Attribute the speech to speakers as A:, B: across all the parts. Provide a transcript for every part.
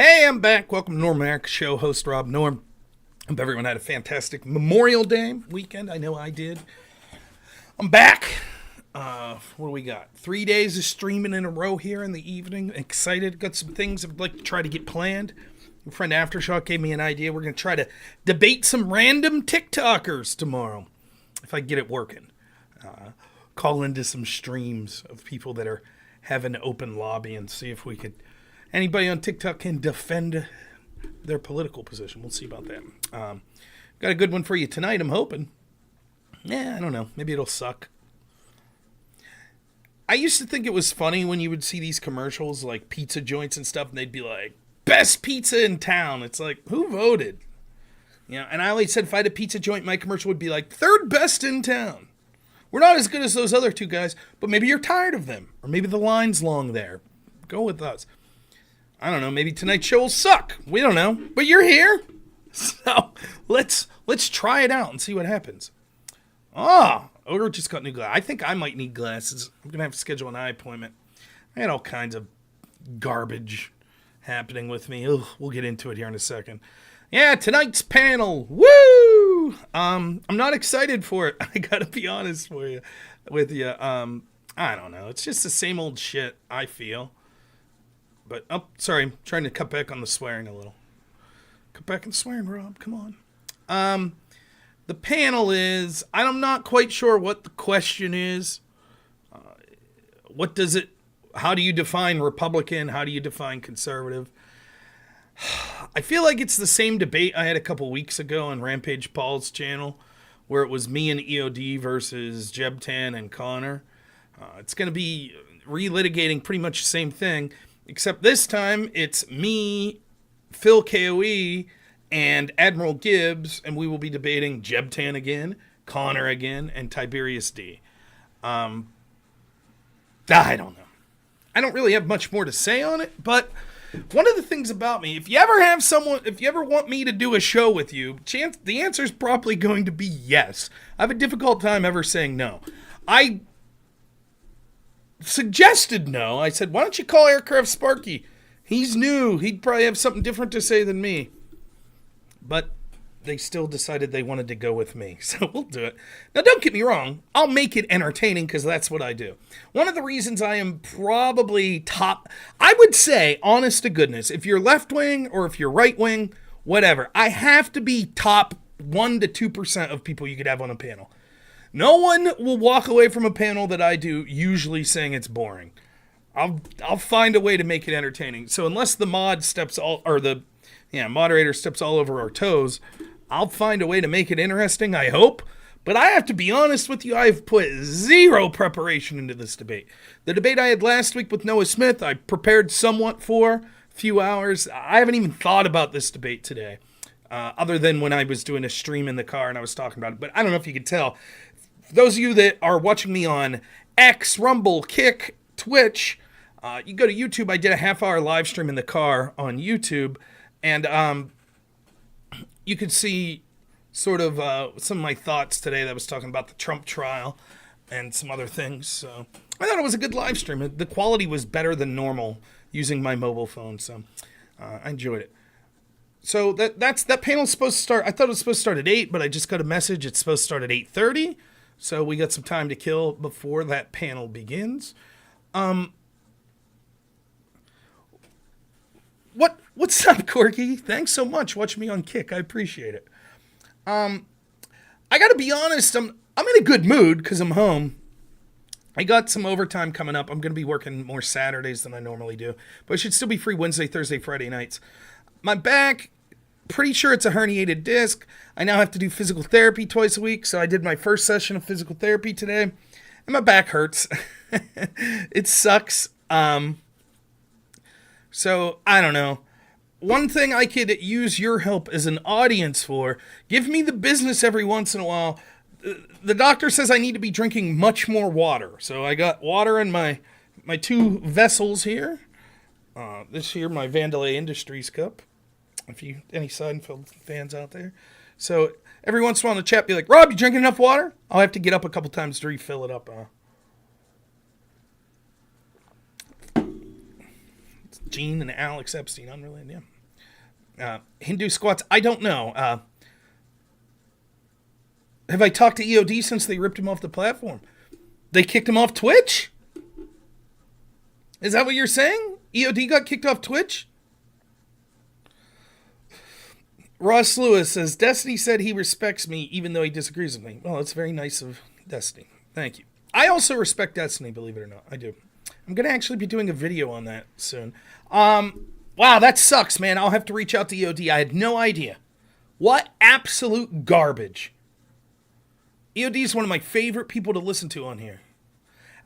A: Hey, I'm back. Welcome to Norm Show. Host Rob Norm. Hope everyone had a fantastic Memorial Day weekend. I know I did. I'm back. What do we got? 3 days of streaming in a row here in the evening. Excited. Got some things I'd like to try to get planned. My friend Aftershock gave me an idea. We're going to try to debate some random TikTokers tomorrow. If I get it working. Call into some streams of people that are having an open lobby and see if we could... Anybody on TikTok can defend their political position. We'll see about that. Got a good one for you tonight, I'm hoping. Yeah, I don't know. Maybe it'll suck. I used to think it was funny when you would see these commercials like pizza joints and stuff, and they'd be like, best pizza in town. It's like, who voted? You know, and I always said if I had a pizza joint, my commercial would be like, third best in town. We're not as good as those other two guys, but maybe you're tired of them. Or maybe the line's long there. Go with us. I don't know, maybe tonight's show will suck. We don't know. But you're here. So let's try it out and see what happens. Ogre just got new glasses. I think I might need glasses. I'm going to have to schedule an eye appointment. I had all kinds of garbage happening with me. Ugh, we'll get into it here in a second. Yeah, tonight's panel. Woo! I'm not excited for it. I got to be honest with you. I don't know. It's just the same old shit, I feel. But, sorry, I'm trying to cut back on the swearing a little. Cut back on swearing, Rob, come on. The panel is, I'm not quite sure what the question is. How do you define Republican? How do you define conservative? I feel like it's the same debate I had a couple weeks ago on Rampage Paul's channel, where it was me and EOD versus Jebtan and Conor. It's going to be relitigating pretty much the same thing. Except this time, it's me, Phil KOE, and Admiral Gibbs, and we will be debating Jebtan again, Conor again, and Tiberius D. I don't know. I don't really have much more to say on it, but one of the things about me, if you ever want me to do a show with you, the answer is probably going to be yes. I have a difficult time ever saying no. I suggested no. I said, why don't you call Aircraft Sparky? He's new. He'd probably have something different to say than me. But they still decided they wanted to go with me. So we'll do it. Now, don't get me wrong. I'll make it entertaining because that's what I do. One of the reasons I am probably I would say, honest to goodness, if you're left wing or if you're right wing, whatever, I have to be top 1% to 2% of people you could have on a panel. No one will walk away from a panel that I do usually saying it's boring. I'll find a way to make it entertaining. So unless the moderator steps all over our toes, I'll find a way to make it interesting, I hope. But I have to be honest with you, I've put zero preparation into this debate. The debate I had last week with Noah Smith, I prepared somewhat for a few hours. I haven't even thought about this debate today, other than when I was doing a stream in the car and I was talking about it. But I don't know if you could tell. For those of you that are watching me on X, Rumble, Kick, Twitch, you go to YouTube. I did a half-hour live stream in the car on YouTube, and you could see sort of some of my thoughts today that was talking about the Trump trial and some other things. So I thought it was a good live stream. The quality was better than normal using my mobile phone, so I enjoyed it. So that panel's supposed to start. I thought it was supposed to start at 8, but I just got a message. It's supposed to start at 8:30. So we got some time to kill before that panel begins. What's up, Corky? Thanks so much. Watch me on Kick. I appreciate it. I gotta be honest. I'm in a good mood because I'm home. I got some overtime coming up. I'm gonna be working more Saturdays than I normally do, but I should still be free Wednesday, Thursday, Friday nights. My back, pretty sure it's a herniated disc. I now have to do physical therapy twice a week, so I did my first session of physical therapy today, and my back hurts. It sucks. So, I don't know. One thing I could use your help as an audience for, give me the business every once in a while. The doctor says I need to be drinking much more water. So I got water in my two vessels here. This here, my Vandalay Industries cup. If you any Seinfeld fans out there. So every once in a while in the chat, be like, Rob, you drinking enough water? I'll have to get up a couple times to refill it up. Gene and Alex Epstein, unrelated, yeah. Hindu squats, I don't know. Have I talked to EOD since they ripped him off the platform? They kicked him off Twitch? Is that what you're saying? EOD got kicked off Twitch? Ross Lewis says, Destiny said he respects me even though he disagrees with me. Well, that's very nice of Destiny. Thank you. I also respect Destiny, believe it or not. I do. I'm going to actually be doing a video on that soon. Wow, that sucks, man. I'll have to reach out to EOD. I had no idea. What absolute garbage. EOD is one of my favorite people to listen to on here.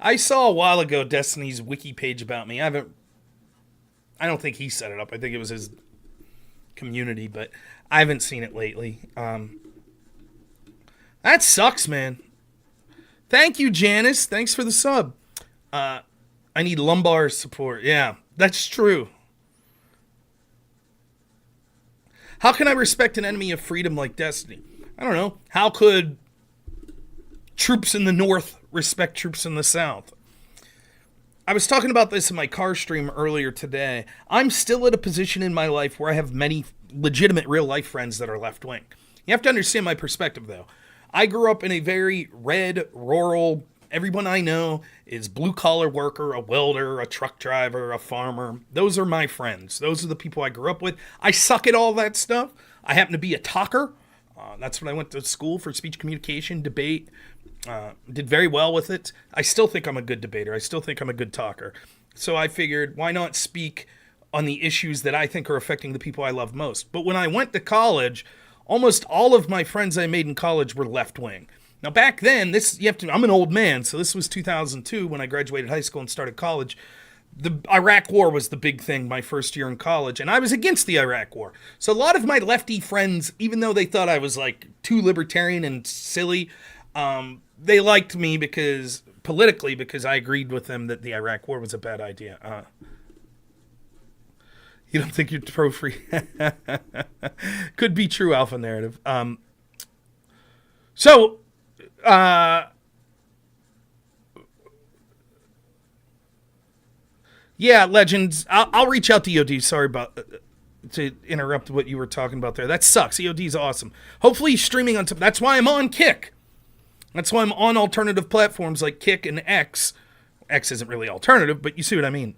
A: I saw a while ago Destiny's wiki page about me. I don't think he set it up. I think it was his community, but I haven't seen it lately. That sucks, man. Thank you, Janice. Thanks for the sub. I need lumbar support. Yeah, that's true. How can I respect an enemy of freedom like Destiny? I don't know. How could troops in the North respect troops in the South? I was talking about this in my car stream earlier today. I'm still at a position in my life where I have many legitimate real-life friends that are left-wing. You have to understand my perspective, though. I grew up in a very red, rural, everyone I know is blue-collar worker, a welder, a truck driver, a farmer. Those are my friends. Those are the people I grew up with. I suck at all that stuff. I happen to be a talker. That's what I went to school for, speech communication, debate. Did very well with it. I still think I'm a good debater. I still think I'm a good talker. So I figured, why not speak on the issues that I think are affecting the people I love most? But when I went to college, almost all of my friends I made in college were left-wing. Now back then, I'm an old man, so this was 2002 when I graduated high school and started college. The Iraq War was the big thing my first year in college, and I was against the Iraq War. So a lot of my lefty friends, even though they thought I was like too libertarian and silly, they liked me because I agreed with them that the Iraq War was a bad idea. You don't think you're pro-free? Could be true alpha narrative. Yeah, Legends. I'll reach out to EOD. Sorry about to interrupt what you were talking about there. That sucks. EOD's awesome. Hopefully he's streaming on. That's why I'm on Kick. That's why I'm on alternative platforms like Kick and X. X isn't really alternative, but you see what I mean.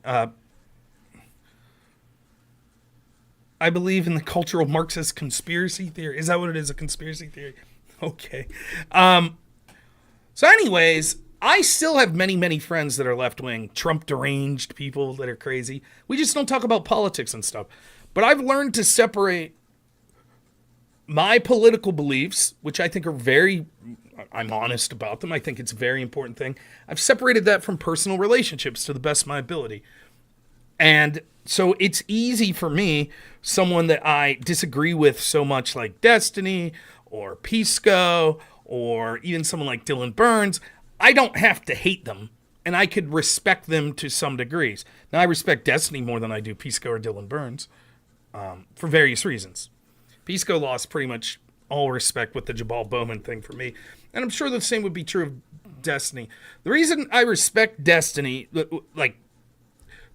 A: I believe in the cultural Marxist conspiracy theory. Is that what it is? A conspiracy theory? Okay. So anyways, I still have many, many friends that are left-wing, Trump deranged people that are crazy. We just don't talk about politics and stuff. But I've learned to separate my political beliefs, which I think are I'm honest about them. I think it's a very important thing. I've separated that from personal relationships to the best of my ability. And so it's easy for me, someone that I disagree with so much like Destiny or Pisco or even someone like Dylan Burns, I don't have to hate them, and I could respect them to some degrees. Now, I respect Destiny more than I do Pisco or Dylan Burns for various reasons. Pisco lost pretty much all respect with the Jabal Bowman thing for me, and I'm sure the same would be true of Destiny. The reason I respect Destiny, like,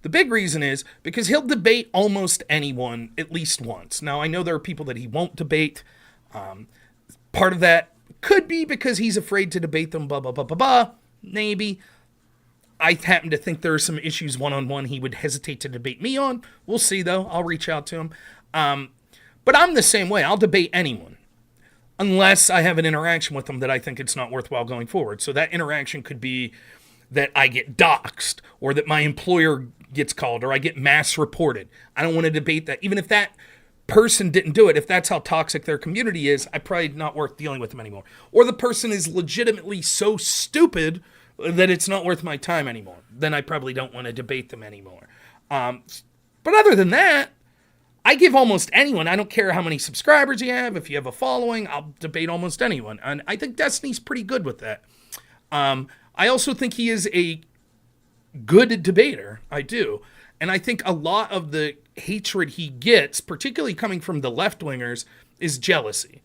A: the big reason is because he'll debate almost anyone at least once. Now, I know there are people that he won't debate. Part of that could be because he's afraid to debate them, blah, blah, blah, blah, blah. Maybe. I happen to think there are some issues one-on-one he would hesitate to debate me on. We'll see, though. I'll reach out to him. But I'm the same way. I'll debate anyone. Unless I have an interaction with them that I think it's not worthwhile going forward. So that interaction could be that I get doxxed, or that my employer gets called, or I get mass reported. I don't want to debate that. Even if that person didn't do it, if that's how toxic their community is, I'm probably not worth dealing with them anymore. Or the person is legitimately so stupid that it's not worth my time anymore. Then I probably don't want to debate them anymore. But other than that, I give almost anyone. I don't care how many subscribers you have. If you have a following, I'll debate almost anyone. And I think Destiny's pretty good with that. I also think he is a good debater. I do. And I think a lot of the hatred he gets, particularly coming from the left-wingers, is jealousy.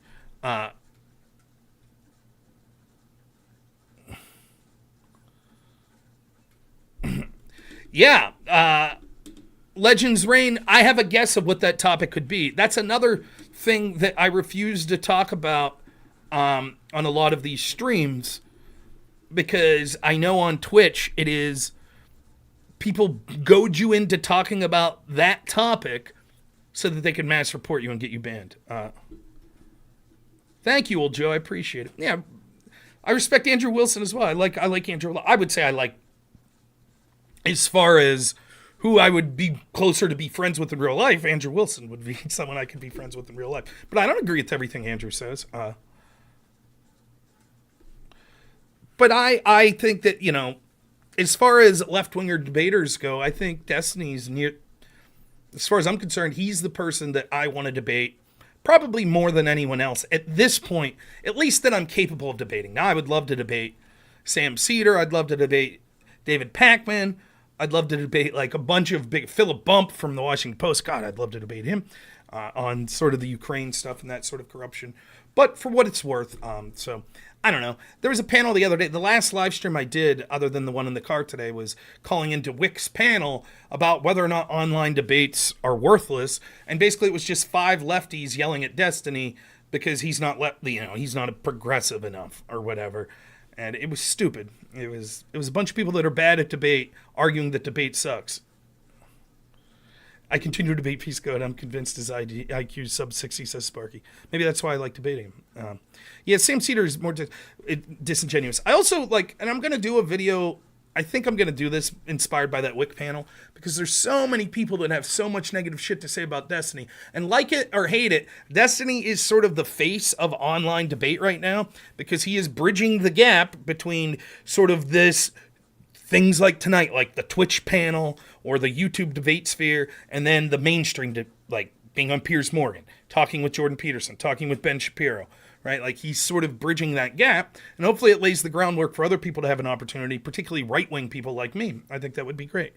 A: Yeah. Legends Reign, I have a guess of what that topic could be. That's another thing that I refuse to talk about on a lot of these streams, because I know on Twitch it is people goad you into talking about that topic so that they can mass report you and get you banned. Thank you, old Joe. I appreciate it. Yeah, I respect Andrew Wilson as well. I like Andrew. I would say I like, as far as who I would be closer to be friends with in real life, Andrew Wilson would be someone I could be friends with in real life. But I don't agree with everything Andrew says. But I think that, you know, as far as left-winger debaters go, I think Destiny's near, as far as I'm concerned, he's the person that I want to debate probably more than anyone else at this point, at least that I'm capable of debating. Now, I would love to debate Sam Cedar. I'd love to debate David Pakman. I'd love to debate like a bunch of big, Philip Bump from the Washington Post. God, I'd love to debate him on sort of the Ukraine stuff and that sort of corruption. But for what it's worth, so I don't know. There was a panel the other day. The last live stream I did, other than the one in the car today, was calling into Wick's panel about whether or not online debates are worthless. And basically it was just 5 lefties yelling at Destiny because he's not he's not progressive enough or whatever. And it was stupid. It was a bunch of people that are bad at debate arguing that debate sucks. I continue to debate Peace Code. I'm convinced his IQ is sub 60, says Sparky. Maybe that's why I like debating him. Yeah, Sam Cedar is more disingenuous. I also like, and I'm going to do a video, I think I'm going to do this inspired by that Wick panel, because there's so many people that have so much negative shit to say about Destiny. And like it or hate it, Destiny is sort of the face of online debate right now, because he is bridging the gap between sort of this things like tonight, like the Twitch panel or the YouTube debate sphere, and then the mainstream, like being on Piers Morgan, talking with Jordan Peterson, talking with Ben Shapiro, right? Like he's sort of bridging that gap, and hopefully it lays the groundwork for other people to have an opportunity, particularly right-wing people like me. I think that would be great.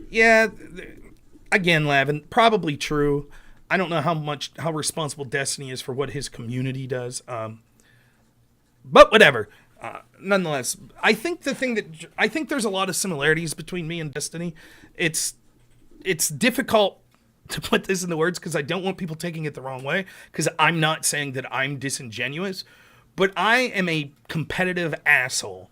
A: Yeah, again, Lavin, probably true. I don't know how responsible Destiny is for what his community does. But whatever. Nonetheless, I think there's a lot of similarities between me and Destiny. It's difficult to put this into words because I don't want people taking it the wrong way, because I'm not saying that I'm disingenuous, but I am a competitive asshole.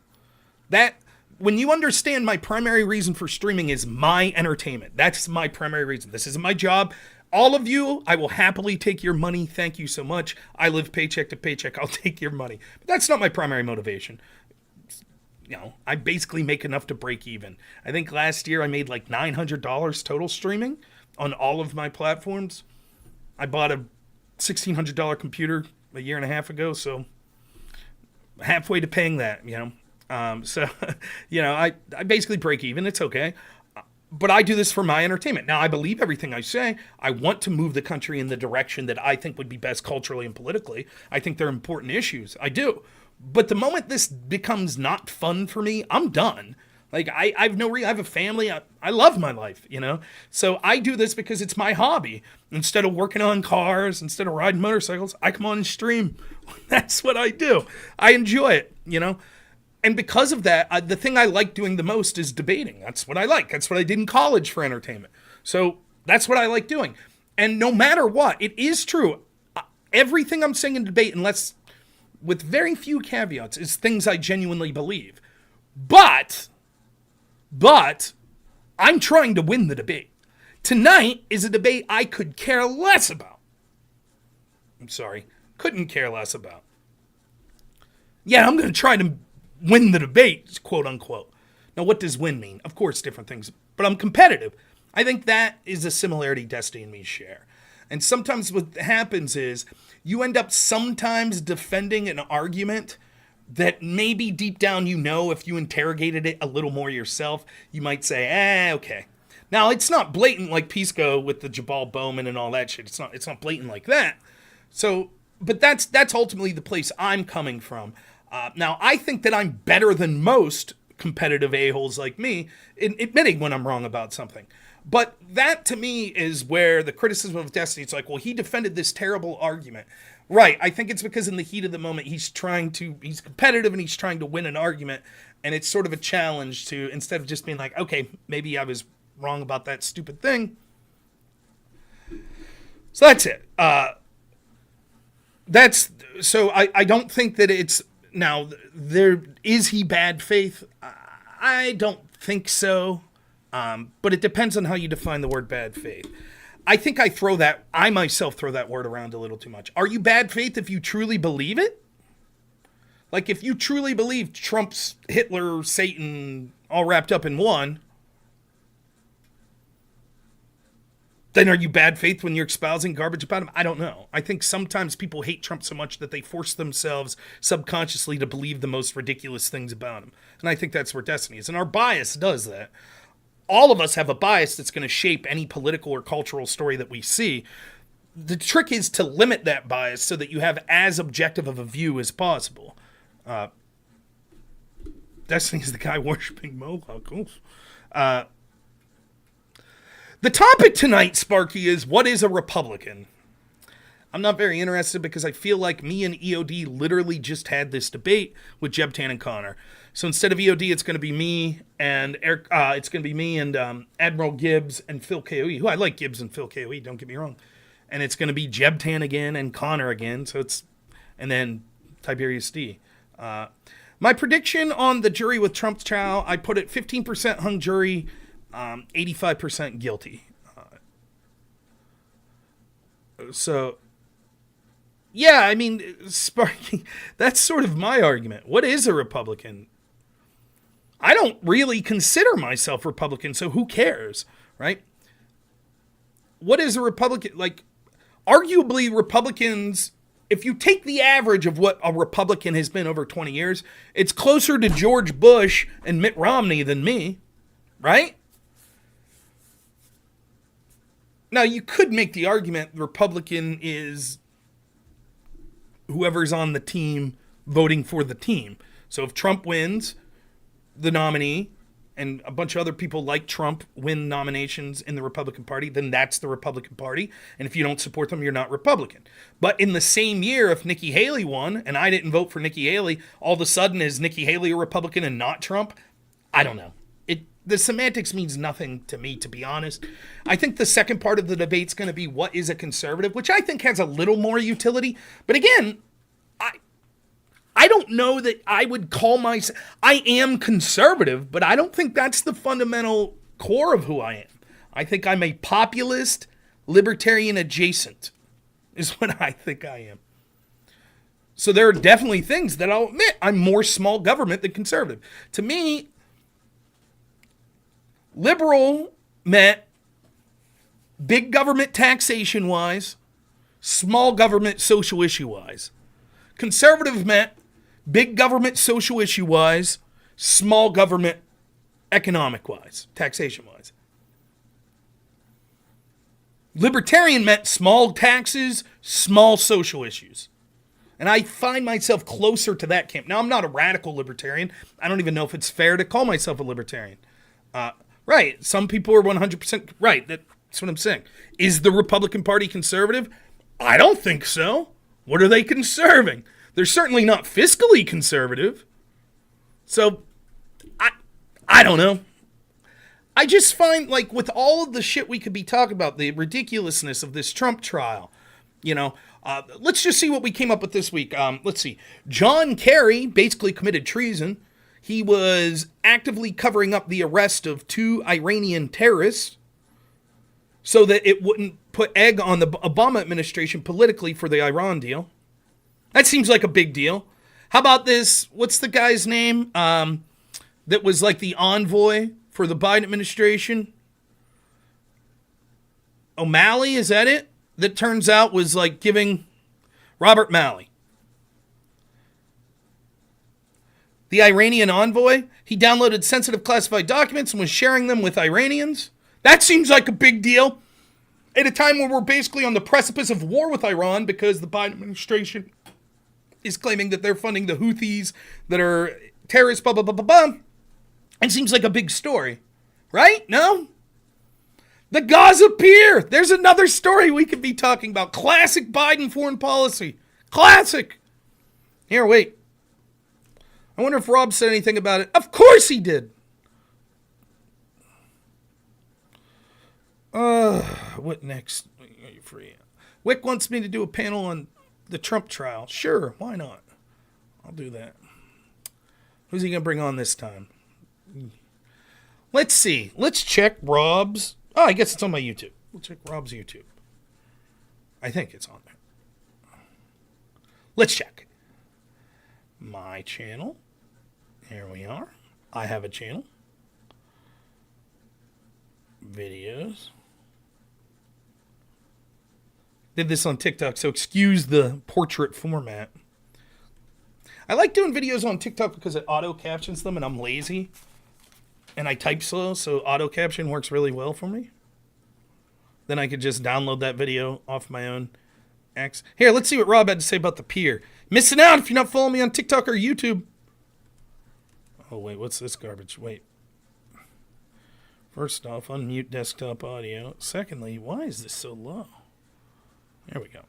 A: That when you understand my primary reason for streaming is my entertainment. That's my primary reason. This isn't my job. All of you, I will happily take your money. Thank you so much. I live paycheck to paycheck. I'll take your money. But that's not my primary motivation. You know, I basically make enough to break even. I think last year I made like $900 total streaming on all of my platforms. I bought a $1,600 computer a year and a half ago, so halfway to paying that, you know. So, you know, I basically break even. It's okay. But I do this for my entertainment. Now, I believe everything I say. I want to move the country in the direction that I think would be best culturally and politically. I think they're important issues. I do. But the moment this becomes not fun for me, I'm done. Like, I have I have a family. I love my life, you know? So I do this because it's my hobby. Instead of working on cars, instead of riding motorcycles, I come on and stream. That's what I do. I enjoy it, you know? And because of that, the thing I like doing the most is debating. That's what I like. That's what I did in college for entertainment. So that's what I like doing. And no matter what, it is true. Everything I'm saying in debate, unless with very few caveats, is things I genuinely believe. But I'm trying to win the debate. Tonight is a debate I could care less about. I'm sorry. Couldn't care less about. Yeah, I'm going to try to win the debate, quote unquote. Now, what does win mean? Of course, different things, but I'm competitive. I think that is a similarity Destiny and me share. And sometimes what happens is you end up sometimes defending an argument that maybe deep down, you know, if you interrogated it a little more yourself, you might say, okay. Now, it's not blatant like Pisco with the Jabal Bowman and all that shit. It's not blatant like that. So, but that's ultimately the place I'm coming from. Now, I think that I'm better than most competitive a-holes like me in admitting when I'm wrong about something. But that, to me, is where the criticism of Destiny, it's like, well, he defended this terrible argument. Right, I think it's because in the heat of the moment, he's competitive and he's trying to win an argument. And it's sort of a challenge to, instead of just being like, okay, maybe I was wrong about that stupid thing. So that's it. I don't think that it's, now, is he bad faith? I don't think so. But it depends on how you define the word bad faith. I think I myself throw that word around a little too much. Are you bad faith if you truly believe it? Like, if you truly believe Trump's Hitler, Satan, all wrapped up in one, then are you bad faith when you're espousing garbage about him? I don't know. I think sometimes people hate Trump so much that they force themselves subconsciously to believe the most ridiculous things about him. And I think that's where destiny is. And our bias does that. All of us have a bias that's going to shape any political or cultural story that we see. The trick is to limit that bias so that you have as objective of a view as possible. Destiny is the guy worshiping Mohawks. The topic tonight, Sparky, is what is a Republican? I'm not very interested because I feel like me and EOD literally just had this debate with Jebtan and Conor. So instead of EOD, it's going to be me and Eric. It's going to be me and Admiral Gibbs and Phil KOE, who I like Gibbs and Phil KOE. Don't get me wrong. And it's going to be Jebtan again and Conor again. And then Tiberius D. My prediction on the jury with Trump's trial, I put it 15% hung jury, 85% guilty. Yeah, I mean, Sparky, that's sort of my argument. What is a Republican? I don't really consider myself Republican, so who cares, right? What is a Republican? Like, arguably, Republicans, if you take the average of what a Republican has been over 20 years, it's closer to George Bush and Mitt Romney than me, right? Now, you could make the argument Republican is whoever's on the team voting for the team. So if Trump wins, the nominee, and a bunch of other people like Trump win nominations in the Republican Party, then that's the Republican Party. And if you don't support them, you're not Republican. But in the same year, if Nikki Haley won, and I didn't vote for Nikki Haley, all of a sudden is Nikki Haley a Republican and not Trump? I don't know. The semantics means nothing to me, to be honest. I think the second part of the debate's going to be what is a conservative, which I think has a little more utility. But again, I don't know that I would call myself, I am conservative, but I don't think that's the fundamental core of who I am. I think I'm a populist, libertarian adjacent, is what I think I am. So there are definitely things that I'll admit I'm more small government than conservative. To me, liberal meant big government taxation-wise, small government social issue-wise. Conservative meant big government social issue-wise, small government economic-wise, taxation-wise. Libertarian meant small taxes, small social issues. And I find myself closer to that camp. Now, I'm not a radical libertarian. I don't even know if it's fair to call myself a libertarian. Right. Some people are 100% right. That's what I'm saying. Is the Republican Party conservative? I don't think so. What are they conserving? They're certainly not fiscally conservative. So, I don't know. I just find, like, with all of the shit we could be talking about, the ridiculousness of this Trump trial, let's just see what we came up with this week. Let's see. John Kerry basically committed treason. He was actively covering up the arrest of 2 Iranian terrorists so that it wouldn't put egg on the Obama administration politically for the Iran deal. That seems like a big deal. How about this? What's the guy's name that was like the envoy for the Biden administration? O'Malley, is that it? That turns out was like giving Robert Malley. The Iranian envoy, he downloaded sensitive classified documents and was sharing them with Iranians. That seems like a big deal. At a time when we're basically on the precipice of war with Iran because the Biden administration is claiming that they're funding the Houthis that are terrorists, blah, blah, blah, blah, blah. It seems like a big story, right? No? The Gaza Pier. There's another story we could be talking about. Classic Biden foreign policy. Classic. Here, wait. I wonder if Rob said anything about it. Of course he did. What next? Are you free? Wick wants me to do a panel on the Trump trial. Sure, why not? I'll do that. Who's he going to bring on this time? Let's see. Let's check Rob's. Oh, I guess it's on my YouTube. We'll check Rob's YouTube. I think it's on there. Let's check. My channel. Here we are. I have a channel. Videos. Did this on TikTok, so excuse the portrait format. I like doing videos on TikTok because it auto captions them and I'm lazy. And I type slow, so auto caption works really well for me. Then I could just download that video off my own X. Here, let's see what Rob had to say about the pier. Missing out if you're not following me on TikTok or YouTube. Oh, wait, what's this garbage? Wait. First off, unmute desktop audio. Secondly, why is this so low? There we go.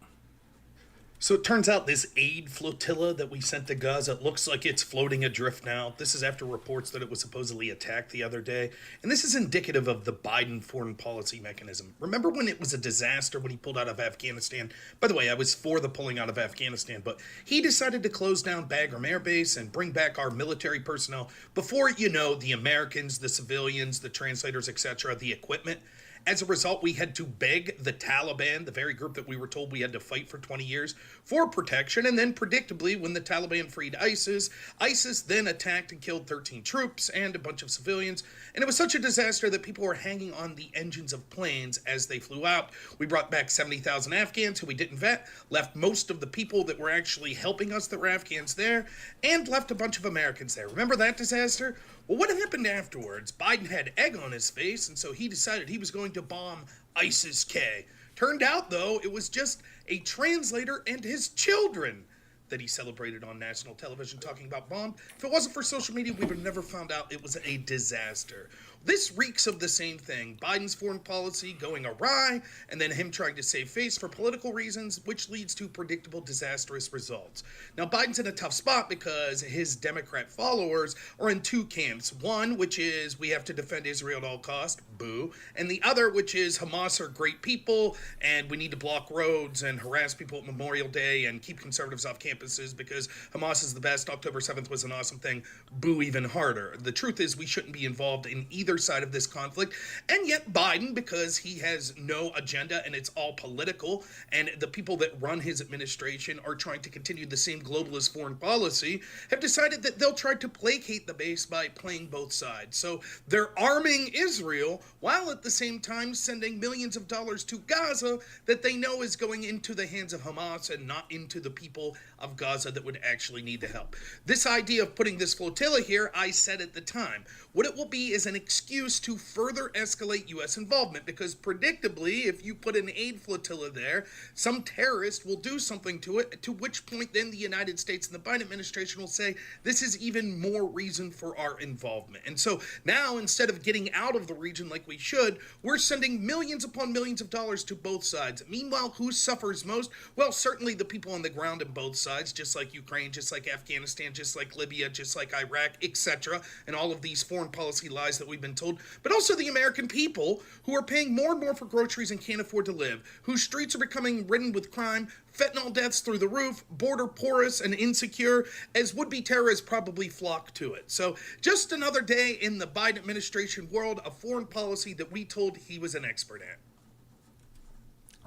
A: So it turns out this aid flotilla that we sent to Gaza looks like it's floating adrift now. This is after reports that it was supposedly attacked the other day. And this is indicative of the Biden foreign policy mechanism. Remember when it was a disaster when he pulled out of Afghanistan? By the way, I was for the pulling out of Afghanistan, but he decided to close down Bagram Air Base and bring back our military personnel before, you know, the Americans, the civilians, the translators, etc., the equipment. As a result, we had to beg the Taliban, the very group that we were told we had to fight for 20 years, for protection. And then, predictably, when the Taliban freed ISIS, ISIS then attacked and killed 13 troops and a bunch of civilians. And it was such a disaster that people were hanging on the engines of planes as they flew out. We brought back 70,000 Afghans who we didn't vet, left most of the people that were actually helping us that were Afghans there, and left a bunch of Americans there. Remember that disaster? Well, what happened afterwards? Biden had egg on his face, and so he decided he was going to bomb ISIS-K. Turned out, though, it was just a translator and his children that he celebrated on national television talking about bomb. If it wasn't for social media, we would have never found out it was a disaster. This reeks of the same thing. Biden's foreign policy going awry, and then him trying to save face for political reasons, which leads to predictable disastrous results. Now, Biden's in a tough spot because his Democrat followers are in two camps. One, which is we have to defend Israel at all costs, boo. And the other, which is Hamas are great people, and we need to block roads and harass people at Memorial Day and keep conservatives off campuses because Hamas is the best. October 7th was an awesome thing. Boo even harder. The truth is we shouldn't be involved in either side of this conflict, and yet Biden, because he has no agenda and it's all political, and the people that run his administration are trying to continue the same globalist foreign policy, have decided that they'll try to placate the base by playing both sides. So they're arming Israel while at the same time sending millions of dollars to Gaza that they know is going into the hands of Hamas and not into the people of Gaza that would actually need the help. This idea of putting this flotilla here, I said at the time, what it will be is an excuse to further escalate U.S. involvement, because predictably, if you put an aid flotilla there, some terrorist will do something to it, to which point then the United States and the Biden administration will say, this is even more reason for our involvement. And so now, instead of getting out of the region like we should, we're sending millions upon millions of dollars to both sides. Meanwhile, who suffers most? Well, certainly the people on the ground on both sides, just like Ukraine, just like Afghanistan, just like Libya, just like Iraq, etc., and all of these foreign policy lies that we've been told, but also the American people who are paying more and more for groceries and can't afford to live, whose streets are becoming ridden with crime, fentanyl deaths through the roof, border porous and insecure, as would-be terrorists probably flock to it. So just another day in the Biden administration world of foreign policy that we told he was an expert at.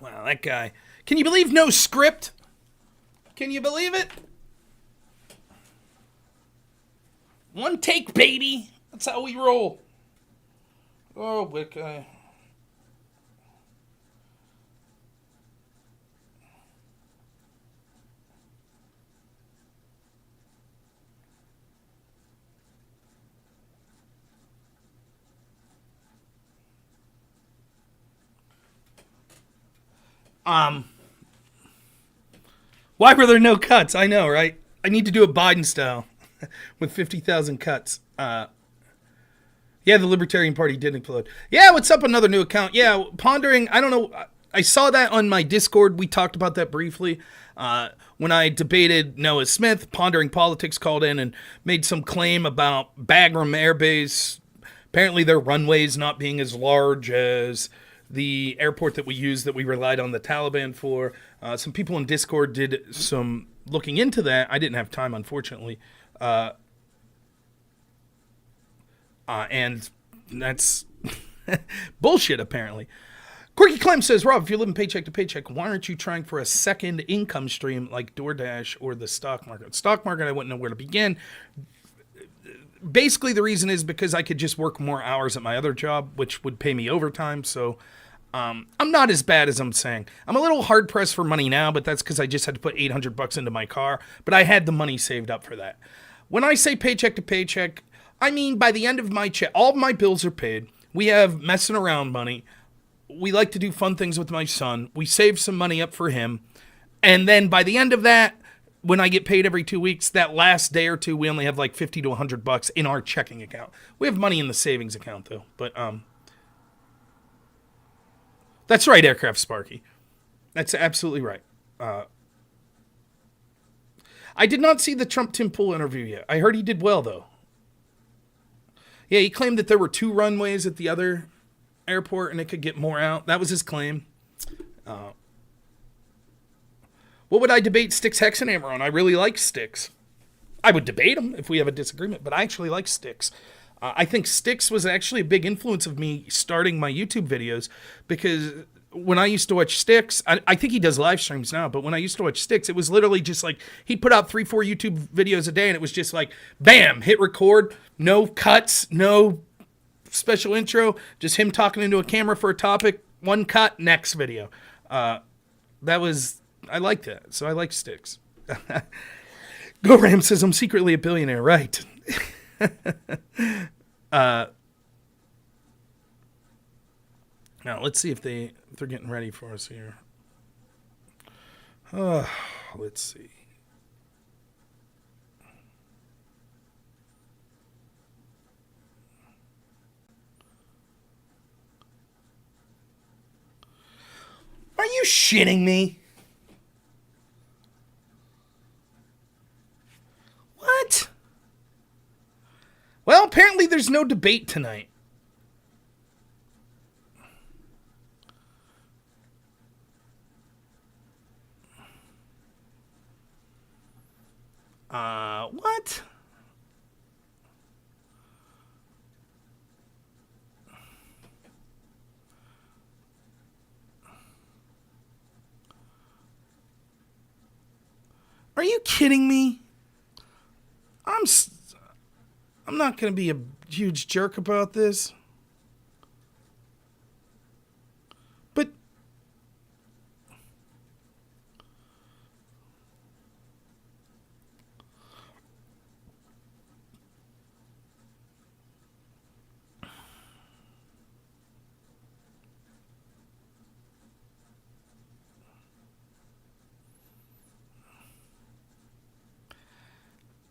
A: Wow, that guy. Can you believe no script? Can you believe it? One take, baby. That's how we roll. Oh, but why were there no cuts? I know, right? I need to do a Biden style with 50,000 cuts. Yeah, the Libertarian Party did implode. Yeah, what's up? Another new account. Yeah, pondering. I don't know. I saw that on my Discord. We talked about that briefly. When I debated Noah Smith, Pondering Politics called in and made some claim about Bagram Air Base. Apparently their runways not being as large as the airport that we used that we relied on the Taliban for. Some people in Discord did some looking into that. I didn't have time, unfortunately. And that's bullshit, apparently. Quirky Clem says, Rob, if you're living paycheck to paycheck, why aren't you trying for a second income stream like DoorDash or the stock market? Stock market, I wouldn't know where to begin. Basically, the reason is because I could just work more hours at my other job, which would pay me overtime. So I'm not as bad as I'm saying. I'm a little hard pressed for money now, but that's because I just had to put $800 into my car. But I had the money saved up for that. When I say paycheck to paycheck, I mean by the end of my check, all of my bills are paid. We have messing around money. We like to do fun things with my son. We save some money up for him. And then by the end of that, when I get paid every 2 weeks, that last day or two, we only have like $50 to $100 in our checking account. We have money in the savings account though. But that's right, Aircraft Sparky. That's absolutely right. I did not see the Trump Tim Pool interview yet. I heard he did well though. Yeah, he claimed that there were 2 runways at the other airport and it could get more out. That was his claim. What would I debate Styx Hexenhammer on? I really like Styx. I would debate him if we have a disagreement, but I actually like Styx. I think Styx was actually a big influence of me starting my YouTube videos because when I used to watch Styx, I think he does live streams now, but when I used to watch Styx, it was literally just like he'd put out 3-4 YouTube videos a day and it was just like, bam, hit record, no cuts, no special intro, just him talking into a camera for a topic, 1 cut, next video. I liked that, so I like Styx. Go Ram says, I'm secretly a billionaire, right? Now, let's see if they're getting ready for us here. Let's see. Are you shitting me? What? Well, apparently there's no debate tonight. What? Are you kidding me? I'm not going to be a huge jerk about this. But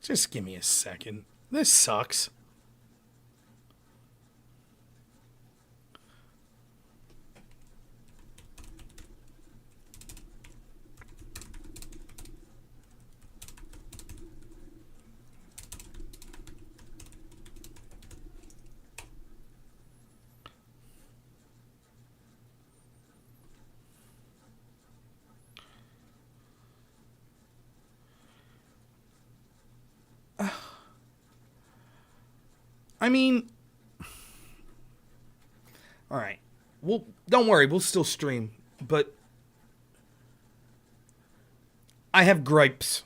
A: just give me a second. This sucks. I mean, all right. Well, don't worry. We'll still stream. But I have gripes.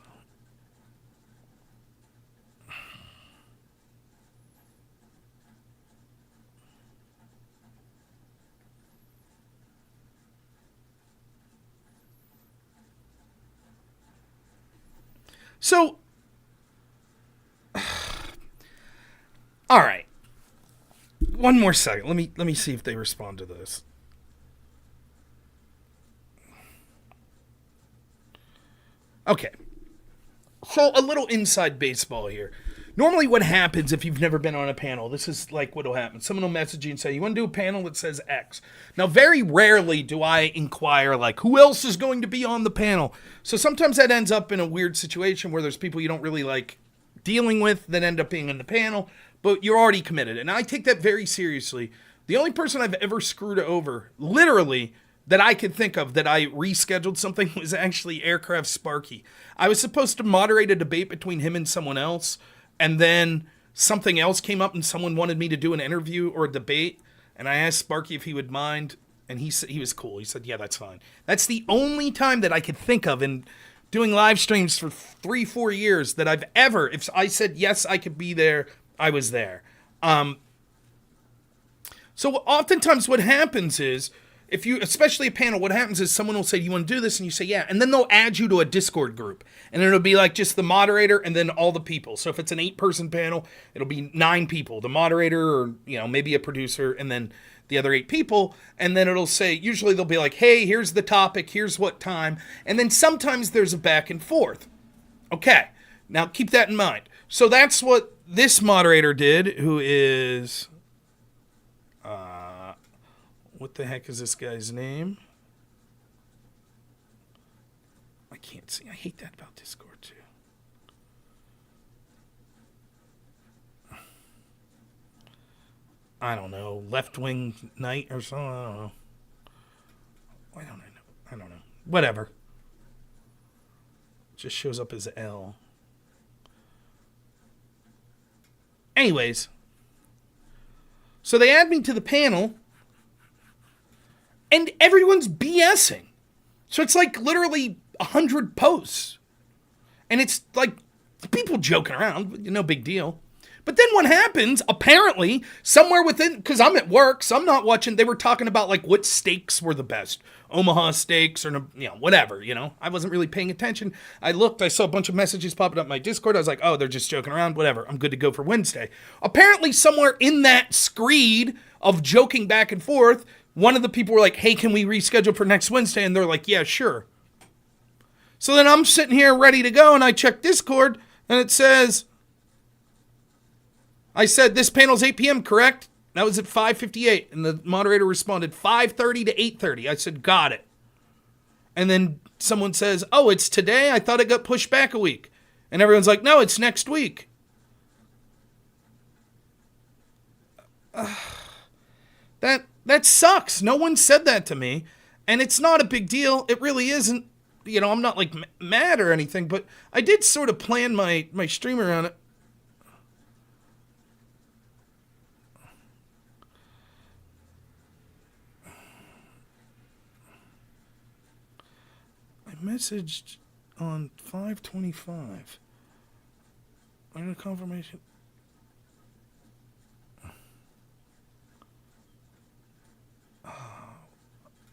A: So, all right. One more second. Let me see if they respond to this. Okay. So a little inside baseball here. Normally what happens if you've never been on a panel, this is like what will happen. Someone will message you and say, you want to do a panel that says X. Now, very rarely do I inquire, like, who else is going to be on the panel? So sometimes that ends up in a weird situation where there's people you don't really like dealing with that end up being on the panel, but you're already committed. And I take that very seriously. The only person I've ever screwed over, literally, that I could think of that I rescheduled something was actually Aircraft Sparky. I was supposed to moderate a debate between him and someone else, and then something else came up and someone wanted me to do an interview or a debate, and I asked Sparky if he would mind, and he said he was cool. He said, yeah, that's fine. That's the only time that I could think of in doing live streams for 3-4 years that I've ever, if I said yes, I could be there, I was there. So oftentimes what happens is, if you, especially a panel, what happens is someone will say, you want to do this? And you say, yeah. And then they'll add you to a Discord group. And it'll be like just the moderator and then all the people. So if it's an 8-person panel, it'll be 9 people. The moderator or, maybe a producer and then the other 8 people. And then it'll say, usually they'll be like, hey, here's the topic. Here's what time. And then sometimes there's a back and forth. Okay. Now keep that in mind. So that's what this moderator did, who is... what the heck is this guy's name? I can't see. I hate that about Discord, too. I don't know. Left-wing knight or something? I don't know. Why don't I know? I don't know. Whatever. It just shows up as L. Anyways. So they add me to the panel. And everyone's BSing. So it's like literally 100 posts. And it's like people joking around. No big deal. But then what happens, apparently, somewhere within, because I'm at work, so I'm not watching, they were talking about like what steaks were the best. Omaha steaks or, whatever, I wasn't really paying attention. I looked, I saw a bunch of messages popping up in my Discord. I was like, oh, they're just joking around, whatever. I'm good to go for Wednesday. Apparently, somewhere in that screed of joking back and forth, one of the people were like, hey, can we reschedule for next Wednesday? And they're like, yeah, sure. So then I'm sitting here ready to go, and I check Discord, and it says, I said, this panel's 8 p.m., correct? That was at 5:58, and the moderator responded, 5:30 to 8:30. I said, got it. And then someone says, oh, it's today? I thought it got pushed back a week. And everyone's like, no, it's next week. That sucks. No one said that to me. And it's not a big deal. It really isn't. I'm not like mad or anything, but I did sort of plan my stream around it. I messaged on 5:25. I got a confirmation.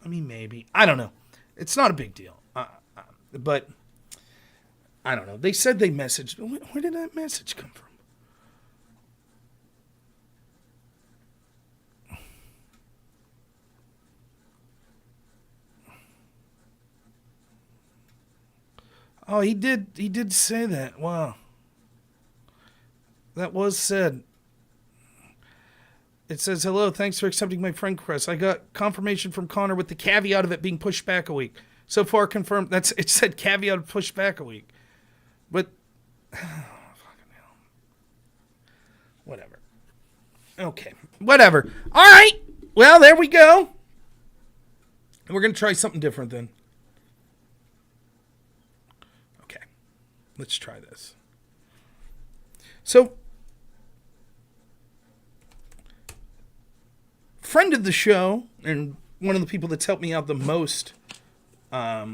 A: Maybe. I don't know. It's not a big deal. But, I don't know. They said they messaged. Where did that message come from? Oh, he did say that. Wow. That was said. It says, hello, thanks for accepting my friend request. I got confirmation from Conor with the caveat of it being pushed back a week. So far confirmed. It said caveat of pushed back a week. But, fucking hell. Whatever. Okay. Whatever. All right. Well, there we go. And we're going to try something different then. Okay. Let's try this. So, friend of the show, and one of the people that's helped me out the most, I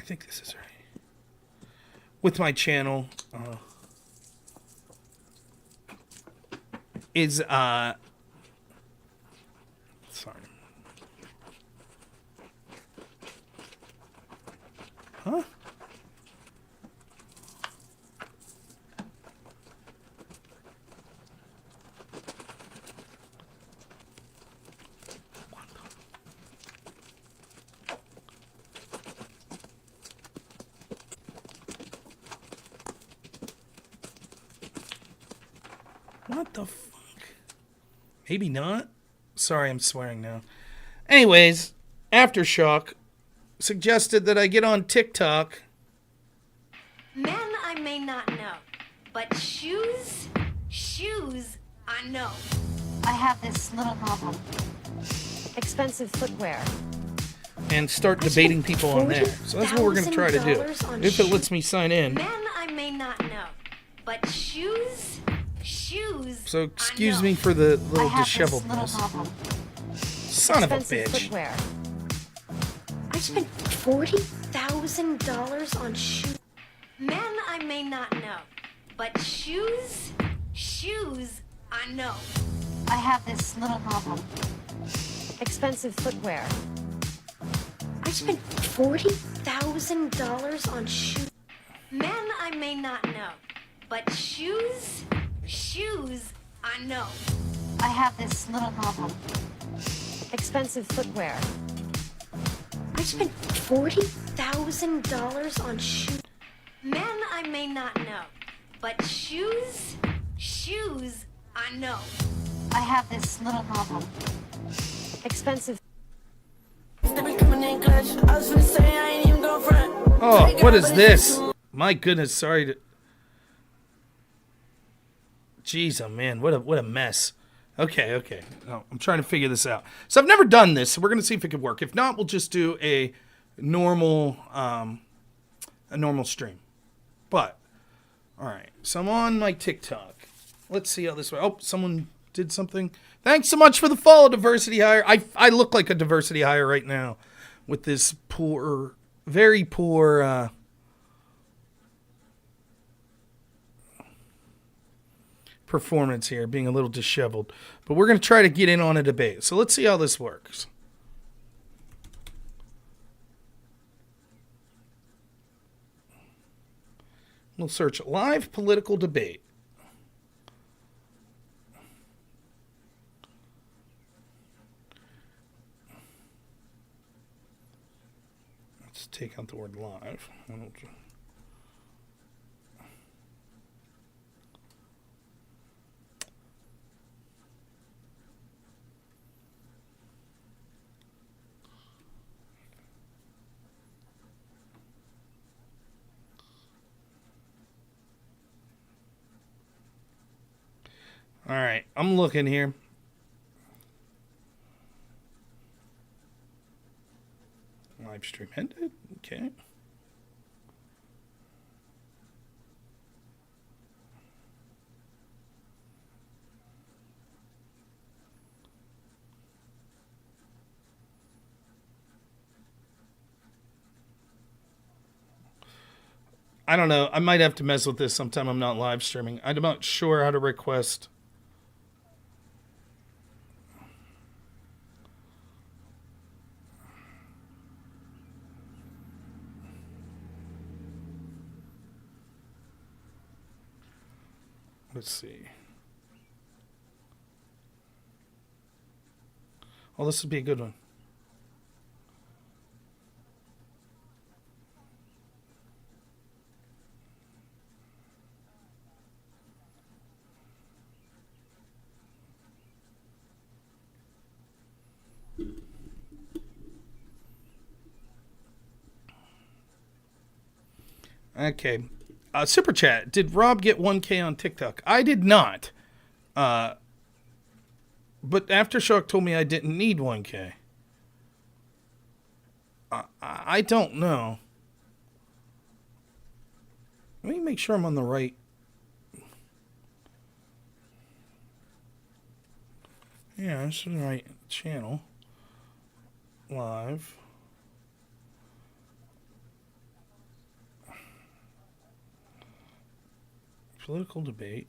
A: think this is right, with my channel, is, sorry. Huh? What the fuck? Maybe not. Sorry, I'm swearing now. Anyways, Aftershock suggested that I get on TikTok.
B: Men I may not know, But shoes, I know.
C: I have this little problem. Expensive footwear.
A: And start debating people on there. So that's what we're going to try to do. If it lets me sign in.
B: Men I may not know, but shoes,
A: so excuse me for the little disheveledness. Son of a bitch.
C: Footwear.
B: I spent $40,000 on shoes. Men I may not know, but shoes, I know.
C: I have this little problem. Expensive footwear.
B: I spent $40,000 on shoes. Men I may not know, but shoes, I know.
C: I have this little problem. Expensive footwear.
B: I spent $40,000 on shoes. Men I may not know, but shoes, I know.
C: I have this little problem. Expensive.
A: Oh, what is this? My goodness, sorry to... Jeez, oh man, what a mess. Okay. No, I'm trying to figure this out. So I've never done this, so we're going to see if it could work. If not, we'll just do a normal stream. But, all right. So I'm on my TikTok. Let's see how this works. Oh, someone did something. Thanks so much for the follow, Diversity Hire. I look like a Diversity Hire right now with this poor, very poor... performance here, being a little disheveled. But we're going to try to get in on a debate. So let's see how this works. We'll search live political debate. Let's take out the word live. All right, I'm looking here. Live stream ended. Okay. I don't know. I might have to mess with this sometime. I'm not live streaming. I'm not sure how to request. Let's see. Oh, this would be a good one. Okay. Super chat. Did Rob get 1K on TikTok? I did not. But Aftershock told me I didn't need 1K. I don't know. Let me make sure I'm on the right. Yeah, this is the right channel. Live. Political debate.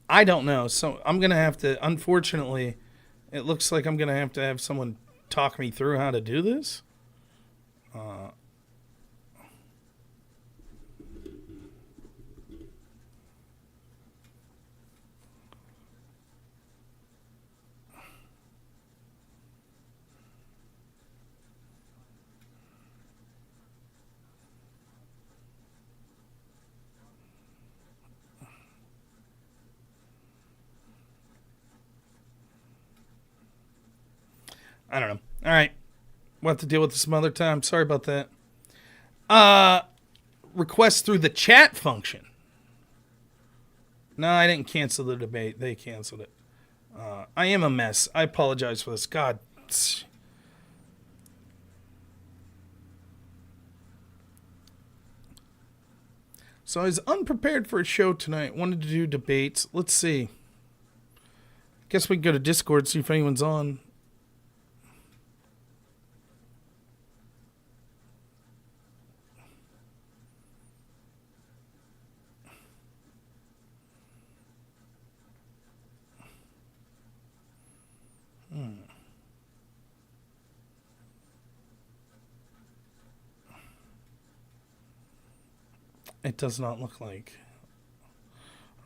A: I don't know. So I'm going to have to, unfortunately, it looks like I'm going to have someone talk me through how to do this. I don't know. All right. We'll have to deal with this some other time. Sorry about that. Requests through the chat function. No, I didn't cancel the debate. They canceled it. I am a mess. I apologize for this. God. So I was unprepared for a show tonight. Wanted to do debates. Let's see. Guess we can go to Discord, see if anyone's on. It does not look like.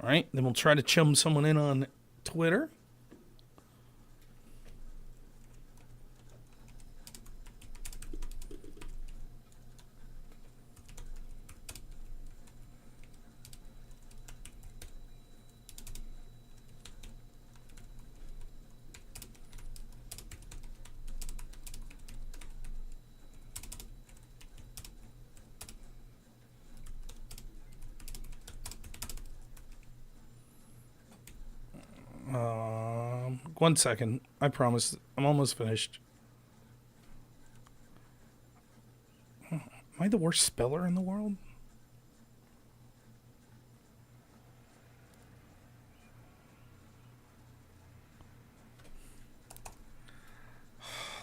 A: All right, then we'll try to chum someone in on Twitter. One second. I promise. I'm almost finished. Am I the worst speller in the world?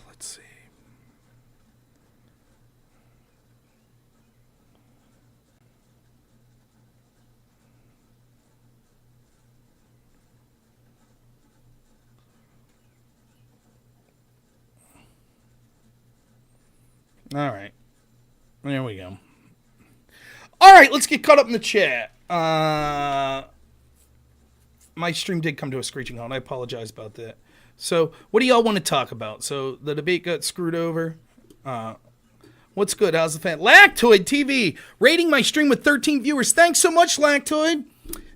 A: Let's see. All right. There we go. All right, let's get caught up in the chat. My stream did come to a screeching halt. I apologize about that. So, what do y'all want to talk about? So, the debate got screwed over. What's good? How's the fan? Lactoid TV rating my stream with 13 viewers. Thanks so much, Lactoid.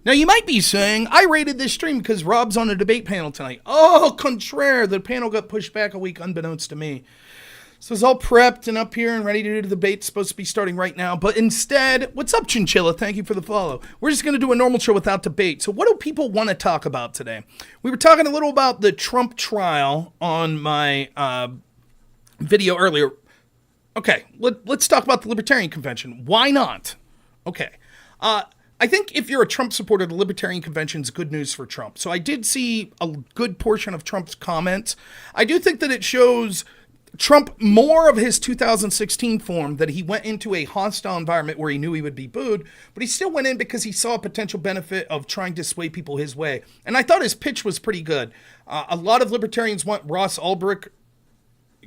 A: Now, you might be saying, I rated this stream because Rob's on a debate panel tonight. Oh, contraire. The panel got pushed back a week unbeknownst to me. So it's all prepped and up here and ready to do the debate. It's supposed to be starting right now. But instead, what's up, Chinchilla? Thank you for the follow. We're just going to do a normal show without debate. So what do people want to talk about today? We were talking a little about the Trump trial on my video earlier. Okay, let's talk about the Libertarian Convention. Why not? Okay. I think if you're a Trump supporter, the Libertarian Convention is good news for Trump. So I did see a good portion of Trump's comments. I do think that it shows Trump more of his 2016 form, that he went into a hostile environment where he knew he would be booed, but he still went in because he saw a potential benefit of trying to sway people his way. And I thought his pitch was pretty good. A lot of libertarians want Ross Ulbricht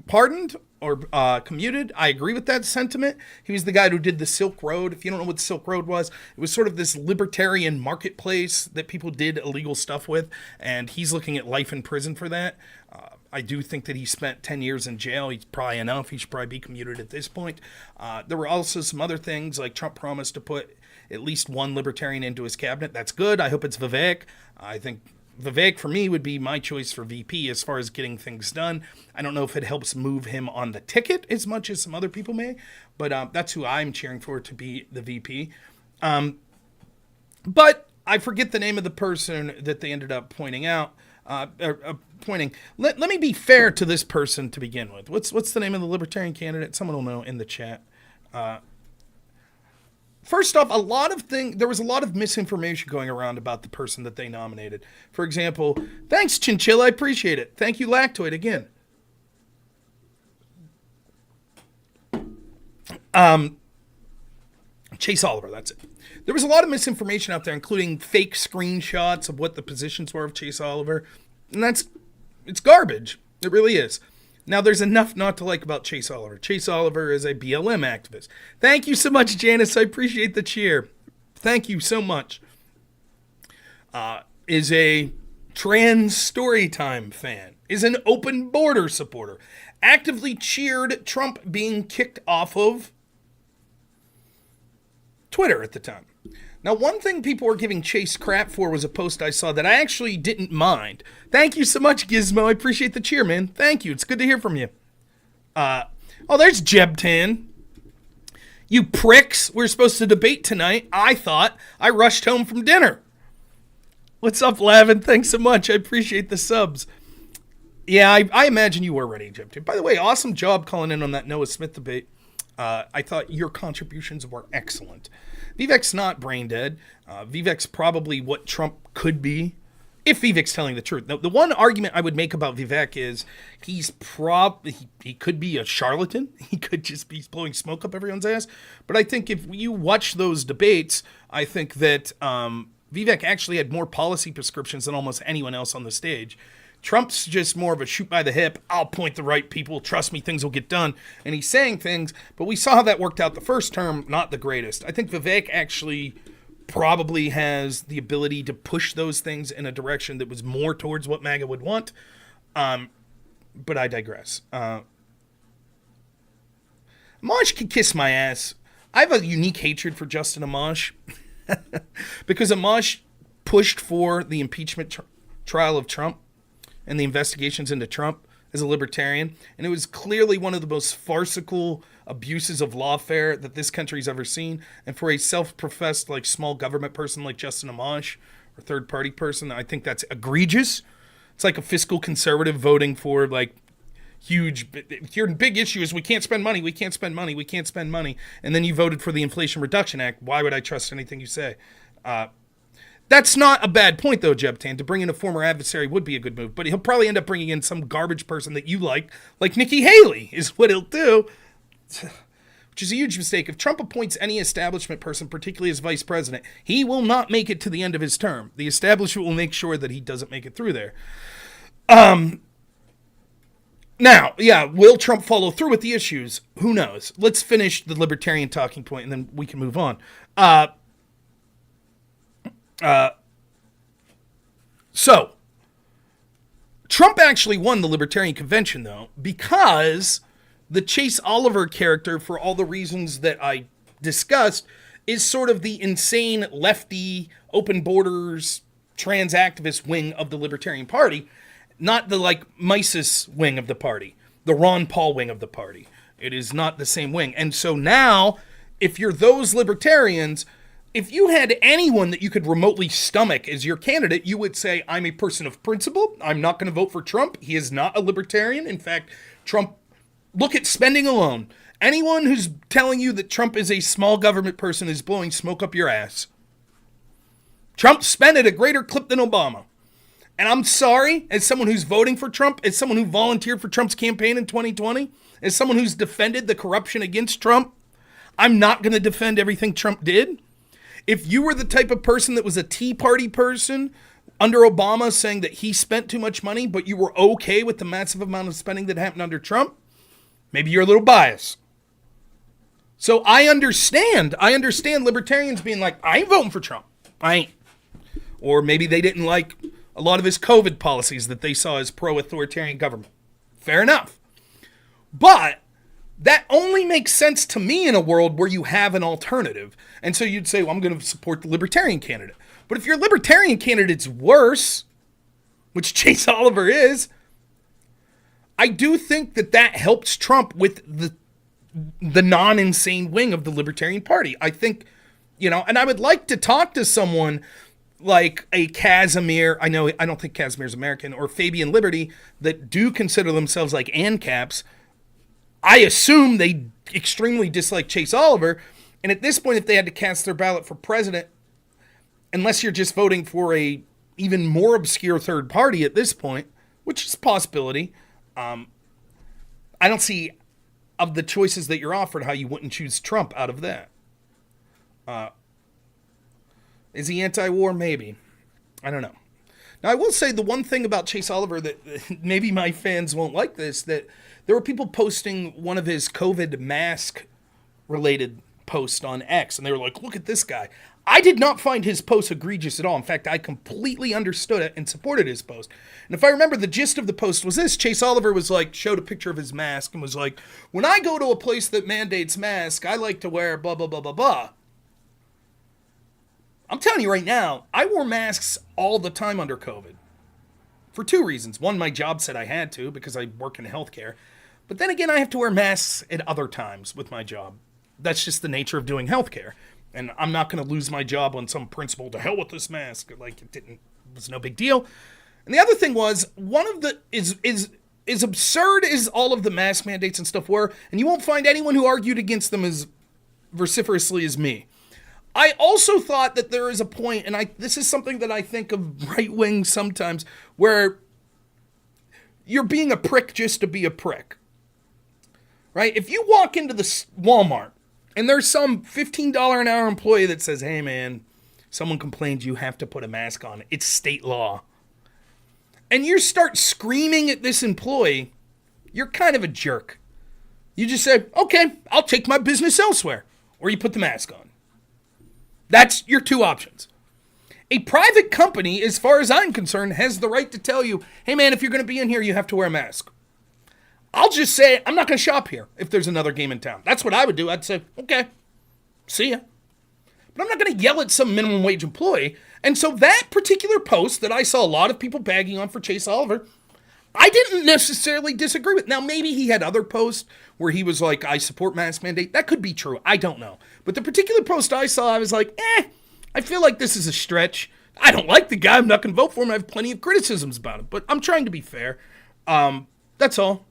A: pardoned or commuted. I agree with that sentiment. He was the guy who did the Silk Road. If you don't know what the Silk Road was, it was sort of this libertarian marketplace that people did illegal stuff with, and he's looking at life in prison for that. I do think that he spent 10 years in jail. He's probably enough. He should probably be commuted at this point. There were also some other things, like Trump promised to put at least one libertarian into his cabinet. That's good. I hope it's Vivek. I think Vivek, for me, would be my choice for VP as far as getting things done. I don't know if it helps move him on the ticket as much as some other people may, but that's who I'm cheering for to be the VP. But I forget the name of the person that they ended up pointing out. Let me be fair to this person to begin with. What's the name of the Libertarian candidate? Someone will know in the chat. First off, there was a lot of misinformation going around about the person that they nominated. For example, thanks, Chinchilla, I appreciate it. Thank you, Lactoid, again. Chase Oliver, that's it. There was a lot of misinformation out there, including fake screenshots of what the positions were of Chase Oliver. And it's garbage. It really is. Now, there's enough not to like about Chase Oliver. Chase Oliver is a BLM activist. Thank you so much, Janice. I appreciate the cheer. Thank you so much. Is a trans Storytime fan. Is an open border supporter. Actively cheered Trump being kicked off of Twitter at the time. Now, one thing people were giving Chase crap for was a post I saw that I actually didn't mind. Thank you so much, Gizmo. I appreciate the cheer, man. Thank you. It's good to hear from you. Oh, there's Jebtan. You pricks. We're supposed to debate tonight. I thought. I rushed home from dinner. What's up, Lavin? Thanks so much. I appreciate the subs. Yeah, I imagine you were ready, Jebtan. By the way, awesome job calling in on that Noah Smith debate. I thought your contributions were excellent. Vivek's not brain dead. Vivek's probably what Trump could be, if Vivek's telling the truth. Now, the one argument I would make about Vivek is he could be a charlatan. He could just be blowing smoke up everyone's ass. But I think if you watch those debates, I think that Vivek actually had more policy prescriptions than almost anyone else on the stage. Trump's just more of a shoot by the hip. I'll point the right people. Trust me, things will get done. And he's saying things, but we saw how that worked out the first term, not the greatest. I think Vivek actually probably has the ability to push those things in a direction that was more towards what MAGA would want. But I digress. Amash can kiss my ass. I have a unique hatred for Justin Amash because Amash pushed for the impeachment trial of Trump and the investigations into Trump as a libertarian. And it was clearly one of the most farcical abuses of lawfare that this country's ever seen. And for a self-professed like small government person like Justin Amash or third party person, I think that's egregious. It's like a fiscal conservative voting for like huge, your big issue is we can't spend money, we can't spend money, we can't spend money. And then you voted for the Inflation Reduction Act. Why would I trust anything you say? That's not a bad point, though, Jebtan. To bring in a former adversary would be a good move. But he'll probably end up bringing in some garbage person that you like Nikki Haley is what he'll do, which is a huge mistake. If Trump appoints any establishment person, particularly as vice president, he will not make it to the end of his term. The establishment will make sure that he doesn't make it through there. Now, yeah, will Trump follow through with the issues? Who knows? Let's finish the libertarian talking point, and then we can move on. So, Trump actually won the Libertarian Convention, though, because the Chase Oliver character, for all the reasons that I discussed, is sort of the insane lefty, open borders, trans activist wing of the Libertarian Party, not the, like, Mises wing of the party, the Ron Paul wing of the party. It is not the same wing. And so now, if you're those libertarians, if you had anyone that you could remotely stomach as your candidate, you would say, I'm a person of principle. I'm not going to vote for Trump. He is not a libertarian. In fact, Trump, look at spending alone. Anyone who's telling you that Trump is a small government person is blowing smoke up your ass. Trump spent at a greater clip than Obama. And I'm sorry, as someone who's voting for Trump, as someone who volunteered for Trump's campaign in 2020, as someone who's defended the corruption against Trump, I'm not going to defend everything Trump did. If you were the type of person that was a Tea Party person under Obama saying that he spent too much money, but you were okay with the massive amount of spending that happened under Trump, maybe you're a little biased. So I understand libertarians being like, I ain't voting for Trump. I ain't. Or maybe they didn't like a lot of his COVID policies that they saw as pro-authoritarian government. Fair enough. But that only makes sense to me in a world where you have an alternative. And so you'd say, well, I'm going to support the libertarian candidate. But if your libertarian candidate's worse, which Chase Oliver is, I do think that that helps Trump with the non-insane wing of the Libertarian Party. I think, and I would like to talk to someone like a Casimir, I don't think Casimir's American, or Fabian Liberty, that do consider themselves like ANCAPs. I assume they extremely dislike Chase Oliver, and at this point, if they had to cast their ballot for president, unless you're just voting for a even more obscure third party at this point, which is a possibility, I don't see, of the choices that you're offered, how you wouldn't choose Trump out of that. Is he anti-war? Maybe. I don't know. Now, I will say the one thing about Chase Oliver that maybe my fans won't like this, that there were people posting one of his COVID mask-related posts on X, and they were like, look at this guy. I did not find his post egregious at all. In fact, I completely understood it and supported his post. And if I remember, the gist of the post was this. Chase Oliver was like, showed a picture of his mask and was like, when I go to a place that mandates mask, I like to wear blah, blah, blah, blah, blah. I'm telling you right now, I wore masks all the time under COVID. For two reasons. One, my job said I had to because I work in healthcare. But then again, I have to wear masks at other times with my job. That's just the nature of doing healthcare. And I'm not going to lose my job on some principle. To hell with this mask. Like, it was no big deal. And the other thing was, one of the, is absurd as all of the mask mandates and stuff were, and you won't find anyone who argued against them as vociferously as me. I also thought that there is a point, and this is something that I think of right wing sometimes, where you're being a prick just to be a prick. Right? If you walk into the Walmart and there's some $15 an hour employee that says, hey man, someone complained you have to put a mask on. It's state law. And you start screaming at this employee, you're kind of a jerk. You just say, okay, I'll take my business elsewhere. Or you put the mask on. That's your two options. A private company, as far as I'm concerned, has the right to tell you, hey man, if you're going to be in here, you have to wear a mask. I'll just say, I'm not going to shop here if there's another game in town. That's what I would do. I'd say, okay, see ya. But I'm not going to yell at some minimum wage employee. And so that particular post that I saw a lot of people bagging on for Chase Oliver, I didn't necessarily disagree with. Now, maybe he had other posts where he was like, I support mask mandate. That could be true. I don't know. But the particular post I saw, I was like, I feel like this is a stretch. I don't like the guy. I'm not going to vote for him. I have plenty of criticisms about him. But I'm trying to be fair. That's all.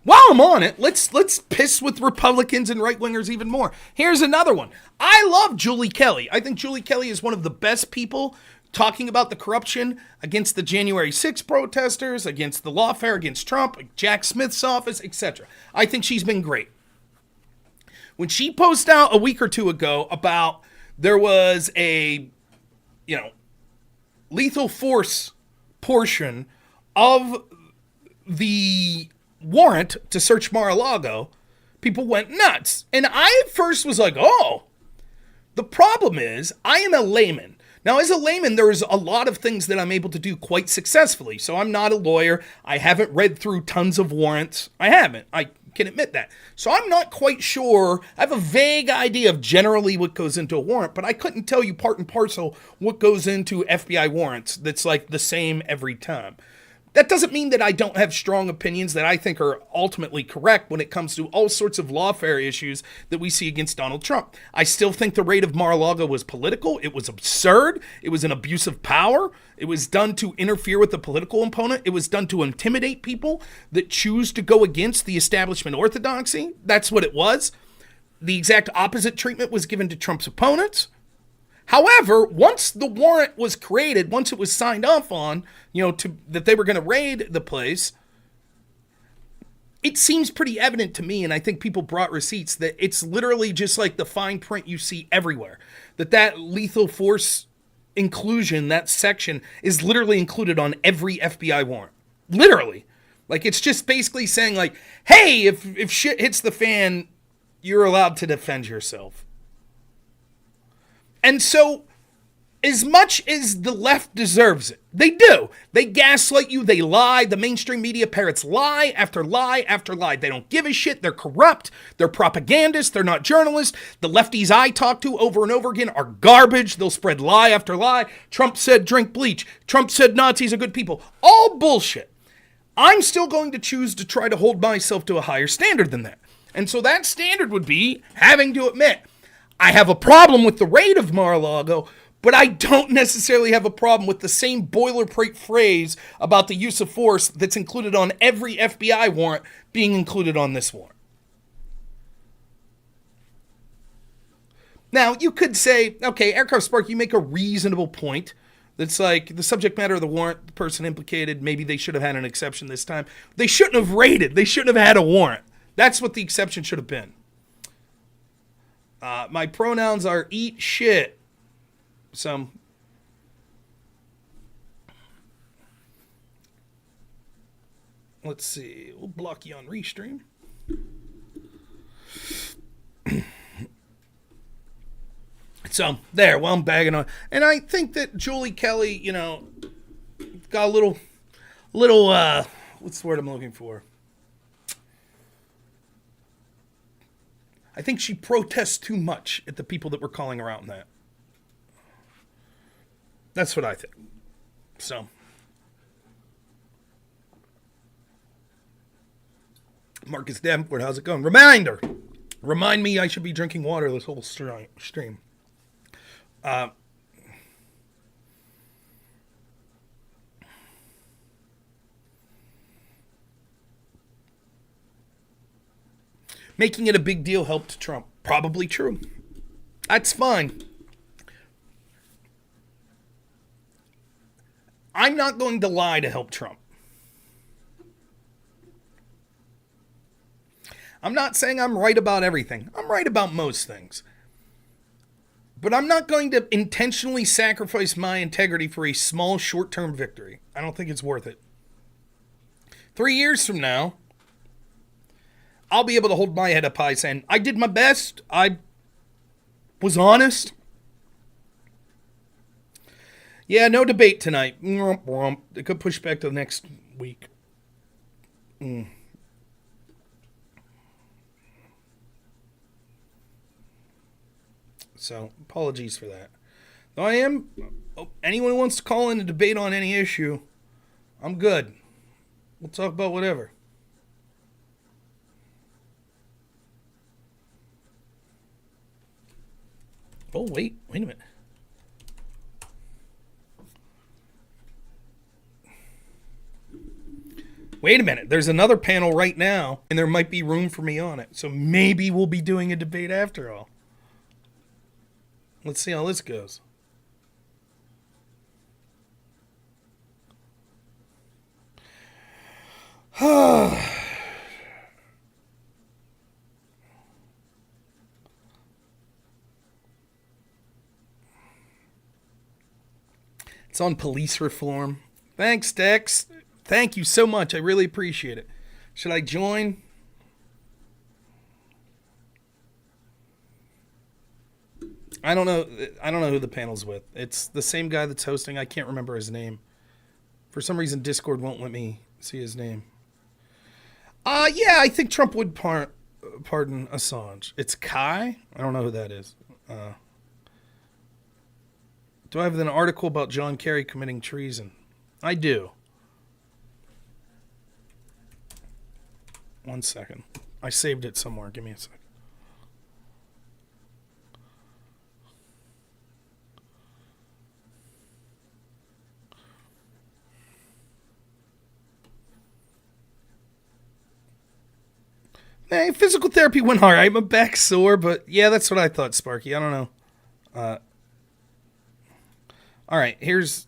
A: While I'm on it, let's piss with Republicans and right-wingers even more. Here's another one. I love Julie Kelly. I think Julie Kelly is one of the best people talking about the corruption against the January 6th protesters, against the lawfare, against Trump, Jack Smith's office, etc. I think she's been great. When she posted out a week or two ago about there was a, lethal force portion of the warrant to search Mar-a-Lago, people went nuts. And I at first was like, oh, the problem is I am a layman. Now, as a layman, there's a lot of things that I'm able to do quite successfully. So I'm not a lawyer. I haven't read through tons of warrants. I haven't. I can admit that. So I'm not quite sure. I have a vague idea of generally what goes into a warrant, but I couldn't tell you part and parcel what goes into FBI warrants that's like the same every time. That doesn't mean that I don't have strong opinions that I think are ultimately correct when it comes to all sorts of lawfare issues that we see against Donald Trump. I still think the raid of Mar-a-Lago was political. It was absurd. It was an abuse of power. It was done to interfere with the political opponent. It was done to intimidate people that choose to go against the establishment orthodoxy. That's what it was. The exact opposite treatment was given to Trump's opponents. However, once the warrant was created, once it was signed off on, that they were going to raid the place, it seems pretty evident to me, and I think people brought receipts, that it's literally just like the fine print you see everywhere. That lethal force inclusion, that section, is literally included on every FBI warrant. Literally. Like, it's just basically saying, like, hey, if shit hits the fan, you're allowed to defend yourself. And so, as much as the left deserves it, they do. They gaslight you, they lie, the mainstream media parrots lie after lie after lie. They don't give a shit, they're corrupt, they're propagandists, they're not journalists. The lefties I talk to over and over again are garbage, they'll spread lie after lie. Trump said drink bleach, Trump said Nazis are good people. All bullshit. I'm still going to choose to try to hold myself to a higher standard than that. And so that standard would be having to admit, I have a problem with the raid of Mar-a-Lago, but I don't necessarily have a problem with the same boilerplate phrase about the use of force that's included on every FBI warrant being included on this warrant. Now, you could say, okay, Aircraft Spark, you make a reasonable point. That's like the subject matter of the warrant, the person implicated, maybe they should have had an exception this time. They shouldn't have raided. They shouldn't have had a warrant. That's what the exception should have been. My pronouns are eat shit. So, let's see. We'll block you on Restream. So, there. Well, I'm bagging on. And I think that Julie Kelly, got a little, what's the word I'm looking for? I think she protests too much at the people that were calling her out in that. That's what I think. So. Marcus Davenport, how's it going? Reminder. Remind me I should be drinking water this whole stream. Making it a big deal helped Trump. Probably true. That's fine. I'm not going to lie to help Trump. I'm not saying I'm right about everything. I'm right about most things. But I'm not going to intentionally sacrifice my integrity for a small short-term victory. I don't think it's worth it. 3 years from now, I'll be able to hold my head up high saying, I did my best. I was honest. Yeah, no debate tonight. It could push back to next week. So, apologies for that. Though anyone who wants to call in a debate on any issue, I'm good. We'll talk about whatever. Oh, wait a minute. Wait a minute. There's another panel right now, and there might be room for me on it. So maybe we'll be doing a debate after all. Let's see how this goes. It's on police reform. Thanks, Dex. Thank you so much. I really appreciate it. Should I join? I don't know who the panel's with. It's the same guy that's hosting. I can't remember his name. For some reason, Discord won't let me see his name. Yeah, I think Trump would pardon Assange. It's Kai? I don't know who that is. Do I have an article about John Kerry committing treason? I do. 1 second. I saved it somewhere. Give me a second. Hey, physical therapy went all right. My back's sore, but yeah, that's what I thought, Sparky. I don't know. All right, here's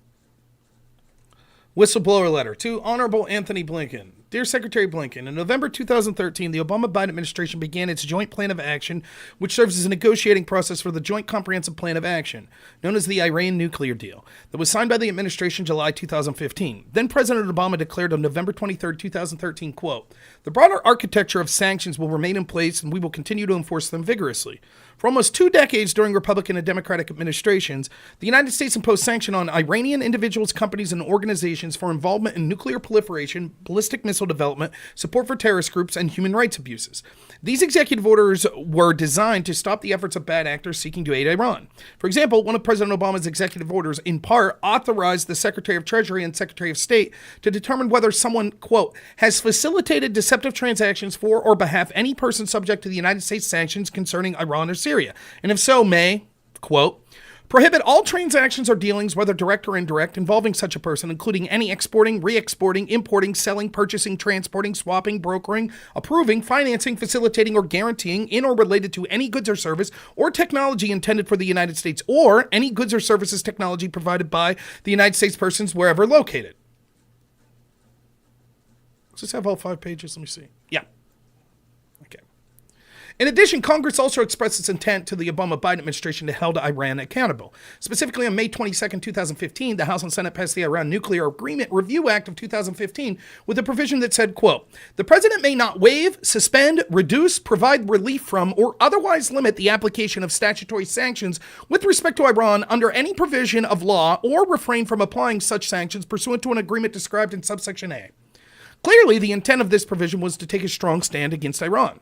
A: whistleblower letter to Honorable Anthony Blinken. Dear Secretary Blinken, in November 2013, the Obama-Biden administration began its Joint Plan of Action, which serves as a negotiating process for the Joint Comprehensive Plan of Action, known as the Iran nuclear deal, that was signed by the administration in July 2015. Then President Obama declared on November 23, 2013, quote, the broader architecture of sanctions will remain in place and we will continue to enforce them vigorously. For almost 2 decades during Republican and Democratic administrations, the United States imposed sanctions on Iranian individuals, companies, and organizations for involvement in nuclear proliferation, ballistic missile development, support for terrorist groups, and human rights abuses. These executive orders were designed to stop the efforts of bad actors seeking to aid Iran. For example, one of President Obama's executive orders, in part, authorized the Secretary of Treasury and Secretary of State to determine whether someone, quote, has facilitated deceptive transactions for or behalf any person subject to the United States sanctions concerning Iran or Syria, and if so, may, quote, prohibit all transactions or dealings, whether direct or indirect, involving such a person, including any exporting, re-exporting, importing, selling, purchasing, transporting, swapping, brokering, approving, financing, facilitating, or guaranteeing in or related to any goods or service or technology intended for the United States, or any goods or services technology provided by the United States persons wherever located. Does this have all 5 pages? Let me see. Yeah. Okay. In addition, Congress also expressed its intent to the Obama-Biden administration to hold Iran accountable. Specifically, on May 22, 2015, the House and Senate passed the Iran Nuclear Agreement Review Act of 2015 with a provision that said, quote, the president may not waive, suspend, reduce, provide relief from, or otherwise limit the application of statutory sanctions with respect to Iran under any provision of law or refrain from applying such sanctions pursuant to an agreement described in subsection A. Clearly, the intent of this provision was to take a strong stand against Iran.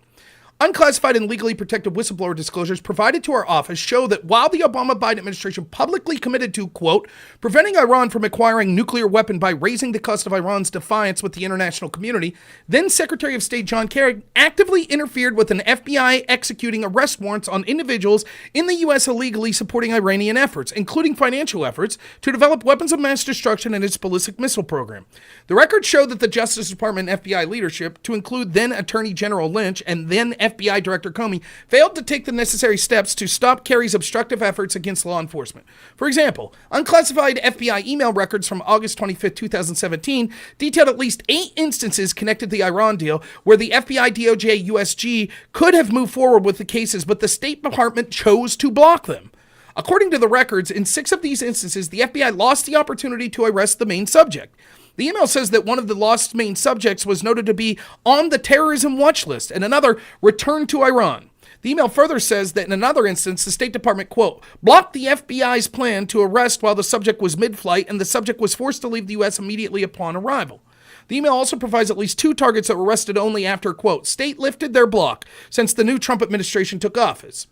A: Unclassified and legally protected whistleblower disclosures provided to our office show that while the Obama-Biden administration publicly committed to, quote, preventing Iran from acquiring nuclear weapon by raising the cost of Iran's defiance with the international community, then Secretary of State John Kerry actively interfered with an FBI executing arrest warrants on individuals in the U.S. illegally supporting Iranian efforts, including financial efforts, to develop weapons of mass destruction in its ballistic missile program. The records show that the Justice Department and FBI leadership, to include then Attorney General Lynch and then FBI Director Comey, failed to take the necessary steps to stop Kerry's obstructive efforts against law enforcement. For example, unclassified FBI email records from August 25, 2017 detailed at least 8 instances connected to the Iran deal where the FBI, DOJ, USG could have moved forward with the cases, but the State Department chose to block them. According to the records, in 6 of these instances, the FBI lost the opportunity to arrest the main subject. The email says that one of the lost main subjects was noted to be on the terrorism watch list and another returned to Iran. The email further says that in another instance, the State Department, quote, blocked the FBI's plan to arrest while the subject was mid-flight and the subject was forced to leave the U.S. immediately upon arrival. The email also provides at least 2 targets that were arrested only after, quote, state lifted their block since the new Trump administration took office.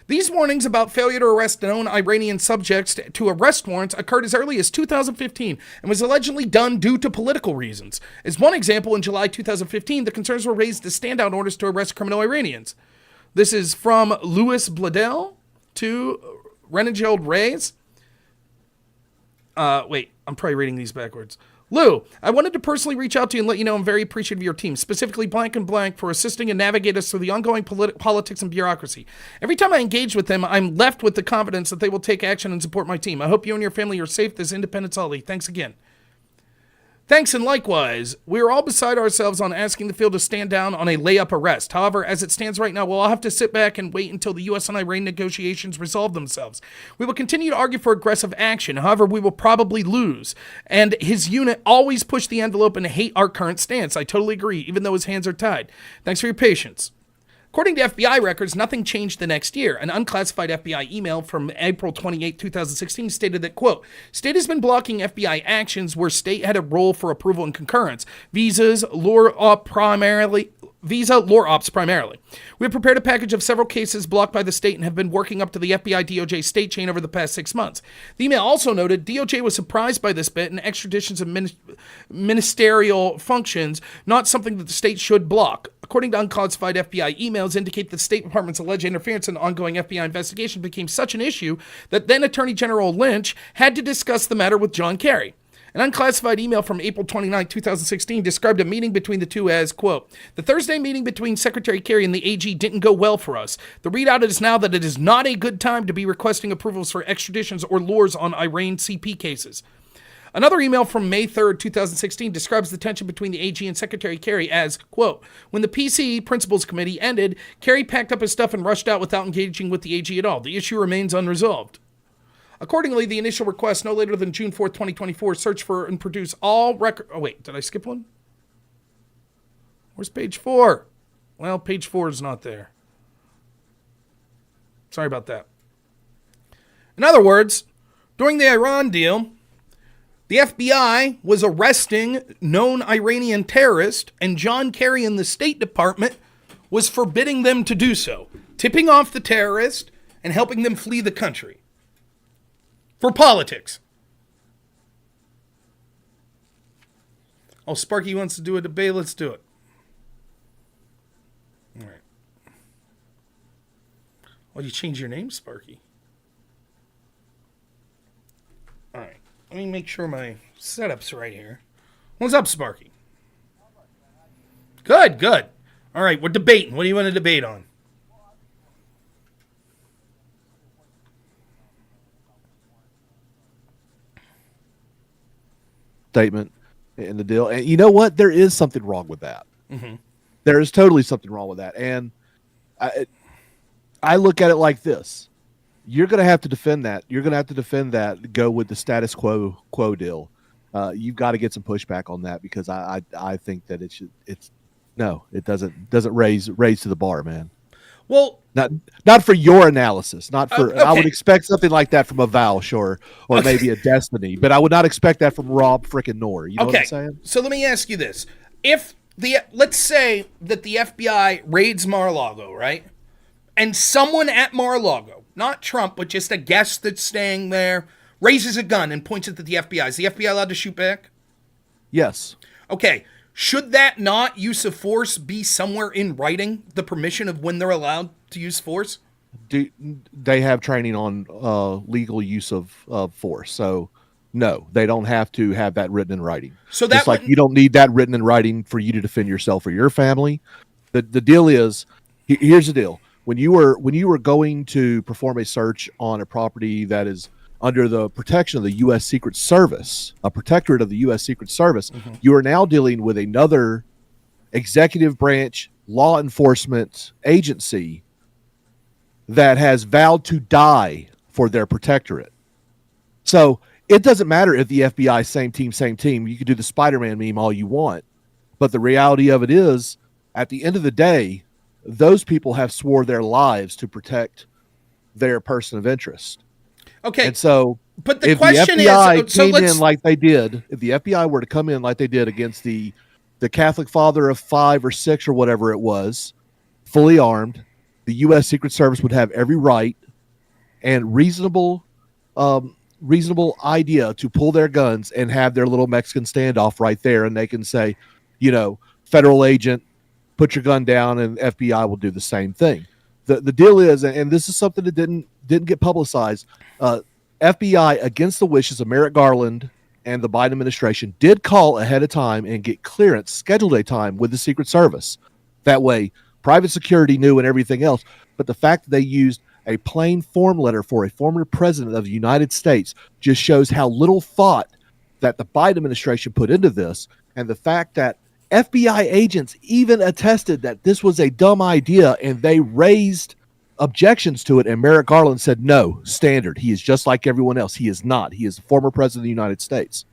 A: These warnings about failure to arrest known Iranian subjects to arrest warrants occurred as early as 2015 and was allegedly done due to political reasons. As one example, in July 2015, the concerns were raised to standout orders to arrest criminal Iranians. This is from Louis Bladel to Renegeld Reyes. Wait, I'm probably reading these backwards. Lou, I wanted to personally reach out to you and let you know I'm very appreciative of your team, specifically blank and blank, for assisting and navigate us through the ongoing politics and bureaucracy. Every time I engage with them, I'm left with the confidence that they will take action and support my team. I hope you and your family are safe this Independence holiday. Thanks again. Thanks, and likewise, we are all beside ourselves on asking the field to stand down on a layup arrest. However, as it stands right now, we'll all have to sit back and wait until the U.S. and Iran negotiations resolve themselves. We will continue to argue for aggressive action. However, we will probably lose. And his unit always push the envelope and hate our current stance. I totally agree, even though his hands are tied. Thanks for your patience. According to FBI records, nothing changed the next year. An unclassified FBI email from April 28, 2016 stated that, quote, state has been blocking FBI actions where state had a role for approval and concurrence. Visa, lure ops primarily. We have prepared a package of several cases blocked by the state and have been working up to the FBI DOJ state chain over the past 6 months. The email also noted DOJ was surprised by this bit and extraditions of ministerial functions, not something that the state should block. According to unclassified FBI emails, indicate the State Department's alleged interference in the ongoing FBI investigation became such an issue that then Attorney General Lynch had to discuss the matter with John Kerry. An unclassified email from April 29, 2016 described a meeting between the two as, quote, the Thursday meeting between Secretary Kerry and the AG didn't go well for us. The readout is now that it is not a good time to be requesting approvals for extraditions or lures on Iran CP cases. Another email from May 3rd, 2016 describes the tension between the AG and Secretary Kerry as, quote, when the PC Principals Committee ended, Kerry packed up his stuff and rushed out without engaging with the AG at all. The issue remains unresolved. Accordingly, the initial request, no later than June 4th, 2024, search for and produce all record... Oh, wait, did I skip one? Where's page 4? Well, page 4 is not there. Sorry about that. In other words, during the Iran deal, the FBI was arresting known Iranian terrorists, and John Kerry and the State Department was forbidding them to do so, tipping off the terrorists and helping them flee the country. For politics. Oh, Sparky wants to do a debate. Let's do it. All right. Why did you change your name, Sparky? All right. Let me make sure my setup's right here. What's up, Sparky? Good, good. All right, we're debating. What do you want to debate on?
D: Statement in the deal. And you know what? There is something wrong with that.
A: Mm-hmm.
D: There is totally something wrong with that. And I look at it like this. You're going to have to defend that. You're going to have to defend that, go with the status quo deal. You've got to get some pushback on that because I think that it doesn't raise to the bar, man.
A: Well,
D: not for your analysis, not for,
A: okay.
D: I would expect something like that from a Val, sure, or maybe a Destiny, but I would not expect that from Rob frickin' Noerr. You know what I'm saying?
A: So let me ask you this. If let's say that the FBI raids Mar-a-Lago, right? And someone at Mar-a-Lago, not Trump, but just a guest that's staying there, raises a gun and points it at the FBI. Is the FBI allowed to shoot back?
D: Yes.
A: Okay. Should that not use of force be somewhere in writing, the permission of when they're allowed to use force?
D: They have training on legal use of force. So, no, they don't have to have that written in writing.
A: So that
D: just like you don't need that written in writing for you to defend yourself or your family. The deal is, here's the deal. When you were going to perform a search on a property that is under the protection of the U.S. Secret Service, a protectorate of the U.S. Secret Service, you are now dealing with another executive branch law enforcement agency that has vowed to die for their protectorate. So it doesn't matter if the FBI, same team. You can do the Spider-Man meme all you want. But the reality of it is, at the end of the day, those people have swore their lives to protect their person of interest.
A: Okay.
D: And so,
A: but the
D: if
A: question
D: the FBI
A: is, so
D: came in like they did, if the FBI were to come in like they did against the Catholic father of 5 or 6 or whatever it was, fully armed, the U.S. Secret Service would have every right and reasonable idea to pull their guns and have their little Mexican standoff right there, and they can say, federal agent, put your gun down, and FBI will do the same thing. The deal is, and this is something that didn't get publicized, FBI, against the wishes of Merrick Garland and the Biden administration, did call ahead of time and get clearance, scheduled a time with the Secret Service. That way, private security knew and everything else. But the fact that they used a plain form letter for a former president of the United States just shows how little thought that the Biden administration put into this, and the fact that FBI agents even attested that this was a dumb idea, and they raised objections to it, and Merrick Garland said, no, standard. He is just like everyone else. He is not. He is the former president of the United States.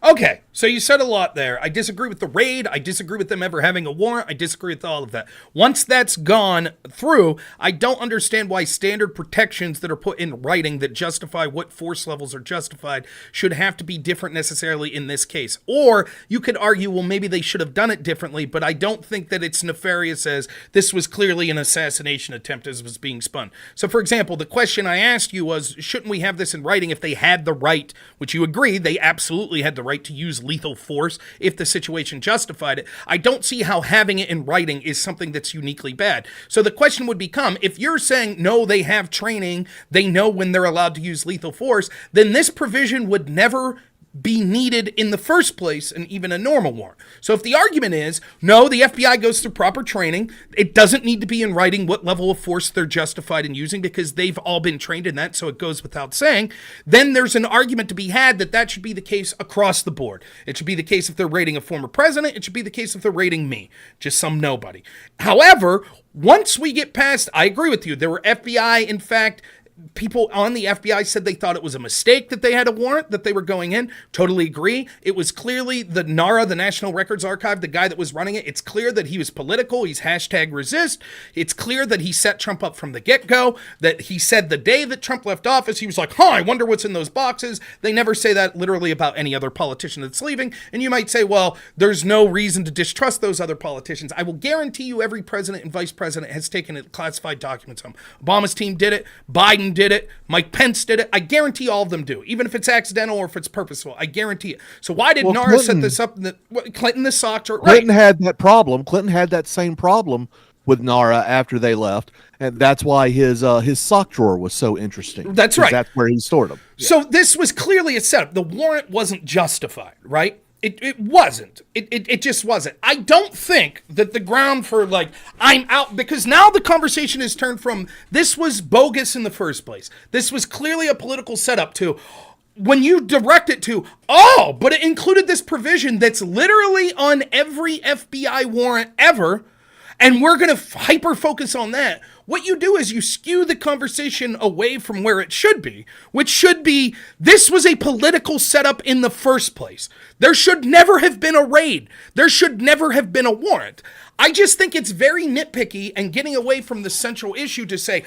A: Okay, so you said a lot there. I disagree with the raid. I disagree with them ever having a warrant. I disagree with all of that. Once that's gone through, I don't understand why standard protections that are put in writing that justify what force levels are justified should have to be different necessarily in this case. Or you could argue, well, maybe they should have done it differently, but I don't think that it's nefarious as this was clearly an assassination attempt as was being spun. So, for example, the question I asked you was, shouldn't we have this in writing if they had the right, which you agree, they absolutely had the right to use lethal force if the situation justified it. I don't see how having it in writing is something that's uniquely bad. So the question would become, if you're saying, no, they have training, they know when they're allowed to use lethal force, then this provision would never be needed in the first place in even a normal warrant. So if the argument is, no, the FBI goes through proper training, it doesn't need to be in writing what level of force they're justified in using because they've all been trained in that, so it goes without saying, then there's an argument to be had that that should be the case across the board. It should be the case if they're raiding a former president, it should be the case if they're raiding me, just some nobody. However, once we get past, I agree with you, there were FBI, in fact, people on the FBI said they thought it was a mistake that they had a warrant, that they were going in. Totally agree. It was clearly the NARA, the National Records Archive, the guy that was running it. It's clear that he was political. He's #resist. It's clear that he set Trump up from the get-go, that he said the day that Trump left office, he was like, I wonder what's in those boxes. They never say that literally about any other politician that's leaving. And you might say, well, there's no reason to distrust those other politicians. I will guarantee you every president and vice president has taken classified documents home. Obama's team did it. Biden did it. Mike Pence did it. I guarantee all of them do, even if it's accidental or if it's purposeful. I guarantee it. So why did NARA set this up? Clinton, the sock drawer.
D: Clinton had that problem. Clinton had that same problem with NARA after they left, and that's why his sock drawer was so interesting.
A: That's right.
D: That's where he stored them. Yeah.
A: So this was clearly a setup. The warrant wasn't justified, right? It wasn't. It just wasn't. I don't think that the ground for I'm out, because now the conversation has turned from this was bogus in the first place. This was clearly a political setup to when you direct it to, but it included this provision that's literally on every FBI warrant ever, and we're going to hyper-focus on that. What you do is you skew the conversation away from where it should be, which should be, this was a political setup in the first place. There should never have been a raid. There should never have been a warrant. I just think it's very nitpicky and getting away from the central issue to say,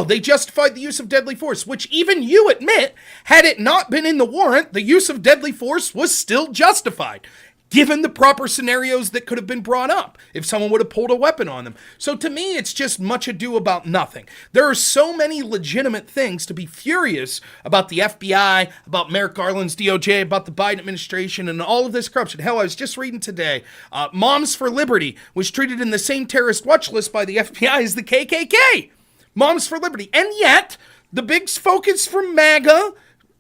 A: they justified the use of deadly force, which even you admit, had it not been in the warrant, the use of deadly force was still justified. given the proper scenarios that could have been brought up if someone would have pulled a weapon on them. So to me, it's just much ado about nothing. There are so many legitimate things to be furious about the FBI, about Merrick Garland's DOJ, about the Biden administration, and all of this corruption. Hell, I was just reading today, Moms for Liberty was treated in the same terrorist watch list by the FBI as the KKK. Moms for Liberty. And yet, the big focus from MAGA,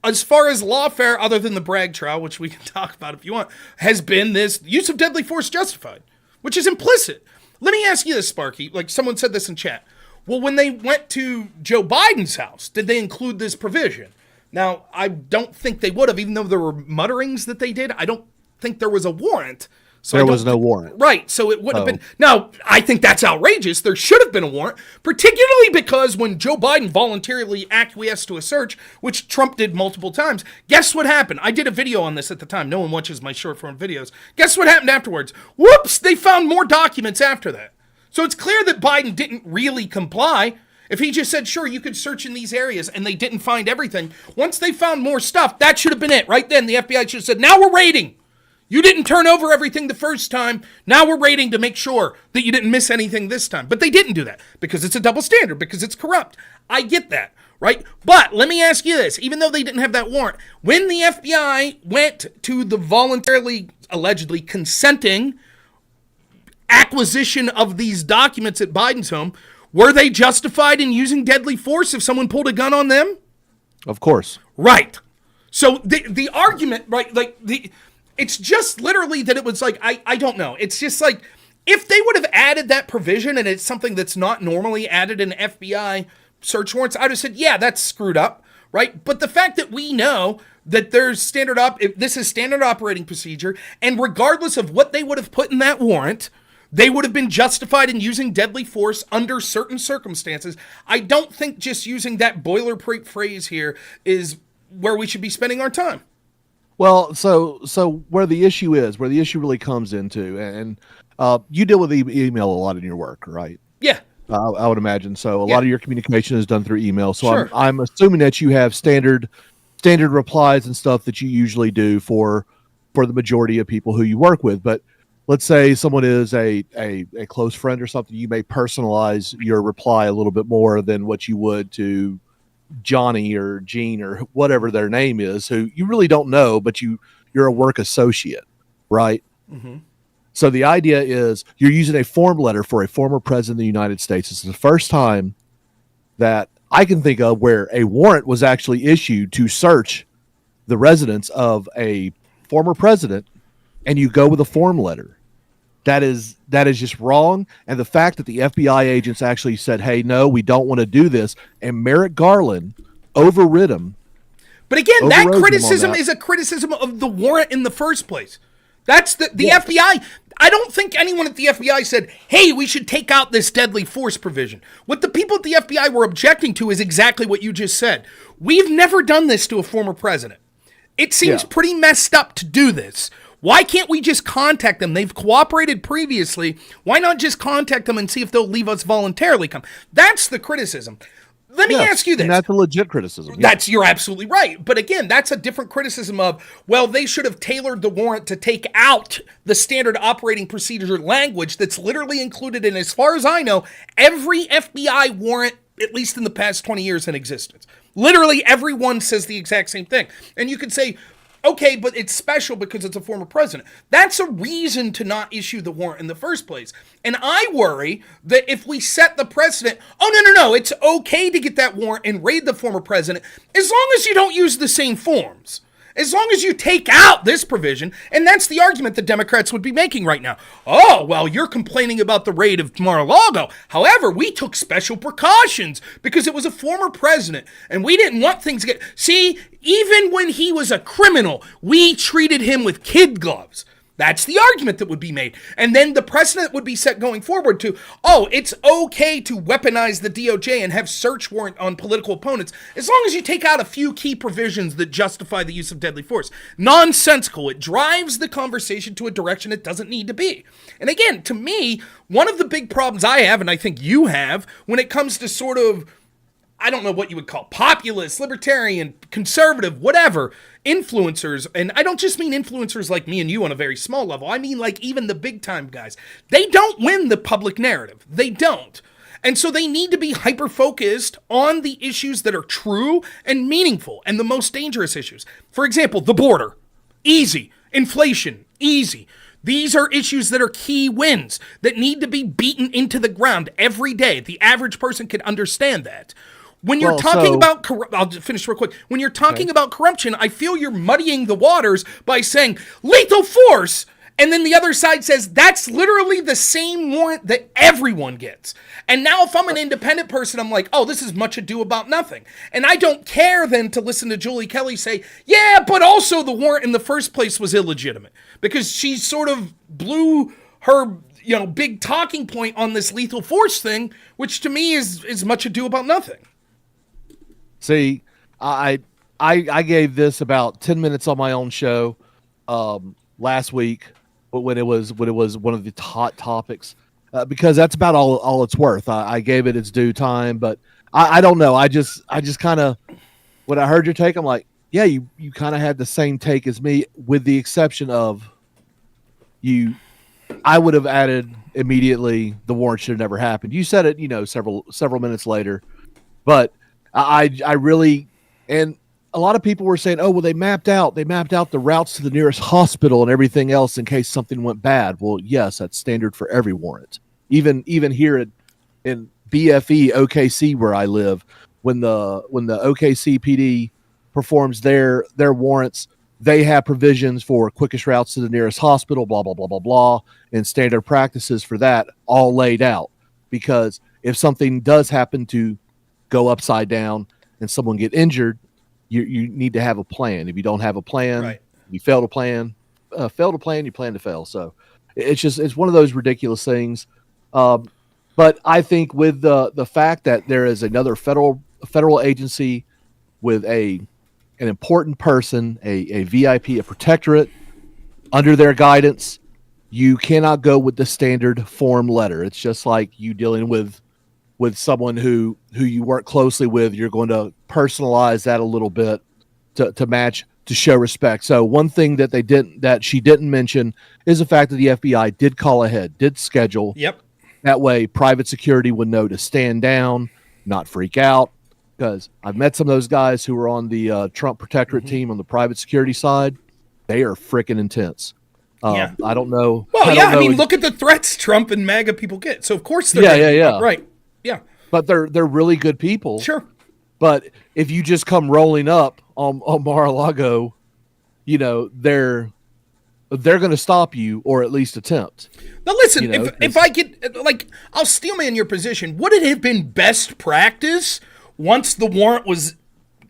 A: as far as lawfare, other than the Bragg trial, which we can talk about if you want, has been this use of deadly force justified, which is implicit. Let me ask you this, Sparky. Like someone said this in chat. Well, when they went to Joe Biden's house, did they include this provision? Now, I don't think they would have, even though there were mutterings that they did. I don't think there was a warrant. So
D: there was no warrant.
A: Right, so it wouldn't have been. Now, I think that's outrageous. There should have been a warrant, particularly because when Joe Biden voluntarily acquiesced to a search, which Trump did multiple times, guess what happened? I did a video on this at the time. No one watches my short form videos. Guess what happened afterwards? Whoops, they found more documents after that. So it's clear that Biden didn't really comply. If he just said, sure, you could search in these areas, and they didn't find everything, once they found more stuff, that should have been it. Right then, the FBI should have said, now we're raiding. You didn't turn over everything the first time. Now we're raiding to make sure that you didn't miss anything this time. But they didn't do that because it's a double standard, because it's corrupt. I get that, right? But let me ask you this. Even though they didn't have that warrant, when the FBI went to the voluntarily, allegedly consenting acquisition of these documents at Biden's home, were they justified in using deadly force if someone pulled a gun on them?
D: Of course.
A: Right. So the argument, right, like it's just literally that it was like, I don't know. It's just like, if they would have added that provision and it's something that's not normally added in FBI search warrants, I'd have said, yeah, that's screwed up, right? But the fact that we know that there's this is standard operating procedure, and regardless of what they would have put in that warrant, they would have been justified in using deadly force under certain circumstances. I don't think just using that boilerplate phrase here is where we should be spending our time.
D: Well, so where the issue really comes into, and you deal with email a lot in your work, right?
A: Yeah.
D: I would imagine. So a lot of your communication is done through email. So
A: sure.
D: I'm assuming that you have standard replies and stuff that you usually do for the majority of people who you work with. But let's say someone is a close friend or something, you may personalize your reply a little bit more than what you would to Johnny or Gene or whatever their name is, who you really don't know, but you're a work associate, right? Mm-hmm. So the idea is you're using a form letter for a former president of the United States. It's the first time that I can think of where a warrant was actually issued to search the residence of a former president, and you go with a form letter. That is just wrong. And the fact that the FBI agents actually said, hey, no, we don't want to do this, and Merrick Garland overrid him.
A: But again, that criticism is a criticism of the warrant in the first place. That's the FBI. I don't think anyone at the FBI said, hey, we should take out this deadly force provision. What the people at the FBI were objecting to is exactly what you just said. We've never done this to a former president. It seems pretty messed up to do this. Why can't we just contact them? They've cooperated previously. Why not just contact them and see if they'll leave us voluntarily come? That's the criticism. Let me ask you this.
D: And that's a legit criticism.
A: You're absolutely right. But again, that's a different criticism of, well, they should have tailored the warrant to take out the standard operating procedure language that's literally included in, as far as I know, every FBI warrant, at least in the past 20 years in existence. Literally everyone says the exact same thing. And you could say, okay, but it's special because it's a former president. That's a reason to not issue the warrant in the first place. And I worry that if we set the precedent, no, it's okay to get that warrant and raid the former president as long as you don't use the same forms. As long as you take out this provision, and that's the argument the Democrats would be making right now. Oh, well, you're complaining about the raid of Mar-a-Lago. However, we took special precautions because it was a former president, and we didn't want things to get... See, even when he was a criminal, we treated him with kid gloves. That's the argument that would be made. And then the precedent would be set going forward to, oh, it's okay to weaponize the DOJ and have search warrant on political opponents as long as you take out a few key provisions that justify the use of deadly force. Nonsensical. It drives the conversation to a direction it doesn't need to be. And again, to me, one of the big problems I have, and I think you have, when it comes to sort of, I don't know what you would call populist, libertarian, conservative, whatever, influencers, and I don't just mean influencers like me and you on a very small level. I mean like even the big time guys. They don't win the public narrative. They don't. And so they need to be hyper-focused on the issues that are true and meaningful and the most dangerous issues. For example, the border. Easy. Inflation. Easy. These are issues that are key wins that need to be beaten into the ground every day. The average person can understand that. When you're talking about I'll just finish real quick. When you're talking about corruption, I feel you're muddying the waters by saying lethal force, and then the other side says that's literally the same warrant that everyone gets. And now if I'm an independent person, I'm like, oh, this is much ado about nothing. And I don't care then to listen to Julie Kelly say, yeah, but also the warrant in the first place was illegitimate. Because she sort of blew her, big talking point on this lethal force thing, which to me is much ado about nothing.
D: See, I gave this about 10 minutes on my own show last week, but when it was one of the hot topics, because that's about all it's worth. I gave it its due time, but I don't know. I just kind of, when I heard your take, I'm like, yeah, you kind of had the same take as me, with the exception of I would have added immediately the warrant should have never happened. You said it, several minutes later, but I really, and a lot of people were saying, oh, well, they mapped out the routes to the nearest hospital and everything else in case something went bad. Well, yes, that's standard for every warrant. Even here in BFE OKC where I live, when the OKC PD performs their warrants, they have provisions for quickest routes to the nearest hospital, blah, blah, blah, blah, blah, and standard practices for that all laid out. Because if something does happen to go upside down and someone get injured, you need to have a plan. If you don't have a plan,
A: right,
D: you fail to plan, you plan to fail. So it's one of those ridiculous things. But I think with the fact that there is another federal agency with an important person, a VIP, a protectorate under their guidance, you cannot go with the standard form letter. It's just like you dealing with someone who you work closely with. You're going to personalize that a little bit to match, to show respect. So one thing that she didn't mention is the fact that the FBI did call ahead, did schedule.
A: Yep.
D: That way private security would know to stand down, not freak out. Because I've met some of those guys who were on the Trump protectorate team on the private security side. They are freaking intense.
A: Yeah.
D: I don't know.
A: Well, I mean, look at the threats Trump and MAGA people get. So of course they're
D: yeah.
A: Right. Yeah.
D: But they're really good people.
A: Sure.
D: But if you just come rolling up on Mar-a-Lago, they're going to stop you, or at least attempt.
A: Now listen, if I get, I'll steel man your position. Would it have been best practice once the warrant was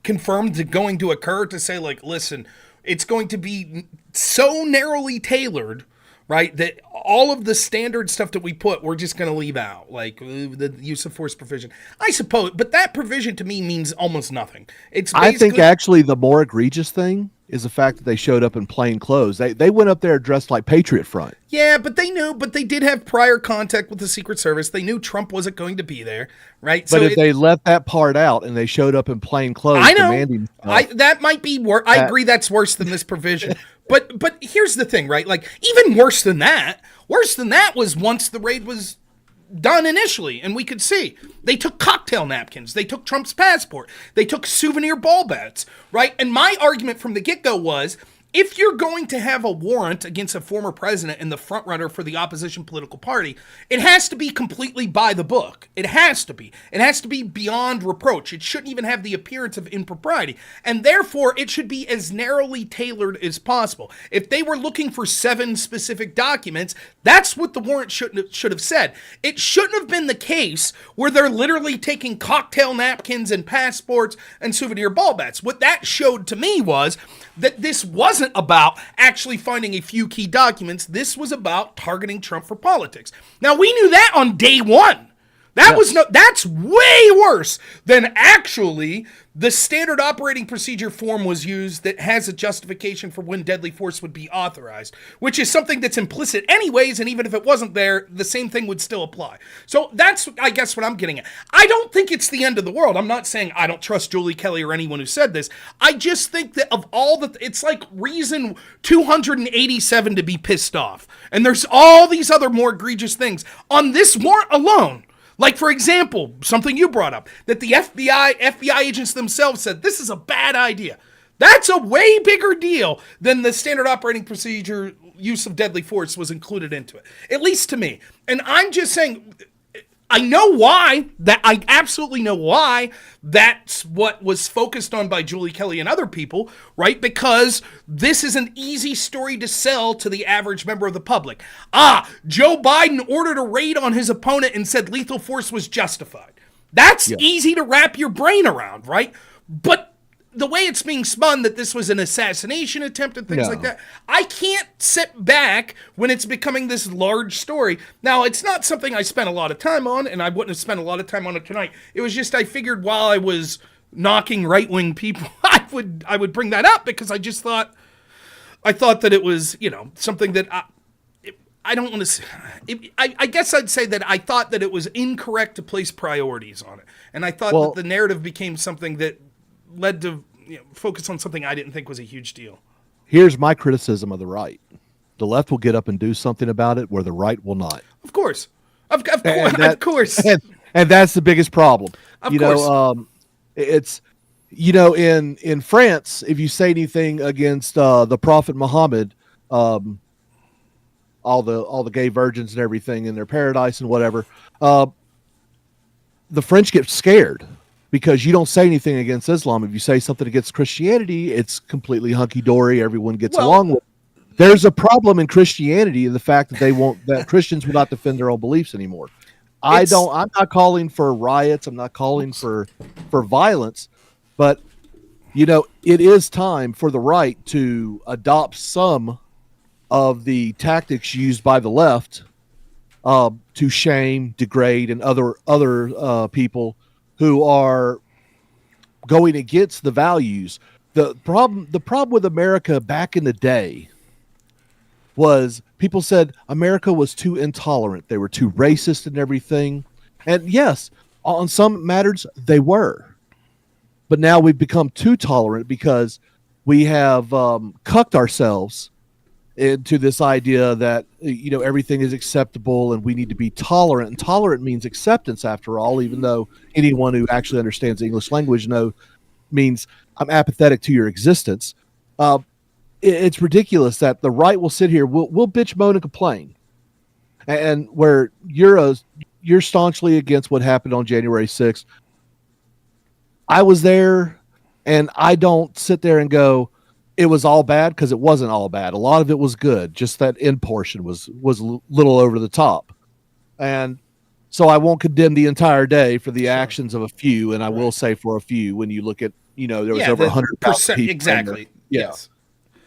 A: confirmed going to occur to say, listen, it's going to be so narrowly tailored, right, that all of the standard stuff that we put, we're just going to leave out, like the use of force provision. I suppose, but that provision to me means almost nothing.
D: I think actually the more egregious thing is the fact that they showed up in plain clothes. They went up there dressed like Patriot Front.
A: Yeah, but they did have prior contact with the Secret Service. They knew Trump wasn't going to be there, right?
D: But if they left that part out and they showed up in plain clothes,
A: I know. That might be worse. I agree that's worse than this provision. But here's the thing, right? Even worse than that was once the raid was done initially, and we could see they took cocktail napkins, they took Trump's passport, they took souvenir ball bats, right? And my argument from the get-go was, if you're going to have a warrant against a former president and the frontrunner for the opposition political party, it has to be completely by the book. It has to be. It has to be beyond reproach. It shouldn't even have the appearance of impropriety. And therefore, it should be as narrowly tailored as possible. If they were looking for 7 specific documents, that's what the warrant should have said. It shouldn't have been the case where they're literally taking cocktail napkins and passports and souvenir ball bats. What that showed to me was that this wasn't about actually finding a few key documents. This was about targeting Trump for politics. Now, we knew that on day one. That's way worse than actually the standard operating procedure form was used that has a justification for when deadly force would be authorized, which is something that's implicit anyways, and even if it wasn't there, the same thing would still apply. So that's, I guess, what I'm getting at. I don't think it's the end of the world. I'm not saying I don't trust Julie Kelly or anyone who said this. I just think that of all the, it's like reason 287 to be pissed off. And there's all these other more egregious things. On this warrant alone, like, for example, something you brought up, that the FBI agents themselves said, this is a bad idea. That's a way bigger deal than the standard operating procedure use of deadly force was included into it, at least to me. And I'm just saying, I know why, I absolutely know why that's what was focused on by Julie Kelly and other people, right? Because this is an easy story to sell to the average member of the public. Joe Biden ordered a raid on his opponent and said lethal force was justified. That's easy to wrap your brain around, right? But the way it's being spun that this was an assassination attempt and things like that, I can't sit back when it's becoming this large story. Now, it's not something I spent a lot of time on, and I wouldn't have spent a lot of time on it tonight. It was just I figured while I was knocking right-wing people, I would bring that up because I thought that it was, something that I don't want to say. I guess I'd say that I thought that it was incorrect to place priorities on it. And I thought that the narrative became something that led to focus on something I didn't think was a huge deal.
D: Here's my criticism of the right. The left will get up and do something about it where the right will not.
A: Of course. Of course.
D: And that's the biggest problem.
A: Of course.
D: It's, in France, if you say anything against the Prophet Muhammad, all the gay virgins and everything in their paradise and whatever, the French get scared. Because you don't say anything against Islam. If you say something against Christianity, it's completely hunky-dory. Everyone gets along with it. There's a problem in Christianity in the fact that that Christians will not defend their own beliefs anymore. I'm not calling for riots. I'm not calling for violence. But, it is time for the right to adopt some of the tactics used by the left to shame, degrade, and other people who are going against the values. The problem with America back in the day was people said America was too intolerant. They were too racist and everything. And yes, on some matters they were. But now we've become too tolerant because we have cucked ourselves into this idea that everything is acceptable and we need to be tolerant, and tolerant means acceptance after all, even though anyone who actually understands the English language means I'm apathetic to your existence. It's ridiculous that the right will sit here, we'll bitch, moan, and complain, and where you're staunchly against what happened on January 6th. I was there, and I don't sit there and go, it was all bad, because it wasn't all bad. A lot of it was good. Just that end portion was a little over the top. And so I won't condemn the entire day for the actions of a few. And I will say for a few, when you look at, there was over 100,000 people.
A: Exactly. Yes.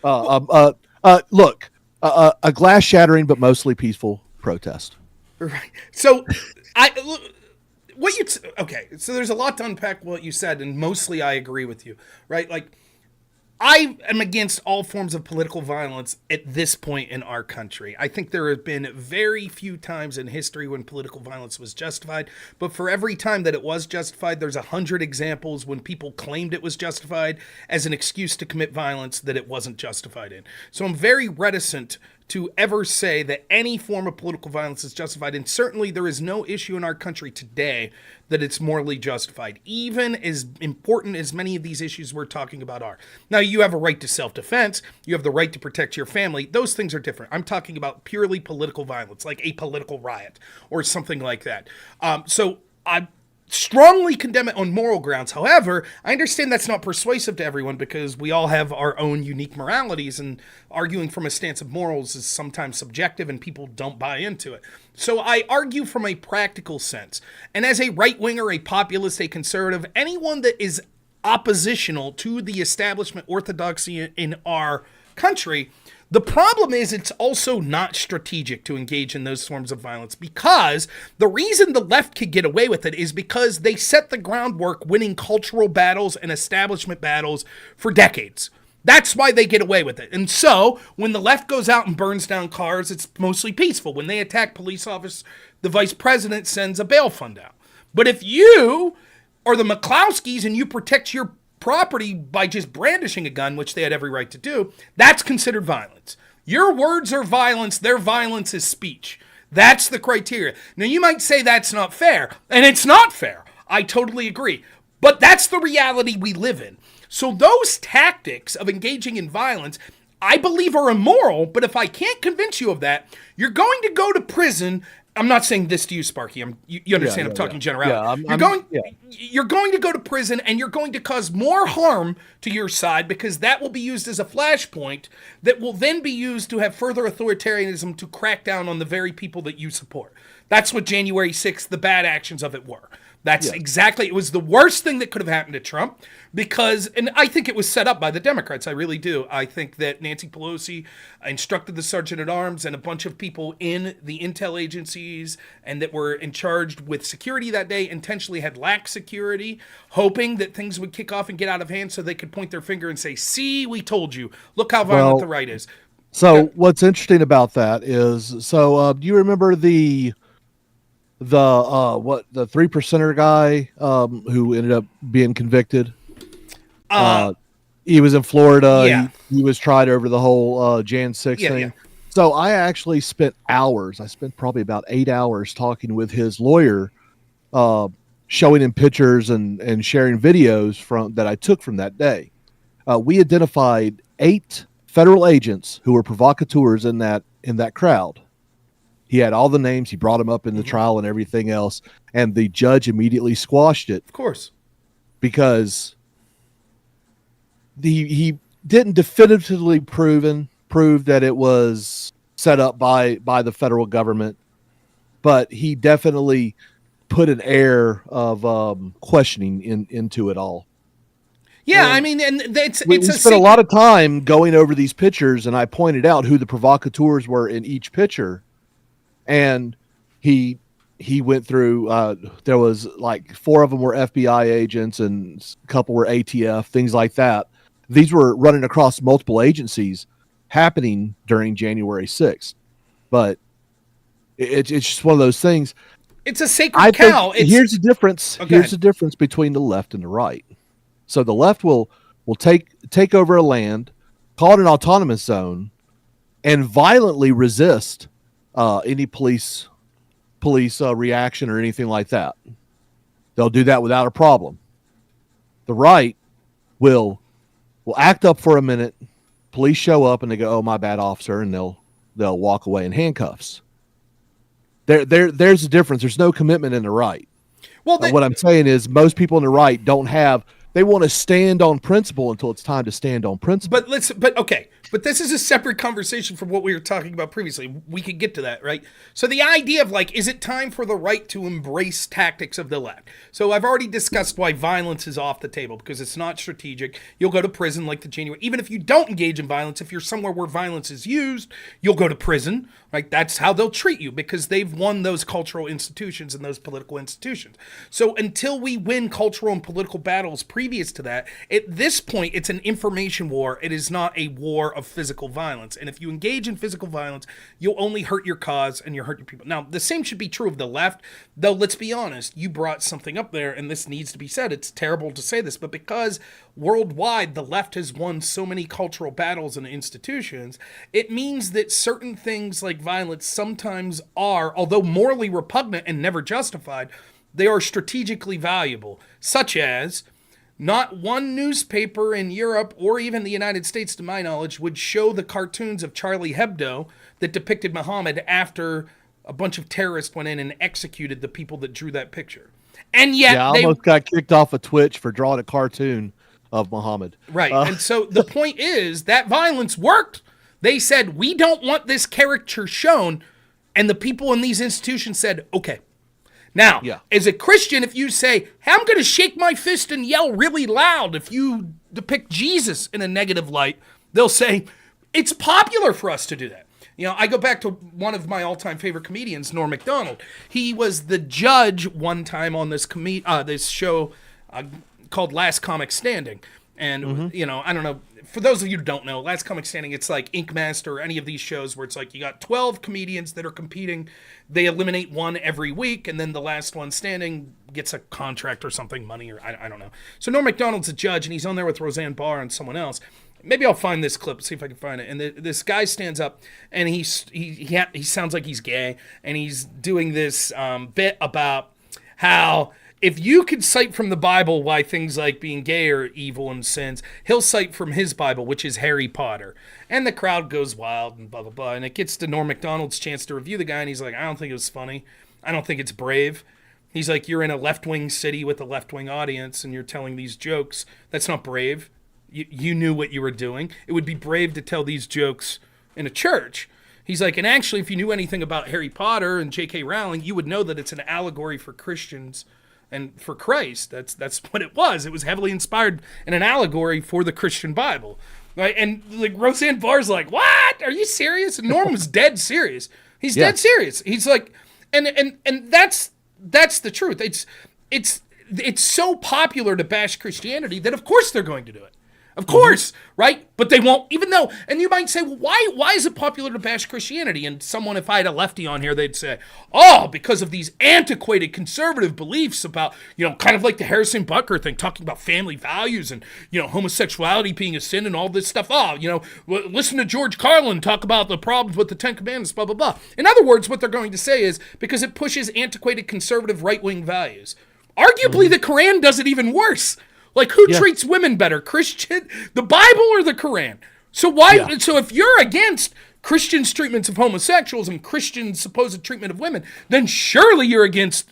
D: Look, a glass shattering, but mostly peaceful protest.
A: Right. So so there's a lot to unpack what you said, and mostly I agree with you, right? Like, I am against all forms of political violence at this point in our country. I think there have been very few times in history when political violence was justified, but for every time that it was justified, there's 100 examples when people claimed it was justified as an excuse to commit violence that it wasn't justified in. So I'm very reticent to ever say that any form of political violence is justified, and certainly there is no issue in our country today that it's morally justified, even as important as many of these issues we're talking about are. Now, you have a right to self-defense, you have the right to protect your family, those things are different. I'm talking about purely political violence, like a political riot or something like that. So I strongly condemn it on moral grounds. However, I understand that's not persuasive to everyone because we all have our own unique moralities, and arguing from a stance of morals is sometimes subjective and people don't buy into it. So I argue from a practical sense. And as a right-winger, a populist, a conservative, anyone that is oppositional to the establishment orthodoxy in our country, The problem is it's also not strategic to engage in those forms of violence, because the reason the left could get away with it is because they set the groundwork winning cultural battles and establishment battles for decades. That's why they get away with it. And so when the left goes out and burns down cars, it's mostly peaceful. When they attack police officers, the vice president sends a bail fund out. But if you are the McCloskeys and you protect your property by just brandishing a gun, which they had every right to do, that's considered violence. Your words are violence, their violence is speech. That's the criteria. Now you might say that's not fair, and it's not fair. I totally agree. But that's the reality we live in. So those tactics of engaging in violence, I believe are immoral, but if I can't convince you of that, you're going to go to prison. I'm not saying this to you, Sparky. You understand? I'm talking generality. You're going to go to prison, and you're going to cause more harm to your side, because that will be used as a flashpoint that will then be used to have further authoritarianism to crack down on the very people that you support. That's what January 6th, the bad actions of it were. That's exactly, it was the worst thing that could have happened to Trump, because, and I think it was set up by the Democrats, I really do. I think that Nancy Pelosi instructed the Sergeant at Arms and a bunch of people in the intel agencies and that were in charge with security that day intentionally had lax security, hoping that things would kick off and get out of hand so they could point their finger and say, see, we told you, look how violent the right is.
D: So what's interesting about that is, do you remember the 3%er guy who ended up being convicted? He was in Florida.
A: Yeah.
D: He was tried over the whole Jan 6 thing.
A: Yeah.
D: So I actually spent hours. I spent probably about 8 hours talking with his lawyer, showing him pictures and sharing videos that I took from that day. We identified 8 federal agents who were provocateurs in that crowd. He had all the names. He brought them up in the trial and everything else. And the judge immediately squashed it.
A: Of course.
D: Because he didn't definitively prove that it was set up by the federal government. But he definitely put an air of questioning into it all.
A: Yeah,
D: and
A: I mean, and
D: we spent a lot of time going over these pictures, and I pointed out who the provocateurs were in each picture. And he went through, there was like 4 of them were FBI agents and a couple were ATF, things like that. These were running across multiple agencies happening during January 6th. But it's just one of those things.
A: It's a sacred cow.
D: Here's the difference.
A: Okay.
D: Here's the difference between the left and the right. So the left will take over a land, call it an autonomous zone, and violently resist any police reaction or anything like that. They'll do that without a problem. The right will act up for a minute. Police show up and they go, "Oh, my bad, officer," and they'll walk away in handcuffs. There's a difference. There's no commitment in the right. Well, what I'm saying is most people in the right don't have. They want to stand on principle until it's time to stand on principle.
A: But this is a separate conversation from what we were talking about previously. We could get to that, right? So the idea of is it time for the right to embrace tactics of the left? So I've already discussed why violence is off the table, because it's not strategic. You'll go to prison like the January. Even if you don't engage in violence, if you're somewhere where violence is used, you'll go to prison, right? That's how they'll treat you, because they've won those cultural institutions and those political institutions. So until we win cultural and political battles previous to that, at this point, it's an information war. It is not a war of physical violence. And if you engage in physical violence, you'll only hurt your cause and you'll hurt your people. Now, the same should be true of the left, though let's be honest, you brought something up there, and this needs to be said. It's terrible to say this, but because worldwide the left has won so many cultural battles and institutions, it means that certain things like violence sometimes are, although morally repugnant and never justified, they are strategically valuable, such as not one newspaper in Europe or even the United States, to my knowledge, would show the cartoons of Charlie Hebdo that depicted Muhammad after a bunch of terrorists went in and executed the people that drew that picture. And yet
D: I almost got kicked off of Twitch for drawing a cartoon of Muhammad.
A: Right. And so the point is that violence worked. They said, we don't want this caricature shown. And the people in these institutions said, okay. Now, as a Christian, if you say, hey, I'm going to shake my fist and yell really loud if you depict Jesus in a negative light, they'll say, it's popular for us to do that. You know, I go back to one of my all-time favorite comedians, Norm Macdonald. He was the judge one time on this this show called Last Comic Standing. And, you know, I don't know, for those of you who don't know, Last Comic Standing, it's like Ink Master or any of these shows where it's like you got 12 comedians that are competing. They eliminate one every week, and then the last one standing gets a contract or something, money, or I don't know. So Norm Macdonald's a judge, and he's on there with Roseanne Barr and someone else. Maybe I'll find this clip, see if I can find it. And this guy stands up, and he sounds like he's gay, and he's doing this bit about how if you could cite from the Bible why things like being gay are evil and sins, he'll cite from his Bible, which is Harry Potter. And the crowd goes wild and blah, blah, blah. And it gets to Norm Macdonald's chance to review the guy, and he's like, I don't think it was funny. I don't think it's brave. He's like, you're in a left-wing city with a left-wing audience, and you're telling these jokes. That's not brave. You knew what you were doing. It would be brave to tell these jokes in a church. He's like, and actually, if you knew anything about Harry Potter and J.K. Rowling, you would know that it's an allegory for Christians and for Christ. That's what it was. It was heavily inspired in an allegory for the Christian Bible. Right? And like Roseanne Barr's like, what? Are you serious? And Norm was dead serious. He's dead serious. He's like, and that's the truth. It's so popular to bash Christianity that of course they're going to do it. Of course, right? But they won't, even though, and you might say, well, why is it popular to bash Christianity? And someone, if I had a lefty on here, they'd say, oh, because of these antiquated conservative beliefs about, you know, kind of like the Harrison Butker thing, talking about family values and, you know, homosexuality being a sin and all this stuff. Oh, you know, listen to George Carlin talk about the problems with the Ten Commandments, blah, blah, blah. In other words, what they're going to say is because it pushes antiquated conservative right-wing values. Arguably, the Quran does it even worse. Like, who treats women better, Christian, the Bible, or the Quran? So why? Yeah. So if you're against Christians' treatments of homosexuals and Christians' supposed treatment of women, then surely you're against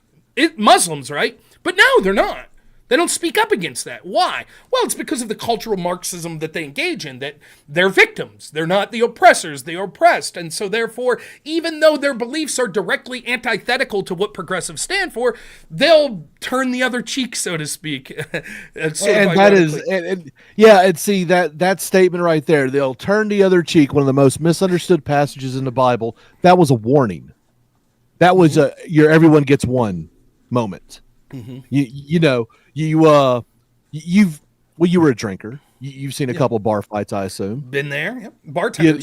A: Muslims, right? But no, they're not. They don't speak up against that. Why? Well, it's because of the cultural Marxism that they engage in, that they're victims. They're not the oppressors. They are oppressed. And so therefore, even though their beliefs are directly antithetical to what progressives stand for, they'll turn the other cheek, so to speak. And
D: see that statement right there, they'll turn the other cheek, one of the most misunderstood passages in the Bible. That was a warning. That was your everyone gets one moment. Mm-hmm. You were a drinker. You've seen a couple bar fights, I assume.
A: Been there, yep. Bartender.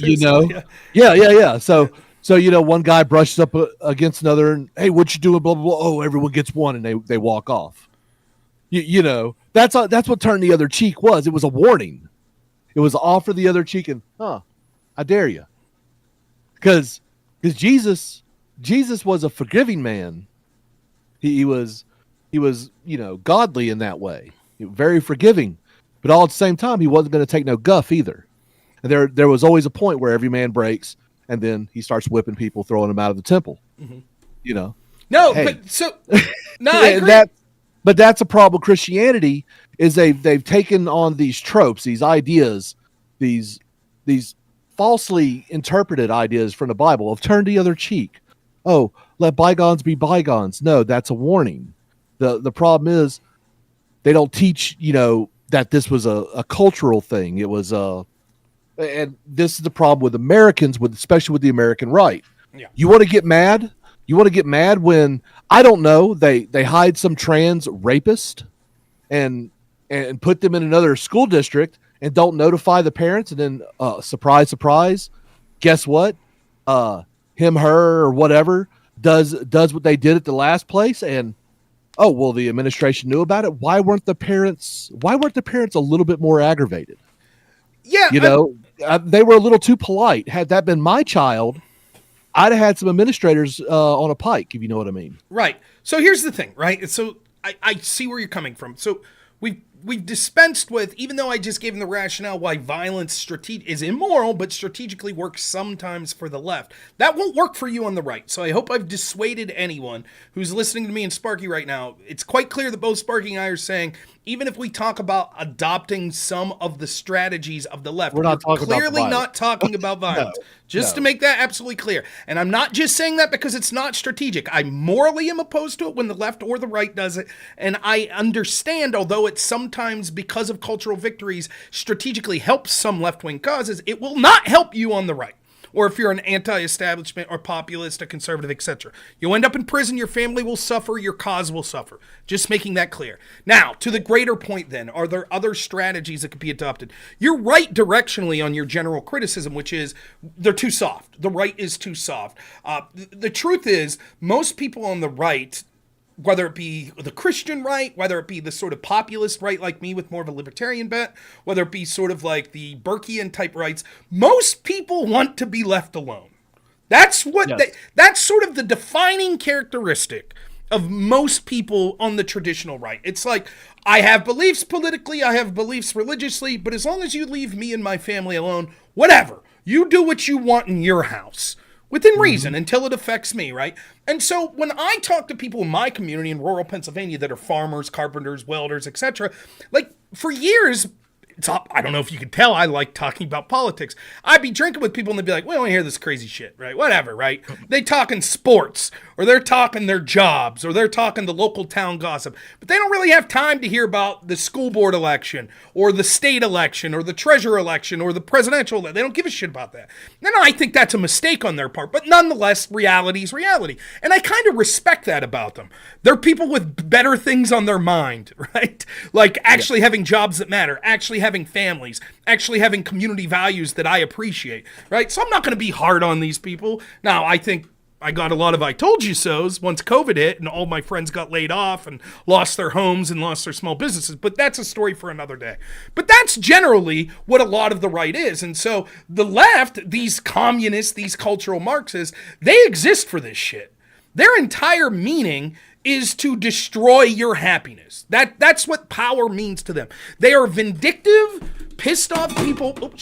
D: Yeah. So one guy brushes up against another, and hey, what you doing? Blah blah blah. Oh, everyone gets one, and they walk off. That's what turned the other cheek was. It was a warning. It was offer the other cheek, and I dare you, because Jesus was a forgiving man. He was godly in that way, very forgiving, but all at the same time, he wasn't going to take no guff either. And there was always a point where every man breaks, and then he starts whipping people, throwing them out of the temple. Mm-hmm.
A: No,
D: hey.
A: I agree.
D: But that's a problem with Christianity is they've taken on these tropes, these ideas, these falsely interpreted ideas from the Bible of turn the other cheek. Oh, let bygones be bygones. No, that's a warning. The problem is they don't teach, that this was a cultural thing. It was and this is the problem with Americans, especially with the American right. Yeah. You want to get mad? You want to get mad when, I don't know, they hide some trans rapist and put them in another school district and don't notify the parents, and then surprise, surprise, guess what? Him, her, or whatever does what they did at the last place, and oh well, the administration knew about it. Why weren't the parents a little bit more aggravated?
A: Yeah,
D: they were a little too polite. Had that been my child, I'd have had some administrators on a pike, if you know what I mean.
A: Right. So here's the thing, right? So I see where you're coming from. So we've dispensed with, even though I just gave him the rationale why violence is immoral, but strategically works sometimes for the left. That won't work for you on the right. So I hope I've dissuaded anyone who's listening to me and Sparky right now. It's quite clear that both Sparky and I are saying even if we talk about adopting some of the strategies of the left,
D: We're not talking about
A: clearly
D: violence.
A: not talking about violence. Just to
D: no.
A: make that absolutely clear. And I'm not just saying that because it's not strategic. I morally am opposed to it when the left or the right does it. And I understand, although it sometimes, because of cultural victories, strategically helps some left-wing causes, it will not help you on the right. Or if you're an anti-establishment or populist, a conservative, etc. You'll end up in prison, your family will suffer, your cause will suffer. Just making that clear. Now, to the greater point then, are there other strategies that could be adopted? You're right directionally on your general criticism, which is they're too soft. The right is too soft. The truth is, most people on the right, whether it be the Christian right, whether it be the sort of populist right like me with more of a libertarian bent, whether it be sort of like the Burkean type rights, most people want to be left alone. That's what that's sort of the defining characteristic of most people on the traditional right. It's like, I have beliefs politically, I have beliefs religiously, but as long as you leave me and my family alone, whatever, you do what you want in your house. Within reason, until it affects me, right? And so when I talk to people in my community in rural Pennsylvania that are farmers, carpenters, welders, etc., like for years, I don't know if you could tell, I like talking about politics. I'd be drinking with people and they'd be like, we don't hear this crazy shit, right? Whatever, right? They talking sports, or they're talking their jobs, or they're talking the local town gossip. But they don't really have time to hear about the school board election, or the state election, or the treasurer election, or the presidential election. They don't give a shit about that. And I think that's a mistake on their part. But nonetheless, reality is reality. And I kind of respect that about them. They're people with better things on their mind, right? Like actually having jobs that matter, actually having families, actually having community values that I appreciate, right? So I'm not going to be hard on these people. Now, I think I got a lot of I told you so's once COVID hit and all my friends got laid off and lost their homes and lost their small businesses, but that's a story for another day. But that's generally what a lot of the right is. And so the left, these communists, these cultural Marxists, they exist for this shit. Their entire meaning is to destroy your happiness. That's what power means to them. They are vindictive, pissed off people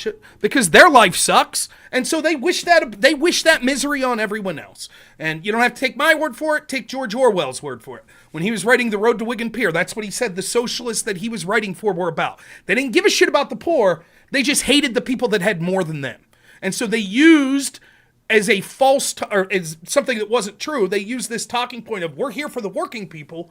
A: because their life sucks, and so they wish that misery on everyone else. And you don't have to take my word for it, take George Orwell's word for it. When he was writing The Road to Wigan Pier, that's what he said the socialists that he was writing for were about. They didn't give a shit about the poor, they just hated the people that had more than them. And so they used as a false, or as something that wasn't true, they used this talking point of we're here for the working people,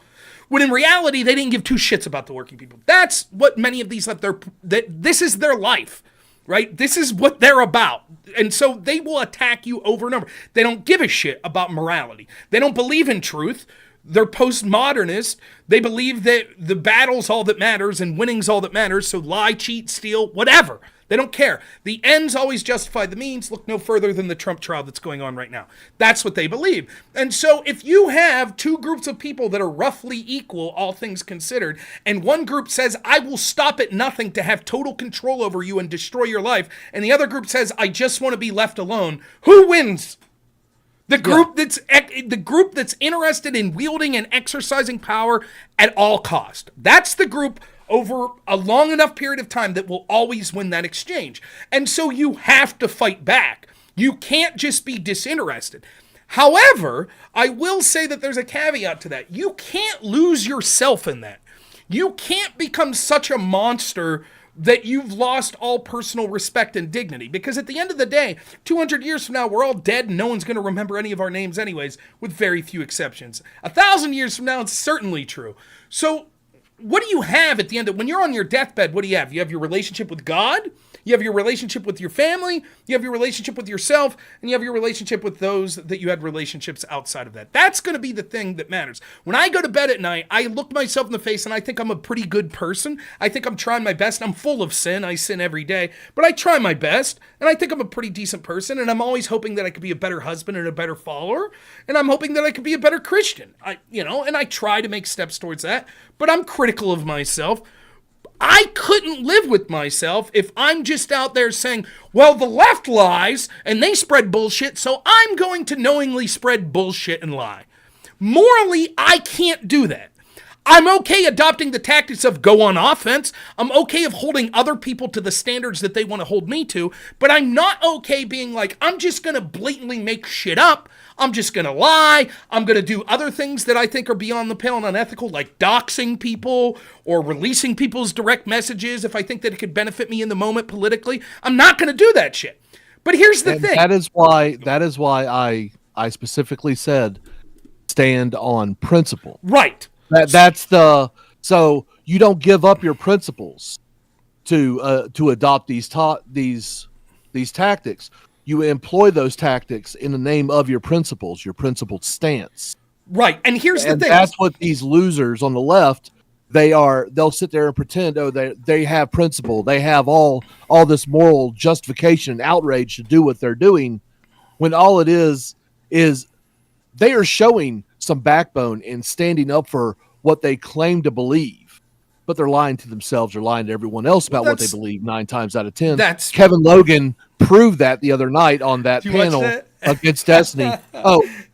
A: when in reality they didn't give two shits about the working people. That's what many of these left. This is their life, right? This is what they're about, and so they will attack you over and over. They don't give a shit about morality. They don't believe in truth. They're postmodernist. They believe that the battle's all that matters and winning's all that matters. So lie, cheat, steal, whatever. They don't care. The ends always justify the means. Look no further than the Trump trial that's going on right now. That's what they believe. And so if you have two groups of people that are roughly equal, all things considered, and one group says, I will stop at nothing to have total control over you and destroy your life, and the other group says, I just want to be left alone, who wins? The group that's interested in wielding and exercising power at all cost. That's the group over a long enough period of time that will always win that exchange. And so you have to fight back. You can't just be disinterested. However, I will say that there's a caveat to that. You can't lose yourself in that. You can't become such a monster that you've lost all personal respect and dignity. Because at the end of the day, 200 years from now, we're all dead and no one's going to remember any of our names anyways, with very few exceptions. 1,000 years from now, it's certainly true. So what do you have at the end of, when you're on your deathbed, what do you have? You have your relationship with God, you have your relationship with your family, you have your relationship with yourself, and you have your relationship with those that you had relationships outside of that. That's going to be the thing that matters. When I go to bed at night, I look myself in the face and I think I'm a pretty good person. I think I'm trying my best. I'm full of sin. I sin every day, but I try my best, and I think I'm a pretty decent person, and I'm always hoping that I could be a better husband and a better follower, and I'm hoping that I could be a better Christian. And I try to make steps towards that, but I'm critical of myself. I couldn't live with myself if I'm just out there saying, well, the left lies and they spread bullshit, so I'm going to knowingly spread bullshit and lie. Morally, I can't do that. I'm okay adopting the tactics of go on offense. I'm okay of holding other people to the standards that they want to hold me to, but I'm not okay being like, I'm just going to blatantly make shit up. I'm just going to lie. I'm going to do other things that I think are beyond the pale and unethical, like doxing people or releasing people's direct messages if I think that it could benefit me in the moment politically. I'm not going to do that shit. But here's the thing.
D: That is why I specifically said stand on principle.
A: Right.
D: So you don't give up your principles to adopt these tactics. You employ those tactics in the name of your principles, your principled stance.
A: Right. And here's the thing.
D: That's what these losers on the left, they'll sit there and pretend, they have principle. They have all this moral justification and outrage to do what they're doing, when all it is they are showing some backbone and standing up for what they claim to believe, but they're lying to themselves or lying to everyone else about what they believe 9 times out of 10. Kevin Logan proved that the other night on that panel against Destiny.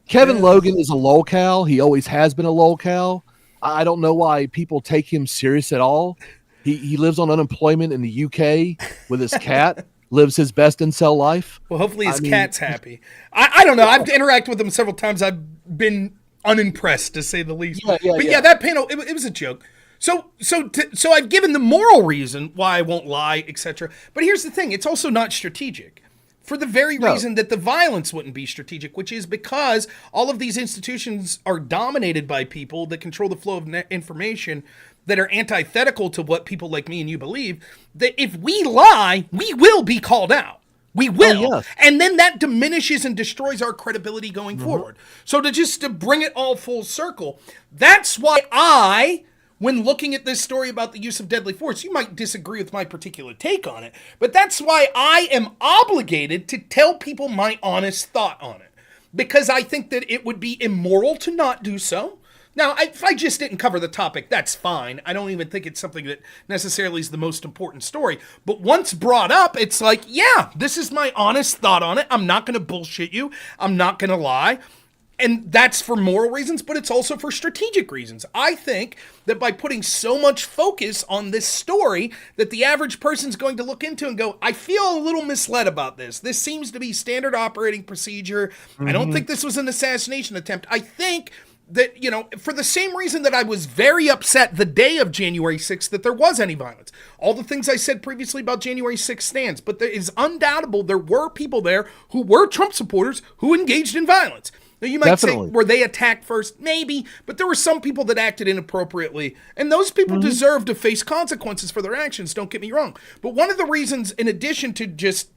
D: Kevin Logan is a lolcow. He always has been a lolcow. I don't know why people take him serious at all. He lives on unemployment in the UK with his cat, lives his best incel life.
A: Well, hopefully his cat's happy. I don't know. I've interacted with him several times. I've been unimpressed, to say the least. But that panel, it was a joke. So I've given the moral reason why I won't lie, etc. But here's the thing. It's also not strategic. For the very reason that the violence wouldn't be strategic, which is because all of these institutions are dominated by people that control the flow of information that are antithetical to what people like me and you believe, that if we lie, we will be called out. We will. Oh, yes. And then that diminishes and destroys our credibility going forward. So to bring it all full circle, that's why when looking at this story about the use of deadly force, you might disagree with my particular take on it, but that's why I am obligated to tell people my honest thought on it, because I think that it would be immoral to not do so. Now, if I just didn't cover the topic, that's fine. I don't even think it's something that necessarily is the most important story. But once brought up, it's like, yeah, this is my honest thought on it. I'm not going to bullshit you. I'm not going to lie. And that's for moral reasons, but it's also for strategic reasons. I think that by putting so much focus on this story that the average person's going to look into and go, I feel a little misled about this. This seems to be standard operating procedure. I don't think this was an assassination attempt. I think that, for the same reason that I was very upset the day of January 6th that there was any violence. All the things I said previously about January 6th stands, but there is undoubtable there were people there who were Trump supporters who engaged in violence. Now, you might say, were they attacked first? Maybe, but there were some people that acted inappropriately, and those people deserve to face consequences for their actions, don't get me wrong. But one of the reasons, in addition to just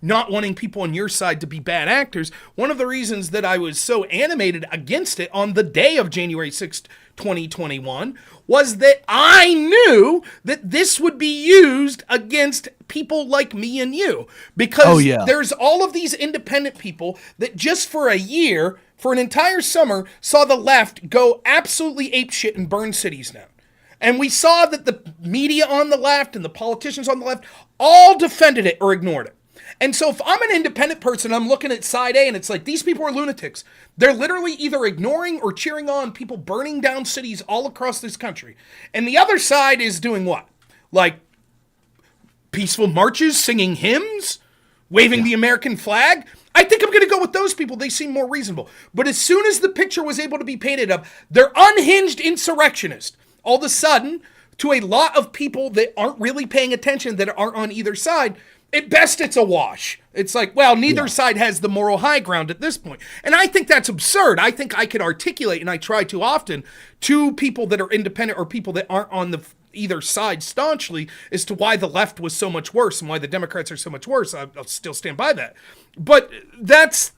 A: not wanting people on your side to be bad actors, one of the reasons that I was so animated against it on the day of January 6th, 2021, was that I knew that this would be used against people like me and you. Because there's all of these independent people that just for a year, for an entire summer, saw the left go absolutely apeshit and burn cities down. And we saw that the media on the left and the politicians on the left all defended it or ignored it. And so if I'm an independent person, I'm looking at side A and it's like, these people are lunatics. They're literally either ignoring or cheering on people burning down cities all across this country. And the other side is doing what? Like peaceful marches, singing hymns, waving the American flag. I think I'm going to go with those people. They seem more reasonable. But as soon as the picture was able to be painted up, they're unhinged insurrectionists. All of a sudden, to a lot of people that aren't really paying attention, that aren't on either side, at best, it's a wash. It's like, well, neither side has the moral high ground at this point. And I think that's absurd. I think I could articulate, and I try too often, to people that are independent or people that aren't on the either side staunchly as to why the left was so much worse and why the Democrats are so much worse. I'll still stand by that. But that's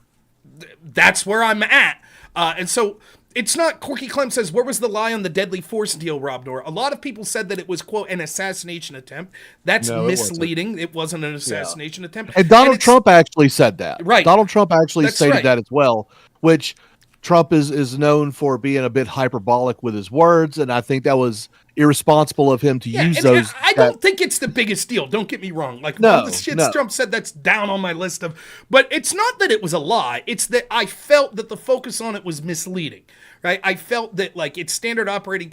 A: where I'm at. And so it's not, Corky Clem says, where was the lie on the deadly force deal, robnoerr? A lot of people said that it was, quote, an assassination attempt. That's misleading. It wasn't an assassination attempt.
D: And Donald Trump actually said that.
A: Right.
D: Donald Trump actually stated that as well, which Trump is known for being a bit hyperbolic with his words, and I think that was irresponsible of him to use those.
A: I don't think it's the biggest deal. Don't get me wrong. Like, all the shit Trump said, that's down on my list of. But it's not that it was a lie. It's that I felt that the focus on it was misleading. Right? I felt that, like, it's standard operating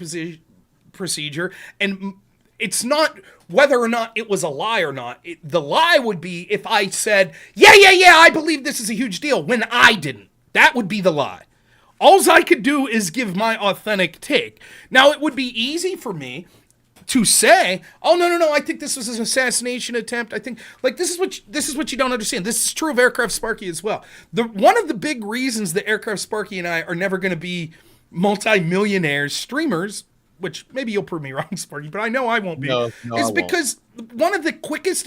A: procedure, and it's not whether or not it was a lie or not. The lie would be if I said, yeah, I believe this is a huge deal, when I didn't. That would be the lie. Alls I could do is give my authentic take. Now, it would be easy for me to say, oh, no, I think this was an assassination attempt. I think, like, this is what you don't understand. This is true of Aircraft Sparky as well. One of the big reasons that Aircraft Sparky and I are never going to be multi-millionaire streamers, which maybe you'll prove me wrong, Sparky, but I know I won't be, is because one of the quickest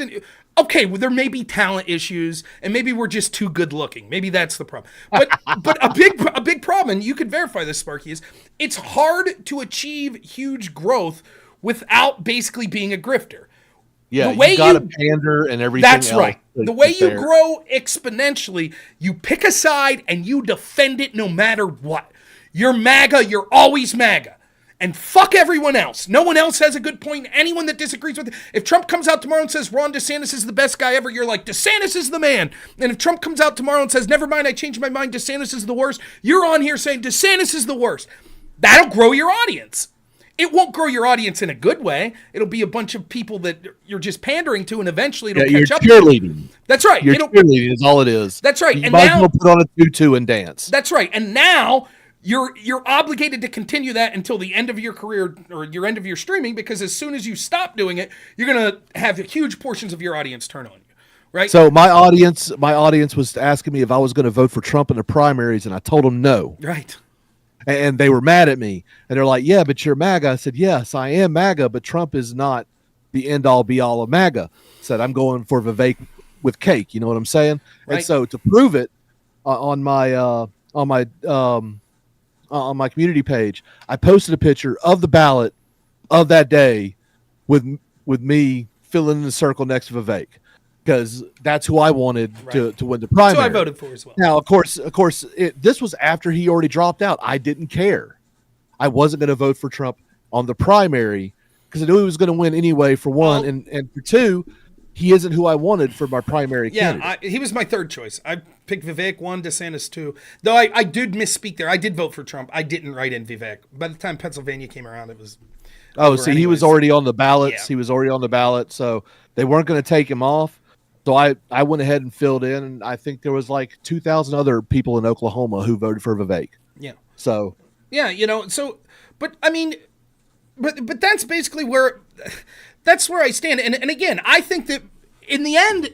A: okay, well, there may be talent issues, and maybe we're just too good looking. Maybe that's the problem. But a big problem, and you could verify this, Sparky, is it's hard to achieve huge growth without basically being a grifter.
D: Yeah, you got to pander and everything.
A: That's
D: else
A: right. The way you grow exponentially, you pick a side and you defend it no matter what. You're MAGA, you're always MAGA. And fuck everyone else. No one else has a good point. Anyone that disagrees with it. If Trump comes out tomorrow and says Ron DeSantis is the best guy ever, you're like, DeSantis is the man. And if Trump comes out tomorrow and says, never mind, I changed my mind, DeSantis is the worst, you're on here saying DeSantis is the worst. That'll grow your audience. It won't grow your audience in a good way. It'll be a bunch of people that you're just pandering to, and eventually it'll catch up.
D: You're cheerleading.
A: That's right.
D: You're cheerleading is all it is.
A: That's right.
D: You
A: and
D: might
A: now,
D: as well put on a tutu and dance.
A: That's right. And now you're obligated to continue that until the end of your career or your end of your streaming, because as soon as you stop doing it, you're going to have huge portions of your audience turn on you, right?
D: So my audience was asking me if I was going to vote for Trump in the primaries, and I told them no.
A: Right.
D: And they were mad at me, and they're like, yeah, but you're MAGA. I said, yes, I am MAGA, but Trump is not the end all be all of MAGA. I said, I'm going for Vivek with cake. You know what I'm saying?
A: Right.
D: And so to prove it on my community page, I posted a picture of the ballot of that day with me filling in the circle next to Vivek, because that's who I wanted to win the primary.
A: So I voted for as well.
D: Now, of course, this was after he already dropped out. I didn't care. I wasn't going to vote for Trump on the primary because I knew he was going to win anyway, for one, and for two, he isn't who I wanted for my primary candidate.
A: He was my third choice. I picked Vivek 1, DeSantis 2. Though I did misspeak there. I did vote for Trump. I didn't write in Vivek. By the time Pennsylvania came around, it was
D: he was already on the ballots. Yeah. He was already on the ballot, so they weren't going to take him off. So I went ahead and filled in, and I think there was like 2,000 other people in Oklahoma who voted for Vivek.
A: Yeah.
D: So.
A: Yeah, but I mean, but that's basically where I stand. And again, I think that in the end,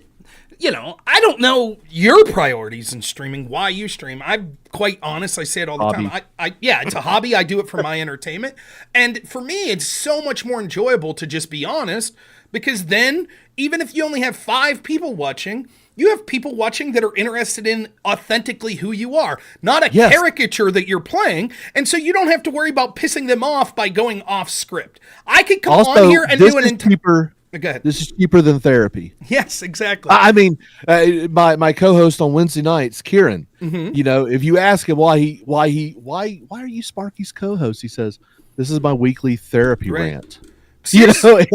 A: I don't know your priorities in streaming, why you stream. I'm quite honest. I say it all the time. It's a hobby. I do it for my entertainment. And for me, it's so much more enjoyable to just be honest, because then even if you only have 5 people watching, you have people watching that are interested in authentically who you are, not a caricature that you're playing. And so you don't have to worry about pissing them off by going off script. I could come on here and do an entire... Go ahead.
D: This is cheaper than therapy.
A: Yes, exactly.
D: I mean, my co-host on Wednesday nights, Kieran, if you ask him why are you Sparky's co-host, he says, this is my weekly therapy rant. That's what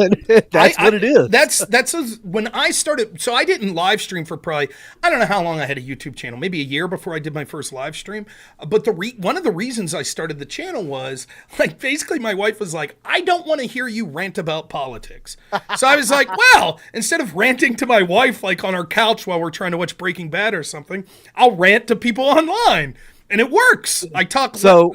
D: it is. That's
A: when I started. So I didn't live stream for probably, I don't know how long I had a YouTube channel, maybe a year before I did my first live stream. But one of the reasons I started the channel was like, basically my wife was like, I don't want to hear you rant about politics. So I was like, well, instead of ranting to my wife, like on our couch while we're trying to watch Breaking Bad or something, I'll rant to people online. And it works. I talk. So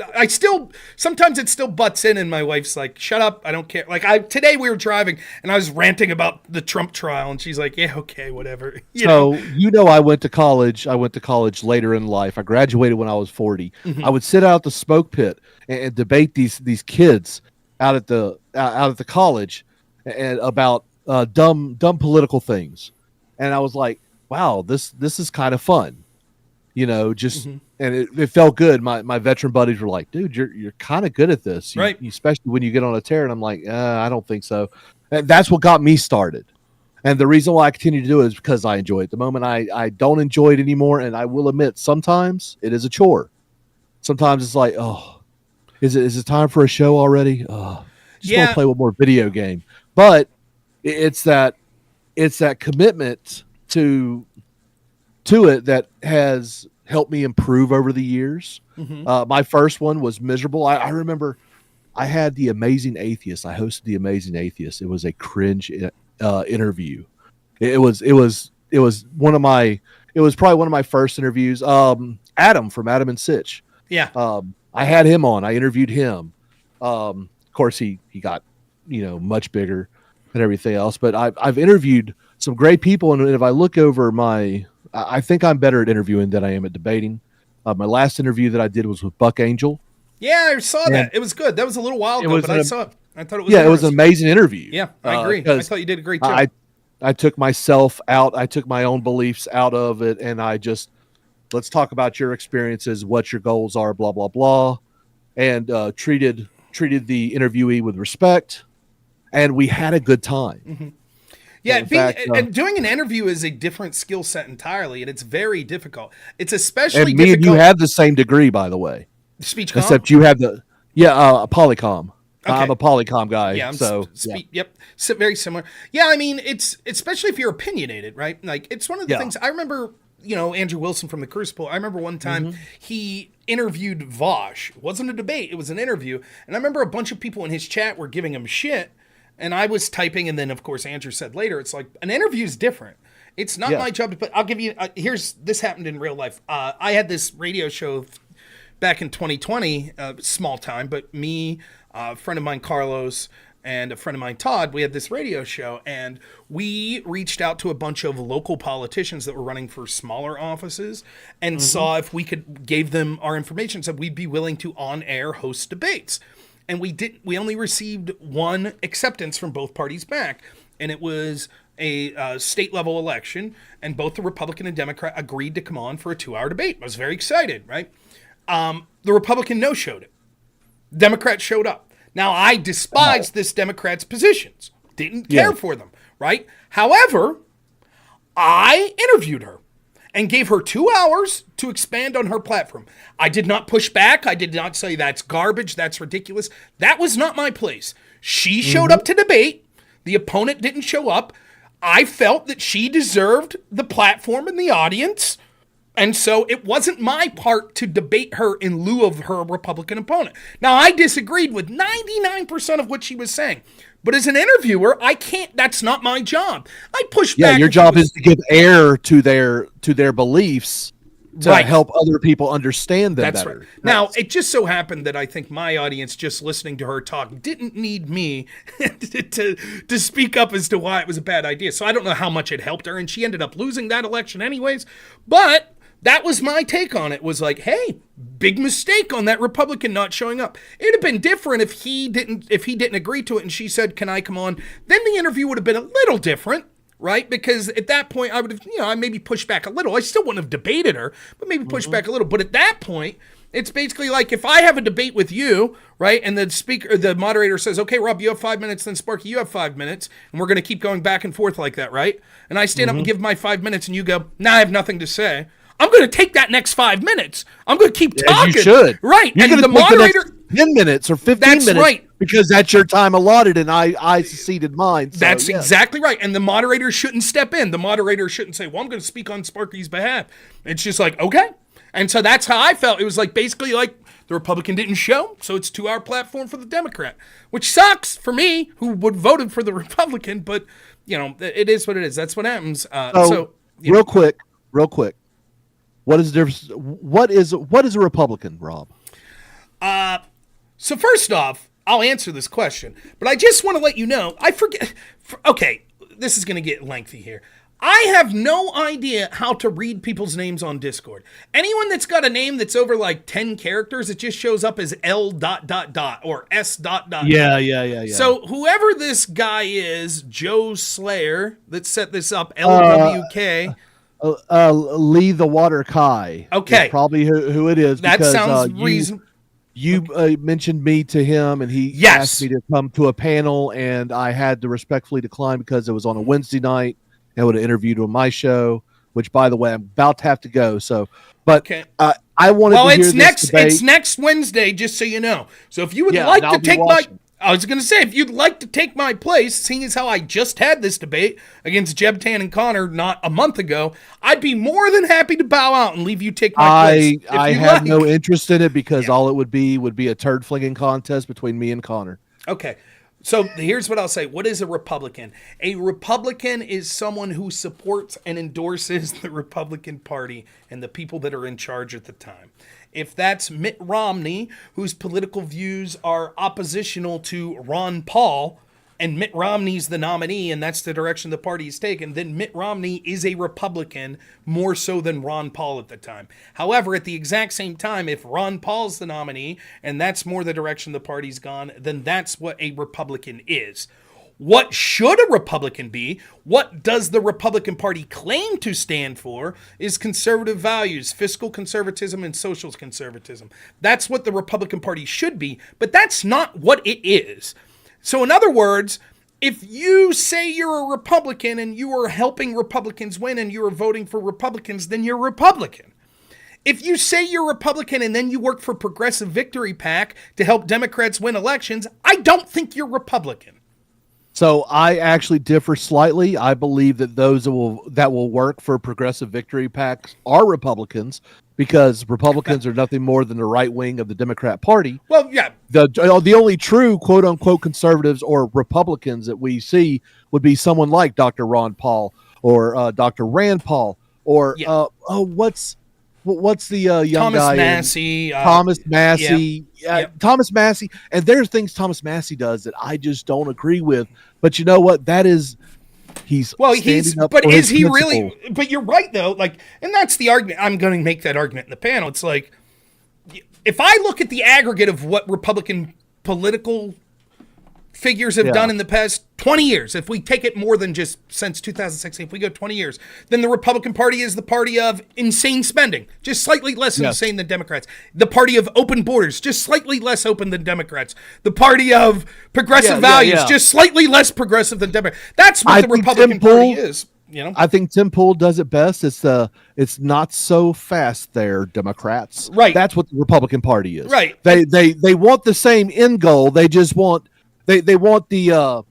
A: sometimes it still butts in, and my wife's like, "Shut up! I don't care." Like today we were driving, and I was ranting about the Trump trial, and she's like, "Yeah, okay, whatever."
D: I went to college. I went to college later in life. I graduated when I was 40. Mm-hmm. I would sit out at the smoke pit and debate these kids out at the college and about dumb political things, and I was like, "Wow, this is kind of fun." And it felt good. My veteran buddies were like, dude, you're kind of good at this.
A: Right.
D: Especially when you get on a tear. And I'm like, I don't think so. And that's what got me started. And the reason why I continue to do it is because I enjoy it. The moment I don't enjoy it anymore, and I will admit, sometimes it is a chore. Sometimes it's like, oh, is it time for a show already? Oh, just want to play one more video game. But it's that commitment to it that has helped me improve over the years. Mm-hmm. My first one was miserable. I remember I had the Amazing Atheist. I hosted the Amazing Atheist. It was a cringe interview. It was one of my. It was probably one of my first interviews. Adam from Adam and Sitch.
A: Yeah.
D: I had him on. I interviewed him. Of course, he got much bigger and everything else. But I've interviewed some great people, and if I look over I think I'm better at interviewing than I am at debating. My last interview that I did was with Buck Angel.
A: Yeah, I saw that. It was good. That was a little while ago, but I saw it. I thought it was.
D: Yeah, it was an amazing interview.
A: Yeah, I agree. I thought you did a great job.
D: I took myself out. I took my own beliefs out of it, and let's talk about your experiences, what your goals are, blah blah blah, and treated the interviewee with respect, and we had a good time.
A: Mm-hmm. Yeah, and doing an interview is a different skill set entirely, and it's very difficult. It's especially
D: difficult. And you have the same degree, by the way.
A: Speech com?
D: Except you have Polycom.
A: Okay.
D: I'm a Polycom guy.
A: Yeah, Yep, very similar. Yeah, I mean, it's especially if you're opinionated, right? Like, it's one of the things I remember. Andrew Wilson from the Crucible. I remember one time he interviewed Vosh. It wasn't a debate; it was an interview. And I remember a bunch of people in his chat were giving him shit, and I was typing. And then, of course, Andrew said later, "It's like an interview is different. It's not my job to put. I'll give you. This happened in real life. I had this radio show back in 2020, small time, but me, a friend of mine, Carlos, and a friend of mine, Todd, we had this radio show, and we reached out to a bunch of local politicians that were running for smaller offices and saw if we gave them our information, said we'd be willing to on-air host debates. And we only received one acceptance from both parties back, and it was a state-level election, and both the Republican and Democrat agreed to come on for a 2-hour debate. I was very excited, right? The Republican no-showed it. Democrat showed up. Now, I despised this Democrat's positions. Didn't care for them, right? However, I interviewed her and gave her 2 hours to expand on her platform. I did not push back. I did not say that's garbage, that's ridiculous. That was not my place. She showed up to debate. The opponent didn't show up. I felt that she deserved the platform and the audience. And so it wasn't my part to debate her in lieu of her Republican opponent. Now, I disagreed with 99% of what she was saying. But as an interviewer, I can't. That's not my job. I push back.
D: Yeah, your job is to give air to their beliefs to help other people understand them better.
A: Right. Now, it just so happened that I think my audience, just listening to her talk, didn't need me to speak up as to why it was a bad idea. So I don't know how much it helped her, and she ended up losing that election anyways. But that was my take on it, was like, hey, big mistake on that Republican not showing up. It'd have been different if he didn't agree to it and she said, can I come on? Then the interview would have been a little different, right? Because at that point, I would have, I maybe pushed back a little. I still wouldn't have debated her, but maybe pushed back a little. But at that point, it's basically like if I have a debate with you, right, and the moderator says, okay, Rob, you have 5 minutes, then Sparky, you have 5 minutes, and we're going to keep going back and forth like that, right? And I stand up and give my 5 minutes, and you go, nah, I have nothing to say. I'm going to take that next 5 minutes. I'm going to keep talking.
D: You should.
A: Right.
D: You're
A: and the moderator...
D: The 10 minutes or 15 minutes. That's right. Because that's your time allotted, and I ceded mine. So,
A: that's exactly right. And the moderator shouldn't step in. The moderator shouldn't say, well, I'm going to speak on Sparky's behalf. It's just like, okay. And so that's how I felt. It was like basically like the Republican didn't show, so it's 2-hour platform for the Democrat, which sucks for me, who would voted for the Republican, but, it is what it is. That's what happens.
D: Real quick. What is the difference? What is a Republican, Rob?
A: So first off, I'll answer this question, but I just want to let you know, I forget. Okay, this is going to get lengthy here. I have no idea how to read people's names on Discord. Anyone that's got a name that's over like 10 characters, it just shows up as L ... or S ...
D: Yeah.
A: So whoever this guy is, Joe Slayer, that set this up, LWK.
D: Lee the Water Kai.
A: Okay.
D: Probably who it is.
A: That
D: because,
A: sounds reasonable.
D: You mentioned me to him, and he asked me to come to a panel, and I had to respectfully decline because it was on a Wednesday night. I would have interviewed on my show, which, by the way, I'm about to have to go. So, but
A: okay.
D: I wanted to hear
A: this
D: debate.
A: It's next Wednesday, just so you know. So if you would like to take I was going to say, if you'd like to take my place, seeing as how I just had this debate against Jeb Tan and Conor not a month ago, I'd be more than happy to bow out and leave you take my place.
D: I have no interest in it because all it would be a turd flinging contest between me and Conor.
A: Okay. So here's what I'll say. What is a Republican? A Republican is someone who supports and endorses the Republican Party and the people that are in charge at the time. If that's Mitt Romney, whose political views are oppositional to Ron Paul, and Mitt Romney's the nominee, and that's the direction the party is taken, then Mitt Romney is a Republican more so than Ron Paul at the time. However, at the exact same time, if Ron Paul's the nominee, and that's more the direction the party's gone, then that's what a Republican is. What should a Republican be? What does the Republican Party claim to stand for? Is conservative values, fiscal conservatism, and social conservatism. That's what the Republican Party should be, but that's not what it is. So in other words, if you say you're a Republican and you are helping Republicans win and you are voting for Republicans, then you're Republican. If you say you're Republican and then you work for Progressive Victory PAC to help Democrats win elections, I don't think you're Republican.
D: So I actually differ slightly. I believe that those that will work for Progressive Victory PACs are Republicans, because Republicans are nothing more than the right wing of the Democrat Party.
A: Well, yeah.
D: The only true quote unquote conservatives or Republicans that we see would be someone like Dr. Ron Paul or Dr. Rand Paul or what's the young
A: Thomas
D: guy?
A: Massey.
D: Thomas Massey.
A: Yep.
D: Thomas Massey. And there's things Thomas Massey does that I just don't agree with. But you know what? That is, but is he really? But you're right though. Like, and that's the argument. I'm going to make that argument in the panel. It's like,
A: if I look at the aggregate of what Republican political figures have done in the past 20 years, if we take it more than just since 2016, if we go 20 years, then the Republican Party is the party of insane spending, just slightly less insane than Democrats. The party of open borders, just slightly less open than Democrats. The party of progressive values, just slightly less progressive than Democrats. That's what the Republican Party is. You know?
D: I think Tim Pool does it best. It's not so fast there, Democrats.
A: Right.
D: That's what the Republican Party is.
A: Right.
D: They want the same end goal. They just want They want the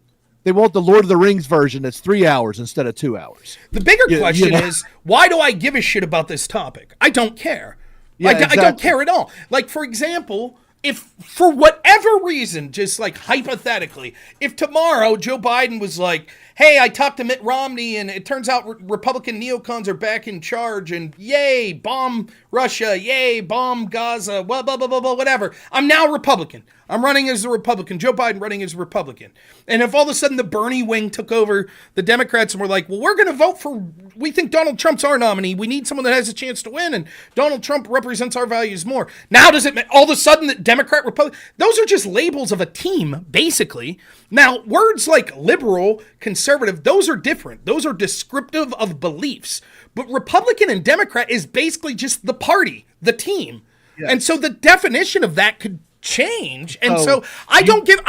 D: Lord of the Rings version that's 3 hours instead of 2 hours.
A: The bigger question is, why do I give a shit about this topic? I don't care. I don't care at all. Like, for example, if for whatever reason, just like hypothetically, if tomorrow Joe Biden was like, hey, I talked to Mitt Romney and it turns out Republican neocons are back in charge and yay, bomb Russia, yay, bomb Gaza, blah, blah, blah, blah, blah, whatever. I'm now Republican. I'm running as a Republican. Joe Biden running as a Republican. And if all of a sudden the Bernie wing took over the Democrats and were like, well, we're going to vote for, we think Donald Trump's our nominee. We need someone that has a chance to win. And Donald Trump represents our values more. Now does it all of a sudden that Democrat, Republican, those are just labels of a team, basically. Now, words like liberal, conservative, those are different. Those are descriptive of beliefs. But Republican and Democrat is basically just the party, the team. Yeah. And so the definition of that could change. And so I don't get,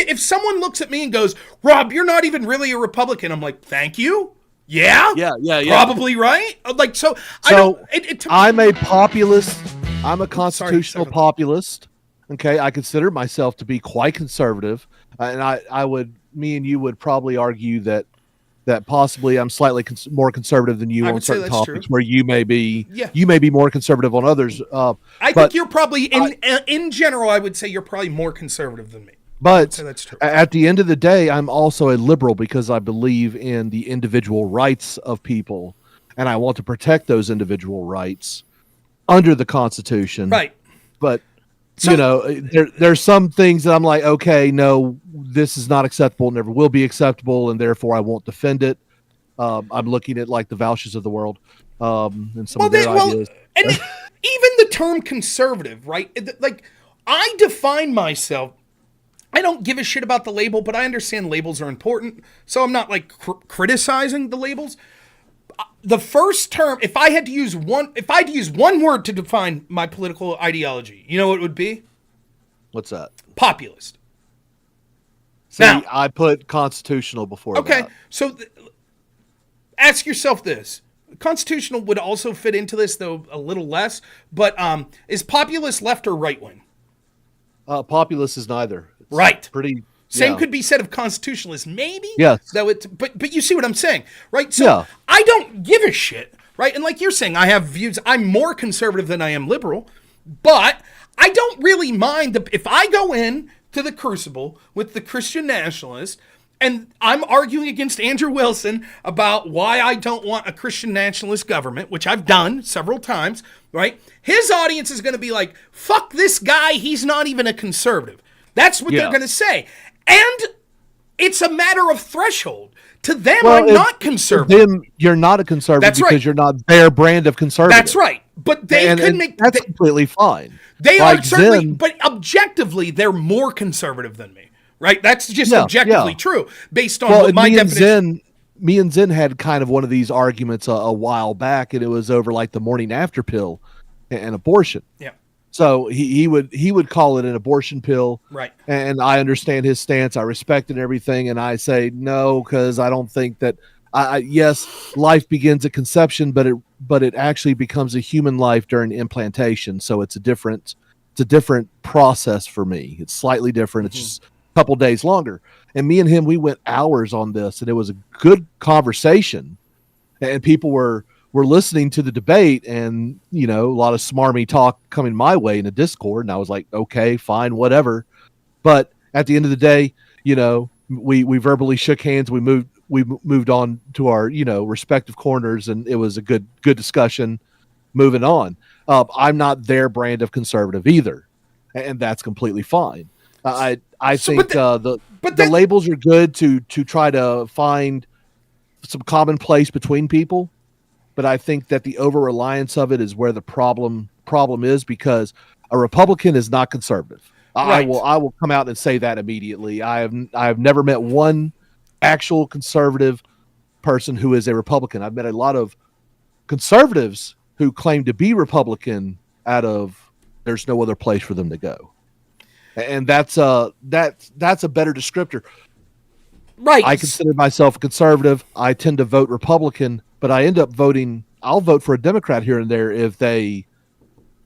A: if someone looks at me and goes, Rob, you're not even really a Republican. I'm like, thank you. Yeah. Probably right. Like,
D: I'm a populist. I'm a constitutional populist. Okay. I consider myself to be quite conservative. And me and you would probably argue that possibly I'm slightly more conservative than you on certain topics, where you may be more conservative on others.
A: I think you're probably in general, I would say you're probably more conservative than me.
D: But that's true. At the end of the day, I'm also a liberal because I believe in the individual rights of people, and I want to protect those individual rights under the Constitution.
A: Right.
D: But there's some things that I'm like, okay, no, this is not acceptable, never will be acceptable, and therefore I won't defend it. I'm looking at like the Vouchers of the world and some of their ideas.
A: And even the term conservative, right? Like, I define myself. I don't give a shit about the label, but I understand labels are important, so I'm not like criticizing the labels. The first term, if I had to use one word to define my political ideology, you know what it would be?
D: What's that?
A: Populist.
D: See, now, I put constitutional before that.
A: Okay, so ask yourself this. Constitutional would also fit into this, though a little less, but is populist left or right wing?
D: Populist is neither.
A: Right.
D: Pretty.
A: Same
D: yeah.
A: could be said of constitutionalists, maybe.
D: Yes.
A: Though it's, but you see what I'm saying, right? So
D: Yeah.
A: I don't give a shit, right? And like you're saying, I have views. I'm more conservative than I am liberal, but I don't really mind if I go in to the crucible with the Christian nationalist and I'm arguing against Andrew Wilson about why I don't want a Christian nationalist government, which I've done several times, right? His audience is going to be like, fuck this guy, he's not even a conservative. That's what they're going to say. And it's a matter of threshold. To them, I'm not conservative.
D: Then you're not a conservative
A: That's
D: because
A: right.
D: you're not their brand of conservative.
A: That's right. But they could make...
D: That's completely fine.
A: They
D: like
A: are certainly...
D: Zen,
A: but objectively, they're more conservative than me. Right? That's just objectively true based on what my definition...
D: Me and Zen had kind of one of these arguments a while back, and it was over like the morning after pill and abortion.
A: Yeah.
D: So he would call it an abortion pill,
A: right?
D: And I understand his stance. I respect it and everything, and I say no because I don't think that. Yes, life begins at conception, but it actually becomes a human life during implantation. So it's a different process for me. It's slightly different. It's just a couple days longer. And me and him, we went hours on this, and it was a good conversation. And people were listening to the debate, and a lot of smarmy talk coming my way in the Discord, and I was like, okay, fine, whatever. But at the end of the day, we verbally shook hands. We moved on to our respective corners, and it was a good discussion. Moving on, I'm not their brand of conservative either, and that's completely fine. I think the labels are good to try to find some commonplace between people. But I think that the over-reliance of it is where the problem is, because a Republican is not conservative.
A: Right.
D: I will come out and say that immediately. I have never met one actual conservative person who is a Republican. I've met a lot of conservatives who claim to be Republican out of there's no other place for them to go. And that's a better descriptor.
A: Right.
D: I consider myself a conservative. I tend to vote Republican, but I end up I'll vote for a Democrat here and there if they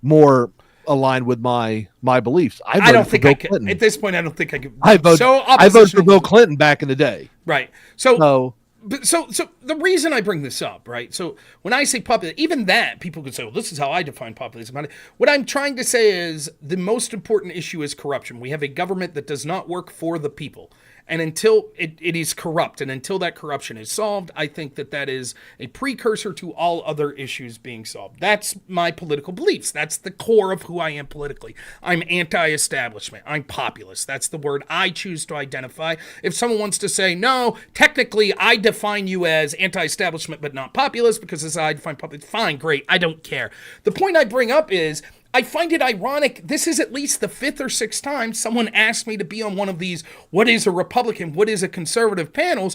D: more align with my beliefs.
A: I don't think I could. At this point, I don't think I could.
D: I voted for Bill Clinton back in the day.
A: Right. So the reason I bring this up, right? So when I say populism, even that, people could say, well, this is how I define populism. What I'm trying to say is the most important issue is corruption. We have a government that does not work for the people. And until it is corrupt, and until that corruption is solved, I think that is a precursor to all other issues being solved. That's my political beliefs. That's the core of who I am politically. I'm anti-establishment. I'm populist. That's the word I choose to identify. If someone wants to say, no, technically I define you as anti-establishment but not populist because this is how I define populist, fine, great, I don't care. The point I bring up is, I find it ironic, this is at least the 5th or 6th time someone asked me to be on one of these, what is a Republican, what is a conservative panels,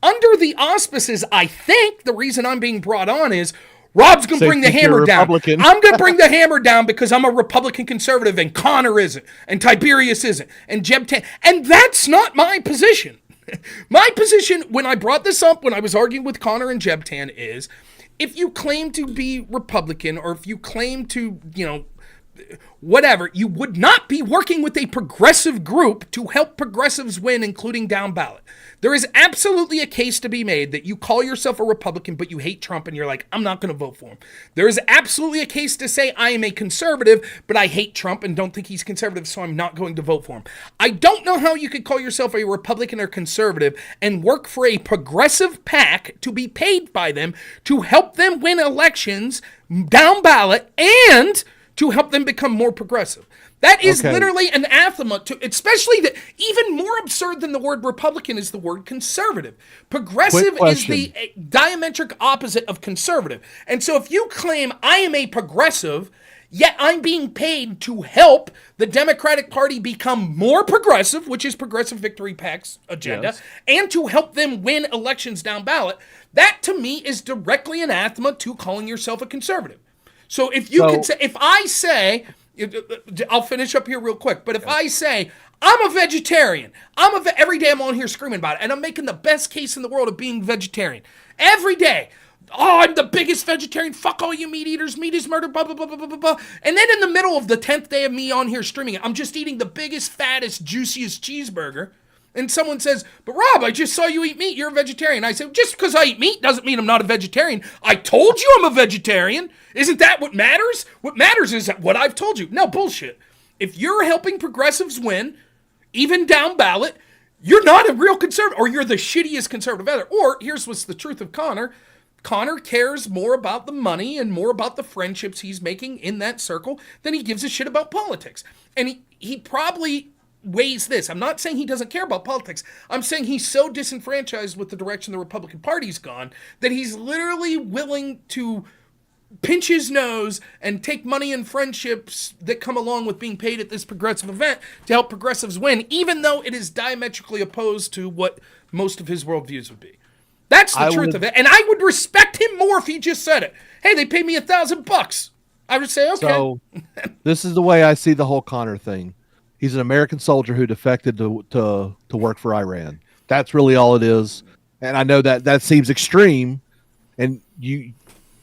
A: under the auspices, I think, the reason I'm being brought on is, Rob's going to bring the hammer down. I'm going to bring the hammer down because I'm a Republican conservative and Conor isn't, and Tiberius isn't, and Jeb Tan, and that's not my position. My position, when I brought this up, when I was arguing with Conor and Jeb Tan, is, if you claim to be Republican, or if you claim to, whatever, you would not be working with a progressive group to help progressives win, including down ballot. There is absolutely a case to be made that you call yourself a Republican, but you hate Trump, and you're like, I'm not going to vote for him. There is absolutely a case to say I am a conservative, but I hate Trump and don't think he's conservative, so I'm not going to vote for him. I don't know how you could call yourself a Republican or conservative and work for a progressive PAC to be paid by them to help them win elections down ballot and to help them become more progressive. That is literally an anathema to, especially that, even more absurd than the word Republican is the word conservative. Progressive is the diametric opposite of conservative. And so if you claim I am a progressive, yet I'm being paid to help the Democratic Party become more progressive, which is Progressive Victory PAC's agenda, and to help them win elections down ballot, that to me is directly anathema to calling yourself a conservative. So if you can say, if I say, I'll finish up here real quick, but if I say, I'm a vegetarian, every day I'm on here screaming about it, and I'm making the best case in the world of being vegetarian. Every day. oh, I'm the biggest vegetarian. Fuck all you meat eaters. Meat is murder. Blah, blah, blah, blah, blah, blah. And then in the middle of the 10th day of me on here streaming it, I'm just eating the biggest, fattest, juiciest cheeseburger. And someone says, but Rob, I just saw you eat meat. You're a vegetarian. I said, just because I eat meat doesn't mean I'm not a vegetarian. I told you I'm a vegetarian. Isn't that what matters? What matters is what I've told you. No, bullshit. If you're helping progressives win, even down ballot, you're not a real conservative, or you're the shittiest conservative ever. Or here's what's the truth of Conor. Conor cares more about the money and more about the friendships he's making in that circle than he gives a shit about politics. And he probably weighs this. I'm not saying he doesn't care about politics. I'm saying he's so disenfranchised with the direction the Republican Party's gone that he's literally willing to pinch his nose and take money and friendships that come along with being paid at this progressive event to help progressives win, even though it is diametrically opposed to what most of his worldviews would be. That's the truth of it. And I would respect him more if he just said it. Hey, they paid me $1,000. I would say, okay.
D: So this is the way I see the whole Conor thing. He's an American soldier who defected to work for Iran. That's really all it is. And I know that seems extreme. And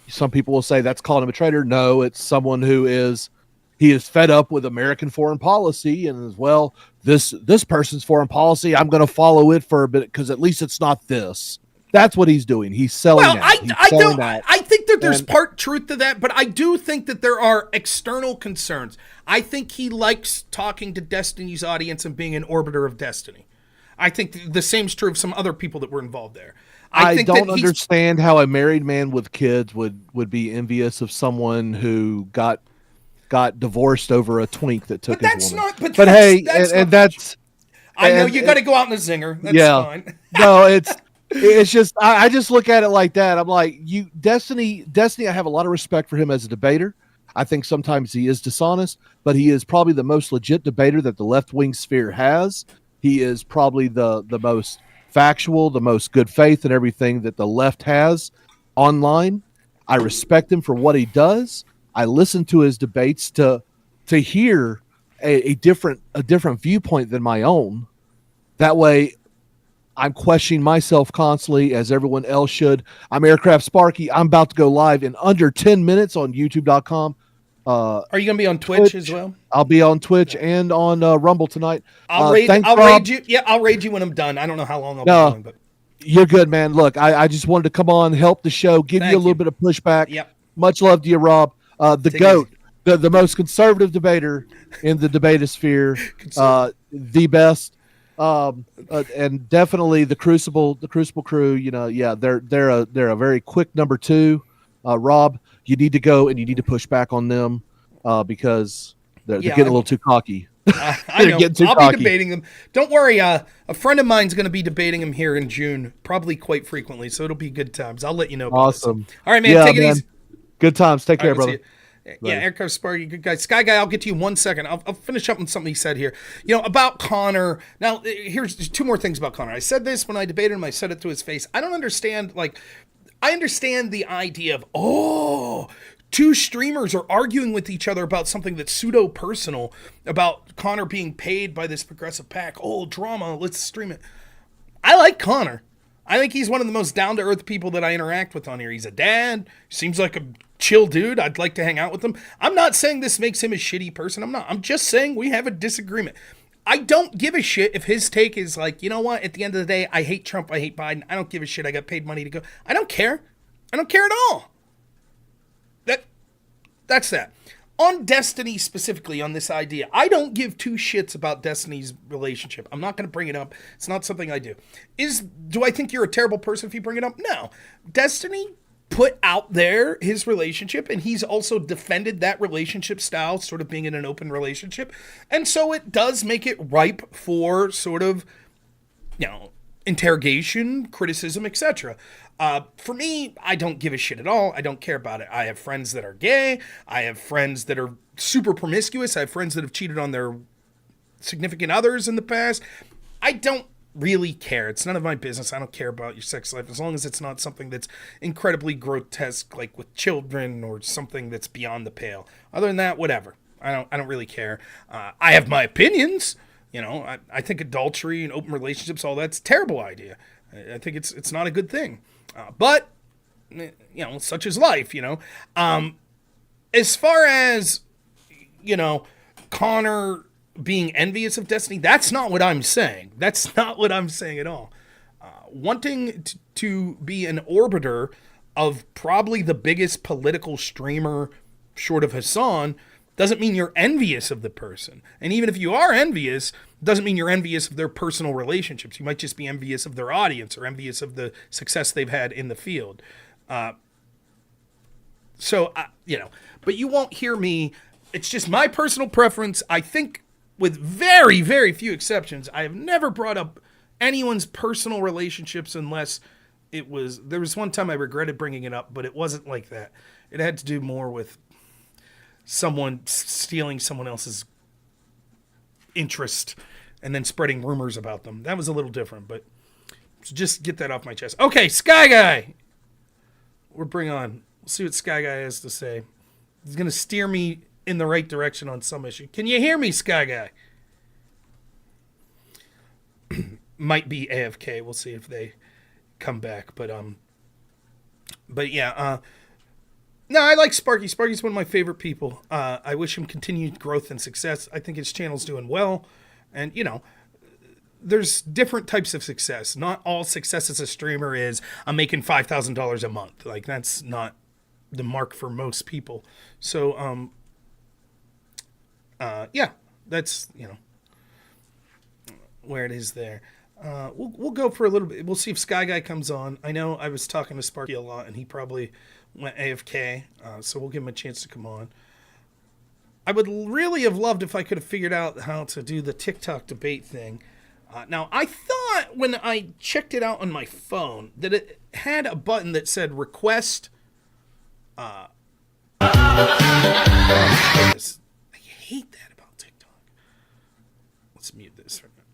D: some people will say that's calling him a traitor. No, it's someone he is fed up with American foreign policy and as well, this person's foreign policy, I'm going to follow it for a bit because at least it's not this. That's what he's doing. He's selling out.
A: I think that there's part truth to that, but I do think that there are external concerns. I think he likes talking to Destiny's audience and being an orbiter of Destiny. I think the same's true of some other people that were involved there. I don't
D: understand how a married man with kids would be envious of someone who got divorced over a twink that took his woman.
A: I know you got to go out in a zinger. That's fine.
D: No, it's just I just look at it like that. I'm like, Destiny. I have a lot of respect for him as a debater. I think sometimes he is dishonest, but he is probably the most legit debater that the left-wing sphere has. He is probably the most factual, the most good faith and everything that the left has online. I respect him for what he does. I listen to his debates to hear a different viewpoint than my own. That way I'm questioning myself constantly, as everyone else should. I'm Aircraft Sparky. I'm about to go live in under 10 minutes on youtube.com.
A: Are you going to be on Twitch as well?
D: I'll be on Twitch and on Rumble tonight.
A: I'll raid you. Yeah, I'll raid you when I'm done. I don't know how long I'll be doing, but
D: you're good, man. Look, I just wanted to come on, help the show, give you a little bit of pushback.
A: Yep.
D: Much love to you, Rob. The GOAT, the most conservative debater in the debatosphere, the best. And definitely the Crucible crew, they're a very quick number two. Rob, you need to go and you need to push back on them because they're getting a little too cocky.
A: I know. I'll be debating them. Don't worry. A friend of mine's going to be debating them here in June, probably quite frequently. So it'll be good times. I'll let you know.
D: Awesome.
A: All right, man. Take it easy.
D: Good times. Take care, brother.
A: Yeah, Aircraft Sparky, good guy. Sky Guy, I'll get to you in 1 second. I'll finish up on something he said here. About Conor. Now, here's two more things about Conor. I said this when I debated him. I said it to his face. I don't understand, I understand the idea of, two streamers are arguing with each other about something that's pseudo-personal, about Conor being paid by this progressive pack. Oh, drama, let's stream it. I like Conor. I think he's one of the most down-to-earth people that I interact with on here. He's a dad. Seems like a chill dude. I'd like to hang out with him. I'm not saying this makes him a shitty person. I'm not. I'm just saying we have a disagreement. I don't give a shit if his take is like, you know what? At the end of the day, I hate Trump. I hate Biden. I don't give a shit. I got paid money to go. I don't care. I don't care at all. That's that. On Destiny specifically, on this idea, I don't give two shits about Destiny's relationship. I'm not going to bring it up. It's not something I do. Do I think you're a terrible person if you bring it up? No. Destiny put out there his relationship, and he's also defended that relationship style, sort of being in an open relationship. And so it does make it ripe for sort of, interrogation, criticism, etc. For me, I don't give a shit at all. I don't care about it. I have friends that are gay. I have friends that are super promiscuous. I have friends that have cheated on their significant others in the past. I don't really care. It's none of my business. I don't care about your sex life as long as it's not something that's incredibly grotesque, like with children or something that's beyond the pale. Other than that, whatever. I don't really care. I have my opinions. I think adultery and open relationships, all that's a terrible idea. I think it's not a good thing. But such is life, As far as, Conor being envious of Destiny, that's not what I'm saying. That's not what I'm saying at all. Wanting to be an orbiter of probably the biggest political streamer short of Hassan doesn't mean you're envious of the person. And even if you are envious, doesn't mean you're envious of their personal relationships. You might just be envious of their audience or envious of the success they've had in the field. But you won't hear me. It's just my personal preference. I think with very, very few exceptions, I have never brought up anyone's personal relationships unless there was one time I regretted bringing it up, but it wasn't like that. It had to do more with someone stealing someone else's interest and then spreading rumors about them. That was a little different, but just get that off my chest. Okay, Sky Guy. We'll see what Sky Guy has to say. He's going to steer me in the right direction on some issue. Can you hear me, Sky Guy? Might be AFK. We'll see if they come back. But yeah. No, I like Sparky. Sparky's one of my favorite people. I wish him continued growth and success. I think his channel's doing well. And, there's different types of success. Not all success as a streamer is I'm making $5,000 a month. Like, that's not the mark for most people. So, yeah, that's, where it is there. We'll go for a little bit. We'll see if Sky Guy comes on. I know I was talking to Sparky a lot, and he probably went AFK, so we'll give him a chance to come on. I would really have loved if I could have figured out how to do the TikTok debate thing. Now, I thought when I checked it out on my phone that it had a button that said request. I hate that about TikTok. Let's mute this right now.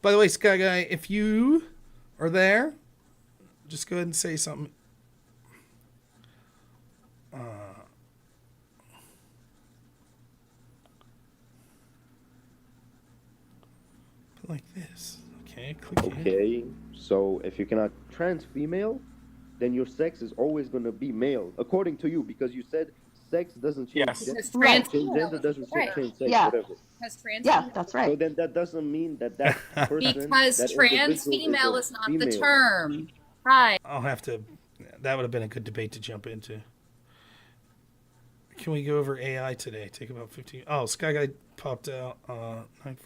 A: By the way, Sky Guy, if you are there, just go ahead and say something. Like this. Okay, click
E: Okay, so if you cannot trans female, then your sex is always going to be male, according to you, because you said sex doesn't change.
F: Yes.
E: Gender,
C: Right.
E: gender doesn't change sex,
C: Yeah.
E: whatever.
F: Because trans
C: Yeah, that's
E: So
C: right.
E: then that doesn't mean that person,
F: because
E: that
F: trans
E: individual
F: female
E: a
F: is not the
E: female.
F: term. Hi.
A: I'll have to. That would have been a good debate to jump into. Can we go over AI today? Take about 15. Oh, Sky Guy popped out. 9:42.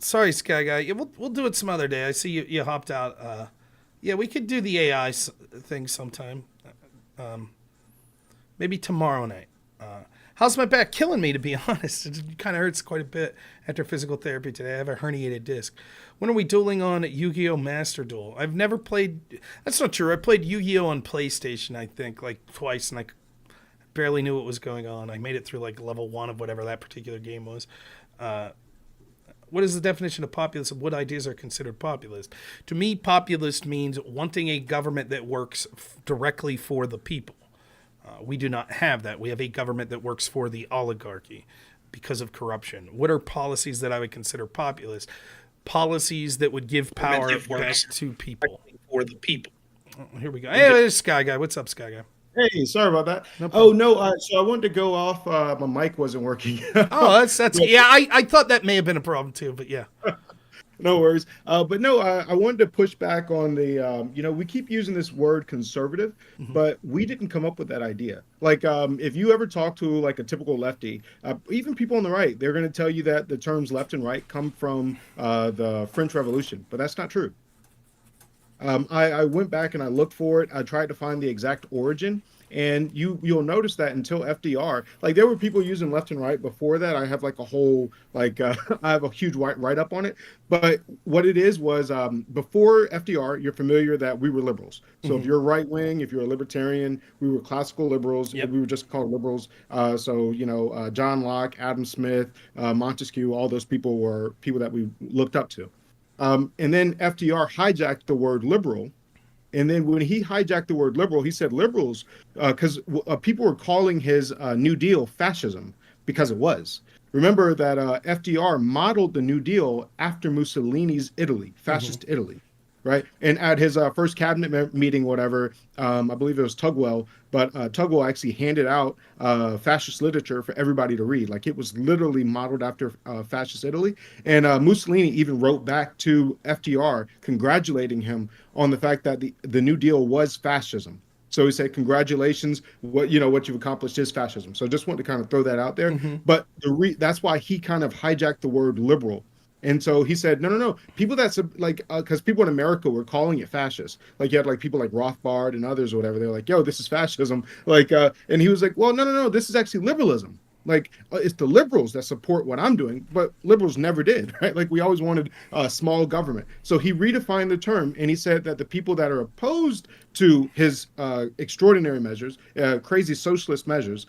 A: Sorry, Sky Guy. Yeah, we'll do it some other day. I see you hopped out. Yeah, we could do the AI thing sometime. Maybe tomorrow night. How's my back? Killing me, to be honest. It kind of hurts quite a bit after physical therapy today. I have a herniated disc. When are we dueling on Yu-Gi-Oh! Master Duel? I've never played... That's not true. I played Yu-Gi-Oh! On PlayStation, I think, like twice, and I barely knew what was going on. I made it through like level 1 of whatever that particular game was. What is the definition of populist and what ideas are considered populist? To me, populist means wanting a government that works directly for the people. We do not have that. We have a government that works for the oligarchy because of corruption. What are policies that I would consider populist? Policies that would give power back to people. For the people. Oh, here we go. Hey, there's Sky Guy. What's up, Sky Guy?
G: Hey, sorry about that.
A: No problem.
G: No, so I wanted to go off. My mic wasn't working.
A: Oh, that's yeah. I thought that may have been a problem too, but yeah.
G: No worries. But no, I wanted to push back on the, we keep using this word conservative, but we didn't come up with that idea. Like, if you ever talk to like a typical lefty, even people on the right, they're going to tell you that the terms left and right come from the French Revolution, but that's not true. I went back and I looked for it. I tried to find the exact origin. And you'll notice that until FDR, like there were people using left and right before that. I have like a whole, I have a huge write-up on it. But what it was before FDR, you're familiar that we were liberals. So if you're right wing, if you're a libertarian, we were classical liberals. Yep. We were just called liberals. John Locke, Adam Smith, Montesquieu, all those people were people that we looked up to. And then FDR hijacked the word liberal. And then when he hijacked the word liberal, he said liberals, because people were calling his New Deal fascism because it was. Remember that FDR modeled the New Deal after Mussolini's Italy, fascist Italy. right? And at his first cabinet meeting, whatever, I believe it was Tugwell, but Tugwell actually handed out fascist literature for everybody to read. Like, it was literally modeled after fascist Italy. And Mussolini even wrote back to FDR congratulating him on the fact that the New Deal was fascism. So he said, congratulations, what you've accomplished is fascism. So just wanted to kind of throw that out there. But that's why he kind of hijacked the word liberal. And so he said, no. People that's like, because people in America were calling it fascist. Like, you had like people like Rothbard and others or whatever. They were like, yo, this is fascism. Like, and he was like, well, no. This is actually liberalism. Like, it's the liberals that support what I'm doing, but liberals never did, right? Like, we always wanted small government. So he redefined the term, and he said that the people that are opposed to his extraordinary measures, crazy socialist measures,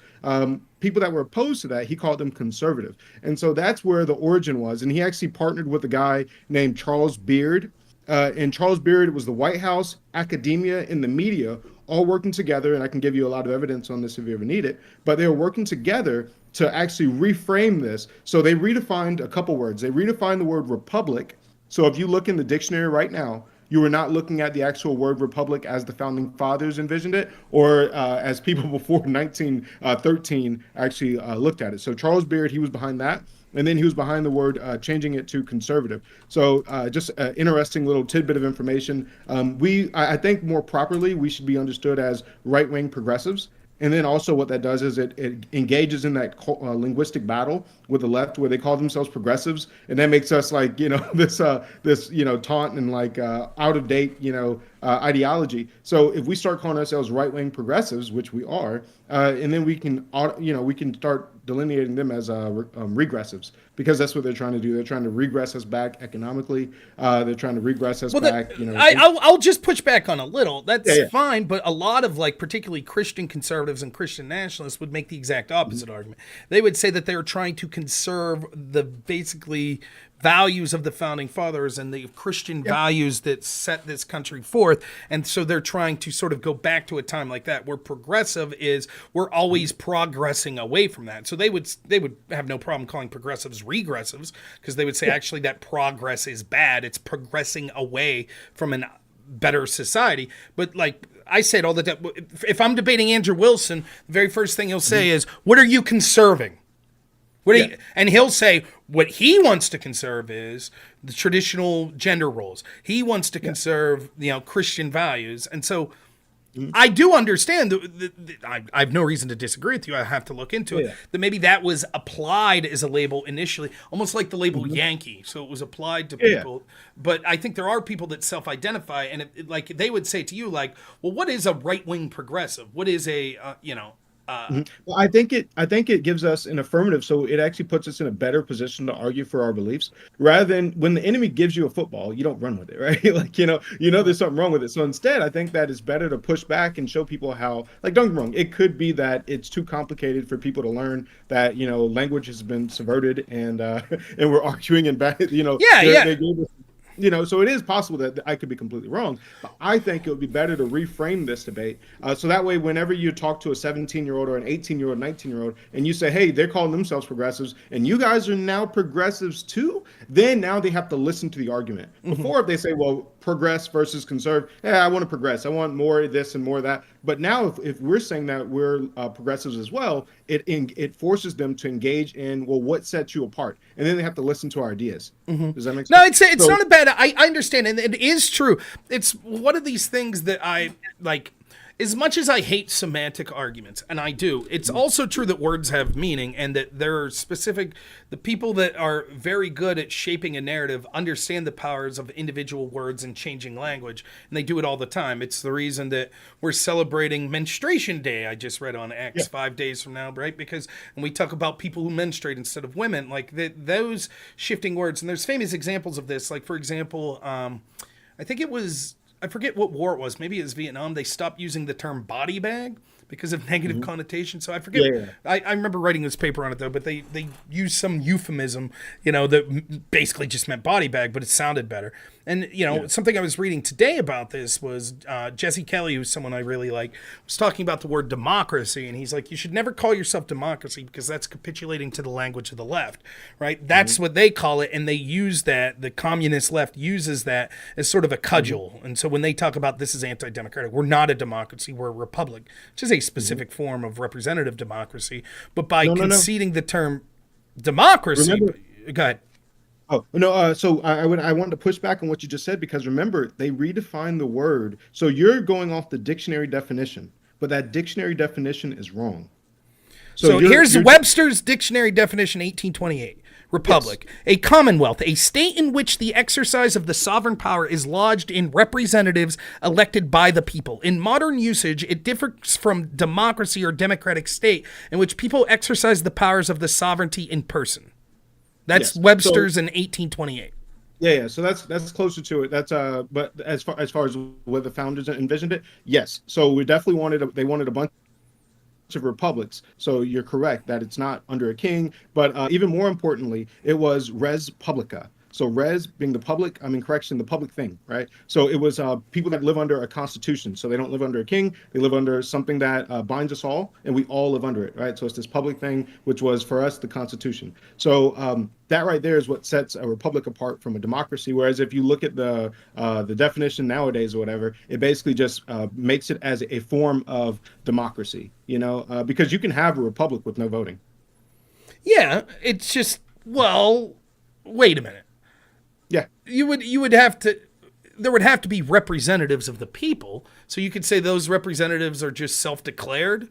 G: people that were opposed to that, he called them conservative. And so that's where the origin was. And he actually partnered with a guy named Charles Beard. And Charles Beard was the White House, academia, and the media all working together. And I can give you a lot of evidence on this if you ever need it. But they were working together to actually reframe this. So they redefined a couple words. They redefined the word republic. So if you look in the dictionary right now, you are not looking at the actual word republic as the founding fathers envisioned it, or as people before 1913 actually looked at it. So Charles Beard, he was behind that. And then he was behind the word changing it to conservative. So just an interesting little tidbit of information. I think more properly, we should be understood as right-wing progressives. And then also what that does is it engages in that linguistic battle with the left, where they call themselves progressives, and that makes us like, this taunt and like out of date, ideology. So if we start calling ourselves right-wing progressives, which we are, and then we can start delineating them as regressives, because that's what they're trying to do. They're trying to regress us back economically. They're trying to regress us back.
A: I'll just push back on a little. That's fine, but a lot of like particularly Christian conservatives and Christian nationalists would make the exact opposite argument. They would say that they're trying to conserve the basically values of the founding fathers and the Christian values that set this country forth. And so they're trying to sort of go back to a time like that, where progressive is we're always progressing away from that. So they would have no problem calling progressives regressives, because they would say actually that progress is bad. It's progressing away from a better society. But like I said all the time, if I'm debating Andrew Wilson, the very first thing he'll say is, what are you conserving? And he'll say what he wants to conserve is the traditional gender roles. He wants to conserve, Christian values. And so I do understand I have no reason to disagree with you. I have to look into it. That maybe that was applied as a label initially, almost like the label Yankee. So it was applied to people. But I think there are people that self-identify, and like they would say to you, like, well, what is a right-wing progressive? What is a,
G: Well, I think it gives us an affirmative, so it actually puts us in a better position to argue for our beliefs, rather than when the enemy gives you a football, you don't run with it, right? Like, there's something wrong with it. So instead, I think that it's better to push back and show people how, like, don't get me wrong, it could be that it's too complicated for people to learn, that, language has been subverted, and we're arguing in bad, they gave us, so it is possible that I could be completely wrong, but I think it would be better to reframe this debate. So that way, whenever you talk to a 17-year-old or an 18-year-old, 19-year-old, and you say, hey, they're calling themselves progressives, and you guys are now progressives too, then now they have to listen to the argument. Before, if they say, well, progress versus conserve, I want to progress. I want more of this and more of that. But now if we're saying that we're progressives as well, it forces them to engage in, well, what sets you apart? And then they have to listen to our ideas. Does that make sense?
A: No, it's not a bad, I understand. And it is true. It's one of these things that I like. As much as I hate semantic arguments, and I do, it's also true that words have meaning, and that there are the people that are very good at shaping a narrative understand the powers of individual words and changing language, and they do it all the time. It's the reason that we're celebrating Menstruation Day, I just read on X 5 days from now, right? Because when we talk about people who menstruate instead of women, like those shifting words, and there's famous examples of this, like, for example, I think I forget what war it was. Maybe it was Vietnam. They stopped using the term body bag because of negative connotation. So I forget. I remember writing this paper on it, though, but they used some euphemism, that basically just meant body bag, but it sounded better. And, you know, something I was reading today about this was Jesse Kelly, who's someone I really like, was talking about the word democracy. And he's like, you should never call yourself democracy because that's capitulating to the language of the left, right? That's what they call it. And they use that, the communist left uses that as sort of a cudgel. And so when they talk about this is anti-democratic, we're not a democracy, we're a republic, which is a specific form of representative democracy. But by conceding the term democracy, go ahead.
G: Oh no! So I wanted to push back on what you just said because remember they redefined the word. So you're going off the dictionary definition, but that dictionary definition is wrong.
A: So here's Webster's dictionary definition, 1828. Republic, a commonwealth, a state in which the exercise of the sovereign power is lodged in representatives elected by the people. In modern usage, it differs from democracy or democratic state in which people exercise the powers of the sovereignty in person. That's Webster's in 1828.
G: Yeah. So that's closer to it. That's but as far as what the founders envisioned it, yes. So we definitely they wanted a bunch of republics. So you're correct that it's not under a king, but even more importantly, it was res publica. So res being the public, the public thing, right? So it was people that live under a constitution. So they don't live under a king, they live under something that binds us all, and we all live under it, right? So it's this public thing, which was for us the constitution. So that right there is what sets a republic apart from a democracy. Whereas if you look at the definition nowadays or whatever, it basically just makes it as a form of democracy, because you can have a republic with no voting.
A: Yeah, it's just, well, wait a minute.
G: Yeah,
A: you would have to. There would have to be representatives of the people. So you could say those representatives are just self-declared.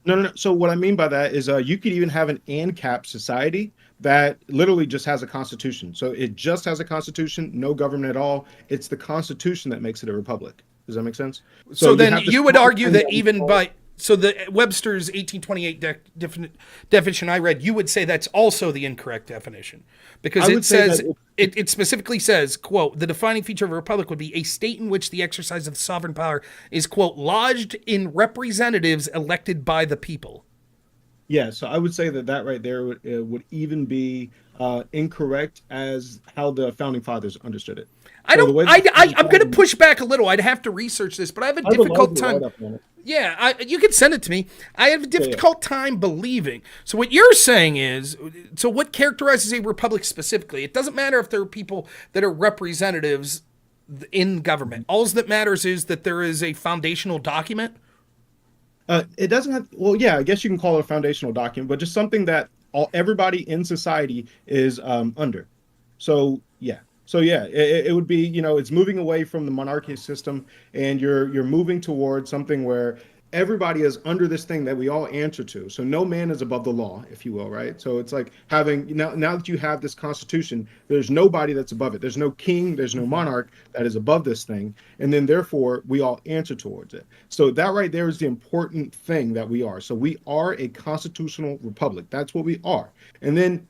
G: No. So what I mean by that is you could even have an ANCAP society that literally just has a constitution. So it just has a constitution, no government at all. It's the constitution that makes it a republic. Does that make sense?
A: So then you would argue that even by... So the Webster's 1828 definition I read, you would say that's also the incorrect definition because it says it specifically says, quote, the defining feature of a republic would be a state in which the exercise of sovereign power is, quote, lodged in representatives elected by the people.
G: Yeah, so I would say that right there would even be incorrect as how the founding fathers understood it. I'm
A: going to push back a little. I'd have to research this, but I have a difficult time. Yeah, you can send it to me. I have a difficult time believing. So what you're saying is, so what characterizes a republic specifically? It doesn't matter if there are people that are representatives in government. All that matters is that there is a foundational document.
G: It doesn't have, well, yeah, I guess you can call it a foundational document, but just something that everybody in society is under. So, yeah. So yeah, it would be, it's moving away from the monarchy system, and you're moving towards something where everybody is under this thing that we all answer to. So no man is above the law, if you will, right? So it's like having now that you have this constitution, there's nobody that's above it. There's no king, there's no monarch that is above this thing, and then therefore we all answer towards it. So that right there is the important thing that we are. So we are a constitutional republic. That's what we are. And then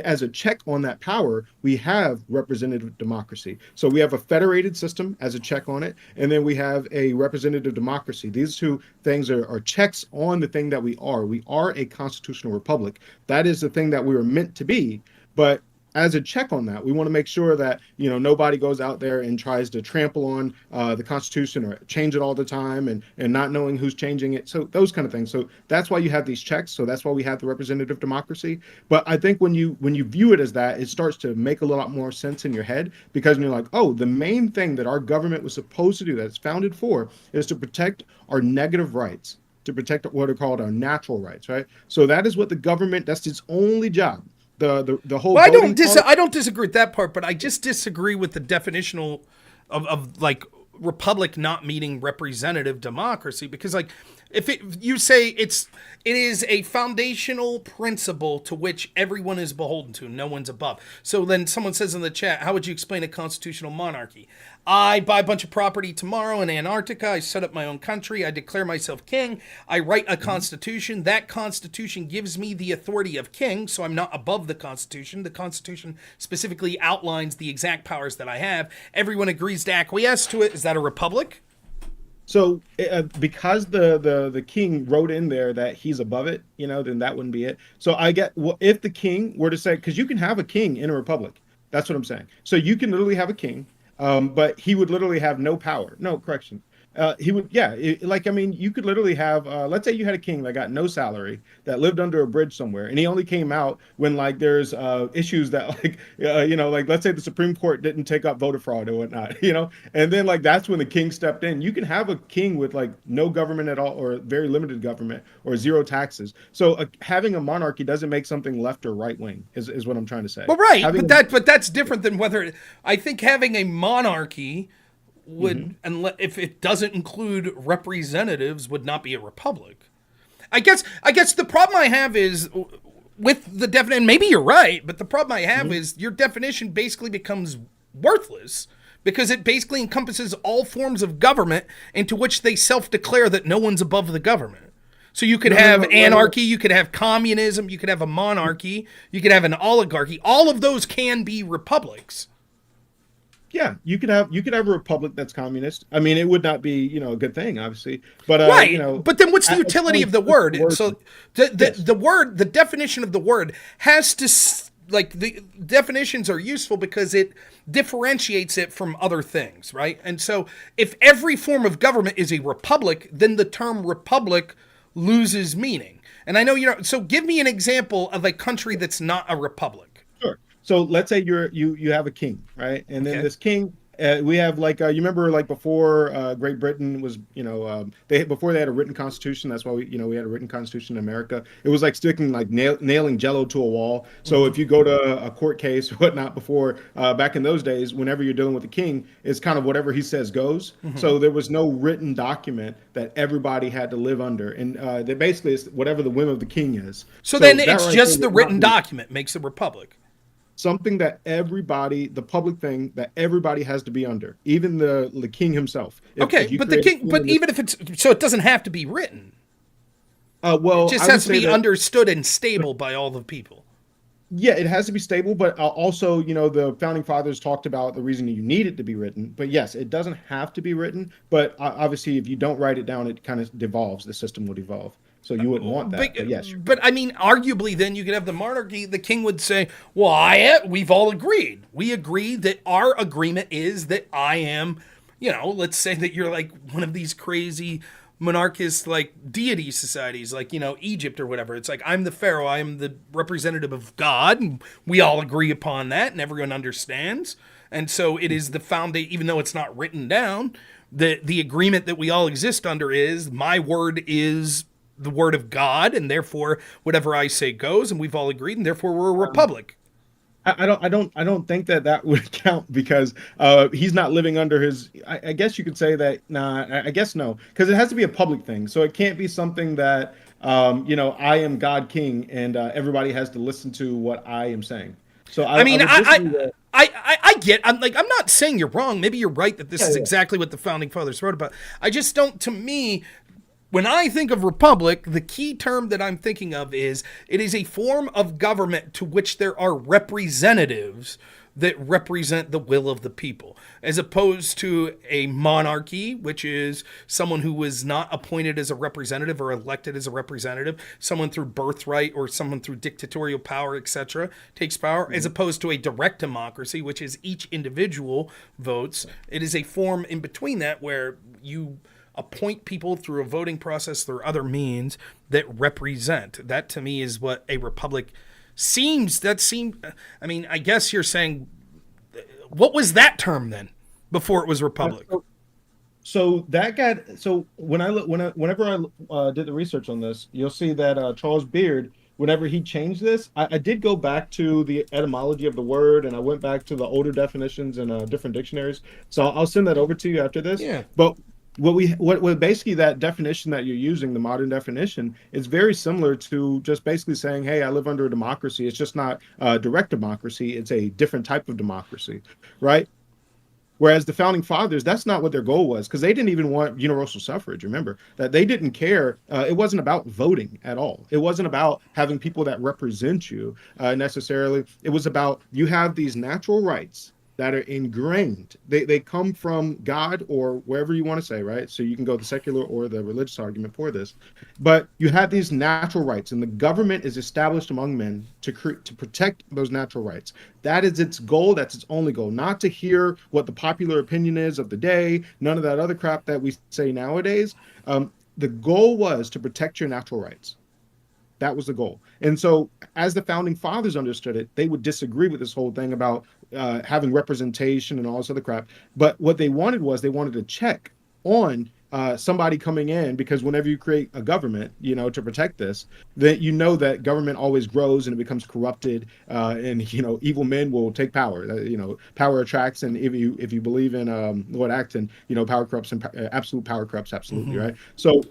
G: as a check on that power, we have representative democracy. So we have a federated system as a check on it, and then we have a representative democracy. These two things are checks on the thing that we are. We are a constitutional republic. That is the thing that we were meant to be. But as a check on that, we want to make sure that nobody goes out there and tries to trample on the Constitution or change it all the time and not knowing who's changing it. So those kind of things. So that's why you have these checks. So that's why we have the representative democracy. But I think when you view it as that, it starts to make a lot more sense in your head, because you're like, oh, the main thing that our government was supposed to do, that it's founded for, is to protect our negative rights, to protect what are called our natural rights, right? So that is what the government, that's its only job. The whole.
A: Well, I don't disagree with that part, but I just disagree with the definitional of like republic not meaning representative democracy, because like if you say it is a foundational principle to which everyone is beholden to, no one's above. So then someone says in the chat, how would you explain a constitutional monarchy? I buy a bunch of property tomorrow in Antarctica. I set up my own country. I declare myself king. I write a constitution. That constitution gives me the authority of king, so I'm not above the constitution. The constitution specifically outlines the exact powers that I have. Everyone agrees to acquiesce to it. Is that a republic?
G: So because the king wrote in there that he's above it, then that wouldn't be it. So if the king were to say, because you can have a king in a republic. That's what I'm saying. So you can literally have a king. but he would literally have no power. No, correction. He would, like, I mean, you could literally have, let's say you had a king that got no salary, that lived under a bridge somewhere, and he only came out when, like, there's issues that, like, like, let's say the Supreme Court didn't take up voter fraud or whatnot, and then, like, that's when the king stepped in. You can have a king with, like, no government at all, or very limited government, or zero taxes. So having a monarchy doesn't make something left or right wing, is what I'm trying to say.
A: Well, right, but that's different than whether, I think having a monarchy would, and if it doesn't include representatives, would not be a republic. I guess the problem I have is with the definition, and maybe you're right, but the problem I have is your definition basically becomes worthless because it basically encompasses all forms of government into which they self-declare that no one's above the government. So you could have anarchy, you could have communism, you could have a monarchy, you could have an oligarchy. All of those can be republics.
G: Yeah, you could have a republic that's communist. I mean, it would not be, a good thing, obviously. But
A: right. But then what's the utility of the word? So the word, the definition of the word has to, like, the definitions are useful because it differentiates it from other things, right? And so if every form of government is a republic, then the term republic loses meaning. And I know so give me an example of a country that's not a republic.
G: So let's say you have a king, right? And then this king, we have, like, you remember, like, before Great Britain was, before they had a written constitution. That's why we had a written constitution in America. It was like sticking, like, nailing Jello to a wall. So if you go to a court case or whatnot before, back in those days, whenever you're dealing with the king, it's kind of whatever he says goes. So there was no written document that everybody had to live under, and that basically is whatever the whim of the king is.
A: So then it's just the written document makes a republic.
G: Something that everybody, the public thing that everybody has to be under, even the king himself.
A: But the king, but even if it's, so it doesn't have to be written.
G: Well,
A: it just has to be understood and stable by all the people.
G: Yeah, it has to be stable, but also, the founding fathers talked about the reason you need it to be written. But yes, it doesn't have to be written. But obviously, if you don't write it down, it kind of devolves. The system would evolve. So you wouldn't want that. But yes.
A: But I mean, arguably, then you could have the monarchy. The king would say, well, we've all agreed. We agree that our agreement is that I am, let's say that you're like one of these crazy monarchist, like, deity societies, like, Egypt or whatever. It's like, I'm the pharaoh. I am the representative of God. And we all agree upon that and everyone understands. And so it is the foundation, even though it's not written down, the agreement that we all exist under is my word is the word of God, and therefore whatever I say goes, and we've all agreed, and therefore we're a republic.
G: I don't think that would count because he's not living under his. I guess you could say that. Nah, I guess no, because it has to be a public thing. So it can't be something that I am God King, and everybody has to listen to what I am saying. So I get. I'm not saying you're wrong. Maybe you're right that this is exactly what the founding fathers wrote about. I just don't. To me, when I think of republic, the key term that I'm thinking of is it is a form of government to which there are representatives that represent the will of the people, as opposed to a monarchy, which is someone who was not appointed as a representative or elected as a representative, someone through birthright or someone through dictatorial power, etc., takes power, as opposed to a direct democracy, which is each individual votes. It is a form in between that where you appoint people through a voting process, through other means that represent. That to me is what a republic seems. I mean, I guess you're saying, what was that term then before it was republic? So whenever I did the research on this, you'll see that Charles Beard, whenever he changed this, I did go back to the etymology of the word, and I went back to the older definitions in different dictionaries. So I'll send that over to you after this.
A: Yeah.
G: But what basically that definition that you're using, the modern definition, is very similar to just basically saying, hey, I live under a democracy. It's just not direct democracy. It's a different type of democracy, right? Whereas the founding fathers, that's not what their goal was, because they didn't even want universal suffrage. Remember that they didn't care. It wasn't about voting at all. It wasn't about having people that represent you necessarily. It was about you have these natural rights that are ingrained. They come from God or wherever you want to say, right? So you can go the secular or the religious argument for this. But you have these natural rights, and the government is established among men to protect those natural rights. That is its goal. That's its only goal. Not to hear what the popular opinion is of the day. None of that other crap that we say nowadays. The goal was to protect your natural rights. That was the goal. And so as the founding fathers understood it, they would disagree with this whole thing about having representation and all this other crap. But what they wanted was they wanted to check on somebody coming in, because whenever you create a government, to protect this, that that government always grows and it becomes corrupted, and evil men will take power. Power attracts, and if you believe in Lord Acton, power corrupts, and absolute power corrupts absolutely, right? So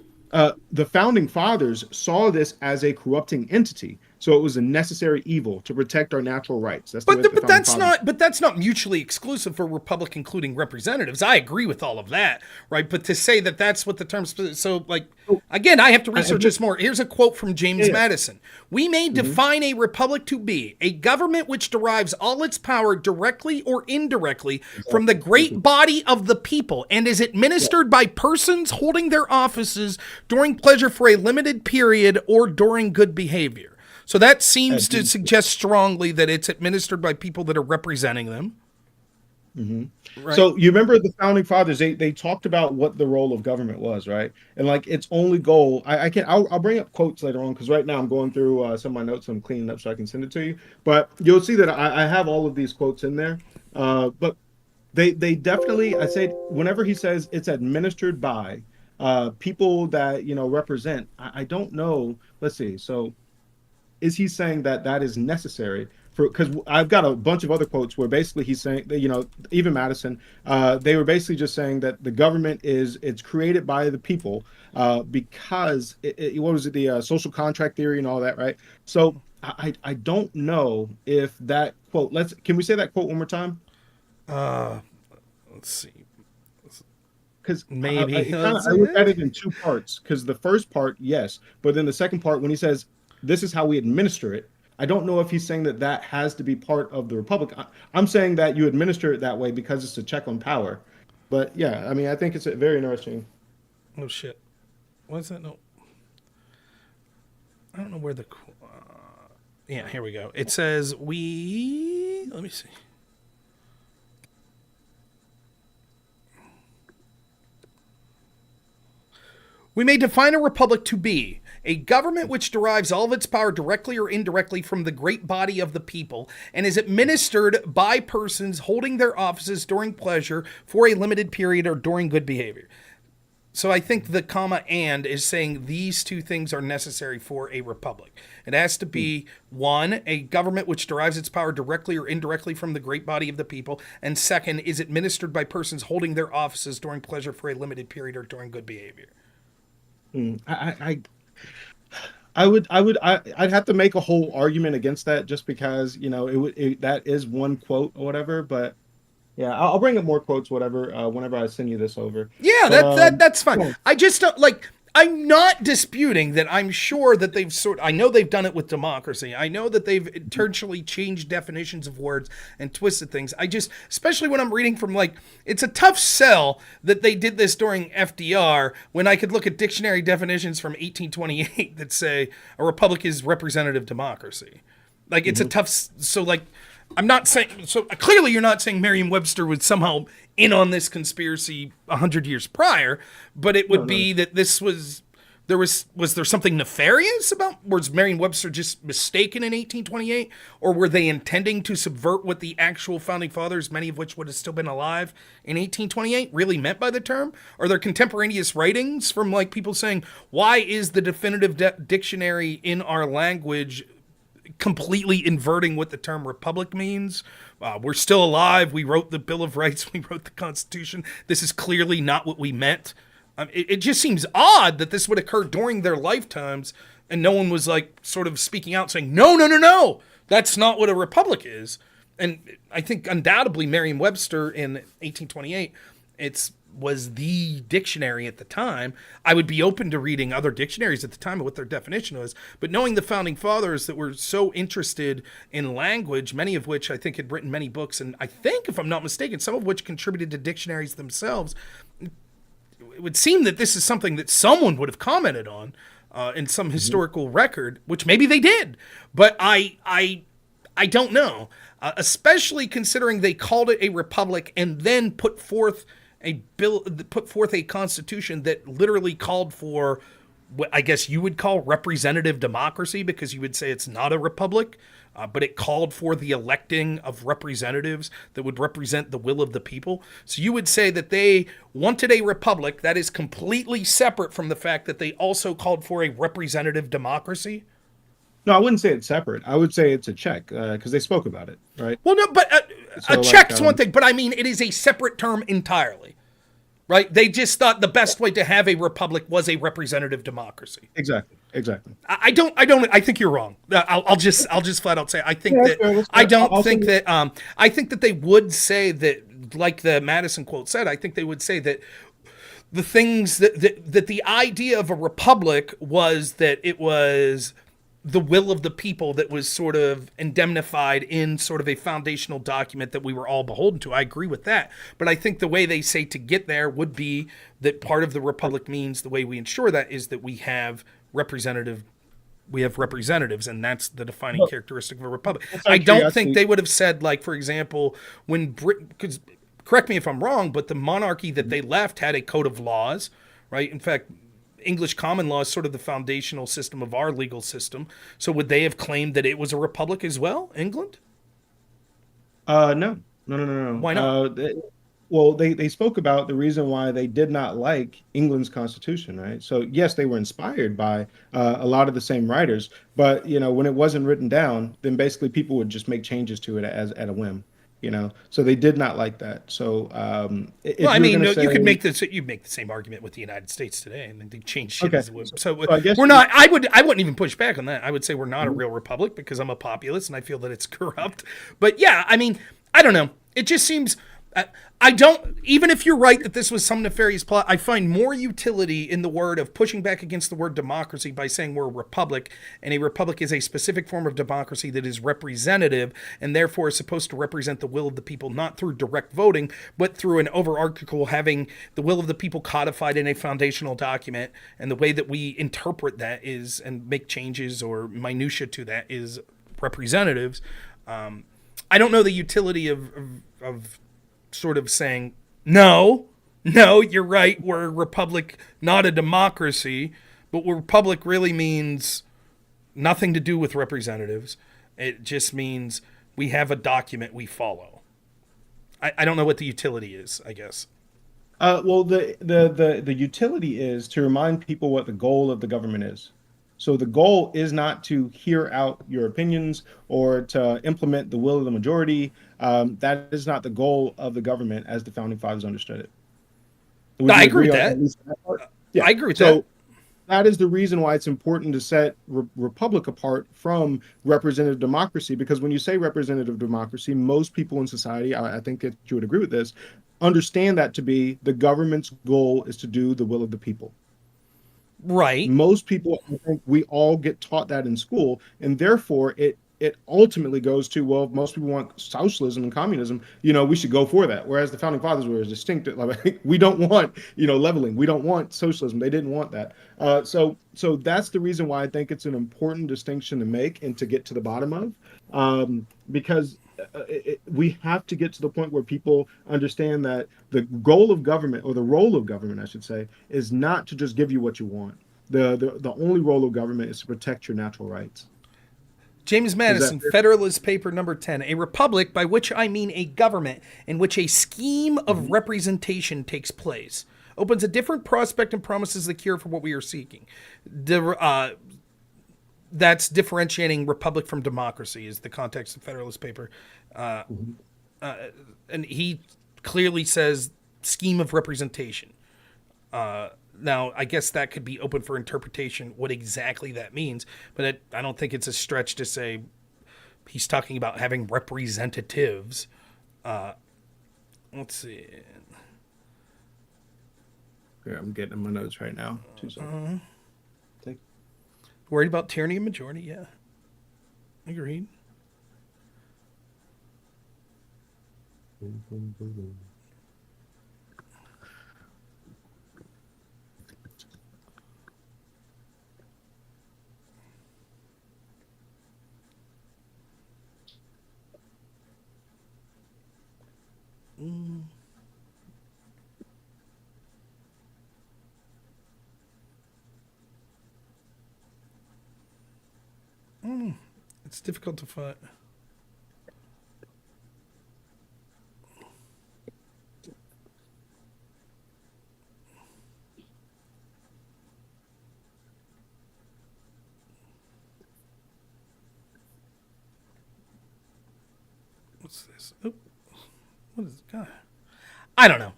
G: the founding fathers saw this as a corrupting entity, so it was a necessary evil to protect our natural rights.
A: But that's not mutually exclusive for republic, including representatives. I agree with all of that, right? But to say that that's what the term, so like, again, I have to research this more. Here's a quote from James Madison: "We may define a republic to be a government which derives all its power directly or indirectly from the great body of the people, and is administered by persons holding their offices during pleasure for a limited period or during good behavior." So that seems to suggest strongly that it's administered by people that are representing them.
G: Mm-hmm. Right? So you remember the founding fathers, they talked about what the role of government was, right? And like its only goal, I'll bring up quotes later on, because right now I'm going through some of my notes I'm cleaning up so I can send it to you. But you'll see that I have all of these quotes in there. But they definitely, I said, whenever he says it's administered by people that represent, I don't know. Let's see. So is he saying that is necessary? Because I've got a bunch of other quotes where basically he's saying that, even Madison, they were basically just saying that the government it's created by the people because what was it, the social contract theory and all that, right? So I don't know if that quote, can we say that quote one more time?
A: Let's see.
G: Because
A: maybe
G: I look at it in two parts, because the first part, yes, but then the second part, when he says this is how we administer it, I don't know if he's saying that has to be part of the republic. I'm saying that you administer it that way because it's a check on power. But yeah, I mean, I think it's very interesting.
A: Oh shit, what's that? No, I don't know where the. Yeah, here we go. It says let me see. We may define a republic to be a government which derives all of its power directly or indirectly from the great body of the people, and is administered by persons holding their offices during pleasure for a limited period or during good behavior. So I think the comma "and" is saying these two things are necessary for a republic. It has to be, one, a government which derives its power directly or indirectly from the great body of the people, and second, is administered by persons holding their offices during pleasure for a limited period or during good behavior.
G: I'd have to make a whole argument against that, just because that is one quote or whatever. But yeah, I'll bring up more quotes, whatever, whenever I send you this over.
A: Yeah, that's fine. I just don't like. I'm not disputing that. I'm sure that I know they've done it with democracy. I know that they've intentionally changed definitions of words and twisted things. Especially when I'm reading from it's a tough sell that they did this during FDR, when I could look at dictionary definitions from 1828 that say a republic is representative democracy. It's a tough, I'm not saying, so clearly you're not saying Merriam-Webster was somehow in on this conspiracy 100 years prior, but it would be that this was there something nefarious about, was Merriam-Webster just mistaken in 1828, or were they intending to subvert what the actual founding fathers, many of which would have still been alive in 1828, really meant by the term? Are there contemporaneous writings from people saying, why is the definitive dictionary in our language completely inverting what the term republic means? We're still alive. We wrote the Bill of Rights. We wrote the Constitution. This is clearly not what we meant. It just seems odd that this would occur during their lifetimes, and no one was sort of speaking out saying, no, that's not what a republic is. And I think undoubtedly Merriam-Webster in 1828, it's was the dictionary at the time. I would be open to reading other dictionaries at the time of what their definition was. But knowing the founding fathers that were so interested in language, many of which I think had written many books, and I think, if I'm not mistaken, some of which contributed to dictionaries themselves, it would seem that this is something that someone would have commented on in some historical record, which maybe they did. But I don't know. Especially considering they called it a republic and then put forth a constitution that literally called for what I guess you would call representative democracy, because you would say it's not a republic, but it called for the electing of representatives that would represent the will of the people. So you would say that they wanted a republic that is completely separate from the fact that they also called for a representative democracy?
G: No, I wouldn't say it's separate. I would say it's a check because they spoke about it, right?
A: Well, no, but a check's one thing, but I mean, it is a separate term entirely, right? They just thought the best way to have a republic was a representative democracy.
G: Exactly.
A: I think you're wrong. I'll just flat out say, I think I think that they would say that, like the Madison quote said, I think they would say that the things that the idea of a republic was that it was the will of the people that was sort of indemnified in sort of a foundational document that we were all beholden to. I agree with that. But I think the way they say to get there would be that part of the republic means the way we ensure that is that we have representatives, and that's the defining characteristic of a republic. I don't think they would have said, like, for example, when Britain, because correct me if I'm wrong, but the monarchy that they left had a code of laws, right? In fact, English common law is sort of the foundational system of our legal system. So would they have claimed that it was a republic as well, England?
G: No.
A: Why not?
G: They spoke about the reason why they did not like England's constitution, right? So yes, they were inspired by a lot of the same writers, but when it wasn't written down, then basically people would just make changes to it as at a whim. So they did not like that. So,
A: you could make the same argument with the United States today, and they change shit.
G: Okay.
A: So
G: I guess
A: we're not. I wouldn't even push back on that. I would say we're not a real republic because I'm a populist and I feel that it's corrupt. But yeah, I mean, I don't know. It just seems. I don't, even if you're right that this was some nefarious plot, I find more utility in the word of pushing back against the word democracy by saying we're a republic, and a republic is a specific form of democracy that is representative and therefore is supposed to represent the will of the people, not through direct voting, but through an overarching having the will of the people codified in a foundational document. And the way that we interpret that is, and make changes or minutia to that, is representatives. I don't know the utility of sort of saying, no, you're right, we're a republic, not a democracy, but republic really means nothing to do with representatives. It just means we have a document we follow. I don't know what the utility is, I guess.
G: The utility is to remind people what the goal of the government is. So the goal is not to hear out your opinions or to implement the will of the majority. That is not the goal of the government as the founding fathers understood it.
A: I agree with that.
G: Yeah.
A: I agree with that.
G: So that is the reason why it's important to set republic apart from representative democracy, because when you say representative democracy, most people in society, I think that you would agree with this, understand that to be the government's goal is to do the will of the people.
A: Right.
G: Most people, I think we all get taught that in school, and therefore it ultimately goes to, well, most people want socialism and communism, we should go for that. Whereas the founding fathers were distinct. Like, we don't want, leveling. We don't want socialism. They didn't want that. So that's the reason why I think it's an important distinction to make and to get to the bottom of, because we have to get to the point where people understand that the goal of government, or the role of government, I should say, is not to just give you what you want. The only role of government is to protect your natural rights.
A: James Madison, Federalist Paper number 10. A republic, by which I mean a government in which a scheme of representation takes place, opens a different prospect and promises the cure for what we are seeking. That's differentiating republic from democracy is the context of Federalist Paper. And he clearly says scheme of representation. Now, I guess that could be open for interpretation, what exactly that means. But I don't think it's a stretch to say he's talking about having representatives. Let's see.
G: Here, I'm getting in my notes right now. 2 seconds.
A: Worried about tyranny of majority? Yeah. Agreed. It's difficult to find. What's this? Oh, what is God? I don't know.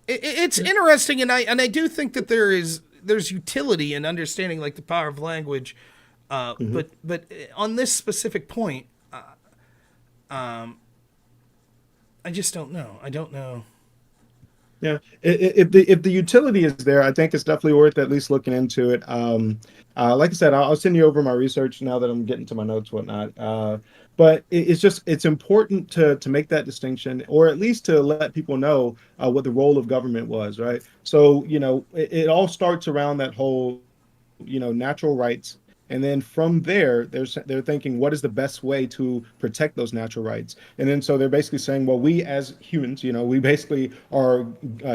A: It's interesting, and I do think that there's utility in understanding like the power of language, but on this specific point, I just don't know. I don't know.
G: Yeah, if the utility is there, I think it's definitely worth at least looking into it. Like I said, I'll send you over my research now that I'm getting to my notes, whatnot. But it's important to make that distinction, or at least to let people know what the role of government was, right? So it all starts around that whole natural rights. And then from there, they're thinking, what is the best way to protect those natural rights? And then so they're basically saying, well, we as humans, we basically are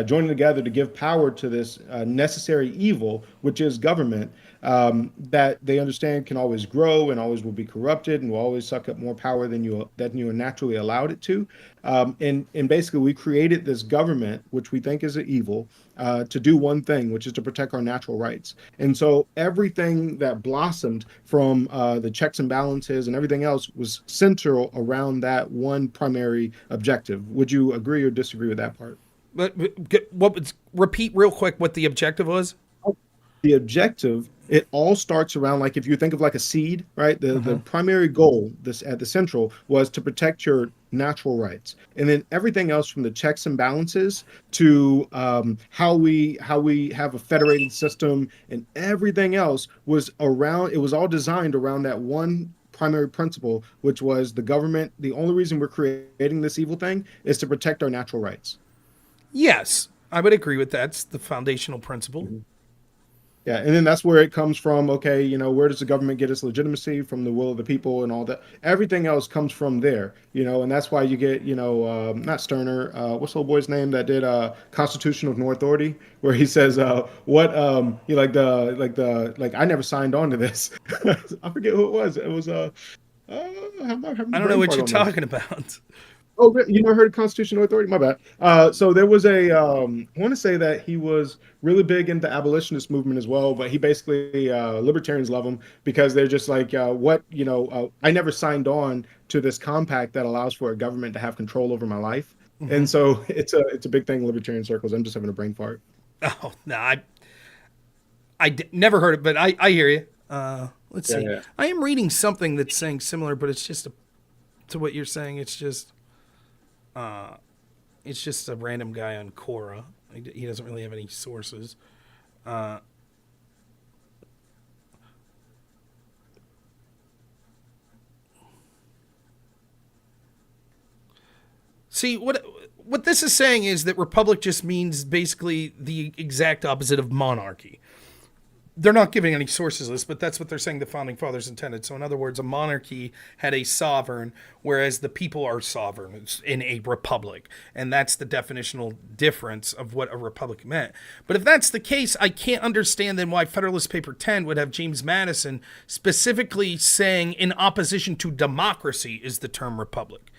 G: joining together to give power to this necessary evil, which is government, that they understand can always grow and always will be corrupted and will always suck up more power than you are naturally allowed it to. And basically, we created this government, which we think is an evil, to do one thing, which is to protect our natural rights. And so everything that blossomed from the checks and balances and everything else was central around that one primary objective. Would you agree or disagree with that part?
A: But repeat real quick what the objective was.
G: The objective, it all starts around, like if you think of like a seed, right? The primary goal, at the central, was to protect your natural rights, and then everything else from the checks and balances to how we have a federated system, and everything else was around. It was all designed around that one primary principle, which was the government. The only reason we're creating this evil thing is to protect our natural rights.
A: Yes, I would agree with that. It's the foundational principle.
G: Yeah, and then that's where it comes from. Okay, where does the government get its legitimacy? From the will of the people and all that. Everything else comes from there, and that's why you get, not Sterner, what's the old boy's name that did Constitution of No Authority, where he says, I never signed on to this. I forget who it was. It was
A: I don't know what you're talking about.
G: Oh, you never heard of Constitution of Authority? My bad. So there was I want to say that he was really big into abolitionist movement as well, but he basically, libertarians love him because they're just like, I never signed on to this compact that allows for a government to have control over my life. Mm-hmm. And so it's a big thing in libertarian circles. I'm just having a brain fart.
A: Oh, no, I never heard it, but I hear you. Let's see. Yeah. I am reading something that's saying similar, but it's just to what you're saying. It's just a random guy on Quora. He doesn't really have any sources. See, what this is saying is that republic just means basically the exact opposite of monarchy. They're not giving any sources list, but that's what they're saying the founding fathers intended. So in other words, a monarchy had a sovereign, whereas the people are sovereign in a republic. And that's the definitional difference of what a republic meant. But if that's the case, I can't understand then why Federalist Paper 10 would have James Madison specifically saying in opposition to democracy is the term republic.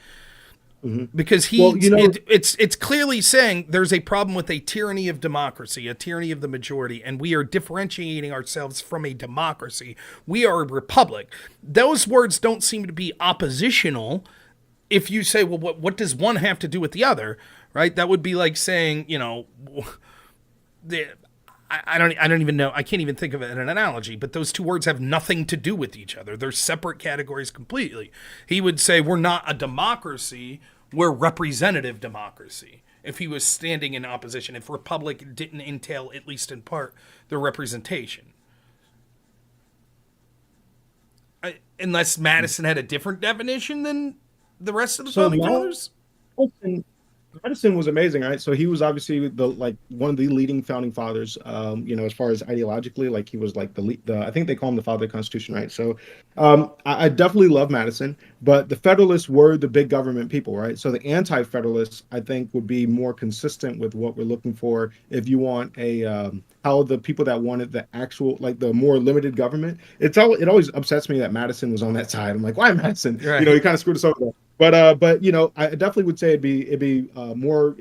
A: Mm-hmm. Because it's clearly saying there's a problem with a tyranny of democracy, a tyranny of the majority, and we are differentiating ourselves from a democracy. We are a republic. Those words don't seem to be oppositional. If you say, well, what does one have to do with the other, right? That would be like saying, I don't even know. I can't even think of it in an analogy, but those two words have nothing to do with each other. They're separate categories completely. He would say we're not a democracy, we're representative democracy. if he was standing in opposition, if republic didn't entail, at least in part, the representation. Unless Madison had a different definition than the rest of the founding fathers?
G: Madison was amazing, right? So he was obviously one of the leading founding fathers, as far as ideologically, like he was like I think they call him the father of the Constitution, right? So I definitely love Madison, but the Federalists were the big government people, right? So the anti-Federalists, I think, would be more consistent with what we're looking for if you want how the people that wanted the actual, like the more limited government. It always upsets me that Madison was on that side. I'm like, why Madison?
A: Right.
G: He kind of screwed us over there. But I definitely would say it'd be more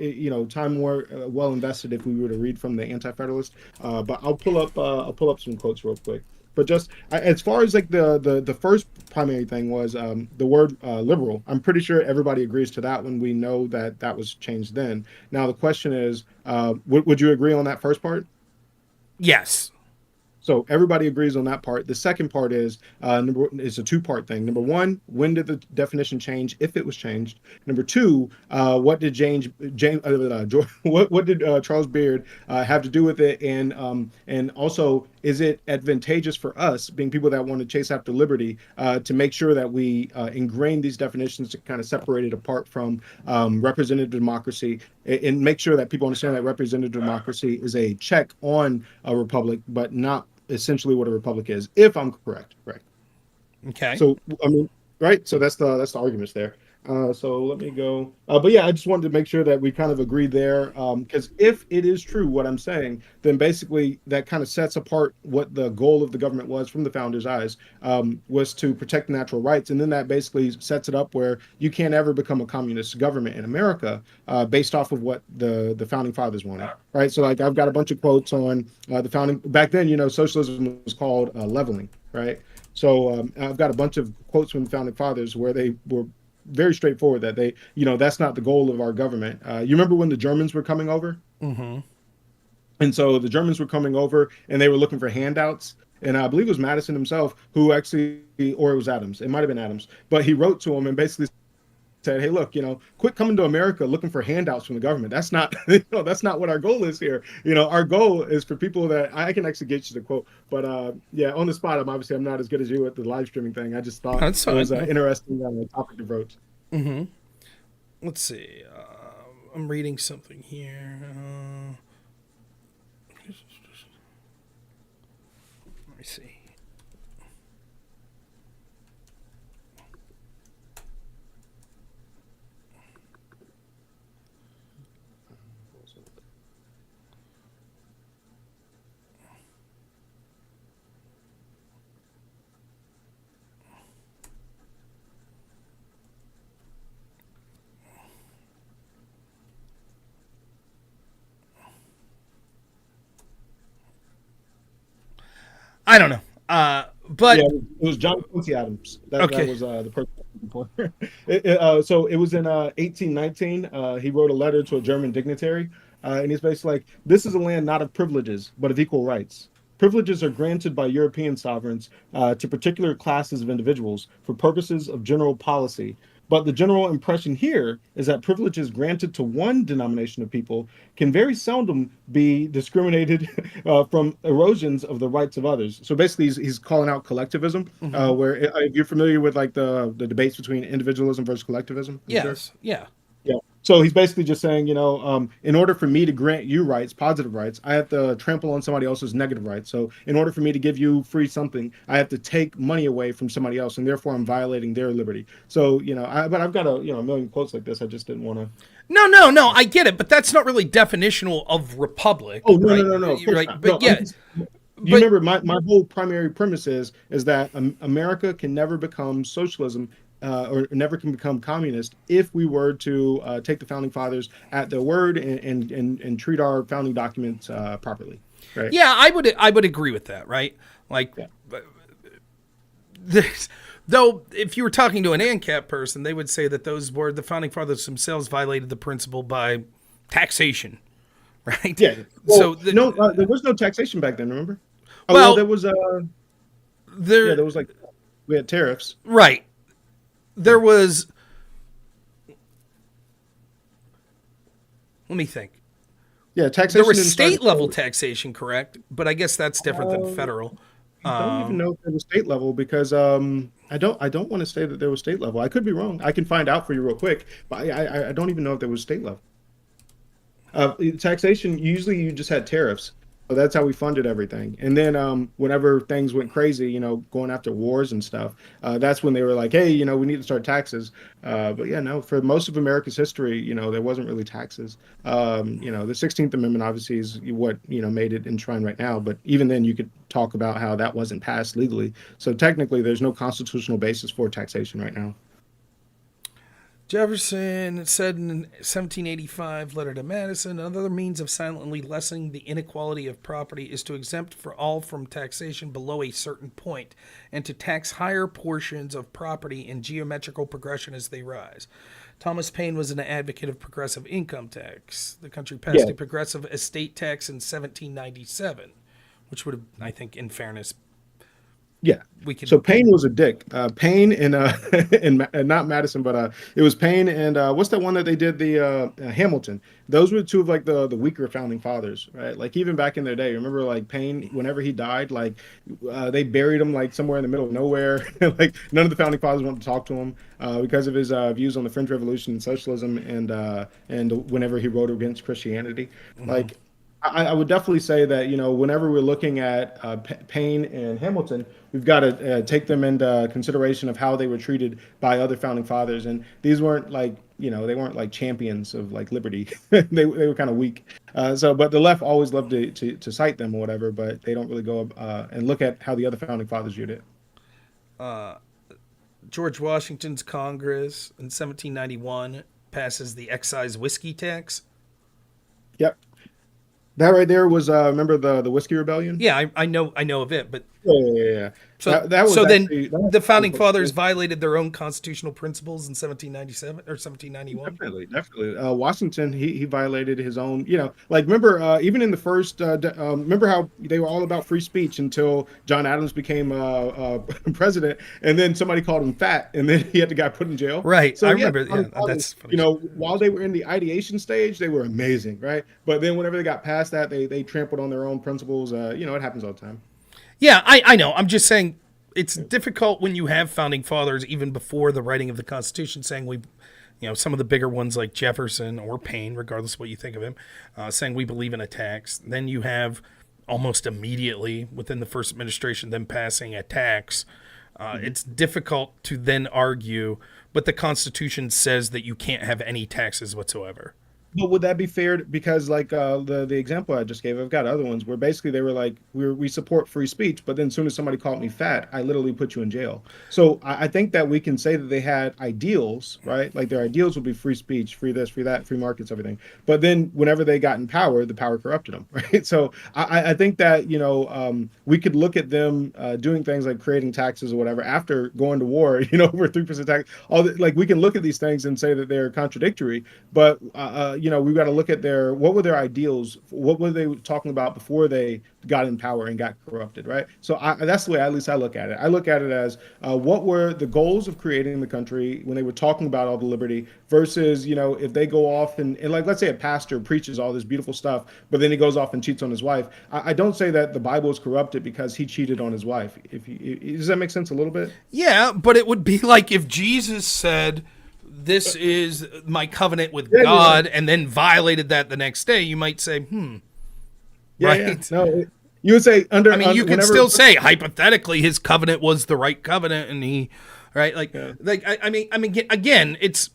G: time more well invested if we were to read from the Anti-Federalist. But I'll pull up some quotes real quick. But just as far as like the first primary thing was the word liberal. I'm pretty sure everybody agrees to that when we know that was changed then. Now the question is, would you agree on that first part?
A: Yes.
G: So everybody agrees on that part. The second part is it's a two-part thing. Number one, when did the definition change, if it was changed? Number two, what did what did Charles Beard have to do with it? And also, is it advantageous for us, being people that want to chase after liberty, to make sure that we ingrain these definitions to kind of separate it apart from representative democracy, and make sure that people understand that representative democracy is a check on a republic, but not essentially what a republic is, if I'm correct. Right.
A: Okay.
G: So right. So that's the arguments there. So let me go. But yeah, I just wanted to make sure that we kind of agree there, because if it is true what I'm saying, then basically that kind of sets apart what the goal of the government was from the founders' eyes, was to protect natural rights, and then that basically sets it up where you can't ever become a communist government in America based off of what the founding fathers wanted, right? So like I've got a bunch of quotes on the founding. Back then, socialism was called leveling, right? So I've got a bunch of quotes from the founding fathers where they were very straightforward that they, that's not the goal of our government. You remember when the Germans were coming over?
A: Mm-hmm.
G: And so the Germans were coming over and they were looking for handouts. And I believe it was Madison himself who actually, or it was Adams. It might have been Adams, but he wrote to him and basically said, hey, look, quit coming to America looking for handouts from the government. That's not, that's not what our goal is here. Our goal is for people that I can actually get you the quote, but yeah, on the spot, I'm not as good as you at the live streaming thing. I just thought it was an interesting topic to broach.
A: Mm-hmm. Let's see. I'm reading something here. Let me see. I don't know. But
G: yeah, it was John Quincy Adams. That was the person. So it was in 1819. He wrote a letter to a German dignitary, and he's basically like, "This is a land not of privileges, but of equal rights. Privileges are granted by European sovereigns to particular classes of individuals for purposes of general policy. But the general impression here is that privileges granted to one denomination of people can very seldom be discriminated from erosions of the rights of others." So basically, he's calling out collectivism, where if you're familiar with like the debates between individualism versus collectivism.
A: Yes, sure? Yeah.
G: So he's basically just saying, in order for me to grant you rights, positive rights, I have to trample on somebody else's negative rights. So in order for me to give you free something, I have to take money away from somebody else, and therefore I'm violating their liberty. So, but I've got a million quotes like this. I just didn't want to.
A: No, I get it, but that's not really definitional of republic.
G: Oh, no,
A: right?
G: No.
A: Right,
G: not.
A: but
G: no,
A: yeah.
G: You remember my whole primary premise is that America can never become socialism or never can become communist if we were to take the founding fathers at their word and treat our founding documents properly. Right?
A: Yeah, I would agree with that. Right? Like, though, if you were talking to an ANCAP person, they would say that the founding fathers themselves violated the principle by taxation. Right?
G: Yeah. Well,
A: so
G: there was no taxation back then. Remember? There was there was we had tariffs.
A: Right. There was Let me think.
G: Yeah, taxation.
A: There was
G: didn't start
A: state level
G: until-
A: taxation, correct? But I guess that's different than federal.
G: I don't even know if there was state level because I don't want to say that there was state level. I could be wrong. I can find out for you real quick, but I don't even know if there was state level. Taxation, usually you just had tariffs. So that's how we funded everything. And then whenever things went crazy, going after wars and stuff, that's when they were like, hey, we need to start taxes. But yeah, no, for most of America's history, there wasn't really taxes. The 16th Amendment obviously is what, made it enshrined right now. But even then you could talk about how that wasn't passed legally. So technically there's no constitutional basis for taxation right now.
A: Jefferson said in 1785 letter to Madison, another means of silently lessening the inequality of property is to exempt for all from taxation below a certain point, and to tax higher portions of property in geometrical progression as they rise. Thomas Paine was an advocate of progressive income tax. The country passed a progressive estate tax in 1797, which would have, I think, in fairness,
G: yeah. So Paine was a dick. Paine and not Madison, but it was Paine and what's that one that they did, the Hamilton. Those were two of like the weaker founding fathers, right? Like even back in their day, remember like Paine, whenever he died, like they buried him like somewhere in the middle of nowhere. Like none of the founding fathers wanted to talk to him because of his views on the French Revolution and socialism and whenever he wrote against Christianity. Mm-hmm. Like I would definitely say that, whenever we're looking at Paine and Hamilton, we've got to take them into consideration of how they were treated by other founding fathers. And these weren't like, they weren't like champions of like liberty. they were kind of weak. But the left always loved to cite them or whatever, but they don't really go and look at how the other founding fathers viewed it.
A: George Washington's Congress in 1791 passes the excise whiskey tax.
G: Yep. That right there was remember the Whiskey Rebellion?
A: Yeah, I know of it, but
G: yeah.
A: So then the founding fathers violated their own constitutional principles in 1797 or 1791.
G: Definitely. Washington, he violated his own. Remember even in the first. Remember how they were all about free speech until John Adams became president, and then somebody called him fat, and then he had the guy put in jail.
A: Right. So I remember. Yeah, that's funny.
G: While they were in the ideation stage, they were amazing, right? But then whenever they got past that, they trampled on their own principles. It happens all the time.
A: Yeah, I know. I'm just saying it's difficult when you have founding fathers even before the writing of the Constitution saying some of the bigger ones like Jefferson or Paine, regardless of what you think of him, saying we believe in a tax. Then you have almost immediately within the first administration them passing a tax. It's difficult to then argue, but the Constitution says that you can't have any taxes whatsoever.
G: But would that be fair? Because like the example I just gave, I've got other ones where basically they were like, we support free speech, but then as soon as somebody called me fat, I literally put you in jail. So I think that we can say that they had ideals, right? Like their ideals would be free speech, free this, free that, free markets, everything. But then whenever they got in power, the power corrupted them, right? So I think that, we could look at them doing things like creating taxes or whatever after going to war, over 3% tax. We can look at these things and say that they're contradictory, but we've got to look at what were their ideals? What were they talking about before they got in power and got corrupted, right? So that's the way at least I look at it. I look at it as what were the goals of creating the country when they were talking about all the liberty versus, if they go off and like, let's say a pastor preaches all this beautiful stuff, but then he goes off and cheats on his wife. I don't say that the Bible is corrupted because he cheated on his wife. Does that make sense a little bit?
A: Yeah, but it would be like if Jesus said, this is my covenant with God, and then violated that the next day, you might say, right?
G: Yeah. No, you would say
A: you could still say hypothetically his covenant was the right covenant, and he, right? Again, it's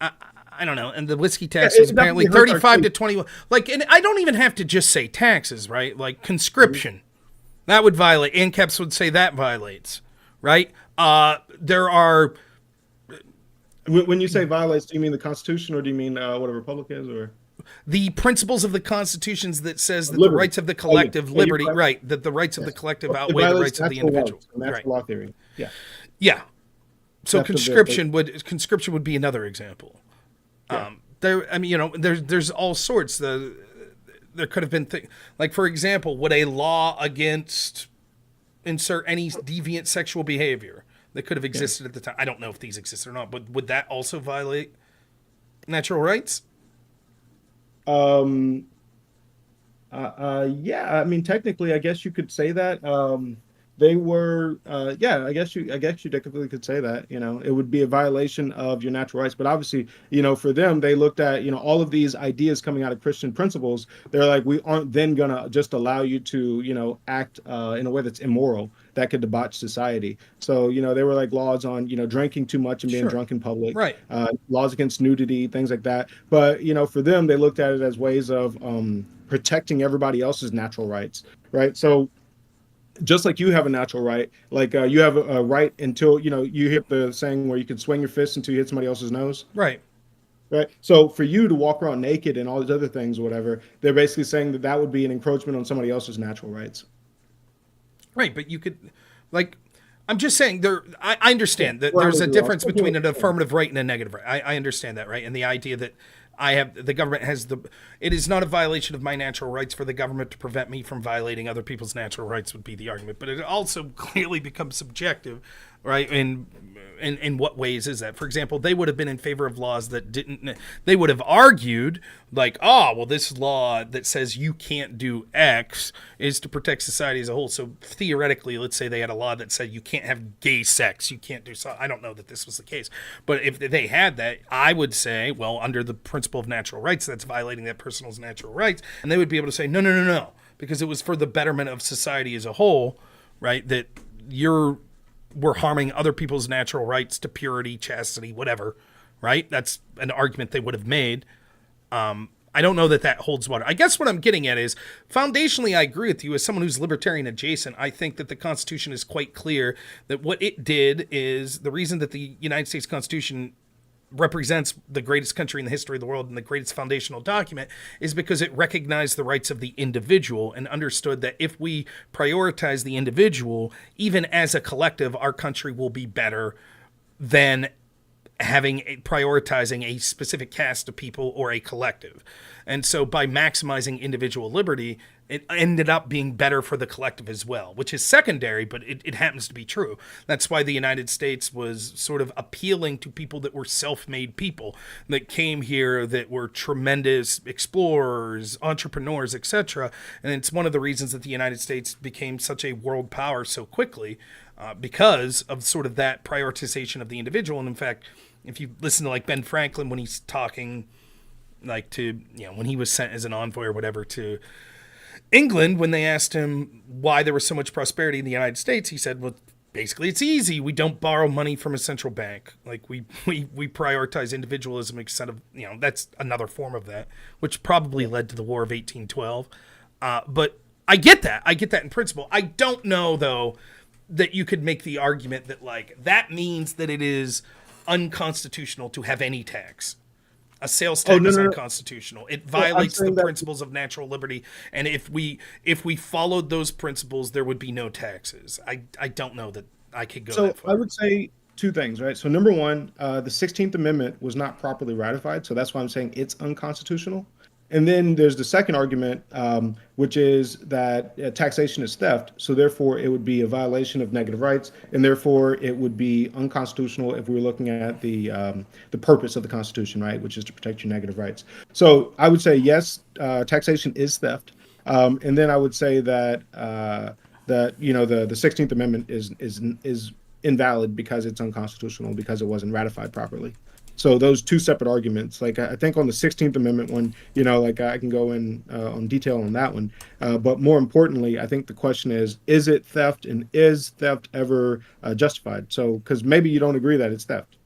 A: I don't know, and the whiskey tax is apparently 35 to 21. And I don't even have to just say taxes, right? Like conscription, that would violate. ANCAPs would say that violates, right? There are.
G: When you say violates, do you mean the Constitution or do you mean what a republic is, or
A: the principles of the Constitutions that says that the rights of the collective liberty, right? That the rights of the collective outweigh the rights of the individual.
G: Natural law theory. Yeah.
A: Yeah. So conscription would be another example. Yeah. There's all sorts. There could have been like, for example, would a law against insert any deviant sexual behavior that could have existed at the time. I don't know if these exist or not, but would that also violate natural rights?
G: Um, yeah, I mean, technically, I guess you could say that. They were, yeah, I guess you technically could say that. It would be a violation of your natural rights. But obviously, for them, they looked at, all of these ideas coming out of Christian principles. They're like, we aren't then gonna just allow you to, act in a way that's immoral, that could debauch society. So, they were like laws on, drinking too much and being
A: Sure.
G: drunk in public,
A: Right.
G: laws against nudity, things like that. But, for them, they looked at it as ways of protecting everybody else's natural rights, right? So just like you have a natural right, like you have a right until, you hit the saying where you can swing your fist until you hit somebody else's nose.
A: Right.
G: Right. So for you to walk around naked and all these other things or whatever, they're basically saying that that would be an encroachment on somebody else's natural rights.
A: Right, but you could, like, I'm just saying I understand that
G: Well,
A: there's a
G: I
A: difference
G: agree.
A: between an affirmative right and a negative right. I understand that, right? And the idea that the government has it is not a violation of my natural rights for the government to prevent me from violating other people's natural rights would be the argument. But it also clearly becomes subjective, right? In what ways is that? For example, they would have been in favor of laws that didn't, they would have argued like, well, this law that says you can't do X is to protect society as a whole. So theoretically, let's say they had a law that said you can't have gay sex, you can't do so. I don't know that this was the case, but if they had that, I would say, well, under the principle of natural rights, that's violating that person's natural rights. And they would be able to say, no, because it was for the betterment of society as a whole, right? That we're harming other people's natural rights to purity, chastity, whatever, right? That's an argument they would have made. I don't know that holds water. I guess what I'm getting at is, foundationally, I agree with you. As someone who's libertarian adjacent, I think that the Constitution is quite clear that what it did is, the reason that the United States Constitution represents the greatest country in the history of the world and the greatest foundational document is because it recognized the rights of the individual and understood that if we prioritize the individual, even as a collective, our country will be better than prioritizing a specific caste of people or a collective. And so by maximizing individual liberty, it ended up being better for the collective as well, which is secondary, but it happens to be true. That's why the United States was sort of appealing to people that were self-made people that came here, that were tremendous explorers, entrepreneurs, etc. And it's one of the reasons that the United States became such a world power so quickly, because of sort of that prioritization of the individual. And in fact, if you listen to like Ben Franklin when he's talking, like to, when he was sent as an envoy or whatever to England, when they asked him why there was so much prosperity in the United States, he said, well, basically it's easy. We don't borrow money from a central bank. Like we prioritize individualism instead of, that's another form of that, which probably led to the War of 1812. But I get that. I get that in principle. I don't know, though, that you could make the argument that, like, that means that it is unconstitutional to have any tax. A sales tax is unconstitutional. It violates the principles of natural liberty. And if we followed those principles, there would be no taxes. I don't know that I could go that far.
G: I would say two things, right? So number one, the 16th Amendment was not properly ratified. So that's why I'm saying it's unconstitutional. And then there's the second argument, which is that taxation is theft. So therefore, it would be a violation of negative rights, and therefore it would be unconstitutional if we were looking at the purpose of the Constitution, right, which is to protect your negative rights. So I would say yes, taxation is theft, and then I would say that the 16th Amendment is invalid because it's unconstitutional because it wasn't ratified properly. So those two separate arguments, like I think on the 16th Amendment one, I can go in on detail on that one. But more importantly, I think the question is it theft, and is theft ever justified? So, because maybe you don't agree that it's theft.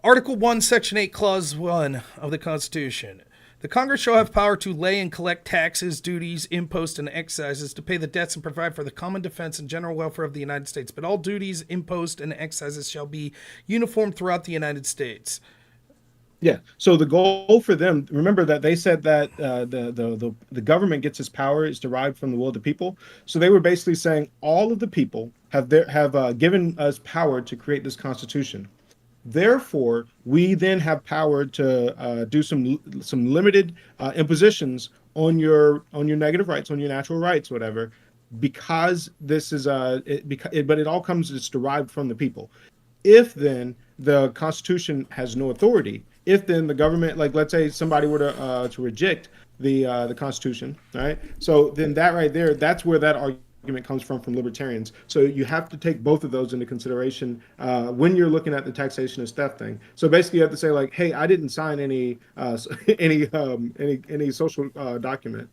A: Article 1, Section 8, Clause 1 of the Constitution. The Congress shall have power to lay and collect taxes, duties, imposts, and excises to pay the debts and provide for the common defense and general welfare of the United States. But all duties, imposts, and excises shall be uniform throughout the United States.
G: Yeah. So the goal for them, remember that they said that the government gets its power is derived from the will of the people. So they were basically saying all of the people have given us power to create this Constitution. Therefore, we then have power to do some limited impositions on your negative rights, on your natural rights, whatever, because this is but it all comes, it's derived from the people. If then the Constitution has no authority, if then the government, like let's say somebody were to reject the Constitution, right? So then that right there, that's where that argument comes from libertarians. So you have to take both of those into consideration when you're looking at the taxation as theft thing. So basically, you have to say like, hey, I didn't sign any social document.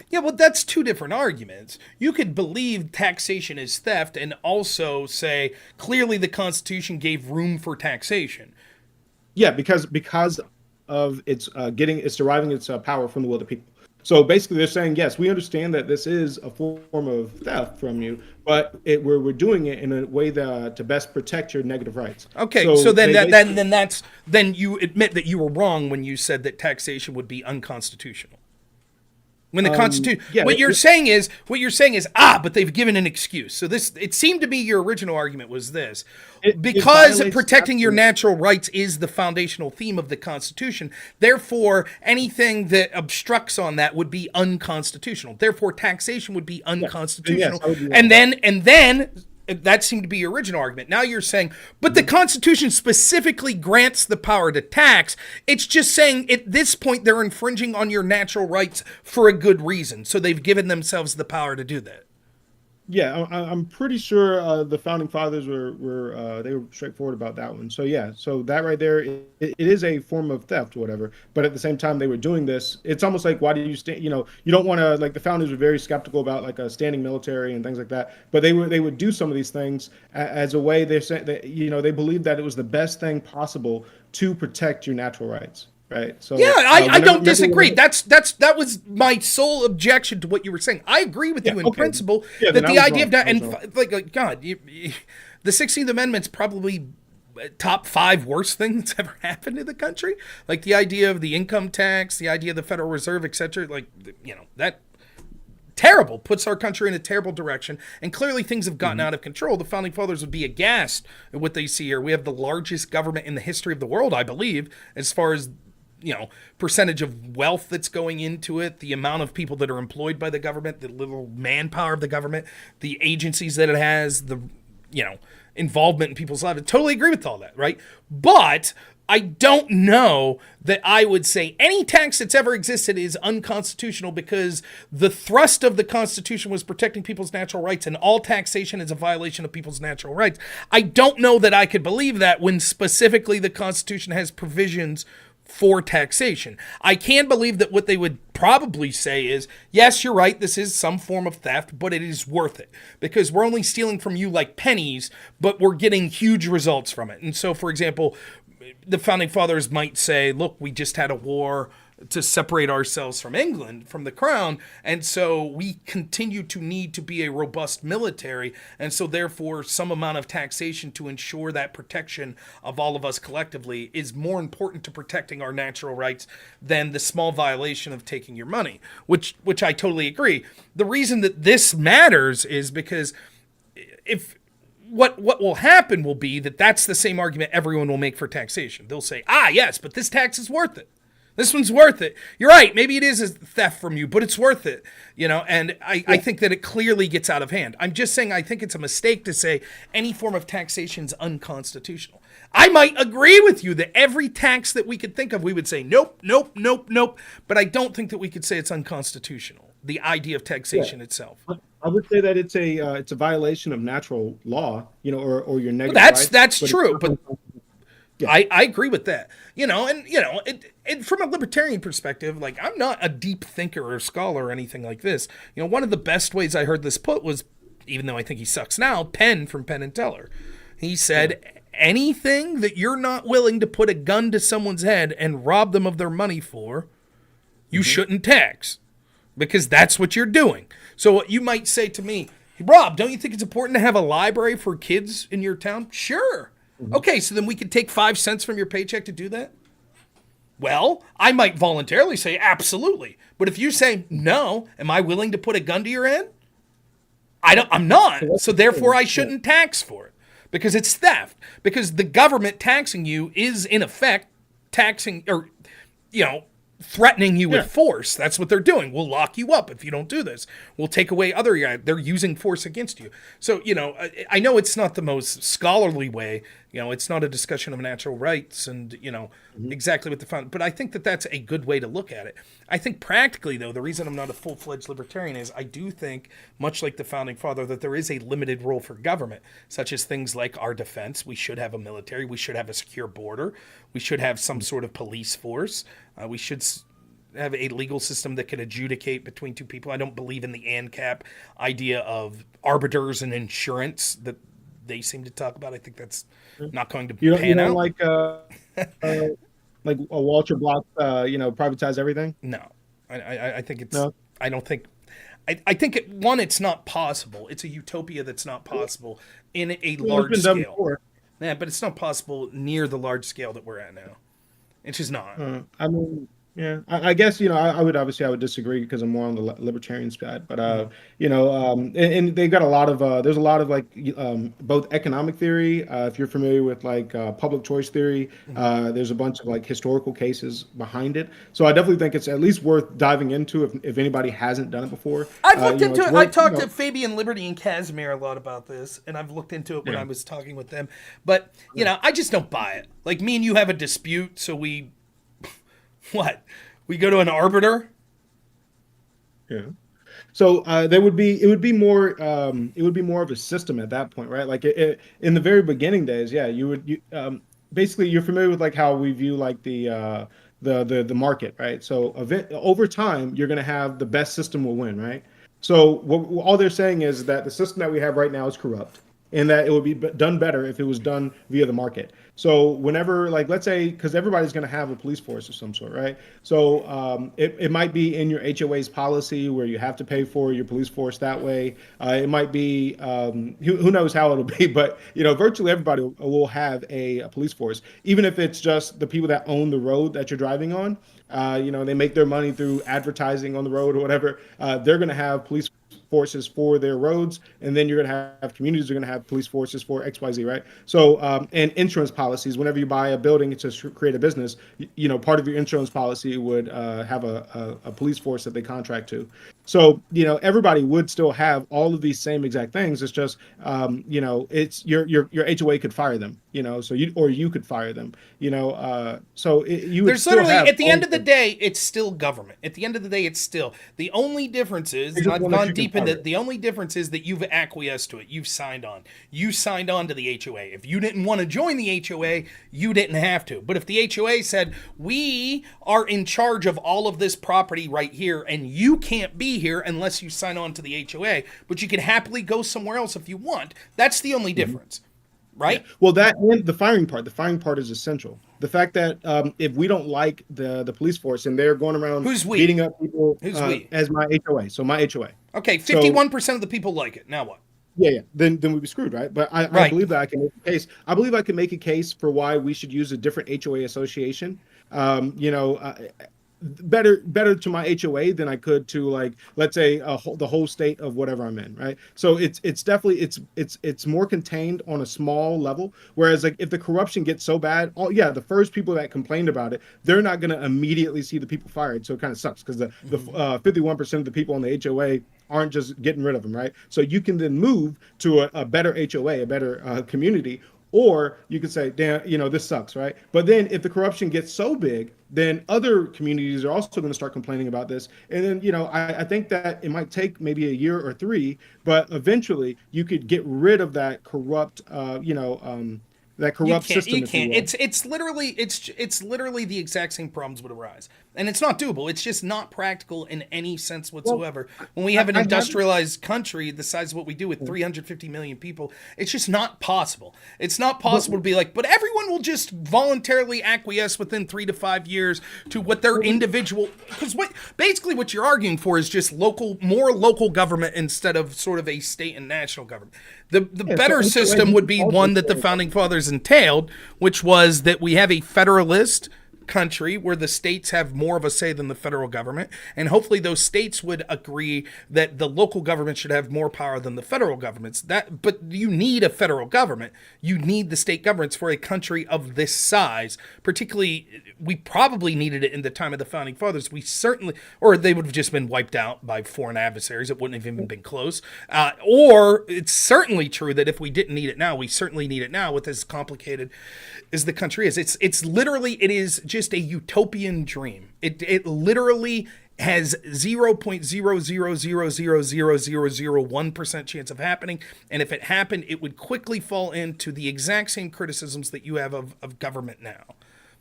A: Yeah, well, that's two different arguments. You could believe taxation is theft and also say clearly the Constitution gave room for taxation.
G: Yeah, because of its deriving its power from the will of the people. So basically, they're saying, yes, we understand that this is a form of theft from you, but we're doing it in a way to best protect your negative rights.
A: Okay, so then you admit that you were wrong when you said that taxation would be unconstitutional. When the Constitution, what you're saying is, but they've given an excuse. So it seemed to be your original argument was this, because protecting your natural rights is the foundational theme of the Constitution. Therefore, anything that obstructs on that would be unconstitutional. Therefore, taxation would be unconstitutional. And then that seemed to be your original argument. Now you're saying, but the Constitution specifically grants the power to tax. It's just saying at this point they're infringing on your natural rights for a good reason. So they've given themselves the power to do that.
G: Yeah, I'm pretty sure the founding fathers were they were straightforward about that one. So yeah, so that right there, it is a form of theft or whatever. But at the same time, they were doing this. It's almost like, why do you stand? You don't want to, like, the founders were very skeptical about like a standing military and things like that. But they would do some of these things as a way. They're saying that they believed that it was the best thing possible to protect your natural rights. Right. So
A: yeah, I don't disagree. That was my sole objection to what you were saying. I agree with you in principle that the idea of that, and like God, the 16th Amendment's probably top 5 worst thing that's ever happened in the country. Like the idea of the income tax, the idea of the Federal Reserve, etc. Like that terrible, puts our country in a terrible direction, and clearly things have gotten out of control. The founding fathers would be aghast at what they see here. We have the largest government in the history of the world, I believe, as far as percentage of wealth that's going into it, the amount of people that are employed by the government, the little manpower of the government, the agencies that it has, the involvement in people's lives. I totally agree with all that, right? But I don't know that I would say any tax that's ever existed is unconstitutional, because the thrust of the Constitution was protecting people's natural rights, and all taxation is a violation of people's natural rights. I don't know that I could believe that when specifically the Constitution has provisions for taxation. I can believe that what they would probably say is, yes, you're right, this is some form of theft, but it is worth it, because we're only stealing from you like pennies, but we're getting huge results from it. And so, for example, the founding fathers might say, look, we just had a war to separate ourselves from England, from the crown, and so we continue to need to be a robust military, and so therefore some amount of taxation to ensure that protection of all of us collectively is more important to protecting our natural rights than the small violation of taking your money, which I totally agree. The reason that this matters is because if what will happen will be that's the same argument everyone will make for taxation. They'll say, yes, but this tax is worth it. This one's worth it. You're right. Maybe it is a theft from you, but it's worth it. And I think that it clearly gets out of hand. I'm just saying I think it's a mistake to say any form of taxation is unconstitutional. I might agree with you that every tax that we could think of, we would say, nope. But I don't think that we could say it's unconstitutional, the idea of taxation itself.
G: I would say that it's a violation of natural law, or your negative rights.
A: That's true, but yeah. I agree with that. And from a libertarian perspective, like, I'm not a deep thinker or scholar or anything like this. One of the best ways I heard this put was, even though I think he sucks now, Penn from Penn and Teller. He said, anything that you're not willing to put a gun to someone's head and rob them of their money for, you shouldn't tax, because that's what you're doing. So you might say to me, hey, Rob, don't you think it's important to have a library for kids in your town? Sure. Okay, so then we could take 5 cents from your paycheck to do that? Well, I might voluntarily say absolutely. But if you say no, am I willing to put a gun to your head? I'm not. So therefore I shouldn't tax for it, because it's theft. Because the government taxing you is in effect taxing, or threatening you with force. That's what they're doing. We'll lock you up if you don't do this. We'll take away they're using force against you. So, I know it's not the most scholarly way, It's not a discussion of natural rights and, exactly what the found. But I think that that's a good way to look at it. I think practically, though, the reason I'm not a full-fledged libertarian is I do think, much like the founding father, that there is a limited role for government, such as things like our defense. We should have a military. We should have a secure border. We should have some sort of police force. We should have a legal system that can adjudicate between two people. I don't believe in the ANCAP idea of arbiters and insurance that they seem to talk about. I think that's not going to pan out.
G: Like a Walter Block, privatize everything.
A: No, I think it's.
G: No?
A: I don't think. I think it's not possible. It's a utopia that's not possible in a large scale. Yeah, but it's not possible near the large scale that we're at now. It's just not.
G: I mean, yeah, I guess, I would disagree because I'm more on the libertarian side, but, and they've got a lot of, there's a lot of both economic theory, if you're familiar with public choice theory, there's a bunch of historical cases behind it. So I definitely think it's at least worth diving into if anybody hasn't done it before.
A: I've looked into it. I talked to Fabian Liberty and Casimir a lot about this, and I've looked into it when I was talking with them, but, I just don't buy it. Like, me and you have a dispute, so we go to an arbiter?
G: Yeah. So it would be more of a system at that point, right? Like in the very beginning days, yeah, basically you're familiar with how we view the market, right? So over time, you're going to have the best system will win, right? So all they're saying is that the system that we have right now is corrupt, and that it would be done better if it was done via the market. So whenever, let's say, because everybody's going to have a police force of some sort, right? So it might be in your HOA's policy where you have to pay for your police force that way. It might be, who knows how it'll be, but, virtually everybody will have a police force, even if it's just the people that own the road that you're driving on. They make their money through advertising on the road or whatever. They're going to have police forces for their roads, and then you're going to have communities are going to have police forces for XYZ, right? So, and insurance policies, whenever you buy a building to create a business, part of your insurance policy would have a police force that they contract to. So, everybody would still have all of these same exact things. It's just, it's your HOA could fire them, so you could fire them, so you would
A: There's
G: still
A: literally,
G: have
A: at the end of the day, it's still government. At the end of the day, it's still, the only difference is, and I've gone deep into it, the only difference is that you've acquiesced to it. You've signed on. You signed on to the HOA. If you didn't want to join the HOA, you didn't have to. But if the HOA said, we are in charge of all of this property right here, and you can't be here unless you sign on to the HOA, but you can happily go somewhere else if you want, that's the only difference. Right?
G: Yeah. Well, that and the firing part is essential. The fact that if we don't like the police force and they're going around beating up people as my HOA, so my HOA.
A: Okay, 51% of the people like it. Now what?
G: Yeah. Then we'd be screwed, right? But I believe that I can make a case. I believe I can make a case for why we should use a different HOA association. Better to my HOA than I could to let's say the whole state of whatever I'm in, right? So it's definitely it's more contained on a small level. Whereas if the corruption gets so bad, the first people that complained about it, they're not going to immediately see the people fired. So it kind of sucks because the 51% of the people on the HOA aren't just getting rid of them, right? So you can then move to a better HOA, a better community. Or you could say, damn, this sucks, right? But then if the corruption gets so big, then other communities are also going to start complaining about this. And then, I think that it might take maybe a year or 3, but eventually you could get rid of that corrupt, that corrupt system.
A: You can't. It's literally the exact same problems would arise, and it's not doable. It's just not practical in any sense whatsoever. When we have an industrialized country the size of what we do with 350 million people, it's just not possible. It's not possible to be but everyone will just voluntarily acquiesce within 3 to 5 years to what their individual. Because what you're arguing for is just more local government instead of sort of a state and national government. The better system would be one that the founding fathers entailed, which was that we have a federalist country where the states have more of a say than the federal government, and hopefully those states would agree that the local government should have more power than the federal governments. But you need a federal government. You need the state governments for a country of this size. Particularly, we probably needed it in the time of the founding fathers. We certainly, or they would have just been wiped out by foreign adversaries. It wouldn't have even been close. Or it's certainly true that if we didn't need it now, we certainly need it now with as complicated as the country is. It's literally, it is just a utopian dream. It literally has 0.0000001% chance of happening. And if it happened, it would quickly fall into the exact same criticisms that you have of government now.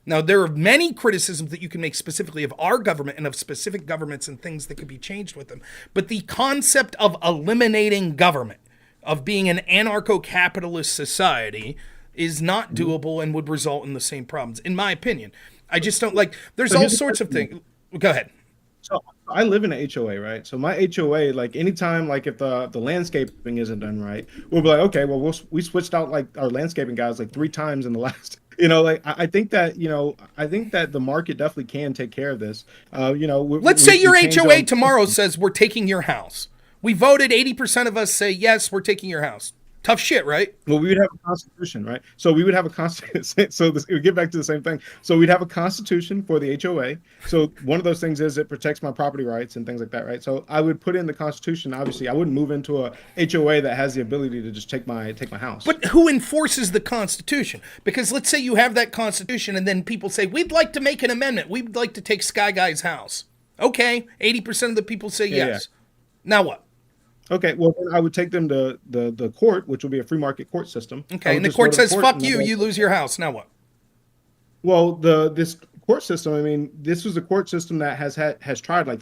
A: Now, there are many criticisms that you can make specifically of our government and of specific governments and things that could be changed with them. But the concept of eliminating government, of being an anarcho-capitalist society, is not doable and would result in the same problems, in my opinion. I just don't like, there's all sorts of things. Go ahead.
G: So I live in an HOA, right? So my HOA, like anytime, like if the landscaping isn't done right, we'll be like, okay, well, we switched out like our landscaping guys like 3 times in the last, like I think that, I think that the market definitely can take care of this.
A: Let's say your HOA tomorrow says we're taking your house. We voted, 80% of us say, yes, we're taking your house. Tough shit, right?
G: Well, we would have a constitution, right? So we would have a constitution. So it would get back to the same thing. So we'd have a constitution for the HOA. So one of those things is it protects my property rights and things like that, right? So I would put in the constitution. Obviously, I wouldn't move into a HOA that has the ability to just take my house.
A: But who enforces the Constitution? Because let's say you have that Constitution and then people say, we'd like to make an amendment. We'd like to take Sky Guy's house. Okay, 80% of the people say yes. Yeah. Now what?
G: Okay, well, then I would take them to the court, which will be a free market court system.
A: Okay, and the court says, fuck you, you lose your house. Now what?
G: Well, this court system, I mean, this was a court system that has tried like,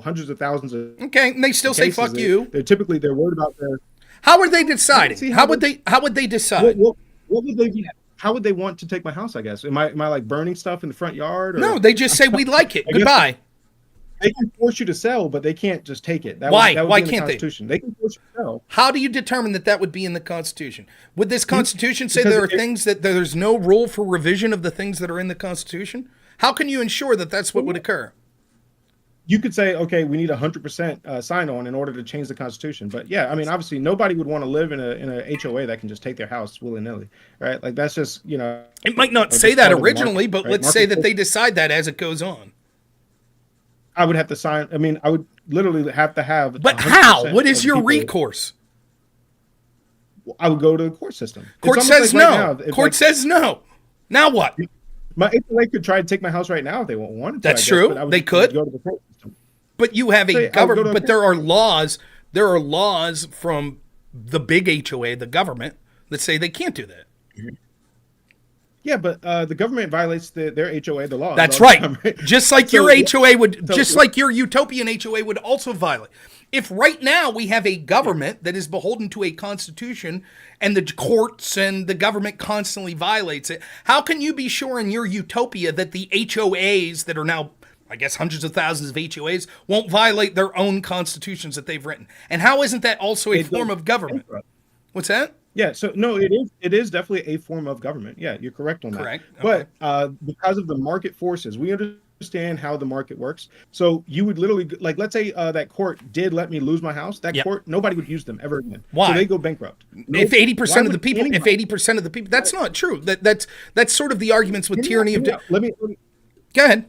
G: hundreds of thousands of
A: Okay, and they still say, fuck you.
G: They're worried about their...
A: How are they deciding? How would they decide?
G: What would they be... How would they want to take my house, I guess? Am I like burning stuff in the front yard? Or...
A: No, they just say, we like it. Goodbye.
G: They can force you to sell, but they can't just take it.
A: Why?
G: That would
A: Why
G: be in
A: can't
G: the Constitution. They can force you to sell.
A: How do you determine that would be in the Constitution? Would this Constitution say there are things that there's no rule for revision of the things that are in the Constitution? How can you ensure that that's what would occur?
G: You could say, okay, we need 100% sign-on in order to change the Constitution. But yeah, I mean, obviously, nobody would want to live in a HOA that can just take their house willy-nilly, right? Like that's just,
A: It might not say that originally, but let's say that they decide that as it goes on.
G: I would have to sign. I mean, I would literally have to have.
A: But how? What is your recourse?
G: I would go to the court system.
A: Court says no. Court says no. Now what?
G: My HOA could try to take my house right now if they wanted to.
A: That's true. They could.
G: Go to the court system.
A: But you have a government. But there are laws. There are laws from the big HOA, the government, that say they can't do that.
G: Yeah, but the government violates their HOA, the law.
A: That's right. Just like your HOA would, just like your utopian HOA would also violate. If right now we have a government that is beholden to a constitution and the courts and the government constantly violates it, how can you be sure in your utopia that the HOAs that are now, I guess, hundreds of thousands of HOAs won't violate their own constitutions that they've written? And how isn't that also a form of government? What's that?
G: Yeah, so no, it is definitely a form of government. Yeah, you're correct on that.
A: Correct. Okay.
G: But because of the market forces, we understand how the market works. So you would literally, like, let's say that court did let me lose my house. That court, nobody would use them ever again.
A: Why?
G: So they go bankrupt.
A: If 80% of the people, that's not true. That's sort of the arguments with tyranny of.
G: Let me
A: go ahead.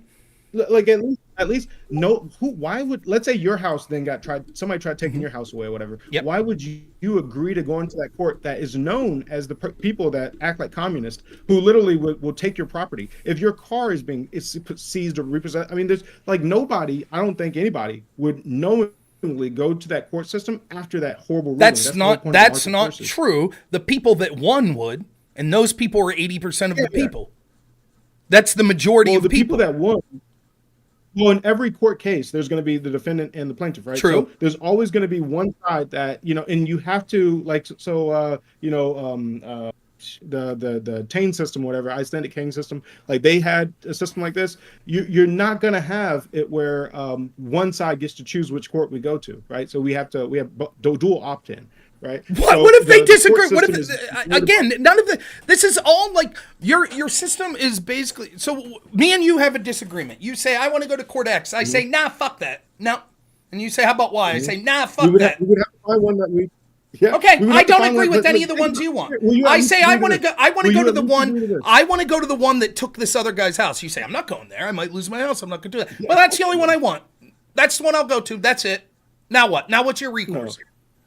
G: Like at least no. Why would, let's say your house then somebody tried taking your house away or whatever.
A: Yep.
G: Why would you agree to go into that court that is known as the people that act like communists, who literally will take your property if your car is seized or repossessed? I mean, there's like nobody. I don't think anybody would knowingly go to that court system after that horrible ruling.
A: That's not true. The people that won would, and those people are 80% of the people. That's the majority of
G: the people that won. Well, in every court case, there's going to be the defendant and the plaintiff, right?
A: True.
G: So there's always going to be one side that, and you have to, like, the Tane system, whatever, Icelandic King system, like they had a system like this. You're not going to have it where one side gets to choose which court we go to, right? So we have dual opt-in. right?
A: What?
G: So
A: What if they
G: the
A: disagree?
G: court
A: What if
G: system
A: again? None of the. This is all like your system is basically. So me and you have a disagreement. You say I want to go to court X. I say nah, fuck that. No, and you say how about Y? I say nah, fuck that.
G: we would have to find one that we. Yeah,
A: Okay,
G: we would
A: I
G: have to
A: don't
G: find
A: agree
G: one,
A: with
G: but-
A: any of the
G: but-
A: ones you want.
G: will you
A: I
G: at
A: say
G: least
A: I
G: agree
A: want to
G: to
A: go.
G: this?
A: I want to
G: Will
A: go
G: you
A: to
G: at
A: the
G: least
A: one.
G: agree to this?
A: I want to go to the one that took this other guy's house. You say I'm not going there. I might lose my house. I'm not going to do that. Well, that's the only one I want. That's the one I'll go to. That's it. Now what? Now what's your recourse?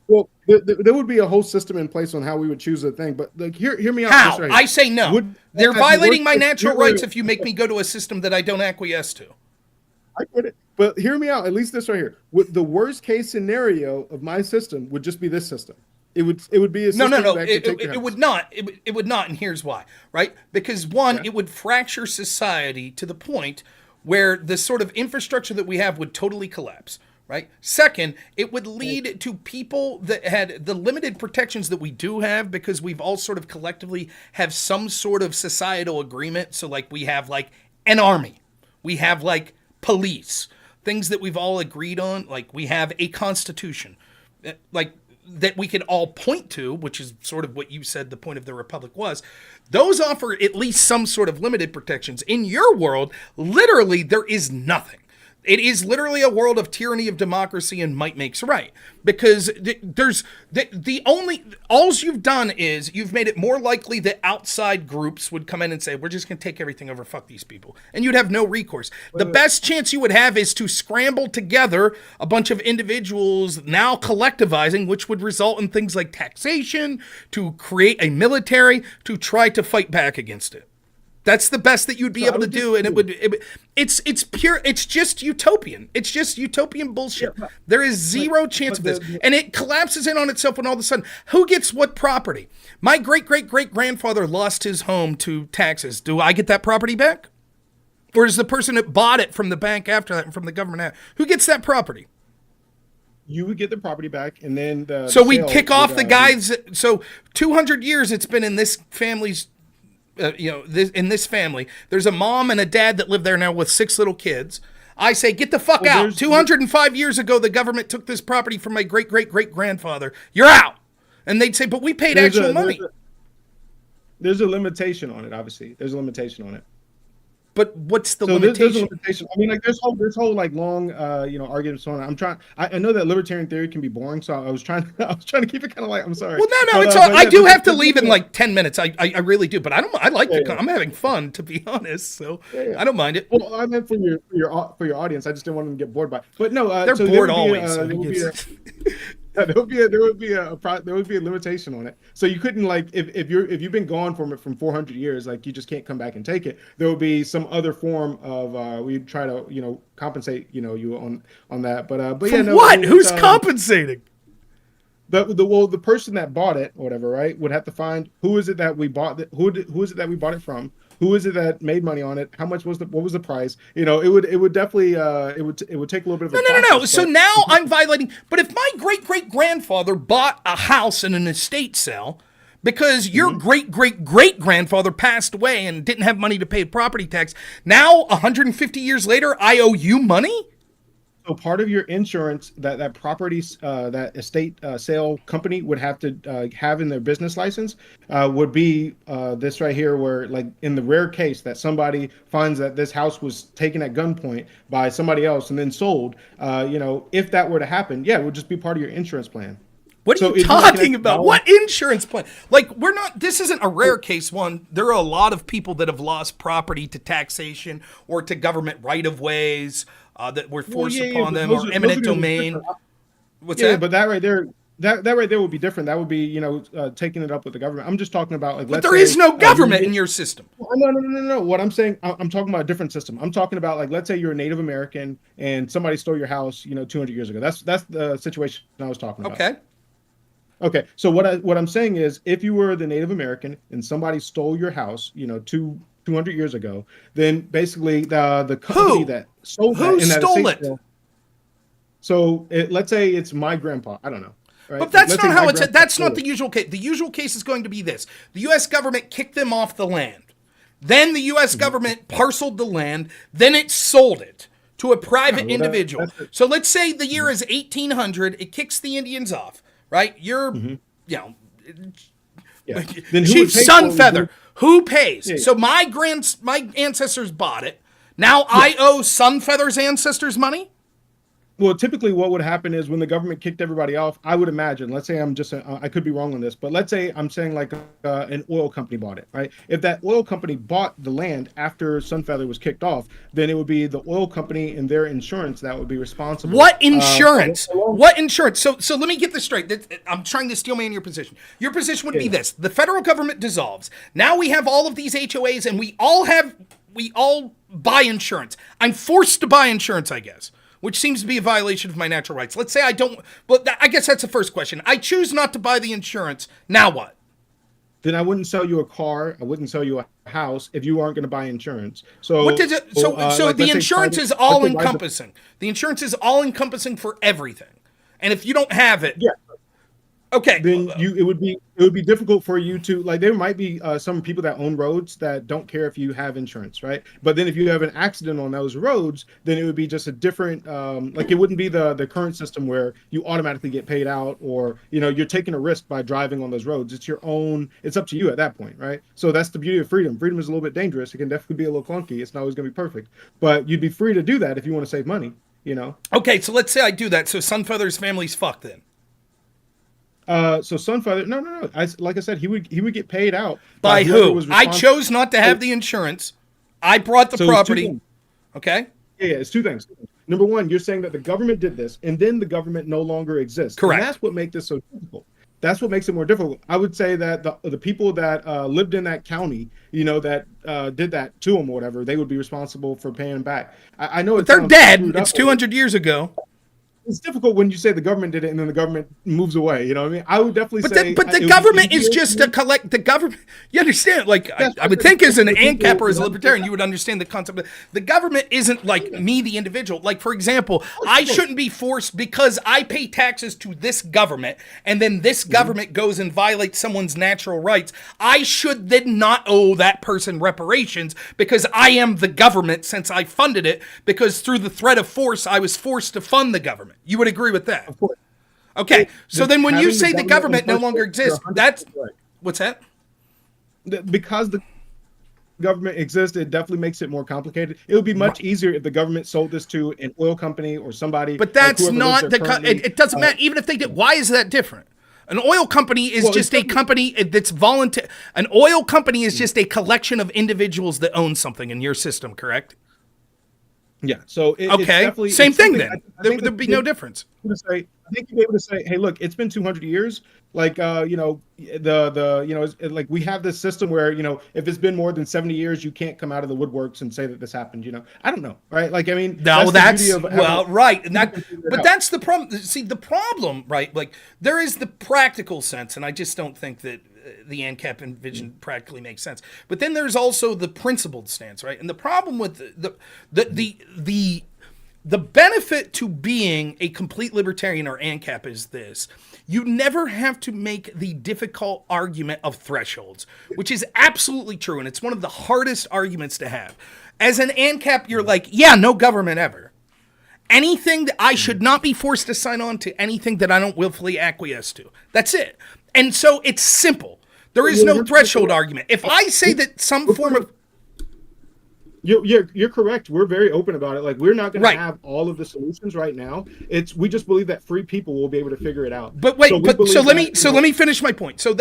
G: Well, there would be a whole system in place on how we would choose a thing, but like, hear me out.
A: How?
G: This right
A: I
G: here.
A: say no.
G: Would-
A: They're
G: at the
A: violating my
G: worst-
A: natural
G: wait,
A: rights
G: wait,
A: if you make me go to a system that I don't acquiesce to.
G: I get it, but hear me out. At least this right here. With the worst case scenario of my system would just be this system. It would be a
A: No,
G: system
A: no.
G: that could take your
A: It
G: house.
A: would not. It would not, and here's why. Right? Because one, it would fracture society to the point where the sort of infrastructure that we have would totally collapse. Right? Second, it would lead to people that had the limited protections that we do have because we've all sort of collectively have some sort of societal agreement. So like we have like an army, we have like police, things that we've all agreed on. Like we have a constitution, like that we could all point to, which is sort of what you said the point of the republic was. Those offer at least some sort of limited protections. In your world, literally there is nothing. It is literally a world of tyranny of democracy and might makes right. Because there's the only, alls you've done is you've made it more likely that outside groups would come in and say, we're just going to take everything over, fuck these people. And you'd have no recourse. The best chance you would have is to scramble together a bunch of individuals now collectivizing, which would result in things like taxation, to create a military, to try to fight back against it. That's the best that you'd be able to do, and it's pure. It's just utopian. It's just utopian bullshit. There is zero chance of this, and it collapses in on itself. And all of a sudden, who gets what property? My great grandfather lost his home to taxes. Do I get that property back, or is the person that bought it from the bank after that and from the government? Who gets that property?
G: You would get the property back, and then
A: so we kick off the guys. So 200 years it's been in this family's. In this family, there's a mom and a dad that live there now with 6 little kids. I say, get the fuck out. 205 years ago, the government took this property from my great-great-great-grandfather. You're out. And they'd say, but we paid actual money.
G: There's a limitation on it, obviously. There's a limitation on it.
A: But what's the
G: limitation? There's a
A: limitation?
G: I mean, like there's whole like long, arguments on it. I know that libertarian theory can be boring, so I was trying to keep it kind of like. I'm sorry.
A: Well, no, it's all. I do have to leave in like 10 minutes. I really do, but I don't. I like it. I'm having fun, to be honest. So I don't mind it.
G: Well, I meant for your audience. I just didn't want them to get bored by it. But no,
A: they're
G: so
A: bored always.
G: There would be a limitation on it. So you couldn't like if you've been gone from it from 400 years, like you just can't come back and take it. There would be some other form of we'd try to compensate you on that. But yeah, no.
A: What? Who's compensating?
G: The person that bought it or whatever, right, would have to find who is it that we bought who is it that we bought it from. Who is it that made money on it? How much was what was the price? It would definitely it would take a little bit of a process.
A: No. So now I'm violating. But if my great-great-grandfather bought a house in an estate sale because your great-great-great-grandfather passed away and didn't have money to pay property tax, now 150 years later, I owe you money?
G: So part of your insurance that property, that estate sale company would have to have in their business license would be this right here, where like in the rare case that somebody finds that this house was taken at gunpoint by somebody else and then sold, if that were to happen, it would just be part of your insurance plan.
A: What are you talking about? What insurance plan? Like, this isn't a rare case one. There are a lot of people that have lost property to taxation or to government right-of-ways that were forced upon them, or eminent domain. What's that?
G: But that right there, that right there would be different. That would be, taking it up with the government. I'm just talking about like.
A: But there is no government in your system.
G: No. What I'm saying, I'm talking about a different system. I'm talking about like, let's say you're a Native American and somebody stole your house, 200 years ago. That's the situation I was talking about. Okay. So what I'm saying is, if you were the Native American and somebody stole your house, 200 years ago, then basically the company that sold that in that
A: stole it?
G: Sale, so let's say it's my grandpa. I don't know. Right?
A: But that's not how it's. That's not the usual case. The usual case is going to be this: the U.S. government kicked them off the land, then the U.S. government parceled the land, then it sold it to a private individual. So let's say the year is 1800. It kicks the Indians off. right? You're, you know,
G: Yeah. Then who
A: Chief
G: would pay for it
A: Sunfeather.
G: would
A: Who pays?
G: Yeah.
A: So my ancestors bought it. Now I owe Sunfeather's ancestors money?
G: Well, typically what would happen is when the government kicked everybody off, I would imagine, let's say I could be wrong on this, but let's say I'm saying like an oil company bought it, right? If that oil company bought the land after Sunfeather was kicked off, then it would be the oil company and their insurance that would be responsible.
A: What insurance? What insurance? So let me get this straight. I'm trying to steel man your position. Your position would be this. The federal government dissolves. Now we have all of these HOAs and we all buy insurance. I'm forced to buy insurance, I guess, which seems to be a violation of my natural rights. Let's say I don't, but I guess that's the first question. I choose not to buy the insurance. Now what?
G: Then I wouldn't sell you a car. I wouldn't sell you a house if you aren't going to buy insurance. So
A: What does it? So
G: like,
A: the
G: let's say
A: insurance is
G: let's
A: all
G: say
A: encompassing. The insurance is all encompassing for everything. And if you don't have it,
G: Yeah.
A: okay.
G: Then it would be difficult for you to, like, there might be some people that own roads that don't care if you have insurance, right? But then if you have an accident on those roads, then it would be just a different, like, it wouldn't be the current system where you automatically get paid out, or, you know, you're taking a risk by driving on those roads. It's your own, it's up to you at that point, right? So that's the beauty of freedom. Freedom is a little bit dangerous. It can definitely be a little clunky. It's not always going to be perfect, but you'd be free to do that if you want to save money, you know?
A: Okay, so let's say I do that. So Sunfeather's family's fucked then.
G: So Sunfeather, no. Like I said, he would get paid out
A: By
G: whoever
A: who?
G: was
A: I
G: responsible.
A: chose not to have the insurance. I brought the
G: So it's two
A: property.
G: things.
A: Okay.
G: Yeah, it's two things. Number one, you're saying that the government did this, and then the government no longer exists.
A: Correct.
G: And that's what makes this so difficult. That's what makes it more difficult. I would say that the people that lived in that county, you know, that did that to them or whatever, they would be responsible for paying them back. I know
A: But they're dead. It's 200 years ago.
G: It's difficult when you say the government did it and then the government moves away. You know what I mean? I would definitely say.
A: But the government is just a collect. The government, you understand? Like I would think, as an ANCAP or as a libertarian, you would understand the concept. The government isn't like me, the individual. Like, for example, I shouldn't be forced because I pay taxes to this government, and then this government goes and violates someone's natural rights. I should then not owe that person reparations because I am the government, since I funded it. Because through the threat of force, I was forced to fund the government. You would agree with that?
G: Of course.
A: Okay, so then when you say the government no
G: in the
A: longer
G: first place,
A: exists,
G: you're 100%
A: that's
G: right.
A: what's that?
G: Because the government exists, it definitely makes it more complicated. It would be much easier if the government sold this to an oil company or somebody.
A: But that's
G: like whoever lives
A: not
G: there
A: the.
G: currently.
A: It doesn't matter. Even if they did, why is that different? An oil company is just a company that's voluntary. An oil company is just a collection of individuals that own something in your system, correct?
G: Yeah. So it's
A: Okay,
G: definitely
A: same
G: it's
A: thing
G: something-
A: then.
G: I think
A: There'd be no difference.
G: I think you'd be able to say, hey, look, it's been 200 years. Like, you know, like we have this system where, you know, if it's been more than 70 years, you can't come out of the woodworks and say that this happened. You know, I don't know, right? Like, I mean,
A: No,
G: that's the beauty of
A: well,
G: having-
A: right, and that,
G: figure it
A: but
G: out.
A: that's the problem. See, the problem, right? Like, there is the practical sense, and I just don't think that the ANCAP vision practically makes sense. But then there's also the principled stance, right? And the problem with the benefit to being a complete libertarian or ANCAP is this: you never have to make the difficult argument of thresholds, which is absolutely true, and it's one of the hardest arguments to have. As an ANCAP, you're like, yeah, no government ever. Anything that I should not be forced to sign on to, anything that I don't willfully acquiesce to. That's it. And so it's simple. There is no threshold argument. If I say that some form of
G: You're correct. We're very open about it. Like, we're not going
A: Right.
G: to have all of the solutions right now. We just believe that free people will be able to figure it out.
A: But wait,
G: we
A: but
G: believe
A: so let
G: that,
A: me
G: you
A: so
G: know,
A: let me finish my point. So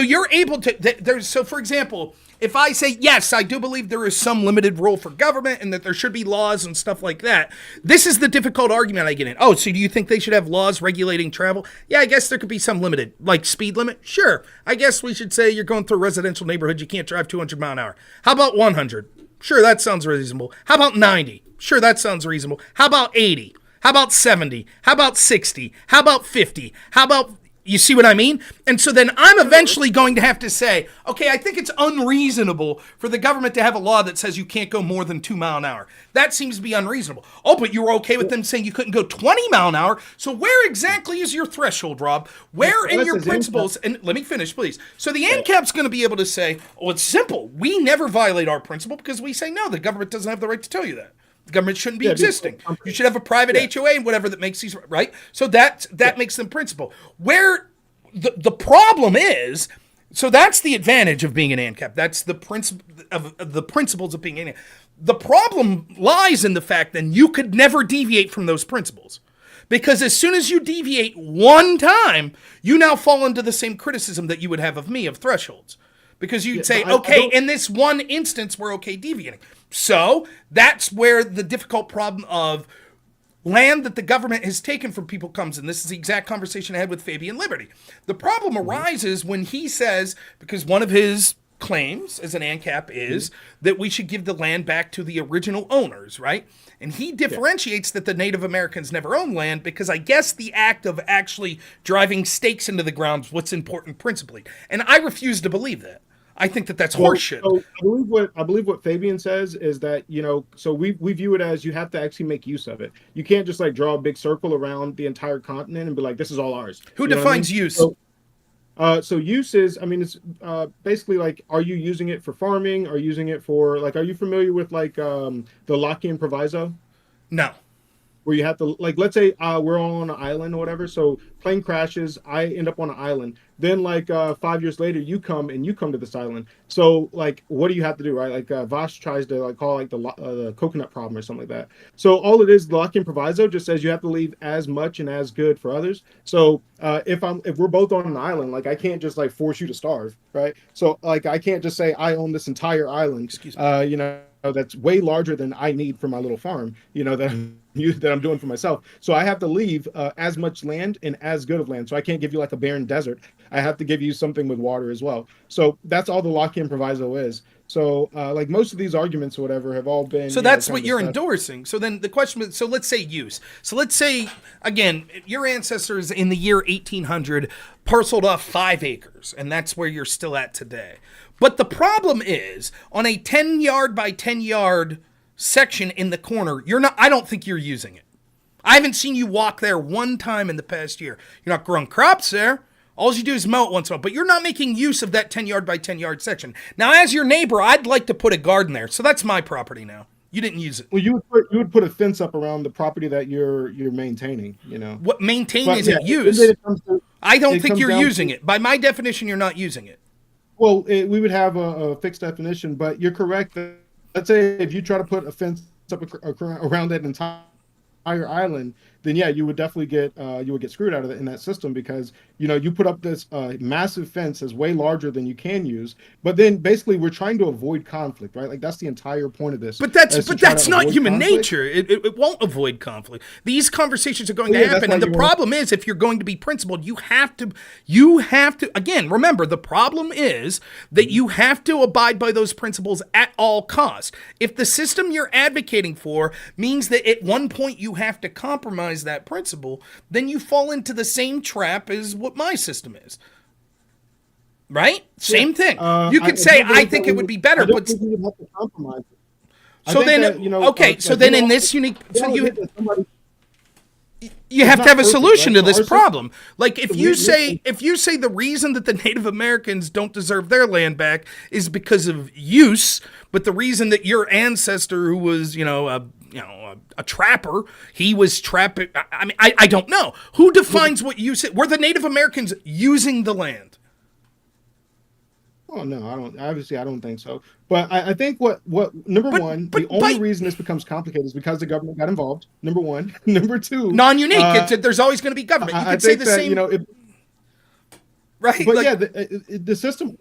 A: you're able to there's so, for example, if I say yes, I do believe there is some limited role for government and that there should be laws and stuff like that. This is the difficult argument I get in. Oh, so do you think they should have laws regulating travel? Yeah, I guess there could be some limited, like speed limit. Sure, I guess we should say you're going through a residential neighborhood, you can't drive 200 mile an hour. How about 100? Sure, that sounds reasonable. How about 90? Sure, that sounds reasonable. How about 80? How about 70? How about 60? How about 50? How about, you see what I mean? And so then I'm eventually going to have to say, okay, I think it's unreasonable for the government to have a law that says you can't go more than 2 mile an hour. That seems to be unreasonable. Oh, but you were okay with them saying you couldn't go 20 mile an hour. So where exactly is your threshold, Rob? Where in your principles, and let me finish, please. So the ANCAP's going to be able to say, oh, it's simple. We never violate our principle because we say, no, the government doesn't have the right to tell you that. The government shouldn't be
G: Yeah,
A: existing. You should have a private HOA and whatever that makes these, right? So that makes them principled. Where the problem is, so that's the advantage of being an ANCAP. That's the the principles of being an ANCAP. The problem lies in the fact that you could never deviate from those principles. Because as soon as you deviate one time, you now fall into the same criticism that you would have of me of thresholds. Because you'd say, okay, in this one instance, we're okay deviating. So that's where the difficult problem of land that the government has taken from people comes in. This is the exact conversation I had with Fabian Liberty. The problem arises when he says, because one of his claims as an ANCAP is that we should give the land back to the original owners, right? And he differentiates that the Native Americans never owned land because I guess the act of actually driving stakes into the ground is what's important principally. And I refuse to believe that. I think that that's horseshit.
G: So I believe what Fabian says is that, so we view it as you have to actually make use of it. You can't just like draw a big circle around the entire continent and be like, this is all ours.
A: Who defines use?
G: So use is, it's basically like, are you using it for farming? Are you using it for like, are you familiar with like the Lockean proviso?
A: No.
G: Where you have to, like, let's say we're all on an island or whatever. So plane crashes, I end up on an island. Then like 5 years later, you come to this island. So like, what do you have to do, right? Like Vosh tries to like call like the coconut problem or something like that. So all it is, the Lockean proviso just says you have to leave as much and as good for others. So if we're both on an island, like I can't just like force you to starve, right? So like I can't just say I own this entire island.
A: Excuse me.
G: That's way larger than I need for my little farm, that I'm doing for myself. So I have to leave as much land and as good of land. So I can't give you like a barren desert. I have to give you something with water as well. So that's all the Lockean proviso is. So like most of these arguments or whatever have all been.
A: So that's what you're endorsing. So then the question is, so let's say use. So let's say, again, your ancestors in the year 1800 parceled off 5 acres, and that's where you're still at today. But the problem is, on a 10-yard by 10-yard section in the corner, I don't think you're using it. I haven't seen you walk there one time in the past year. You're not growing crops there. All you do is mow it once in a while, but you're not making use of that 10-yard by 10-yard section. Now, as your neighbor, I'd like to put a garden there, so that's my property now. You didn't use it.
G: Well, you would put a fence up around the property that you're maintaining.
A: What maintain isn't use. I don't think you're using it. By my definition, you're not using it.
G: Well, we would have a fixed definition, but you're correct. Let's say if you try to put a fence up around that entire island, then yeah, you would definitely get screwed out of it in that system because you put up this massive fence that's way larger than you can use. But then basically we're trying to avoid conflict, right? Like that's the entire point of this.
A: But that's not human nature. It won't avoid conflict. These conversations are going to happen, and the problem is if you're going to be principled, you have to again remember the problem is that you have to abide by those principles at all costs. If the system you're advocating for means that at one point you have to compromise that principle, then you fall into the same trap as what my system is. Right? Same thing. You could say, I think it would be better, but
G: you would have to compromise it.
A: So then, okay, so then in this unique, so you have to have a solution to this problem. Like if you say the reason that the Native Americans don't deserve their land back is because of use, but the reason that your ancestor who was, a trapper, he was trapping. I mean, I don't know. Who defines what use it? Were the Native Americans using the land?
G: Oh no, I don't. Obviously, I don't think so. But I think the only reason this becomes complicated is because the government got involved. Number one. Number two,
A: non-unique. There's always going to be government. You could say the same. Right.
G: But the system,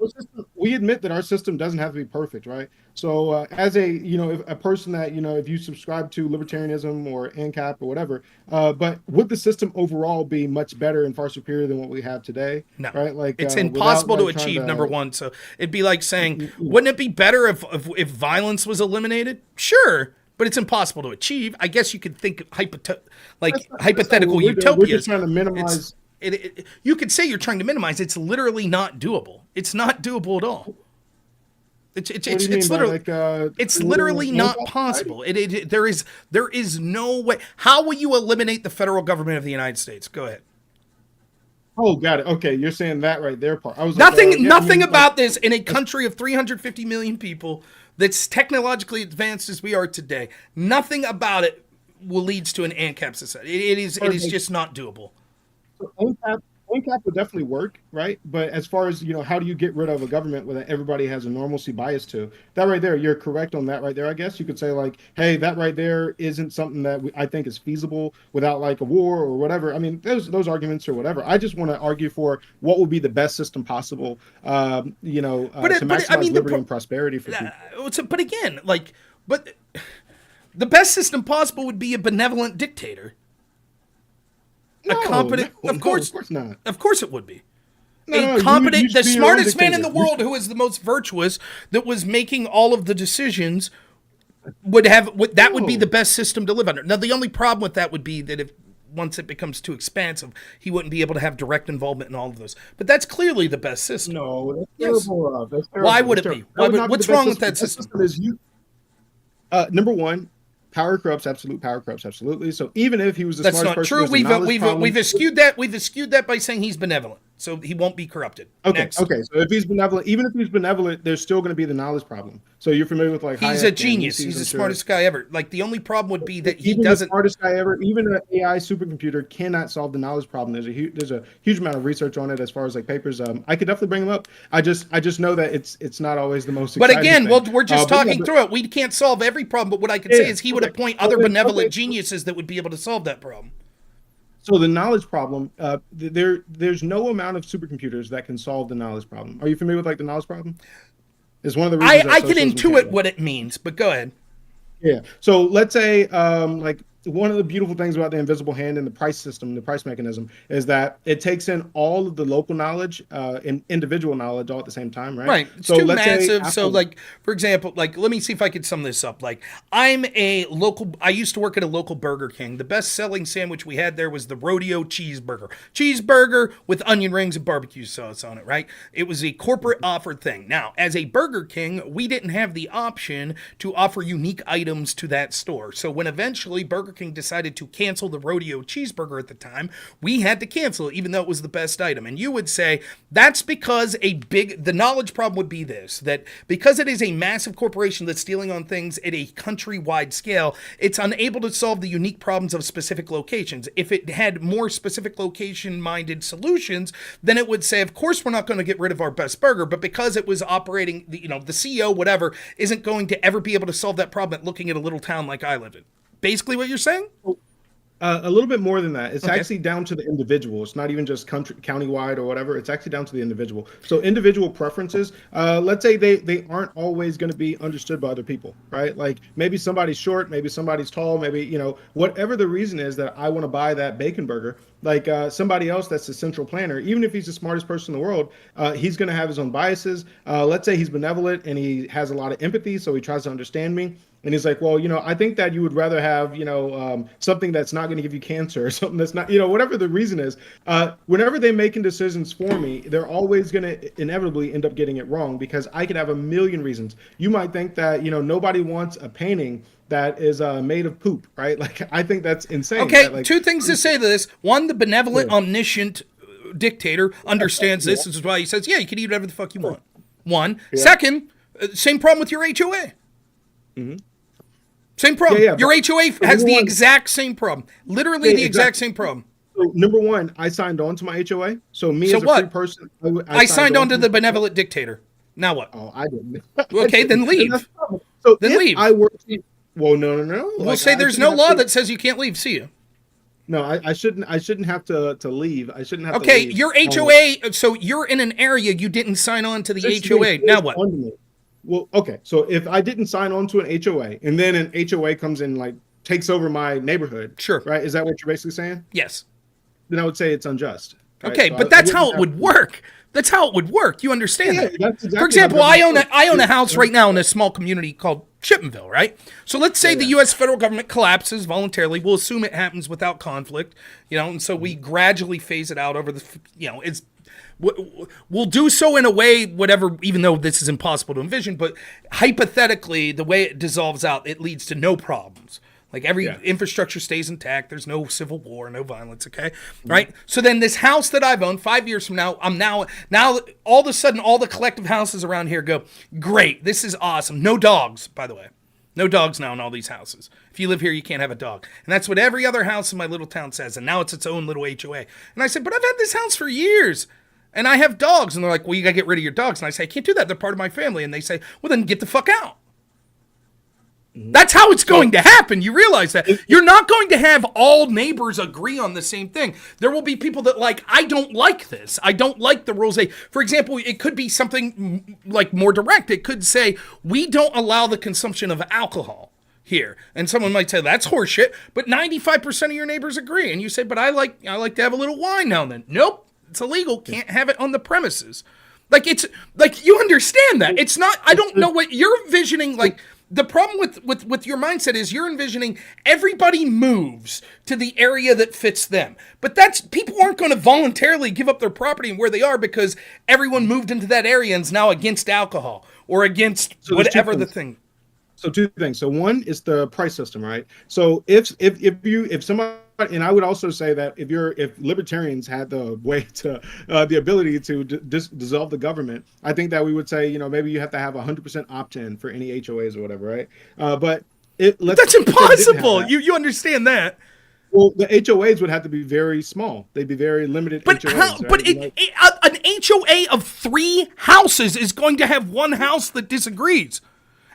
G: we admit that our system doesn't have to be perfect, right? So as a person that, if you subscribe to libertarianism or ANCAP or whatever, but would the system overall be much better and far superior than what we have today?
A: No.
G: Right? Like
A: it's impossible to achieve, number one. So it'd be like saying, wouldn't it be better if violence was eliminated? Sure. But it's impossible to achieve. I guess you could think hypothetical utopias.
G: We're just trying to minimize.
A: You could say you're trying to minimize. It's literally not doable. It's not doable at all. It's literally not possible. There is no way. How will you eliminate the federal government of the United States? Go ahead.
G: Oh, got it. Okay, you're saying that right there part. I was
A: Nothing,
G: like, yeah,
A: nothing
G: like,
A: about this in a country of 350 million people that's technologically advanced as we are today. Nothing about it will leads to an ANCAP society. It is just not doable.
G: ANCAP would definitely work, right? But as far as, how do you get rid of a government where everybody has a normalcy bias to? That right there, you're correct on that right there, I guess. You could say like, hey, that right there isn't something that I think is feasible without like a war or whatever. I mean, those arguments or whatever. I just want to argue for what would be the best system possible, to maximize liberty and prosperity for people.
A: But again, but the best system possible would be a benevolent dictator.
G: No,
A: a competent,
G: of course not.
A: Of course it would be.
G: No,
A: Competent, the smartest man in the
G: dictator.
A: world, who is the most virtuous, that was making all of the decisions, would be the best system to live under. Now, the only problem with that would be that if once it becomes too expansive, he wouldn't be able to have direct involvement in all of those. But that's clearly the best system.
G: No, that's
A: Yes.
G: terrible. That's terrible.
A: Why would it be? What's wrong with that system?
G: Number one, power corrupts. Absolutely. So even if he was the
A: That's
G: smartest
A: not
G: person,
A: true.
G: there's a knowledge problem.
A: We've eschewed that. We've eschewed that by saying he's benevolent, so he won't be corrupted.
G: Okay.
A: Next.
G: Okay. So if he's benevolent, even if he's benevolent, there's still going to be the knowledge problem. So you're familiar with like
A: He's
G: Hayek
A: a genius.
G: and
A: He's the
G: I'm sure.
A: smartest guy ever. Like the only problem would be that he
G: Even
A: doesn't.
G: the smartest guy ever, even an AI supercomputer cannot solve the knowledge problem. There's a huge amount of research on it as far as like papers. I could definitely bring them up. I just know that it's not always the most.
A: But
G: exciting
A: again,
G: thing.
A: we're just talking through it. We can't solve every problem. But what I can say is he would
G: okay.
A: appoint other
G: Okay,
A: benevolent
G: okay.
A: geniuses that would be able to solve that problem.
G: So the knowledge problem, there's no amount of supercomputers that can solve the knowledge problem. Are you familiar with like the knowledge problem? It's one of the reasons
A: I
G: that
A: can
G: socialism
A: intuit
G: can't work.
A: what it means, but go ahead.
G: Yeah. So let's say like one of the beautiful things about the invisible hand and the price system, the price mechanism, is that it takes in all of the local knowledge and individual knowledge all at the same time, right?
A: Right. It's
G: so
A: too
G: let's say
A: massive.
G: Apple-
A: So, like, for example, like, let me see if I could sum this up. Like, I used to work at a local Burger King. The best selling sandwich we had there was the rodeo cheeseburger. Cheeseburger with onion rings and barbecue sauce on it, right? It was a corporate offered thing. Now, as a Burger King, we didn't have the option to offer unique items to that store. So when eventually Burger King decided to cancel the rodeo cheeseburger at the time, we had to cancel it, even though it was the best item. And you would say that's because the knowledge problem would be this, that because it is a massive corporation that's dealing on things at a countrywide scale, it's unable to solve the unique problems of specific locations. If it had more specific location-minded solutions, then it would say, of course, we're not going to get rid of our best burger, but because it was operating, the CEO, whatever, isn't going to ever be able to solve that problem at looking at a little town like I live in. Basically what you're saying?
G: A little bit more than that. It's
A: Okay.
G: actually down to the individual. It's not even just countywide or whatever. It's actually down to the individual. So individual preferences, let's say they aren't always going to be understood by other people, right? Like maybe somebody's short, maybe somebody's tall, maybe, whatever the reason is that I want to buy that bacon burger, like somebody else that's the central planner, even if he's the smartest person in the world, he's going to have his own biases. Let's say he's benevolent and he has a lot of empathy, so he tries to understand me. And he's like, well, I think that you would rather have, something that's not going to give you cancer or something that's not, whatever the reason is. Whenever they're making decisions for me, they're always going to inevitably end up getting it wrong because I could have a million reasons. You might think that, nobody wants a painting that is made of poop, right? Like, I think that's insane.
A: Okay,
G: right? Like,
A: two things to say to this. One, the benevolent, omniscient dictator understands this. This is why he says, yeah, you can eat whatever the fuck you want. One.
G: Yeah.
A: Second, same problem with your HOA.
G: Mm-hmm.
A: Same problem.
G: Yeah,
A: Your
G: but-
A: HOA
G: so
A: has
G: number
A: the
G: one-
A: exact same problem. Literally the exact
G: exactly.
A: same problem.
G: So number one, I signed on to my HOA. So me
A: So
G: as a
A: what?
G: free person,
A: I signed on to the benevolent dictator. Now what?
G: Oh, I didn't.
A: Okay, then leave.
G: That's the problem. So
A: Then
G: if
A: leave.
G: I were to, well, no.
A: We'll
G: Like,
A: say
G: I
A: there's
G: shouldn't
A: no
G: have
A: law
G: to-
A: that says you can't leave. See you.
G: No, I shouldn't have to leave. I shouldn't have to
A: Okay,
G: leave.
A: your HOA, so you're in an area you didn't sign on to the
G: This
A: HOA.
G: makes
A: Now
G: sense
A: what?
G: under me. Well, okay. So if I didn't sign on to an HOA and then an HOA comes in, like takes over my neighborhood,
A: Sure.
G: right? Is that what you're basically saying?
A: Yes.
G: Then I would say it's unjust. right?
A: Okay,
G: So
A: but
G: I
A: that's
G: wouldn't
A: how it
G: have
A: would
G: to-
A: work. That's how it would work. You understand
G: Yeah,
A: that?
G: that's exactly
A: For example,
G: how
A: I
G: government
A: own a
G: works.
A: house right now in a small community called Chippenville, right? So let's say the U.S. federal government collapses voluntarily. We'll assume it happens without conflict, and so we gradually phase it out over the, it's. We'll do so in a way, whatever, even though this is impossible to envision, but hypothetically, the way it dissolves out, it leads to no problems. Like every infrastructure stays intact. There's no civil war, no violence. Okay, right. So then this house that I've owned 5 years from now, I'm now all of a sudden all the collective houses around here go, great. This is awesome. No dogs, by the way. No dogs now in all these houses. If you live here, you can't have a dog. And that's what every other house in my little town says. And now it's its own little HOA. And I said, but I've had this house for years. And I have dogs. And they're like, well, you got to get rid of your dogs. And I say, I can't do that. They're part of my family. And they say, well, then get the fuck out. That's how it's going to happen. You realize that. You're not going to have all neighbors agree on the same thing. There will be people that like, I don't like this. I don't like the rules. For example, it could be something like more direct. It could say, we don't allow the consumption of alcohol here. And someone might say, that's horseshit. But 95% of your neighbors agree. And you say, but I like to have a little wine now and then. Nope. It's illegal. Can't have it on the premises. Like, it's like, you understand that. It's not, I don't know what you're envisioning. Like, the problem with your mindset is you're envisioning everybody moves to the area that fits them. But people aren't going to voluntarily give up their property and where they are because everyone moved into that area and is now against alcohol or against whatever the thing.
G: So two things. So one is the price system, right? So if somebody, and I would also say that if libertarians had the way to the ability to dissolve the government, I think that we would say, maybe you have to have 100% opt-in for any HOAs or whatever, right? But
A: that's impossible. You understand that?
G: Well, the HOAs would have to be very small. They'd be very limited.
A: But
G: HOAs,
A: how?
G: Right?
A: But an HOA of 3 houses is going to have one house that disagrees.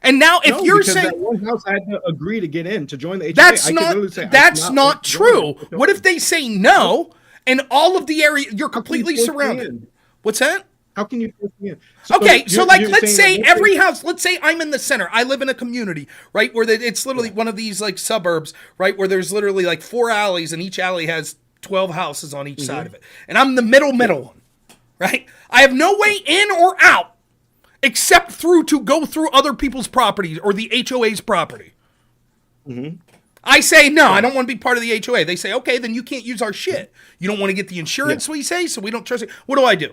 A: And now, if you're saying
G: that one house had to agree to get in to join the HOA,
A: that's not true. What if they say no, and all of the area you're completely surrounded? What's that?
G: How can you force me in?
A: So let's say every house. Let's say I'm in the center. I live in a community, right, where it's literally one of these like suburbs, right, where there's literally like 4 alleys, and each alley has 12 houses on each side of it, and I'm the middle one, right? I have no way in or out. Except to go through other people's properties or the HOA's property. Mm-hmm. I say, no, I don't want to be part of the HOA. They say, okay, then you can't use our shit. You don't want to get the insurance, we say, so we don't trust it. What do I do?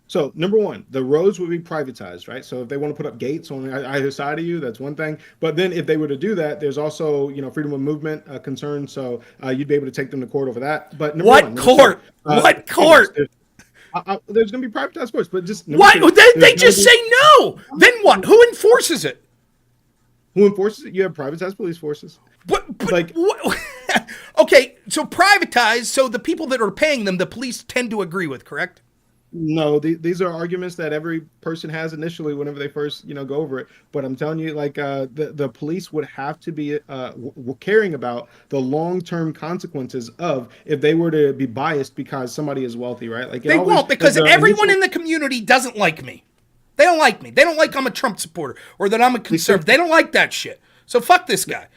G: So, number one, the roads would be privatized, right? So if they want to put up gates on either side of you, that's one thing. But then if they were to do that, there's also, freedom of movement concerns. So you'd be able to take them to court over that. But
A: what court? What court?
G: There's going to be privatized courts, but just
A: what? They just say no. Then what? Who enforces it?
G: Who enforces it? You have privatized police forces.
A: What? Okay, so privatized. So the people that are paying them, the police tend to agree with, correct?
G: No, these are arguments that every person has initially whenever they first, go over it. But I'm telling you, like the police would have to be caring about the long-term consequences of if they were to be biased because somebody is wealthy, right? Like
A: they won't, because everyone in the community doesn't like me. They don't like me. They don't like I'm a Trump supporter or that I'm a conservative. They don't like that shit. So fuck this guy.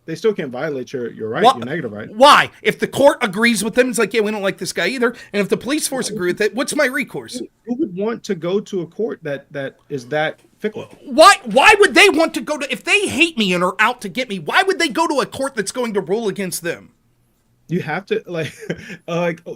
G: They still can't violate your right, your negative right.
A: Why? If the court agrees with them, it's like, yeah, we don't like this guy either. And if the police force agree with it, what's my recourse?
G: Who would want to go to a court that is that fickle?
A: Why would they want to go to, if they hate me and are out to get me, why would they go to a court that's going to rule against them?
G: You have to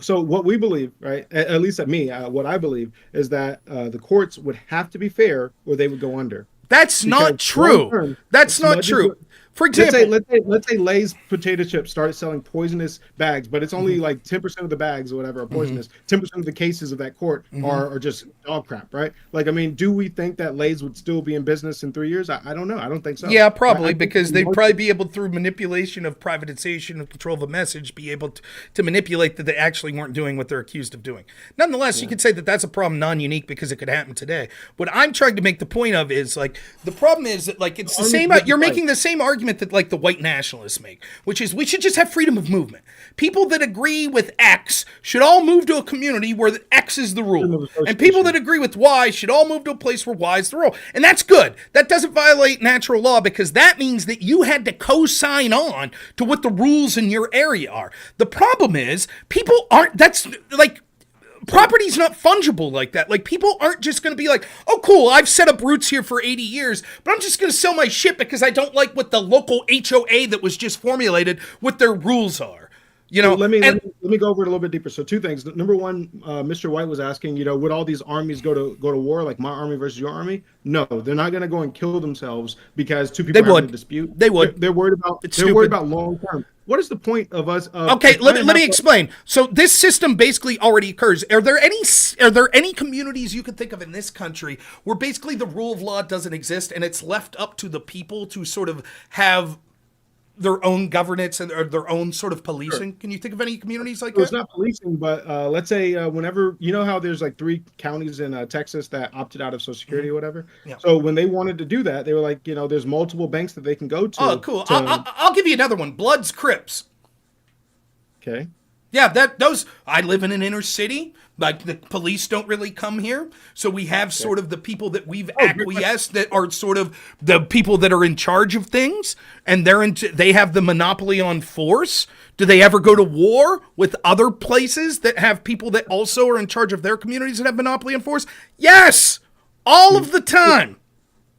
G: so what we believe, right? At least at me, what I believe is that the courts would have to be fair or they would go under.
A: That's not true. That's not true. For example,
G: let's say Lay's potato chips started selling poisonous bags, but it's only like 10% of the bags or whatever are poisonous. 10% of the cases of that court are just dog crap, right? Like, I mean, do we think that Lay's would still be in business in 3 years? I don't know. I don't think so.
A: Yeah, probably, because they'd probably be able, through manipulation of privatization and control of a message, be able to manipulate that they actually weren't doing what they're accused of doing. Nonetheless, you could say that that's a problem non-unique because it could happen today. What I'm trying to make the point of is, like, the problem is that, like, it's the same, you're making the same argument that, like, the white nationalists make, which is we should just have freedom of movement. People that agree with X should all move to a community where X is the rule. And people that agree with Y should all move to a place where Y is the rule. And that's good. That doesn't violate natural law because that means that you had to co-sign on to what the rules in your area are. The problem is people aren't, that's like, property's not fungible like that. Like, people aren't just going to be like, oh, cool, I've set up roots here for 80 years, but I'm just going to sell my shit because I don't like what the local HOA that was just formulated, what their rules are. You know,
G: let me go over it a little bit deeper. So two things. Number one, Mr. White was asking, would all these armies go to war, like my army versus your army? No, they're not going to go and kill themselves because two people are in a dispute.
A: They would.
G: They're worried about. They're worried about long term. What is the point of us?
A: Okay, let me explain. So this system basically already occurs. Are there any communities you could think of in this country where basically the rule of law doesn't exist and it's left up to the people to sort of have their own governance and their own sort of policing? Sure. Can you think of any communities like that?
G: It's not policing, but let's say whenever, how there's like 3 counties in Texas that opted out of Social Security or whatever. Yeah. So when they wanted to do that, they were like, there's multiple banks that they can go to.
A: Oh, cool. I'll give you another one. Bloods, Crips.
G: Okay.
A: Yeah, I live in an inner city. Like, the police don't really come here. So we have sort of the people that we've acquiesced that are sort of the people that are in charge of things. And they have the monopoly on force. Do they ever go to war with other places that have people that also are in charge of their communities that have monopoly on force? Yes! All of the time.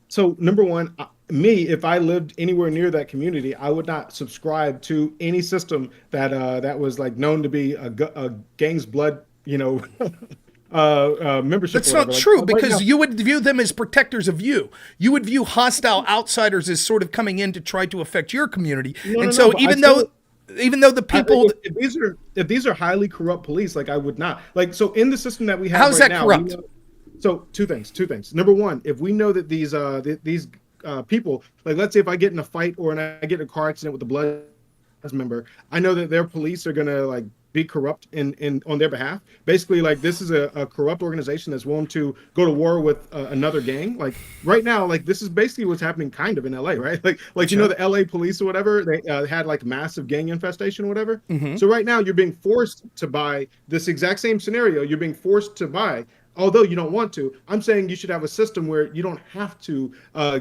G: So, number one, if I lived anywhere near that community, I would not subscribe to any system that was like known to be a gang's blood, membership.
A: That's not true, because you would view them as protectors of you. You would view hostile outsiders as sort of coming in to try to affect your community. Even though the people,
G: if these are highly corrupt police, like I would not like. So in the system that we have,
A: how's that corrupt?
G: So two things. Number one, if we know that these people, like let's say if I get in a fight or I get in a car accident with a blood member, I know that their police are gonna like be corrupt in on their behalf. Basically, like this is a corrupt organization that's willing to go to war with another gang. Like right now, like this is basically what's happening kind of in LA, right? Like the LA police or whatever, they had like massive gang infestation or whatever. Mm-hmm. So right now you're being forced to buy this exact same scenario. You're being forced to buy. Although you don't want to, I'm saying you should have a system where you don't have to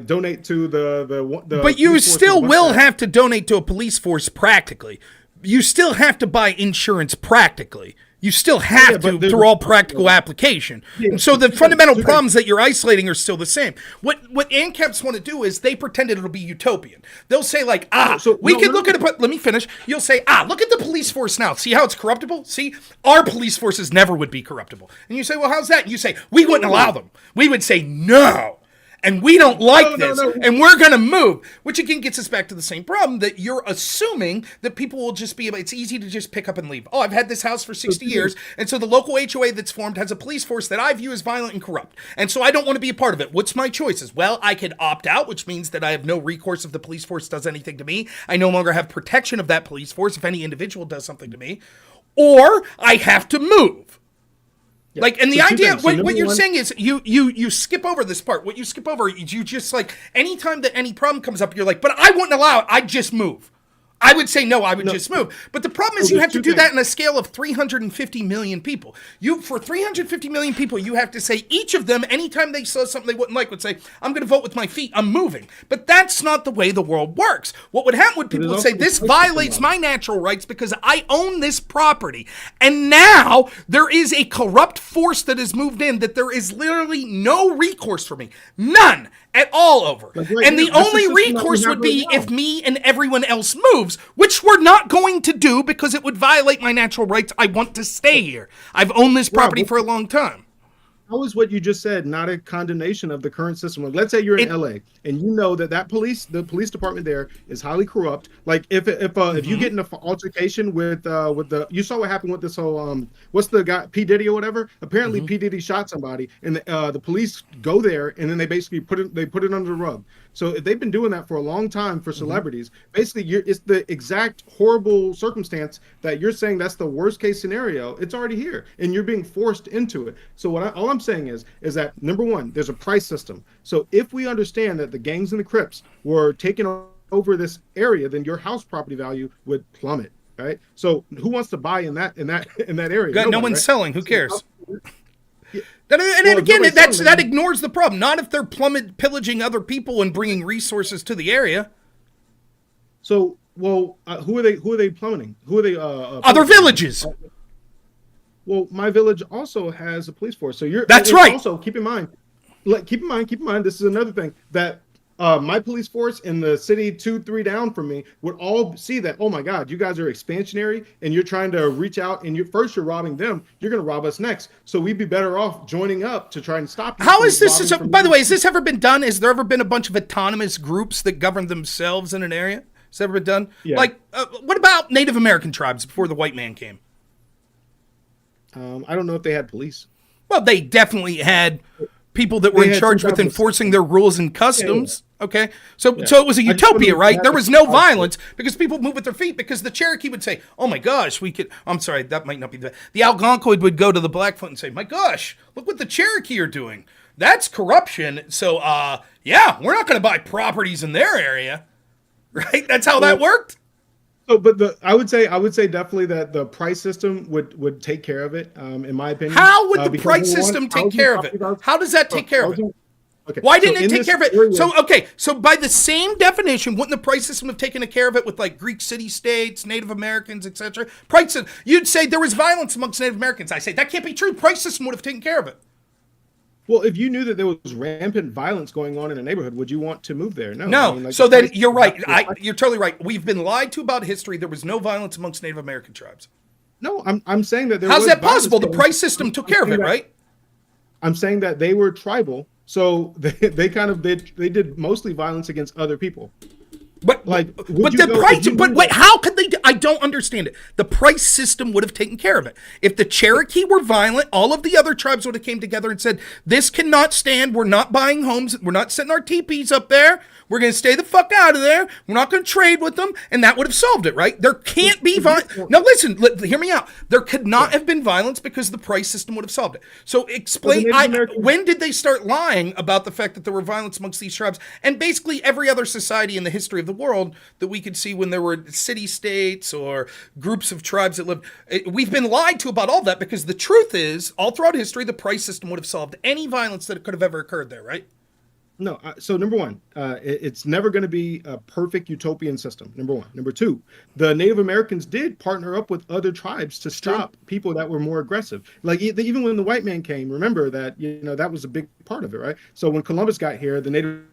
G: donate to the.
A: But you still will have to donate to a police force practically. You still have to buy insurance practically. You still have to through all practical application. Yeah. And so the fundamental problems that you're isolating are still the same. What ANCAPs want to do is they pretend it'll be utopian. They'll say like, look at it. Let me finish. You'll say, look at the police force now. See how it's corruptible? See, our police forces never would be corruptible. And you say, well, how's that? And you say, we wouldn't allow them. We would say, no. And we don't like this, and we're going to move, which again gets us back to the same problem that you're assuming that people will just be able, it's easy to just pick up and leave. Oh, I've had this house for 60 years, and so the local HOA that's formed has a police force that I view as violent and corrupt, and so I don't want to be a part of it. What's my choices? Well, I could opt out, which means that I have no recourse if the police force does anything to me. I no longer have protection of that police force if any individual does something to me, or I have to move. Yeah. Like, and the idea, what you're saying is you skip over this part. What you skip over is you just like, anytime that any problem comes up, you're like, but I wouldn't allow it. I'd just move. I would say no, I would just move. But the problem is you have to do that on a scale of 350 million people. For 350 million people, you have to say each of them, anytime they saw something they wouldn't like, would say, I'm going to vote with my feet, I'm moving. But that's not the way the world works. What would happen would people would say, this violates my natural rights because I own this property. And now there is a corrupt force that has moved in that there is literally no recourse for me. None. At all over. And the only recourse would be if me and everyone else moves, which we're not going to do because it would violate my natural rights. I want to stay here. I've owned this property for a long time.
G: How is what you just said not a condemnation of the current system? Like, let's say you're in LA and you know that the police department there is highly corrupt. Like if you get in an altercation with the, you saw what happened with this whole what's the guy, P Diddy or whatever. Apparently P Diddy shot somebody, and the police go there and then they basically put it under the rug. So if they've been doing that for a long time for celebrities, basically it's the exact horrible circumstance that you're saying that's the worst case scenario. It's already here, and you're being forced into it. So all I'm saying is that number one, there's a price system. So if we understand that the gangs and the Crips were taking over this area, then your house property value would plummet, right? So who wants to buy in that area?
A: God, no one's selling. Who cares? And again, that ignores the problem. Not if they're pillaging other people and bringing resources to the area.
G: So, who are they plummeting? Who are they?
A: Other villages.
G: Well, my village also has a police force. So
A: that's right.
G: Also, keep in mind. This is another thing that my police force in the city 2-3 down from me would all see that, oh my God, you guys are expansionary and you're trying to reach out and you're robbing them. You're going to rob us next. So we'd be better off joining up to try and stop you.
A: How is this? By the way, has this ever been done? Has there ever been a bunch of autonomous groups that govern themselves in an area? Has that ever been done?
G: Yeah.
A: Like, what about Native American tribes before the white man came?
G: I don't know if they had police.
A: Well, they definitely had people that were in charge with enforcing their rules and customs. Yeah. Okay, so it was a utopia, right? There was no violence because people moved with their feet. Because the Cherokee would say, "Oh my gosh, we could." I'm sorry, that might not be the Algonquin would go to the Blackfoot and say, "My gosh, look what the Cherokee are doing. That's corruption." So, yeah, we're not going to buy properties in their area, right? That's how that worked.
G: So, but I would say definitely that the price system would take care of it. In my opinion,
A: how would the price system take care of it? How does that take care of it?
G: Okay.
A: Why didn't it take care of it? So by the same definition, wouldn't the price system have taken care of it with like Greek city-states, Native Americans, etc.? Prices. You'd say there was violence amongst Native Americans. I say that can't be true. Price system would have taken care of it.
G: Well, if you knew that there was rampant violence going on in a neighborhood, would you want to move there? No.
A: No.
G: I mean, like,
A: so then you're right. You're totally right. We've been lied to about history. There was no violence amongst Native American tribes.
G: No, I'm saying that there
A: How's
G: was
A: that possible? The
G: violence.
A: price system took care of it, right?
G: I'm saying that they were tribal, so they did mostly violence against other people.
A: But
G: like,
A: wait, how could they? I don't understand it. The price system would have taken care of it. If the Cherokee were violent, all of the other tribes would have came together and said, "This cannot stand. We're not buying homes. We're not setting our teepees up there. We're going to stay the fuck out of there. We're not going to trade with them," and that would have solved it, right? There can't be violence. Now, listen, hear me out. There could not have been violence because the price system would have solved it. So explain. When did they start lying about the fact that there were violence amongst these tribes and basically every other society in the history of the world that we could see when there were city-states or groups of tribes that lived? We've been lied to about all that because the truth is, all throughout history, the price system would have solved any violence that could have ever occurred there, right?
G: No. So number one, it's never going to be a perfect utopian system. Number one. Number two, the Native Americans did partner up with other tribes to stop people that were more aggressive. Like even when the white man came, remember that, that was a big part of it, right? So when Columbus got here, the Native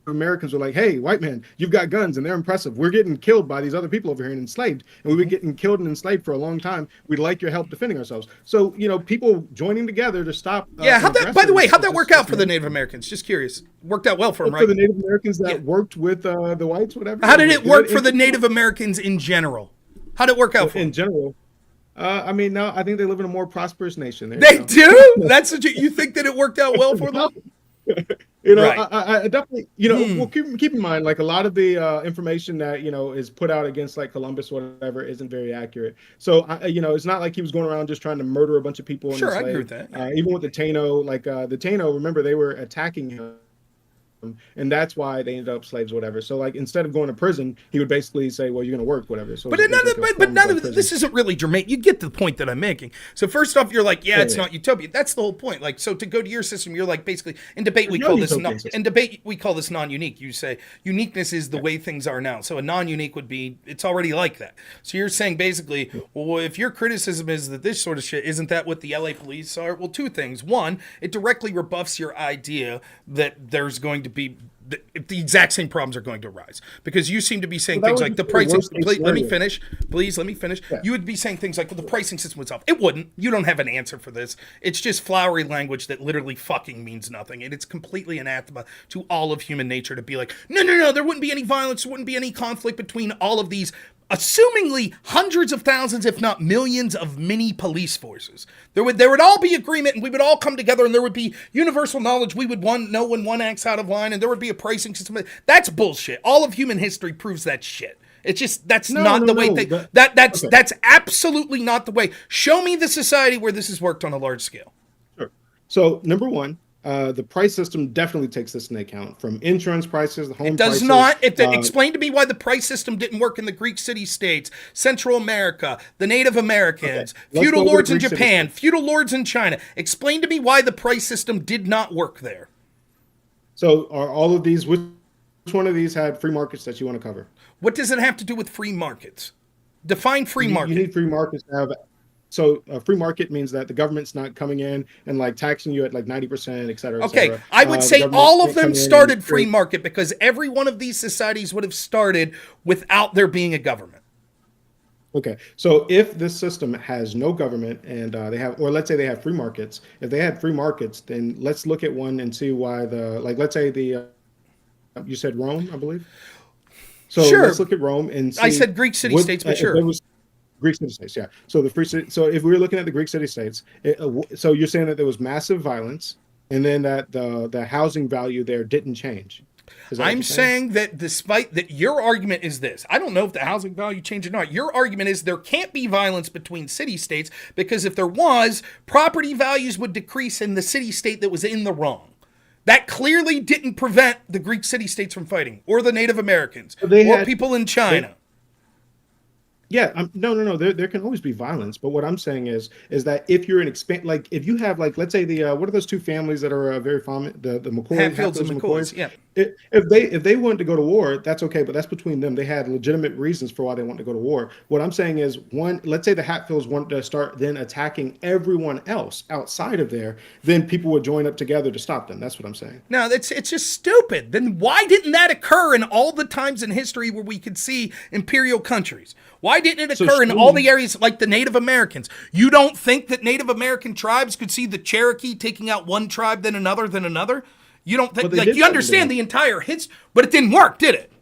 G: Americans were like, "Hey, white man, you've got guns and they're impressive. We're getting killed by these other people over here and enslaved, and we've been getting killed and enslaved for a long time. We'd like your help defending ourselves." So, people joining together to stop.
A: By the way, how'd that work out for the Native Americans? Just curious. Worked out well for them, right?
G: For the Native Americans that worked with the whites, whatever.
A: How did it work for the Native Americans in general? How'd it work out for them?
G: In general? I think they live in a more prosperous nation.
A: They do? That's what you think that it worked out well for them?
G: Right. I definitely, well, keep in mind, like a lot of the information that, is put out against like Columbus, whatever, isn't very accurate. So, it's not like he was going around just trying to murder a bunch of people.
A: Sure, I agree with that. Yeah.
G: Even with the Taino, the Taino, remember, they were attacking him. And that's why they ended up slaves, whatever. So, like, instead of going to prison, he would basically say, "Well, you're going to work, whatever." So,
A: this isn't really germane. You get the point that I'm making. So, first off, you're like, it's not utopia. That's the whole point. Like, so to go to your system, you're like, basically, in debate we call this non-unique. You say uniqueness is the way things are now. So, a non-unique would be it's already like that. So, you're saying basically, well, if your criticism is that this sort of shit isn't that what the LA police are? Well, two things. One, it directly rebuffs your idea that there's going to be the exact same problems are going to arise because you seem to be saying things like the pricing. Let me finish. Yeah. You would be saying things like, well, the pricing system would solve. It wouldn't. You don't have an answer for this. It's just flowery language that literally fucking means nothing. And it's completely anathema to all of human nature to be like, no, there wouldn't be any violence. There wouldn't be any conflict between all of these assumingly hundreds of thousands, if not millions of mini police forces. There would all be agreement and we would all come together and there would be universal knowledge. We would know when one act's out of line and there would be a pricing system. That's bullshit. All of human history proves that shit. It's just, that's not the way that's absolutely not the way. Show me the society where this has worked on a large scale.
G: Sure. So number one, the price system definitely takes this into account, from insurance prices, the home prices.
A: It does not. Explain to me why the price system didn't work in the Greek city-states, Central America, the Native Americans, feudal lords in Japan, feudal lords in China. Explain to me why the price system did not work there.
G: So are all of these, which one of these had free markets that you want to cover?
A: What does it have to do with free markets? Define free market.
G: You need free markets to have. so a free market means that the government's not coming in and like taxing you at like 90%, et cetera, et
A: Okay,
G: cetera.
A: I would
G: The
A: say
G: government
A: all of
G: can't come
A: them
G: in and
A: started free
G: create-
A: market because every one of these societies would have started without there being a government.
G: Okay, so if this system has no government and they have, or let's say they have free markets, if they had free markets, then let's look at one and see why let's say you said Rome, I believe. So
A: Sure.
G: let's look at Rome and see.
A: I said Greek city-states, but
G: if
A: sure.
G: there was Greek city-states, yeah. So the free city. So if we were looking at the Greek city-states, so you're saying that there was massive violence, and then that the housing value there didn't change. Is that what
A: I'm
G: you're
A: saying that despite that, your argument is this. I don't know if the housing value changed or not. Your argument is there can't be violence between city-states because if there was, property values would decrease in the city-state that was in the wrong. That clearly didn't prevent the Greek city-states from fighting, or the Native Americans, or people in China.
G: Yeah, no. There can always be violence, but what I'm saying is that if you're like if you have like let's say the what are those two families that are very common, the McCoys,
A: Hatfields and McCoys, yeah.
G: If they wanted to go to war, that's okay, but that's between them. They had legitimate reasons for why they want to go to war. What I'm saying is, let's say the Hatfields wanted to start then attacking everyone else outside of there, then people would join up together to stop them. That's what I'm saying.
A: No, it's just stupid. Then why didn't that occur in all the times in history where we could see imperial countries? Why didn't it occur in all the areas like the Native Americans? You don't think that Native American tribes could see the Cherokee taking out one tribe, then another? You don't think, like, you understand the entire history, but it didn't work, did it?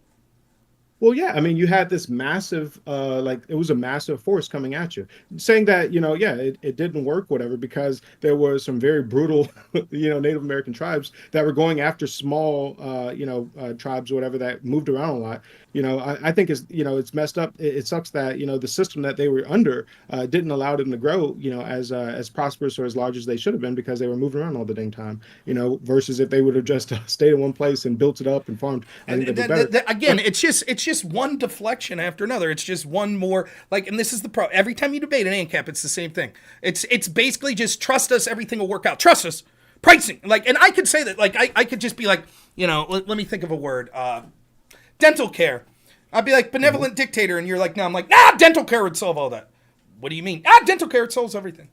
G: Well, yeah, I mean, you had this massive, it was a massive force coming at you, saying that, it didn't work, whatever, because there was some very brutal, Native American tribes that were going after small, tribes or whatever that moved around a lot. I think it's messed up. It sucks that, the system that they were under didn't allow them to grow, as prosperous or as large as they should have been because they were moving around all the dang time, versus if they would have just stayed in one place and built it up and farmed. I think that'd be better.
A: Again, it's just one deflection after another. It's just one more, and this is the problem. Every time you debate an ANCAP, it's the same thing. It's basically just trust us, everything will work out. Trust us. Pricing. And I could say that, I could just be like, let me think of a word. Dental care. I'd be like, benevolent dictator, and you're like, no. I'm like, dental care would solve all that. What do you mean? Dental care, it solves everything.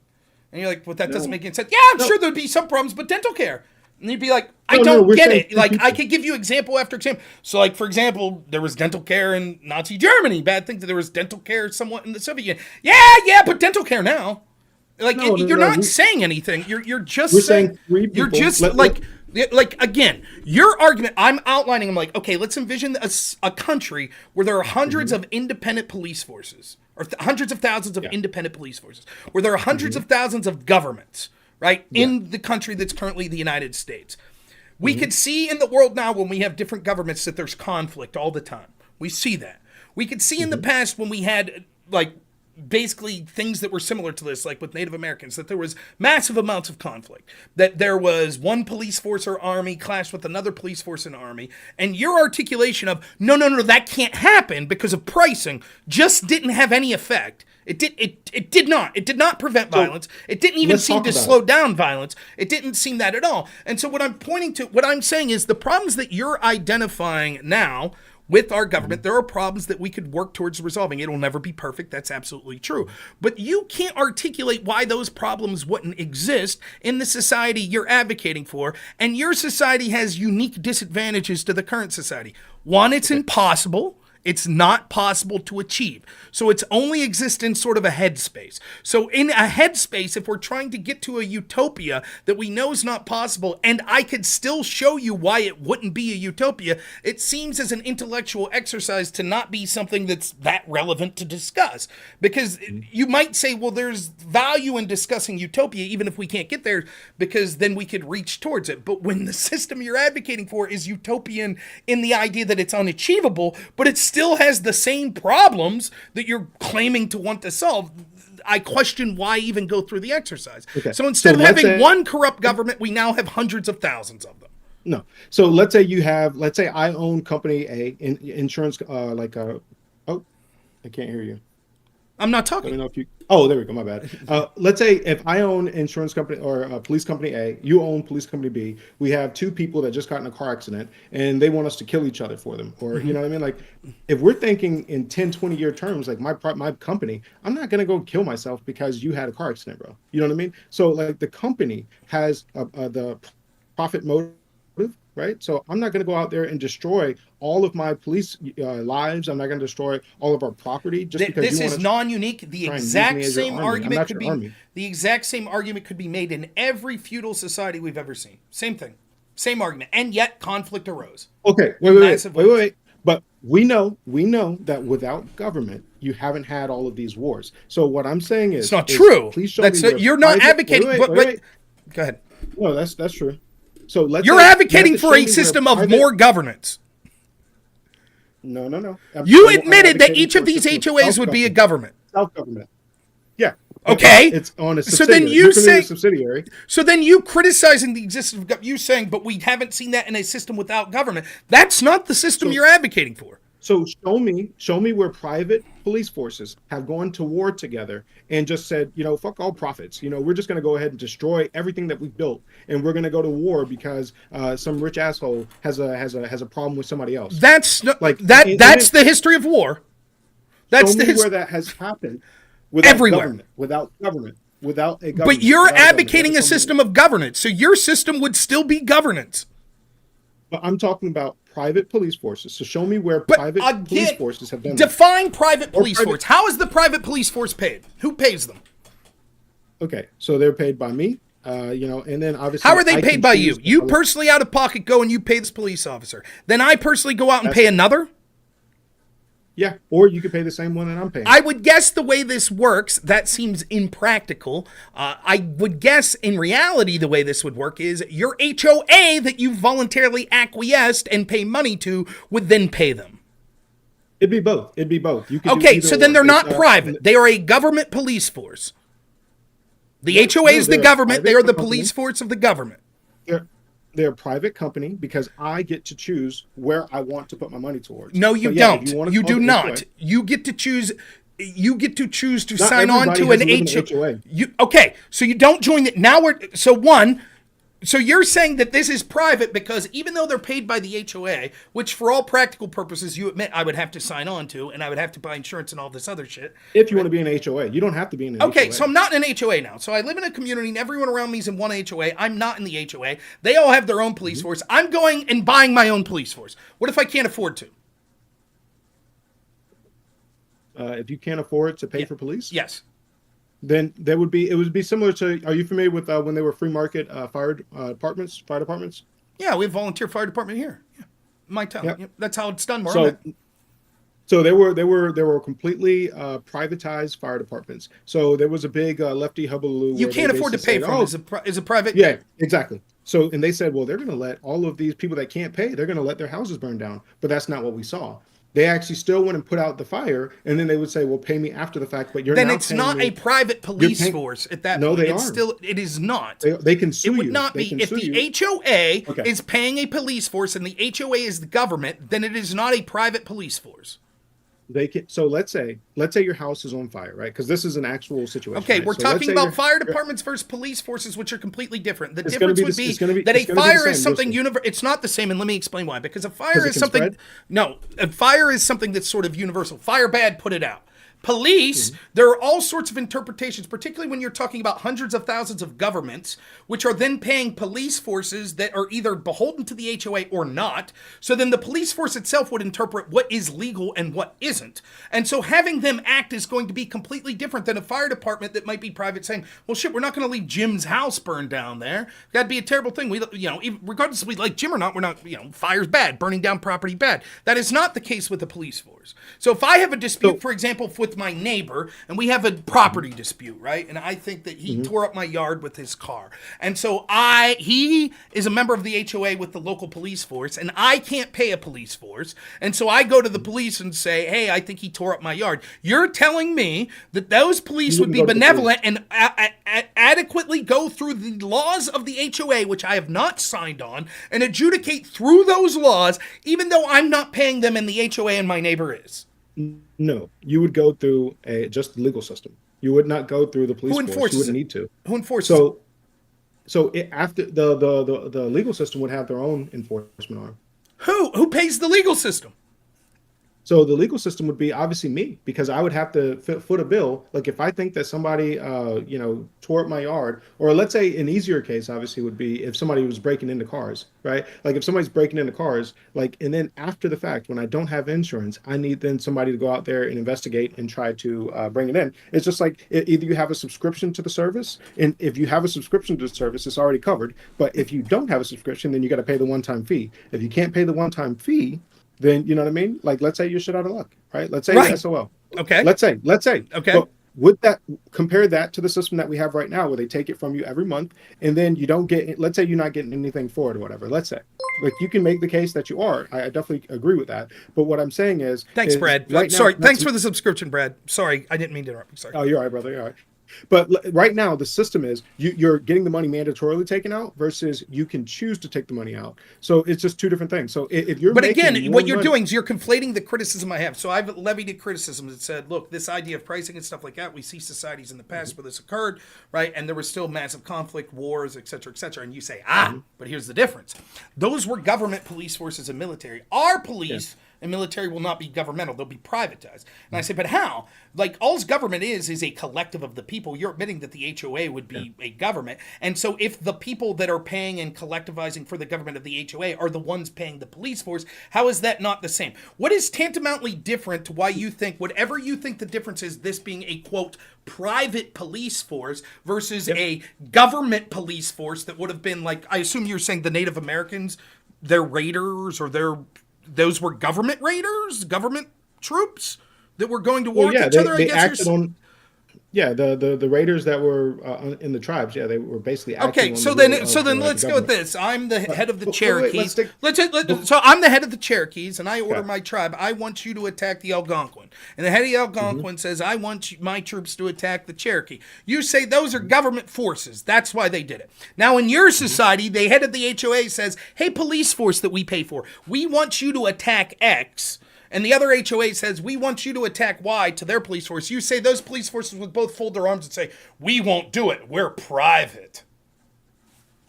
A: And you're like, well, that doesn't make any sense. Yeah, I'm sure there'd be some problems, but dental care. And you'd be like, I don't get it. I could give you example after example. So, for example, there was dental care in Nazi Germany. Bad thing that there was dental care somewhat in the Soviet Union. Yeah, but dental care now. You're not saying anything. You're just saying you're just again, your argument, I'm outlining, I'm like, okay, let's envision a country where there are hundreds of independent police forces, or hundreds of thousands of independent police forces, where there are hundreds of thousands of governments, right, in the country that's currently the United States. We could see in the world now when we have different governments that there's conflict all the time. We see that. We could see in the past when we had, basically things that were similar to this, like with Native Americans, that there was massive amounts of conflict, that there was one police force or army clashed with another police force and army, and your articulation of no, that can't happen because of pricing just didn't have any effect. It did not prevent violence. It didn't even seem to slow down violence. It didn't seem that at all. And so what I'm saying is the problems that you're identifying now with our government, there are problems that we could work towards resolving. It'll never be perfect. That's absolutely true. But you can't articulate why those problems wouldn't exist in the society you're advocating for. And your society has unique disadvantages to the current society. One, it's impossible. It's not possible to achieve. So it's only exist in sort of a headspace. So in a headspace, if we're trying to get to a utopia that we know is not possible, and I could still show you why it wouldn't be a utopia, it seems as an intellectual exercise to not be something that's that relevant to discuss. Because you might say, well, there's value in discussing utopia, even if we can't get there, because then we could reach towards it. But when the system you're advocating for is utopian in the idea that it's unachievable, but it's still has the same problems that you're claiming to want to solve, I question why even go through the exercise. Okay. So instead of having one corrupt government, we now have hundreds of thousands of them.
G: No. So let's say I own company A, insurance, I can't hear you.
A: I'm not
G: Let me
A: talking.
G: know if you. Oh, there we go. My bad. Let's say if I own insurance company or police company A, you own police company B. We have two people that just got in a car accident and they want us to kill each other for them. Or, you know what I mean? Like, if we're thinking in 10, 20-year terms, like my company, I'm not going to go kill myself because you had a car accident, bro. You know what I mean? So, like, the company has the profit motive. Right, so I'm not going to go out there and destroy all of my police lives. I'm not going to destroy all of our property just because
A: This
G: you
A: is
G: want to
A: non-unique. The
G: try and use
A: exact
G: me as your
A: same
G: army. I'm
A: argument
G: not
A: could
G: your
A: be
G: army.
A: the exact same argument could be made in every feudal society we've ever seen. Same thing, same argument, and yet conflict arose.
G: Okay,
A: Massive
G: wait. But we know that without government, you haven't had all of these wars. So what I'm saying is,
A: It's not true.
G: Please show
A: That's
G: me where
A: you're not
G: private-
A: advocating.
G: wait.
A: Go ahead.
G: No, that's true. So let's.
A: You're
G: say you have
A: advocating
G: to
A: for
G: show
A: a
G: me where
A: system of
G: private-
A: more governance.
G: No.
A: You
G: I'm
A: admitted that
G: advocating
A: each of
G: for a
A: these
G: system
A: HOAs would be a government.
G: Self-government. Yeah.
A: Okay.
G: It's on a
A: So
G: subsidiary.
A: then you
G: You're familiar
A: say-
G: with subsidiary.
A: So then you criticizing the existence of you saying, but we haven't seen that in a system without government. That's not the system you're advocating for.
G: So show me where private police forces have gone to war together and just said, fuck all profits. We're just going to go ahead and destroy everything that we've built, and we're going to go to war because some rich asshole has a problem with somebody else.
A: That's
G: Like,
A: that's the history of war. That's
G: show
A: the
G: me
A: history.
G: where that has happened without
A: Everywhere.
G: government, without a government.
A: But you're
G: without a government.
A: advocating a
G: That's
A: system of governance, so your system would still be governance.
G: But I'm talking about private police forces. So show me where
A: But
G: private police
A: again,
G: forces have done that.
A: define private police
G: private-
A: force. How is the private police force paid? Who pays them?
G: Okay, so they're paid by me, and then obviously.
A: How are they
G: I
A: paid
G: can
A: by
G: choose
A: you?
G: if
A: You
G: I-
A: personally out of pocket go and you pay this police officer. Then I personally go out and pay another?
G: Yeah, or you could pay the same one that I'm paying.
A: I would guess the way this works, that seems impractical. I would guess in reality the way this would work is your HOA that you voluntarily acquiesced and pay money to would then pay them.
G: It'd be both. You could do
A: Okay,
G: either
A: so then
G: or.
A: they're not
G: It's,
A: private. They are a government police force. The
G: No,
A: HOA is the
G: they're a
A: government. They
G: private
A: are the
G: company.
A: police force of the government.
G: They're a private company because I get to choose where I want to put my money towards.
A: No, you
G: But yeah, if
A: don't.
G: wanna
A: You
G: call
A: do
G: it
A: not.
G: HOA,
A: You get to choose. You get to choose to
G: Not
A: sign on
G: everybody
A: to
G: has
A: an
G: to live in
A: HOA.
G: HOA.
A: Okay, so you don't join the. Now we're So you're saying that this is private because even though they're paid by the HOA, which for all practical purposes you admit I would have to sign on to, and I would have to buy insurance and all this other shit.
G: if you want to be in an HOA, you don't have to be in an HOA.
A: Okay, so I'm not in an HOA now. So I live in a community and everyone around me is in one HOA. I'm not in the HOA. They all have their own police force. I'm going and buying my own police force. What if I can't afford to?
G: If you can't afford to pay for police,
A: Yes.
G: then it would be similar to. Are you familiar with when they were free market fire departments?
A: Yeah, we have volunteer fire department here. Yeah. My town.
G: Yep.
A: Yep, that's how it's done. More
G: So they were completely privatized fire departments. So there was a big lefty hullabaloo.
A: you
G: where
A: can't
G: they
A: afford to
G: basically
A: pay
G: said,
A: for it. Is a private.
G: Yeah, exactly. So, and they said, well, they're going to let all of these people that can't pay, they're going to let their houses burn down. But that's not what we saw. They actually still went and put out the fire, and then they would say, well, pay me after the fact, but you're
A: Then
G: now
A: it's
G: paying
A: not
G: me.
A: a private police
G: paying-
A: force at that
G: No,
A: point.
G: they
A: It's
G: are.
A: still, it is not.
G: They can sue
A: It would
G: you.
A: not
G: They
A: be.
G: can
A: If
G: sue
A: the
G: you.
A: HOA
G: Okay.
A: is paying a police force and the HOA is the government, then it is not a private police force.
G: They can. So let's say your house is on fire, right? Because this is an actual situation.
A: Okay,
G: right?
A: we're
G: So let's
A: talking
G: say
A: about
G: your-
A: fire departments versus police forces, which are completely different. The
G: It's gonna
A: difference
G: be
A: would
G: the-
A: be
G: it's gonna be-
A: that a
G: it's gonna be the
A: fire is
G: same,
A: something
G: listen.
A: universal. It's not the same, and let me explain why. Because a fire
G: 'Cause it
A: is
G: can
A: something.
G: spread?
A: No, a fire is something that's sort of universal. Fire bad, put it out. Police,
G: Mm-hmm.
A: there are all sorts of interpretations, particularly when you're talking about hundreds of thousands of governments, which are then paying police forces that are either beholden to the HOA or not. So then the police force itself would interpret what is legal and what isn't. And so having them act is going to be completely different than a fire department that might be private saying, well, shit, we're not going to leave Jim's house burned down there. That'd be a terrible thing. We, regardless if we like Jim or not, we're not, fire's bad, burning down property bad. That is not the case with the police force. So if I have a dispute, for example, with my neighbor, and we have a property dispute, right? And I think that he tore up my yard with his car. And so he is a member of the HOA with the local police force, and I can't pay a police force. And so I go to the police and say, hey, I think he tore up my yard. You're telling me that those police
G: You
A: would be
G: wouldn't go to the
A: benevolent and adequately go through the laws of the HOA, which I have not signed on, and adjudicate through those laws, even though I'm not paying them and the HOA and my neighbor is.
G: No, you would go through just the legal system. You would not go through the police
A: Who
G: force. You
A: enforces
G: wouldn't
A: it?
G: need to.
A: Who enforces it?
G: So after the legal system would have their own enforcement arm.
A: Who pays the legal system?
G: So the legal system would be obviously me, because I would have to foot a bill. Like if I think that somebody, tore up my yard, or let's say an easier case obviously would be if somebody was breaking into cars, right? Like if somebody's breaking into cars, and then after the fact, when I don't have insurance, I need then somebody to go out there and investigate and try to bring it in. It's just like either you have a subscription to the service, and if you have a subscription to the service, it's already covered. But if you don't have a subscription, then you got to pay the one-time fee. If you can't pay the one-time fee, then you know what I mean? Like, let's say you're shit out of luck, right? Let's say you're SOL.
A: Okay.
G: Let's say.
A: Okay.
G: But would that compare that to the system that we have right now, where they take it from you every month, and then you don't get, let's say you're not getting anything for it or whatever. Let's say, like, you can make the case that you are. I definitely agree with that. But what I'm saying is,
A: thanks, Brad.
G: Right
A: Sorry,
G: now,
A: thanks for the subscription, Brad. Sorry, I didn't mean to interrupt you. Sorry.
G: Oh, you're all right, brother. You're all right. But right now, the system is you're getting the money mandatorily taken out versus you can choose to take the money out. So it's just two different things. So if you're
A: But again, what you're
G: money,
A: doing is you're conflating the criticism I have. So I've levied a criticism that said, look, this idea of pricing and stuff like that, we see societies in the past where this occurred, right? And there was still massive conflict, wars, et cetera, et cetera. And you say, but here's the difference. Those were government police forces and military. Our police and military will not be governmental. They'll be privatized. And I say, but how? Like, all's government is a collective of the people. You're admitting that the HOA would be a government. And so if the people that are paying and collectivizing for the government of the HOA are the ones paying the police force, how is that not the same? What is tantamountly different to why you think, whatever you think the difference is, this being a, quote, private police force versus a government police force that would have been like, I assume you're saying the Native Americans, they're raiders, or those were government raiders, government troops that were going to war with each other. I guess
G: the raiders that were in the tribes. Yeah, they were basically acting
A: okay.
G: On
A: So then let's go with this. I'm the head of the Cherokees. So I'm the head of the Cherokees, and I order my tribe. I want you to attack the Algonquin, and the head of the Algonquin says, "I want my troops to attack the Cherokee." You say those are government forces. That's why they did it. Now, in your society, the head of the HOA says, "Hey, police force that we pay for, we want you to attack X." And the other HOA says, we want you to attack Y to their police force. You say those police forces would both fold their arms and say, we won't do it. We're private.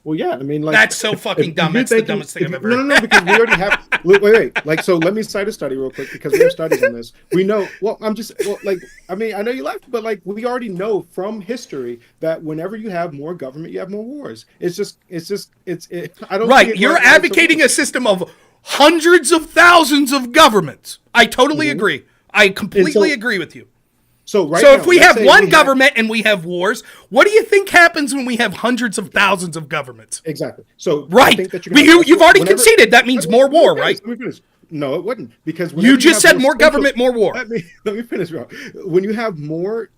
G: Well, yeah, I mean, like,
A: that's so fucking dumb. That's the dumbest thing I've ever heard.
G: No, because we already have. Wait. Like, so let me cite a study real quick, because we have studies on this. We know. I know you laughed, but like, we already know from history that whenever you have more government, you have more wars. I don't.
A: Right. You're advocating a system of hundreds of thousands of governments. I totally agree. I completely agree with you.
G: So
A: if we have one government and we have wars, what do you think happens when we have hundreds of thousands of governments?
G: Exactly. So
A: right. You've already conceded that means more war, right?
G: Let me finish. No, it wouldn't, because
A: you just said more government, more war.
G: Let me finish, bro. When you have more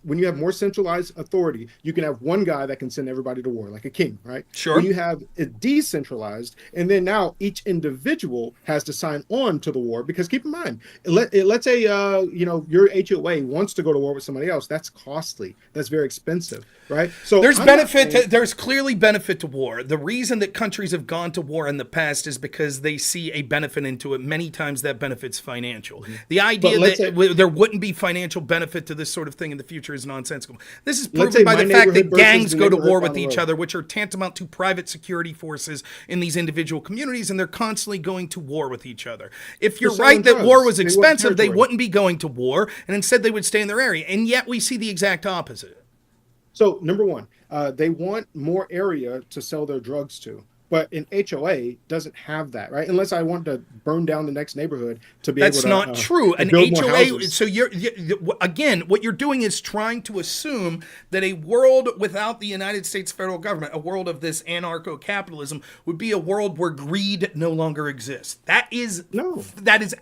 G: centralized authority, you can have one guy that can send everybody to war, like a king, right?
A: Sure.
G: When you have it decentralized, and then now each individual has to sign on to the war, because keep in mind, let's say your HOA wants to go to war with somebody else. That's costly. That's very expensive, right? So
A: there's clearly benefit to war. The reason that countries have gone to war in the past is because they see a benefit into it. Many times that benefit's financial. The idea that there wouldn't be financial benefit to this sort of thing in the future is nonsensical. This is proven by the fact that gangs go to war with each other, which are tantamount to private security forces in these individual communities, and they're constantly going to war with each other. If you're right that war was expensive, they wouldn't be going to war, and instead they would stay in their area. And yet we see the exact opposite.
G: So, number one, they want more area to sell their drugs to. But an HOA doesn't have that, right? Unless I want to burn down the next neighborhood to be able to.
A: That's not true. An HOA. So again, what you're doing is trying to assume that a world without the United States federal government, a world of this anarcho-capitalism, would be a world where greed no longer exists. That is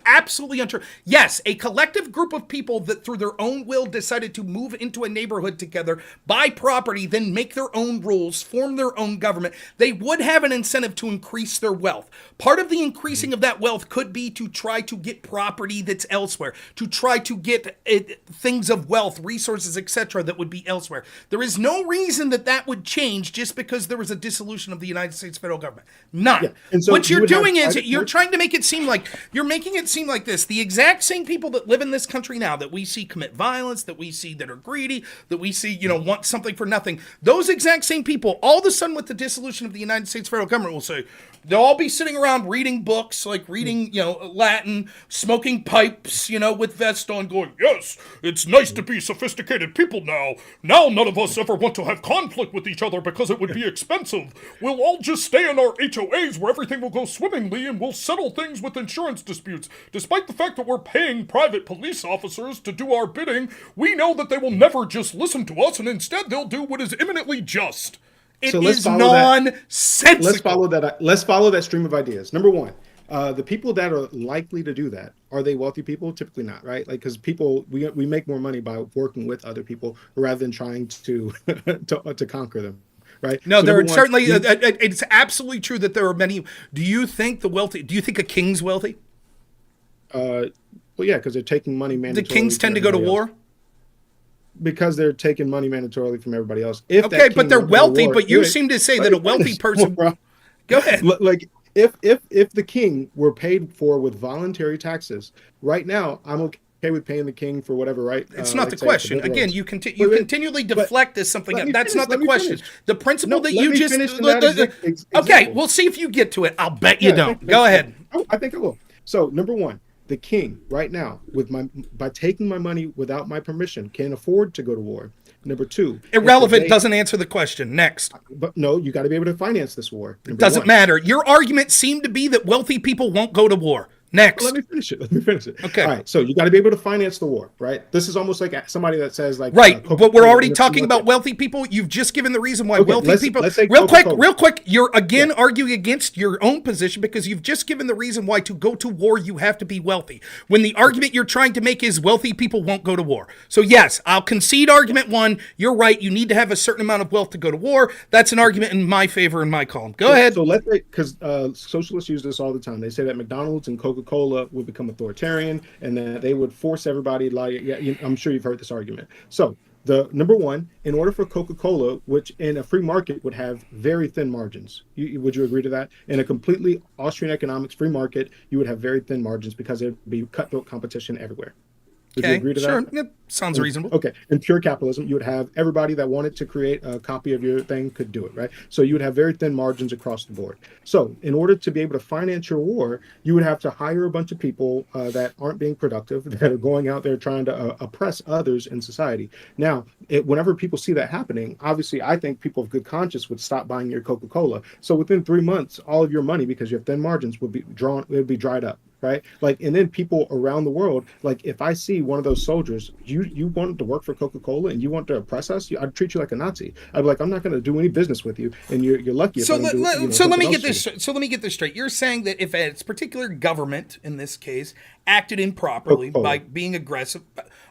A: absolutely untrue. Yes, a collective group of people that through their own will decided to move into a neighborhood together, buy property, then make their own rules, form their own government. They would have an incentive to increase their wealth. Part of the increasing of that wealth could be to try to get property that's elsewhere, to try to get things of wealth, resources, etc. that would be elsewhere. There is no reason that would change just because there was a dissolution of the United States federal government. None. Yeah. And so what you're doing is you're trying to make it seem like you're making it seem like this. The exact same people that live in this country now that we see commit violence, that we see that are greedy, that we see, want something for nothing. Those exact same people, all of a sudden with the dissolution of the United States federal government, will say, they'll all be sitting around reading books, like reading, Latin, smoking pipes, with vests on, going, yes, it's nice to be sophisticated people now. Now none of us ever want to have conflict with each other because it would be expensive. We'll all just stay in our HOAs where everything will go swimmingly and we'll settle things with insurance disputes. Despite the fact that we're paying private police officers to do our bidding, we know that they will never just listen to us and instead they'll do what is eminently just. It is nonsensical.
G: Let's follow that stream of ideas. Number one, the people that are likely to do that, are they wealthy people? Typically not, right? Like, because people, we make more money by working with other people rather than trying to to conquer them, right?
A: No, so there are certainly, it's absolutely true that there are many. Do you think a king's wealthy?
G: Well, yeah, because they're taking money mandatorily.
A: The kings tend to go to war?
G: Because they're taking money mandatorily from everybody else.
A: Okay, but they're wealthy, but you seem to say that a wealthy person... Go ahead.
G: Like, if the king were paid for with voluntary taxes, right now, I'm okay with paying the king for whatever, right?
A: It's not the question. Again, you continually deflect as something else. That's not the question. The principle that you just... Okay, we'll see if you get to it. I'll bet you don't. Go ahead.
G: I think I will. So, number one, the king right now, by taking my money without my permission, can't afford to go to war. Number two,
A: irrelevant, doesn't answer the question. Next.
G: But no, you got to be able to finance this war.
A: It doesn't matter. Your argument seemed to be that wealthy people won't go to war. Next.
G: Let me finish it.
A: Okay.
G: All right. So you got to be able to finance the war, right? This is almost like somebody that says like,
A: right. But we're already talking about wealthy people. You've just given the reason why wealthy people. Real quick. You're again arguing against your own position because you've just given the reason why to go to war you have to be wealthy. When the argument you're trying to make is wealthy people won't go to war. So yes, I'll concede argument one. You're right. You need to have a certain amount of wealth to go to war. That's an argument in my favor in my column. Go ahead.
G: So let's say, because socialists use this all the time. They say that McDonald's and Coca-Cola would become authoritarian and that they would force everybody, I'm sure you've heard this argument. So the number one, in order for Coca-Cola, which in a free market would have very thin margins, would you agree to that? In a completely Austrian economics free market, you would have very thin margins because there'd be cutthroat competition everywhere. Would you agree to
A: sure.
G: that?
A: Yep. Sounds reasonable.
G: Okay. In pure capitalism, you would have everybody that wanted to create a copy of your thing could do it, right? So you would have very thin margins across the board. So in order to be able to finance your war, you would have to hire a bunch of people that aren't being productive, that are going out there trying to oppress others in society. Now, whenever people see that happening, obviously, I think people of good conscience would stop buying your Coca-Cola. So within 3 months, all of your money, because you have thin margins, would be dried up. Right. Like, and then people around the world, like if I see one of those soldiers, you want to work for Coca-Cola and you want to oppress us, I'd treat you like a Nazi. I'd be like, I'm not going to do any business with you. And you're lucky. If
A: so let me get this. So let me get this straight. You're saying that if its particular government, in this case, acted improperly by being aggressive.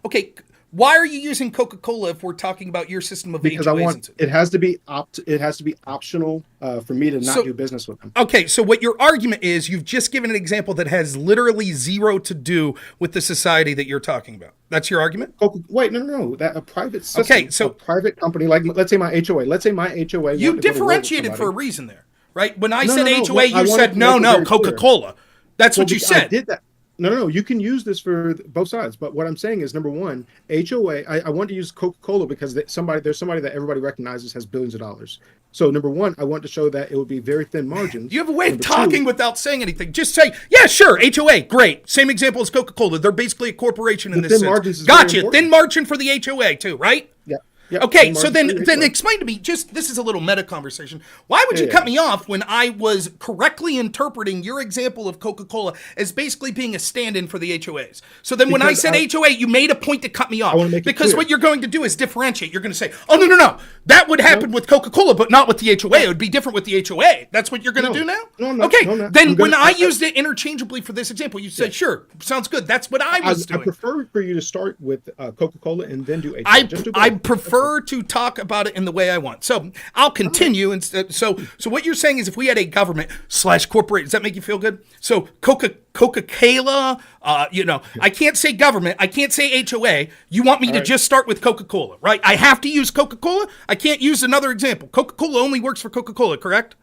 A: Okay. Why are you using Coca-Cola if we're talking about your system of
G: because
A: HOAs?
G: It has to be optional for me to not do business with them.
A: Okay, so what your argument is, you've just given an example that has literally zero to do with the society that you're talking about. That's your argument?
G: Wait, no. That a private system,
A: okay, so
G: a private company, like let's say my HOA. Let's say my HOA.
A: You differentiated for a reason there, right? When I said HOA, you said no, Coca-Cola. That's what you said.
G: I did that. No. You can use this for both sides. But what I'm saying is, number one, HOA, I want to use Coca-Cola because there's somebody that everybody recognizes has billions of dollars. So number one, I want to show that it would be very thin margins.
A: You have a way of talking without saying anything. Just say, yeah, sure, HOA, great. Same example as Coca-Cola. They're basically a corporation in this sense. Gotcha. Thin margin for the HOA too, right?
G: Yeah.
A: Yep. Okay, so then explain to me, this is a little meta conversation. Why would you cut me off when I was correctly interpreting your example of Coca-Cola as basically being a stand-in for the HOAs? So then when I said HOA, you made a point to cut me off. Because what you're going to do is differentiate. You're going to say, oh, no. That would happen with Coca-Cola, but not with the HOA. It would be different with the HOA. That's what you're going to do now?
G: No.
A: Okay, then when I used it interchangeably for this example, you said, sure, sounds good. That's what I was doing.
G: I prefer for you to start with Coca-Cola and then do HOA.
A: I prefer prefer to talk about it in the way I want. So I'll continue. And so what you're saying is if we had a government / corporate, does that make you feel good? So Coca-Cola, I can't say government. I can't say HOA. You want me to just start with Coca-Cola, right? I have to use Coca-Cola. I can't use another example. Coca-Cola only works for Coca-Cola, correct?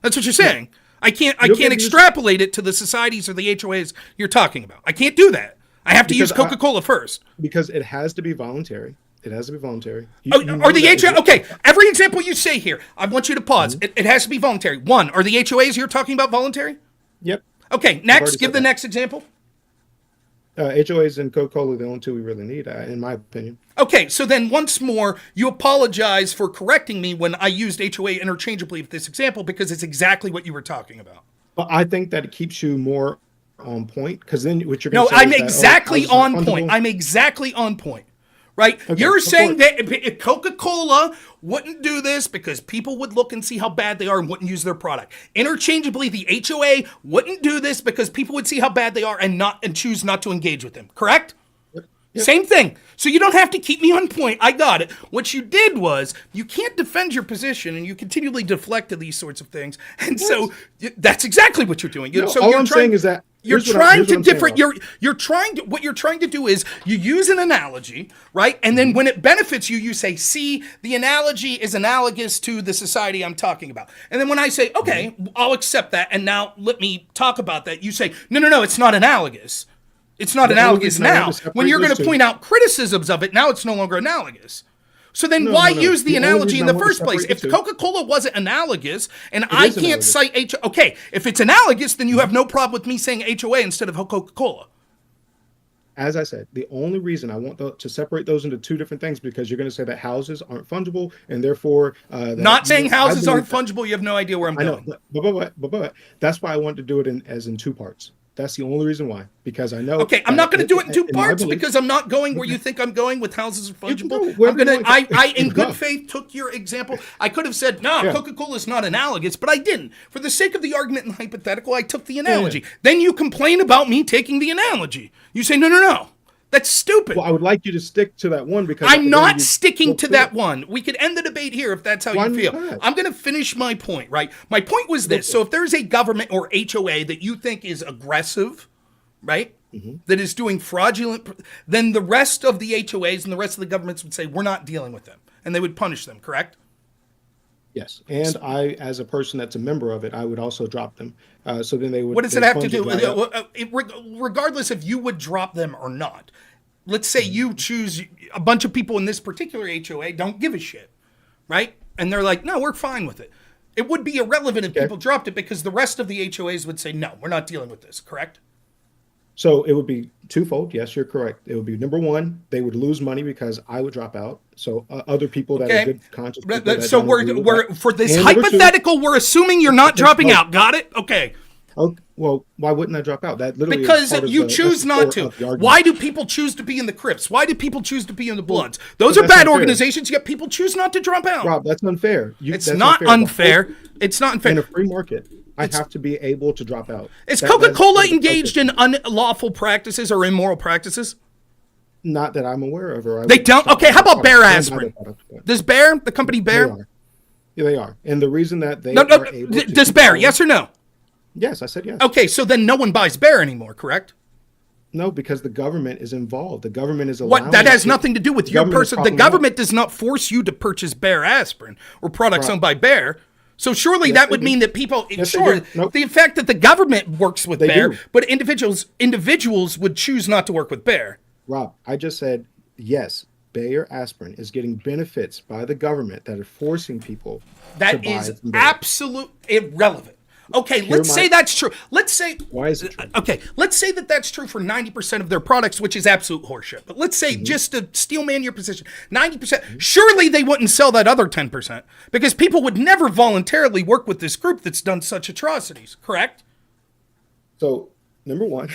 A: That's what you're saying. I can't extrapolate it to the societies or the HOAs you're talking about. I can't do that. I have to use Coca-Cola first.
G: Because it has to be voluntary. It has to be voluntary.
A: Are the HOAs, okay, every example you say here, I want you to pause. Mm-hmm. It has to be voluntary. One, are the HOAs you're talking about voluntary?
G: Yep.
A: Okay, next, give the next example.
G: HOAs and Coca-Cola are the only two we really need, in my opinion.
A: Okay, so then once more, you apologize for correcting me when I used HOA interchangeably with this example because it's exactly what you were talking about.
G: But I think that it keeps you more on point because then what you're
A: going to say I'm exactly on point. I'm exactly on point. Right? Okay, you're saying that Coca-Cola wouldn't do this because people would look and see how bad they are and wouldn't use their product. Interchangeably, the HOA wouldn't do this because people would see how bad they are and choose not to engage with them. Correct? Yep. Same thing. So you don't have to keep me on point. I got it. What you did was you can't defend your position and you continually deflect to these sorts of things. And so that's exactly what you're doing.
G: So all I'm saying is that
A: you're trying to different. You're trying to. What you're trying to do is you use an analogy, right? And then when it benefits you, you say, "See, the analogy is analogous to the society I'm talking about." And then when I say, "Okay, I'll accept that," and now let me talk about that, you say, "No, it's not analogous. It's not analogous now." When you're going to point out criticisms of it, now it's no longer analogous. So then why use the analogy in the first place? If Coca-Cola wasn't analogous and I can't cite okay, if it's analogous, then you have no problem with me saying HOA instead of Coca-Cola.
G: As I said, the only reason I want to separate those into two different things because you're going to say that houses aren't fungible and therefore...
A: Not saying houses aren't fungible. You have no idea where I'm going.
G: But that's why I wanted to do it as in two parts. That's the only reason why, because I know.
A: Okay, I'm not going to do it in two parts because I'm not going where you think I'm going with houses are fungible. I in good faith took your example. I could have said, no, Coca-Cola is not analogous, but I didn't. For the sake of the argument and hypothetical, I took the analogy. Then you complain about me taking the analogy. You say, no. That's stupid.
G: Well, I would like you to stick to that one because
A: I'm not sticking to that one. We could end the debate here if that's how you feel. I'm going to finish my point, right? My point was this. So if there's a government or HOA that you think is aggressive, right, that is doing fraudulent, then the rest of the HOAs and the rest of the governments would say, we're not dealing with them. And they would punish them, correct?
G: Yes. And I, as a person that's a member of it, I would also drop them. So then they would.
A: What does it have to do with regardless if you would drop them or not? Let's say you choose a bunch of people in this particular HOA don't give a shit, right? And they're like, no, we're fine with it. It would be irrelevant if people dropped it because the rest of the HOAs would say, no, we're not dealing with this, correct?
G: So it would be twofold. Yes, you're correct. It would be number one, they would lose money because I would drop out. So other people that are good conscious.
A: So we're for this hypothetical, we're assuming you're not dropping out. Got it? Okay.
G: Well, why wouldn't I drop out? That literally
A: because you choose not to. Why do people choose to be in the Crips? Why do people choose to be in the Bloods? Those are bad organizations, yet people choose not to drop out.
G: Rob, that's unfair.
A: It's not unfair. It's not unfair.
G: In a free market, I have to be able to drop out.
A: Is Coca-Cola engaged in unlawful practices or immoral practices?
G: Not that I'm aware of.
A: They don't? Okay, how about Bear aspirin? Does Bear, the company Bear?
G: They are. And the reason that they
A: are able to... Does Bear, yes or no?
G: Yes, I said yes.
A: Okay, so then no one buys Bear anymore, correct?
G: No, because the government is involved. The government is allowing...
A: What? That has nothing to do with your person. The government does not force you to purchase Bear aspirin or products owned by Bear. So surely that would mean that people... The fact that the government works with Bear, but individuals would choose not to work with Bear.
G: Rob, I just said, yes, Bayer aspirin is getting benefits by the government that are forcing people to buy. That is
A: absolute irrelevant. Okay, let's say that's true. Let's say...
G: Why is it true?
A: Okay, let's say that that's true for 90% of their products, which is absolute horseshit. But let's say, just to steelman your position, 90%, surely they wouldn't sell that other 10% because people would never voluntarily work with this group that's done such atrocities, correct?
G: So, number one,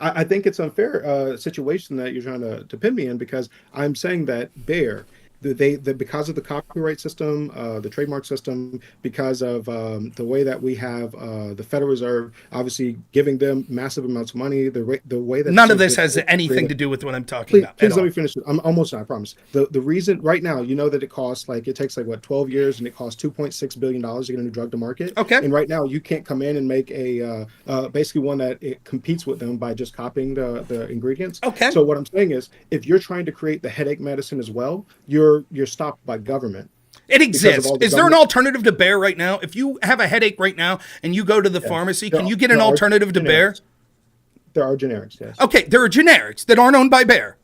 G: I think it's an unfair situation that you're trying to pin me in because I'm saying that Bayer because of the copyright system, the trademark system, because of the way that we have the Federal Reserve obviously giving them massive amounts of money, the way that
A: None of this has anything to do with what I'm talking about.
G: Please let me finish. I'm almost done, I promise. The reason right now, you know that it takes like what 12 years, and it costs $2.6 billion to get a new drug to market.
A: Okay.
G: And right now you can't come in and make a basically one that it competes with them by just copying the ingredients.
A: Okay.
G: So what I'm saying is, if you're trying to create the headache medicine as well, you're stopped by government.
A: It exists. Is there an alternative to bear right now? If you have a headache right now and you go to the pharmacy, can you get an alternative to bear?
G: There are generics, yes.
A: Okay, there are generics that aren't owned by Bayer.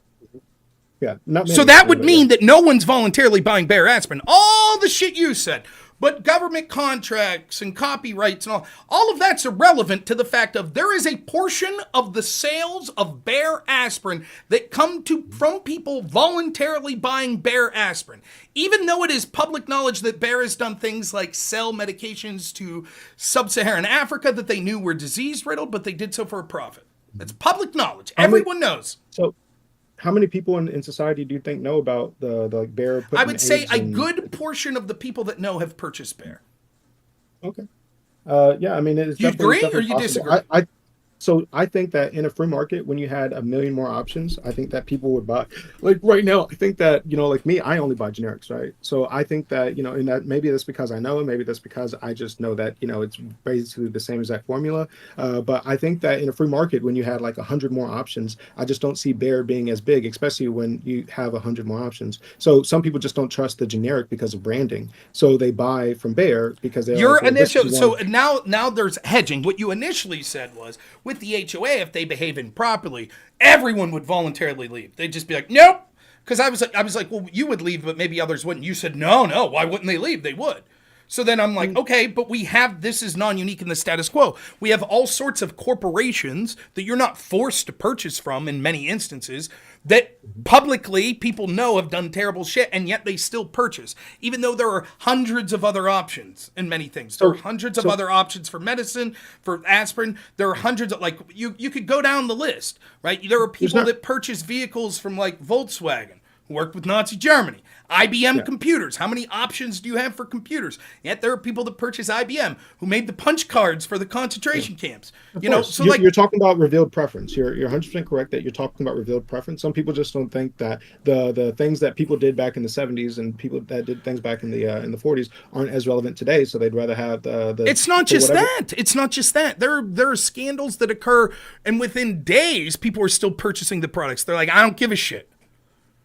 G: Yeah. Not
A: So that would mean that no one's voluntarily buying Bayer aspirin. All the shit you said. But government contracts and copyrights and all of that's irrelevant to the fact of there is a portion of the sales of Bayer aspirin that come from people voluntarily buying Bayer aspirin. Even though it is public knowledge that Bayer has done things like sell medications to sub-Saharan Africa that they knew were disease-riddled, but they did so for a profit. That's public knowledge. Everyone knows.
G: So how many people in society do you think know about the like Bayer?
A: I would say a good portion of the people that know have purchased Bayer.
G: Okay. Yeah, I mean, it's
A: you
G: definitely,
A: agree or you
G: possible.
A: disagree?
G: So I think that in a free market, when you had a million more options, I think that people would buy. Like right now, I think that, like me, I only buy generics, right? So I think that, and that maybe that's because I know, and maybe that's because I just know that, it's basically the same exact formula. But I think that in a free market, when you had like 100 more options, I just don't see Bayer being as big, especially when you have 100 more options. So some people just don't trust the generic because of branding. So they buy from Bayer because they're
A: Your
G: like,
A: initial, so now there's hedging. What you initially said was, with the HOA, if they behave improperly, everyone would voluntarily leave. They'd just be like, nope. Because I was like, well, you would leave, but maybe others wouldn't. You said, no, why wouldn't they leave? They would. So then I'm like, okay, but this is non-unique in the status quo. We have all sorts of corporations that you're not forced to purchase from in many instances that publicly people know have done terrible shit, and yet they still purchase, even though there are hundreds of other options in many things. There are hundreds of other options for medicine, for aspirin. There are hundreds of, like, you could go down the list, right? There are people that purchase vehicles from, like, Volkswagen, who worked with Nazi Germany. IBM computers. How many options do you have for computers? Yet there are people that purchase IBM who made the punch cards for the concentration camps.
G: You're talking about revealed preference. You're 100% correct that you're talking about revealed preference. Some people just don't think that the things that people did back in the 70s and people that did things back in the 40s aren't as relevant today. So they'd rather have the
A: It's not just that. It's not just that. There are scandals that occur, and within days, people are still purchasing the products. They're like, I don't give a shit.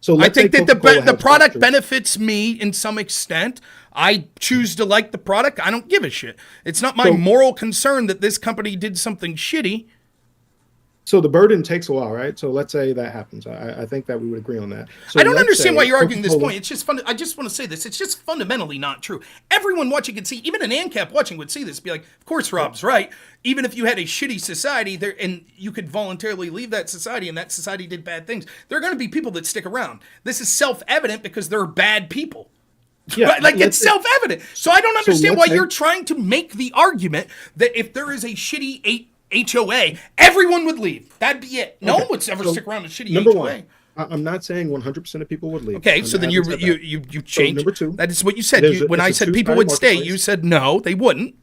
G: So
A: I think that the product benefits me in some extent. I choose to like the product. I don't give a shit. It's not my moral concern that this company did something shitty.
G: So the burden takes a while, right? So let's say that happens. I think that we would agree on that. So
A: I don't understand why you're arguing this point. It's just fun. I just want to say this. It's just fundamentally not true. Everyone watching can see, even an ANCAP watching would see this, be like, of course Rob's right. Even if you had a shitty society there and you could voluntarily leave that society and that society did bad things, there are going to be people that stick around. This is self-evident because there are bad people. Yeah, right? Like, it's self-evident. So I don't understand why you're trying to make the argument that if there is a shitty HOA, everyone would leave. That'd be it. No one would ever stick around a shitty
G: number
A: HOA.
G: One, I'm not saying 100% of people would leave.
A: Okay, so then you changed. Number two, that is what you said. When I said people would stay, you said no, they wouldn't.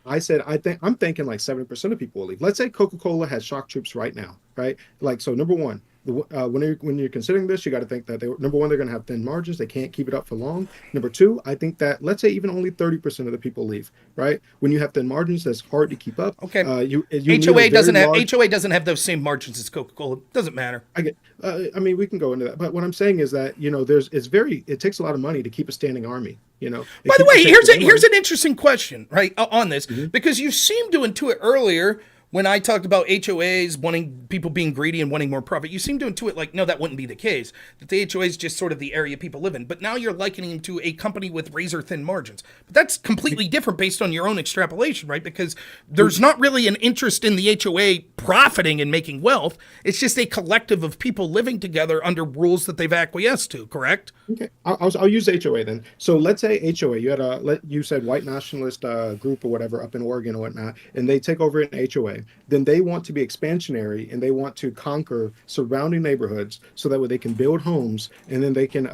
G: I said I'm thinking like 70% of people will leave. Let's say Coca-Cola has shock troops right now, right? Like, so number one, when you're considering this, you got to think that number one, they're going to have thin margins. They can't keep it up for long. Number two, I think that let's say even only 30% of the people leave, right? When you have thin margins, that's hard to keep up.
A: Okay. HOA doesn't have those same margins as Coca-Cola. Doesn't matter.
G: I get. I mean, we can go into that, but what I'm saying is that it takes a lot of money to keep a standing army.
A: By the way, here's an interesting question, right, on this, because you seemed to intuit earlier when I talked about HOAs wanting people being greedy and wanting more profit. You seem to intuit like, no, that wouldn't be the case, that the HOA is just sort of the area people live in. But now you're likening them to a company with razor thin margins. But that's completely different based on your own extrapolation, right? Because there's not really an interest in the HOA profiting and making wealth. It's just a collective of people living together under rules that they've acquiesced to, correct?
G: Okay, I'll use HOA then. So let's say HOA, you said white nationalist group or whatever up in Oregon or whatnot, and they take over an HOA. Then they want to be expansionary and they want to conquer surrounding neighborhoods so that way they can build homes and then they can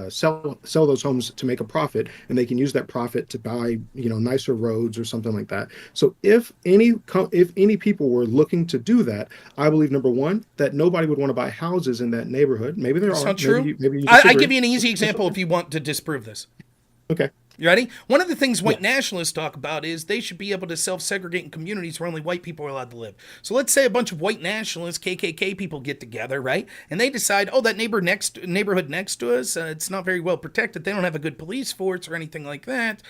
G: sell those homes to make a profit, and they can use that profit to buy nicer roads or something like that. So if any people were looking to do that, I believe number one that nobody would want to buy houses in that neighborhood. Maybe there are.
A: Not true.
G: Maybe you
A: I give you an easy example if you want to disprove this.
G: Okay.
A: You ready? One of the things white nationalists talk about is they should be able to self-segregate in communities where only white people are allowed to live. So let's say a bunch of white nationalists, KKK people get together, right? And they decide, oh, that neighborhood next to us, it's not very well protected. They don't have a good police force or anything like that.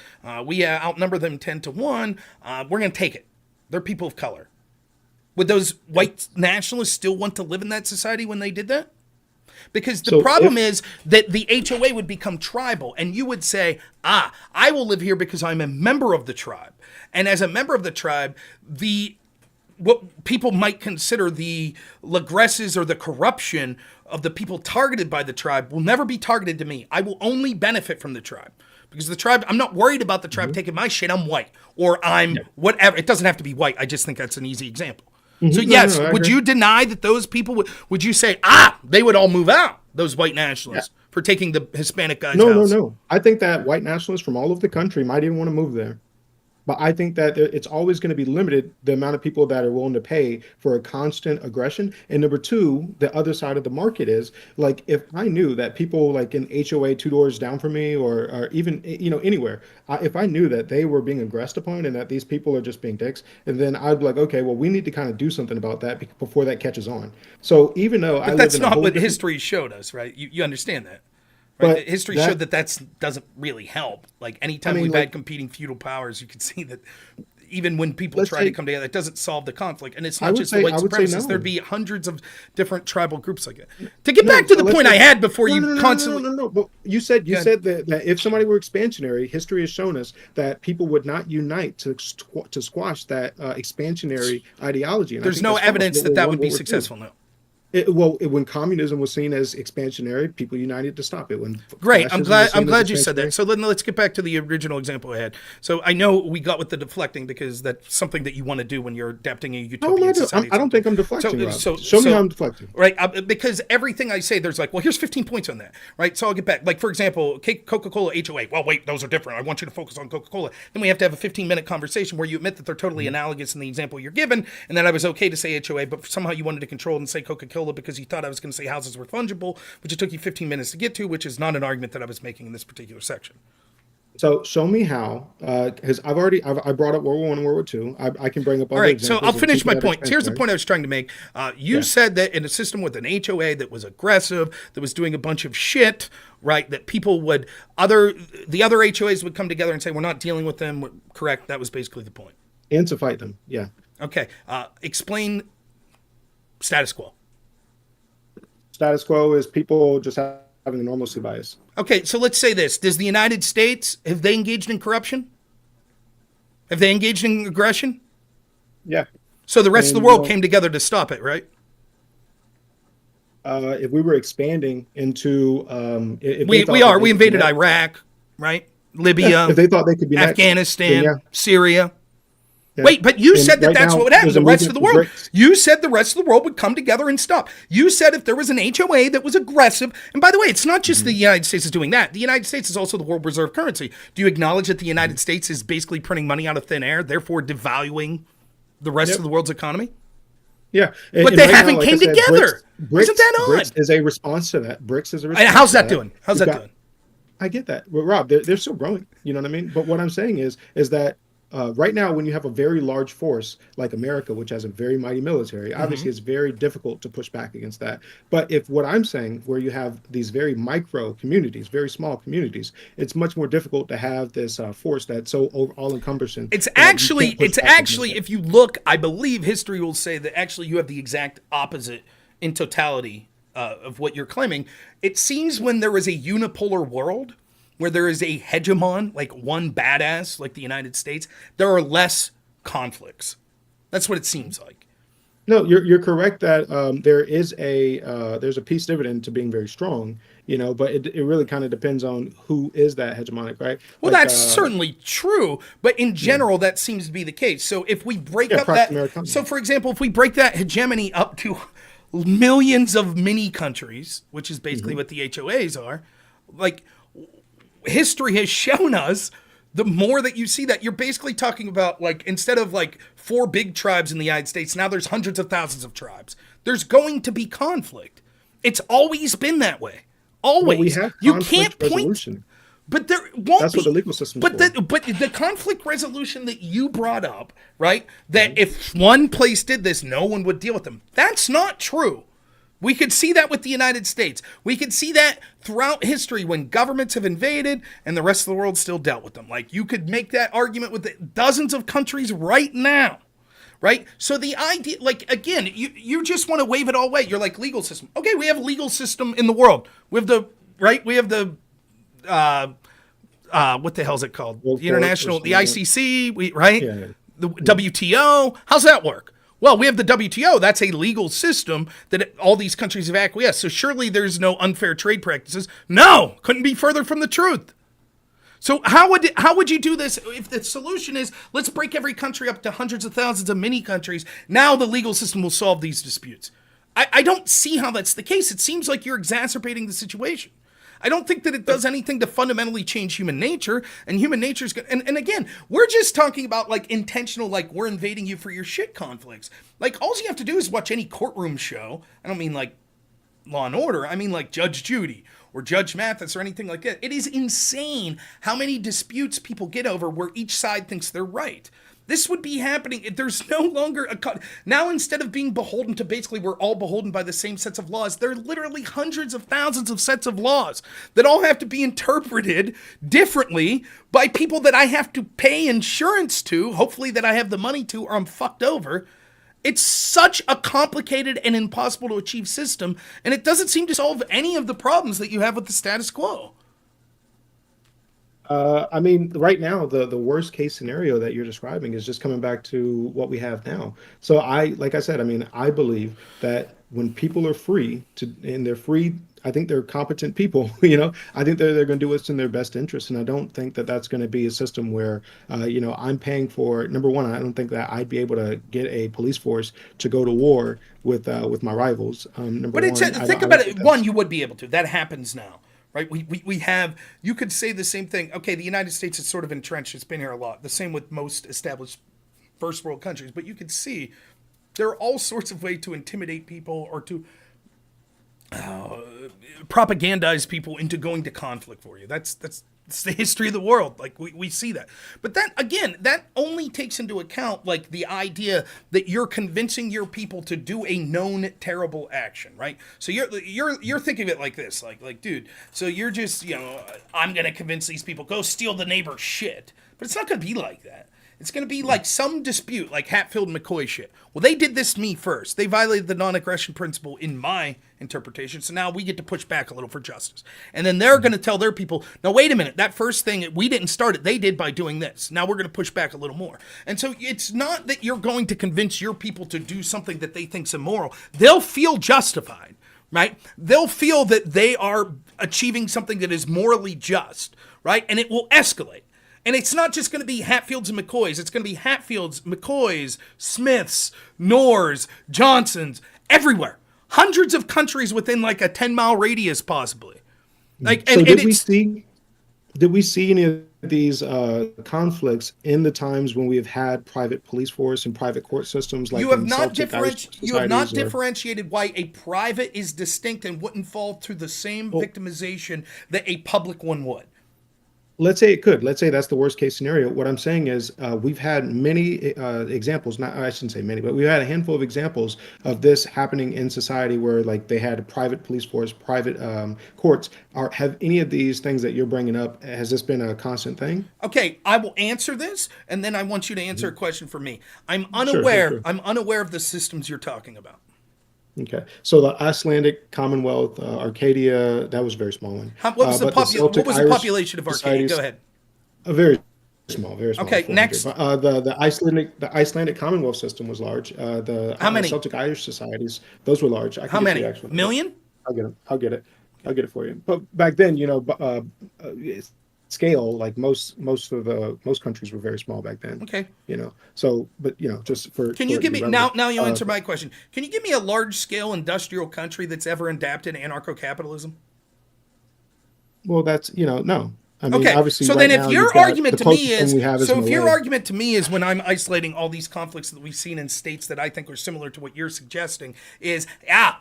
A: We outnumber them 10 to 1. We're going to take it. They're people of color. Would those white nationalists still want to live in that society when they did that? Because the problem is that the HOA would become tribal, and you would say, I will live here because I'm a member of the tribe. And as a member of the tribe, what people might consider the aggressors or the corruption of the people targeted by the tribe will never be targeted to me. I will only benefit from the tribe. Because the tribe, I'm not worried about the tribe taking my shit. I'm white. Or I'm whatever. It doesn't have to be white. I just think that's an easy example. So yes, would you deny that those people would you say, they would all move out, those white nationalists, for taking the Hispanic guy's house?
G: No. I think that white nationalists from all over the country might even want to move there. But I think that it's always going to be limited, the amount of people that are willing to pay for a constant aggression. And number two, the other side of the market is, like, if I knew that people like in HOA 2 doors down from me or even, anywhere, if I knew that they were being aggressed upon and that these people are just being dicks, and then I'd be like, okay, well, we need to kind of do something about that before that catches on. So even though
A: but that's not what history showed us, right? You understand that. Right?
G: But
A: history showed that doesn't really help. Like anytime we've had competing feudal powers, you can see that even when people try to come together, it doesn't solve the conflict. And it's not just the white supremacists. There'd be hundreds of different tribal groups like that. To get back to the point I had before you constantly...
G: No. But you said that if somebody were expansionary, history has shown us that people would not unite to squash that expansionary ideology. And
A: there's no evidence that would be successful, no.
G: When communism was seen as expansionary, people united to stop it.
A: Great, I'm glad you said that. So then let's get back to the original example I had. So I know we got with the deflecting because that's something that you want to do when you're adapting a utopian society.
G: I don't think I'm deflecting. So show me how I'm deflecting.
A: Right, because everything I say, there's like, well, here's 15 points on that. Right, so I'll get back. Like for example, Coca-Cola HOA. Well, wait, those are different. I want you to focus on Coca-Cola. Then we have to have a 15-minute conversation where you admit that they're totally analogous in the example you're given, and then I was okay to say HOA, but somehow you wanted to control and say Coca-Cola because you thought I was going to say houses were fungible, which it took you 15 minutes to get to, which is not an argument that I was making in this particular section.
G: So show me how, because I brought up World War I and World War II. I can bring up other examples.
A: So I'll finish my point. Here's the point I was trying to make. You said that in a system with an HOA that was aggressive, that was doing a bunch of shit, right, that people the other HOAs would come together and say, we're not dealing with them. Correct. That was basically the point.
G: And to fight them. Yeah.
A: Okay. Explain status quo.
G: Status quo is people just having a normalcy bias.
A: Okay, so let's say this. Does the United States, have they engaged in corruption? Have they engaged in aggression?
G: Yeah.
A: So the rest of the world came together to stop it, right?
G: If we were expanding into...
A: we invaded Iraq, right? Libya,
G: if they thought they could be
A: Afghanistan,
G: next,
A: Syria.
G: Yeah.
A: Wait, but you said that that's what would happen. The rest of the world.
G: BRICS.
A: You said the rest of the world would come together and stop. You said if there was an HOA that was aggressive, and by the way, it's not just the United States is doing that. The United States is also the world reserve currency. Do you acknowledge that the United States is basically printing money out of thin air, therefore devaluing the rest of the world's economy?
G: Yeah.
A: But they haven't came together. Isn't that odd?
G: BRICS is a response to that. BRICS is a response.
A: And how's that doing? How's that doing?
G: I get that. Well, Rob, they're still growing. You know what I mean? But what I'm saying is that right now, when you have a very large force like America, which has a very mighty military, obviously it's very difficult to push back against that. But if what I'm saying, where you have these very micro communities, very small communities, it's much more difficult to have this force that's so all-encompassing.
A: It's actually, if you look, I believe history will say that actually you have the exact opposite in totality of what you're claiming. It seems when there is a unipolar world, where there is a hegemon, like one badass, like the United States, there are less conflicts. That's what it seems like.
G: No, you're correct that there's a peace dividend to being very strong, but it really kind of depends on who is that hegemonic, right?
A: Well,
G: Like,
A: that's certainly true, but in general, that seems to be the case. So if we break up
G: proxy
A: that,
G: Americana.
A: so for example, if we break that hegemony up to millions of mini countries, which is basically what the HOAs are, like history has shown us, the more that you see that, you're basically talking about, like, instead of like 4 big tribes in the United States, now there's hundreds of thousands of tribes. There's going to be conflict. It's always been that way. Always.
G: But we have
A: you
G: conflict
A: can't point.
G: resolution.
A: But there won't
G: That's
A: be.
G: what the legal system is
A: But
G: for.
A: but the conflict resolution that you brought up, right? That if one place did this, no one would deal with them. That's not true. We could see that with the United States. We could see that throughout history when governments have invaded and the rest of the world still dealt with them. Like, you could make that argument with dozens of countries right now, right? So the idea, like, again, you just want to wave it all away. You're like, legal system. Okay, we have a legal system in the world. We have the, right? We have the, what the hell is it called? The international, the ICC, right?
G: Yeah.
A: The WTO. How's that work? Well, we have the WTO. That's a legal system that all these countries have acquiesced. So surely there's no unfair trade practices. No, couldn't be further from the truth. So how would you do this if the solution is let's break every country up to hundreds of thousands of mini countries? Now the legal system will solve these disputes. I don't see how that's the case. It seems like you're exacerbating the situation. I don't think that it does anything to fundamentally change human nature, and human nature is good. And again, we're just talking about like intentional, like we're invading you for your shit conflicts. Like all you have to do is watch any courtroom show. I don't mean like Law and Order. I mean like Judge Judy or Judge Mathis or anything like that. It is insane how many disputes people get over where each side thinks they're right. This would be happening. There's no longer now instead of being beholden to basically we're all beholden by the same sets of laws, there are literally hundreds of thousands of sets of laws that all have to be interpreted differently by people that I have to pay insurance to, hopefully that I have the money to, or I'm fucked over. It's such a complicated and impossible to achieve system, and it doesn't seem to solve any of the problems that you have with the status quo.
G: I mean, right now, the worst case scenario that you're describing is just coming back to what we have now. So like I said, I mean, I believe that when people are free and they're free, I think they're competent people, I think they're going to do what's in their best interest. And I don't think that that's going to be a system where, I'm paying for, number one, I don't think that I'd be able to get a police force to go to war with my rivals.
A: Think about it. One, you would be able to. That happens now. Right, we have, you could say the same thing. Okay, the United States is sort of entrenched. It's been here a lot. The same with most established first world countries. But you could see there are all sorts of ways to intimidate people or to propagandize people into going to conflict for you. That's the history of the world. Like we see that. But that, again, that only takes into account like the idea that you're convincing your people to do a known terrible action, right? So you're thinking of it like this, like dude, so you're just, I'm going to convince these people, go steal the neighbor's shit. But it's not going to be like that. It's going to be like some dispute, like Hatfield and McCoy shit. Well, they did this to me first. They violated the non-aggression principle in my interpretation. So now we get to push back a little for justice. And then they're going to tell their people, now, wait a minute. That first thing, we didn't start it. They did by doing this. Now we're going to push back a little more. And so it's not that you're going to convince your people to do something that they think's immoral. They'll feel justified, right? They'll feel that they are achieving something that is morally just, right? And it will escalate. And it's not just going to be Hatfields and McCoys. It's going to be Hatfields, McCoys, Smiths, Knorrs, Johnsons, everywhere. Hundreds of countries within like a 10-mile radius, possibly.
G: Did we see any of these conflicts in the times when we have had private police force and private court systems? Like
A: you have not differentiated why a private is distinct and wouldn't fall through the same victimization that a public one would.
G: Let's say it could. Let's say that's the worst case scenario. What I'm saying is we've had many examples, I shouldn't say many, but we've had a handful of examples of this happening in society where like they had a private police force, private courts. Have any of these things that you're bringing up, has this been a constant thing?
A: Okay, I will answer this, and then I want you to answer a question for me. I'm unaware. Sure. I'm unaware of the systems you're talking about.
G: Okay, so the Icelandic, Commonwealth, Arcadia, that was a very small one.
A: What was the population of Arcadia? Go ahead.
G: A very small, very small.
A: Okay,
G: 400.
A: next.
G: The Icelandic Commonwealth system was large. The
A: How many?
G: Celtic Irish societies, those were large. I can
A: How
G: get
A: many?
G: you the actual number.
A: Million?
G: I'll get them. I'll get it for you. But back then, scale, like most countries were very small back then.
A: Okay.
G: So, but just for.
A: Can you give me now? You answer my question. Can you give me a large-scale industrial country that's ever adapted anarcho-capitalism?
G: Well, that's no. I mean,
A: Okay,
G: obviously
A: so
G: right
A: then
G: now
A: if your
G: you've got
A: argument
G: the
A: to me
G: closest thing
A: is,
G: we have
A: so if your
G: Malay.
A: argument to me is when I'm isolating all these conflicts that we've seen in states that I think are similar to what you're suggesting is,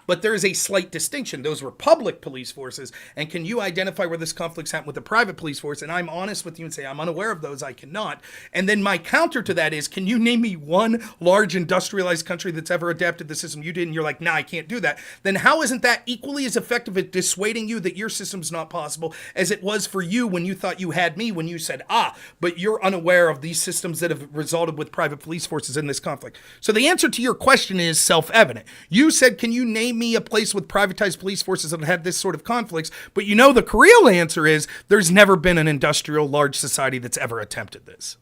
A: but there is a slight distinction. Those were public police forces, and can you identify where this conflict's happened with the private police force? And I'm honest with you and say I'm unaware of those, I cannot. And then my counter to that is, can you name me one large industrialized country that's ever adapted the system you did? And you're like, I can't do that. Then how isn't that equally as effective at dissuading you that your system's not possible as it was for you when you thought you had me, when you said, but you're unaware of these systems that have resulted with private police forces in this conflict? So the answer to your question is self-evident. You said, can you name me a place with privatized police forces that have had this sort of conflicts? But the real answer is there's never been an industrial large society that's ever attempted this.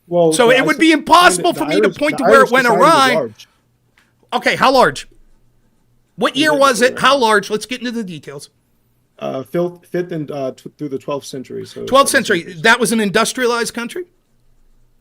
G: Well,
A: so it would be impossible for me to point to where it went awry. Okay, how large? What year was it? How large? Let's get into the details.
G: 5th and through the 12th century. So
A: 12th century. That was an industrialized country?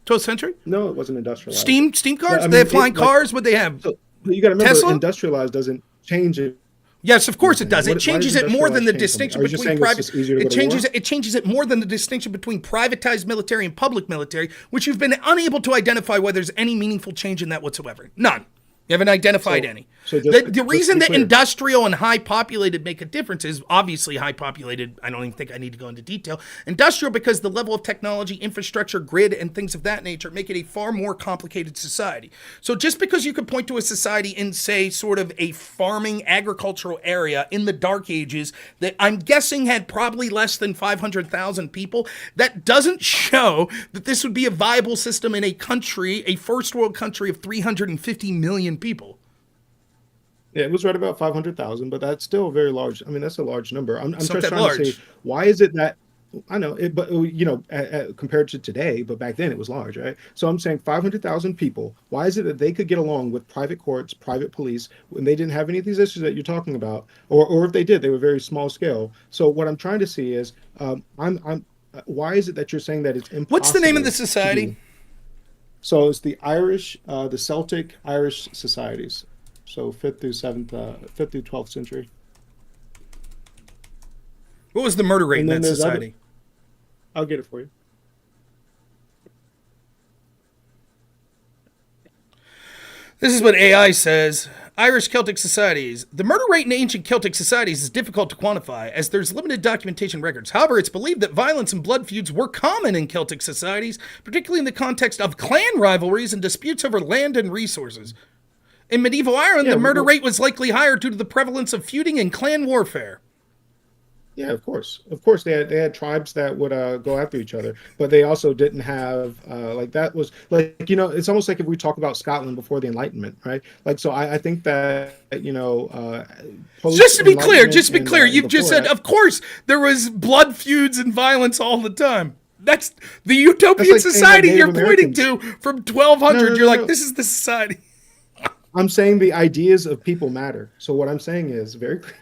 A: 12th century?
G: No, it wasn't industrialized.
A: Steam cars?
G: I mean,
A: they have flying cars? What they have?
G: So, you got to remember,
A: Tesla?
G: industrialized doesn't change it.
A: Yes, of course it does. It
G: Why
A: changes
G: does
A: it more than the
G: industrialized change
A: distinction
G: something? Are you just
A: between
G: saying it's
A: private.
G: just easier to go to war?
A: It changes it more than the distinction between privatized military and public military, which you've been unable to identify whether there's any meaningful change in that whatsoever. None. You haven't identified any.
G: So
A: The reason that
G: clear.
A: industrial and high populated make a difference is obviously high populated. I don't even think I need to go into detail. Industrial, because the level of technology, infrastructure, grid, and things of that nature make it a far more complicated society. So just because you could point to a society in, say, sort of a farming agricultural area in the Dark Ages that I'm guessing had probably less than 500,000 people, that doesn't show that this would be a viable system in a country, a first world country of 350 million people.
G: Yeah, it was right about 500,000, but that's still very large. I mean, that's a large number. I'm just
A: not that
G: trying to
A: large.
G: say, why is it that, I know, but compared to today, but back then it was large, right? So I'm saying 500,000 people. Why is it that they could get along with private courts, private police, when they didn't have any of these issues that you're talking about, or if they did, they were very small scale. So what I'm trying to see is, why is it that you're saying that it's impossible?
A: What's the name of the society?
G: So it's the Celtic Irish societies. So 5th through 12th century.
A: What was the murder rate in
G: And
A: that
G: then there's
A: society?
G: I'll get it for you.
A: This is what AI says. Irish Celtic societies. The murder rate in ancient Celtic societies is difficult to quantify as there's limited documentation records. However, it's believed that violence and blood feuds were common in Celtic societies, particularly in the context of clan rivalries and disputes over land and resources. In medieval Ireland, the murder rate was likely higher due to the prevalence of feuding and clan warfare.
G: Yeah, of course. Of course, they had tribes that would go after each other, but they also didn't have that was like, it's almost like if we talk about Scotland before the Enlightenment, right? Like, so I think that
A: just to be clear, you've just said, of course, there was blood feuds and violence all the time. That's the utopian
G: like
A: society you're pointing
G: Americans.
A: to from 1200.
G: No,
A: You're like,
G: no.
A: this is the society.
G: I'm saying the ideas of people matter. So what I'm saying is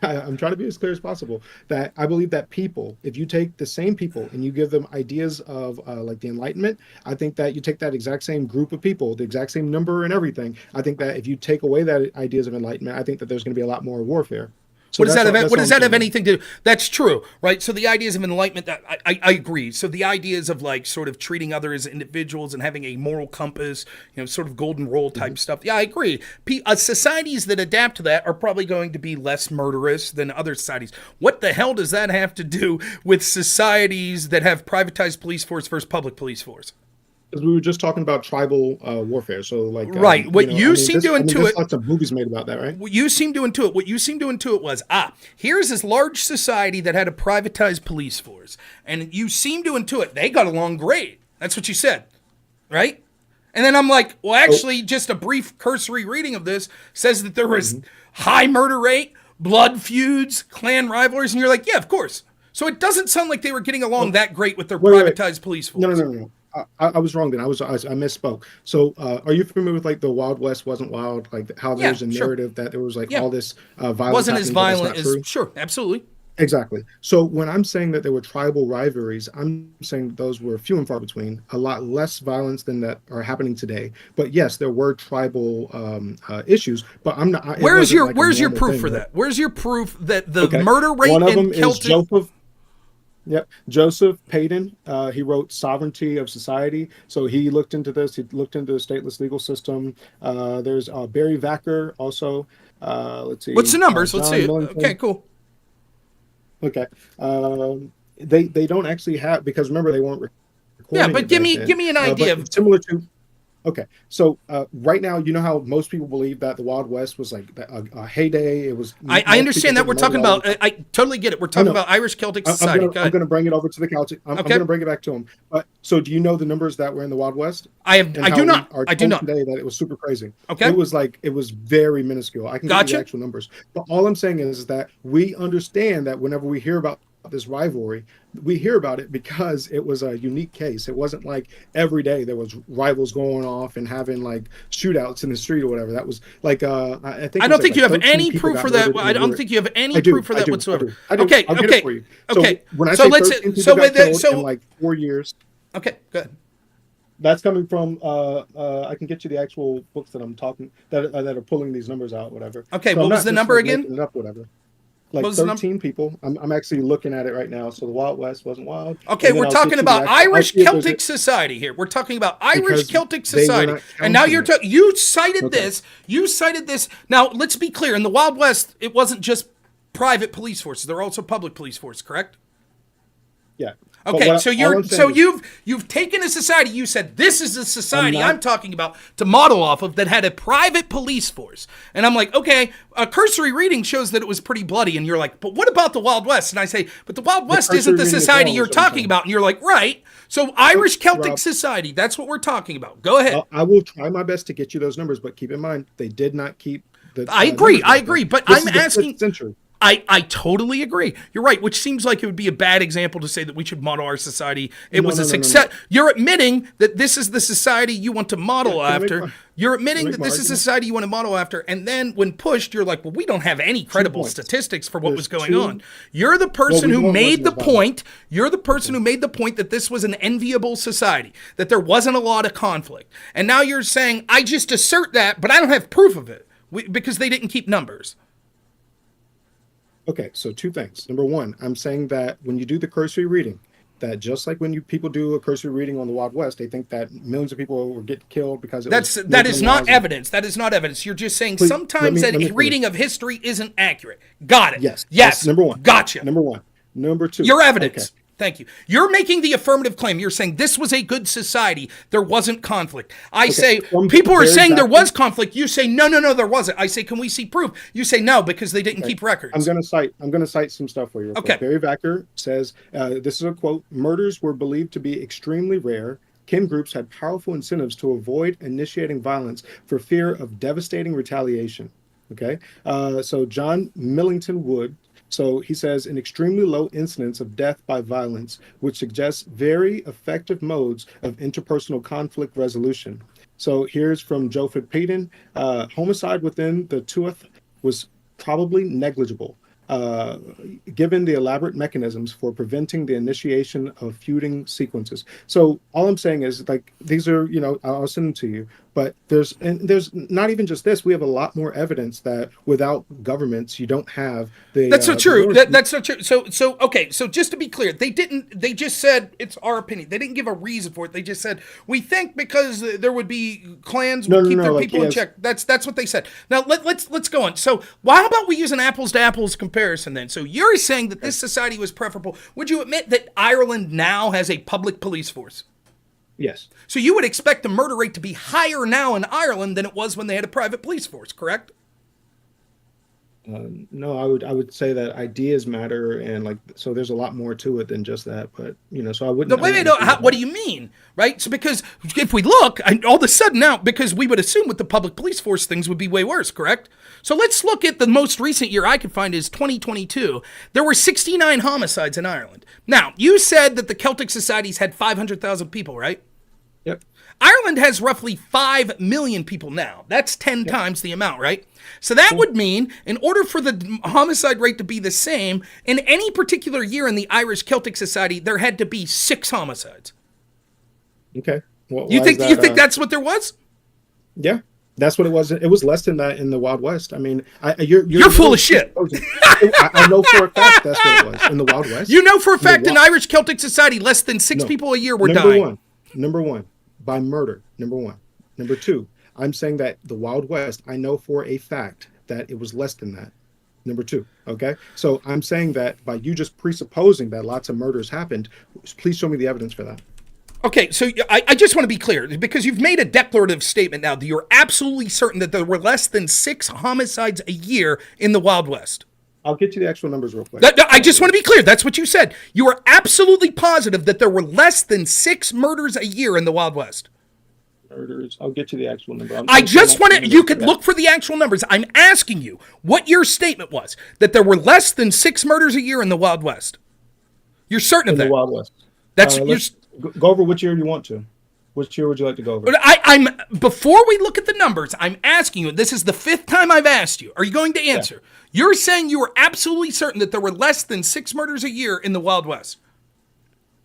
G: I'm trying to be as clear as possible that I believe that people, if you take the same people and you give them ideas of like the Enlightenment, I think that you take that exact same group of people, the exact same number and everything. I think that if you take away that ideas of Enlightenment, I think that there's going to be a lot more warfare. So
A: What does that have anything to do? That's true, right? So the ideas of enlightenment, that I agree. So the ideas of like sort of treating others as individuals and having a moral compass, sort of golden rule type stuff. Yeah, I agree. Societies that adapt to that are probably going to be less murderous than other societies. What the hell does that have to do with societies that have privatized police force versus public police force?
G: Because we were just talking about tribal warfare, so like
A: right.
G: There's lots of movies made about that, right?
A: What you seem to intuit was here's this large society that had a privatized police force, and you seem to intuit they got along great. That's what you said, right? And then I'm like, well, actually, just a brief cursory reading of this says that there was high murder rate, blood feuds, clan rivalries, and you're like, yeah, of course. So it doesn't sound like they were getting along that great with their privatized police force.
G: No. I was wrong then. I misspoke. So, are you familiar with like the Wild West wasn't wild? Like how there's a narrative that there was like all this violence.
A: Wasn't as
G: happening, but
A: violent
G: it's not
A: as
G: true.
A: sure, absolutely.
G: Exactly. So when I'm saying that there were tribal rivalries, I'm saying those were few and far between, a lot less violence than that are happening today. But yes, there were tribal issues. But I'm not.
A: Where's your proof for that? Where's your proof that the murder rate
G: One of
A: in
G: them
A: Celtic?
G: is Joseph. Yep, Joseph Payton. He wrote Sovereignty of Society. So he looked into this. He looked into the stateless legal system. There's Barry Vacker also. Let's see.
A: What's the numbers?
G: John
A: Let's see.
G: Millington.
A: Okay, cool.
G: Okay. They don't actually have, because remember they weren't recording.
A: Yeah, but
G: it
A: give
G: back
A: me
G: then.
A: an idea of
G: But similar to. Okay, so right now, you know how most people believe that the Wild West was like a heyday. It was.
A: I understand that we're talking about. I totally get it. We're talking about Irish Celtic society.
G: I'm going to bring it over to the couch. I'm going to bring it back to him. So, do you know the numbers that were in the Wild West?
A: I do not. I do not.
G: Today that it was super crazy.
A: Okay.
G: It was very minuscule. I can give you the actual numbers. But all I'm saying is that we understand that whenever we hear about this rivalry, we hear about it because it was a unique case. It wasn't like every day there was rivals going off and having like shootouts in the street or whatever. That was like I think.
A: I don't think you have any proof for that. I don't think you have any proof for that whatsoever. Okay. Okay.
G: Okay. When I
A: so
G: say
A: let's
G: 13 people got killed in like 4 years.
A: Okay. Go ahead.
G: That's coming from. I can get you the actual books that I'm talking that are pulling these numbers out. Whatever.
A: Okay. So what was the number again?
G: It up, whatever. Like 13 people. I'm actually looking at it right now. So the Wild West wasn't wild.
A: Okay, we're talking about Irish Celtic society here. We're talking about Irish Celtic society. And now you cited this. You cited this. Now, let's be clear. In the Wild West, it wasn't just private police forces. There were also public police forces, correct?
G: Yeah.
A: Okay, you've taken a society, you said this is the society I'm talking about to model off of that had a private police force. And I'm like, okay, a cursory reading shows that it was pretty bloody. And you're like, but what about the Wild West? And I say, but the Wild West isn't the society you're talking about. And you're like, right. So Irish Celtic society, that's what we're talking about. Go ahead.
G: I will try my best to get you those numbers, but keep in mind, they did not keep the
A: I agree, but I'm asking.
G: Century.
A: I totally agree. You're right, which seems like it would be a bad example to say that we should model our society. It was a success. No. You're admitting that this is the society you want to model after. You're admitting that this is the society you want to model after. And then when pushed, you're like, well, we don't have any credible statistics for what was going on. You're the person who made the point. You're the person who made the point that this was an enviable society, that there wasn't a lot of conflict. And now you're saying, I just assert that, but I don't have proof of it because they didn't keep numbers.
G: Okay, so two things. Number one, I'm saying that when you do the cursory reading, that just like when people do a cursory reading on the Wild West, they think that millions of people will get killed because
A: that is not evidence. That is not evidence. You're just saying sometimes a reading of history isn't accurate. Got it.
G: Yes.
A: Yes.
G: Number one.
A: Gotcha.
G: Number one. Number two.
A: Your evidence.
G: Okay.
A: Thank you. You're making the affirmative claim. You're saying this was a good society. There wasn't conflict. I say people are saying there was conflict. You say no, there wasn't. I say, can we see proof? You say no because they didn't keep records.
G: I'm going to cite some stuff for you.
A: Okay.
G: Barry Vacker says this is a quote: "Murders were believed to be extremely rare. Kin groups had powerful incentives to avoid initiating violence for fear of devastating retaliation." Okay. So John Millington Wood. So he says an extremely low incidence of death by violence, which suggests very effective modes of interpersonal conflict resolution. So here's from Joseph Payton. Homicide within the Tuath was probably negligible, given the elaborate mechanisms for preventing the initiation of feuding sequences. So all I'm saying is, like, these are, I'll send them to you, but there's not even just this. We have a lot more evidence that without governments, you don't have the.
A: That's not true. That's not true. So okay. So just to be clear, they just said it's our opinion. They didn't give a reason for it. They just said we think because there would be clans would keep their people in check. That's what they said. Now let's go on. So how about we use an apples to apples comparison then? So you're saying that this society was preferable. Would you admit that Ireland now has a public police force?
G: Yes.
A: So you would expect the murder rate to be higher now in Ireland than it was when they had a private police force, correct?
G: No, I would say that ideas matter, and so there's a lot more to it than just that. But so I wouldn't.
A: What do you mean, right? So because if we look, all of a sudden now, because we would assume with the public police force things would be way worse, correct? So let's look at the most recent year I could find is 2022. There were 69 homicides in Ireland. Now you said that the Celtic societies had 500,000 people, right?
G: Yep.
A: Ireland has roughly 5 million people now. That's 10 times the amount, right? So that would mean, in order for the homicide rate to be the same, in any particular year in the Irish Celtic Society, there had to be 6 homicides.
G: Okay. Well,
A: You think that's what there was?
G: Yeah, that's what it was. It was less than that in the Wild West. I mean, you're
A: full of shit.
G: I know for a fact that's what it was in the Wild West.
A: You know for a fact in Irish Celtic Society, less than 6 people a year were dying.
G: Number one, by murder. Number one. Number two, I'm saying that the Wild West, I know for a fact that it was less than that. Number two, okay? So I'm saying that by you just presupposing that lots of murders happened, please show me the evidence for that.
A: Okay, so I just want to be clear, because you've made a declarative statement now that you're absolutely certain that there were less than 6 homicides a year in the Wild West.
G: I'll get you the actual numbers real quick.
A: I just want to be clear. That's what you said. You are absolutely positive that there were less than 6 murders a year in the Wild West.
G: Murders. I'll get you the actual number.
A: I just want to, you could look for the actual numbers. I'm asking you what your statement was, that there were less than 6 murders a year in the Wild West. You're certain of that?
G: In the Wild West.
A: That's
G: go over which year you want to. Which year would you like to go over?
A: I'm before we look at the numbers, I'm asking you, this is the 5th time I've asked you. Are you going to answer? Yeah. You're saying you were absolutely certain that there were less than 6 murders a year in the Wild West.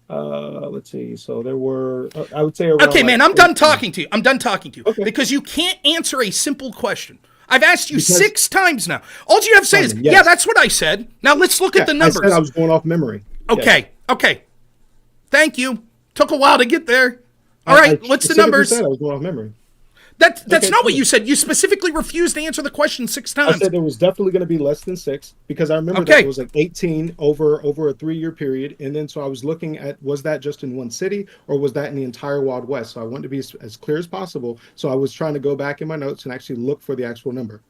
G: Let's see. So there were, I would say around.
A: Okay, man, I'm done talking to you. I'm done talking to you.
G: Okay.
A: Because you can't answer a simple question. I've asked you 6 times now. All you have to say is,
G: yes.
A: Yeah, that's what I said. Now let's look at the numbers.
G: I said I was going off memory.
A: Okay, okay. Thank you. Took a while to get there. All right, what's the numbers?
G: I was going off memory.
A: That's not what you said. You specifically refused to answer the question 6 times.
G: I said there was definitely going to be less than 6 because I remember that it was like 18 over a 3-year period, and then so I was looking at, was that just in one city or was that in the entire Wild West? So I wanted to be as clear as possible. So I was trying to go back in my notes and actually look for the actual number.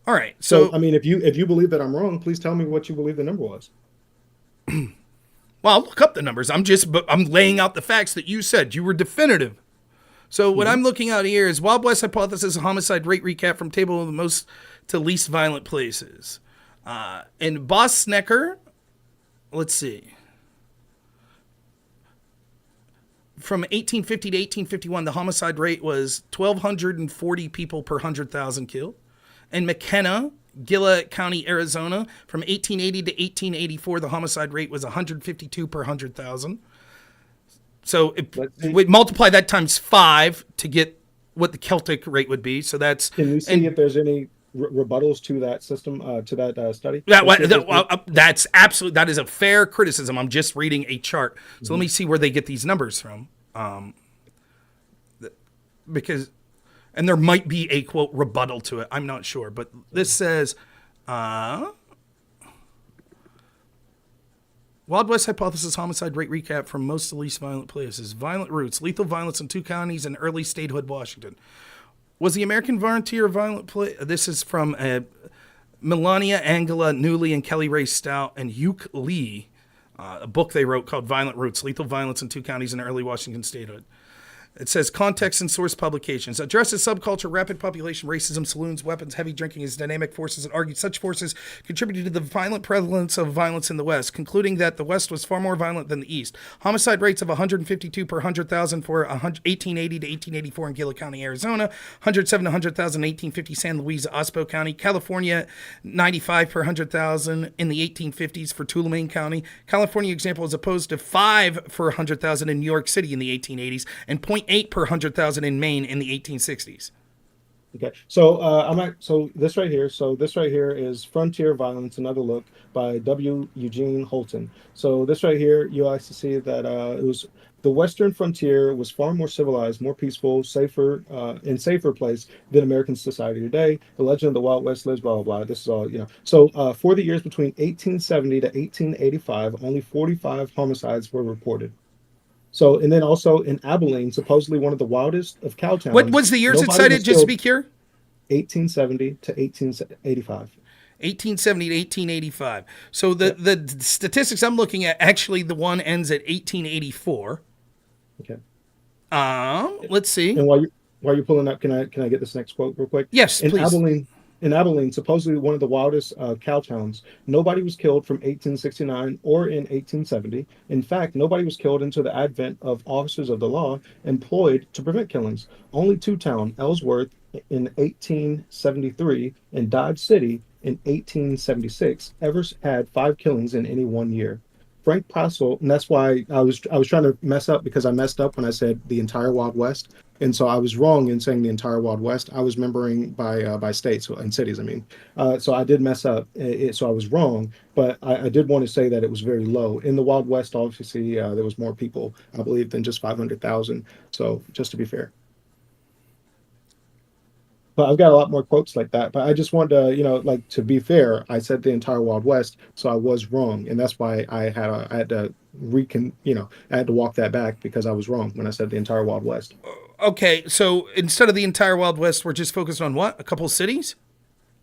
A: All right. So
G: I mean, if you believe that I'm wrong, please tell me what you believe the number was.
A: Well, I'll look up the numbers. I'm laying out the facts that you said. You were definitive. So what I'm looking at here is Wild West hypothesis homicide rate recap from table of the most to least violent places. In Bosnecker, let's see. From 1850 to 1851, the homicide rate was 1,240 people per 100,000 killed. In McKenna, Gillette County, Arizona, from 1880 to 1884, the homicide rate was 152 per 100,000. So we multiply that times 5 to get what the Celtic rate would be. So that's. Can
G: we see if there's any rebuttals to that system, to that study?
A: That's absolutely, that is a fair criticism. I'm just reading a chart. So let me see where they get these numbers from. Because, and there might be a quote rebuttal to it. I'm not sure, but this says, Wild West hypothesis homicide rate recap from most to least violent places. Violent roots, lethal violence in 2 counties in early statehood Washington. Was the American volunteer violent play? This is from Melania Angela Newley and Kelly Ray Stout and Hugh Lee, a book they wrote called Violent Roots, Lethal Violence in 2 Counties in Early Washington Statehood. It says context and source publications. Addresses subculture, rapid population, racism, saloons, weapons, heavy drinking as dynamic forces, and argued such forces contributed to the violent prevalence of violence in the West, concluding that the West was far more violent than the East. Homicide rates of 152 per 100,000 for 1880 to 1884 in Gillette County, Arizona, 107 to 100,000 in 1850 San Luis Obispo County, California, 95 per 100,000 in the 1850s for Tulane County. California example is opposed to 5 for 100,000 in New York City in the 1880s and 0.8 per 100,000 in Maine in the 1860s.
G: Okay, so so this right here is Frontier Violence, Another Look by W. Eugene Holton. So this right here, you actually see that it was the Western frontier was far more civilized, more peaceful, safer, and safer place than American society today. The legend of the Wild West lives, blah, blah, blah. This is all, So for the years between 1870 to 1885, only 45 homicides were reported. So, and then also in Abilene, supposedly one of the wildest of cow towns.
A: What was the years it cited, just to be clear?
G: 1870 to 1885.
A: 1870 to 1885. So the statistics I'm looking at, actually the one ends at 1884.
G: Okay.
A: Let's see.
G: And while you're pulling up, can I get this next quote real quick?
A: Yes, please.
G: In Abilene, supposedly one of the wildest cow towns, nobody was killed from 1869 or in 1870. In fact, nobody was killed until the advent of officers of the law employed to prevent killings. Only two towns, Ellsworth in 1873 and Dodge City in 1876, ever had 5 killings in any one year. Frank Passel, and that's why I was trying to mess up because I messed up when I said the entire Wild West, and so I was wrong in saying the entire Wild West. I was remembering by states and cities. I mean, so I did mess up. So I was wrong, but I did want to say that it was very low in the Wild West. Obviously, there was more people, I believe, than just 500,000. So just to be fair. But I've got a lot more quotes like that. But I just wanted to, like to be fair, I said the entire Wild West, so I was wrong, and that's why I had to I had to walk that back because I was wrong when I said the entire Wild West.
A: Okay, so instead of the entire Wild West, we're just focused on what? A couple of cities?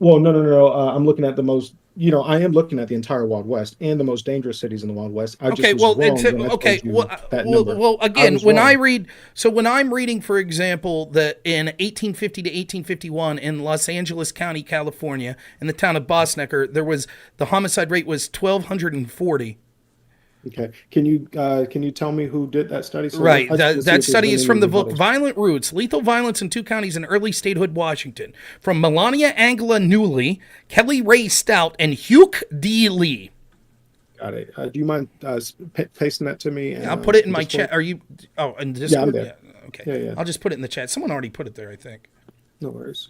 G: Well, no. I'm looking at the most. I am looking at the entire Wild West and the most dangerous cities in the Wild West. I
A: Okay,
G: just
A: well,
G: was wrong when I told you that number.
A: well,
G: I
A: again,
G: was
A: when
G: wrong.
A: I read, so when I'm reading, for example, that in 1850 to 1851 in Los Angeles County, California, in the town of Bosnecker, the homicide rate was 1,240.
G: Okay, can you tell me who did that study? So
A: Right.
G: I just wanna see if
A: That
G: there's
A: study
G: been
A: is
G: any
A: from the book
G: rebuttals.
A: Violent Roots, Lethal Violence in Two Counties in Early Statehood, Washington, from Melania Angela Newley, Kelly Ray Stout, and Hugh D. Lee.
G: Got it. Do you mind pasting that to me?
A: I'll put it in my
G: Discord?
A: chat. Are you? Oh, in
G: Yeah,
A: Discord?
G: I'm there.
A: Okay.
G: Yeah.
A: I'll just put it in the chat. Someone already put it there, I think.
G: No worries.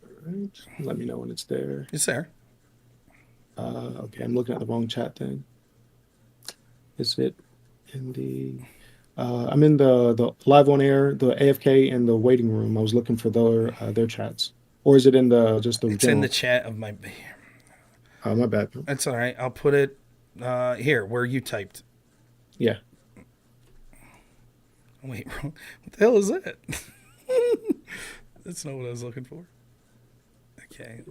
G: All right. Let me know when it's there.
A: It's there.
G: Okay, I'm looking at the wrong chat thing. Is it in the? I'm in the live on air, the AFK, and the waiting room. I was looking for their chats, or is it in the just the?
A: It's
G: general?
A: in the chat of my.
G: Oh, my bad.
A: That's all right. I'll put it here where you typed.
G: Yeah.
A: Wait, what the hell is that? That's not what I was looking for. Okay.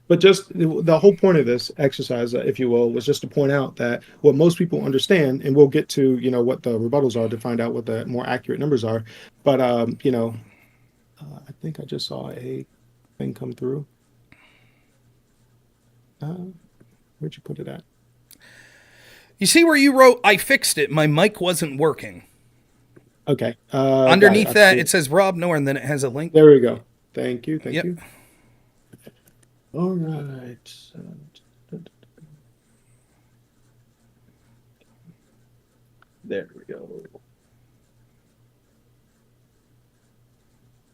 G: But just the whole point of this exercise, if you will, was just to point out that what most people understand, and we'll get to, what the rebuttals are to find out what the more accurate numbers are. But, I think I just saw a thing come through. Where'd you put it at?
A: You see where you wrote, I fixed it. My mic wasn't working.
G: Okay.
A: Underneath that, it says robnoerr, and then it has a link.
G: There we go. Thank you. Thank
A: Yep.
G: you. All right. There we go.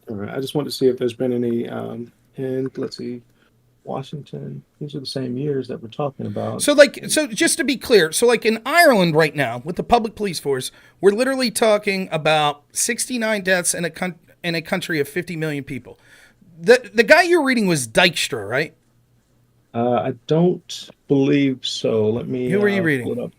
G: All right. I just want to see if there's been any, and let's see, Washington. These are the same years that we're talking about.
A: So just to be clear, in Ireland right now with the public police force, we're literally talking about 69 deaths in a country of 50 million people. The guy you're reading was Dijkstra, right?
G: I don't believe so. Let me.
A: Who were you
G: pull
A: reading?
G: it up.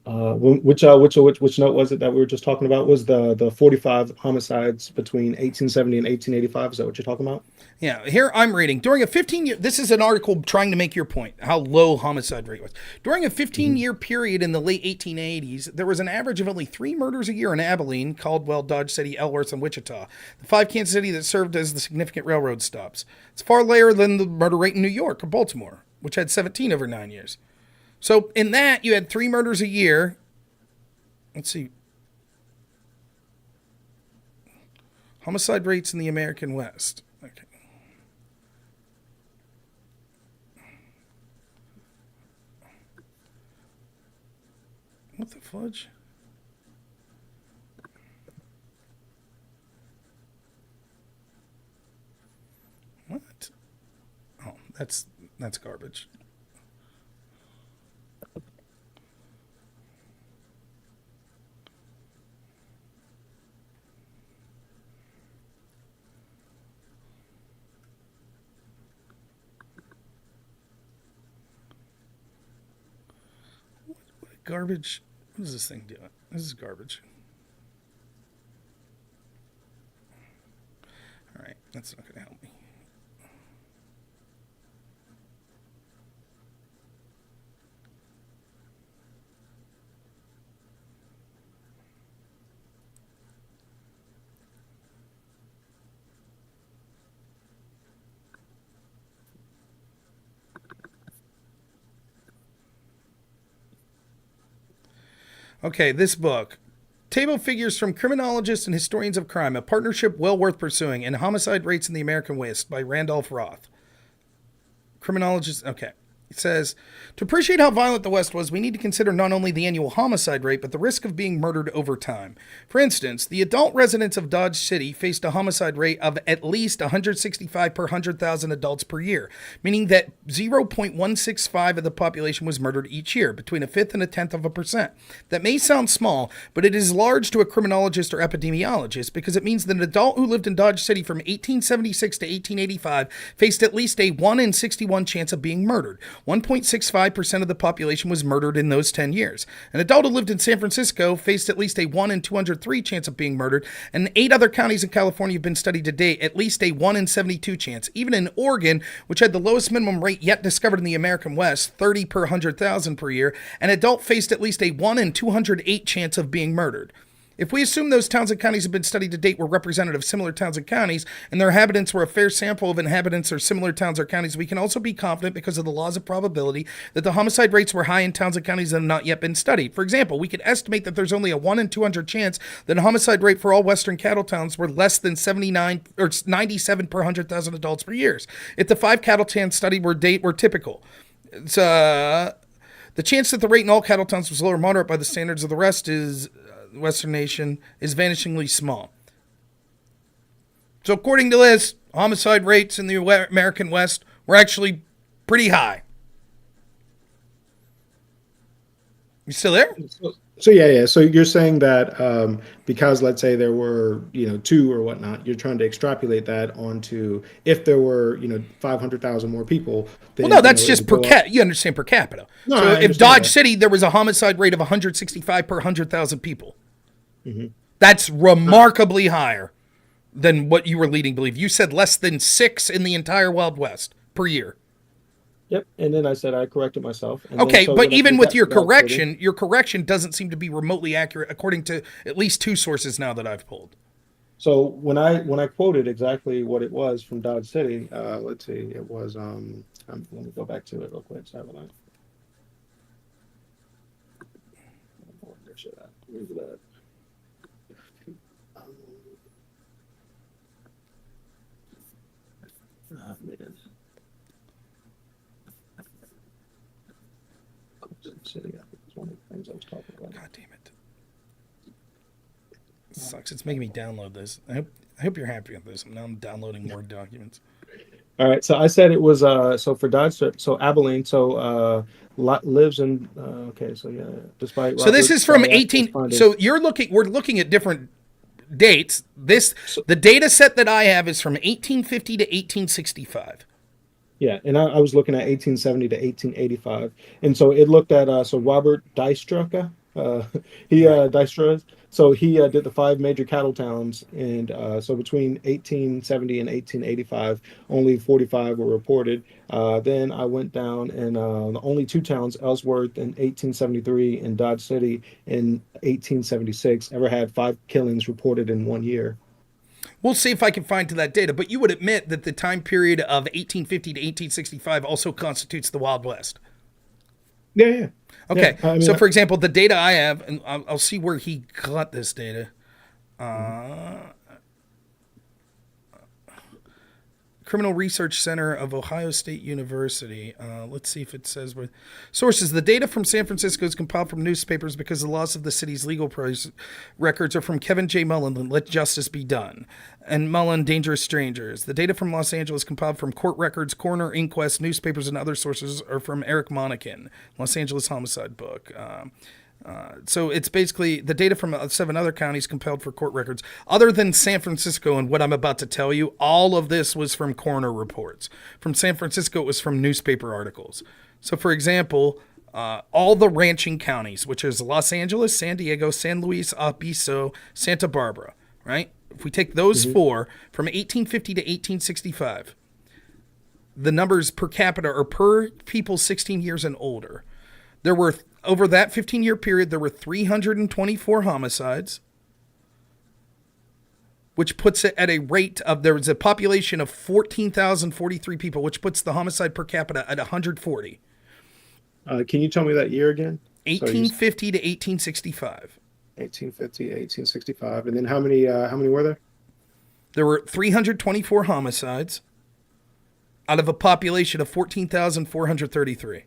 G: Which note was it that we were just talking about? Was the 45 homicides between 1870 and 1885? Is that what you're talking about?
A: Yeah, here I'm reading. During a 15-year, this is an article trying to make your point, how low homicide rate was. During a 15-year period in the late 1880s, there was an average of only 3 murders a year in Abilene, Caldwell, Dodge City, Ellsworth, and Wichita, the 5 Kansas City that served as the significant railroad stops. It's far lower than the murder rate in New York or Baltimore, which had 17 over 9 years. So in that, you had 3 murders a year. Let's see. Homicide rates in the American West. Okay. What the fudge? What? Oh, that's garbage. Garbage. What is this thing doing? This is garbage. All right. That's not going to help me. Okay, this book. Table figures from criminologists and historians of crime, a partnership well worth pursuing, and homicide rates in the American West by Randolph Roth. Criminologist, okay. It says, to appreciate how violent the West was, we need to consider not only the annual homicide rate, but the risk of being murdered over time. For instance, the adult residents of Dodge City faced a homicide rate of at least 165 per 100,000 adults per year, meaning that 0.165 of the population was murdered each year, between a fifth and a tenth of a percent. That may sound small, but it is large to a criminologist or epidemiologist because it means that an adult who lived in Dodge City from 1876 to 1885 faced at least a 1 in 61 chance of being murdered. 1.65% of the population was murdered in those 10 years. An adult who lived in San Francisco faced at least a 1 in 203 chance of being murdered, and 8 other counties in California have been studied to date, at least a 1 in 72 chance. Even in Oregon, which had the lowest minimum rate yet discovered in the American West, 30 per 100,000 per year, an adult faced at least a 1 in 208 chance of being murdered. If we assume those towns and counties have been studied to date were representative of similar towns and counties, and their inhabitants were a fair sample of inhabitants of similar towns or counties, we can also be confident, because of the laws of probability, that the homicide rates were high in towns and counties that have not yet been studied. For example, we could estimate that there's only a 1 in 200 chance that a homicide rate for all Western cattle towns were less than 79 or 97 per 100,000 adults per year. If the 5 cattle towns studied were typical. The chance that the rate in all cattle towns was low or moderate by the standards of the rest is Western nation is vanishingly small. So according to this, homicide rates in the American West were actually pretty high. You still there?
G: So yeah. So you're saying that because, let's say, there were 2 or whatnot, you're trying to extrapolate that onto if there were 500,000 more people. Then,
A: well, no, that's just per capita. You understand per capita.
G: No,
A: so if Dodge City, there was a homicide rate of 165 per 100,000 people. Mm-hmm. That's remarkably higher than what you were leading to believe. You said less than 6 in the entire Wild West per year.
F: Yep, and then I said I corrected myself. And
A: okay,
F: then,
A: but even with your correction doesn't seem to be remotely accurate according to at least 2 sources now that I've pulled.
F: So when I quoted exactly what it was from Dodge City, let's see, it was let me go back to it real quick. Sorry about that. Where's that? Oh, man. City, I think it's one of the things I was talking about.
A: God damn it. It sucks. It's making me download this. I hope you're happy with this. Now I'm downloading Word documents.
F: All right, so I said it was so for Dodge, so Abilene, so lives in okay, so yeah, despite
A: so this is from 18. So we're looking at different dates. The data set that I have is from 1850 to 1865.
F: Yeah, and I was looking at 1870 to 1885, and so it looked at so Robert Dijkstra, Dijkstra. So he did the 5 major cattle towns, and so between 1870 and 1885, only 45 were reported. Then I went down, and the only 2 towns, Ellsworth in 1873 and Dodge City in 1876, ever had 5 killings reported in 1 year.
A: We'll see if I can find to that data, but you would admit that the time period of 1850 to 1865 also constitutes the Wild West.
F: Yeah.
A: Okay,
F: yeah, I mean,
A: so for example, the data I have, and I'll see where he got this data. Criminal Research Center of Ohio State University. Let's see if it says where. Sources. The data from San Francisco is compiled from newspapers because the loss of the city's legal records are from Kevin J. Mullen, Let Justice Be Done, and Mullen, Dangerous Strangers. The data from Los Angeles compiled from court records, coroner inquests, newspapers, and other sources are from Eric Monacan, Los Angeles Homicide Book. So it's basically the data from 7 other counties compiled for court records. Other than San Francisco and what I'm about to tell you, all of this was from coroner reports. From San Francisco, it was from newspaper articles. So, for example, all the ranching counties, which is Los Angeles, San Diego, San Luis Obispo, Santa Barbara, right? if we take those four from 1850 to 1865, the numbers per capita or per people 16 years and older, there were, over that 15-year period, there were 324 homicides, which puts it at a rate of, there was a population of 14,043 people, which puts the homicide per capita at 140.
F: Can you tell me that year again?
A: 1850 to 1865.
F: 1850, 1865. And then how many were there?
A: There were 324 homicides out of a population of 14,433.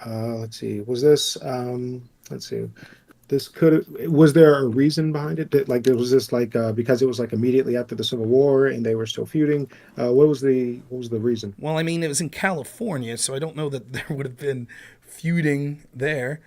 F: Let's see. Was this, let's see. Was there a reason behind it? Was this because it was like immediately after the Civil War and they were still feuding? What was the reason?
A: Well, I mean, it was in California, so I don't know that there would have been feuding there.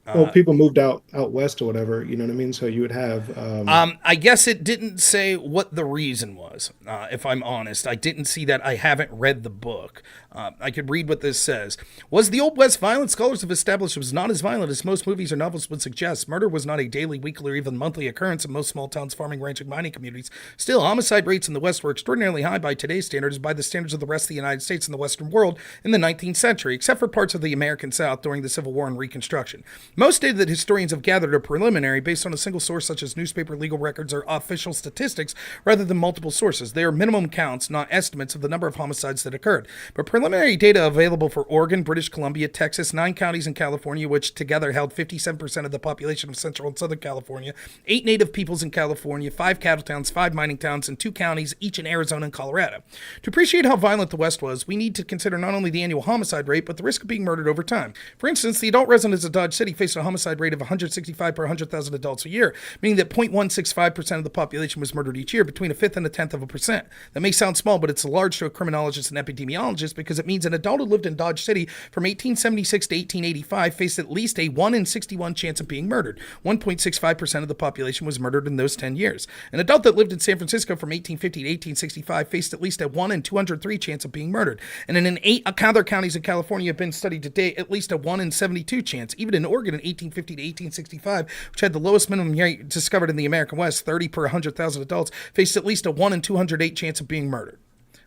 F: Well, people moved out west or whatever, you know what I mean? So you would have...
A: I guess it didn't say what the reason was, if I'm honest. I didn't see that. I haven't read the book. I could read what this says. Was the Old West violent? Scholars have established it was not as violent as most movies or novels would suggest. Murder was not a daily, weekly, or even monthly occurrence in most small towns, farming, ranching, mining communities. Still, homicide rates in the West were extraordinarily high by today's standards, by the standards of the rest of the United States and the Western world in the 19th century, except for parts of the American South during the Civil War and Reconstruction. Most data that historians have gathered are preliminary, based on a single source such as newspaper, legal records, or official statistics, rather than multiple sources. They are minimum counts, not estimates of the number of homicides that occurred. But preliminary data available for Oregon, British Columbia, Texas, 9 counties in California, which together held 57% of the population of Central and Southern California, 8 native peoples in California, 5 cattle towns, 5 mining towns, and 2 counties, each in Arizona and Colorado. To appreciate how violent the West was, we need to consider not only the annual homicide rate, but the risk of being murdered over time. For instance, the adult residents of Dodge City faced a homicide rate of 165 per 100,000 adults a year, meaning that 0.165% of the population was murdered each year, between a fifth and a tenth of a percent. That may sound small, but it's large to a criminologist and epidemiologist, because it means an adult who lived in Dodge City from 1876 to 1885 faced at least a 1 in 61 chance of being murdered. 1.65% of the population was murdered in those 10 years. An adult that lived in San Francisco from 1850 to 1865 faced at least a 1 in 203 chance of being murdered. And in 8 other counties in California have been studied to date, at least a 1 in 72 chance. Even in Oregon in 1850 to 1865, which had the lowest minimum rate discovered in the American West, 30 per 100,000 adults, faced at least a 1 in 208 chance of being murdered.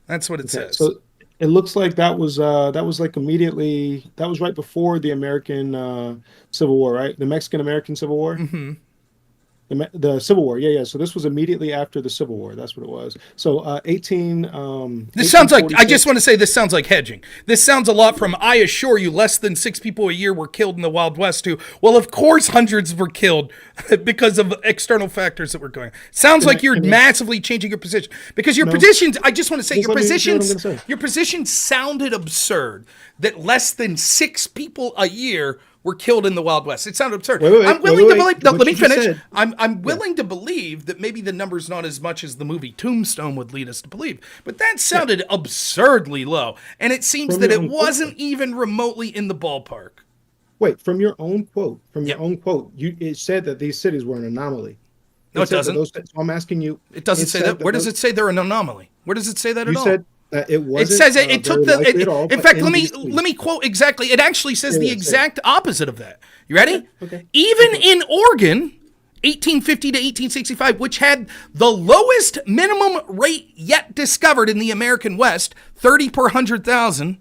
A: That's what it says.
F: So it looks like that was like immediately, that was right before the American Civil War, right? The Mexican-American Civil War?
A: Mm-hmm.
F: The Civil War, yeah. So this was immediately after the Civil War. That's what it was. So
A: This sounds like, I just want to say, this sounds like hedging. This sounds a lot from, I assure you, less than 6 people a year were killed in the Wild West, to, well, of course hundreds were killed because of external factors that were going on. Sounds like you're massively changing your position. Because your positions, I just want to say, your position sounded absurd, that less than 6 people a year were killed in the Wild West. It sounded absurd. I'm willing to believe. No, let me finish. I'm willing to believe that maybe the number's not as much as the movie Tombstone would lead us to believe, but that sounded absurdly low, and it seems that it wasn't even remotely in the ballpark.
F: Wait, from your own quote, it said that these cities were an anomaly.
A: No, it doesn't.
F: So I'm asking you.
A: It doesn't say that. Where does it say they're an anomaly? Where does it say that at all?
F: You said it wasn't.
A: It says it took the.
F: All,
A: in fact, let me quote exactly. It actually says the exact opposite of that. You ready?
F: Okay.
A: Even in Oregon, 1850 to 1865, which had the lowest minimum rate yet discovered in the American West, 30 per 100,000,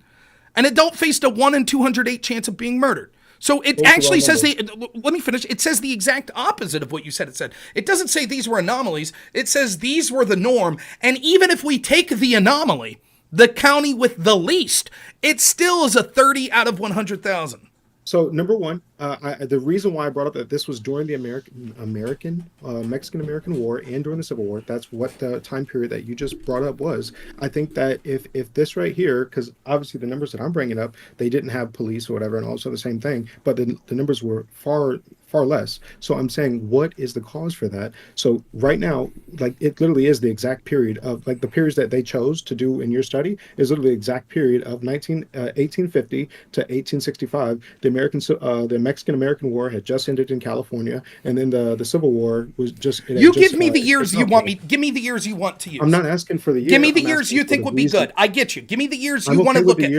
A: an adult faced a 1 in 208 chance of being murdered. So it actually says let me finish. It says the exact opposite of what you said it said. It doesn't say these were anomalies. It says these were the norm. And even if we take the anomaly, the county with the least, it still is a 30 out of 100,000.
F: So number one, the reason why I brought up that this was during the Mexican-American War and during the Civil War, that's what the time period that you just brought up was. I think that if this right here, because obviously the numbers that I'm bringing up, they didn't have police or whatever, and also the same thing, but the numbers were far less. So I'm saying, what is the cause for that? So right now, like, it literally is the exact period of, like, the periods that they chose to do in your study is literally the exact period of 1850 to 1865. The Mexican-American War had just ended in California, and then the Civil War was just.
A: You give me the years you want me. Give me the years you want to use.
F: I'm not asking for the years.
A: Give me the years you think would be good. I get you. Give me the years you want to look at.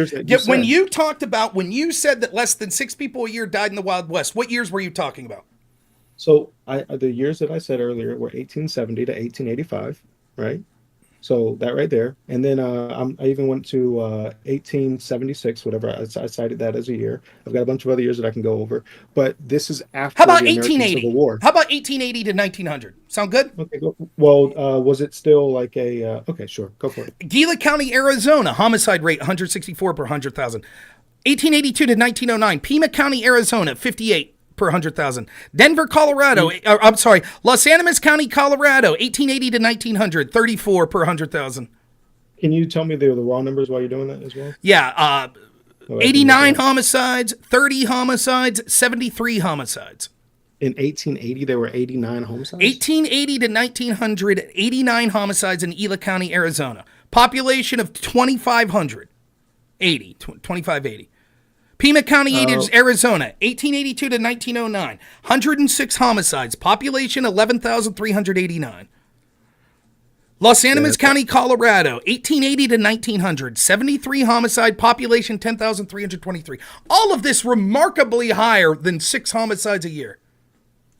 A: When you talked about, when you said that less than 6 people a year died in the Wild West, what years were you talking about?
F: So the years that I said earlier were 1870 to 1885, right? So that right there, and then I even went to 1876, whatever. I cited that as a year. I've got a bunch of other years that I can go over, but this is
A: How
F: after
A: about
F: the American Civil
A: 1880?
F: War.
A: How about 1880 to 1900? Sound good?
F: Okay, well, was it still like a? Okay, sure, go for it.
A: Gila County, Arizona, homicide rate 164 per 100,000. 1882 to 1909, Pima County, Arizona, 58 per 100,000. Denver, Colorado, I'm sorry, Los Animas County, Colorado, 1880 to 1900, 34 per 100,000.
F: Can you tell me the raw numbers while you're doing that as well?
A: Yeah, 89 homicides, 30 homicides, 73 homicides.
F: In 1880, there were 89 homicides?
A: 1880 to 1900, 89 homicides in Gila County, Arizona. Population of 2,500. 2580. Pima County, Arizona, 1882 to 1909, 106 homicides, population 11,389. Los Animas County, Colorado, 1880 to 1900, 73 homicide, population 10,323. All of this remarkably higher than 6 homicides a year.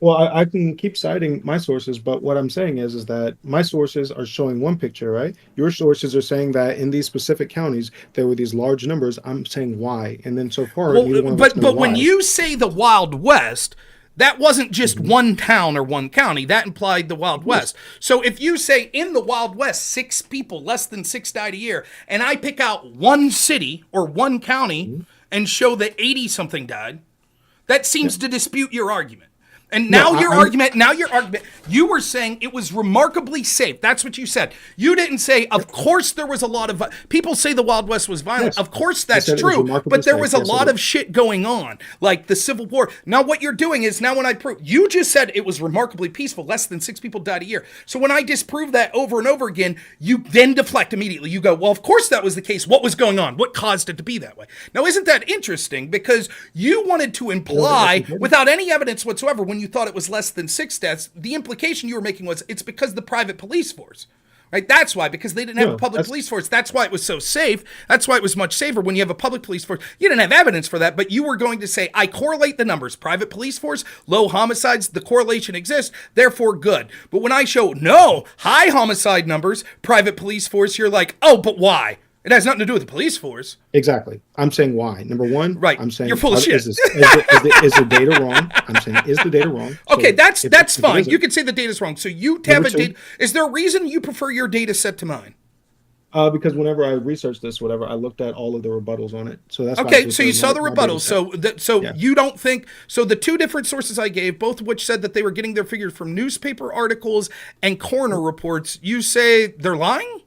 F: Well, I can keep citing my sources, but what I'm saying is that my sources are showing one picture, right? Your sources are saying that in these specific counties there were these large numbers. I'm saying why, and then so far, neither one of us know
A: but
F: why.
A: when you say the Wild West, that wasn't just one town or one county. That implied the Wild West. So if you say in the Wild West, 6 people, less than 6 died a year, and I pick out one city or one county and show that 80 something died, that seems to dispute your argument. And now your argument, you were saying it was remarkably safe. That's what you said. You didn't say, of course there was a lot of, people say the Wild West was violent.
F: Yes.
A: Of course that's true, but there was a lot of shit going on, like the Civil War. Now what you're doing is, now when I prove, you just said it was remarkably peaceful, less than 6 people died a year. So when I disprove that over and over again, you then deflect immediately. You go, well, of course that was the case. What was going on? What caused it to be that way? Now isn't that interesting? Because you wanted to imply, without any evidence whatsoever, when you thought it was less than 6 deaths, the implication you were making was it's because the private police force, right? That's why, because they didn't have a public police force. That's why it was so safe. That's why it was much safer when you have a public police force. You didn't have evidence for that, but you were going to say, I correlate the numbers. Private police force, low homicides, the correlation exists, therefore good. But when I show, no, high homicide numbers, private police force, you're like, oh, but why? It has nothing to do with the police force.
F: Exactly. I'm saying why. Number one,
A: right.
F: I'm saying
A: you're full of shit.
F: Is the data wrong? I'm saying, is the data wrong?
A: Okay,
F: so
A: that's fine. You can say the data's wrong. So you have a data. Is there a reason you prefer your data set to mine?
F: Because whenever I researched this, whatever, I looked at all of the rebuttals on it. So that's
A: okay. So you saw the rebuttals. So you don't think so? The 2 different sources I gave, both of which said that they were getting their figures from newspaper articles and coroner reports. You say they're lying?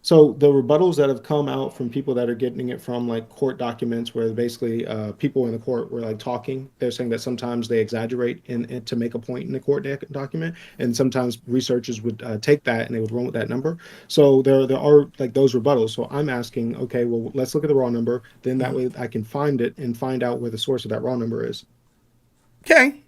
F: So the rebuttals that have come out from people that are getting it from like court documents, where basically people in the court were like talking, they're saying that sometimes they exaggerate in to make a point in the court document, and sometimes researchers would take that and they would run with that number. So there are like those rebuttals. So I'm asking, okay, well, let's look at the raw number. Then that way I can find it and find out where the source of that raw number is.
A: Okay.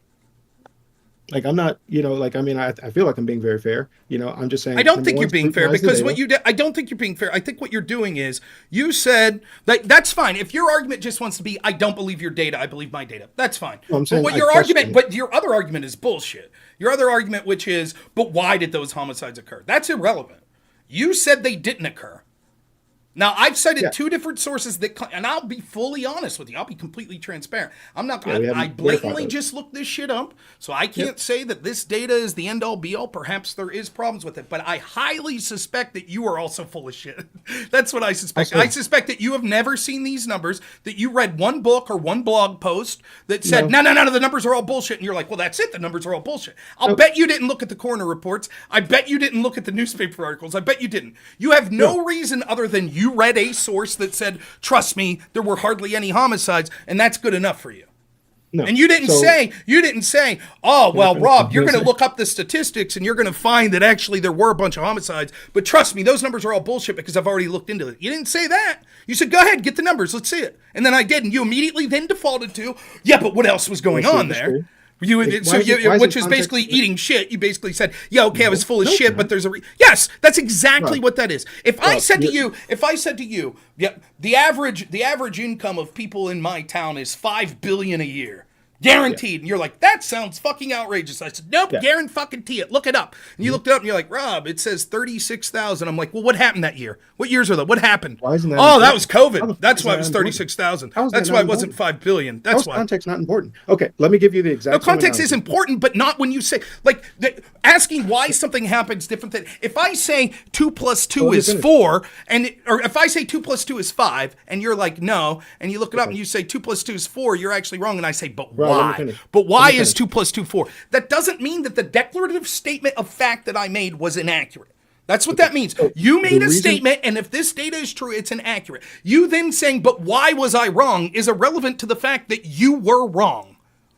F: Like I'm not, like, I mean, I feel like I'm being very fair. I'm just saying.
A: I don't think you're being fair, because what you did, I don't think you're being fair. I think what you're doing is you said that that's fine. If your argument just wants to be, I don't believe your data, I believe my data. That's fine.
F: Well, I'm saying
A: but your other argument is bullshit. Your other argument, which is, but why did those homicides occur? That's irrelevant. You said they didn't occur. Now, I've cited 2 different sources and I'll be fully honest with you. I'll be completely transparent. I'm not, I blatantly just looked this shit up, so I can't say that this data is the end all be all. Perhaps there is problems with it, but I highly suspect that you are also full of shit. That's what I suspect. I suspect that you have never seen these numbers, that you read one book or one blog post that said, no, the numbers are all bullshit. And you're like, well, that's it. The numbers are all bullshit. I'll bet you didn't look at the coroner reports. I bet you didn't look at the newspaper articles. I bet you didn't. You have no reason other than you read a source that said, trust me, there were hardly any homicides, and that's good enough for you. No. And you didn't say, oh, well, Rob, you're going to look up the statistics and you're going to find that actually there were a bunch of homicides, but trust me, those numbers are all bullshit because I've already looked into it. You didn't say that. You said, go ahead, get the numbers, let's see it. And then I did, and you immediately then defaulted to, yeah, but what else was going on there? Which is basically eating shit. You basically said, yeah, okay, I was full of shit, but there's yes, that's exactly what that is. If I said to you, yeah, the average income of people in my town is $5 billion a year. Guaranteed. And you're like, that sounds fucking outrageous. I said, nope,
F: Yeah.
A: guarantee it. Look it up. And you looked it up and you're like, Rob, it says 36,000. I'm like, well, what happened that year? What years are that? What happened?
F: Why isn't that
A: Oh, that
F: important?
A: was COVID. That's why it was 36,000.
F: How is that
A: That's
F: not
A: why it wasn't
F: important?
A: 5 billion. That's why.
F: Context not important. Okay, let me give you the exact.
A: No, context
F: same
A: is
F: analogy.
A: important, but not when you say, like, asking why something happens different than, if I say 2 plus 2
F: let me
A: is
F: finish.
A: 4, or if I say 2 plus 2 is 5, and you're like, no, and you look it up and you say 2 plus 2 is 4, you're actually wrong, and I say, but
F: Right, let me
A: why?
F: finish.
A: But why
F: Let me
A: is
F: finish.
A: 2 plus 2 4? That doesn't mean that the declarative statement of fact that I made was inaccurate. That's what that means. You made a statement, and if this data is true, it's inaccurate. You then saying, but why was I wrong, is irrelevant to the fact that you were wrong.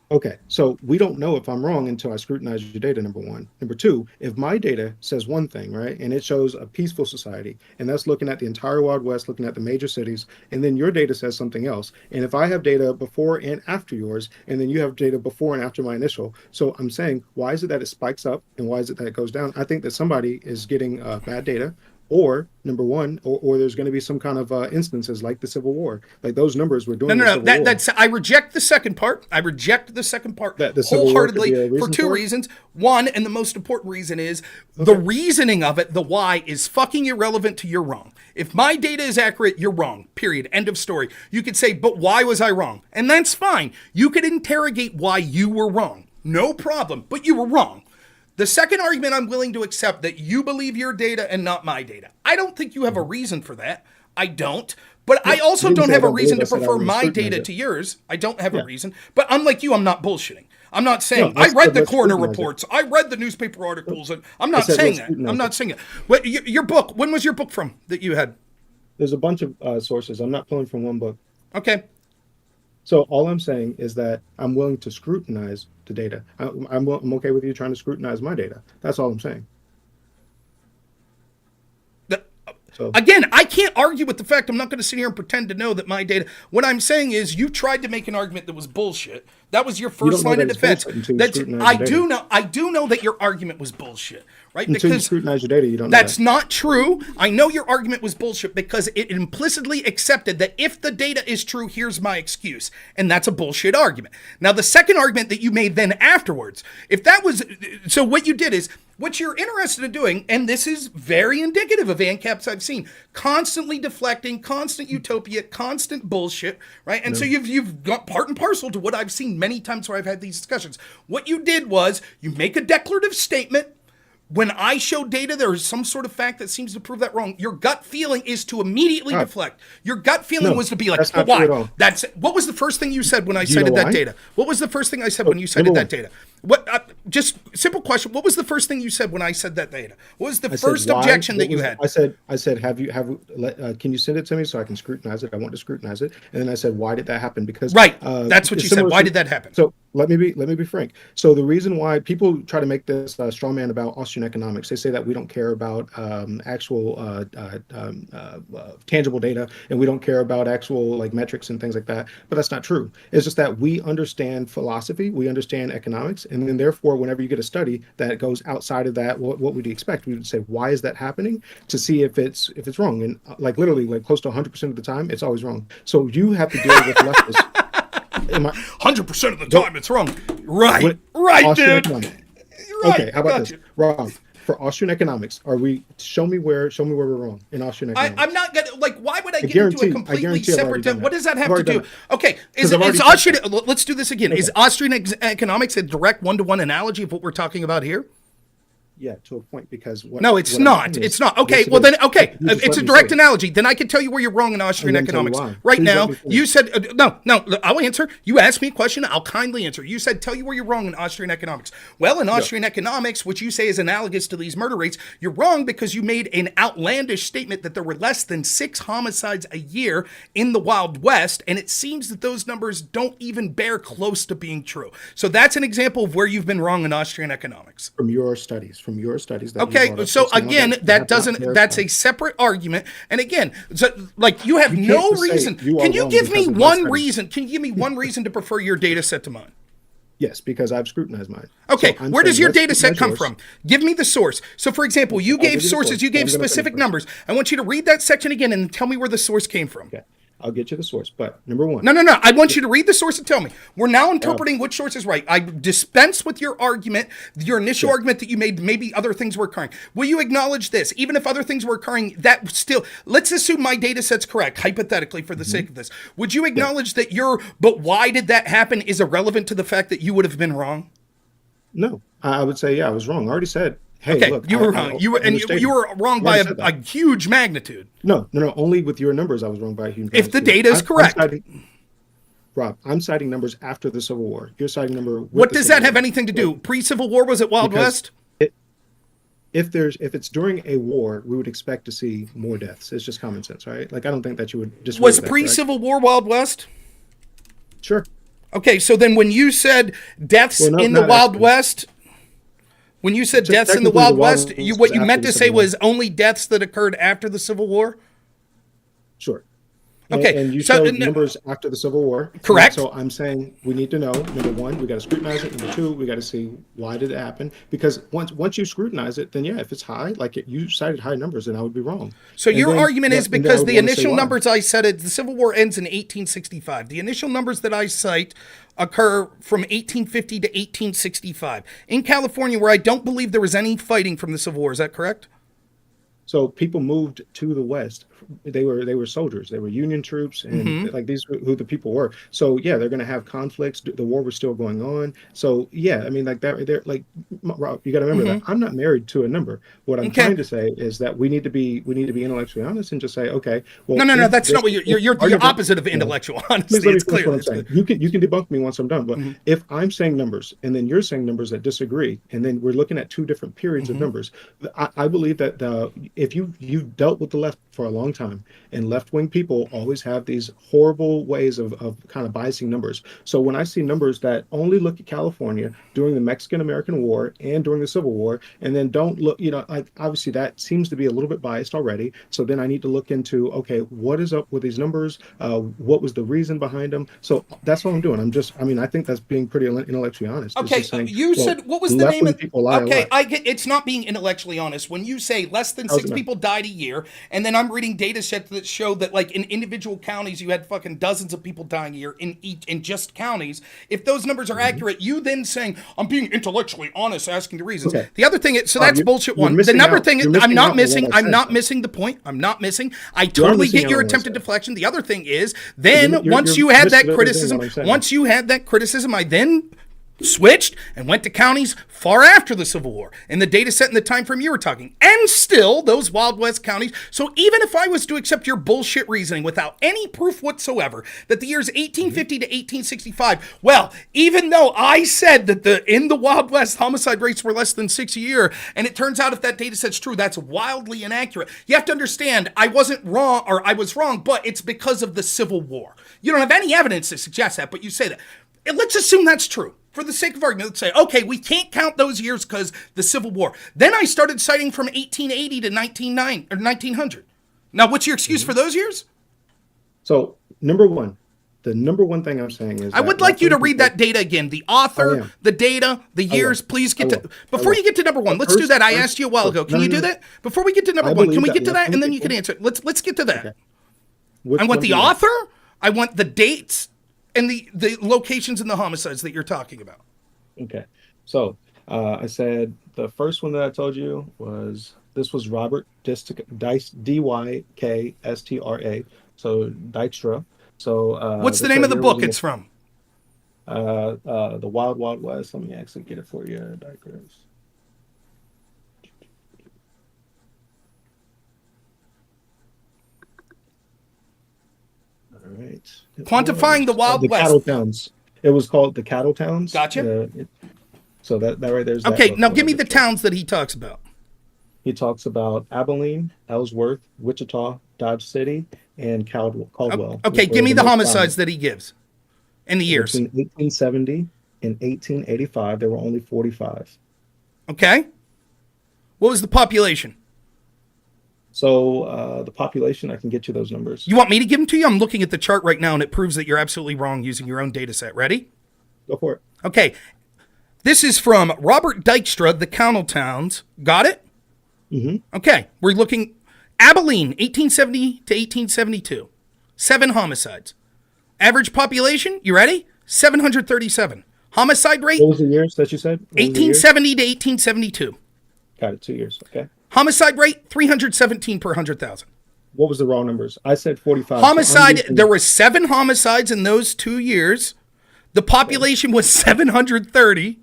F: Okay, so we don't know if I'm wrong until I scrutinize your data, number one. Number two, if my data says one thing, right, and it shows a peaceful society, and that's looking at the entire Wild West, looking at the major cities, and then your data says something else. And if I have data before and after yours, and then you have data before and after my initial, so I'm saying, why is it that it spikes up, and why is it that it goes down? I think that somebody is getting bad data, or number one, or there's going to be some kind of instances like the Civil War, like those numbers we're doing.
A: No. That's I reject the second part. I reject the second part
F: That the Civil War could be a
A: wholeheartedly for
F: reason
A: two
F: for it?
A: reasons. One, and the most important reason is the reasoning of it. The why is fucking irrelevant to you're wrong. If my data is accurate, you're wrong. Period. End of story. You could say, but why was I wrong? And that's fine. You could interrogate why you were wrong. No problem. But you were wrong. The second argument, I'm willing to accept that you believe your data and not my data. I don't think you have a reason for that. I don't. But I also
F: didn't
A: don't
F: say
A: have
F: I
A: a
F: don't
A: reason to
F: believe. I said I
A: prefer
F: would
A: my
F: scrutinize
A: data
F: it.
A: to yours. I don't have a reason. But unlike you, I'm not bullshitting. I'm not saying,
F: No, I
A: I read
F: said
A: the
F: let's
A: coroner
F: scrutinize it.
A: reports. I read the newspaper articles. And I'm not
F: said
A: saying
F: let's
A: that.
F: scrutinize
A: I'm not
F: it.
A: saying it. But your book, when was your book from that you had?
F: There's a bunch of sources. I'm not pulling from one book.
A: Okay.
F: So all I'm saying is that I'm willing to scrutinize the data. I'm okay with you trying to scrutinize my data. That's all I'm saying. So
A: Again, I can't argue with the fact I'm not going to sit here and pretend to know that my data. What I'm saying is you tried to make an argument that was bullshit. That was your first
F: don't know
A: line of
F: that it's
A: defense.
F: bullshit until you
A: That's,
F: scrutinize
A: I
F: the
A: do
F: data.
A: know. I do know that your argument was bullshit, right?
F: until you
A: Because
F: scrutinize your data, you don't know
A: that's
F: that.
A: not true. I know your argument was bullshit because it implicitly accepted that if the data is true, here's my excuse. And that's a bullshit argument. Now, the second argument that you made then afterwards, if that was, so what you did is, what you're interested in doing, and this is very indicative of ANCAPs I've seen, constantly deflecting, constant utopia, constant bullshit, right? And so you've got part and parcel to what I've seen many times where I've had these discussions. What you did was you make a declarative statement. When I show data, there is some sort of fact that seems to prove that wrong. Your gut feeling is to immediately deflect. Your gut feeling
F: No,
A: was to be like,
F: that's
A: but
F: not true at
A: why?
F: all.
A: That's what was the first thing you said when I
F: Do you
A: cited
F: know
A: that
F: why?
A: data? What was the first thing I said when you cited
F: number
A: that data? What? Just simple question. What was the first thing you said when I said that data? What was the
F: I said,
A: first
F: why?
A: objection
F: What
A: that you
F: was-
A: had?
F: I said, can you send it to me so I can scrutinize it? I want to scrutinize it. And then I said, why did that happen? Because
A: Right. That's what
F: it's
A: you said.
F: similar
A: Why
F: to-
A: did that happen?
F: So let me be frank. So the reason why people try to make this straw man about Austrian economics, they say that we don't care about actual tangible data, and we don't care about actual like metrics and things like that. But that's not true. It's just that we understand philosophy, we understand economics, and then therefore, whenever you get a study that goes outside of that, what would you expect? We would say, why is that happening? To see if it's wrong. And like literally, like close to 100% of the time, it's always wrong. So you have to deal with leftists.
A: 100% of the time, it's wrong. Right.
F: What-
A: Right,
F: Austrian
A: dude.
F: economics.
A: Right.
F: Okay, how about
A: Gotcha.
F: this, Rob? For Austrian economics, show me where we're wrong in Austrian economics.
A: I'm not gonna like. Why would I get
F: guarantee-
A: into a
F: I
A: completely
F: guarantee I've already
A: separate?
F: done
A: What
F: that.
A: does that
F: I've
A: have to
F: already
A: do?
F: done
A: Okay, is
F: 'Cause I've already
A: Austrian?
F: said
A: Let's do this again. Is Austrian economics a direct one-to-one analogy of what we're talking about here?
F: Yeah, to a point, because what?
A: No, it's
F: what I'm
A: not.
F: saying
A: it's
F: is-
A: not. Okay,
F: yes, it
A: well then,
F: is.
A: okay,
F: You just
A: it's
F: let
A: a
F: me
A: direct
F: say it.
A: analogy. Then I can tell you where you're wrong in Austrian
F: I'm gonna tell you
A: economics.
F: why.
A: Right
F: Please
A: now,
F: let me finish.
A: you said no. I'll answer. You asked me a question. I'll kindly answer. You said tell you where you're wrong in Austrian economics. Well, in Austrian economics, which you say is analogous to these murder rates, you're wrong because you made an outlandish statement that there were less than 6 homicides a year in the Wild West, and it seems that those numbers don't even bear close to being true. So that's an example of where you've been wrong in Austrian economics.
F: From your studies. That you
A: Okay,
F: brought up
A: so
F: just now
A: again,
F: have
A: that
F: not
A: doesn't,
F: verified.
A: that's a separate argument. And again, so, like you have
F: You
A: no
F: can't just say
A: reason.
F: you are
A: Can you
F: wrong
A: give me
F: because of my
A: one
F: studies.
A: reason? Can you give me one reason to prefer your data set to mine?
F: Yes, because I've scrutinized mine.
A: Okay,
F: So I'm
A: where does
F: saying
A: your
F: let's
A: data set
F: scrutinize
A: come
F: yours.
A: from? Give me the source. So, for example, you
F: give you
A: gave
F: the
A: sources,
F: source,
A: you
F: but
A: gave
F: I'm gonna
A: specific
F: finish
A: numbers. I want you to read that section again and tell me where the source came from.
F: Okay. I'll get you the source. But number one.
A: No. I want you to read the source and tell me. We're now interpreting which source is right. I dispense with your argument, your initial argument that you made, maybe other things were occurring. Will you acknowledge this? Even if other things were occurring, that still, let's assume my data set's correct, hypothetically, for the sake of this. Would you acknowledge that but why did that happen is irrelevant to the fact that you would have been wrong?
F: No, I would say, yeah, I was wrong. I already said, hey,
A: okay,
F: look.
A: You were wrong. You were wrong by a huge magnitude.
F: No. Only with your numbers, I was wrong by a huge magnitude.
A: If the data is correct.
F: Rob, I'm citing numbers after the Civil War. You're citing number.
A: What does that have anything to do? Pre-Civil War, was it Wild West?
F: If it's during a war, we would expect to see more deaths. It's just common sense, right? Like, I don't think that you would disagree.
A: Was pre-Civil War Wild West?
F: Sure.
A: Okay, so then when you said deaths in the Wild West, when you said deaths in the Wild West, what you meant to say was only deaths that occurred after the Civil War?
F: Sure.
A: Okay.
F: And you showed numbers after the Civil War.
A: Correct.
F: So I'm saying we need to know, number one, we got to scrutinize it. Number two, we got to see why did it happen? Because once you scrutinize it, then yeah, if it's high, like you cited high numbers, then I would be wrong.
A: So your argument is because the initial numbers I cited, the Civil War ends in 1865. The initial numbers that I cite occur from 1850 to 1865. In California, where I don't believe there was any fighting from the Civil War, is that correct?
F: So people moved to the West. They were soldiers. They were Union troops, and like these were who the people were. So yeah, they're going to have conflicts. The war was still going on. So yeah, I mean, like that. They're like, Rob, you got to remember that I'm not married to a number. What I'm trying to say is that we need to be intellectually honest and just say, okay, well,
A: no, that's not what you're the opposite of intellectual honesty. It's clear.
F: What I'm saying. You can debunk me once I'm done. But if I'm saying numbers and then you're saying numbers that disagree, and then we're looking at two different periods of numbers, I believe that if you've dealt with the left for a long time, and left-wing people always have these horrible ways of kind of biasing numbers. So when I see numbers that only look at California during the Mexican-American War and during the Civil War, and then don't look, obviously that seems to be a little bit biased already. So then I need to look into, okay, what is up with these numbers? What was the reason behind them? So that's what I'm doing. I think that's being pretty intellectually honest.
A: Okay,
F: saying,
A: you said, what was the name of
F: it?
A: I get it's not being intellectually honest. When you say less than 6 people died a year, and then I'm reading data sets that show that like in individual counties you had fucking dozens of people dying a year in just counties. If those numbers are accurate, you then saying I'm being intellectually honest, asking the reasons. Okay. The other thing is, so that's bullshit one. The number thing I'm not missing. I'm not missing the point. I'm not missing. I totally get your attempted deflection. The other thing is then once you had that criticism, I then switched and went to counties far after the Civil War in the data set and the time frame you were talking, and still those Wild West counties. So even if I was to accept your bullshit reasoning without any proof whatsoever that the years 1850 to 1865, well, even though I said that in the Wild West homicide rates were less than 6 a year, and it turns out if that data set's true, that's wildly inaccurate. You have to understand I wasn't wrong, or I was wrong, but it's because of the Civil War. You don't have any evidence to suggest that, but you say that. Let's assume that's true. For the sake of argument, let's say, okay, we can't count those years because the Civil War. Then I started citing from 1880 to 1900. Now, what's your excuse for those years?
F: So, the number one thing I'm saying is
A: I would like you to read that data again. The author, the data, the years. Please get to before you get to number one. Let's do that. I asked you a while ago. Can you do that before we get to number one? Can we get to that and then you can answer? Let's get to that.
F: Okay.
A: I want the author. I want the dates. And the locations and the homicides that you're talking about.
F: Okay. So I said the first one that I told you was Robert Dykestra. So Dykstra. So
A: what's the name of the book it's from?
F: The Wild Wild West. Let me actually get it for you. Dykers. All right.
A: Quantifying the Wild West.
F: Cattle Towns. It was called the Cattle Towns.
A: Gotcha.
F: So that right there's.
A: Okay, now give me the towns that he talks about.
F: He talks about Abilene, Ellsworth, Wichita, Dodge City, and Caldwell.
A: Okay, give me the homicides that he gives, and the years.
F: In 1870 and 1885, there were only 45.
A: Okay. What was the population?
F: So the population, I can get you those numbers.
A: You want me to give them to you? I'm looking at the chart right now, and it proves that you're absolutely wrong using your own data set. Ready?
F: Go for it.
A: Okay. This is from Robert Dykstra, The Cattle Towns. Got it?
F: Mm-hmm.
A: Okay. We're looking Abilene, 1870 to 1872. 7 homicides. Average population, you ready? 737. Homicide rate?
F: What was the years that you said?
A: 1870 to 1872.
F: Got it, 2 years. Okay.
A: Homicide rate, 317 per 100,000.
F: What was the raw numbers? I said 45.
A: Homicide, there were 7 homicides in those 2 years. The population was 730.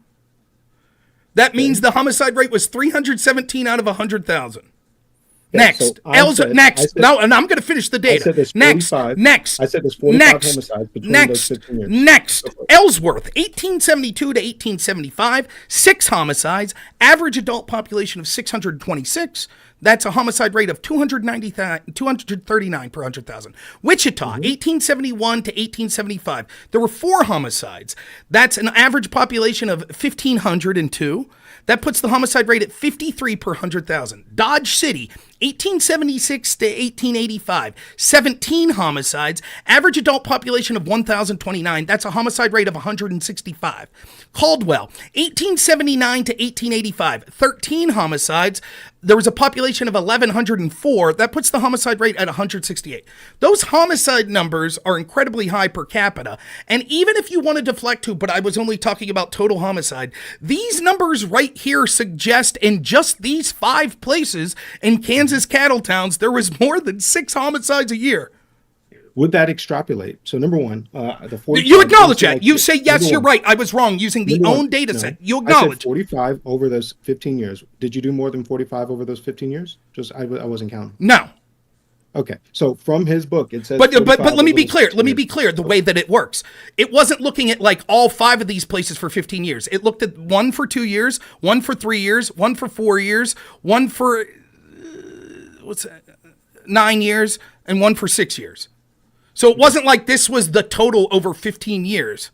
A: That means the homicide rate was 317 out of 100,000. Next, next. Now, and I'm going to finish the data. Next.
F: I said there's 45 homicides between those 15 years.
A: Next, Ellsworth, 1872 to 1875, 6 homicides, average adult population of 626. That's a homicide rate of 239 per 100,000. Wichita, 1871 to 1875. There were 4 homicides. That's an average population of 1,502. That puts the homicide rate at 53 per 100,000. Dodge City, 1876 to 1885, 17 homicides, average adult population of 1,029. That's a homicide rate of 165. Caldwell, 1879 to 1885, 13 homicides. There was a population of 1,104. That puts the homicide rate at 168. Those homicide numbers are incredibly high per capita. And even if you want to deflect to, but I was only talking about total homicide, these numbers right here suggest in just these 5 places in Kansas cattle towns, there was more than 6 homicides a year.
F: Would that extrapolate? So number one, the 45.
A: You acknowledge that. You say, yes, you're right. I was wrong using the own data set. You acknowledge.
F: I said 45 over those 15 years. Did you do more than 45 over those 15 years? Just I wasn't counting.
A: No.
F: Okay. So from his book, it says.
A: But let me be clear. Let me be clear. The way that it works, it wasn't looking at like all 5 of these places for 15 years. It looked at 1 for 2 years, 1 for 3 years, 1 for 4 years, 1 for 9 years, and 1 for 6 years. So it wasn't like this was the total over 15 years.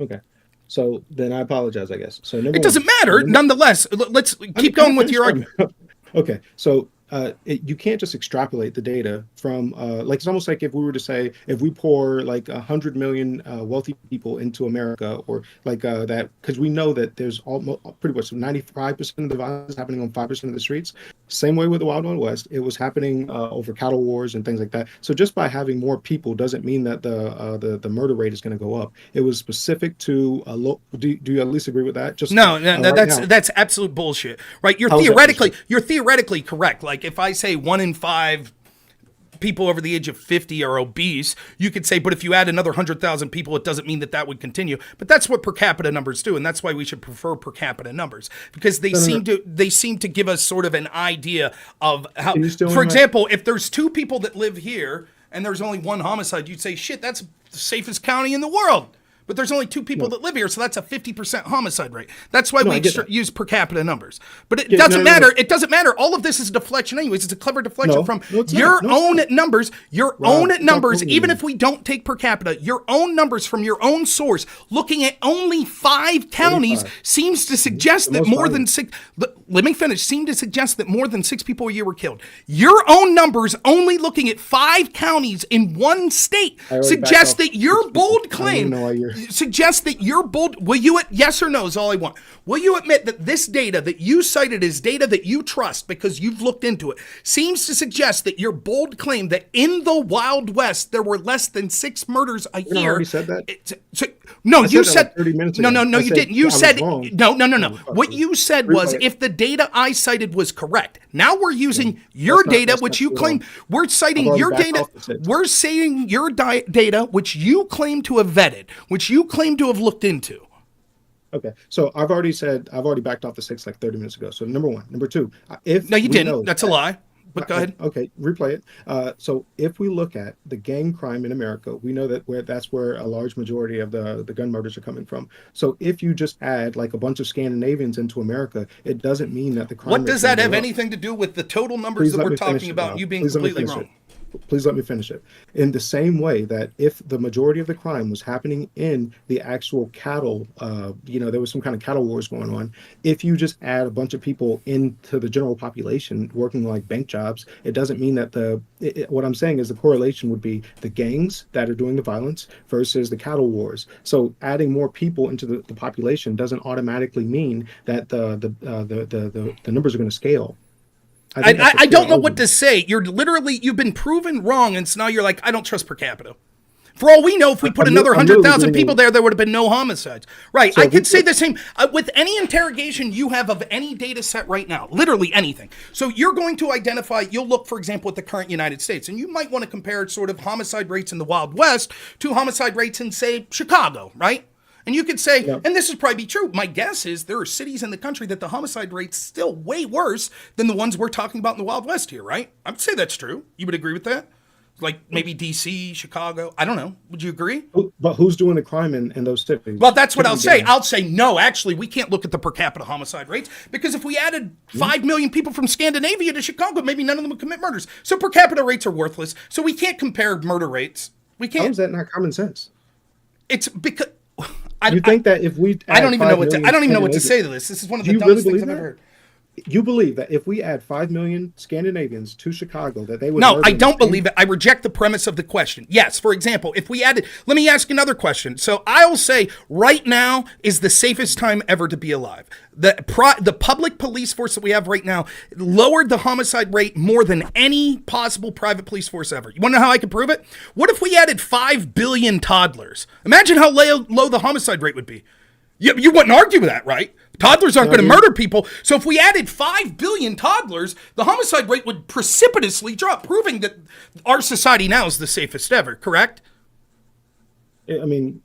F: Okay. So then I apologize, I guess. So
A: it doesn't matter. Nonetheless, let's keep going with your argument.
F: Okay. So you can't just extrapolate the data from like it's almost like if we were to say if we pour like 100 million wealthy people into America or like that, because we know that there's almost pretty much 95% of the violence happening on 5% of the streets. Same way with the Wild Wild West, it was happening over cattle wars and things like that. So just by having more people doesn't mean that the murder rate is going to go up. It was specific to a do you at least agree with that? Just
A: that's absolute bullshit, right? You're theoretically correct. Like if I say 1 in 5 people over the age of 50 are obese, you could say, but if you add another 100,000 people, it doesn't mean that would continue. But that's what per capita numbers do, and that's why we should prefer per capita numbers because they seem to give us sort of an idea of how. For example, if there's 2 people that live here and there's only 1 homicide, you'd say, shit, that's the safest county in the world. But there's only 2 people that live here, so that's a 50% homicide rate. That's why we use per capita numbers. But it doesn't matter. It doesn't matter. All of this is a deflection anyways. It's a clever deflection from your own numbers. Your own numbers, even if we don't take per capita, your own numbers from your own source, looking at only 5 counties, seems to suggest that more than 6... Let me finish. Seem to suggest that more than 6 people a year were killed. Your own numbers, only looking at 5 counties in one state, suggest that your bold claim... Suggest that your bold... Will you... Yes or no is all I want. Will you admit that this data that you cited is data that you trust because you've looked into it, seems to suggest that your bold claim that in the Wild West there were less than 6 murders a year...
F: I already said that?
A: No, you said...
F: Like 30 minutes ago.
A: No, you didn't. You said... No. What you said was if the data I cited was correct. Now we're using your data, which you claim... We're citing your data... We're saying your data, which you claim to have vetted, which you claim to have looked into.
F: Okay, so I've already backed off the 6 like 30 minutes ago. So number 1. Number 2,
A: no, you didn't. That's a lie. But go ahead.
F: Okay, replay it. So if we look at the gang crime in America, we know that that's where a large majority of the gun murders are coming from. So if you just add like a bunch of Scandinavians into America, it doesn't mean that the crime.
A: What does that have anything to do with the total numbers that we're talking about? You being completely wrong.
F: Please let me finish it. In the same way that if the majority of the crime was happening in the actual cattle, there was some kind of cattle wars going on. If you just add a bunch of people into the general population working like bank jobs, it doesn't mean that what I'm saying is the correlation would be the gangs that are doing the violence versus the cattle wars. So adding more people into the population doesn't automatically mean that the numbers are going to scale.
A: I don't know what to say. You've been proven wrong, and so now you're like, I don't trust per capita. For all we know, if we put another 100,000 people there would have been no homicides. Right. So I could say the same with any interrogation you have of any data set right now, literally anything. So you're going to identify, you'll look, for example, at the current United States, and you might want to compare sort of homicide rates in the Wild West to homicide rates in, say, Chicago, right? And you could say, and this is probably true, my guess is there are cities in the country that the homicide rate's still way worse than the ones we're talking about in the Wild West here, right? I would say that's true. You would agree with that? Like maybe DC, Chicago. I don't know. Would you agree?
F: But who's doing the crime in those cities?
A: Well, that's what I'll say. I'll say, no, actually, we can't look at the per capita homicide rates because if we added 5 million people from Scandinavia to Chicago, maybe none of them would commit murders. So per capita rates are worthless. So we can't compare murder rates. We can't.
F: How is that not common sense?
A: It's because
F: I think that if we
A: I don't even know what to say to this. This is one of the dumbest things I've ever heard.
F: You believe that if we add 5 million Scandinavians to Chicago, that they would...
A: No, I don't believe it. I reject the premise of the question. Yes, for example, if we added... Let me ask another question. So I'll say right now is the safest time ever to be alive. The public police force that we have right now lowered the homicide rate more than any possible private police force ever. You want to know how I can prove it? What if we added 5 billion toddlers? Imagine how low the homicide rate would be. You wouldn't argue with that, right? Toddlers aren't going to murder people. So if we added 5 billion toddlers, the homicide rate would precipitously drop, proving that our society now is the safest ever, correct?
F: I mean,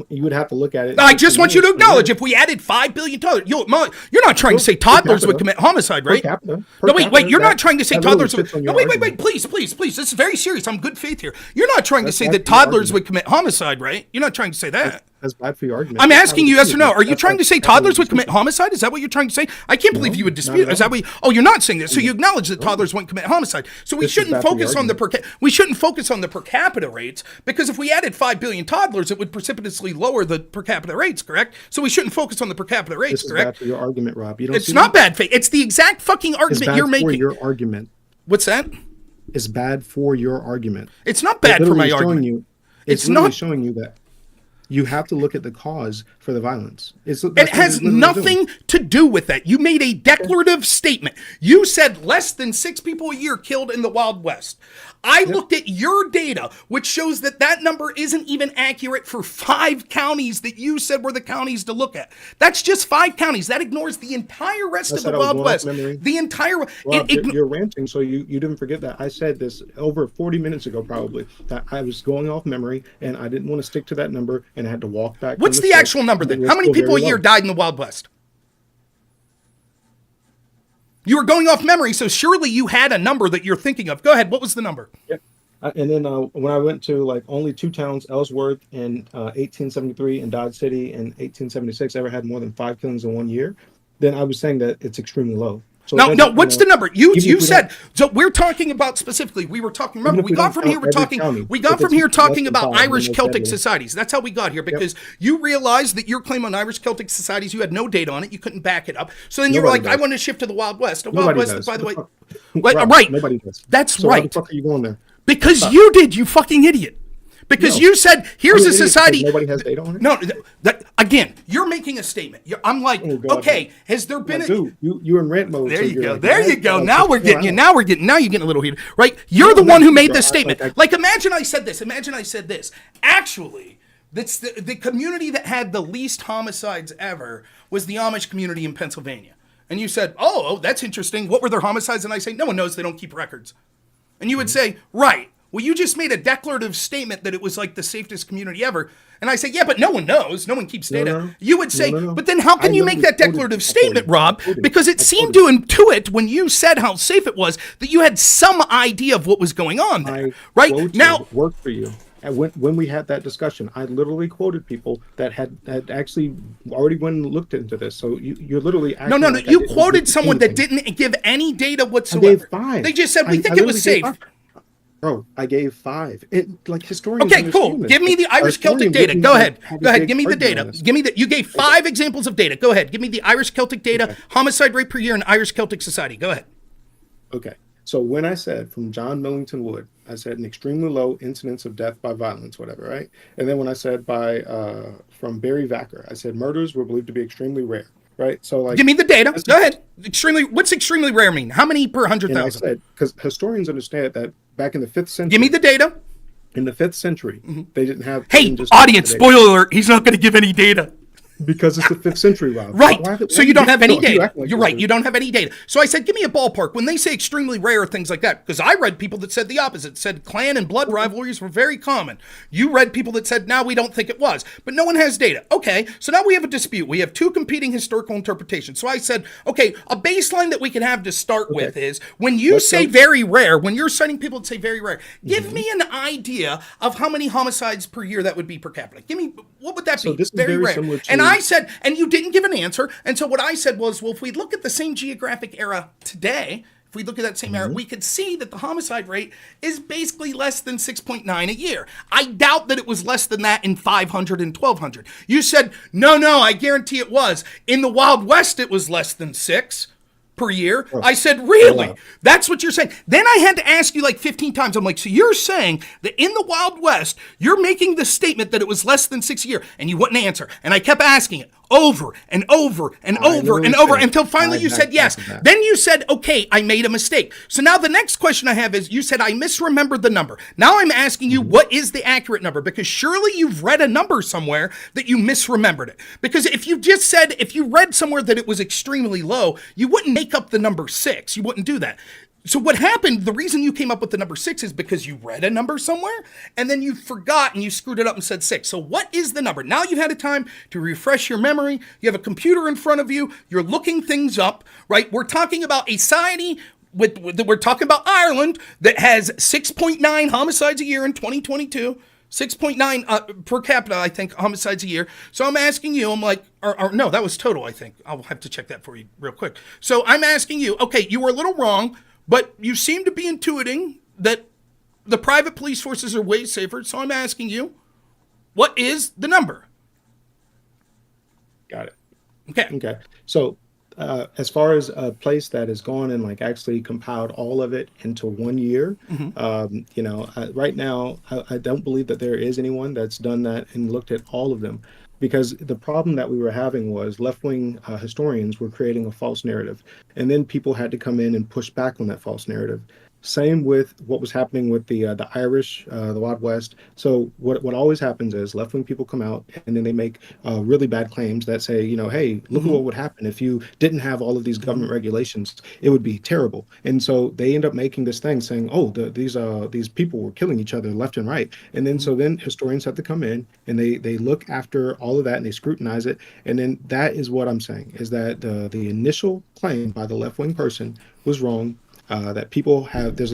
F: you would have to look at it.
A: I just want you to acknowledge if we added 5 billion toddlers, you're not trying to say toddlers would commit homicide, right? No, wait, you're not trying to say toddlers would... No, wait, please. This is very serious. I'm good faith here. You're not trying to say that toddlers would commit homicide, right? You're not trying to say that.
F: That's bad for your argument.
A: I'm asking you yes or no. Are you trying to say toddlers would commit homicide? Is that what you're trying to say? I can't believe you would dispute. Is that what? You're not saying this. So you acknowledge that toddlers wouldn't commit homicide. So we shouldn't focus on the per capita rates because if we added 5 billion toddlers, it would precipitously lower the per capita rates. Correct. So we shouldn't focus on the per capita rates.
F: This is
A: correct.
F: bad for your argument, Rob.
A: It's not bad faith. It's the exact fucking argument you're making.
F: For your argument.
A: What's that?
F: It's bad for your argument.
A: It's not bad for my argument.
F: It's not showing you that. You have to look at the cause for the violence.
A: It has nothing to do with that. You made a declarative statement. You said less than 6 people a year killed in the Wild West. I looked at your data, which shows that number isn't even accurate for 5 counties that you said were the counties to look at. That's just 5 counties. That ignores the entire rest of the Wild West. The entire...
F: Well, you're ranting, so you didn't forget that. I said this over 40 minutes ago, probably, that I was going off memory, and I didn't want to stick to that number, and I had to walk back.
A: What's the actual number then? How many people a year died in the Wild West? You were going off memory, so surely you had a number that you're thinking of. Go ahead. What was the number?
F: Yeah. And then when I went to like only 2 towns, Ellsworth in 1873 and Dodge City in 1876 ever had more than 5 killings in 1 year, then I was saying that it's extremely low. So
A: no, what's the number? You said, so we're talking about specifically, we were talking, remember, we got from here talking about Irish Celtic societies. That's how we got here, because you realized that your claim on Irish Celtic societies, you had no data on it, you couldn't back it up. So then you were like, I want to shift to the Wild West. The Wild West, by the way, right.
F: Nobody does.
A: That's
F: so
A: right.
F: Why the fuck are you going there?
A: Because you did, you fucking idiot. Because you said, here's a society.
F: Nobody has data on it?
A: No, again, you're making a statement. I'm like, okay, has there been
F: Dude, you're in rant mode.
A: There you go. There you go. Now we're getting you. Now you're getting a little heated, right? You're the one who made this statement. Like, imagine I said this. Actually, that's the community that had the least homicides ever was the Amish community in Pennsylvania. And you said, oh, that's interesting. What were their homicides? And I say, no one knows. They don't keep records. And you would say, right. Well, you just made a declarative statement that it was like the safest community ever. And I say, yeah, but no one knows. No one keeps data. You would say, but then how can you make that declarative statement, Rob? Because it seemed to intuit when you said how safe it was that you had some idea of what was going on there. Right? Now,
F: worked for you. And when we had that discussion, I literally quoted people that had actually already went and looked into this. So you're literally
A: no. Like you quoted someone that didn't give any data whatsoever.
F: I gave 5.
A: They just said we think it was safe.
F: Bro, I gave 5. Historians.
A: Okay, cool. Give me the Irish Celtic data. Go ahead. Give me the data. Give me you gave 5 examples of data. Go ahead. Give me the Irish Celtic data, homicide rate per year in Irish Celtic society. Go ahead.
F: Okay. So when I said from John Millington Wood, I said an extremely low incidence of death by violence, whatever, right? And then when I said from Barry Vacker, I said murders were believed to be extremely rare. right? So like,
A: Give me the data.
F: this-
A: Go ahead. What's extremely rare mean? How many per
F: and I
A: 100,000?
F: said, because historians understand that back in the 5th century,
A: Give me the data.
F: in the 5th century, they didn't have.
A: Hey,
F: didn't just-
A: audience, spoiler alert. He's not going to give any data.
F: because it's the 5th century, Rob.
A: Right. So you don't have any
F: you
A: data.
F: act like
A: You're
F: this
A: right.
F: is-
A: You don't have any data. So I said, give me a ballpark. When they say extremely rare, things like that, because I read people that said the opposite, said clan and blood rivalries were very common. You read people that said, no, we don't think it was. But no one has data. Okay, so now we have a dispute. We have two competing historical interpretations. So I said, okay, a baseline that we can have to start with is when you say very rare, when you're citing people that say very rare, give me an idea of how many homicides per year that would be per capita. Give me, what would that
F: So
A: be?
F: this is very
A: rare.
F: similar to-
A: And I said, and you didn't give an answer. And so what I said was, well, if we look at the same geographic era today, if we look at that same era, we could see that the homicide rate is basically less than 6.9 a year. I doubt that it was less than that in 500 and 1200. You said, no, I guarantee it was. In the Wild West, it was less than 6 per year. I said, really?
F: Wow.
A: That's what you're saying. Then I had to ask you like 15 times. I'm like, so you're saying that in the Wild West, you're making the statement that it was less than 6 a year, and you wouldn't answer. And I kept asking it over and over and over
F: literally
A: and over
F: said,
A: until finally you said yes. Then you said, okay, I made a mistake. So now the next question I have is, you said I misremembered the number. Now I'm asking you, what is the accurate number? Because surely you've read a number somewhere that you misremembered it. Because if you just said, if you read somewhere that it was extremely low, you wouldn't make up the number 6. You wouldn't do that. So what happened, the reason you came up with the number 6 is because you read a number somewhere and then you forgot and you screwed it up and said 6. So what is the number? Now you've had a time to refresh your memory. You have a computer in front of you. You're looking things up, right? We're talking about a society we're talking about Ireland that has 6.9 homicides a year in 2022. 6.9 per capita, I think, homicides a year. So I'm asking you, I'm like, or no, that was total, I think. I'll have to check that for you real quick. So I'm asking you, okay, you were a little wrong, but you seem to be intuiting that the private police forces are way safer. So I'm asking you, what is the number?
F: Got it.
A: Okay.
F: Okay. So as far as a place that has gone and like actually compiled all of it into 1 year, right now, I don't believe that there is anyone that's done that and looked at all of them. Because the problem that we were having was left-wing historians were creating a false narrative. And then people had to come in and push back on that false narrative. Same with what was happening with the Irish, the Wild West. So what always happens is left-wing people come out and then they make really bad claims that say, hey, look at what would happen if you didn't have all of these government regulations. It would be terrible. And so they end up making this thing saying, oh, these people were killing each other left and right. And then so then historians have to come in and they look after all of that and they scrutinize it. And then that is what I'm saying is that the initial claim by the left-wing person was wrong. That people have, there's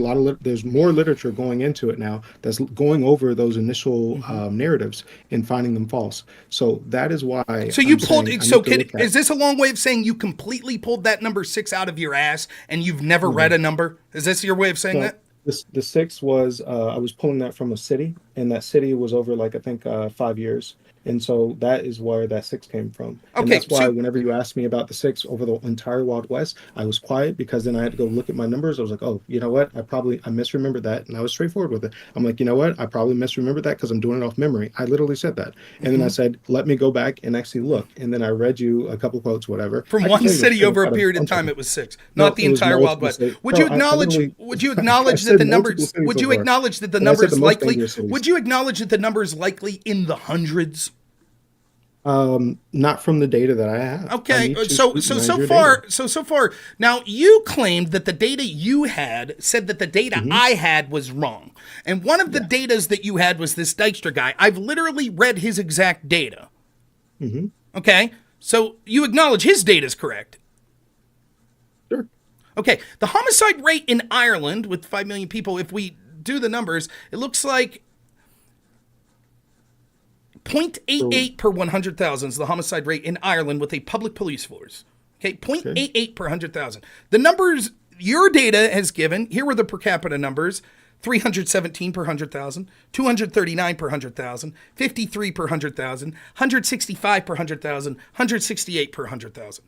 F: more literature going into it now that's going over those initial narratives and finding them false. So that is why.
A: So you pulled. So is this a long way of saying you completely pulled that number 6 out of your ass and you've never read a number? Is this your way of saying that?
F: The 6 was I was pulling that from a city, and that city was over like I think 5 years. And so that is where that 6 came from. And
A: Okay,
F: that's why whenever you asked me about the 6 over the entire Wild West, I was quiet because then I had to go look at my numbers. I was like, oh, you know what? I misremembered that. And I was straightforward with it. I'm like, you know what? I probably misremembered that because I'm doing it off memory. I literally said that. And then I said, let me go back and actually look. And then I read you a couple quotes, whatever.
A: From one city over a period of time, it was 6, not the entire Wild West. Would you acknowledge that the numbers? Would you acknowledge that the numbers likely? Would you acknowledge that the numbers likely in the hundreds?
F: Not from the data that I have.
A: Okay, so far. Now you claimed that the data you had said that the data I had was wrong, and one of the datas that you had was this Dykstra guy. I've literally read his exact data. Okay, so you acknowledge his data is correct.
F: Sure.
A: Okay, the homicide rate in Ireland with 5 million people, if we do the numbers, it looks like 0.88 per 100,000 is the homicide rate in Ireland with a public police force. Okay, 0.88 per 100,000. The numbers your data has given, here were the per capita numbers: 317 per 100,000, 239 per 100,000, 53 per 100,000, 165 per 100,000, 168 per 100,000.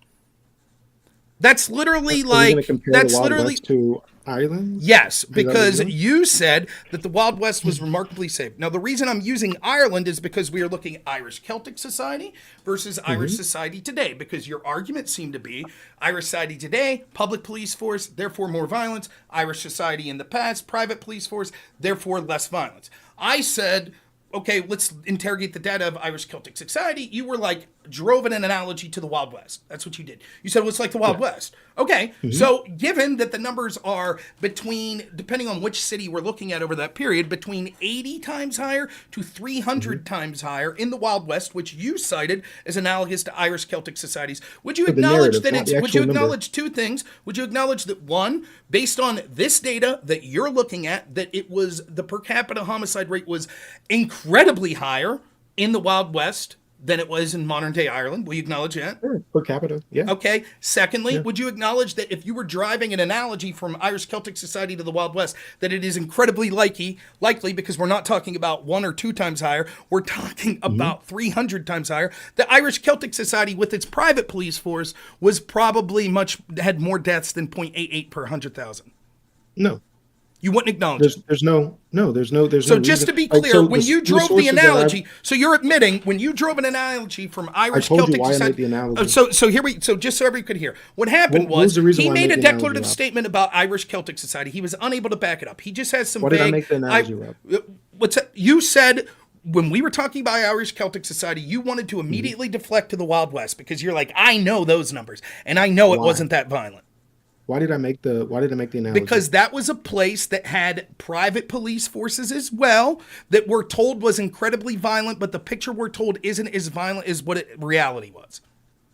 A: That's literally
F: Are we going
A: like,
F: to compare
A: that's
F: the Wild
A: literally,
F: West to Ireland?
A: yes,
F: Is that what
A: because
F: you're doing?
A: you said that the Wild West was remarkably safe. Now, the reason I'm using Ireland is because we are looking at Irish Celtic society versus Irish society today, because your argument seemed to be Irish society today, public police force, therefore more violence. Irish society in the past, private police force, therefore less violence. I said, okay, let's interrogate the data of Irish Celtic society. You were like, drove an analogy to the Wild West. That's what you did. You said, well, it's like the Wild West. Okay, so given that the numbers are between, depending on which city we're looking at over that period, between 80 times higher to 300 times higher in the Wild West, which you cited as analogous to Irish Celtic societies, would you
F: For the
A: acknowledge
F: narrative,
A: that
F: not
A: it's,
F: the
A: would you
F: actual number.
A: acknowledge two things? Would you acknowledge that, one, based on this data that you're looking at, that it was, the per capita homicide rate was incredibly higher in the Wild West than it was in modern day Ireland? Will you acknowledge that?
F: Sure, per capita, yeah.
A: Okay. Secondly, would you acknowledge that if you were driving an analogy from Irish Celtic society to the Wild West, that it is incredibly likely, because we're not talking about 1 or 2 times higher, we're talking about 300 times higher. The Irish Celtic society with its private police force was probably had more deaths than 0.88 per 100,000.
F: No.
A: You wouldn't acknowledge it.
F: There's no
A: So just to be clear, when you drove the analogy, so you're admitting when you drove an analogy from Irish
F: told you
A: Celtic
F: why I
A: society.
F: made the analogy.
A: So just so everybody could hear, what happened
F: What was the reason
A: he
F: why I
A: made a
F: made the analogy,
A: declarative
F: Rob?
A: statement about Irish Celtic society. He was unable to back it up. He just has some
F: Why
A: vague.
F: did I make the analogy, Rob?
A: What's that? You said when we were talking about Irish Celtic society, you wanted to immediately deflect to the Wild West because you're like, I know those numbers and I know it
F: Why?
A: wasn't that violent.
F: Why did I make the analogy?
A: Because that was a place that had private police forces as well that we're told was incredibly violent, but the picture we're told isn't as violent as what reality was.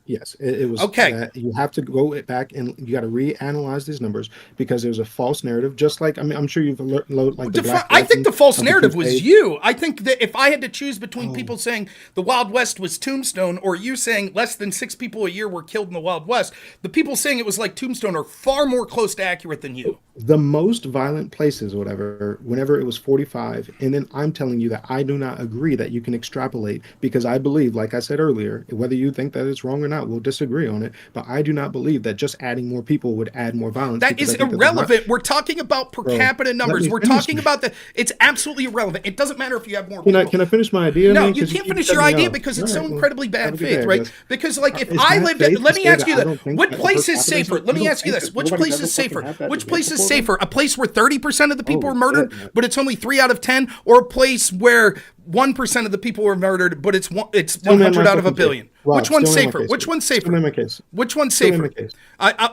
F: Yes, it was.
A: Okay.
F: You have to go back and you got to reanalyze these numbers because there's a false narrative. Just like I'm sure you've learned like the Black
A: I think the
F: Legend
A: false
F: of the
A: narrative was
F: toothpaste.
A: you. I think that if I had to choose between people saying the Wild West was Tombstone or you saying less than 6 people a year were killed in the Wild West, the people saying it was like Tombstone are far more close to accurate than you.
F: The most violent places, whatever, whenever it was 45, and then I'm telling you that I do not agree that you can extrapolate because I believe, like I said earlier, whether you think that it's wrong or not, we'll disagree on it. But I do not believe that just adding more people would add more violence.
A: That
F: because
A: is
F: I think
A: irrelevant. We're talking about per capita numbers.
F: me
A: We're
F: finish.
A: talking about it's absolutely irrelevant. It doesn't matter if you have more
F: Can
A: people.
F: I finish my idea?
A: No,
F: man?
A: you
F: 'Cause
A: can't
F: keep
A: finish your
F: cutting me
A: idea
F: off.
A: because it's
F: All
A: so
F: right, well,
A: incredibly
F: have
A: bad
F: a good
A: faith,
F: day, I
A: right?
F: guess.
A: Because like if
F: It's
A: I
F: bad
A: lived,
F: faith
A: let
F: to
A: me
F: say
A: ask
F: that
A: you
F: I
A: this:
F: don't think
A: what
F: that
A: place
F: per
A: is
F: capita
A: safer?
F: is-
A: Let me
F: you
A: ask you
F: don't
A: this:
F: think
A: which
F: that
A: place
F: nobody's
A: is
F: ever fucking
A: safer?
F: had that
A: Which
F: debate
A: place is
F: before, man?
A: safer? A place where 30% of the people
F: Oh,
A: were murdered,
F: shit, man.
A: but it's only 3 out of 10, or a place where 1% of the people were murdered, but it's
F: Still made
A: 100
F: my
A: out of a
F: fucking
A: billion?
F: case. Rob,
A: Which one's
F: still made my
A: safer?
F: case.
A: Which one's
F: Still
A: safer?
F: made my case.
A: Which one's
F: Still made
A: safer?
F: my case.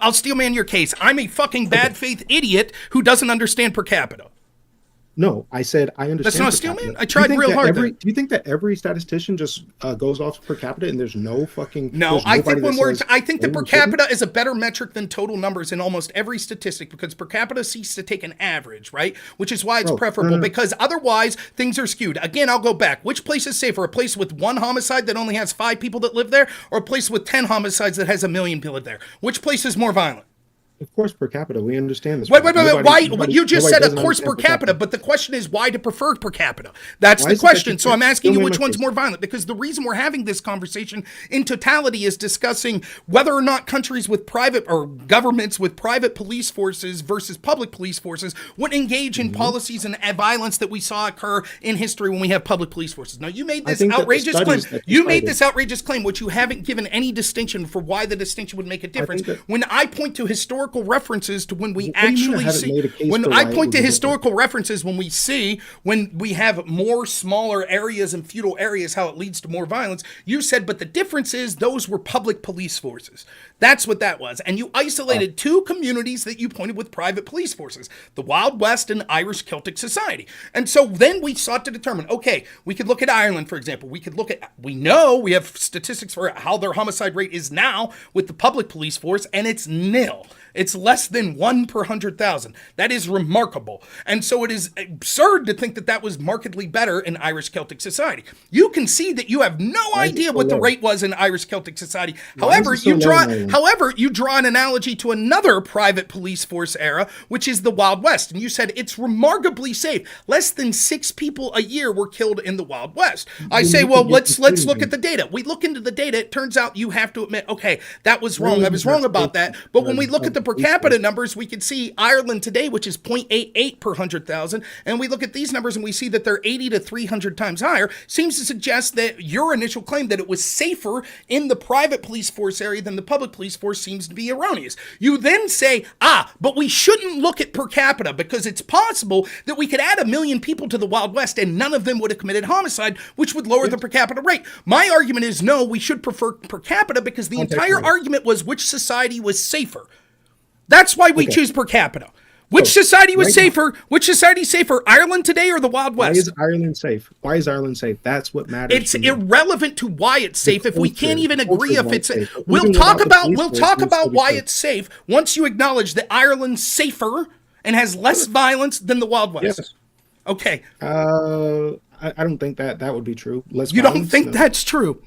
A: I'll steel man your case. I'm a fucking bad faith idiot who doesn't understand per capita.
F: No, I said I understand.
A: That's not
F: per
A: steel
F: capita.
A: man? I tried
F: Do you think
A: real
F: that
A: hard then.
F: Do you think that every statistician just goes off per capita and there's no fucking?
A: No,
F: there's
A: I
F: nobody
A: think when
F: that
A: we're,
F: says,
A: I think that
F: "Oh,
A: per
F: shit"?
A: capita is a better metric than total numbers in almost every statistic because per capita seeks to take an average, right? Which is why it's
F: Bro,
A: preferable
F: no, no.
A: because otherwise things are skewed. Again, I'll go back. Which place is safer? A place with 1 homicide that only has 5 people that live there, or a place with 10 homicides that has 1 million people live there? Which place is more violent?
F: Of course, per capita. We understand this.
A: Wait.
F: Nobody-
A: Why?
F: nobody-
A: You just
F: nobody
A: said, of
F: doesn't
A: course, per
F: understand
A: capita, but the question is why to prefer per capita? That's
F: Why
A: the
F: is it that
A: question.
F: you
A: So I'm
F: can't
A: asking you
F: still
A: which
F: make my
A: one's
F: case?
A: more violent because the reason we're having this conversation in totality is discussing whether or not countries with private or governments with private police forces versus public police forces would engage in policies and violence that we saw occur in history when we have public police forces. Now, you made
F: I
A: this
F: think that the
A: outrageous claim.
F: studies that you
A: You made
F: cited-
A: this outrageous claim, which you haven't given any distinction for why the distinction would make a difference.
F: that-
A: When I point to historical references to when we
F: What do you mean I
A: actually
F: haven't
A: see,
F: made a case
A: when
F: for
A: I
F: why it
A: point
F: would
A: to
F: be different?
A: historical references, when we have more smaller areas and feudal areas, how it leads to more violence, you said, but the difference is those were public police forces. That's what that was. And you isolated 2 communities that you pointed with private police forces, the Wild West and Irish Celtic society. And so then we sought to determine, okay, we could look at Ireland, for example. We know we have statistics for how their homicide rate is now with the public police force, and it's nil. It's less than 1 per 100,000. That is remarkable. And so it is absurd to think that that was markedly better in Irish Celtic society. You can see that you have no idea what the rate was in Irish Celtic society. However, you draw an analogy to another private police force era, which is the Wild West. And you said it's remarkably safe. Less than 6 people a year were killed in the Wild West. I say, well, let's look at the data. We look into the data. It turns out you have to admit, okay, that was wrong. I was wrong about that. But when we look at the per capita numbers, we can see Ireland today, which is 0.88 per 100,000, and we look at these numbers and we see that they're 80 to 300 times higher, seems to suggest that your initial claim that it was safer in the private police force area than the public police force seems to be erroneous. You then say, but we shouldn't look at per capita because it's possible that we could add 1 million people to the Wild West and none of them would have committed homicide, which would lower the per capita rate. My argument is no, we should prefer per capita because the entire argument was which society was safer. That's why we choose per capita. Which society was safer? Which society is safer, Ireland today or the Wild West?
G: Why is Ireland safe? Why is Ireland safe? That's what matters.
A: It's irrelevant to why it's safe if we can't even agree if it's safe. We'll talk about why it's safe once you acknowledge that Ireland's safer and has less violence than the Wild West.
G: Yes.
A: Okay.
G: I don't think that would be true.
A: You don't think that's true?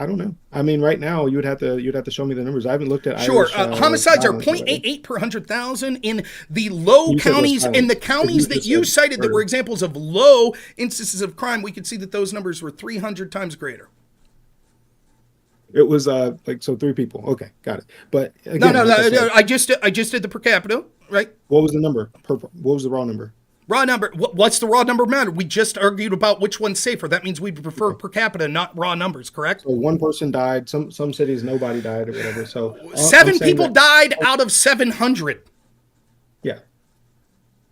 G: I don't know. I mean, right now you'd have to show me the numbers. I haven't looked at
A: Irish, homicides are
G: violence
A: 0.88 per 100,000 in the low counties. In the counties that you cited that were examples of low instances of crime, we could see that those numbers were 300 times greater.
G: It was 3 people. Okay, got it. But again,
A: no. I just did the per capita, right?
G: What was the number? What was the raw number?
A: Raw number. What's the raw number matter? We just argued about which one's safer. That means we prefer per capita, not raw numbers, correct?
G: So 1 person died. Some cities nobody died or whatever. So
A: 7 people died out of 700.
G: Yeah,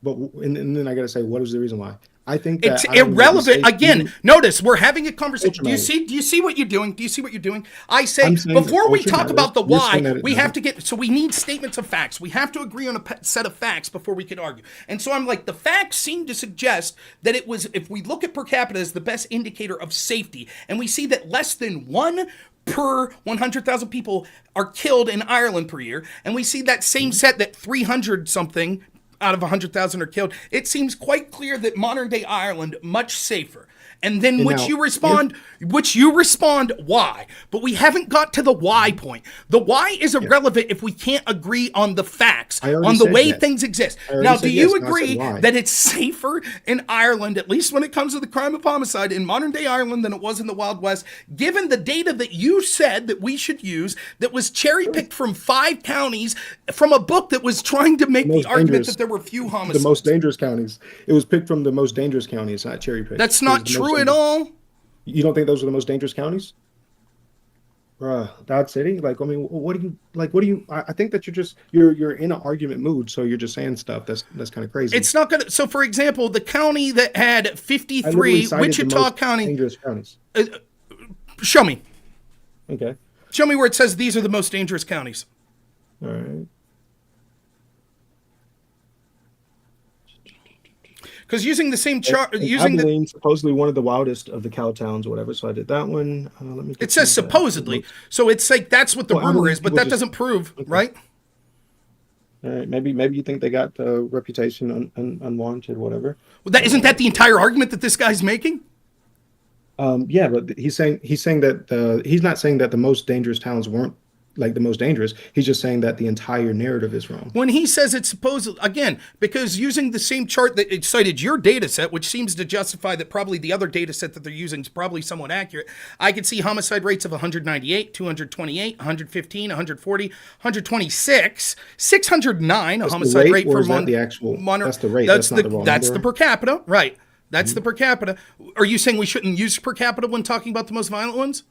G: but and then I got to say, what is the reason why? I think that
A: it's irrelevant. Again, notice we're having a conversation. Do you see what you're doing? I say before we talk about the why, we have to get. So we need statements of facts. We have to agree on a set of facts before we can argue. And so I'm like, the facts seem to suggest that it was. If we look at per capita as the best indicator of safety, and we see that less than 1 per 100,000 people are killed in Ireland per year, and we see that same set that 300 something out of 100,000 are killed, it seems quite clear that modern day Ireland much safer. And then you respond, why? But we haven't got to the why point. The why is irrelevant if we can't agree on the facts, on the way things exist. Now, do you agree that it's safer in Ireland, at least when it comes to the crime of homicide, in modern day Ireland than it was in the Wild West, given the data that you said that we should use that was cherry-picked from 5 counties from a book that was trying to make the argument that there were few homicides?
G: The most dangerous counties. It was picked from the most dangerous counties, not cherry-picked.
A: That's not true at all.
G: You don't think those are the most dangerous counties? Dodge City? I think that you're in an argument mood, so you're just saying stuff that's kind of crazy.
A: It's not gonna. So, for example, the county that had 53, Wichita County.
G: Dangerous counties.
A: Show me.
G: Okay.
A: Show me where it says these are the most dangerous counties.
G: All right.
A: Because using the same chart,
G: supposedly one of the wildest of the cow towns or whatever. So I did that one.
A: It says supposedly, so it's like that's what the rumor is, but that doesn't prove, right?
G: All right, maybe you think they got the reputation unwarranted, whatever.
A: Well, isn't that the entire argument that this guy's making?
G: Yeah, but he's saying that he's not saying that the most dangerous towns weren't the most dangerous. He's just saying that the entire narrative is wrong.
A: When he says it's supposed, again, because using the same chart that it cited your data set, which seems to justify that probably the other data set that they're using is probably somewhat accurate, I could see homicide rates of 198, 228, 115, 140, 126, 609, a homicide rate for
G: the actual. That's the rate. That's
A: the per capita, right? That's the per capita. Are you saying we shouldn't use per capita when talking about the most violent ones?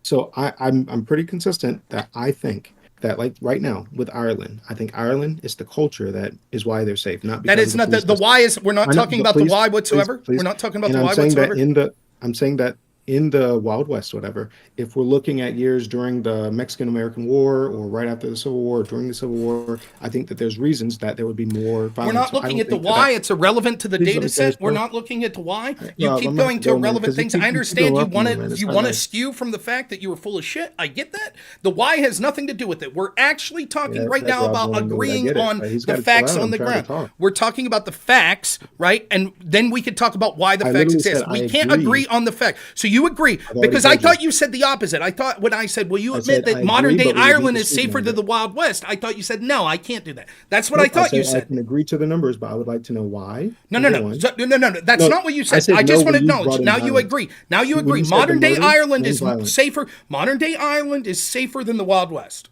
G: So I'm pretty consistent that I think that right now with Ireland, I think Ireland is the culture that is why they're safe. Not because
A: that is not the why is. We're not talking about the why whatsoever. We're not talking about the why whatsoever.
G: I'm saying that
F: in the Wild West, whatever, if we're looking at years during the Mexican-American War or right after the Civil War, or during the Civil War, I think that there's reasons that there would be more violence.
A: We're not
F: So I
A: looking
F: don't
A: at the
F: think that
A: why. It's irrelevant to the
F: Please let
A: data
F: me
A: set.
F: finish,
A: We're
F: bro.
A: not looking at the why. You
F: No,
A: keep
F: I'm not
A: going to
F: going there,
A: irrelevant
F: 'cause you
A: things.
F: keep
A: I understand you
F: interrupting
A: want
F: me, man.
A: to
F: It's
A: you
F: not
A: want to
F: nice.
A: skew from the fact that you were full of shit. I get that. The why has nothing to do with it. We're actually talking
F: Yeah,
A: right
F: that's
A: now
F: what I was
A: about
F: wondering, but I
A: agreeing
F: get it,
A: on
F: but he's
A: the
F: gotta chill
A: facts
F: out.
A: on
F: I'm
A: the
F: trying to
A: ground.
F: talk.
A: We're talking about the facts, right? And then we could talk about why the
F: I
A: facts
F: literally
A: exist.
F: said
A: We
F: I
A: can't
F: agree.
A: agree on the fact. So you agree
F: already
A: because I
F: told you.
A: thought you said the opposite. I thought when I said, "Will you
F: I
A: admit
F: said
A: that
F: I
A: modern
F: agree,
A: day
F: but we would need
A: Ireland
F: to
A: is
F: speak
A: safer
F: on
A: than
F: it.
A: the Wild West"? I thought you said no. I can't do that. That's what I
F: Nope,
A: thought you
F: I
A: said.
F: can agree to the numbers, but I would like to know why.
A: No.
F: Number one.
A: No. That's
F: No,
A: not what you
F: I
A: said.
F: said
A: I just
F: no
A: want to
F: when you
A: acknowledge.
F: brought in
A: Now you
F: violence.
A: agree. Now you
F: When
A: agree.
F: you said the
A: Modern day
F: murder
A: Ireland
F: and
A: is
F: violence.
A: safer. Modern day Ireland is safer than the Wild West.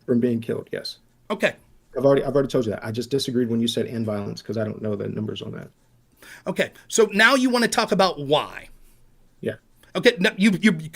F: From being killed, yes.
A: Okay.
F: I've already told you that. I just disagreed when you said and violence because I don't know the numbers on that.
A: Okay. So now you want to talk about why.
F: Yeah.
A: Okay. No, you're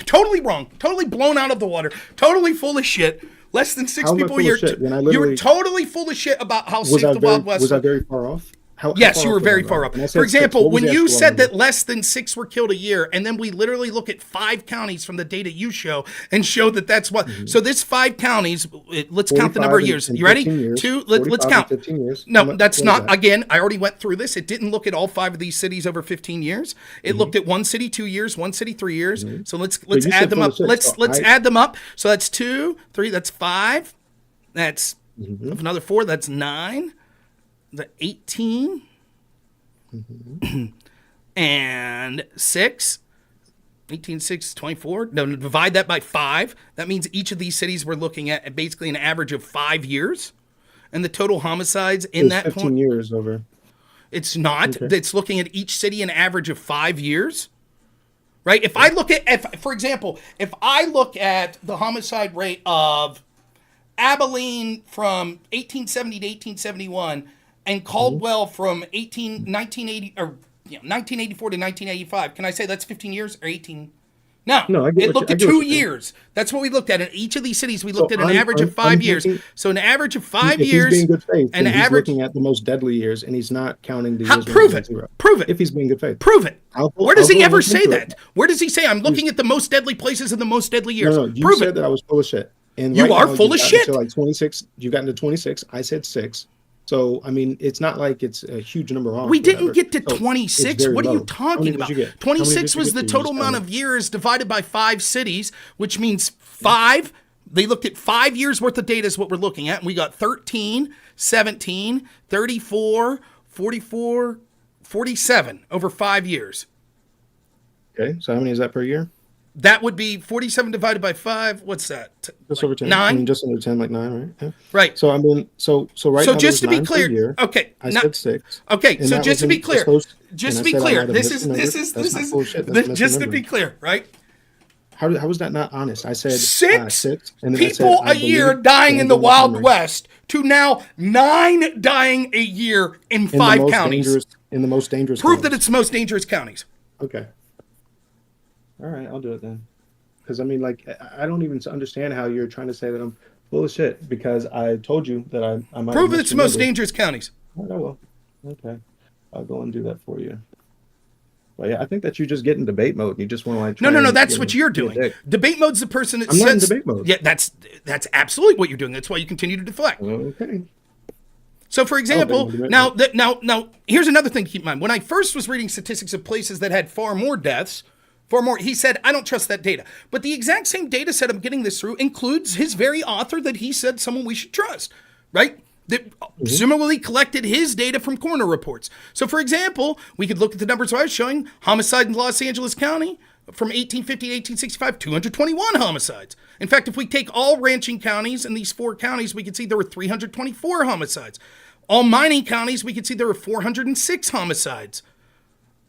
A: totally wrong. Totally blown out of the water. Totally full of shit. Less than six
F: How am I
A: people
F: full
A: a year.
F: of shit when I
A: You're
F: literally-
A: totally full of shit about how safe the
F: Was
A: Wild West
F: was I very far off? How
A: Yes,
F: far
A: you were
F: off was
A: very
F: I,
A: far
F: Rob?
A: up.
F: When I said
A: For
F: six,
A: example,
F: what was
A: when
F: the
A: you
F: actual
A: said
F: number?
A: that less than 6 were killed a year, and then we literally look at 5 counties from the data you show and show that that's what. So this 5 counties, let's count the number of
F: 45
A: years.
F: and
A: You ready?
F: 15 years.
A: 2. Let's
F: 45
A: count.
F: and 15 years. How
A: No,
F: much
A: that's
F: was
A: not.
F: that?
A: Again, I already went through this. It didn't look at all 5 of these cities over 15 years. It looked at one city 2 years, one city 3 years. So let's
F: you
A: add
F: said
A: them
F: full
A: up.
F: of six,
A: Let's
F: so I-
A: add them up. So that's 2, 3. That's 5. That's
F: Mm-hmm.
A: another 4. That's 9. The 18. And 6, 18, 6, 24. No, divide that by 5. That means each of these cities we're looking at basically an average of 5 years. And the total homicides in
F: It's
A: that
F: 15
A: point.
F: years over.
A: It's not.
F: Okay.
A: It's looking at each city an average of 5 years. Right? If I look at, for example, if I look at the homicide rate of Abilene from 1870 to 1871 and Caldwell from 1980 or 1984 to 1985, can I say that's 15 years or 18? No,
F: No, I get
A: it
F: what
A: looked
F: you-
A: at
F: I get what
A: 2
F: you're saying.
A: years. That's what we looked at. In each of these cities, we looked at an
F: I'm-
A: average of
F: I'm
A: 5 years.
F: thinking-
A: So an average of 5
F: If
A: years,
F: he's being good faith,
A: an
F: then he's
A: average.
F: looking at the most deadly years, and he's not counting the
A: How,
F: years.
A: prove
F: when
A: it.
F: he's at 0.
A: Prove it.
F: If he's being good faith.
A: Prove it. Where does
F: I'll
A: he
F: go
A: ever
F: look
A: say
F: into
A: that?
F: it.
A: Where does he say I'm looking at the most deadly places and the most deadly years?
F: No, you
A: Prove
F: said
A: it.
F: that I was full of shit. And
A: You
F: right
A: are
F: now,
A: full
F: you've
A: of
F: gotten
A: shit.
F: To like 26, you got into 26. I said 6. So I mean, it's not like it's a huge number off.
A: We didn't
F: whatever.
A: get to
F: So, it's
A: 26.
F: very
A: What are you
F: low. How
A: talking
F: many
A: about?
F: did you get?
A: 26
F: How many
A: was
F: did
A: the
F: you get?
A: total
F: You just
A: amount
F: tell
A: of
F: me.
A: years divided by 5 cities, which means 5. They looked at 5 years worth of data is what we're looking at. And we got 13, 17, 34, 44, 47 over 5 years.
F: Okay, so how many is that per year?
A: That would be 47 divided by 5. What's that?
F: Just over 10.
A: 9?
F: I mean, just under 10, like 9, right? Yeah.
A: Right.
F: So I mean, so right
A: So
F: now
A: just to
F: there's
A: be
F: 9 per
A: clear,
F: year.
A: okay,
F: I
A: now-
F: said 6.
A: Okay,
F: And
A: so
F: that
A: just
F: was
A: to be
F: in-
A: clear,
F: supposed-
A: just to
F: and
A: be
F: I said I
A: clear,
F: might have
A: this
F: missed a number. That's not bullshit. That's
A: just to be
F: misremembering.
A: clear, right?
F: How is that not honest? I said
A: 6
F: 6, and then I said,
A: people
F: I
A: a year
F: believe
A: dying in the
F: Benevolent
A: Wild
F: memory.
A: West to now 9 dying a year in
F: In the
A: 5
F: most
A: counties.
F: dangerous- in the most dangerous.
A: Prove that
F: counties.
A: it's the most dangerous counties.
F: Okay. All right, I'll do it then. Because I mean, like, I don't even understand how you're trying to say that I'm full of shit because I told you that I might.
A: Prove that it's the most
F: misremembered.
A: dangerous counties.
F: All right, I will. Okay, I'll go and do that for you. But yeah, I think that you just get in debate mode and you just want to like.
A: No,
F: try and,
A: that's
F: you
A: what
F: know,
A: you're
F: be a
A: doing.
F: dick.
A: Debate mode's the person that
F: I'm not in
A: says.
F: debate mode.
A: Yeah, that's absolutely what you're doing. That's why you continue to deflect.
F: Okay.
A: So, for example,
F: debate
A: now,
F: mode.
A: now, here's another thing to keep in mind. When I first was reading statistics of places that had far more deaths, he said, I don't trust that data. But the exact same data set I'm getting this through includes his very author that he said someone we should trust, right? That similarly collected his data from coroner reports. So, for example, we could look at the numbers I was showing. Homicide in Los Angeles County from 1850 to 1865, 221 homicides. In fact, if we take all ranching counties in these 4 counties, we could see there were 324 homicides. All mining counties, we could see there were 406 homicides.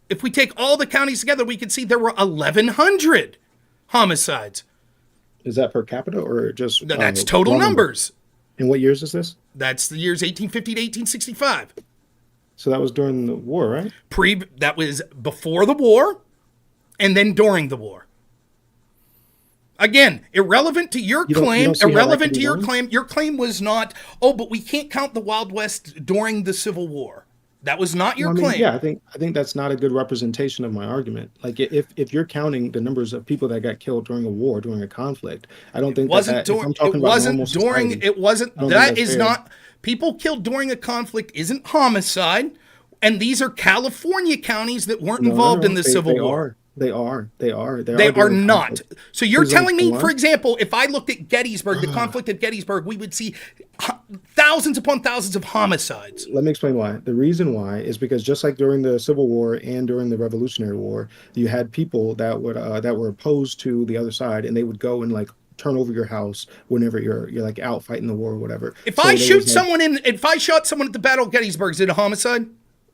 A: If we take all the counties together, we can see there were 1,100 homicides.
F: Is that per capita or just?
A: That's total
F: raw number?
A: numbers.
F: And what years is this?
A: That's the years 1850 to 1865.
F: So that was during the war, right?
A: That was before the war and then during the war. Again, irrelevant to your
F: You don't
A: claim,
F: see how that
A: irrelevant
F: can
A: to
F: be
A: your
F: done?
A: claim. Your claim was not, but we can't count the Wild West during the Civil War. That was not your
F: Well, I mean,
A: claim.
F: yeah, I think that's not a good representation of my argument. Like if you're counting the numbers of people that got killed during a war, during a conflict, I don't think
A: Wasn't
F: that if
A: during.
F: I'm
A: It
F: talking about normal
A: wasn't during.
F: society,
A: It wasn't.
F: I don't think
A: That
F: that's
A: is
F: fair.
A: not. People killed during a conflict isn't homicide, and these are California counties that weren't
F: No,
A: involved in the
F: they,
A: Civil
F: they
A: War.
F: are. They are. They are.
A: They are
F: during
A: not.
F: conflict.
A: So you're
F: Please don't
A: telling me,
F: go
A: for
F: on.
A: example, if I looked at Gettysburg, the conflict at Gettysburg, we would see thousands upon thousands of homicides.
F: Let me explain why. The reason why is because just like during the Civil War and during the Revolutionary War, you had people that would that were opposed to the other side, and they would go and like turn over your house whenever you're like out fighting the war or whatever.
A: If
F: So
A: I
F: there
A: shoot
F: was, like,
A: someone if I shot someone at the Battle of Gettysburg, is it a homicide?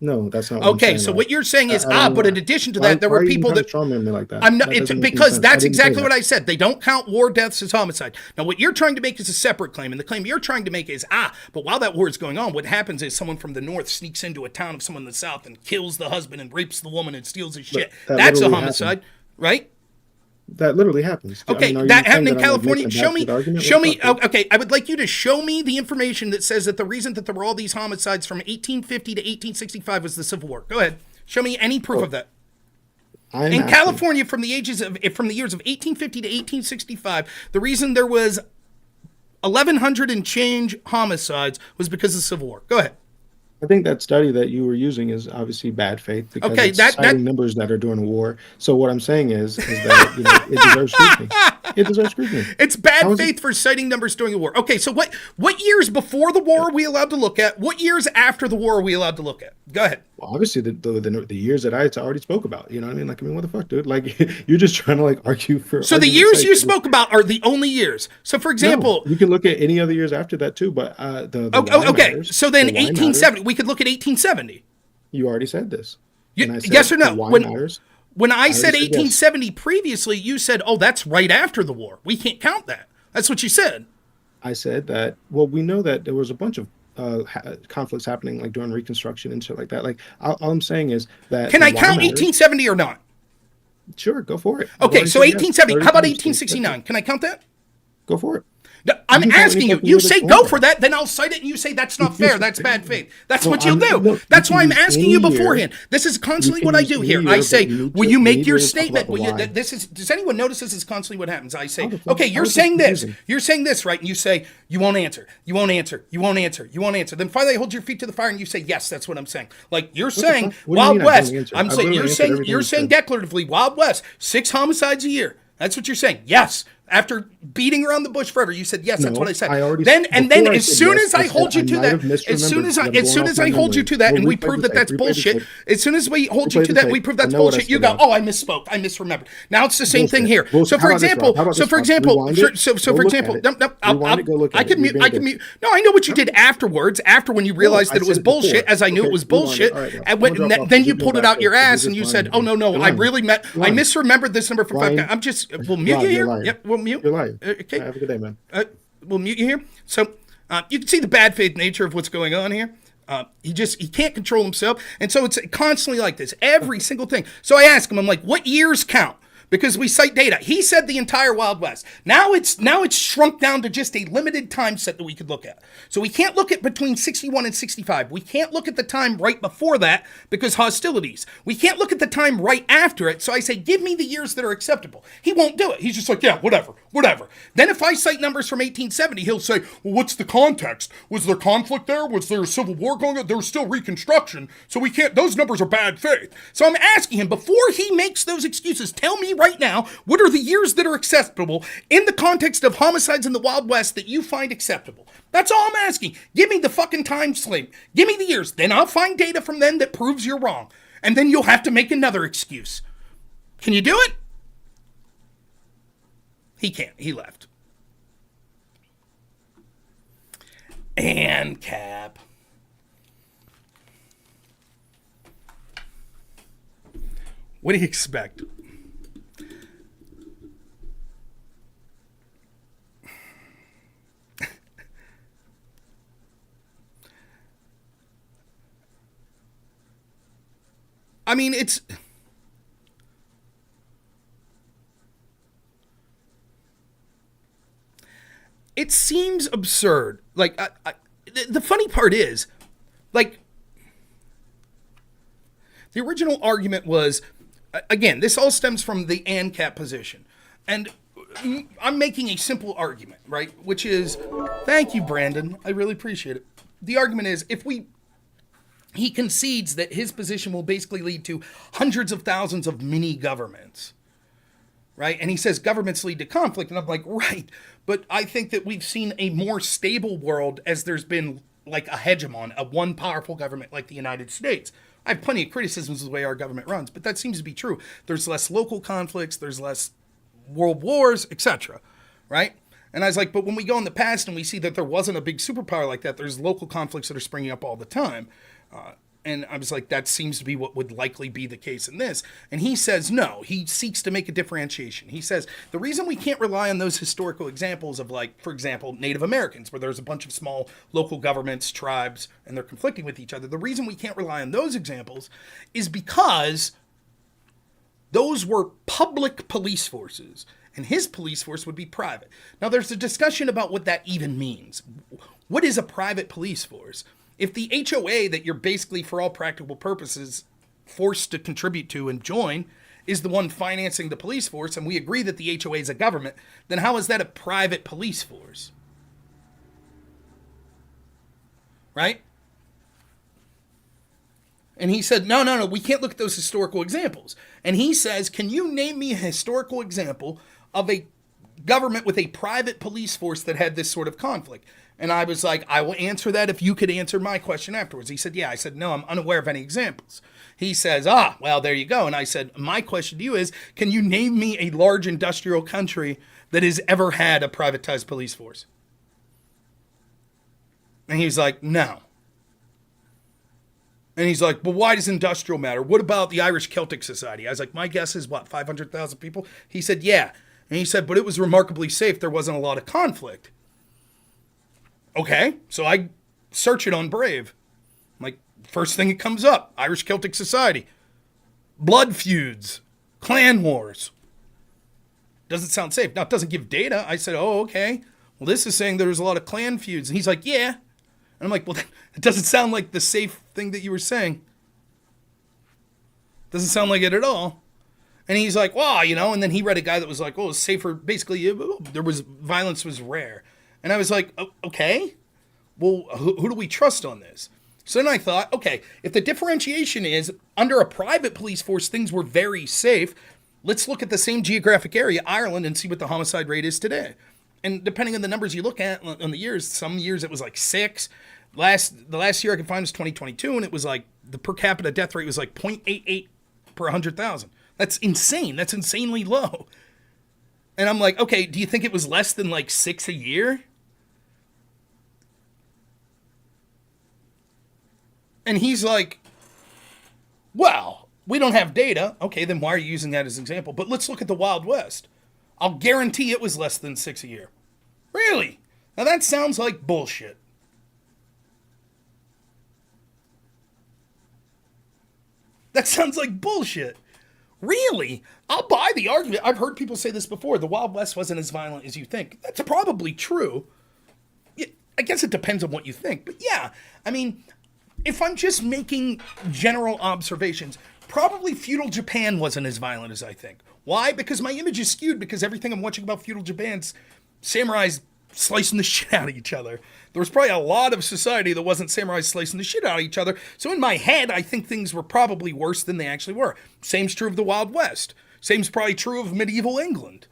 F: no, that's not what I'm
A: Okay,
F: saying,
A: so
F: right?
A: what you're saying is,
F: I don't
A: but
F: know.
A: in addition to
F: Why-
A: that, there
F: why
A: were
F: are you
A: people
F: trying to
A: that
F: strawman me like that?
A: I'm not.
F: That
A: It's
F: doesn't make any
A: because
F: sense. I
A: that's
F: didn't say
A: exactly
F: that.
A: what I said. They don't count war deaths as homicide. Now, what you're trying to make is a separate claim, and the claim you're trying to make is but while that war is going on, what happens is someone from the north sneaks into a town of someone in the south and kills the husband and rapes the woman and steals his shit.
F: that
A: That's a
F: literally
A: homicide, right?
F: That literally happens. I
A: Okay,
F: mean, are you
A: that
F: saying
A: happened in
F: that I'm, like,
A: California.
F: making a
A: Show me,
F: bad argument?
A: show
F: What
A: me.
F: the fuck, dude?
A: Okay, I would like you to show me the information that says that the reason that there were all these homicides from 1850 to 1865 was the Civil War. Go ahead, show me any proof of that.
F: I'm
A: In
F: asking-
A: California, from the years of 1850 to 1865, the reason there was 1,100 and change homicides was because of the Civil War. Go ahead.
F: I think that study that you were using is obviously bad faith because
A: Okay,
F: it's
A: that-
F: citing numbers that are during a war. So what I'm saying is that it deserves scrutiny. It deserves scrutiny.
A: It's bad
F: How is it-
A: faith for citing numbers during the war. Okay, so what years before the war are we allowed to look at? What years after the war are we allowed to look at? Go ahead.
F: Well, obviously the years that I already spoke about. You know what I mean? Like, I mean, what the fuck, dude? Like, you're just trying to like argue for.
A: So the
F: argument's
A: years
F: sake.
A: you spoke about are the only years. So for example,
F: No, you can look at any other years after that too, but the
A: okay,
F: why
A: okay.
F: matters.
A: So then
F: The why
A: 1870,
F: matters.
A: we could look at 1870.
F: You already said this.
A: You-
F: And I said
A: yes or no?
F: the why
A: When-
F: matters.
A: When I said
F: already said yes.
A: 1870 previously, you said, "Oh, that's right after the war. We can't count that." That's what you said.
F: I said that. Well, we know that there was a bunch of conflicts happening like during Reconstruction and shit like that. Like, all I'm saying is that.
A: Can I
F: the why
A: count
F: matters.
A: 1870 or not?
F: Sure, go for it. I've
A: Okay,
F: already
A: so
F: said yes
A: 1870.
F: 30
A: How about
F: times.
A: 1869? Can I count that?
F: Go for it.
A: No, I'm
F: You can count
A: asking
F: any
A: you.
F: fucking
A: You
F: year
A: say
F: that's
A: go
F: wrong.
A: for that, then I'll cite it, and you say that's not fair. That's bad faith. That's
F: No,
A: what you'll do.
F: no,
A: That's
F: you
A: why
F: can
A: I'm
F: use
A: asking
F: any
A: you
F: year.
A: beforehand. This is constantly
F: You
A: what
F: can
A: I
F: use
A: do
F: any
A: here.
F: year,
A: I
F: but
A: say,
F: you need
A: will
F: to-
A: you
F: you
A: make
F: need
A: your
F: to talk
A: statement?
F: about the why.
A: This is. Does anyone notice this is constantly what happens? I say,
F: How the fuck-
A: okay,
F: how
A: you're
F: is this
A: saying this.
F: confusing?
A: You're saying this, right? And you say you won't answer. You won't answer. You won't answer. You won't answer. Then finally, I hold your feet to the fire, and you say, yes, that's what I'm saying. Like you're saying,
F: fuck? What do you
A: Wild
F: mean I
A: West.
F: don't answer?
A: I'm
F: I've
A: saying
F: literally
A: you're
F: answered
A: saying
F: everything
A: you're
F: you
A: saying
F: said.
A: declaratively, Wild West, 6 homicides a year. That's what you're saying. Yes. After beating around the bush forever, you said yes. That's
F: No,
A: what I said.
F: I already-
A: then
F: before I
A: as
F: said
A: soon
F: yes,
A: as I
F: I said
A: hold you
F: I
A: to
F: might
A: that,
F: have
A: as soon as I
F: misremembered.
A: as soon
F: I'm
A: as
F: going
A: I
F: off
A: hold
F: my
A: you to
F: memory.
A: that, and
F: We'll
A: we
F: replay
A: prove
F: the
A: that
F: tape,
A: that's
F: replay the
A: bullshit.
F: tape.
A: As soon as we hold you
F: Replay
A: to
F: the
A: that, we
F: tape.
A: prove
F: I
A: that's
F: know what I
A: bullshit. You
F: said
A: go,
F: now.
A: oh, I misspoke. I misremembered. Now it's the same thing here.
F: Bullshit.
A: So
F: How
A: for
F: about this, Rob?
A: example,
F: How about
A: so
F: this,
A: for
F: Rob?
A: example,
F: Rewind it.
A: so
F: Go
A: for
F: look
A: example,
F: at it. Rewind it, go look
A: I
F: at it.
A: can
F: You're
A: mute.
F: being
A: I can
F: good.
A: mute. No, I know what you did afterwards. After when you realized
F: I
A: that it was
F: said it before.
A: bullshit, as I knew it
F: Okay,
A: was
F: rewind it.
A: bullshit,
F: All right, Rob.
A: and
F: I'm gonna drop off.
A: then
F: Keep
A: you
F: going
A: pulled it
F: back
A: out your
F: there.
A: ass
F: You're
A: and you
F: just
A: said,
F: lying.
A: oh no,
F: You're
A: I
F: lying.
A: really meant I
F: Lying.
A: misremembered this number for
F: Lying.
A: 5. I'm just we'll mute
F: Rob,
A: you
F: you're
A: here.
F: lying.
A: Yep, we'll mute.
F: You're lying.
A: Okay.
F: Have a good day, man.
A: We'll mute you here. So you can see the bad faith nature of what's going on here. He can't control himself. And so it's constantly like this, every single thing. So I ask him, I'm like, what years count? Because we cite data. He said the entire Wild West. Now it's shrunk down to just a limited time set that we could look at. So we can't look at between 61 and 65. We can't look at the time right before that because hostilities. We can't look at the time right after it. So I say, give me the years that are acceptable. He won't do it. He's just like, yeah, whatever. Then if I cite numbers from 1870, he'll say, well, what's the context? Was there conflict there? Was there a civil war going on? There was still Reconstruction. So we can't, those numbers are bad faith. So I'm asking him, before he makes those excuses, tell me right now, what are the years that are acceptable in the context of homicides in the Wild West that you find acceptable? That's all I'm asking. Give me the fucking time slate. Give me the years. Then I'll find data from them that proves you're wrong. And then you'll have to make another excuse. Can you do it? He can't. He left. And Cap. What do you expect? I mean, it seems absurd. Like, the funny part is, like, The original argument was, again, this all stems from the ANCAP position. And I'm making a simple argument, right? Which is, thank you, Brandon. I really appreciate it. The argument is, he concedes that his position will basically lead to hundreds of thousands of mini governments, right? And he says governments lead to conflict. And I'm like, right. But I think that we've seen a more stable world as there's been like a hegemon, a one powerful government like the United States. I have plenty of criticisms of the way our government runs, but that seems to be true. There's less local conflicts, there's less world wars, etc., right? And I was like, but when we go in the past and we see that there wasn't a big superpower like that, there's local conflicts that are springing up all the time. And I was like, that seems to be what would likely be the case in this. And he says, no, he seeks to make a differentiation. He says, the reason we can't rely on those historical examples of, like, for example, Native Americans, where there's a bunch of small local governments, tribes, and they're conflicting with each other. The reason we can't rely on those examples is because those were public police forces, and his police force would be private. Now, there's a discussion about what that even means. What is a private police force? If the HOA that you're basically, for all practical purposes, forced to contribute to and join is the one financing the police force, and we agree that the HOA is a government, then how is that a private police force? Right? And he said, no, we can't look at those historical examples. And he says, can you name me a historical example of a government with a private police force that had this sort of conflict? And I was like, I will answer that if you could answer my question afterwards. He said, yeah. I said, no, I'm unaware of any examples. He says, well, there you go. And I said, my question to you is, can you name me a large industrial country that has ever had a privatized police force? And he's like, no. And he's like, well, why does industrial matter? What about the Irish Celtic Society? I was like, my guess is what, 500,000 people? He said, yeah. And he said, but it was remarkably safe. There wasn't a lot of conflict. Okay, so I search it on Brave. Like, first thing that comes up, Irish Celtic Society. Blood feuds. Clan wars. Doesn't sound safe. Now, it doesn't give data. I said, oh, okay. Well, this is saying there's a lot of clan feuds. And he's like, yeah. And I'm like, well, it doesn't sound like the safe thing that you were saying. Doesn't sound like it at all. And he's like, well, and then he read a guy that was like, oh, it's safer. Basically, violence was rare. And I was like, okay, well, who do we trust on this? So then I thought, okay, if the differentiation is under a private police force, things were very safe. Let's look at the same geographic area, Ireland, and see what the homicide rate is today. And depending on the numbers you look at on the years, some years it was like 6. The last year I could find was 2022, and it was like the per capita death rate was like 0.88 per 100,000. That's insane. That's insanely low. And I'm like, okay, do you think it was less than like 6 a year? And he's like, well, we don't have data. Okay, then why are you using that as an example? But let's look at the Wild West. I'll guarantee it was less than 6 a year. Really? Now that sounds like bullshit. That sounds like bullshit. Really? I'll buy the argument. I've heard people say this before. The Wild West wasn't as violent as you think. That's probably true. Yeah, I guess it depends on what you think. But yeah, I mean, if I'm just making general observations, probably feudal Japan wasn't as violent as I think. Why? Because my image is skewed because everything I'm watching about feudal Japan's samurais slicing the shit out of each other. There was probably a lot of society that wasn't samurais slicing the shit out of each other. So in my head, I think things were probably worse than they actually were. Same's true of the Wild West. Same's probably true of medieval England.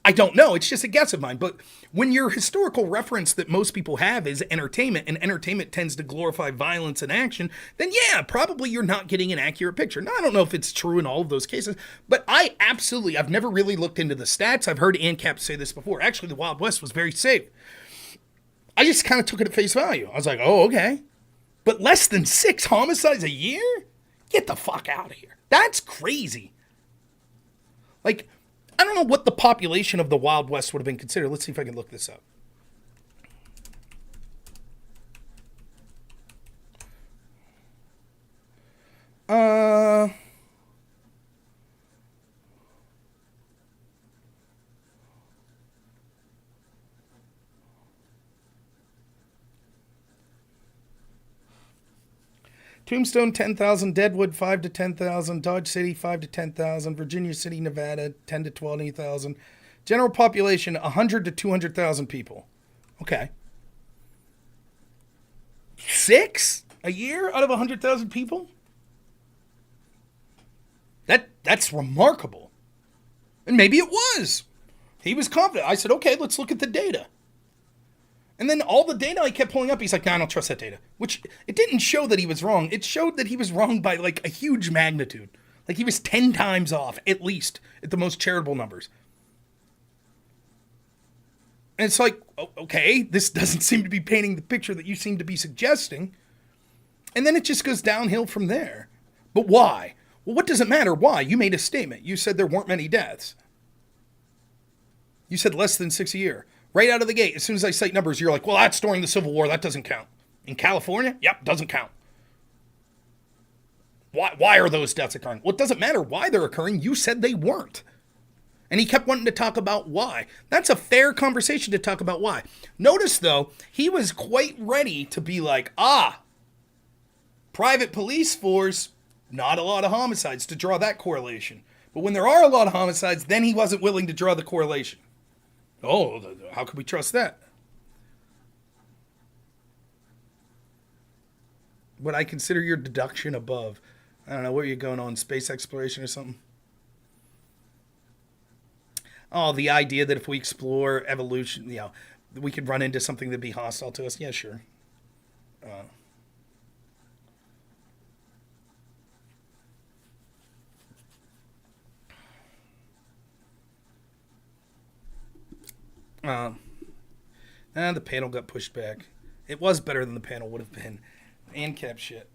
A: I don't know. It's just a guess of mine. But when your historical reference that most people have is entertainment, and entertainment tends to glorify violence and action, then yeah, probably you're not getting an accurate picture. Now, I don't know if it's true in all of those cases, but I've never really looked into the stats. I've heard ANCAP say this before. Actually, the Wild West was very safe. I just kind of took it at face value. I was like, oh, okay. But less than 6 homicides a year? Get the fuck out of here. That's crazy. Like, I don't know what the population of the Wild West would have been considered. Let's see if I can look this up. Tombstone, 10,000. Deadwood, 5 to 10,000. Dodge City, 5 to 10,000. Virginia City, Nevada, 10 to 20,000. General population, 100 to 200,000 people. Okay. 6 a year out of 100,000 people? That's remarkable. And maybe it was. He was confident. I said, okay, let's look at the data. And then all the data I kept pulling up, he's like, no, I don't trust that data. Which, it didn't show that he was wrong. It showed that he was wrong by like a huge magnitude. Like he was 10 times off, at least, at the most charitable numbers. And it's like, okay, this doesn't seem to be painting the picture that you seem to be suggesting. And then it just goes downhill from there. But why? Well, what does it matter? Why? You made a statement. You said there weren't many deaths. You said less than 6 a year. Right out of the gate, as soon as I cite numbers, you're like, well, that's during the Civil War. That doesn't count. In California? Yep, doesn't count. Why are those deaths occurring? Well, it doesn't matter why they're occurring. You said they weren't. And he kept wanting to talk about why. That's a fair conversation to talk about why. Notice, though, he was quite ready to be like, private police force, not a lot of homicides, to draw that correlation. But when there are a lot of homicides, then he wasn't willing to draw the correlation. Oh, how could we trust that? Would I consider your deduction above? I don't know, what are you going on, space exploration or something? Oh, the idea that if we explore evolution, we could run into something that'd be hostile to us. Yeah, sure. The panel got pushed back. It was better than the panel would have been. ANCAP shit.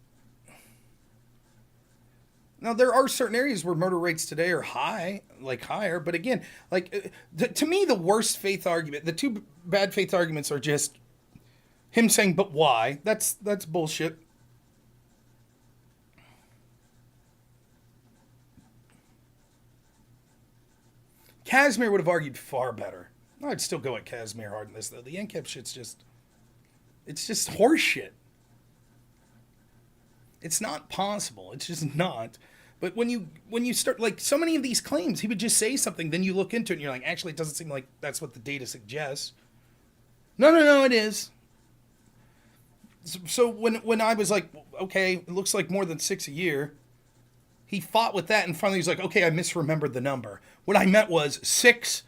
A: Now, there are certain areas where murder rates today are higher. But again, to me, the worst faith argument, the two bad faith arguments are just him saying, but why? That's bullshit. Casimir would have argued far better. I'd still go at Casimir hard in this, though. The ANCAP shit's it's just horseshit. It's not possible. It's just not. But when you start, like, so many of these claims, he would just say something, then you look into it, and you're like, actually, it doesn't seem like that's what the data suggests. No, it is. So when I was like, okay, it looks like more than 6 a year, he fought with that, and finally he's like, okay, I misremembered the number. What I meant was 6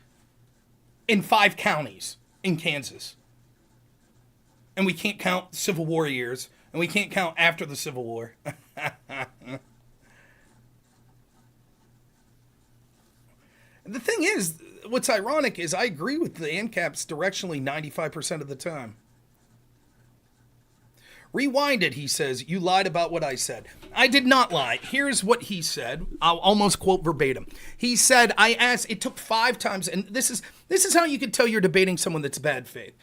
A: in 5 counties in Kansas. And we can't count Civil War years, and we can't count after the Civil War. The thing is, what's ironic is I agree with the ANCAPs directionally 95% of the time. Rewind it, he says. You lied about what I said. I did not lie. Here's what he said. I'll almost quote verbatim. He said, I asked, it took 5 times, and this is how you can tell you're debating someone that's bad faith.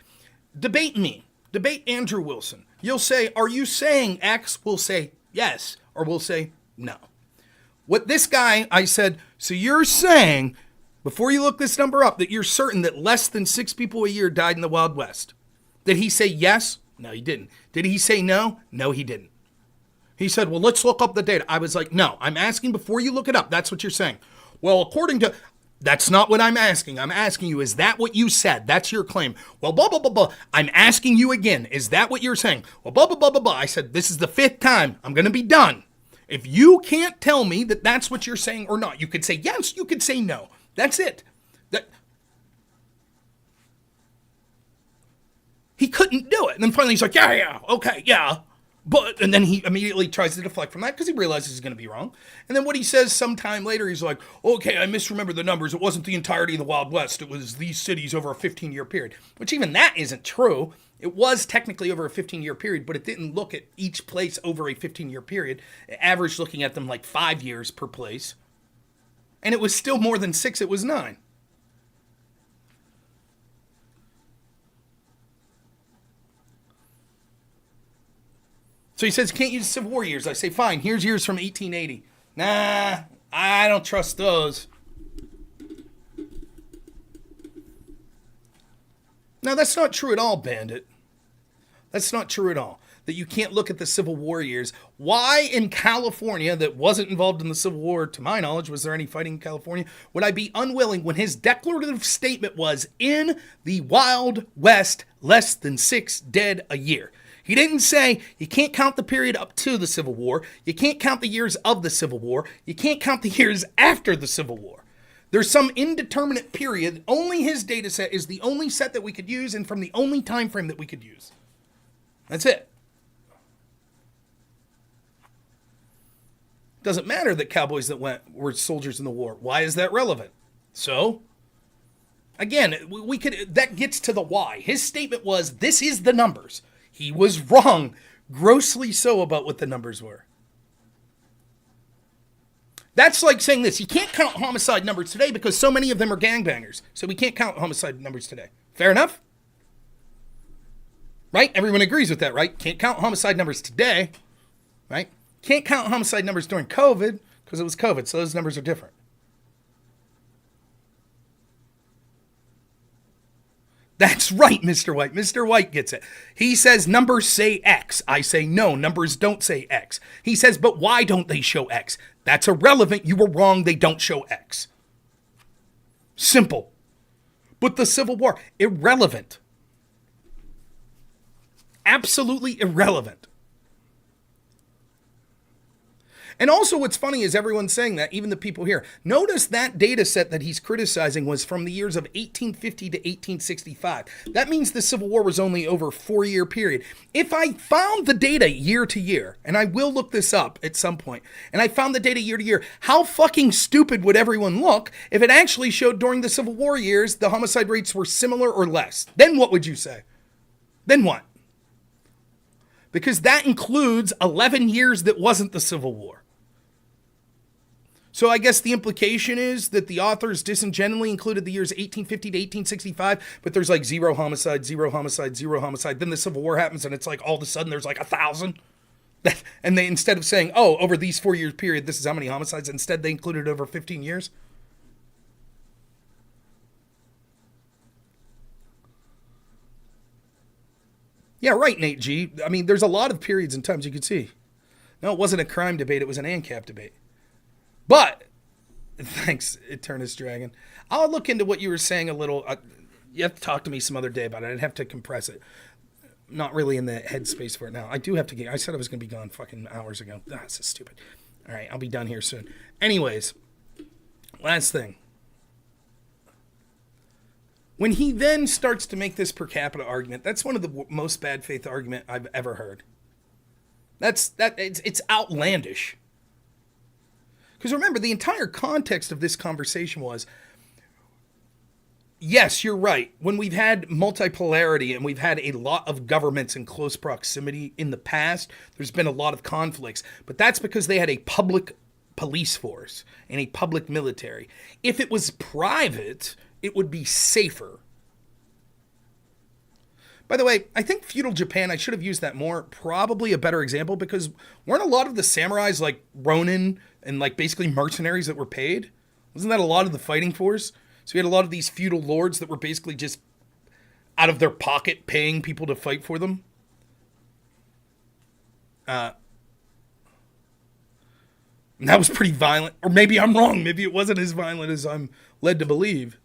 A: Debate me. Debate Andrew Wilson. You'll say, are you saying X? We'll say yes, or we'll say no. What this guy, I said, so you're saying, before you look this number up, that you're certain that less than 6 people a year died in the Wild West. Did he say yes? No, he didn't. Did he say no? No, he didn't. He said, well, let's look up the data. I was like, no, I'm asking before you look it up. That's what you're saying. Well, according to... That's not what I'm asking. I'm asking you, is that what you said? That's your claim. Well, blah, blah, blah, blah. I'm asking you again. Is that what you're saying? Well, blah, blah, blah, blah, blah. I said, this is the 5th time. I'm going to be done. If you can't tell me that that's what you're saying or not, you could say yes, you could say no. That's it. He couldn't do it. And then finally he's like, yeah, okay, yeah. But, and then he immediately tries to deflect from that because he realizes he's going to be wrong. And then what he says sometime later, he's like, okay, I misremembered the numbers. It wasn't the entirety of the Wild West. It was these cities over a 15-year period, which even that isn't true. It was technically over a 15-year period, but it didn't look at each place over a 15-year period. It averaged looking at them like 5 years per place. And it was still more than 6. It was 9. So he says, can't use Civil War years. I say, fine, here's years from 1880. Nah, I don't trust those. Now, that's not true at all, Bandit. That's not true at all. that you can't look at the Civil War years. Why in California, that wasn't involved in the Civil War, to my knowledge, was there any fighting in California, would I be unwilling when his declarative statement was, in the Wild West, less than 6 dead a year? He didn't say you can't count the period up to the Civil War, you can't count the years of the Civil War, you can't count the years after the Civil War. There's some indeterminate period. Only his data set is the only set that we could use and from the only time frame that we could use. That's it. Doesn't matter that cowboys that were soldiers in the war. Why is that relevant? So, again, that gets to the why. His statement was, this is the numbers. He was wrong, grossly so, about what the numbers were. That's like saying this. You can't count homicide numbers today because so many of them are gangbangers. So we can't count homicide numbers today. Fair enough? Right? Everyone agrees with that, right? Can't count homicide numbers today. Right? Can't count homicide numbers during COVID because it was COVID. So those numbers are different. That's right, Mr. White. Mr. White gets it. He says numbers say X. I say no, numbers don't say X. He says, but why don't they show X? That's irrelevant. You were wrong. They don't show X. Simple. But the Civil War, irrelevant. Absolutely irrelevant. And also what's funny is everyone's saying that, even the people here. Notice that data set that he's criticizing was from the years of 1850 to 1865. That means the Civil War was only over a 4-year period. If I found the data year to year, and I will look this up at some point, and I found the data year to year, how fucking stupid would everyone look if it actually showed during the Civil War years the homicide rates were similar or less? Then what would you say? Then what? Because that includes 11 years that wasn't the Civil War. So I guess the implication is that the authors disingenuously included the years 1850 to 1865, but there's like 0 homicide, 0 homicide, 0 homicide. Then the Civil War happens and it's like all of a sudden there's like 1,000. And they, instead of saying, oh, over these 4-year period, this is how many homicides, instead they included over 15 years. Yeah, right, Nate G. I mean, there's a lot of periods and times you could see. No, it wasn't a crime debate. It was an ANCAP debate. But, thanks, Eternus Dragon. I'll look into what you were saying a little. You have to talk to me some other day about it. I'd have to compress it. Not really in the headspace for it now. I do have to get. I said I was going to be gone fucking hours ago. That's so stupid. All right, I'll be done here soon. Anyways, last thing. When he then starts to make this per capita argument, that's one of the most bad faith argument I've ever heard. It's outlandish. Because remember, the entire context of this conversation was, yes, you're right. When we've had multipolarity and we've had a lot of governments in close proximity in the past, there's been a lot of conflicts. But that's because they had a public police force and a public military. If it was private, it would be safer. By the way, I think feudal Japan, I should have used that more, probably a better example, because weren't a lot of the samurais like Ronin and like basically mercenaries that were paid? Wasn't that a lot of the fighting force? So you had a lot of these feudal lords that were basically just out of their pocket paying people to fight for them. And that was pretty violent. Or maybe I'm wrong. Maybe it wasn't as violent as I'm led to believe.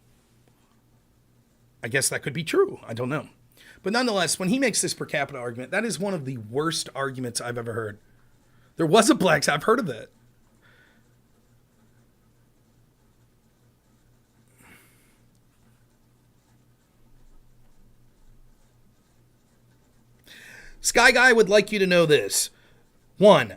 A: I guess that could be true. I don't know. But nonetheless, when he makes this per capita argument, that is one of the worst arguments I've ever heard. There was a blacks. I've heard of that. Sky Guy would like you to know this. 1,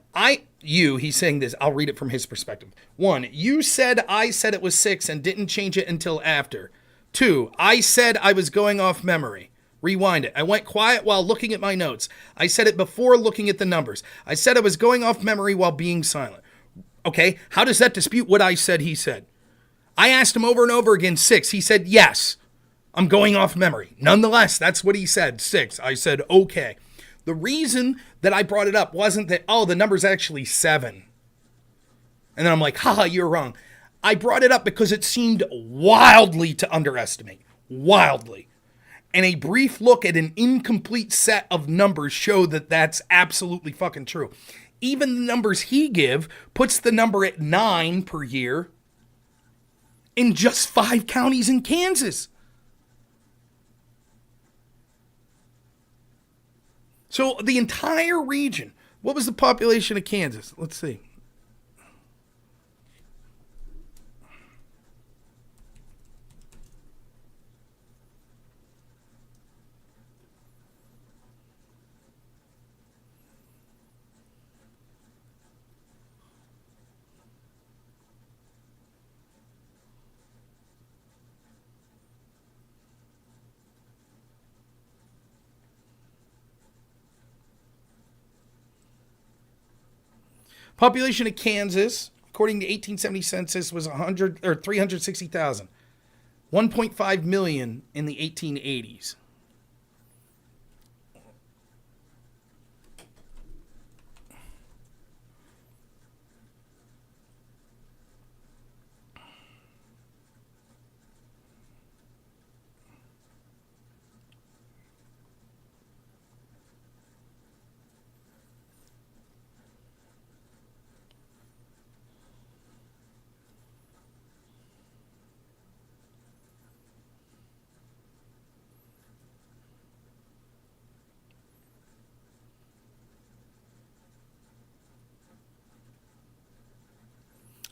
A: he's saying this. I'll read it from his perspective. 1, you said I said it was 6 and didn't change it until after. 2, I said I was going off memory. Rewind it. I went quiet while looking at my notes. I said it before looking at the numbers. I said I was going off memory while being silent. Okay, how does that dispute what I said he said? I asked him over and over again, 6. He said, yes, I'm going off memory. Nonetheless, that's what he said, 6. I said, okay. The reason that I brought it up wasn't that, oh, the number's actually 7. And then I'm like, haha, you're wrong. I brought it up because it seemed wildly to underestimate. Wildly. And a brief look at an incomplete set of numbers show that that's absolutely fucking true. Even the numbers he give puts the number at 9 per year in just 5 counties in Kansas. So the entire region, what was the population of Kansas? Let's see. Population of Kansas, according to 1870 census, was 360,000. 1.5 million in the 1880s.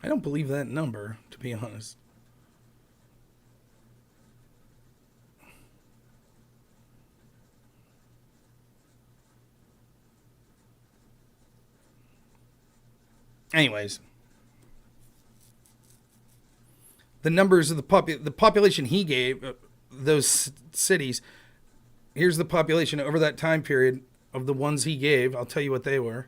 A: I don't believe that number, to be honest. Anyways, the numbers of the population he gave, those cities, here's the population over that time period of the ones he gave. I'll tell you what they were.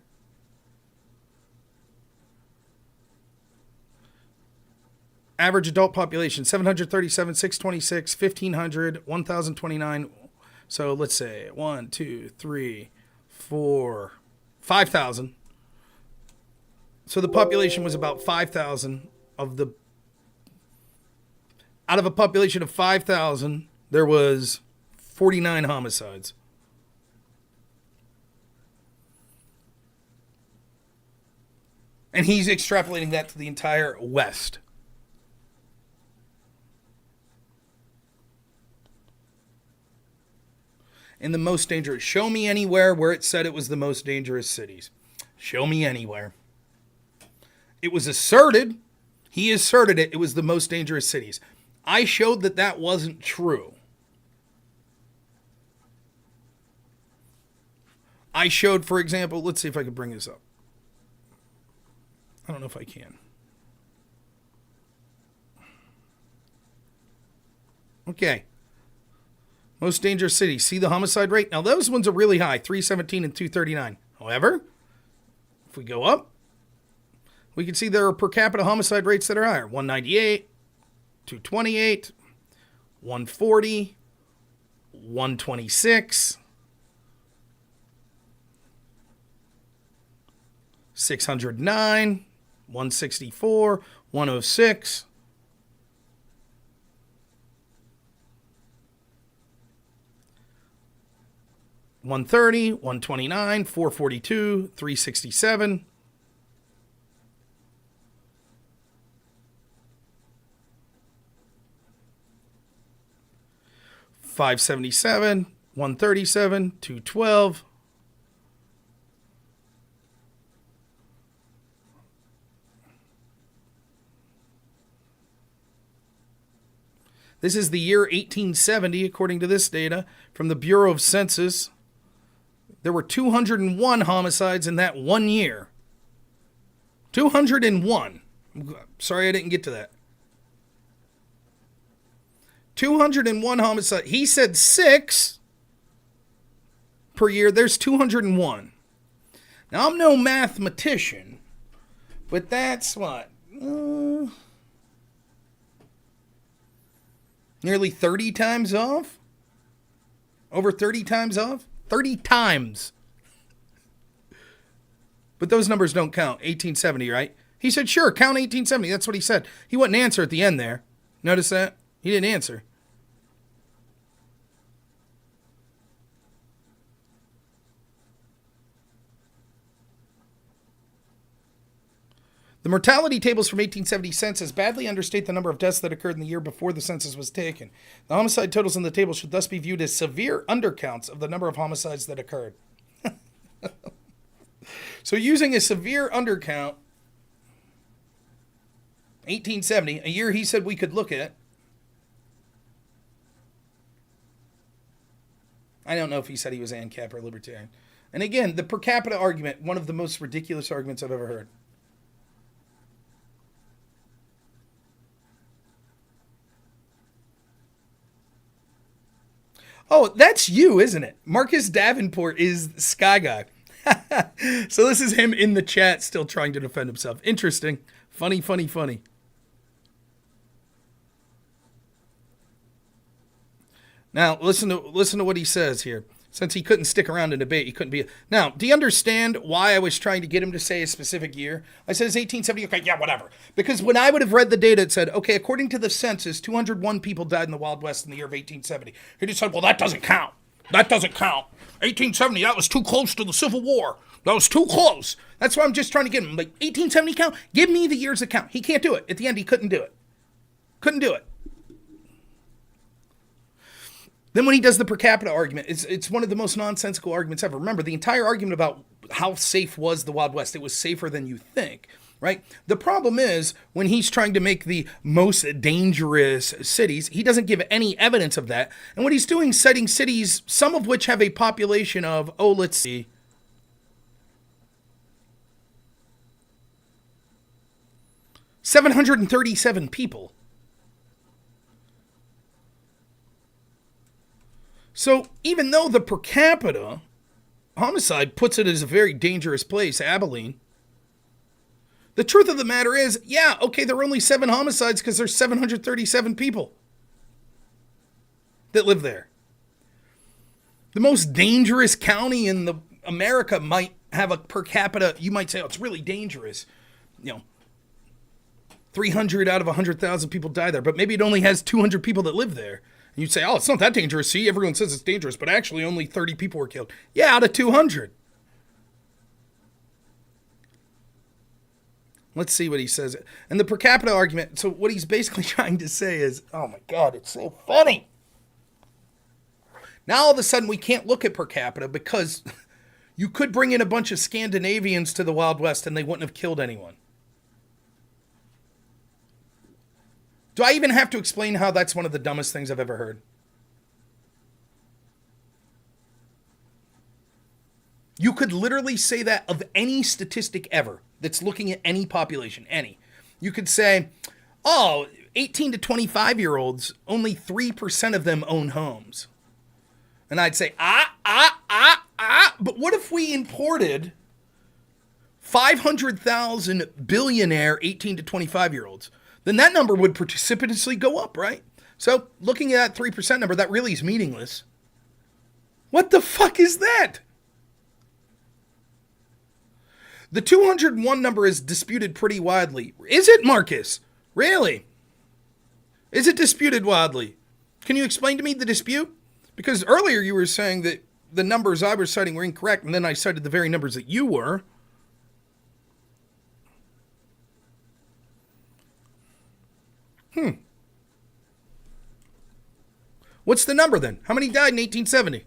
A: Average adult population, 737, 626, 1,500, 1,029. So let's say 1, 2, 3, 4, 5,000. So the population was about 5,000 of the... Out of a population of 5,000, there was 49 homicides. And he's extrapolating that to the entire West. In the most dangerous. Show me anywhere where it said it was the most dangerous cities. Show me anywhere. It was asserted. He asserted it. It was the most dangerous cities. I showed that that wasn't true. I showed, for example, let's see if I can bring this up. I don't know if I can. Okay. Most dangerous cities. See the homicide rate? Now, those ones are really high, 317 and 239. However, if we go up, we can see there are per capita homicide rates that are higher. 198, 228, 140, 126, 609, 164, 106, 130, 129, 442, 367, 577, 137, 212, this is the year 1870, according to this data from the Bureau of Census. There were 201 homicides in that 1 year. 201. Sorry I didn't get to that. 201 homicides. He said 6 per year. There's 201. Now, I'm no mathematician, but that's what? Nearly 30 times off? Over 30 times off? 30 times. But those numbers don't count. 1870, right? He said, sure, count 1870. That's what he said. He wouldn't answer at the end there. Notice that? He didn't answer. The mortality tables from 1870 census badly understate the number of deaths that occurred in the year before the census was taken. The homicide totals in the table should thus be viewed as severe undercounts of the number of homicides that occurred. So using a severe undercount, 1870, a year he said we could look at. I don't know if he said he was ANCAP or Libertarian. And again, the per capita argument, one of the most ridiculous arguments I've ever heard. Oh, that's you, isn't it? Marcus Davenport is Sky Guy. So this is him in the chat still trying to defend himself. Interesting. Funny, funny, funny. Now, listen to what he says here. Since he couldn't stick around in debate, he couldn't be... Now, do you understand why I was trying to get him to say a specific year? I said it's 1870. Okay, yeah, whatever. Because when I would have read the data, it said, okay, according to the census, 201 people died in the Wild West in the year of 1870. He just said, well, that doesn't count. That doesn't count. 1870, that was too close to the Civil War. That was too close. That's why I'm just trying to get him. Like, 1870 count? Give me the years that count. He can't do it. At the end, he couldn't do it. Couldn't do it. Then when he does the per capita argument, it's one of the most nonsensical arguments ever. Remember, the entire argument about how safe was the Wild West, it was safer than you think, right? The problem is, when he's trying to make the most dangerous cities, he doesn't give any evidence of that. And what he's doing is citing cities, some of which have a population of, oh, let's see, 737 people. So even though the per capita homicide puts it as a very dangerous place, Abilene, the truth of the matter is, yeah, okay, there are only 7 homicides because there's 737 people that live there. The most dangerous county in America might have a per capita, you might say, oh, it's really dangerous. 300 out of 100,000 people die there, but maybe it only has 200 people that live there. And you'd say, oh, it's not that dangerous. See, everyone says it's dangerous, but actually only 30 people were killed. Yeah, out of 200. Let's see what he says. And the per capita argument, so what he's basically trying to say is, oh my God, it's so funny. Now all of a sudden we can't look at per capita because you could bring in a bunch of Scandinavians to the Wild West and they wouldn't have killed anyone. Do I even have to explain how that's one of the dumbest things I've ever heard? You could literally say that of any statistic ever that's looking at any population, any. You could say, oh, 18 to 25-year-olds, only 3% of them own homes. And I'd say, but what if we imported 500,000 billionaire 18 to 25-year-olds? Then that number would precipitously go up, right? So looking at that 3% number, that really is meaningless. What the fuck is that? The 201 number is disputed pretty widely. Is it, Marcus? Really? Is it disputed widely? Can you explain to me the dispute? Because earlier you were saying that the numbers I was citing were incorrect, and then I cited the very numbers that you were. What's the number then? How many died in 1870?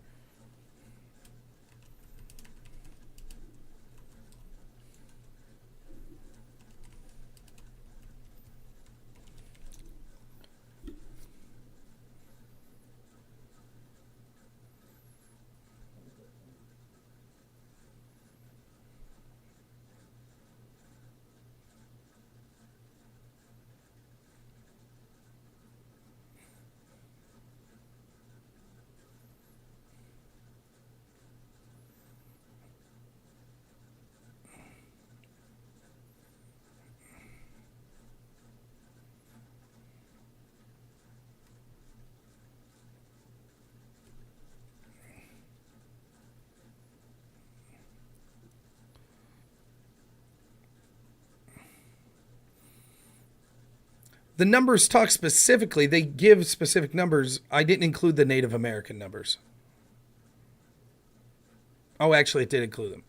A: The numbers talk specifically, they give specific numbers. I didn't include the Native American numbers. Oh, actually, it did include them.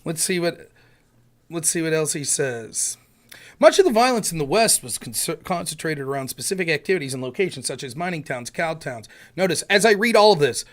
A: Let's see what else he says. Much of the violence in the West was concentrated around specific activities and locations such as mining towns, cow towns. Notice, as I read all of this,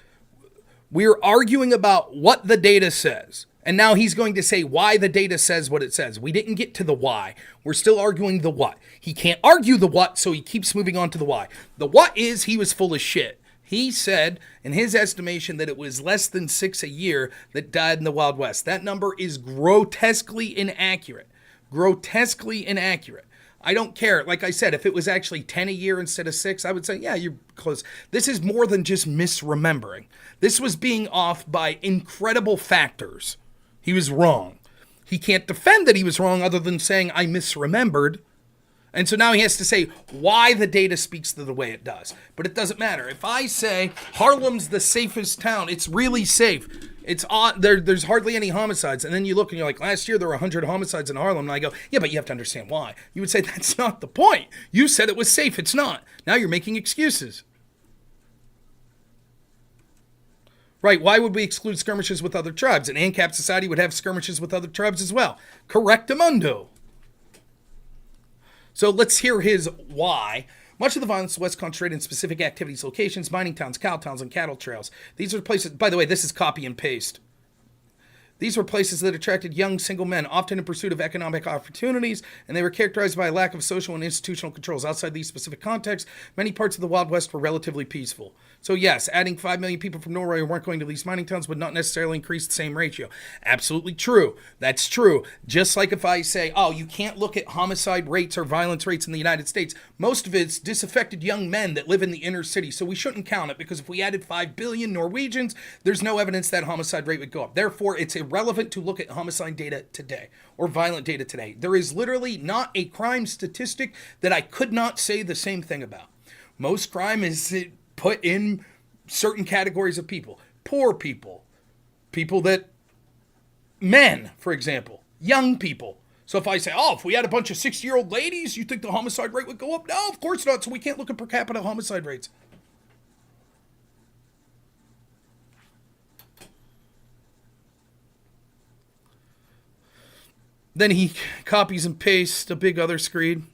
A: we're arguing about what the data says. And now he's going to say why the data says what it says. We didn't get to the why. We're still arguing the what. He can't argue the what, so he keeps moving on to the why. The what is he was full of shit. He said, in his estimation, that it was less than 6 a year that died in the Wild West. That number is grotesquely inaccurate. Grotesquely inaccurate. I don't care. Like I said, if it was actually 10 a year instead of 6, I would say, yeah, you're close. This is more than just misremembering. This was being off by incredible factors. He was wrong. He can't defend that he was wrong other than saying, I misremembered. And so now he has to say why the data speaks to the way it does. But it doesn't matter. If I say Harlem's the safest town, it's really safe. It's on, there's hardly any homicides. And then you look and you're like, last year there were 100 homicides in Harlem. And I go, yeah, but you have to understand why. You would say, that's not the point. You said it was safe. It's not. Now you're making excuses. Right, why would we exclude skirmishes with other tribes? An ANCAP society would have skirmishes with other tribes as well. Correctamundo. So let's hear his why. Much of the violence was concentrated in specific activities, locations, mining towns, cow towns, and cattle trails. These are places, by the way, this is copy and paste. These were places that attracted young single men, often in pursuit of economic opportunities, and they were characterized by a lack of social and institutional controls. Outside these specific contexts, many parts of the Wild West were relatively peaceful. So yes, adding 5 million people from Norway who weren't going to these mining towns would not necessarily increase the same ratio. Absolutely true. That's true. Just like if I say, oh, you can't look at homicide rates or violence rates in the United States. Most of it's disaffected young men that live in the inner city, so we shouldn't count it, because if we added 5 billion Norwegians, there's no evidence that homicide rate would go up. Therefore, it's irrelevant to look at homicide data today or violent data today. There is literally not a crime statistic that I could not say the same thing about. Most crime is put in certain categories of people. Poor people. People that... Men, for example. Young people. So if I say, oh, if we had a bunch of 60-year-old ladies, you think the homicide rate would go up? No, of course not. So we can't look at per capita homicide rates. Then he copies and pastes a big other screen.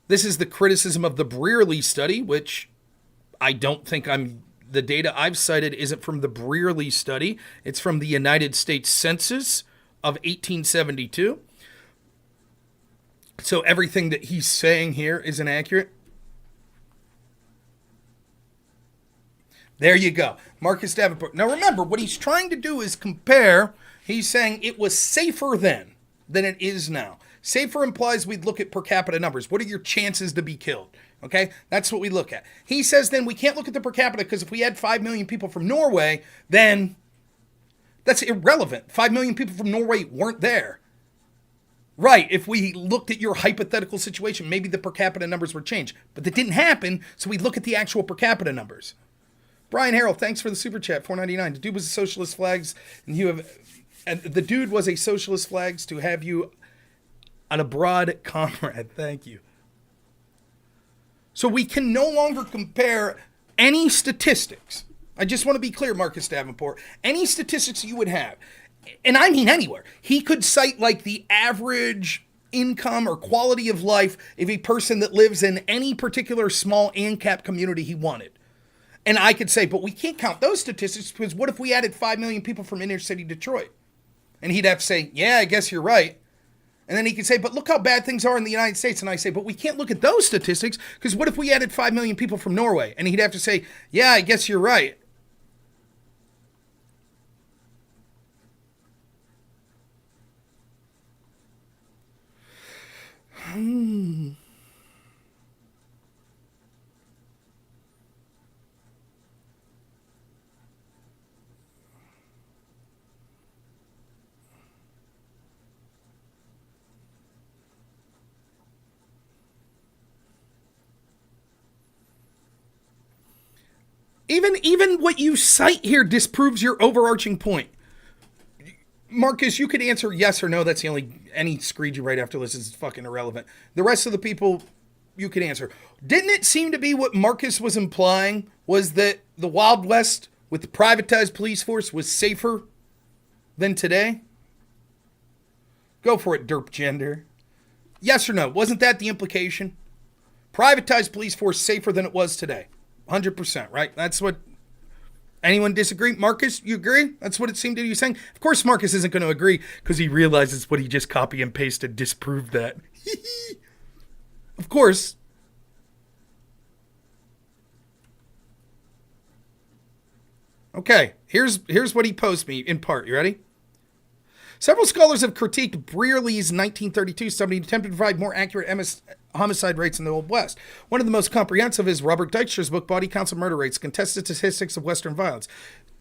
A: This is the criticism of the Brearley study, which I don't think the data I've cited isn't from the Brearley study. It's from the United States Census of 1872. So everything that he's saying here is inaccurate. There you go. Marcus Davenport. Now remember, what he's trying to do is compare. He's saying it was safer then than it is now. Safer implies we'd look at per capita numbers. What are your chances to be killed? Okay, that's what we look at. He says then we can't look at the per capita because if we had 5 million people from Norway, then that's irrelevant. 5 million people from Norway weren't there. Right, if we looked at your hypothetical situation, maybe the per capita numbers would change. But that didn't happen, so we look at the actual per capita numbers. Brian Harrell, thanks for the super chat, $4.99. The dude was a socialist flags, and the dude was a socialist flags to have you an abroad comrade. Thank you. So we can no longer compare any statistics. I just want to be clear, Marcus Davenport. Any statistics you would have, and I mean anywhere. He could cite like the average income or quality of life of a person that lives in any particular small ANCAP community he wanted. And I could say, but we can't count those statistics because what if we added 5 million people from inner city Detroit? And he'd have to say, yeah, I guess you're right. And then he could say, but look how bad things are in the United States. And I say, but we can't look at those statistics because what if we added 5 million people from Norway? And he'd have to say, yeah, I guess you're right. Even what you cite here disproves your overarching point. Marcus, you could answer yes or no. That's the only, any screed you write after this is fucking irrelevant. The rest of the people, you could answer. Didn't it seem to be what Marcus was implying was that the Wild West with the privatized police force was safer than today? Go for it, derp gender. Yes or no? Wasn't that the implication? Privatized police force safer than it was today. 100%, right? That's what... Anyone disagree? Marcus, you agree? That's what it seemed to you saying? Of course Marcus isn't going to agree because he realizes what he just copy and pasted disproved that. Of course. Okay, here's what he posed me in part. You ready? Several scholars have critiqued Brearley's 1932 study attempted to provide more accurate homicide rates in the Old West. One of the most comprehensive is Robert Dijkstra's book, Body Counts and Murder Rates, Contested Statistics of Western Violence,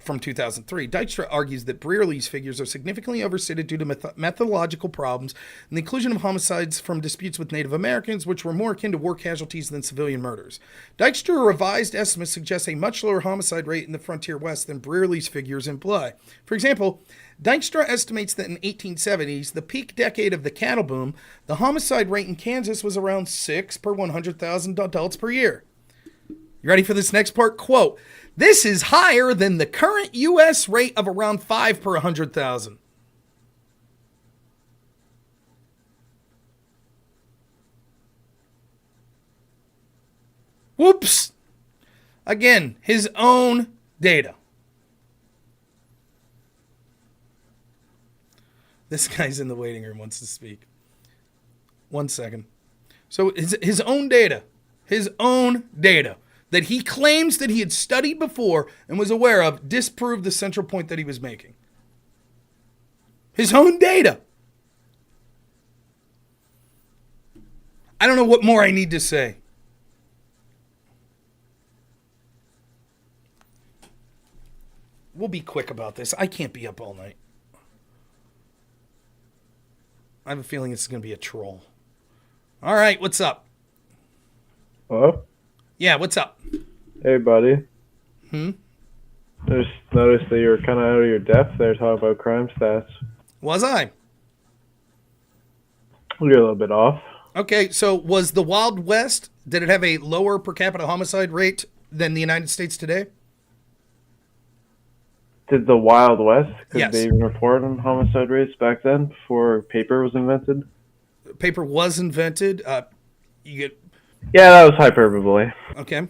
A: from 2003. Dijkstra argues that Brearley's figures are significantly overstated due to methodological problems and the inclusion of homicides from disputes with Native Americans, which were more akin to war casualties than civilian murders. Dijkstra's revised estimates suggest a much lower homicide rate in the frontier West than Brearley's figures imply. For example, Dijkstra estimates that in the 1870s, the peak decade of the cattle boom, the homicide rate in Kansas was around 6 per 100,000 adults per year. You ready for this next part? Quote, "This is higher than the current U.S. rate of around 5 per 100,000. Whoops. Again, his own data. This guy's in the waiting room, wants to speak. 1 second. So his own data that he claims that he had studied before and was aware of disproved the central point that he was making. His own data. I don't know what more I need to say. We'll be quick about this. I can't be up all night. I have a feeling it's going to be a troll. All right, what's up?
H: Hello?
A: Yeah, what's up?
H: Hey, buddy.
A: Hmm?
H: Just noticed that you were kind of out of your depth there talking about crime stats.
A: Was I?
H: You're a little bit off.
A: Okay, so was the Wild West, did it have a lower per capita homicide rate than the United States today?
H: Did the Wild West, could
A: Yes.
H: they even report on homicide rates back then before paper was invented?
A: Paper was invented. You get...
H: Yeah, that was hyperbole.
A: Okay.
H: I'm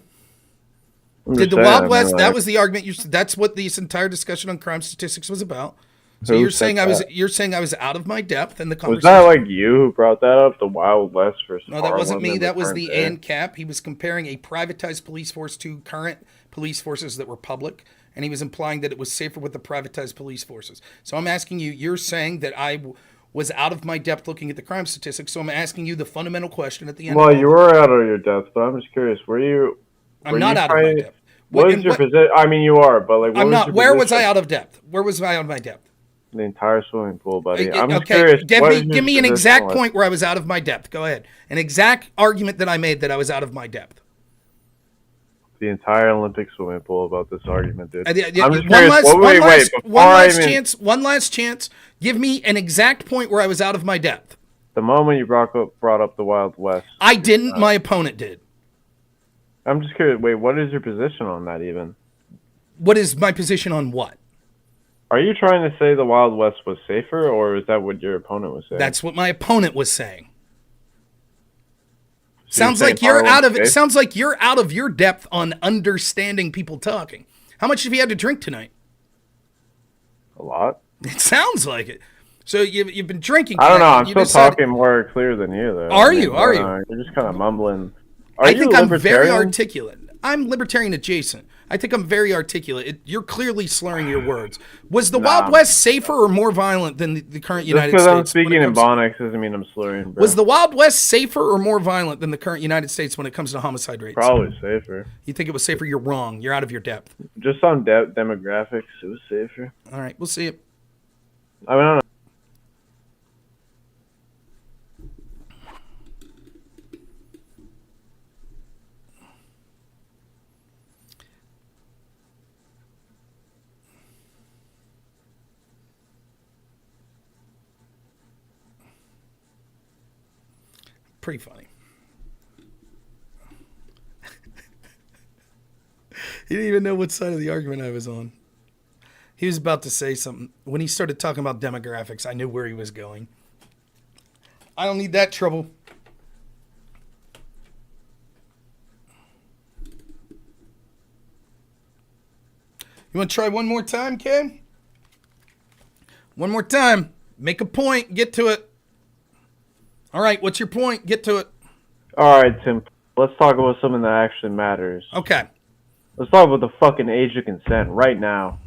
A: Did
H: just
A: the
H: saying,
A: Wild
H: I mean,
A: West, that
H: like,
A: was the argument, that's what this entire discussion on crime statistics was about. So
H: Who
A: you're
H: said
A: saying
H: that?
A: you're saying I was out of my depth in the
H: Was
A: conversation.
H: that like you who brought that up, the Wild West versus
A: No, that wasn't
H: Harlem
A: me.
H: in
A: That was
H: current
A: the
H: day?
A: ANCAP. He was comparing a privatized police force to current police forces that were public, and he was implying that it was safer with the privatized police forces. So I'm asking you, you're saying that I was out of my depth looking at the crime statistics, so I'm asking you the fundamental question at the end.
H: Well, you were out of your depth, but I'm just curious, were you...
A: I'm not out of my depth.
H: What is your position? I mean, you are, but like, what
A: I'm
H: was
A: not.
H: your
A: Where was
H: position?
A: I out of depth? Where was I out of my depth?
H: The entire swimming pool, buddy.
A: Okay,
H: I'm just curious.
A: give
H: what is your
A: me an
H: position
A: exact
H: was?
A: point where I was out of my depth. Go ahead. An exact argument that I made that I was out of my depth.
H: The entire Olympic swimming pool about this argument, dude. I'm just
A: One
H: curious.
A: One last chance. Give me an exact point where I was out of my depth.
H: The moment you brought up the Wild West.
A: I didn't. My opponent did.
H: I'm just curious. Wait, what is your position on that even?
A: What is my position on what?
H: Are you trying to say the Wild West was safer, or is that what your opponent was saying?
A: That's what my opponent was saying.
H: So
A: Sounds like you're out of it. Sounds like you're out of your depth on understanding people talking. How much have you had to drink tonight?
H: A lot.
A: It sounds like it. So you've been drinking.
H: I don't know.
A: tonight,
H: I'm
A: you
H: still
A: decided-
H: talking more clear than you, though.
A: Are you? Are you?
H: You're just kind of mumbling.
A: I think I'm very
H: libertarian?
A: articulate. I'm libertarian adjacent. I think I'm very articulate. You're clearly slurring your words. Was the Wild West safer or more violent than the current United States?
H: Just because I'm speaking in Bonics doesn't mean I'm slurring, bro.
A: Was the Wild West safer or more violent than the current United States when it comes to homicide rates?
H: Probably safer.
A: You think it was safer? You're wrong. You're out of your depth.
H: Just on demographics, it was safer.
A: All right, we'll see it.
H: I mean, I don't know.
A: Pretty funny. He didn't even know what side of the argument I was on. He was about to say something. When he started talking about demographics, I knew where he was going. I don't need that trouble. You want to try one more time, Cam? One more time. Make a point. Get to it. All right, what's your point? Get to it.
H: All right, Tim. Let's talk about something that actually matters.
A: Okay.
H: Let's talk about the fucking age of consent right now.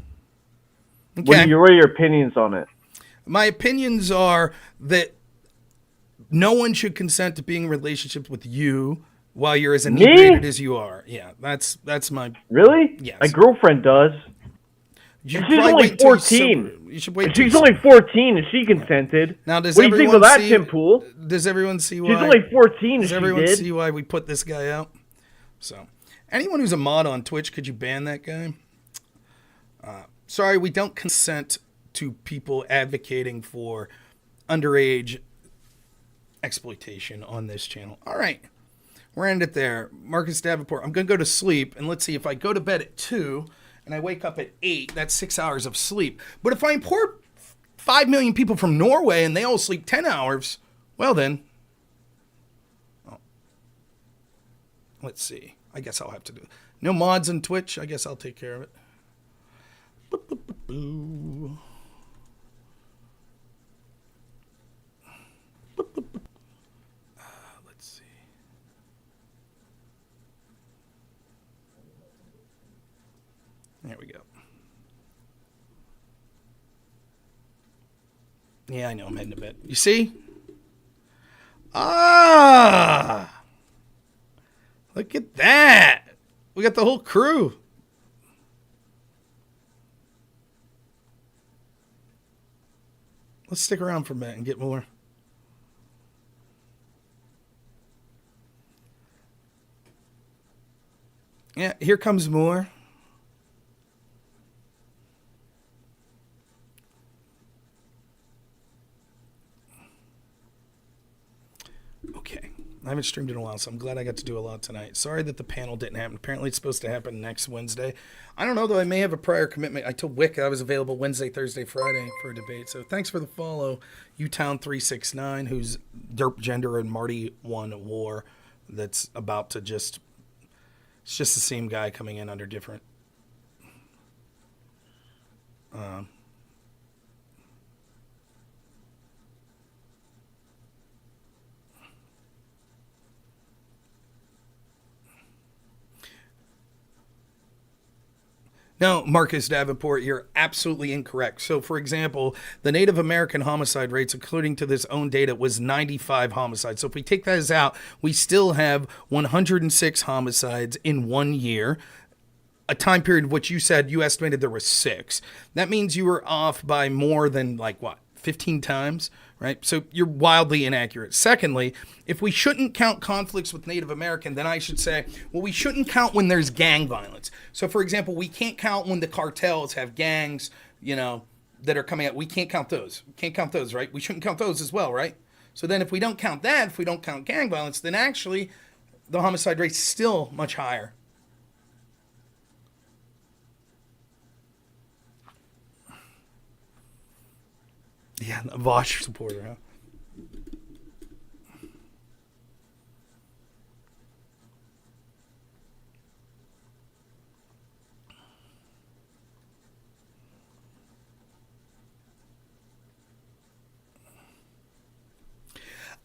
A: Okay.
H: What are your opinions on it?
A: My opinions are that no one should consent to being in relationships with you while you're as inebriated as you are. Yeah, that's my...
H: Really?
A: Yes.
H: My girlfriend does.
A: She's
H: only 14.
A: You should wait.
H: She's only 14 and she consented.
A: Now, does
H: what do you think of that,
A: see,
H: Tim Pool?
A: Does everyone see why?
H: She's only 14 and
A: does
H: she
A: everyone
H: did.
A: see why we put this guy out? So, anyone who's a mod on Twitch, could you ban that guy? Sorry, we don't consent to people advocating for underage exploitation on this channel. All right. We're end it there. Marcus Davenport, I'm going to go to sleep, and let's see, if I go to bed at 2 and I wake up at 8, that's 6 hours of sleep. But if I import 5 million people from Norway and they all sleep 10 hours, well then, let's see. I guess I'll have to do it. No mods on Twitch. I guess I'll take care of it. Let's see. There we go. Yeah, I know. I'm heading to bed. You see? Ah! Look at that. We got the whole crew. Let's stick around for a minute and get more. Yeah, here comes more. Okay. I haven't streamed in a while, so I'm glad I got to do a lot tonight. Sorry that the panel didn't happen. Apparently it's supposed to happen next Wednesday. I don't know, though. I may have a prior commitment. I told Wick I was available Wednesday, Thursday, Friday for a debate. So thanks for the follow, Utown369, who's Derp Gender and Marty won war. That's about to just... It's just the same guy coming in under different... No, Marcus Davenport, you're absolutely incorrect. So, for example, the Native American homicide rates, according to this own data, was 95 homicides. So if we take those out, we still have 106 homicides in 1 year, a time period which you said you estimated there was 6. That means you were off by more than, 15 times, right? So you're wildly inaccurate. Secondly, if we shouldn't count conflicts with Native American, then I should say, well, we shouldn't count when there's gang violence. So, for example, we can't count when the cartels have gangs, that are coming out. We can't count those. We can't count those, right? We shouldn't count those as well, right? So then if we don't count that, if we don't count gang violence, then actually the homicide rate's still much higher. Yeah, a Vosh supporter, huh?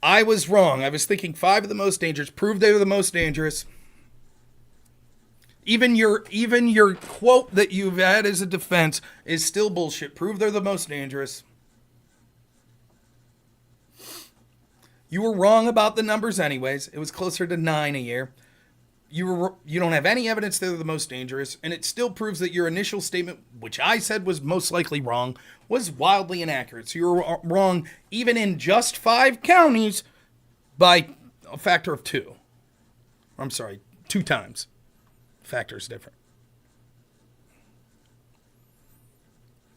A: I was wrong. I was thinking 5 of the most dangerous. Prove they're the most dangerous. Even your quote that you've had as a defense is still bullshit. Prove they're the most dangerous. You were wrong about the numbers anyways. It was closer to 9 a year. You don't have any evidence they're the most dangerous, and it still proves that your initial statement, which I said was most likely wrong, was wildly inaccurate. So you were wrong even in just 5 counties by a factor of 2. I'm sorry, 2 times. Factor's different.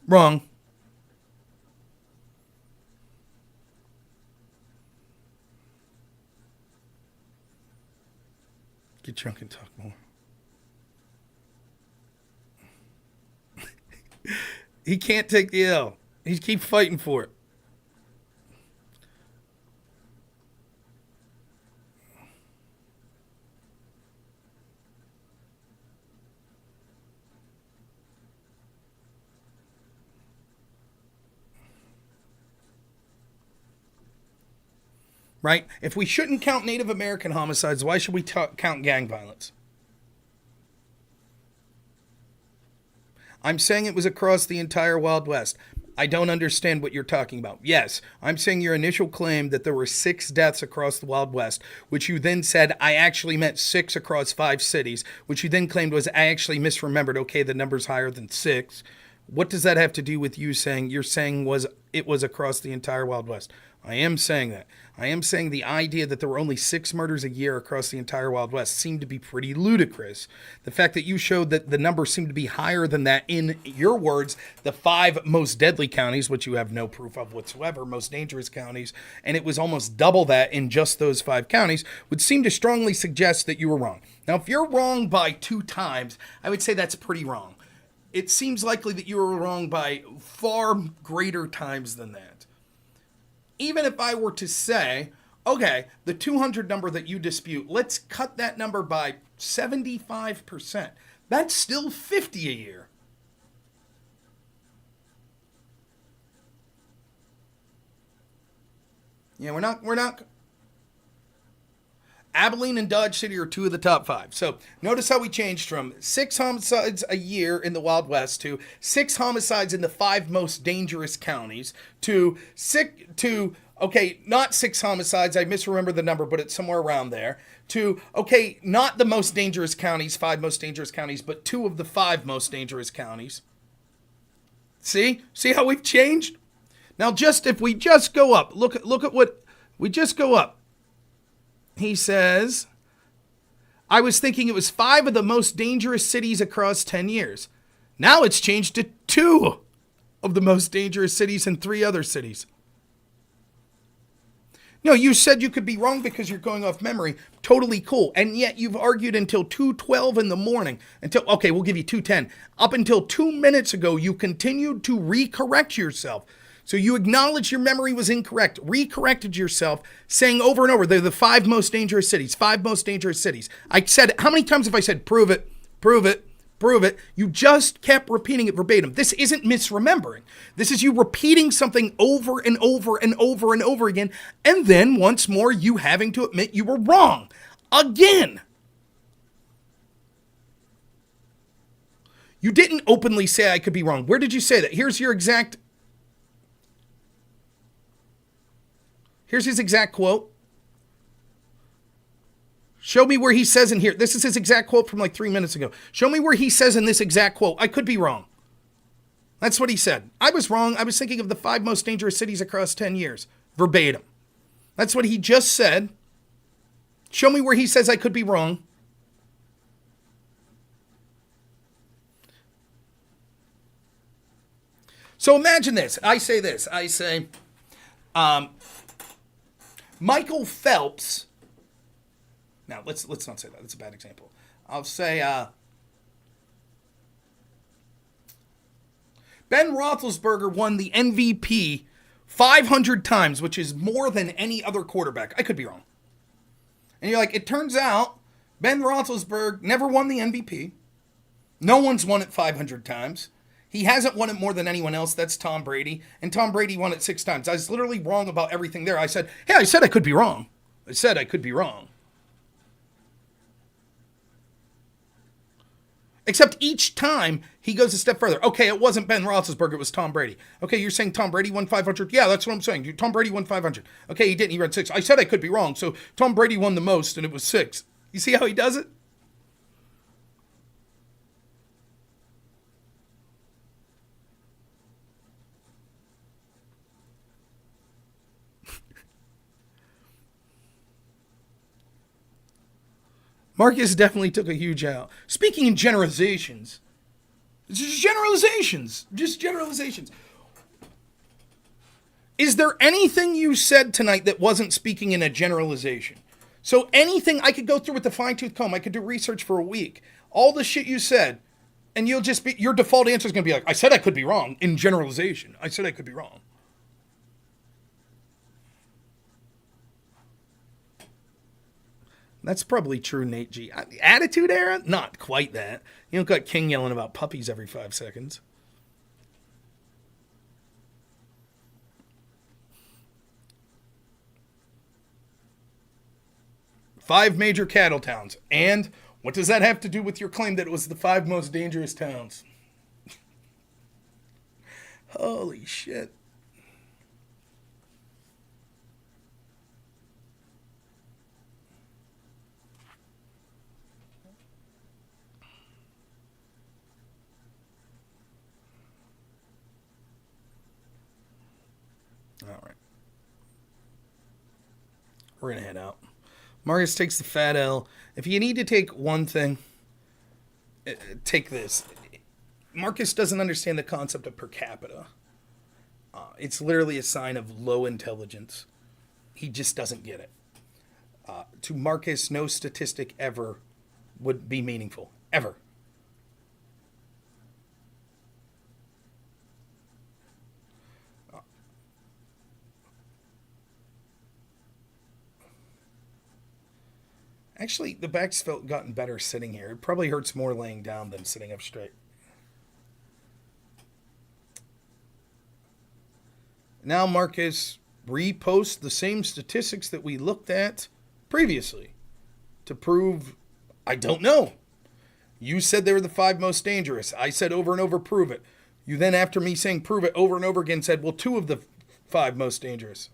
A: Wrong. Get drunk and talk more. He can't take the L. He keeps fighting for it. Right? If we shouldn't count Native American homicides, why should we count gang violence? I'm saying it was across the entire Wild West. I don't understand what you're talking about. Yes, I'm saying your initial claim that there were 6 deaths across the Wild West, which you then said I actually meant 6 across 5 cities, which you then claimed was I actually misremembered. Okay, the number's higher than 6. What does that have to do with you saying you're saying it was across the entire Wild West? I am saying that. I am saying the idea that there were only 6 murders a year across the entire Wild West seemed to be pretty ludicrous. The fact that you showed that the number seemed to be higher than that in your words, the 5 most deadly counties, which you have no proof of whatsoever, most dangerous counties, and it was almost double that in just those 5 counties, would seem to strongly suggest that you were wrong. Now, if you're wrong by 2 times, I would say that's pretty wrong. It seems likely that you were wrong by far greater times than that. Even if I were to say, okay, the 200 number that you dispute, let's cut that number by 75%. That's still 50 a year. Yeah, we're not. Abilene and Dodge City are 2 of the top 5. So notice how we changed from 6 homicides a year in the Wild West to 6 homicides in the 5 most dangerous counties to not 6 homicides. I misremember the number, but it's somewhere around there. To, okay, not the most dangerous counties, 5 most dangerous counties, but 2 of the 5 most dangerous counties. See how we've changed? Now, if we just go up, look at what we just go up. He says, I was thinking it was 5 of the most dangerous cities across 10 years. Now it's changed to 2 of the most dangerous cities and 3 other cities. No, you said you could be wrong because you're going off memory. Totally cool. And yet you've argued until 2:12 in the morning. We'll give you 2:10. Up until 2 minutes ago, you continued to recorrect yourself. So you acknowledged your memory was incorrect, recorrected yourself, saying over and over, they're the 5 most dangerous cities, 5 most dangerous cities. I said, how many times have I said, prove it, prove it, prove it? You just kept repeating it verbatim. This isn't misremembering. This is you repeating something over and over and over and over again. And then once more, you having to admit you were wrong again. You didn't openly say I could be wrong. Where did you say that? Here's his exact quote. Show me where he says in here. This is his exact quote from like 3 minutes ago. Show me where he says in this exact quote, I could be wrong. That's what he said. I was wrong. I was thinking of the 5 most dangerous cities across 10 years. Verbatim. That's what he just said. Show me where he says I could be wrong. So imagine this. I say, Michael Phelps. Now let's not say that. That's a bad example. I'll say Ben Roethlisberger won the MVP 500 times, which is more than any other quarterback. I could be wrong. And you're like, it turns out Ben Roethlisberger never won the MVP. No one's won it 500 times. He hasn't won it more than anyone else. That's Tom Brady. And Tom Brady won it 6 times. I was literally wrong about everything there. I said I could be wrong. I said I could be wrong. Except each time he goes a step further. Okay, it wasn't Ben Roethlisberger, it was Tom Brady. Okay, you're saying Tom Brady won 500? Yeah, that's what I'm saying. Tom Brady won 500. Okay, he didn't. He won 6. I said I could be wrong. So Tom Brady won the most, and it was 6. You see how he does it? Marcus definitely took a huge L. Speaking in generalizations. Just generalizations. Is there anything you said tonight that wasn't speaking in a generalization? So anything, I could go through with the fine-tooth comb. I could do research for a week. All the shit you said, And you'll just be, your default answer is going to be like, I said I could be wrong in generalization. I said I could be wrong. That's probably true, Nate G. Attitude era? Not quite that. You don't got King yelling about puppies every 5 seconds. Five major cattle towns. And what does that have to do with your claim that it was the 5 most dangerous towns? Holy shit. All right. We're going to head out. Marcus takes the fat L. If you need to take one thing, take this. Marcus doesn't understand the concept of per capita. It's literally a sign of low intelligence. He just doesn't get it. To Marcus, no statistic ever would be meaningful. Ever. Actually, the back's gotten better sitting here. It probably hurts more laying down than sitting up straight. Now Marcus reposts the same statistics that we looked at previously to prove, I don't know. You said they were the 5 most dangerous. I said over and over, prove it. You then, after me saying prove it over and over again, said, well, 2 of the 5 most dangerous.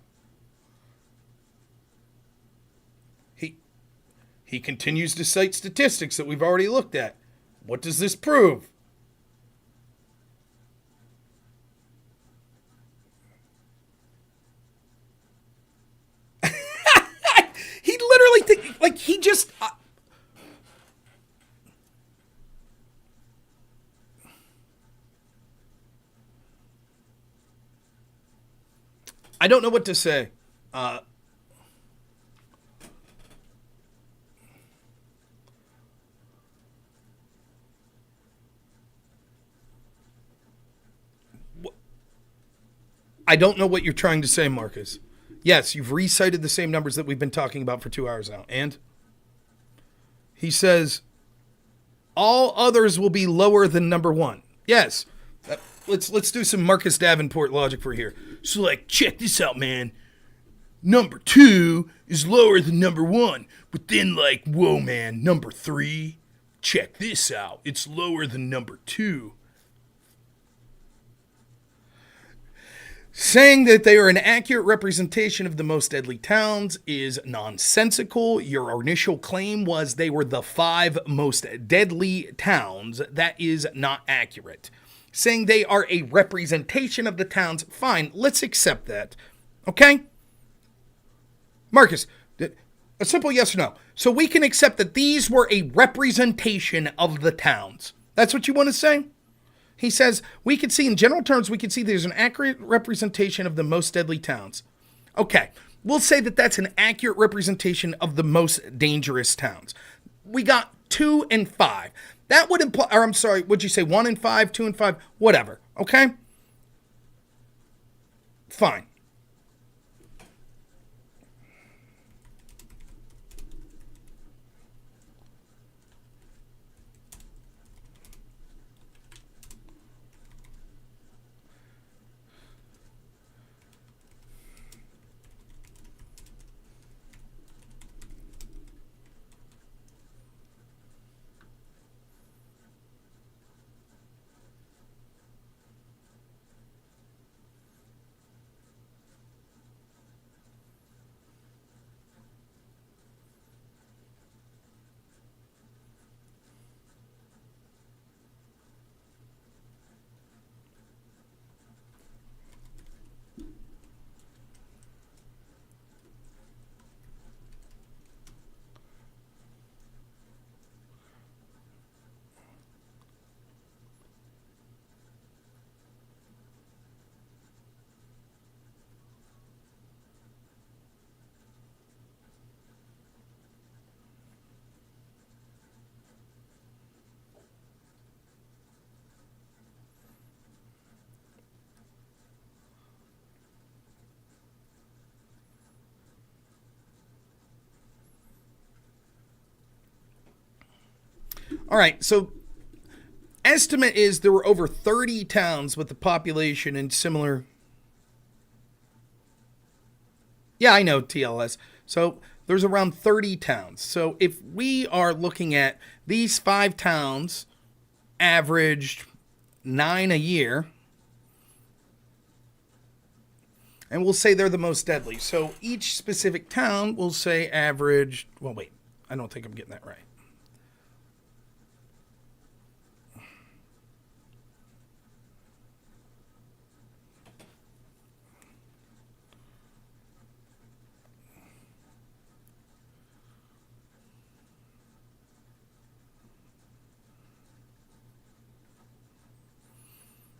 A: He continues to cite statistics that we've already looked at. What does this prove? He literally like he just I don't know what to say. I don't know what you're trying to say, Marcus. Yes, you've recited the same numbers that we've been talking about for 2 hours now. And he says, all others will be lower than number 1. Yes. Let's do some Marcus Davenport logic for here. So, like, check this out, man. Number 2 is lower than number 1. But then, like, whoa, man, number 3, check this out. It's lower than number 2. Saying that they are an accurate representation of the most deadly towns is nonsensical. Your initial claim was they were the 5 most deadly towns. That is not accurate. Saying they are a representation of the towns, fine, let's accept that. Okay? Marcus, a simple yes or no. So we can accept that these were a representation of the towns. That's what you want to say? He says, we can see in general terms, we can see there's an accurate representation of the most deadly towns. Okay, we'll say that that's an accurate representation of the most dangerous towns. We got 2 and 5. That would imply, or I'm sorry, would you say 1 and 5, 2 and 5, whatever, okay? Fine. All right, so estimate is there were over 30 towns with the population and similar. Yeah, I know, TLS. So there's around 30 towns. So if we are looking at these 5 towns averaged 9 a year, and we'll say they're the most deadly. So each specific town will say averaged, well, wait, I don't think I'm getting that right.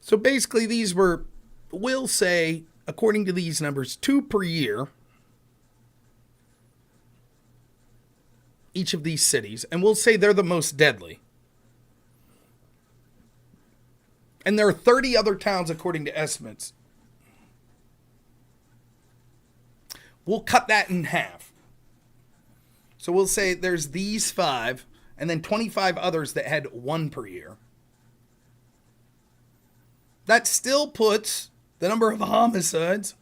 A: So basically these were, we'll say, according to these numbers, 2 per year, each of these cities, and we'll say they're the most deadly. And there are 30 other towns according to estimates. We'll cut that in half. So we'll say there's these 5, and then 25 others that had 1 per year. That still puts the number of homicides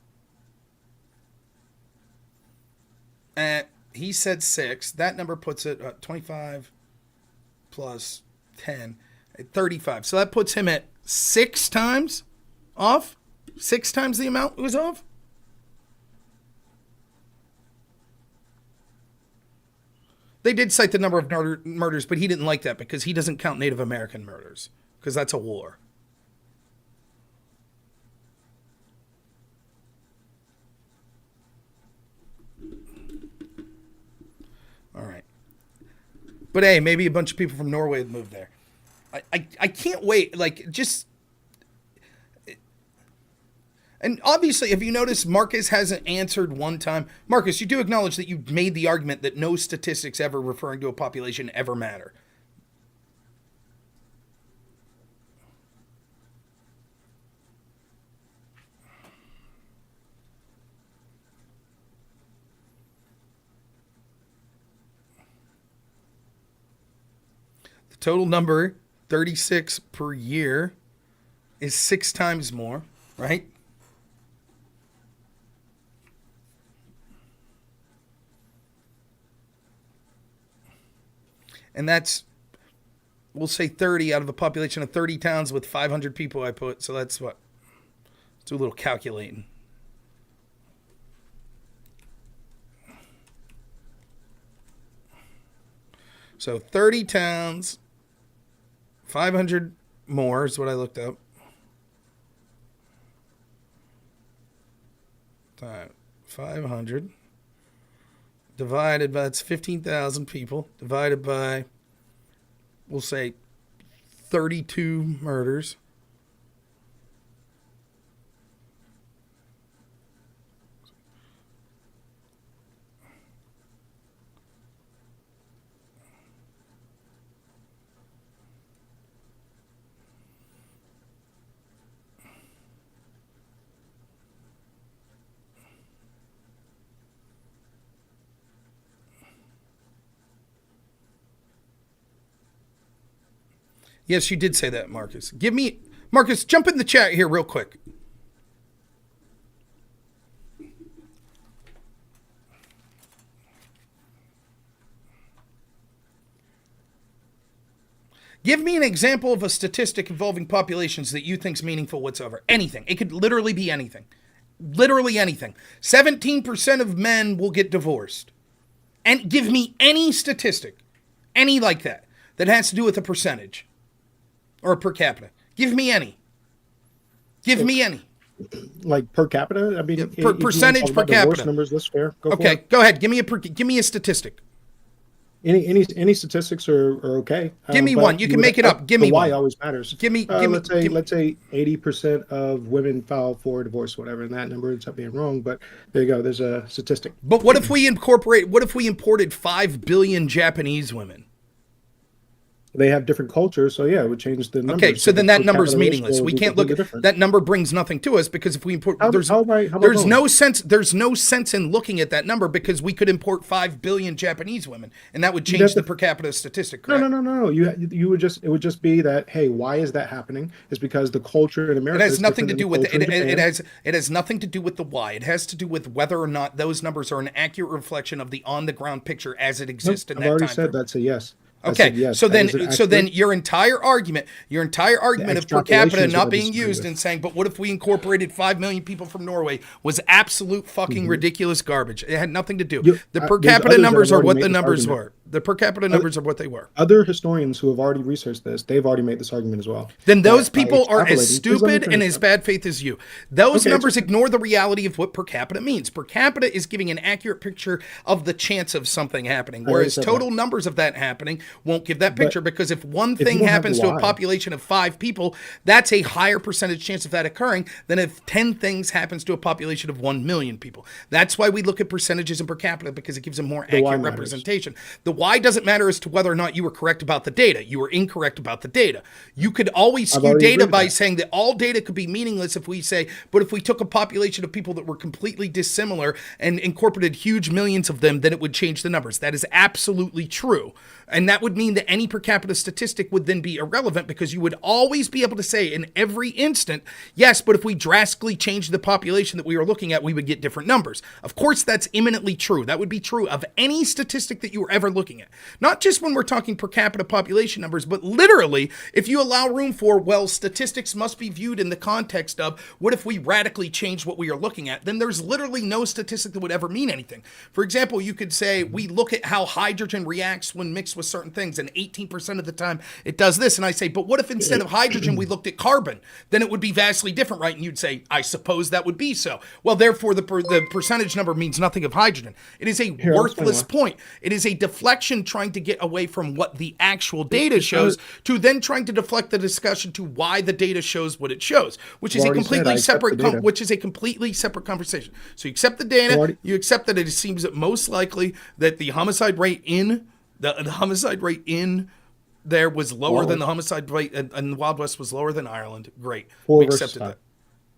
A: at, he said 6. That number puts it at 25 plus 10, at 35. So that puts him at 6 times off? 6 times the amount it was off? They did cite the number of murders, but he didn't like that because he doesn't count Native American murders because that's a war. All right. But hey, maybe a bunch of people from Norway have moved there. I can't wait. Like, just... And obviously, if you notice, Marcus hasn't answered one time. Marcus, you do acknowledge that you made the argument that no statistics ever referring to a population ever matter. The total number, 36 per year, is 6 times more, right? And that's, we'll say 30 out of a population of 30 towns with 500 people I put. So that's what? Let's do a little calculating. So 30 towns, 500 more is what I looked up. 500. Divided by, that's 15,000 people, divided by, we'll say, 32 murders. Yes, you did say that, Marcus. Marcus, jump in the chat here real quick. Give me an example of a statistic involving populations that you think's meaningful whatsoever. Anything. It could literally be anything. Literally anything. 17% of men will get divorced. And give me any statistic, any like that has to do with a percentage. Or per capita. Give me any. Give me any.
F: Like per capita? I mean,
A: yeah, percentage per capita.
F: Numbers, that's fair.
A: Okay, go ahead. Give me a statistic.
F: Any statistics are okay.
A: Give me one. You can make it up. Give me one.
F: Why always matters. Let's say 80% of women file for divorce, whatever, and that number ends up being wrong. But there you go. There's a statistic.
A: But what if we imported 5 billion Japanese women?
F: they have different cultures, so yeah, it would change the numbers.
A: Okay, so then that
F: per
A: number's
F: capita
A: meaningless.
F: ratio
A: We
F: would be
A: can't look
F: completely
A: at
F: different.
A: that number brings nothing to us because if we import there's
F: about
A: no
F: those?
A: sense in looking at that number because we could import 5 billion Japanese women and that would change
F: have
A: the
F: to-
A: per capita statistic,
F: No,
A: correct?
F: no. You would just, it would just be that, hey, why is that happening? It's because the culture in
A: It
F: America
A: has
F: is
A: nothing to
F: different
A: do
F: than
A: with
F: the culture in Japan.
A: it has nothing to do with the why. It has to do with whether or not those numbers are an accurate reflection of the on the ground picture as it exists in
F: I've
A: that
F: already
A: time
F: said
A: frame.
F: that's a yes. I
A: Okay,
F: said yes.
A: so
F: That is
A: then
F: an
A: so then
F: accurate-
A: your entire argument of per capita
F: extrapolation is
A: not
F: what I
A: being
F: disagree
A: used
F: with.
A: and saying, but what if we incorporated 5 million people from Norway was absolute fucking ridiculous garbage. It had nothing to do. The per
F: there's
A: capita
F: others that
A: numbers
F: have
A: are what
F: already
A: the
F: made this
A: numbers
F: argument.
A: were. The per capita numbers are what they were.
F: Other historians who have already researched this, they've already made this argument as well.
A: Then those
F: That by
A: people are as
F: extrapolating- Please let me
A: stupid and
F: finish
A: as
F: that.
A: bad faith as you. Those
F: Okay,
A: numbers
F: it's-
A: ignore the reality of what per capita means. Per capita is giving an accurate picture of the chance of something happening,
F: already
A: whereas
F: said
A: total
F: that.
A: numbers of that happening won't give that picture because if one
F: if you
A: thing
F: don't have
A: happens
F: the
A: to a
F: why-
A: population of 5 people, that's a higher percentage chance of that occurring than if 10 things happens to a population of 1 million people. That's why we look at percentages in per capita because it gives a more
F: The why
A: accurate
F: matters.
A: representation. The why doesn't matter as to whether or not you were correct about the data. You were incorrect about the data. You could always
F: I've
A: skew
F: already
A: data
F: agreed with
A: by
F: that.
A: saying that all data could be meaningless if we say, but if we took a population of people that were completely dissimilar and incorporated huge millions of them, then it would change the numbers. That is absolutely true. And that would mean that any per capita statistic would then be irrelevant because you would always be able to say in every instant, yes, but if we drastically change the population that we were looking at, we would get different numbers. Of course, that's imminently true. That would be true of any statistic that you were ever looking at. Not just when we're talking per capita population numbers, but literally, if you allow room for, well, statistics must be viewed in the context of what if we radically change what we are looking at, then there's literally no statistic that would ever mean anything. For example, you could say we look at how hydrogen reacts when mixed with certain things, and 18% of the time it does this. And I say, but what if instead of hydrogen we looked at carbon? Then it would be vastly different, right? And you'd say, I suppose that would be so. Well, therefore, the percentage number means nothing of hydrogen. It is a
F: I'll
A: worthless
F: explain
A: point. It is a deflection trying to get away from what the actual data shows to then trying to deflect the discussion to why the data shows what it shows, which is a
F: already said
A: completely
F: I accept the
A: separate,
F: data.
A: which is a completely separate conversation. So you accept the data,
F: already-
A: you accept that it seems that most likely that the homicide rate in the homicide rate in there was lower than the homicide rate in the Wild West was lower than Ireland. Great.
F: Four
A: We
F: versus
A: accepted
F: five.
A: that.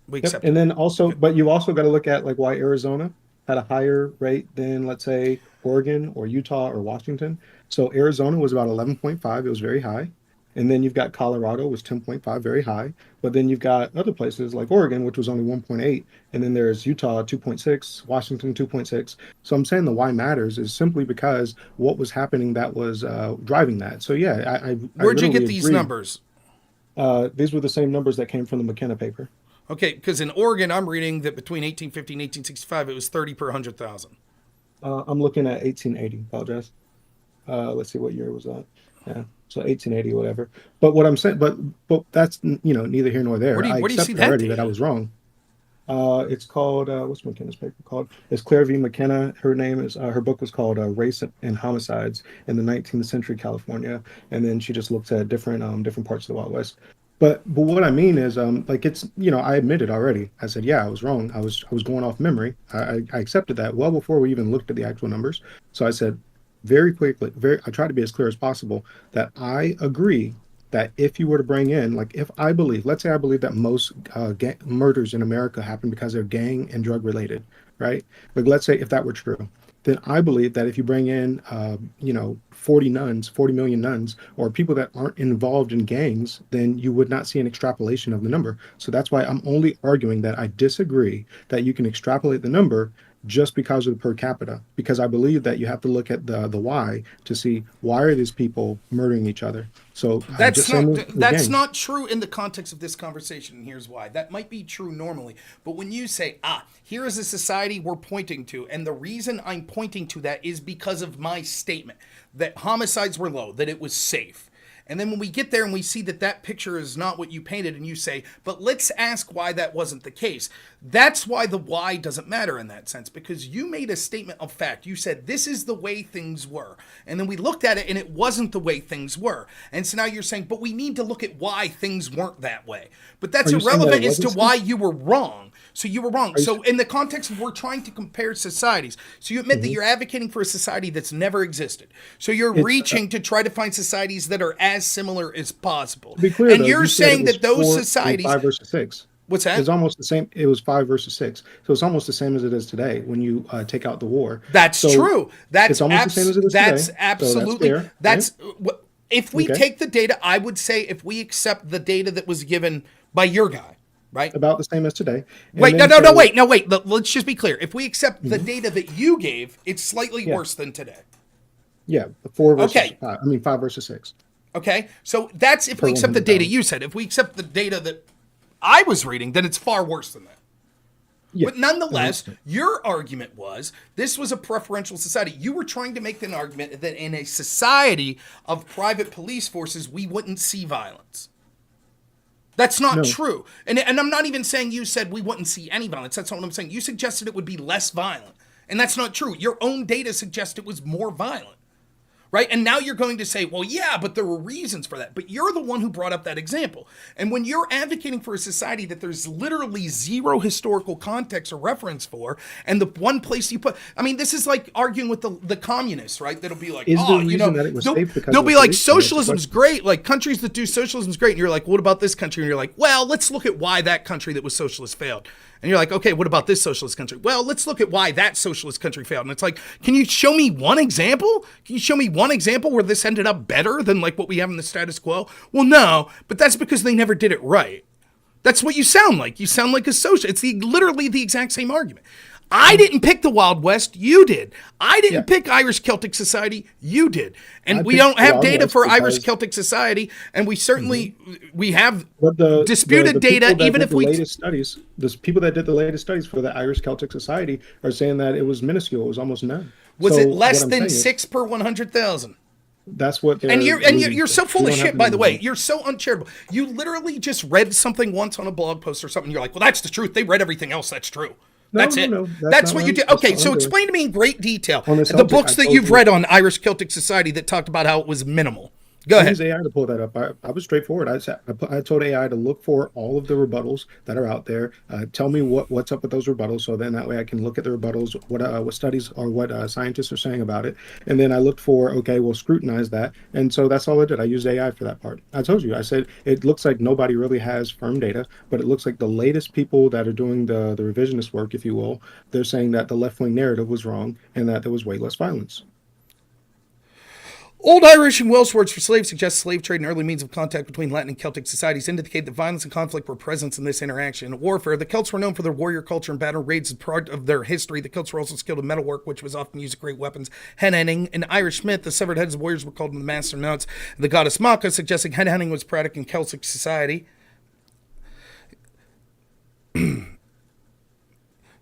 A: We
F: Yep.
A: accepted
F: And then also, but you also got to look at like why Arizona had a higher rate than, let's say, Oregon or Utah or Washington. So Arizona was about 11.5. It was very high. And then you've got Colorado was 10.5, very high. But then you've got other places like Oregon, which was only 1.8. And then there's Utah 2.6, Washington 2.6. So I'm saying the why matters is simply because what was happening that was driving that. So yeah, I
A: Where'd you get
F: literally
A: these
F: agree.
A: numbers?
F: These were the same numbers that came from the McKenna paper.
A: Okay, because in Oregon, I'm reading that between 1850 and 1865, it was 30 per 100,000.
F: I'm looking at 1880. Apologize. Let's see what year was that. Yeah, so 1880, whatever. But what I'm saying, but that's neither here nor there.
A: Where do you see
F: accepted
A: that
F: already
A: data?
F: that I was wrong. It's called what's McKenna's paper called? It's Claire V. McKenna. Her name is her book was called Race and Homicides in the 19th Century California, and then she just looks at different parts of the Wild West. But what I mean is like it's I admitted already. I said yeah, I was wrong. I was going off memory. I accepted that well before we even looked at the actual numbers. So I said very quickly, I tried to be as clear as possible that I agree that if you were to bring in, like if I believe, let's say I believe that most murders in America happen because they're gang and drug related, right? Like let's say if that were true, then I believe that if you bring in, 40 million nuns, or people that aren't involved in gangs, then you would not see an extrapolation of the number. So that's why I'm only arguing that I disagree that you can extrapolate the number just because of the per capita, because I believe that you have to look at the why to see why are these people murdering each other. So
A: That's not true in the context of this conversation, and here's why. That might be true normally, but when you say, here is a society we're pointing to, and the reason I'm pointing to that is because of my statement that homicides were low, that it was safe. And then when we get there and we see that that picture is not what you painted, and you say, but let's ask why that wasn't the case. That's why the why doesn't matter in that sense, because you made a statement of fact. You said, this is the way things were. And then we looked at it and it wasn't the way things were. And so now you're saying, but we need to look at why things weren't that way. But that's
F: Are you saying that
A: irrelevant
F: it
A: as to
F: wasn't
A: why you were wrong. So you were wrong. So in the context of we're trying to compare societies, so you admit that you're advocating for a society that's never existed. So you're reaching to try to find societies that are as as similar as possible.
G: To be clear,
A: and
G: though,
A: you're
G: you said
A: saying
G: it was
A: that those
G: 4 and
A: societies.
G: 5 versus 6.
A: What's that?
G: It's almost the same. It was 5 versus 6, so it's almost the same as it is today when you take out the war.
A: That's
G: So
A: true. That's
G: it's almost the same as it is
A: that's
G: today.
A: absolutely.
G: So
A: That's what if we
G: Okay.
A: take the data. I would say if we accept the data that was given by your guy, right?
G: about the same as today. And
A: Wait,
G: then
A: no,
G: so-
A: wait. Let's just be clear. If we accept the data that you gave, it's slightly
G: Yeah.
A: worse than today.
G: Yeah, 4 versus
A: Okay.
G: 5. I mean 5 versus 6.
A: Okay, so that's if
G: Per
A: we accept the data
G: 100,000.
A: you said. If we accept the data that I was reading, then it's far worse than that.
G: Yeah.
A: But nonetheless, your argument was this was a preferential society. You were trying to make an argument that in a society of private police forces, we wouldn't see violence. That's not
G: No.
A: true. And I'm not even saying you said we wouldn't see any violence. That's not what I'm saying. You suggested it would be less violent. And that's not true. Your own data suggests it was more violent. Right? And now you're going to say, well, yeah, but there were reasons for that. But you're the one who brought up that example. And when you're advocating for a society that there's literally zero historical context or reference for, and the one place you put, I mean, this is like arguing with the communists, right? That'll be like,
G: Is the
A: oh, you
G: reason
A: know,
G: that it was
A: they'll,
G: safe because
A: they'll
G: of
A: be
G: the
A: like,
G: police? That's the
A: socialism's
G: question.
A: great. Like, countries that do socialism's great. And you're like, what about this country? And you're like, well, let's look at why that country that was socialist failed. And you're like, okay, what about this socialist country? Well, let's look at why that socialist country failed. And it's like, can you show me one example? Can you show me one example where this ended up better than like what we have in the status quo? Well, no, but that's because they never did it right. That's what you sound like. You sound like a social. It's literally the exact same argument. I didn't pick the Wild West. You did. I didn't pick Irish Celtic Society. You did. And
G: I
A: we
G: picked
A: don't
G: the
A: have
G: Wild
A: data
G: West
A: for Irish
G: because-
A: Celtic Society. And we certainly, we have
G: But the
A: disputed
G: the people
A: data,
G: that
A: even
G: did
A: if
G: the
A: we...
G: latest studies, the people that did the latest studies for the Irish Celtic Society are saying that it was minuscule. It was almost none.
A: Was
G: So
A: it less
G: what I'm
A: than
G: saying is
A: 6 per 100,000?
G: That's what they're.
A: And you're so full
G: we
A: of
G: don't have
A: shit,
G: the
A: by the way.
G: numbers.
A: You're so uncharitable. You literally just read something once on a blog post or something. You're like, well, that's the truth. They read everything else. That's true.
G: No,
A: That's
G: no,
A: it.
G: no,
A: That's
G: not
A: what you did.
G: that's
A: Okay,
G: not
A: so
G: what I'm doing.
A: explain to me in great detail
G: On the
A: the
G: Celtic,
A: books
G: I
A: that
G: told
A: you've
G: you.
A: read on Irish Celtic Society that talked about how it was minimal. Go
G: I
A: ahead.
G: use AI to pull that up. I was straightforward. I told AI to look for all of the rebuttals that are out there. Tell me what's up with those rebuttals, so then that way I can look at the rebuttals, what studies or what scientists are saying about it, and then I looked for, okay, we'll scrutinize that, and so that's all I did. I used AI for that part. I told you. I said it looks like nobody really has firm data, but it looks like the latest people that are doing the revisionist work, if you will, they're saying that the left-wing narrative was wrong and that there was way less violence.
A: Old Irish and Welsh words for slave suggest slave trade and early means of contact between Latin and Celtic societies indicate that violence and conflict were present in this interaction. In warfare, the Celts were known for their warrior culture and battle raids as part of their history. The Celts were also skilled in metalwork, which was often used as great weapons. Head-hunting. In Irish myth, the severed heads of warriors were called the master notes. The goddess Macha, suggesting head-hunting was practiced in Celtic society.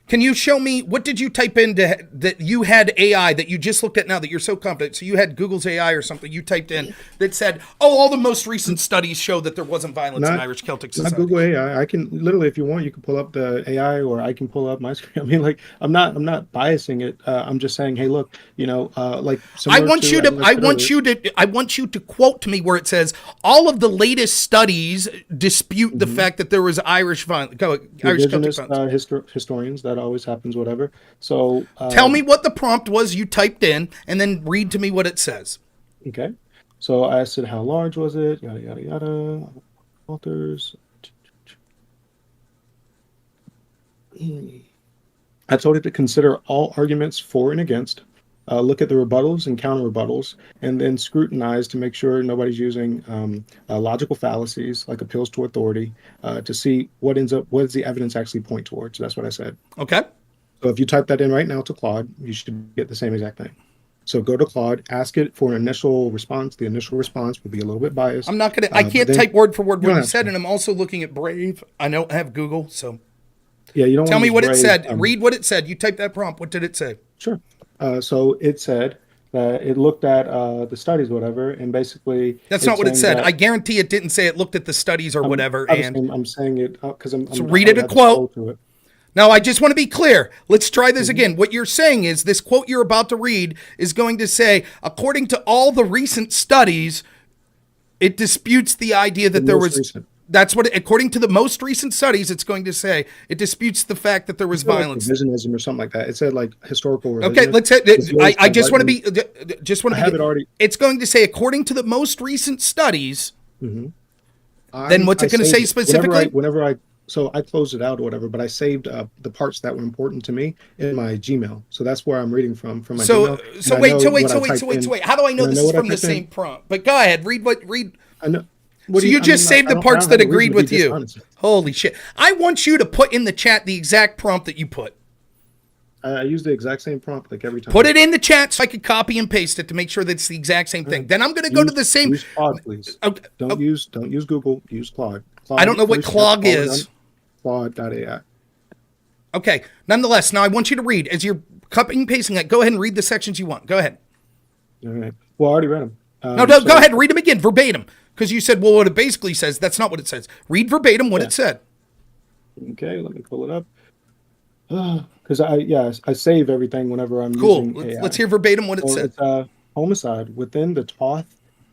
A: Can you show me, what did you type in that you had AI that you just looked at now that you're so confident? So you had Google's AI or something you typed in that said, oh, all the most recent studies show that there wasn't violence in Irish Celtic society.
G: Not Google AI. I can literally, if you want, you can pull up the AI, or I can pull up my screen. I mean, like, I'm not biasing it. I'm just saying, hey, look, you know, like
A: I want you to quote to me where it says all of the latest studies dispute the fact that there was Irish violence. Irish Celtic violence.
G: Historians, that always happens, whatever. So
A: tell me what the prompt was you typed in, and then read to me what it says.
G: Okay. So I said, how large was it? Yada yada yada. Authors. I told it to consider all arguments for and against, look at the rebuttals and counter rebuttals, and then scrutinize to make sure nobody's using logical fallacies like appeals to authority to see what does the evidence actually point towards. So that's what I said.
A: Okay.
G: So if you type that in right now to Claude, you should get the same exact thing. So go to Claude, ask it for an initial response. The initial response will be a little bit biased.
A: I'm not going to, I can't type word for word what you said, and I'm also looking at Brave. I don't have Google, so.
G: Yeah, you don't
A: tell me what it said.
G: Brave.
A: Read what it said. You typed that prompt. What did it say?
G: Sure. So it said that it looked at the studies, whatever, and basically
A: that's not what it said. I guarantee it didn't say it looked at the studies or whatever.
G: I'm saying it because I'm.
A: So read it a quote. Now, I just want to be clear. Let's try this again. What you're saying is this quote you're about to read is going to say, according to all the recent studies, it disputes the idea that there was. That's what, according to the most recent studies, it's going to say. It disputes the fact that there was violence.
G: Like revisionism or something like that. It said like historical revisionism.
A: Okay, let's say. I just want to be. Just want to
G: have it already.
A: It's going to say according to the most recent studies.
G: Mm-hmm.
A: Then what's it going to say specifically?
G: So I closed it out or whatever, but I saved the parts that were important to me in my Gmail. So that's where I'm reading from my Gmail.
A: So wait. How do I know this is from the same prompt? But go ahead, read.
G: I know.
A: So you just saved the parts that agreed with you. Holy shit. I want you to put in the chat the exact prompt that you put.
G: I use the exact same prompt like every time.
A: Put it in the chat so I could copy and paste it to make sure that it's the exact same thing. Then I'm going to go to the same.
G: Use Claude, please. Don't use Google. Use Claude.
A: I don't know what Claude is.
G: Claude.ai.
A: Okay. Nonetheless, now I want you to read. As you're copying and pasting that, go ahead and read the sections you want. Go ahead.
G: All right. Well, I already read them.
A: No, go ahead. Read them again, verbatim. Because you said, well, what it basically says. That's not what it says. Read verbatim what it said.
G: Okay, let me pull it up. Because I save everything whenever I'm using AI.
A: Let's hear verbatim what it said.
G: It's homicide within the Toth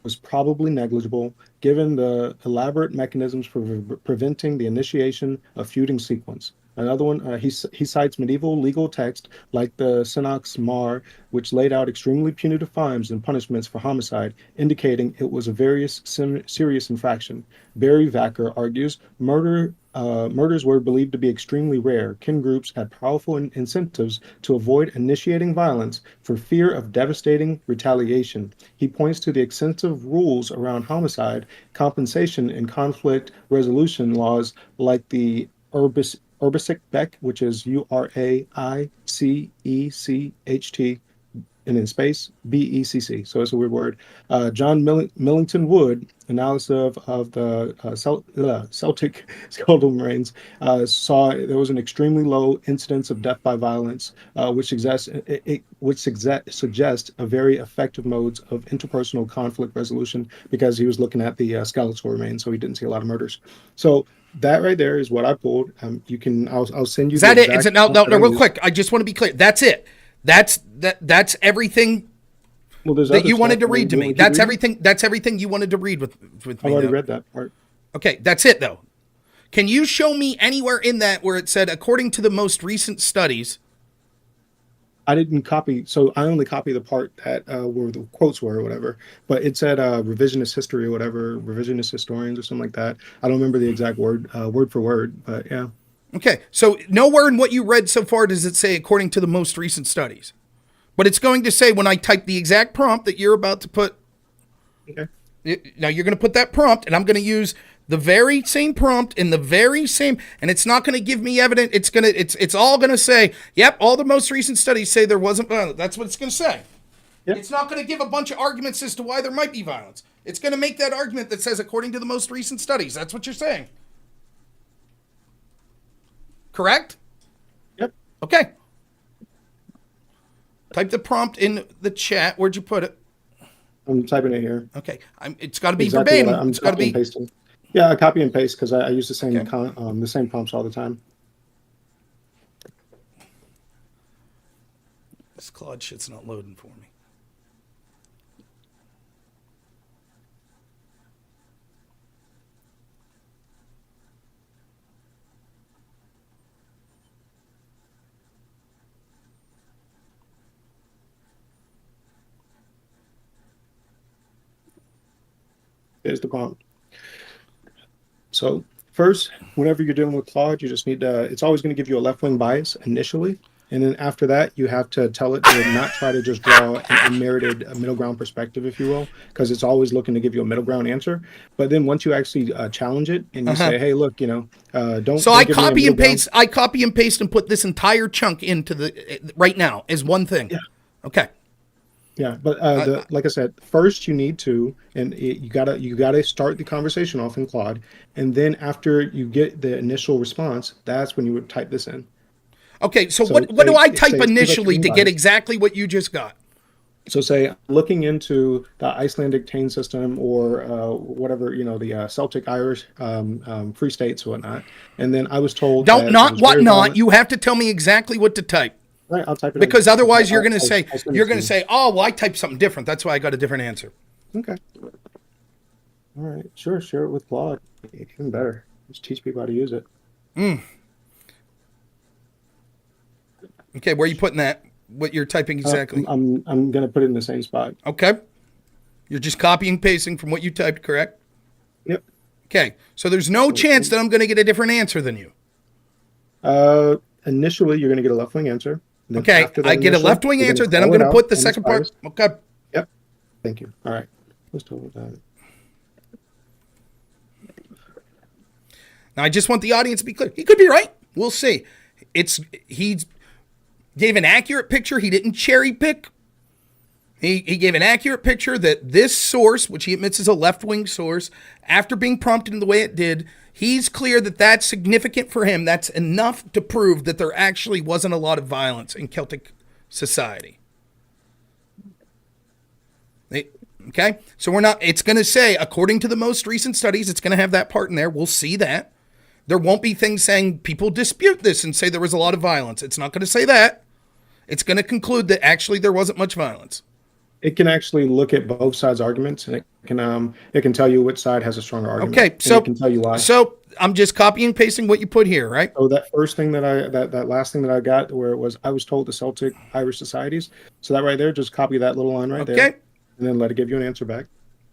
G: was probably negligible, given the elaborate mechanisms for preventing the initiation of feuding sequence. Another one, he cites medieval legal text like the Synox Mar, which laid out extremely punitive fines and punishments for homicide, indicating it was a very serious infraction. Barry Vacker argues murders were believed to be extremely rare. Kin groups had powerful incentives to avoid initiating violence for fear of devastating retaliation. He points to the extensive rules around homicide, compensation, and conflict resolution laws like the Urbicic Beck, which is URAICECHT, and in space BECC. So it's a weird word. John Millington Wood, analysis of the Celtic Ireland, saw there was an extremely low incidence of death by violence, which suggests a very effective modes of interpersonal conflict resolution, because he was looking at the skeletal remains, so he didn't see a lot of murders. So that right there is what I pulled. You can. I'll send you.
A: Is that it? Is it? No. Real quick. I just want to be clear. That's it. That's everything that you wanted to read to me. That's everything. That's everything you wanted to read with me.
G: I've already read that part.
A: Okay, that's it though. Can you show me anywhere in that where it said, according to the most recent studies?
G: I didn't copy, so I only copy the part that where the quotes were or whatever. But it said revisionist history or whatever, revisionist historians or something like that. I don't remember the exact word for word, but yeah.
A: Okay, so nowhere in what you read so far does it say according to the most recent studies. But it's going to say when I type the exact prompt that you're about to put.
G: Okay.
A: Now you're going to put that prompt, and I'm going to use the very same prompt in the very same, and it's not going to give me evidence. It's all going to say, yep, all the most recent studies say there wasn't violence. That's what it's going to say. Yep. It's not going to give a bunch of arguments as to why there might be violence. It's going to make that argument that says according to the most recent studies. That's what you're saying. Correct?
G: Yep.
A: Okay. Type the prompt in the chat. Where'd you put it?
G: I'm typing it here.
A: Okay. It's got to be verbatim. It's got to be
G: pasting. Yeah, I copy and paste because I use the same the same prompts all the time.
A: This Claude shit's not loading for me.
G: There's the prompt. So first, whenever you're dealing with Claude, you just need to, it's always going to give you a left-wing bias initially. And then after that, you have to tell it to not try to just draw an unmerited middle ground perspective, if you will, because it's always looking to give you a middle ground answer. But then once you actually challenge it and you say, hey, look, don't.
A: So I copy and paste. I copy and paste and put this entire chunk into the right now as one thing.
G: Yeah.
A: Okay.
G: Yeah, but like I said, first you need to, and you gotta start the conversation off in Claude, and then after you get the initial response, that's when you would type this in.
A: Okay, so what do I type initially to get exactly what you just got?
G: So say, looking into the Icelandic Tane system or whatever, the Celtic Irish free states or whatnot, and then I was told
A: you have to tell me exactly what to type.
G: Right, I'll type it
A: because otherwise you're going to say, oh, well, I typed something different. That's why I got a different answer.
G: Okay.
F: All right, sure, share it with Claude. Even better. Just teach people how to use it.
A: Okay, where are you putting that? What you're typing exactly?
F: I'm gonna put it in the same spot.
A: Okay. You're just copying and pasting from what you typed, correct?
F: Yep.
A: Okay, so there's no chance that I'm going to get a different answer than you.
F: Initially, you're gonna get a left-wing answer.
A: Okay, I get a left-wing answer, then I'm going to put the second part. Okay.
F: Yep. Thank you. All right. Let's talk about that.
A: Now, I just want the audience to be clear. He could be right. We'll see. He gave an accurate picture. He didn't cherry pick. He gave an accurate picture that this source, which he admits is a left-wing source, after being prompted in the way it did, he's clear that that's significant for him. That's enough to prove that there actually wasn't a lot of violence in Celtic society. Okay? So it's going to say, according to the most recent studies, it's going to have that part in there. We'll see that. There won't be things saying people dispute this and say there was a lot of violence. It's not going to say that. It's going to conclude that actually there wasn't much violence.
F: It can actually look at both sides' arguments, and it can tell you which side has a stronger argument.
A: Okay, so
F: it can tell you why.
A: So I'm just copying and pasting what you put here, right?
F: So that first thing that last thing that I got, where it was, I was told the Celtic Irish societies. So that right there, just copy that little line right there, and then let it give you an answer back.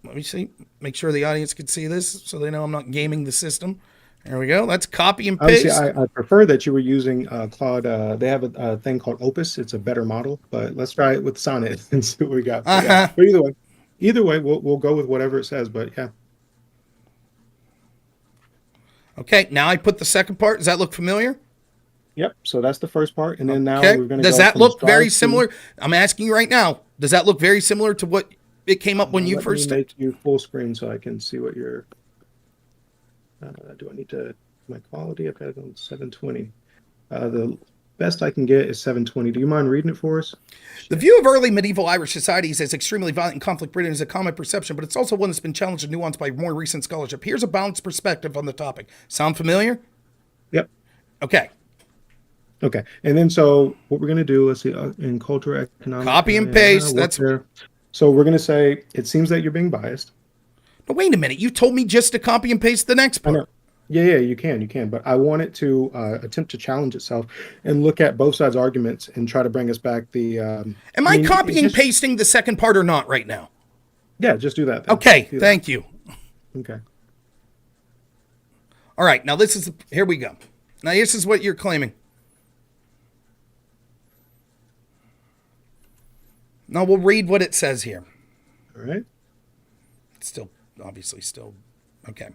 A: Let me see. Make sure the audience can see this, so they know I'm not gaming the system. There we go. That's copy and paste.
F: Obviously, I prefer that you were using Claude. They have a thing called Opus. It's a better model, but let's try it with Sonnet and see what we got. Yeah. But either way, we'll go with whatever it says. But yeah.
A: Okay. Now I put the second part. Does that look familiar?
F: Yep. So that's the first part, and then now we're going to.
A: Does that look very similar? I'm asking you right now. Does that look very similar to what it came up when you first?
F: Let me make you full screen so I can see what you're. Do I need to my quality? I've got it on 720. The best I can get is 720. Do you mind reading it for us?
A: The view of early medieval Irish societies as extremely violent and conflict-ridden is a common perception, but it's also one that's been challenged and nuanced by more recent scholarship. Here's a balanced perspective on the topic. Sound familiar?
F: Yep.
A: Okay.
F: Okay. And then so what we're going to do, let's see, in cultural economic.
A: Copy and paste.
F: That's there. So we're going to say, it seems that you're being biased.
A: But wait a minute, you told me just to copy and paste the next part.
F: Yeah, you can. But I want it to attempt to challenge itself and look at both sides' arguments and try to bring us back the.
A: Am I copying and pasting the second part or not right now?
F: Yeah, just do that. Then.
A: Okay, thank you.
F: Okay.
A: All right, now here we go. Now this is what you're claiming. Now we'll read what it says here.
F: All right.
A: Obviously still okay.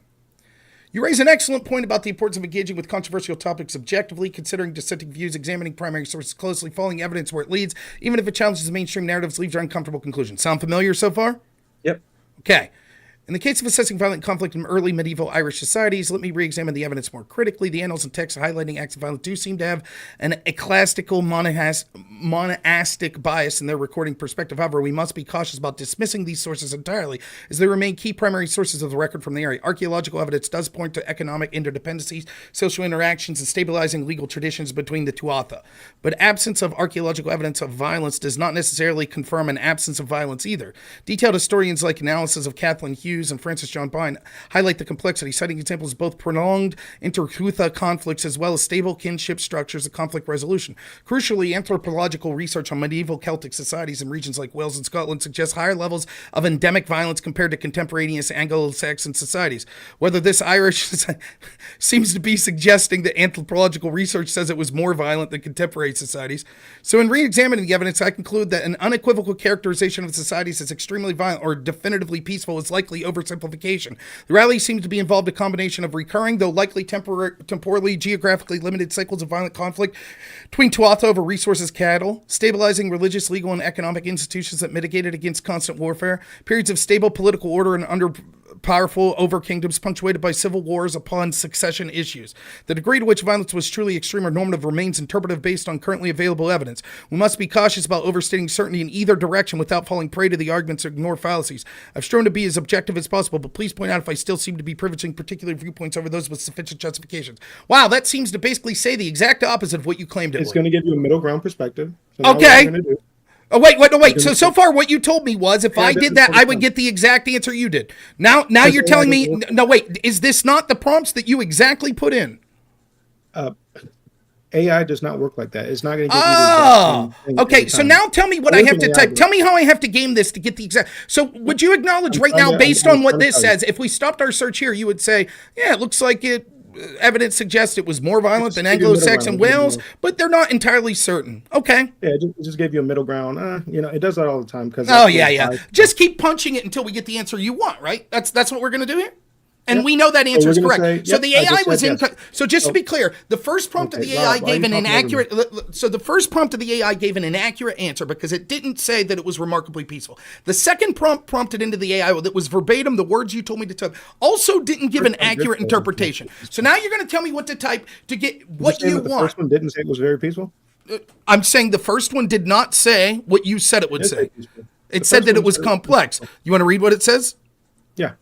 A: You raise an excellent point about the importance of engaging with controversial topics objectively, considering dissenting views, examining primary sources closely, following evidence where it leads, even if it challenges the mainstream narratives, leaves uncomfortable conclusions. Sound familiar so far?
F: Yep.
A: Okay. In the case of assessing violent conflict in early medieval Irish societies, let me re-examine the evidence more critically. The annals and texts highlighting acts of violence do seem to have an ecclesiastical monastic bias in their recording perspective. However, we must be cautious about dismissing these sources entirely, as they remain key primary sources of the record from the area. Archaeological evidence does point to economic interdependencies, social interactions, and stabilizing legal traditions between the Tuatha. But absence of archaeological evidence of violence does not necessarily confirm an absence of violence either. Detailed historians like analysis of Kathleen Hughes and Francis John Bine highlight the complexity, citing examples of both prolonged inter-Tuatha conflicts as well as stable kinship structures of conflict resolution. Crucially, anthropological research on medieval Celtic societies in regions like Wales and Scotland suggests higher levels of endemic violence compared to contemporaneous Anglo-Saxon societies. Whether this Irish seems to be suggesting that anthropological research says it was more violent than contemporary societies. So in re-examining the evidence, I conclude that an unequivocal characterization of societies as extremely violent or definitively peaceful is likely oversimplification. The rally seems to be involved a combination of recurring, though likely temporally geographically limited cycles of violent conflict between Tuatha over resources cattle, stabilizing religious, legal, and economic institutions that mitigated against constant warfare, periods of stable political order and under powerful over-kingdoms punctuated by civil wars upon succession issues. The degree to which violence was truly extreme or normative remains interpretive based on currently available evidence. We must be cautious about overstating certainty in either direction without falling prey to the arguments or ignore fallacies. I've striven to be as objective as possible, but please point out if I still seem to be privileging particular viewpoints over those with sufficient justifications. Wow, that seems to basically say the exact opposite of what you claimed it would.
F: It's going to give you a middle ground perspective. So
A: okay. Oh, wait. So far what you told me was if I did that, I would get the exact answer you did. Now you're telling me, no, wait, is this not the prompts that you exactly put in?
G: AI does not work like that. It's not going to give you
A: Oh,
G: the exact same
A: okay.
G: every
A: So
G: time.
A: now tell me what I have to type. Tell me how I have to game this to get the exact. So would you acknowledge right now, based on what this says, if we stopped our search here, you would say, yeah, it looks like it. Evidence suggests it was more violent than Anglo-Saxon Wales, but they're not entirely certain. Okay.
G: Yeah, it just gave you a middle ground. It does that all the time.
A: Oh, yeah. Just keep punching it until we get the answer you want, right? That's what we're going to do here? And we know that answer is correct. So the AI was in. So just to be clear, the first prompt of the AI gave an inaccurate. So the first prompt of the AI gave an inaccurate answer because it didn't say that it was remarkably peaceful. The second prompt prompted into the AI that was verbatim the words you told me to type also didn't give an accurate interpretation. So now you're going to tell me what to type to get what you want.
G: The first one didn't say it was very peaceful.
A: I'm saying the first one did not say what you said it would say. It said that it was complex. You want to read what it says?
G: Yeah.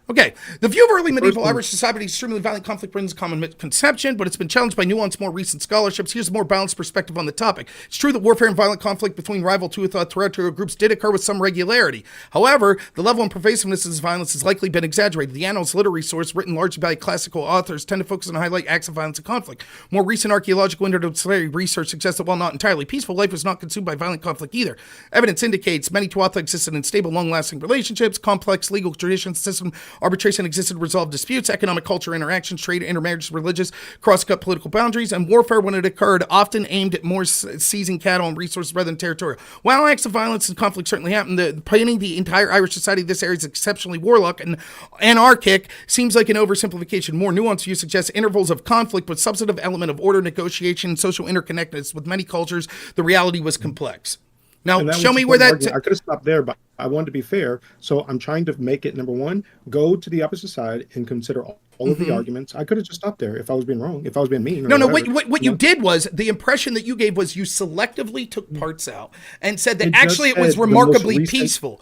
A: Okay. The view of early medieval Irish society is extremely violent conflict brings common conception, but it's been challenged by nuanced, more recent scholarships. Here's a more balanced perspective on the topic. It's true that warfare and violent conflict between rival two territorial groups did occur with some regularity. However, the level and pervasiveness of this violence has likely been exaggerated. The Annals literary source, written largely by classical authors, tend to focus and highlight acts of violence and conflict. More recent archaeological interdisciplinary research suggests that while not entirely peaceful, life was not consumed by violent conflict either. Evidence indicates many tuatha existed in stable, long-lasting relationships, complex legal traditions, system arbitration existed to resolve disputes, economic culture interactions, trade, intermarriages, religious, cross-cut political boundaries, and warfare when it occurred often aimed at more seizing cattle and resources rather than territorial. While acts of violence and conflict certainly happened, painting the entire Irish society of this area is exceptionally warlike and anarchic seems like an oversimplification. More nuanced view suggests intervals of conflict with substantive element of order, negotiation, and social interconnectedness with many cultures. The reality was complex. Now, show me where that...
G: I could have stopped there, but I wanted to be fair. So I'm trying to make it, number one, go to the opposite side and consider all of the arguments. I could have just stopped there if I was being wrong, if I was being mean.
A: No, what you did was, the impression that you gave was you selectively took parts out and said that actually it was remarkably peaceful.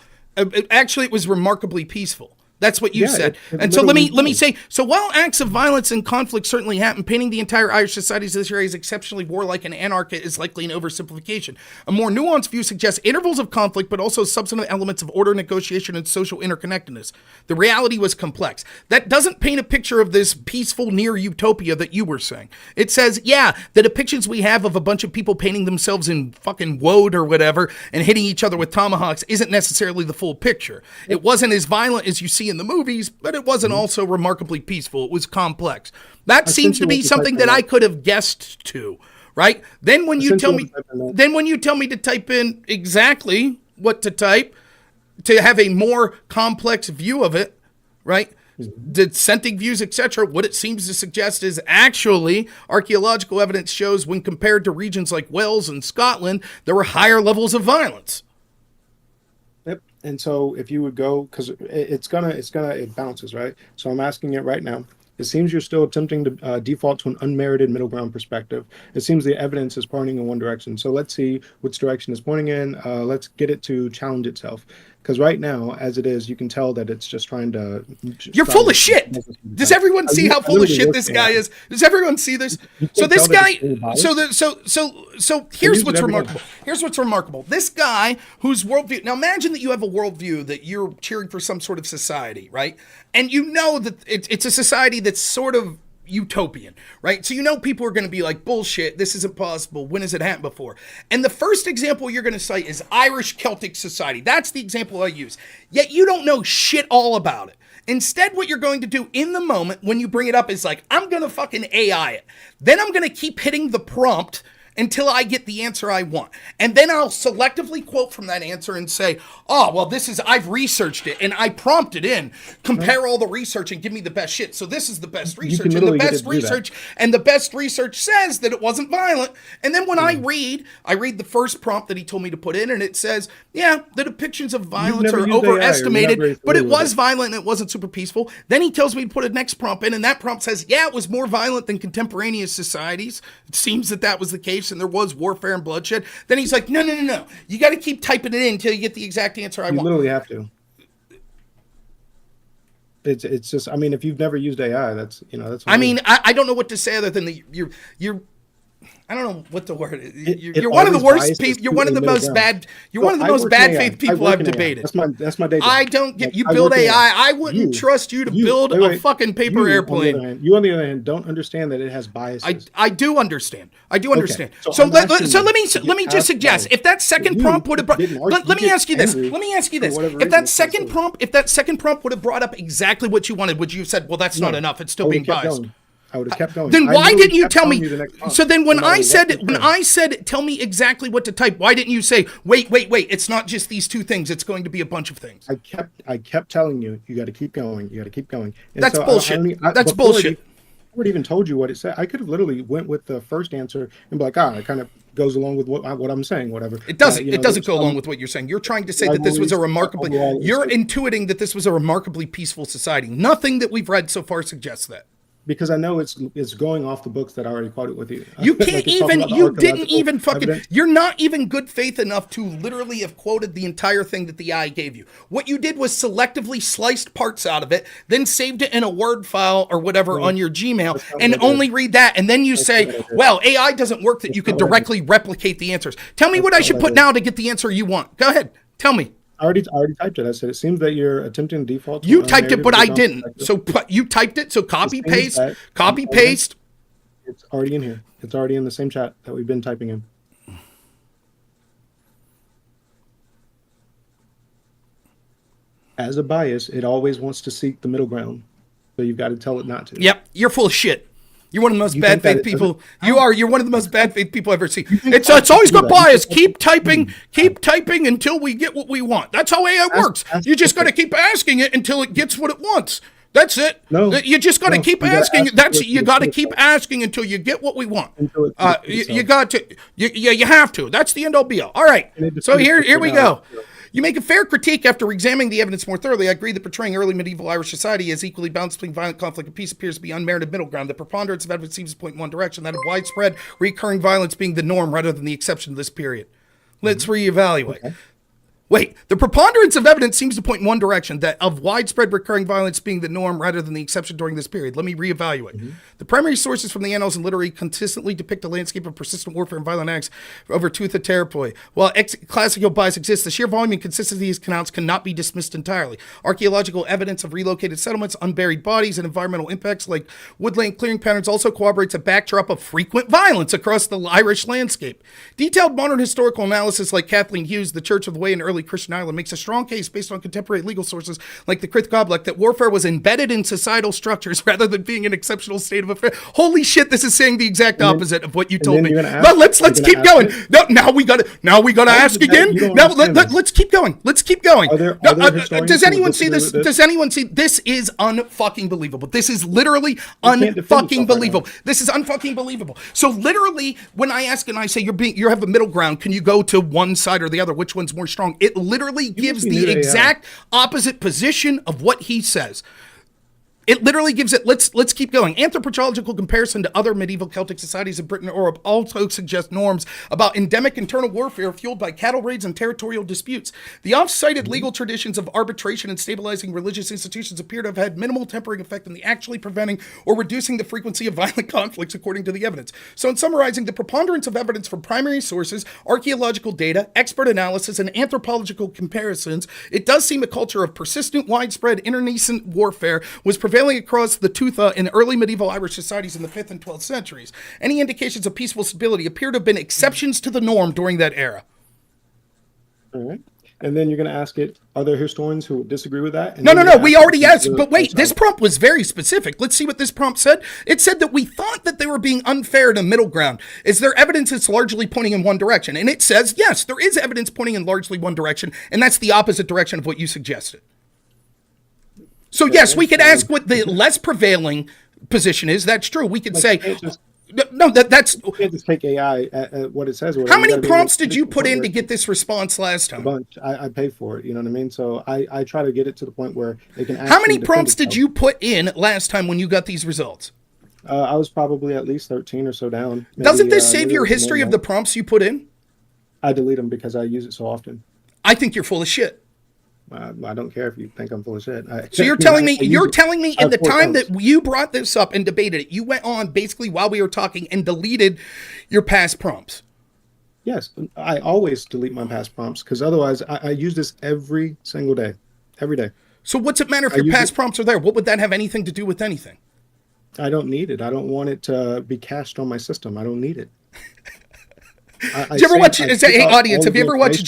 A: Actually, it was remarkably peaceful. That's what you said. And so let me say, so while acts of violence and conflict certainly happen, painting the entire Irish society as this area is exceptionally warlike and anarchic is likely an oversimplification. A more nuanced view suggests intervals of conflict, but also substantive elements of order, negotiation, and social interconnectedness. The reality was complex. That doesn't paint a picture of this peaceful near utopia that you were saying. It says, yeah, the depictions we have of a bunch of people painting themselves in fucking woad or whatever and hitting each other with tomahawks isn't necessarily the full picture. It wasn't as violent as you see in the movies, but it wasn't also remarkably peaceful. It was complex. That seems to be something that I could have guessed to, right? Then when you tell me to type in exactly what to type to have a more complex view of it, right? Dissenting views, etc. What it seems to suggest is actually archaeological evidence shows when compared to regions like Wales and Scotland, there were higher levels of violence.
G: Yep. And so if you would go, because it bounces, right? So I'm asking it right now. It seems you're still attempting to default to an unmerited middle ground perspective. It seems the evidence is pointing in one direction. So let's see which direction it's pointing in. Let's get it to challenge itself. Because right now, as it is, you can tell that it's just trying to...
A: You're full of shit! Does everyone see how full of shit this guy is? Does everyone see this? So this guy... So here's what's remarkable. Here's what's remarkable. This guy whose worldview... Now imagine that you have a worldview that you're cheering for some sort of society, right? And you know that it's a society that's sort of utopian, right? So you know people are going to be like, bullshit, this isn't possible. When has it happened before? And the first example you're going to cite is Irish Celtic society. That's the example I use. Yet you don't know shit all about it. Instead, what you're going to do in the moment when you bring it up is like, I'm going to fucking AI it. Then I'm going to keep hitting the prompt until I get the answer I want. And then I'll selectively quote from that answer and say, oh, well, I've researched it and I prompted in, compare all the research and give me the best shit. So this is the best research and the best research says that it wasn't violent. And then when I read the first prompt that he told me to put in and it says, yeah, the depictions of violence are overestimated, but it was violent and it wasn't super peaceful. Then he tells me to put a next prompt in and that prompt says, yeah, it was more violent than contemporaneous societies. It seems that was the case and there was warfare and bloodshed. Then he's like, no. You got to keep typing it in until you get the exact answer I want.
G: You literally have to. It's just, I mean, if you've never used AI, that's.
A: I mean, I don't know what to say other than you're I don't know what the word is.
G: It
A: You're one of the
G: always
A: worst
G: biases
A: people. You're
G: to
A: one of the
G: middle
A: most
G: ground.
A: bad. You're
G: So
A: one of the
G: I
A: most
G: work in
A: bad
G: AI.
A: faith
G: I
A: people
G: work
A: I've
G: in AI.
A: debated.
G: That's my day job.
A: I don't get you
G: I
A: build
G: work in
A: AI. I wouldn't trust you to build a fucking paper airplane.
G: You on the other hand don't understand that it has biases.
A: I do understand. I do understand.
G: So
A: So
G: I'm
A: let
G: asking
A: me
G: you
A: just
G: to
A: suggest
G: ask
A: if that second
G: you
A: prompt would have brought.
G: didn't argue-
A: Let me
G: you
A: ask you this.
G: angry
A: Let me ask you
G: for
A: this.
G: whatever
A: If that
G: reason,
A: second prompt would have brought up exactly what you wanted, would you have said, well, that's not enough. It's still being biased.
G: I would have kept going.
A: Then
G: I
A: why
G: literally
A: didn't you
G: kept
A: tell
G: telling
A: me?
G: you the next prompt,
A: So then when
G: no matter
A: I
G: what
A: said
G: you said.
A: tell me exactly what to type, why didn't you say wait, it's not just these two things, it's going to be a bunch of things.
G: I kept telling you got to keep going. You got to keep going. And
A: That's
G: so
A: bullshit. That's
G: before
A: bullshit.
G: I would even told you what it said. I could have literally went with the first answer and be like, it kind of goes along with what I'm saying, whatever.
A: It doesn't.
G: You
A: It
G: know,
A: doesn't go
G: there's
A: along with what you're saying. You're trying to say that this was a remarkably.
G: overall,
A: You're intuiting that this was a remarkably peaceful society. Nothing that we've read so far suggests that.
G: because I know it's going off the books that I already quoted with you.
A: You
G: Like,
A: can't
G: it's talking
A: even.
G: about the
A: You didn't
G: archaeological
A: even fucking.
G: evidence.
A: You're not even good faith enough to literally have quoted the entire thing that the AI gave you. What you did was selectively sliced parts out of it, then saved it in a Word file or whatever on your Gmail, and only read that. And then you say, "Well, AI doesn't work that you could directly replicate the answers." Tell me what I should put now to get the answer you want. Go ahead. Tell me.
G: I already typed it. I said it seems that you're attempting to default. to
A: You
G: a
A: typed it,
G: narrative
A: but I
G: without
A: didn't.
G: perspective.
A: So you typed it. So copy
G: It seems
A: paste.
G: that-
A: Copy paste.
G: It's already in here. It's already in the same chat that we've been typing in. As a bias, it always wants to seek the middle ground. So you've got to tell it not to.
A: Yep, you're full of shit. You're one of the most
G: You
A: bad
G: think that
A: faith
G: it
A: people.
G: doesn't-
A: You are. You're one of the most bad faith people I've ever seen.
G: think
A: It's
G: that
A: always
G: you do
A: got
G: that?
A: bias. Keep typing until we get what we want. That's how AI works.
G: ask-
A: You just got to keep asking it until it gets what it wants. That's it.
G: No,
A: You just got to
G: no,
A: keep
G: you gotta
A: asking.
G: ask
A: That's
G: it
A: you
G: to
A: got to
G: itself.
A: keep asking until you get what we want.
G: Until it defeats
A: You
G: itself.
A: got to. You have to. That's the end all be all. All right.
G: And it
A: So
G: defeats
A: here we
G: itself.
A: go. You make a fair critique after examining the evidence more thoroughly. I agree that portraying early medieval Irish society as equally balanced between violent conflict and peace appears to be unmerited middle ground. The preponderance of evidence seems to point in one direction, that of widespread recurring violence being the norm rather than the exception to this period. Let's reevaluate.
G: Okay.
A: Wait, the preponderance of evidence seems to point in one direction, that of widespread recurring violence being the norm rather than the exception during this period. Let me reevaluate. The primary sources from the annals and literary consistently depict a landscape of persistent warfare and violent acts over tooth and territory. While classical bias exists, the sheer volume and consistency of these accounts cannot be dismissed entirely. Archaeological evidence of relocated settlements, unburied bodies, and environmental impacts like woodland clearing patterns also corroborates a backdrop of frequent violence across the Irish landscape. Detailed modern historical analysis like Kathleen Hughes, The Church of the Way in Early Christian Ireland, makes a strong case based on contemporary legal sources like the Crith Goblet that warfare was embedded in societal structures rather than being an exceptional state of affairs. Holy shit, this is saying the exact opposite of what you told
G: then
A: me.
G: you're gonna
A: No,
G: ask-
A: let's
G: you're
A: keep
G: gonna
A: going.
G: ask
A: No, now we gotta ask
G: you
A: again.
G: don't
A: Now
G: understand this.
A: let's keep going. Let's keep going.
G: Are there
A: No,
G: historians
A: does
G: who
A: anyone
G: would
A: see
G: disagree
A: this?
G: with this?
A: Does anyone see this? Is unfucking believable. This is literally
G: can't defend
A: unfucking
G: yourself right
A: believable. This is unfucking believable. So literally, when I ask and I say you have a middle ground, can you go to one side or the other? Which one's more strong? It literally gives
G: must be
A: the
G: new to AI.
A: exact opposite position of what he says. It literally gives it. Let's keep going. Anthropological comparison to other medieval Celtic societies in Britain or Europe also suggests norms about endemic internal warfare fueled by cattle raids and territorial disputes. The oft-cited legal traditions of arbitration and stabilizing religious institutions appear to have had minimal tempering effect in the actually preventing or reducing the frequency of violent conflicts, according to the evidence. So, in summarizing, the preponderance of evidence from primary sources, archaeological data, expert analysis, and anthropological comparisons, it does seem a culture of persistent, widespread, internecine warfare was prevailing across the Tuatha in early medieval Irish societies in the 5th and 12th centuries. Any indications of peaceful stability appear to have been exceptions to the norm during that era.
G: All right. And then you're going to ask it, are there historians who would disagree with that? And
A: No,
G: then you're gonna
A: we
G: ask
A: already
G: it
A: asked.
G: to
A: But wait,
G: the
A: this
G: side.
A: prompt was very specific. Let's see what this prompt said. It said that we thought that they were being unfair to middle ground. Is there evidence that's largely pointing in one direction? And it says, yes, there is evidence pointing in largely one direction, and that's the opposite direction of what you suggested. So yes, we could ask what the less prevailing position is. That's true. We could say,
G: you can't just-
A: no, that's.
G: You can't just take AI at what it says. Or
A: How
G: whatever. You
A: many
G: gotta be
A: prompts
G: able
A: did you put in to
G: where-
A: get this response last
G: A
A: time?
G: bunch. I pay for it. You know what I mean? So I try to get it to the point where they can.
A: How many
G: actually defend
A: prompts did
G: itself.
A: you put in last time when you got these results?
G: I was probably at least 13 or so down.
A: Doesn't
G: Maybe,
A: this save
G: maybe
A: your
G: it was more
A: history
G: than
A: of the
G: that.
A: prompts you put in?
G: I delete them because I use it so often.
A: I think you're full of shit.
F: I don't care if you think I'm full of shit.
A: So you're telling me in the time
F: that
A: that you brought this up and debated it, you went on basically while we were talking and deleted your past prompts.
F: Yes, I always delete my past prompts because otherwise I use this every single day, every day.
A: So what's it matter if your past prompts are there? What would that have anything to do with anything?
F: I don't need it. I don't want it to be cached on my system. I don't need it.
A: Did you ever watch? Hey, audience, have you ever watched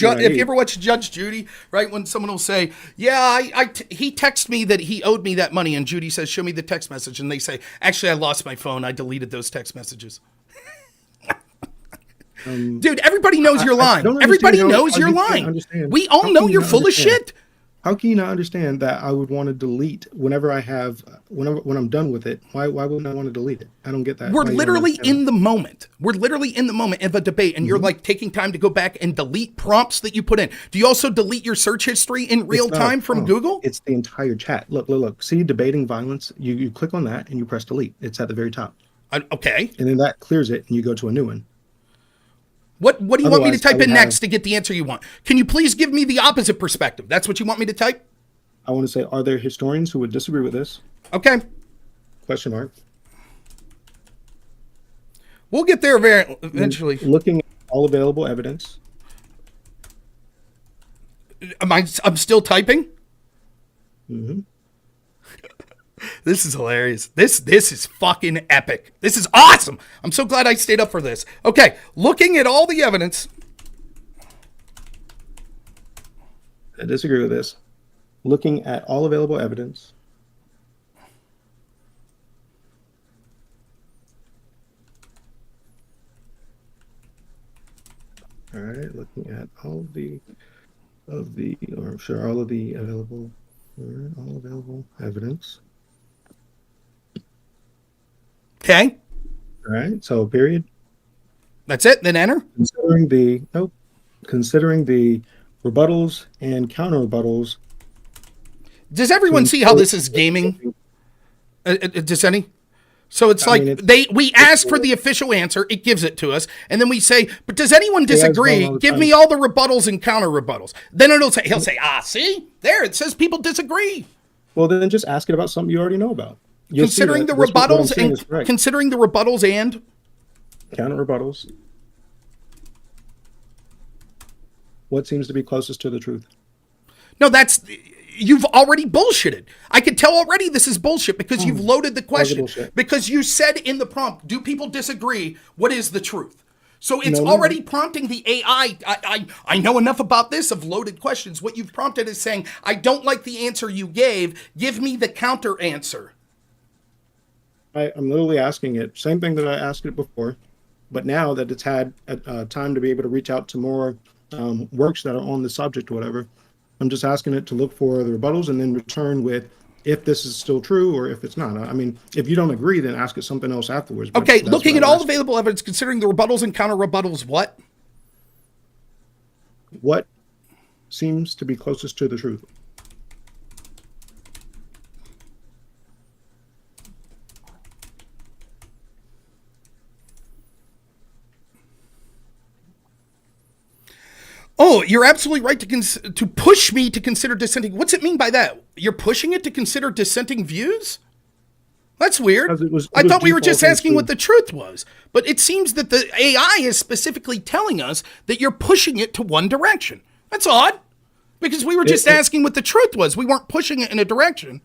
A: Judge Judy? Right, when someone will say, "Yeah, he texted me that he owed me that money," and Judy says, "Show me the text message," and they say, "Actually, I lost my phone. I deleted those text messages." Dude, everybody knows you're lying. Everybody knows you're lying. We all know you're full of shit.
F: How can you not understand that I would want to delete whenever when I'm done with it? Why wouldn't I want to delete it? I don't get that.
A: We're literally in the moment. We're literally in the moment of a debate, and you're like taking time to go back and delete prompts that you put in. Do you also delete your search history in real time from Google?
F: It's the entire chat. Look. See debating violence? You click on that and you press delete. It's at the very top.
A: Okay.
F: And then that clears it and you go to a new one.
A: What do you want me to type in next to get the answer you want? Can you please give me the opposite perspective? That's what you want me to type?
F: I want to say, are there historians who would disagree with this?
A: Okay.
F: Question mark.
A: We'll get there eventually.
F: Looking at all available evidence.
A: I'm still typing?
F: Mm-hmm.
A: This is hilarious. This is fucking epic. This is awesome. I'm so glad I stayed up for this. Okay, looking at all the evidence.
F: I disagree with this. Looking at all available evidence. All right, looking at all of the available evidence.
A: Okay.
F: All right. So period.
A: That's it. Then enter.
F: Considering the rebuttals and counter rebuttals.
A: Does everyone see how this is gaming? Does any? So it's we ask for the official answer, it gives it to us, and then we say, but does anyone disagree? Give me all the rebuttals and counter rebuttals. Then he'll say, see? There, it says people disagree.
F: Well, then just ask it about something you already know about.
A: Considering the rebuttals and
F: counter rebuttals. What seems to be closest to the truth?
A: No, you've already bullshitted. I can tell already this is bullshit because you've loaded the question. Because you said in the prompt, do people disagree? What is the truth? So it's already prompting the AI. I know enough about this of loaded questions. What you've prompted is saying, I don't like the answer you gave. Give me the counter answer.
F: I'm literally asking it. Same thing that I asked it before. But now that it's had time to be able to reach out to more works that are on the subject or whatever, I'm just asking it to look for the rebuttals and then return with if this is still true or if it's not. I mean, if you don't agree, then ask it something else afterwards.
A: Okay, looking at all available evidence, considering the rebuttals and counter rebuttals, what?
F: What seems to be closest to the truth?
A: Oh, you're absolutely right to push me to consider dissenting. What's it mean by that? You're pushing it to consider dissenting views? That's weird. I thought we were just asking what the truth was. But it seems that the AI is specifically telling us that you're pushing it to one direction. That's odd. Because we were just asking what the truth was. We weren't pushing it in a direction.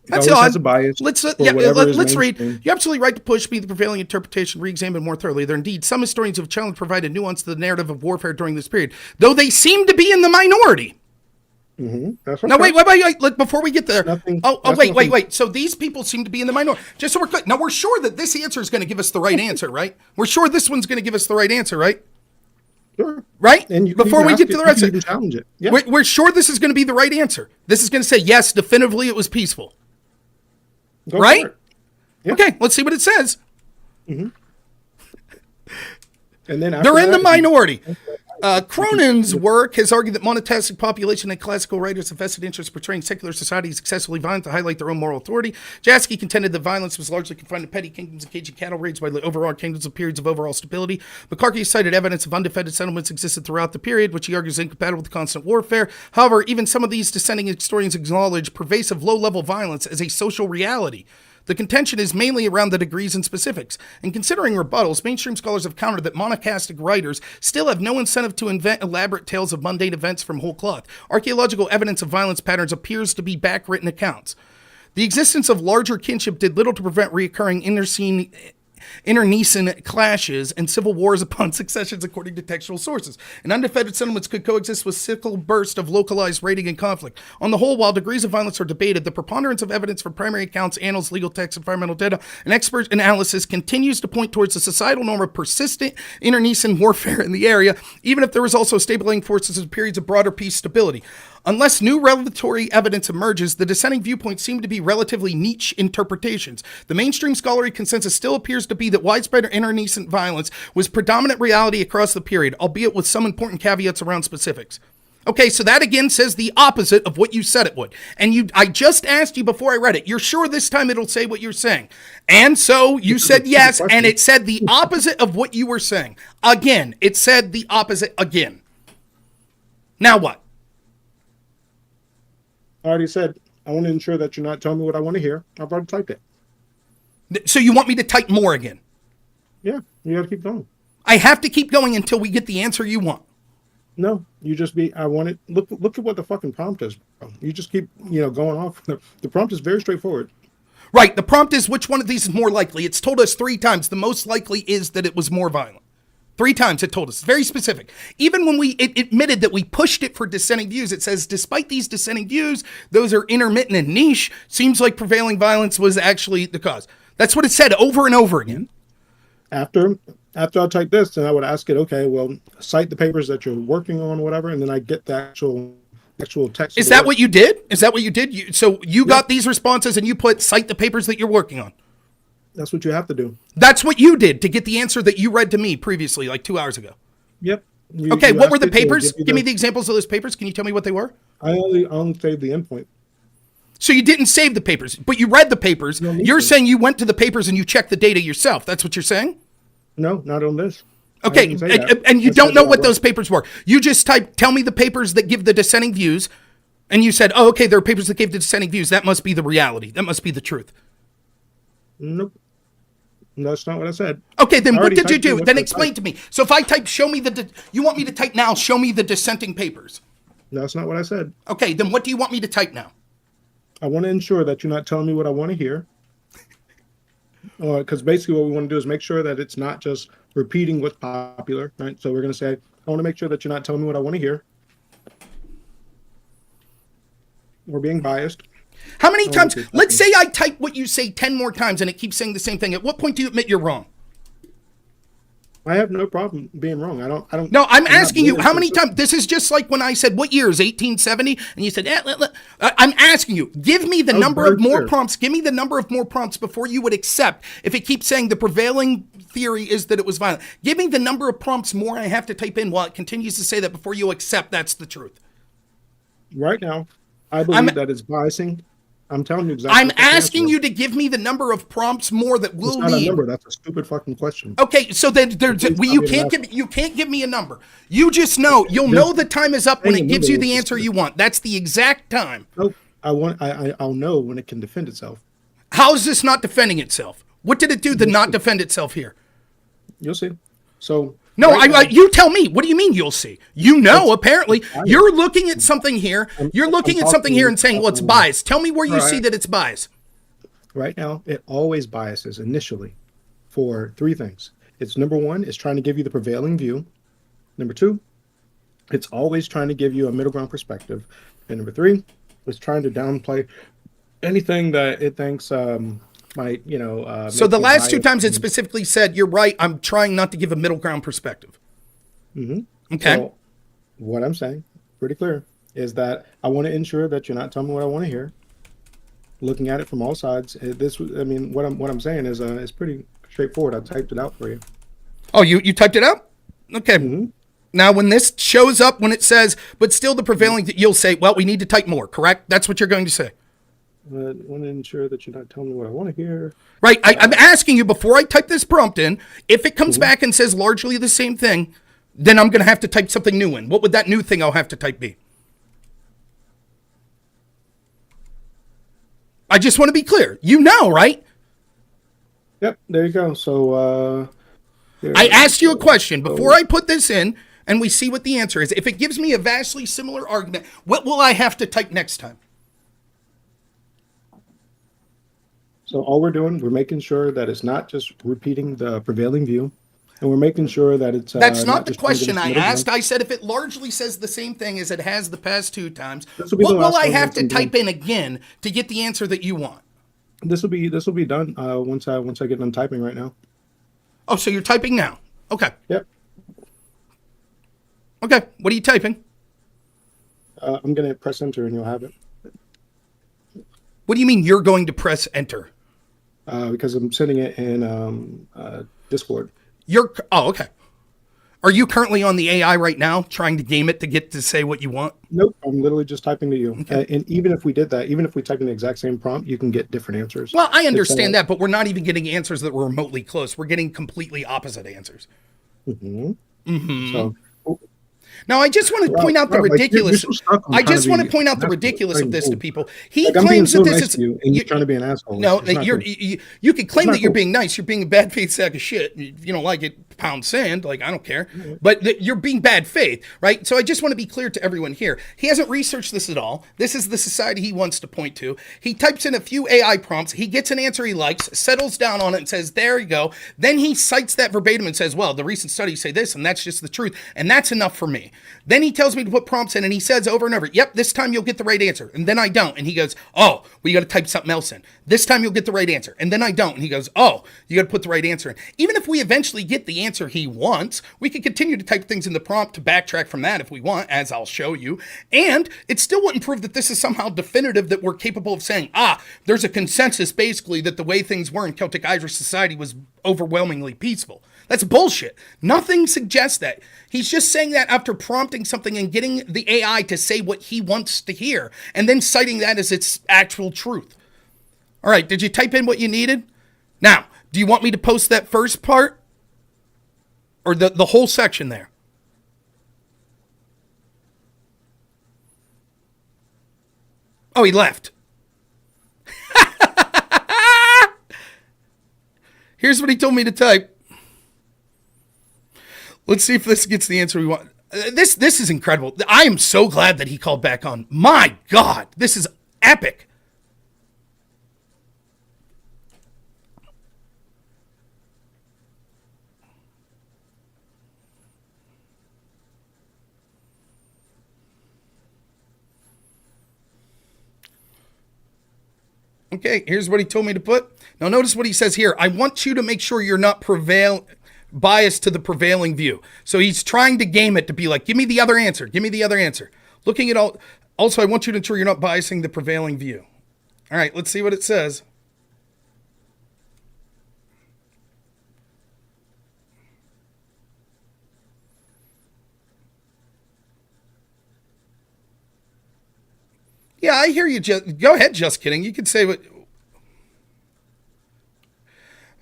A: That's odd. Let's read. You're absolutely right to push me the prevailing interpretation, re-examine more thoroughly. There indeed some historians have challenged provided nuance to the narrative of warfare during this period, though they seem to be in the minority.
F: Mm-hmm. That's right.
A: Now wait, before we get there. Wait. So these people seem to be in the minority. Just so we're clear. Now we're sure that this answer is going to give us the right answer, right? We're sure this one's going to give us the right answer, right?
F: Sure.
A: Right?
F: And
A: before we get to the rest of
F: it, challenge it. Yeah.
A: We're sure this is going to be the right answer. This is going to say yes, definitively it was peaceful. Right?
F: Yeah.
A: Okay, let's see what it says.
F: Mm-hmm. And then
A: they're in the minority. Cronin's work has argued that monotheistic population and classical writers have vested interest portraying secular societies excessively violent to highlight their own moral authority. Jaski contended that violence was largely confined to petty kingdoms engaging cattle raids by the overall kingdoms of periods of overall stability. McCarthy cited evidence of undefended settlements existed throughout the period, which he argues is incompatible with constant warfare. However, even some of these dissenting historians acknowledge pervasive low-level violence as a social reality. The contention is mainly around the degrees and specifics. In considering rebuttals, mainstream scholars have countered that monarchistic writers still have no incentive to invent elaborate tales of mundane events from whole cloth. Archaeological evidence of violence patterns appears to be backwritten accounts. The existence of larger kinship did little to prevent reoccurring internecine clashes and civil wars upon successions, according to textual sources. And undefended settlements could coexist with cyclical bursts of localized raiding and conflict. On the whole, while degrees of violence are debated, the preponderance of evidence from primary accounts, annals, legal texts, environmental data, and expert analysis continues to point towards the societal norm of persistent internecine warfare in the area, even if there was also stabilizing forces in periods of broader peace stability. Unless new revelatory evidence emerges, the dissenting viewpoints seem to be relatively niche interpretations. The mainstream scholarly consensus still appears to be that widespread internecine violence was predominant reality across the period, albeit with some important caveats around specifics. Okay, so that again says the opposite of what you said it would. And I just asked you before I read it, you're sure this time it'll say what you're saying? And so you said yes, and it said the opposite of what you were saying. Again, it said the opposite again. Now what?
F: I already said, I want to ensure that you're not telling me what I want to hear. I've already typed it.
A: So you want me to type more again?
F: Yeah, you got to keep going.
A: I have to keep going until we get the answer you want.
F: No, you just I want it. Look at what the fucking prompt is, bro. You just keep, going off. The prompt is very straightforward.
A: Right. The prompt is which one of these is more likely. It's told us 3 times. The most likely is that it was more violent. 3 times it told us. It's very specific. Even when it admitted that we pushed it for dissenting views, it says, despite these dissenting views, those are intermittent and niche, seems like prevailing violence was actually the cause. That's what it said over and over again.
F: After I type this, then I would ask it, okay, well, cite the papers that you're working on, whatever, and then I get the actual text.
A: Is that what you did? Is that what you did? So you got these responses and you put cite the papers that you're working on.
F: That's what you have to do.
A: That's what you did to get the answer that you read to me previously, like 2 hours ago.
F: Yep.
A: Okay, what were the papers? Give me the examples of those papers. Can you tell me what they were?
F: I only saved the endpoint.
A: So you didn't save the papers, but you read the papers. You're saying you went to the papers and you checked the data yourself. That's what you're saying?
F: No, not on this.
A: Okay, and you don't know what those papers were. You just typed, tell me the papers that give the dissenting views, and you said, oh, okay, there are papers that give the dissenting views. That must be the reality. That must be the truth.
F: Nope. That's not what I said.
A: Okay, then what did you do? Then explain to me. So if I type, show me you want me to type now, show me the dissenting papers.
F: That's not what I said.
A: Okay, then what do you want me to type now?
F: I want to ensure that you're not telling me what I want to hear. Because basically what we want to do is make sure that it's not just repeating what's popular, right? So we're going to say, I want to make sure that you're not telling me what I want to hear. We're being biased.
A: How many times? Let's say I type what you say 10 more times and it keeps saying the same thing. At what point do you admit you're wrong?
F: I have no problem being wrong. I don't.
A: No, I'm asking you how many times. This is just like when I said, what year is 1870? And you said, I'm asking you, give me the number of more prompts. Give me the number of more prompts before you would accept. If it keeps saying the prevailing theory is that it was violent, give me the number of prompts more I have to type in while it continues to say that before you accept that's the truth.
F: Right now, I believe that it's biasing. I'm telling you exactly.
A: I'm asking you to give me the number of prompts more that we'll need. That's not a number.
F: That's a stupid fucking question.
A: Okay, so then you can't give me a number. You just know know the time is up when it gives you the answer you want. That's the exact time.
F: Nope. I'll know when it can defend itself.
A: How is this not defending itself? What did it do to not defend itself here?
F: You'll see. So
A: no, you tell me. What do you mean you'll see? Apparently. You're looking at something here. You're looking at something here and saying, well, it's biased. Tell me where you see that it's biased.
F: Right now, it always biases initially for 3 things. It's number 1, it's trying to give you the prevailing view. Number 2, it's always trying to give you a middle ground perspective. And number 3, it's trying to downplay anything that it thinks might,
A: so the last 2 times it specifically said, you're right, I'm trying not to give a middle ground perspective.
F: Mm-hmm.
A: Okay.
F: So what I'm saying, pretty clear, is that I want to ensure that you're not telling me what I want to hear. Looking at it from all sides, what I'm saying is pretty straightforward. I typed it out for you.
A: Oh, you typed it out? Okay.
F: Mm-hmm.
A: Now, when this shows up, when it says, but still the prevailing, you'll say, well, we need to type more, correct? That's what you're going to say.
F: I want to ensure that you're not telling me what I want to hear.
A: Right. I'm asking you before I type this prompt in, if it comes back and says largely the same thing, then I'm going to have to type something new in. What would that new thing I'll have to type be? I just want to be clear. You know, right?
F: Yep, there you go. So
A: I asked you a question before I put this in, and we see what the answer is. If it gives me a vastly similar argument, what will I have to type next time?
F: So all we're doing, we're making sure that it's not just repeating the prevailing view, and we're making sure that it's
A: That's not the
F: just trying to
A: question I
F: submit a
A: asked.
F: blank.
A: I said if it largely says the same thing as it has the past 2 times,
F: This will be
A: what
F: the
A: will
F: last
A: I
F: one
A: have
F: that's
A: to
F: been
A: type
F: done.
A: in again to get the answer that you want?
F: This will be done once I get done typing right now.
A: Oh, so you're typing now? Okay.
F: Yep.
A: Okay. What are you typing?
F: I'm gonna press enter and you'll have it.
A: What do you mean you're going to press enter?
F: Because I'm sending it in Discord.
A: Okay. Are you currently on the AI right now trying to game it to get to say what you want?
F: Nope, I'm literally just typing to you.
A: Okay.
F: And even if we did that, even if we type in the exact same prompt, you can get different answers.
A: Well, I understand that, but we're not even getting answers that were remotely close. We're getting completely opposite answers.
F: So
A: Now, I just want to point out the ridiculous. I just want to point out the ridiculous of this to people. He
F: I'm being
A: claims
F: so
A: that this
F: nice
A: is.
F: to you, and you're trying to be an asshole.
A: No,
F: It's not cool.
A: you could claim
F: not
A: that you're
F: cool.
A: being nice. You're being a bad faith sack of shit. If you don't like it, pound sand. Like, I don't care. But you're being bad faith, right? So I just want to be clear to everyone here. He hasn't researched this at all. This is the society he wants to point to. He types in a few AI prompts. He gets an answer he likes, settles down on it and says, there you go. Then he cites that verbatim and says, well, the recent studies say this, and that's just the truth. And that's enough for me. Then he tells me to put prompts in, and he says over and over, yep, this time you'll get the right answer. And then I don't. And he goes, oh, well, you got to type something else in. This time you'll get the right answer. And then I don't. And he goes, oh, you got to put the right answer in. Even if we eventually get the answer he wants, we could continue to type things in the prompt to backtrack from that if we want, as I'll show you. And it still wouldn't prove that this is somehow definitive that we're capable of saying, there's a consensus basically that the way things were in Celtic Irish society was overwhelmingly peaceful. That's bullshit. Nothing suggests that. He's just saying that after prompting something and getting the AI to say what he wants to hear, and then citing that as its actual truth. All right, did you type in what you needed? Now, do you want me to post that first part? Or the whole section there? Oh, he left. Here's what he told me to type. Let's see if this gets the answer we want. This is incredible. I am so glad that he called back on. My God, this is epic. Okay, here's what he told me to put. Now notice what he says here. I want you to make sure you're not biased to the prevailing view. So he's trying to game it to be like, give me the other answer. Give me the other answer. Looking at all. Also, I want you to ensure you're not biasing the prevailing view. All right, let's see what it says. Yeah, I hear you. Go ahead, just kidding. You can say what.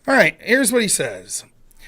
A: All right, here's what he says.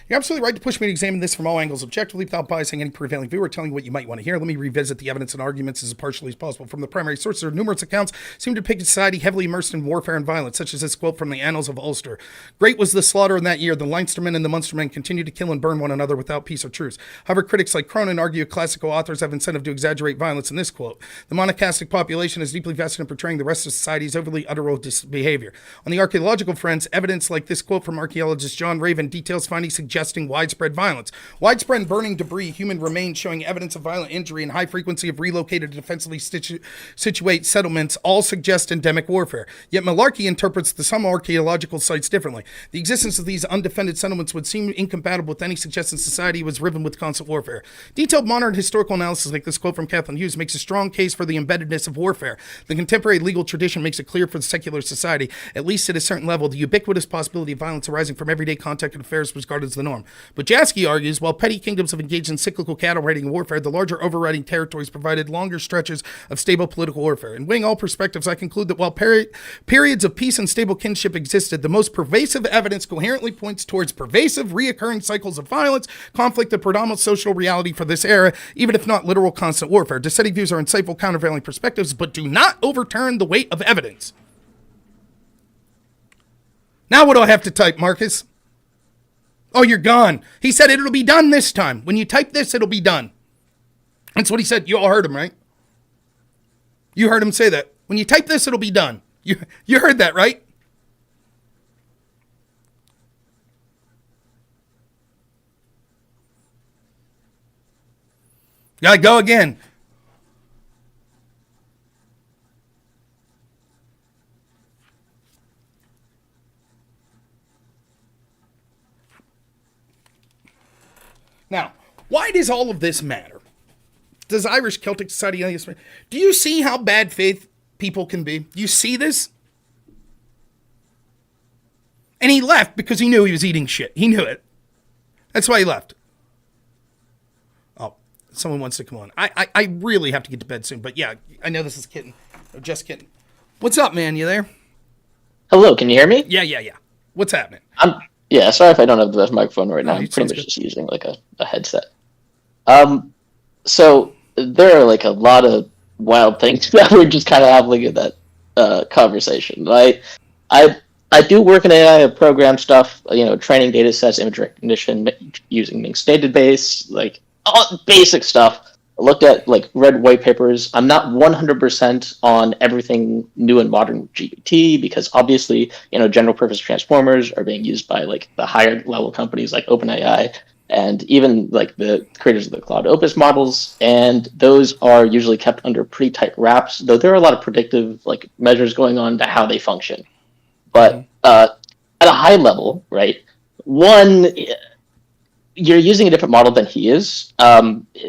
A: You're absolutely right to push me to examine this from all angles objectively without biasing any prevailing view or telling you what you might want to hear. Let me revisit the evidence and arguments as partially as possible. From the primary sources, there are numerous accounts seem to depict a society heavily immersed in warfare and violence, such as this quote from the Annals of Ulster. Great was the slaughter in that year. The Leinstermen and the Munstermen continued to kill and burn one another without peace or truce. However, critics like Cronin argue classical authors have incentive to exaggerate violence in this quote. The monastic population is deeply vested in portraying the rest of society's overly utteral behavior. On the archaeological fronts, evidence like this quote from archaeologist John Raven details findings suggesting widespread violence. Widespread burning debris, human remains showing evidence of violent injury, and high frequency of relocated defensively situate settlements all suggest endemic warfare. Yet Malarkey interprets some archaeological sites differently. The existence of these undefended settlements would seem incompatible with any suggestion society was riven with constant warfare. Detailed modern historical analysis like this quote from Kathleen Hughes makes a strong case for the embeddedness of warfare. The contemporary legal tradition makes it clear for the secular society, at least at a certain level, the ubiquitous possibility of violence arising from everyday contact and affairs was regarded as the norm. But Jaski argues, while petty kingdoms have engaged in cyclical cattle-raiding warfare, the larger overriding territories provided longer stretches of stable political warfare. In weighing all perspectives, I conclude that while periods of peace and stable kinship existed, the most pervasive evidence coherently points towards pervasive, reoccurring cycles of violence, conflict, the predominant social reality for this era, even if not literal constant warfare. Dissenting views are insightful, countervailing perspectives, but do not overturn the weight of evidence. Now what do I have to type, Marcus? Oh, you're gone. He said it'll be done this time. When you type this, it'll be done. That's what he said. You all heard him, right? You heard him say that. When you type this, it'll be done. You heard that, right? Gotta go again. Now, why does all of this matter? Does Irish Celtic society... Do you see how bad faith people can be? Do you see this? And he left because he knew he was eating shit. He knew it. That's why he left. Oh, someone wants to come on. I really have to get to bed soon. But yeah, I know this is Kitten. Or just Kitten. What's up, man? You there?
I: Hello, can you hear me?
A: Yeah. What's happening?
I: Yeah, sorry if I don't have the best microphone right now. I'm pretty much just using like a headset. So there are like a lot of wild things that we're just kind of having in that conversation. I do work in AI program stuff, training data sets, image recognition, using Minx database, like all basic stuff. I looked at read white papers. I'm not 100% on everything new and modern with GPT because obviously, general purpose transformers are being used by the higher level companies like OpenAI and even the creators of the Cloud Opus models. And those are usually kept under pretty tight wraps, though there are a lot of predictive measures going on to how they function. But at a high level, right, one, you're using a different model than he is,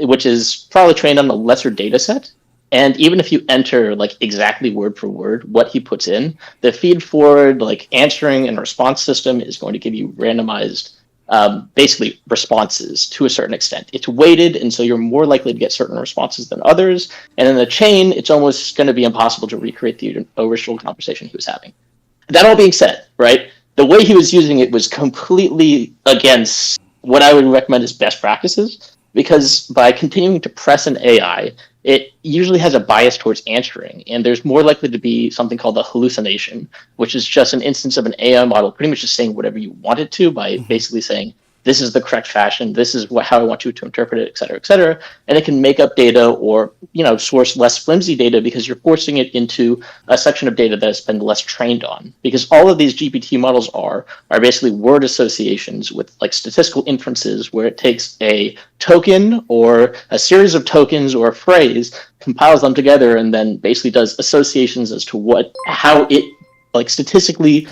I: which is probably trained on a lesser data set. And even if you enter exactly word for word what he puts in, the feed forward answering and response system is going to give you randomized basically responses to a certain extent. It's weighted, and so you're more likely to get certain responses than others. And in the chain, it's almost going to be impossible to recreate the original conversation he was having. That all being said, right, the way he was using it was completely against what I would recommend as best practices, because by continuing to press an AI, it usually has a bias towards answering, and there's more likely to be something called a hallucination, which is just an instance of an AI model pretty much just saying whatever you want it to by basically saying, this is the correct fashion, this is how I want you to interpret it, et cetera, and it can make up data or source less flimsy data because you're forcing it into a section of data that has been less trained on. Because all of these GPT models are basically word associations with statistical inferences where it takes a token or a series of tokens or a phrase, compiles them together, and then basically does associations as to how it statistically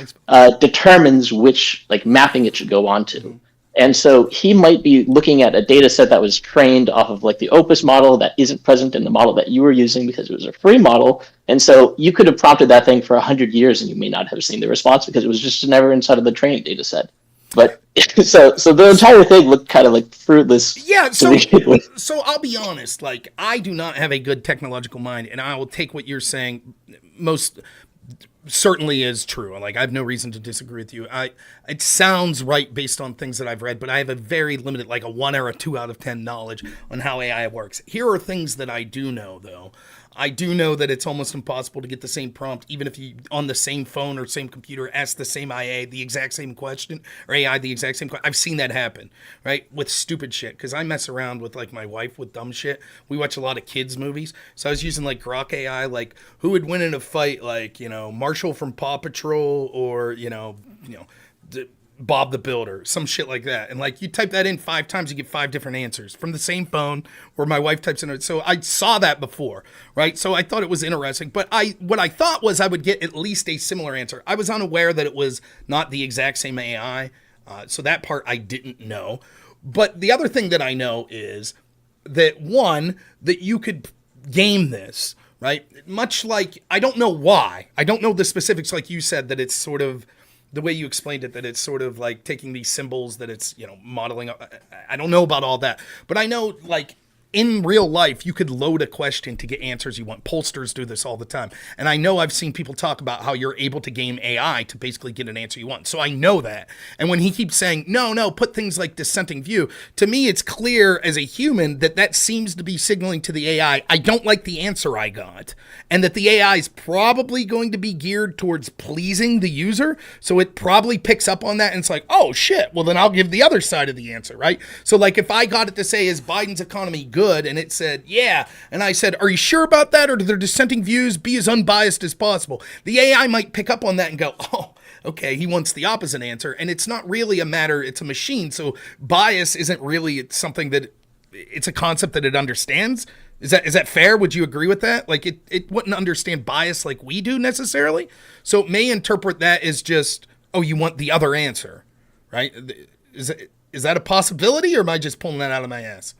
I: determines which mapping it should go on to. And so he might be looking at a data set that was trained off of the Opus model that isn't present in the model that you were using because it was a free model. And so you could have prompted that thing for 100 years and you may not have seen the response because it was just never inside of the training data set. But so the entire thing looked kind of fruitless.
A: Yeah, so I'll be honest, I do not have a good technological mind, and I will take what you're saying most certainly is true. I have no reason to disagree with you. It sounds right based on things that I've read, but I have a very limited, a 1 or a 2 out of 10 knowledge on how AI works. Here are things that I do know, though. I do know that it's almost impossible to get the same prompt, even if you, on the same phone or same computer, ask the same IA the exact same question, or AI the exact same question. I've seen that happen, right, with stupid shit, because I mess around with, my wife with dumb shit. We watch a lot of kids' movies, so I was using, Grok AI, who would win in a fight, Marshall from Paw Patrol, or, Bob the Builder, some shit like that. And you type that in 5 times, you get 5 different answers from the same phone, or my wife types in it. So I saw that before, right? So I thought it was interesting, but what I thought was I would get at least a similar answer. I was unaware that it was not the exact same AI. So that part I didn't know. But the other thing that I know is that that you could game this, right? Much I don't know why. I don't know the specifics, like you said, that it's sort of the way you explained it, that it's sort of like taking these symbols, that it's, modeling. I don't know about all that, but I know, like, in real life, you could load a question to get answers you want. Pollsters do this all the time. And I know I've seen people talk about how you're able to game AI to basically get an answer you want. So I know that. And when he keeps saying, no, put things like dissenting view, to me, it's clear as a human that seems to be signaling to the AI, I don't like the answer I got. And that the AI is probably going to be geared towards pleasing the user. So it probably picks up on that and it's like, oh shit, well then I'll give the other side of the answer, right? So like if I got it to say, is Biden's economy good? And it said, yeah. And I said, are you sure about that? Or do their dissenting views be as unbiased as possible? The AI might pick up on that and go, oh, okay, he wants the opposite answer. And it's not really a matter, it's a machine. So bias isn't really something that, it's a concept that it understands. Is that fair? Would you agree with that? Like it wouldn't understand bias like we do necessarily. So it may interpret that as just, oh, you want the other answer, right? Is that a possibility, or am I just pulling that out of my ass?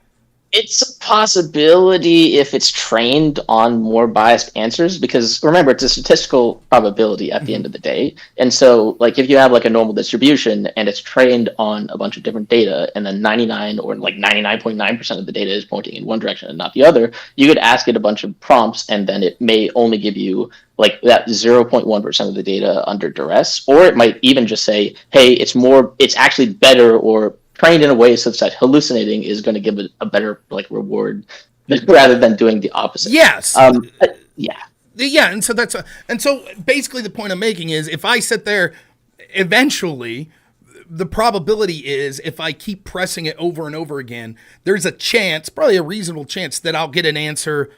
I: It's a possibility if it's trained on more biased answers, because remember, it's a statistical probability at the end of the day. And so like if you have like a normal distribution and it's trained on a bunch of different data, and then 99 or like 99.9% of the data is pointing in one direction and not the other, you could ask it a bunch of prompts and then it may only give you like that 0.1% of the data under duress, or it might even just say, hey, it's actually better or trained in a way such that hallucinating is going to give it a better like reward rather than doing the opposite.
A: Yes.
I: Yeah.
A: Yeah. And so basically the point I'm making is, if I sit there, eventually the probability is, if I keep pressing it over and over again, there's a chance, probably a reasonable chance, that I'll get an answer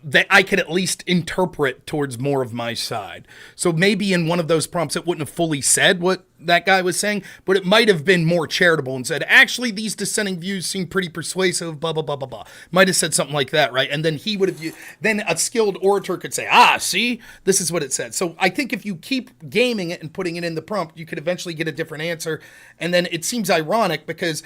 A: that I could at least interpret towards more of my side. So maybe in one of those prompts, it wouldn't have fully said what that guy was saying, but it might have been more charitable and said, actually, these dissenting views seem pretty persuasive, blah, blah, blah, blah, blah. Might have said something like that, right? And then he would have, then a skilled orator could say, see, this is what it said. So I think if you keep gaming it and putting it in the prompt, you could eventually get a different answer. And then it seems ironic, because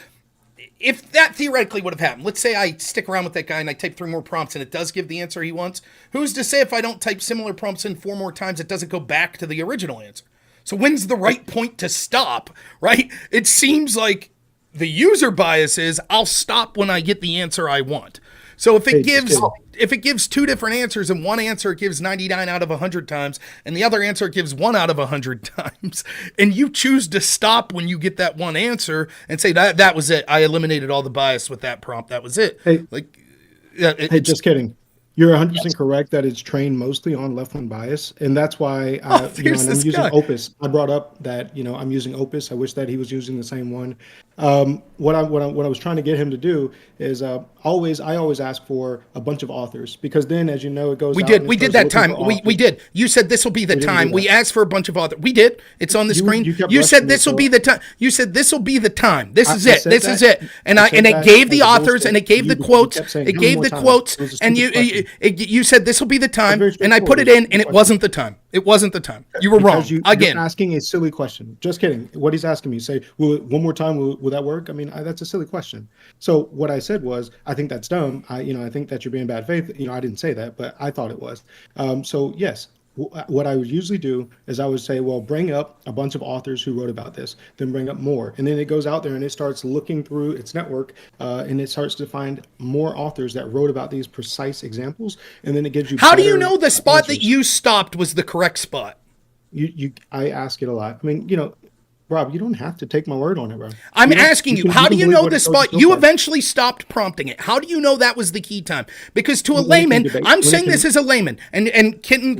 A: if that theoretically would have happened, let's say I stick around with that guy and I type 3 more prompts and it does give the answer he wants, who's to say if I don't type similar prompts in 4 more times, it doesn't go back to the original answer? So when's the right point to stop, right? It seems like the user bias is, I'll stop when I get the answer I want. So if it gives 2 different answers, and one answer it gives 99 out of 100 times, and the other answer it gives 1 out of 100 times, and you choose to stop when you get that one answer and say that was it, I eliminated all the bias with that prompt, that was it.
F: Just kidding. You're 100% correct that it's trained mostly on left-wing bias, and that's why and I'm using Opus. I brought up that I'm using Opus. I wish that he was using the same one. What I was trying to get him to do is I always ask for a bunch of authors, because then, as you know, it goes.
A: We did that time. We did. You said this will be the time. We asked for a bunch of authors. We did. It's on the screen. You said this will be the time. You said this will be the time. This is it. This is it. And it gave the authors, and it gave the quotes. It gave the quotes, and you said this will be the time, and I put it in, and it wasn't the time. It wasn't the time. You were wrong. Again,
F: you're asking a silly question. Just kidding. What he's asking me, say, one more time, will that work? I mean, that's a silly question. So what I said was, I think that's dumb. I think that you're being bad faith. I didn't say that, but I thought it was. So yes, what I would usually do is I would say, well, bring up a bunch of authors who wrote about this, then bring up more. And then it goes out there and it starts looking through its network, and it starts to find more authors that wrote about these precise examples. And then it gives you.
A: How do you know the spot that you stopped was the correct spot?
F: I ask it a lot. I mean, Rob, you don't have to take my word on it, bro.
A: I'm asking you, how do you know the spot? You eventually stopped prompting it. How do you know that was the key time? Because to a layman, I'm saying this as a layman, and Kitten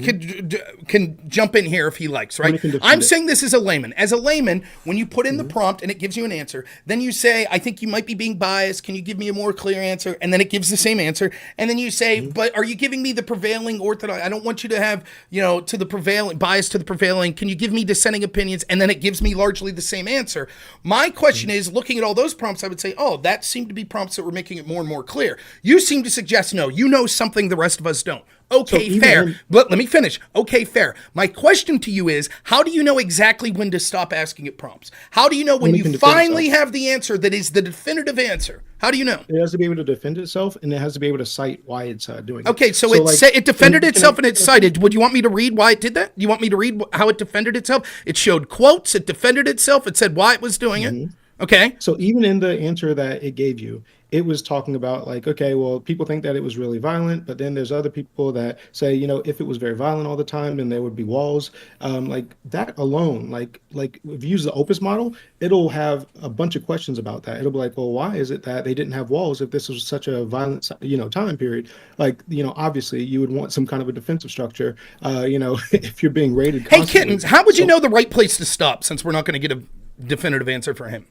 A: can jump in here if he likes, right? I'm saying this as a layman. As a layman, when you put in the prompt and it gives you an answer, then you say, I think you might be being biased. Can you give me a more clear answer? And then it gives the same answer. And then you say, but are you giving me the prevailing orthodox? I don't want you to have, to the prevailing bias to the prevailing. Can you give me dissenting opinions? And then it gives me largely the same answer. My question is, looking at all those prompts, I would say, oh, that seemed to be prompts that were making it more and more clear. You seem to suggest, no, you know something the rest of us don't. Okay,
F: So even
A: fair.
F: in-
A: But let me finish. Okay, fair. My question to you is, how do you know exactly when to stop asking it prompts? How do you know when
F: When it
A: you
F: can defend
A: finally
F: itself.
A: have the answer that is the definitive answer? How do you know?
F: It has to be able to defend itself, and it has to be able to cite why it's doing it.
A: Okay, so
F: like,
A: it defended
F: can I-
A: itself and it
F: can I-
A: cited. Would you want me to read why it did that? You want me to read how it defended itself? It showed quotes. It defended itself. It said why it was doing it. Okay.
F: So even in the answer that it gave you, it was talking about like, okay, well, people think that it was really violent, but then there's other people that say, if it was very violent all the time, then there would be walls. Like that alone, like if you use the Opus model, it'll have a bunch of questions about that. It'll be like, well, why is it that they didn't have walls if this was such a violent, time period? Like, obviously you would want some kind of a defensive structure, if you're being raided
A: Hey,
F: constantly.
A: Kittens, how would you know the right place to stop since we're not going to get a definitive answer for him?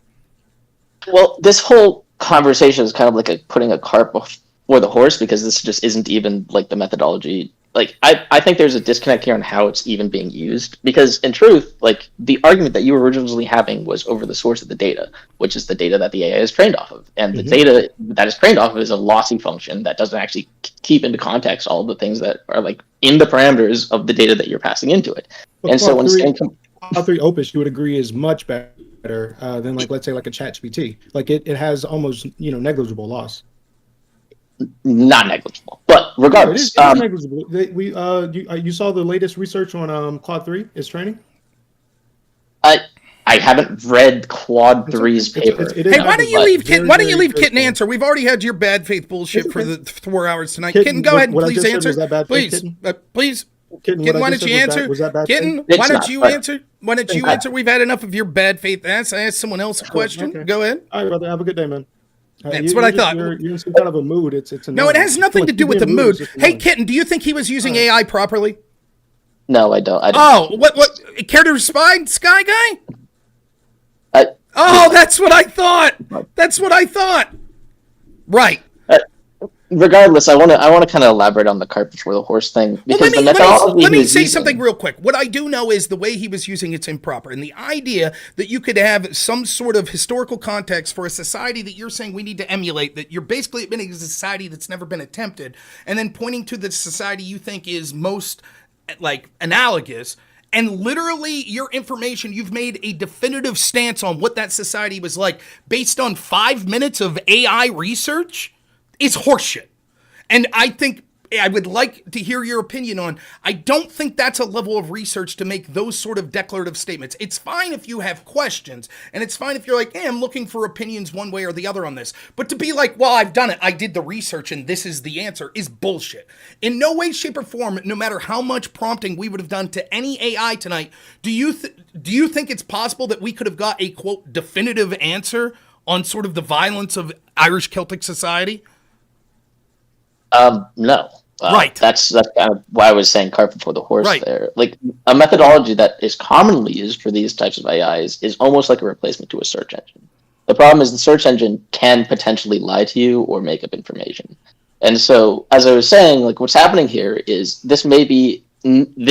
I: Well, this whole conversation is kind of like putting a cart before the horse, because this just isn't even like the methodology. Like, I think there's a disconnect here on how it's even being used, because in truth, like the argument that you were originally having was over the source of the data, which is the data that the AI is trained off of. And the data that is trained off of is a lossy function that doesn't actually keep into context all the things that are like in the parameters of the data that you're passing into it.
F: But
I: And so when saying
F: Claude 3 Opus, you would agree is much better than like, let's say like a ChatGPT. Like it has almost negligible loss.
I: not negligible, but regardless,
F: it is negligible. You saw the latest research on Claude 3 is training.
I: I haven't read Claude 3's paper.
A: Hey, why don't you leave Kitten? Why don't you leave Kitten answer? We've already had your bad faith bullshit for the 4 hours tonight. Kitten, go ahead and please answer. Please, please. Kitten, why don't you answer? Kitten, why don't you answer? Why don't you answer? We've had enough of your bad faith. I asked someone else a question.
F: Okay.
A: Go ahead.
F: All right, brother. Have a good day, man.
A: That's what I thought.
F: You're in some kind of a mood. It's
A: no, it has nothing to do with the mood. Hey, Kitten, do you think he was using AI properly?
I: No, I don't.
A: Oh, what? Care to respond, Sky Guy? Oh, that's what I thought. That's what I thought. Right.
I: Regardless, I want to kind of elaborate on the cart before the horse thing, because
A: let me say something real quick. What I do know is the way he was using it's improper, and the idea that you could have some sort of historical context for a society that you're saying we need to emulate, that you're basically admitting is a society that's never been attempted, and then pointing to the society you think is most like analogous. And literally, your information, you've made a definitive stance on what that society was like based on 5 minutes of AI research is horseshit. And I think I would like to hear your opinion on, I don't think that's a level of research to make those sort of declarative statements. It's fine if you have questions, and it's fine if you're like, hey, I'm looking for opinions one way or the other on this. But to be like, well, I've done it, I did the research, and this is the answer, is bullshit. In no way, shape, or form, no matter how much prompting we would have done to any AI tonight, do you think it's possible that we could have got a, quote, definitive answer on sort of the violence of Irish Celtic society?
I: No.
A: Right.
I: That's kind of why I was saying cart before the horse
A: Right.
I: there. Like, a methodology that is commonly used for these types of AIs is almost like a replacement to a search engine. The problem is the search engine can potentially lie to you or make up information. And so, as I was saying, like, what's happening here is this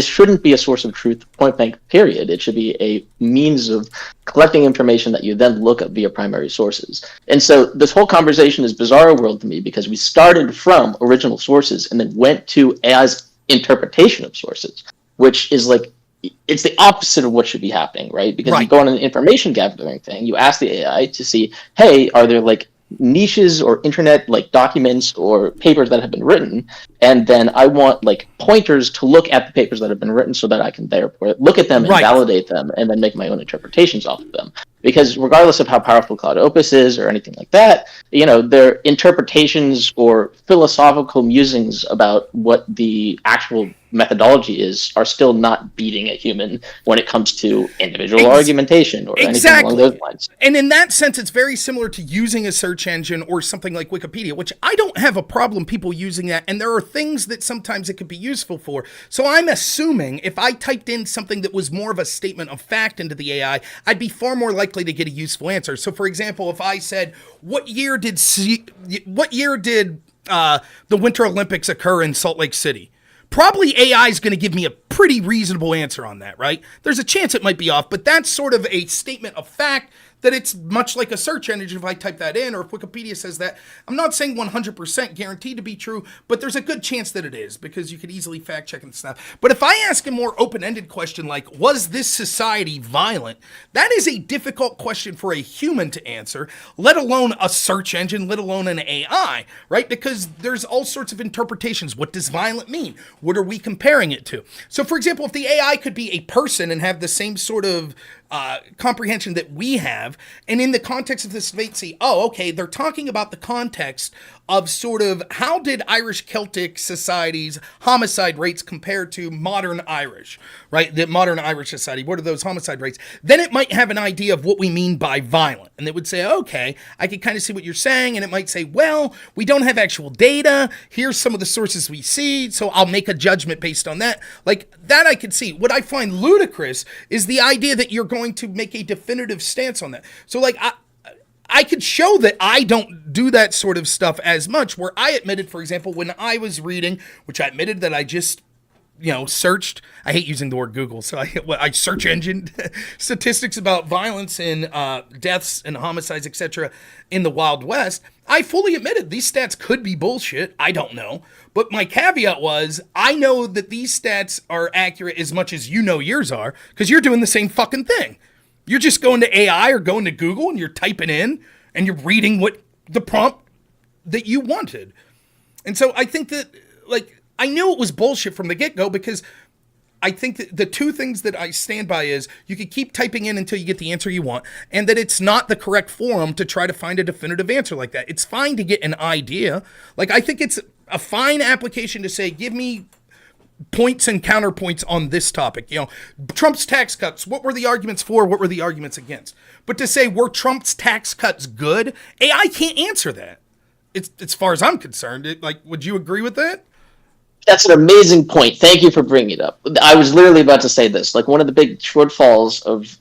I: shouldn't be a source of truth, point blank, period. It should be a means of collecting information that you then look at via primary sources. And so this whole conversation is bizarre world to me, because we started from original sources and then went to AI's interpretation of sources, which is like, it's the opposite of what should be happening, right? Because you go on an information gathering thing, you ask the AI to see, hey, are there like niches or internet like documents or papers that have been written, and then I want like pointers to look at the papers that have been written so that I can therefore look at them and validate them and then make my own interpretations off of them. Because regardless of how powerful Claude Opus is or anything like that, their interpretations or philosophical musings about what the actual methodology are still not beating a human when it comes to individual argumentation or anything along those lines.
A: And in that sense, it's very similar to using a search engine or something like Wikipedia, which I don't have a problem people using that. And there are things that sometimes it could be useful for. So I'm assuming if I typed in something that was more of a statement of fact into the AI, I'd be far more likely to get a useful answer. So for example, if I said, what year did the Winter Olympics occur in Salt Lake City? Probably AI is going to give me a pretty reasonable answer on that, right? There's a chance it might be off, but that's sort of a statement of fact that it's much like a search engine if I type that in, or if Wikipedia says that. I'm not saying 100% guaranteed to be true, but there's a good chance that it is, because you could easily fact check and stuff. But if I ask a more open-ended question like, was this society violent? That is a difficult question for a human to answer, let alone a search engine, let alone an AI, right? Because there's all sorts of interpretations. What does violent mean? What are we comparing it to? So, for example, if the AI could be a person and have the same sort of comprehension that we have, and in the context of this debate say, oh, okay, they're talking about the context of sort of how did Irish Celtic societies homicide rates compare to modern Irish, right? The modern Irish society, what are those homicide rates? Then it might have an idea of what we mean by violent. And it would say, okay, I can kind of see what you're saying. And it might say, well, we don't have actual data. Here's some of the sources we see. So I'll make a judgment based on that. Like that I could see. What I find ludicrous is the idea that you're going to make a definitive stance on that. So like I could show that I don't do that sort of stuff as much, where I admitted, for example, when I was reading, which I admitted that I just, searched, I hate using the word Google, so I search engine statistics about violence and deaths and homicides, etc. in the Wild West. I fully admitted these stats could be bullshit. I don't know. But my caveat was, I know that these stats are accurate as much as you know yours are, because you're doing the same fucking thing. You're just going to AI or going to Google and you're typing in and you're reading what the prompt that you wanted. And so I think that, like, I knew it was bullshit from the get-go, because I think that the two things that I stand by is you can keep typing in until you get the answer you want, and that it's not the correct forum to try to find a definitive answer like that. It's fine to get an idea. Like, I think it's a fine application to say, give me points and counterpoints on this topic. Trump's tax cuts, what were the arguments for? What were the arguments against? But to say, were Trump's tax cuts good? AI can't answer that. It's as far as I'm concerned. Would you agree with that?
I: That's an amazing point. Thank you for bringing it up. I was literally about to say this. Like, one of the big shortfalls of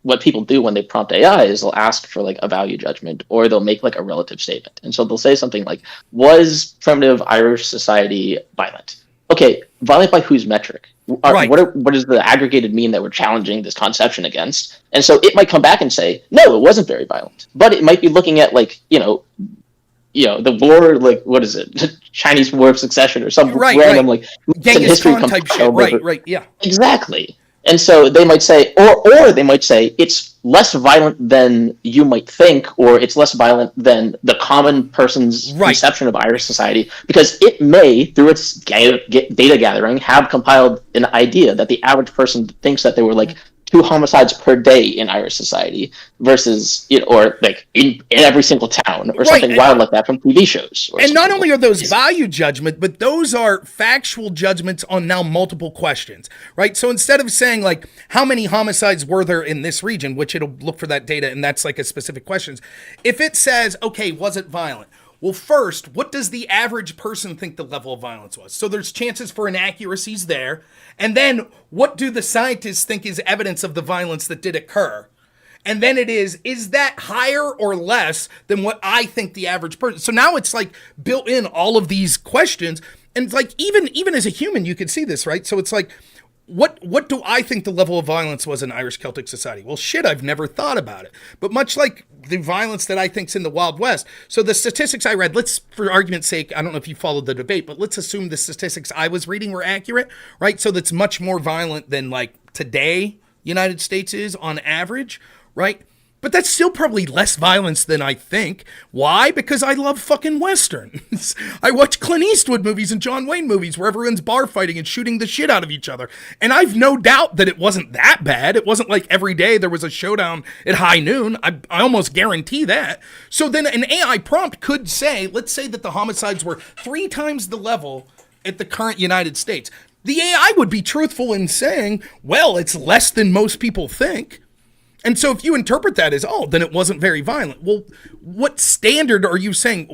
I: what people do when they prompt AI is they'll ask for like a value judgment, or they'll make like a relative statement. And so they'll say something like, was primitive Irish society violent? Okay, violent by whose metric?
A: Right.
I: What is the aggregated mean that we're challenging this conception against? And so it might come back and say, no, it wasn't very violent. But it might be looking at like, the war, like, what is it? Chinese War of Succession or some random like
A: Genghis Khan type shit. Right, yeah.
I: Exactly. And so they might say, or they might say, it's less violent than you might think, or it's less violent than the common person's conception of Irish society, because it may, through its data gathering, have compiled an idea that the average person thinks that there were like 2 homicides per day in Irish society versus, or like in every single town, or something wild like that from TV shows.
A: And not only are those value judgment, but those are factual judgments on now multiple questions, right? So instead of saying like, how many homicides were there in this region, which it'll look for that data, and that's like a specific questions. If it says, okay, was it violent? Well, first, what does the average person think the level of violence was? So there's chances for inaccuracies there. And then what do the scientists think is evidence of the violence that did occur? And then it is that higher or less than what I think the average person? So now it's like built in all of these questions. And it's like, even as a human, you can see this, right? So it's like, what do I think the level of violence was in Irish Celtic society? Well, shit, I've never thought about it. But much like the violence that I think's in the Wild West. So the statistics I read, let's, for argument's sake, I don't know if you followed the debate, but let's assume the statistics I was reading were accurate, right? So that's much more violent than like today United States is on average, right? But that's still probably less violence than I think. Why? Because I love fucking Westerns. I watch Clint Eastwood movies and John Wayne movies where everyone's bar fighting and shooting the shit out of each other. And I've no doubt that it wasn't that bad. It wasn't like every day there was a showdown at high noon. I almost guarantee that. So then an AI prompt could say, let's say that the homicides were 3 times the level at the current United States. The AI would be truthful in saying, well, it's less than most people think. And so if you interpret that as, then it wasn't very violent. Well, what standard are you saying?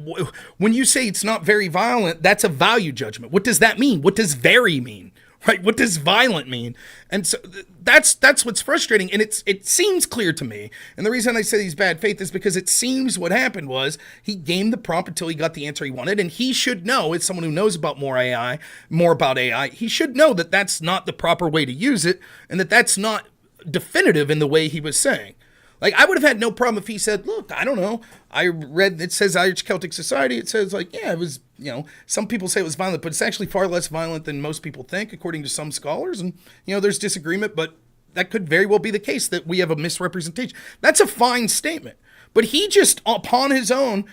A: When you say it's not very violent, that's a value judgment. What does that mean? What does very mean? Right? What does violent mean? And so that's what's frustrating. And it seems clear to me. And the reason I say he's bad faith is because it seems what happened was he gamed the prompt until he got the answer he wanted. And he should know, as someone who knows about more about AI, he should know that that's not the proper way to use it, and that that's not definitive in the way he was saying. Like, I would have had no problem if he said, look, I don't know. I read, it says Irish Celtic Society. It says, like, yeah, it was, you know, some people say it was violent, but it's actually far less violent than most people think, according to some scholars. And, you know, there's disagreement, but that could very well be the case that we have a misrepresentation. That's a fine statement. But he just, upon his own,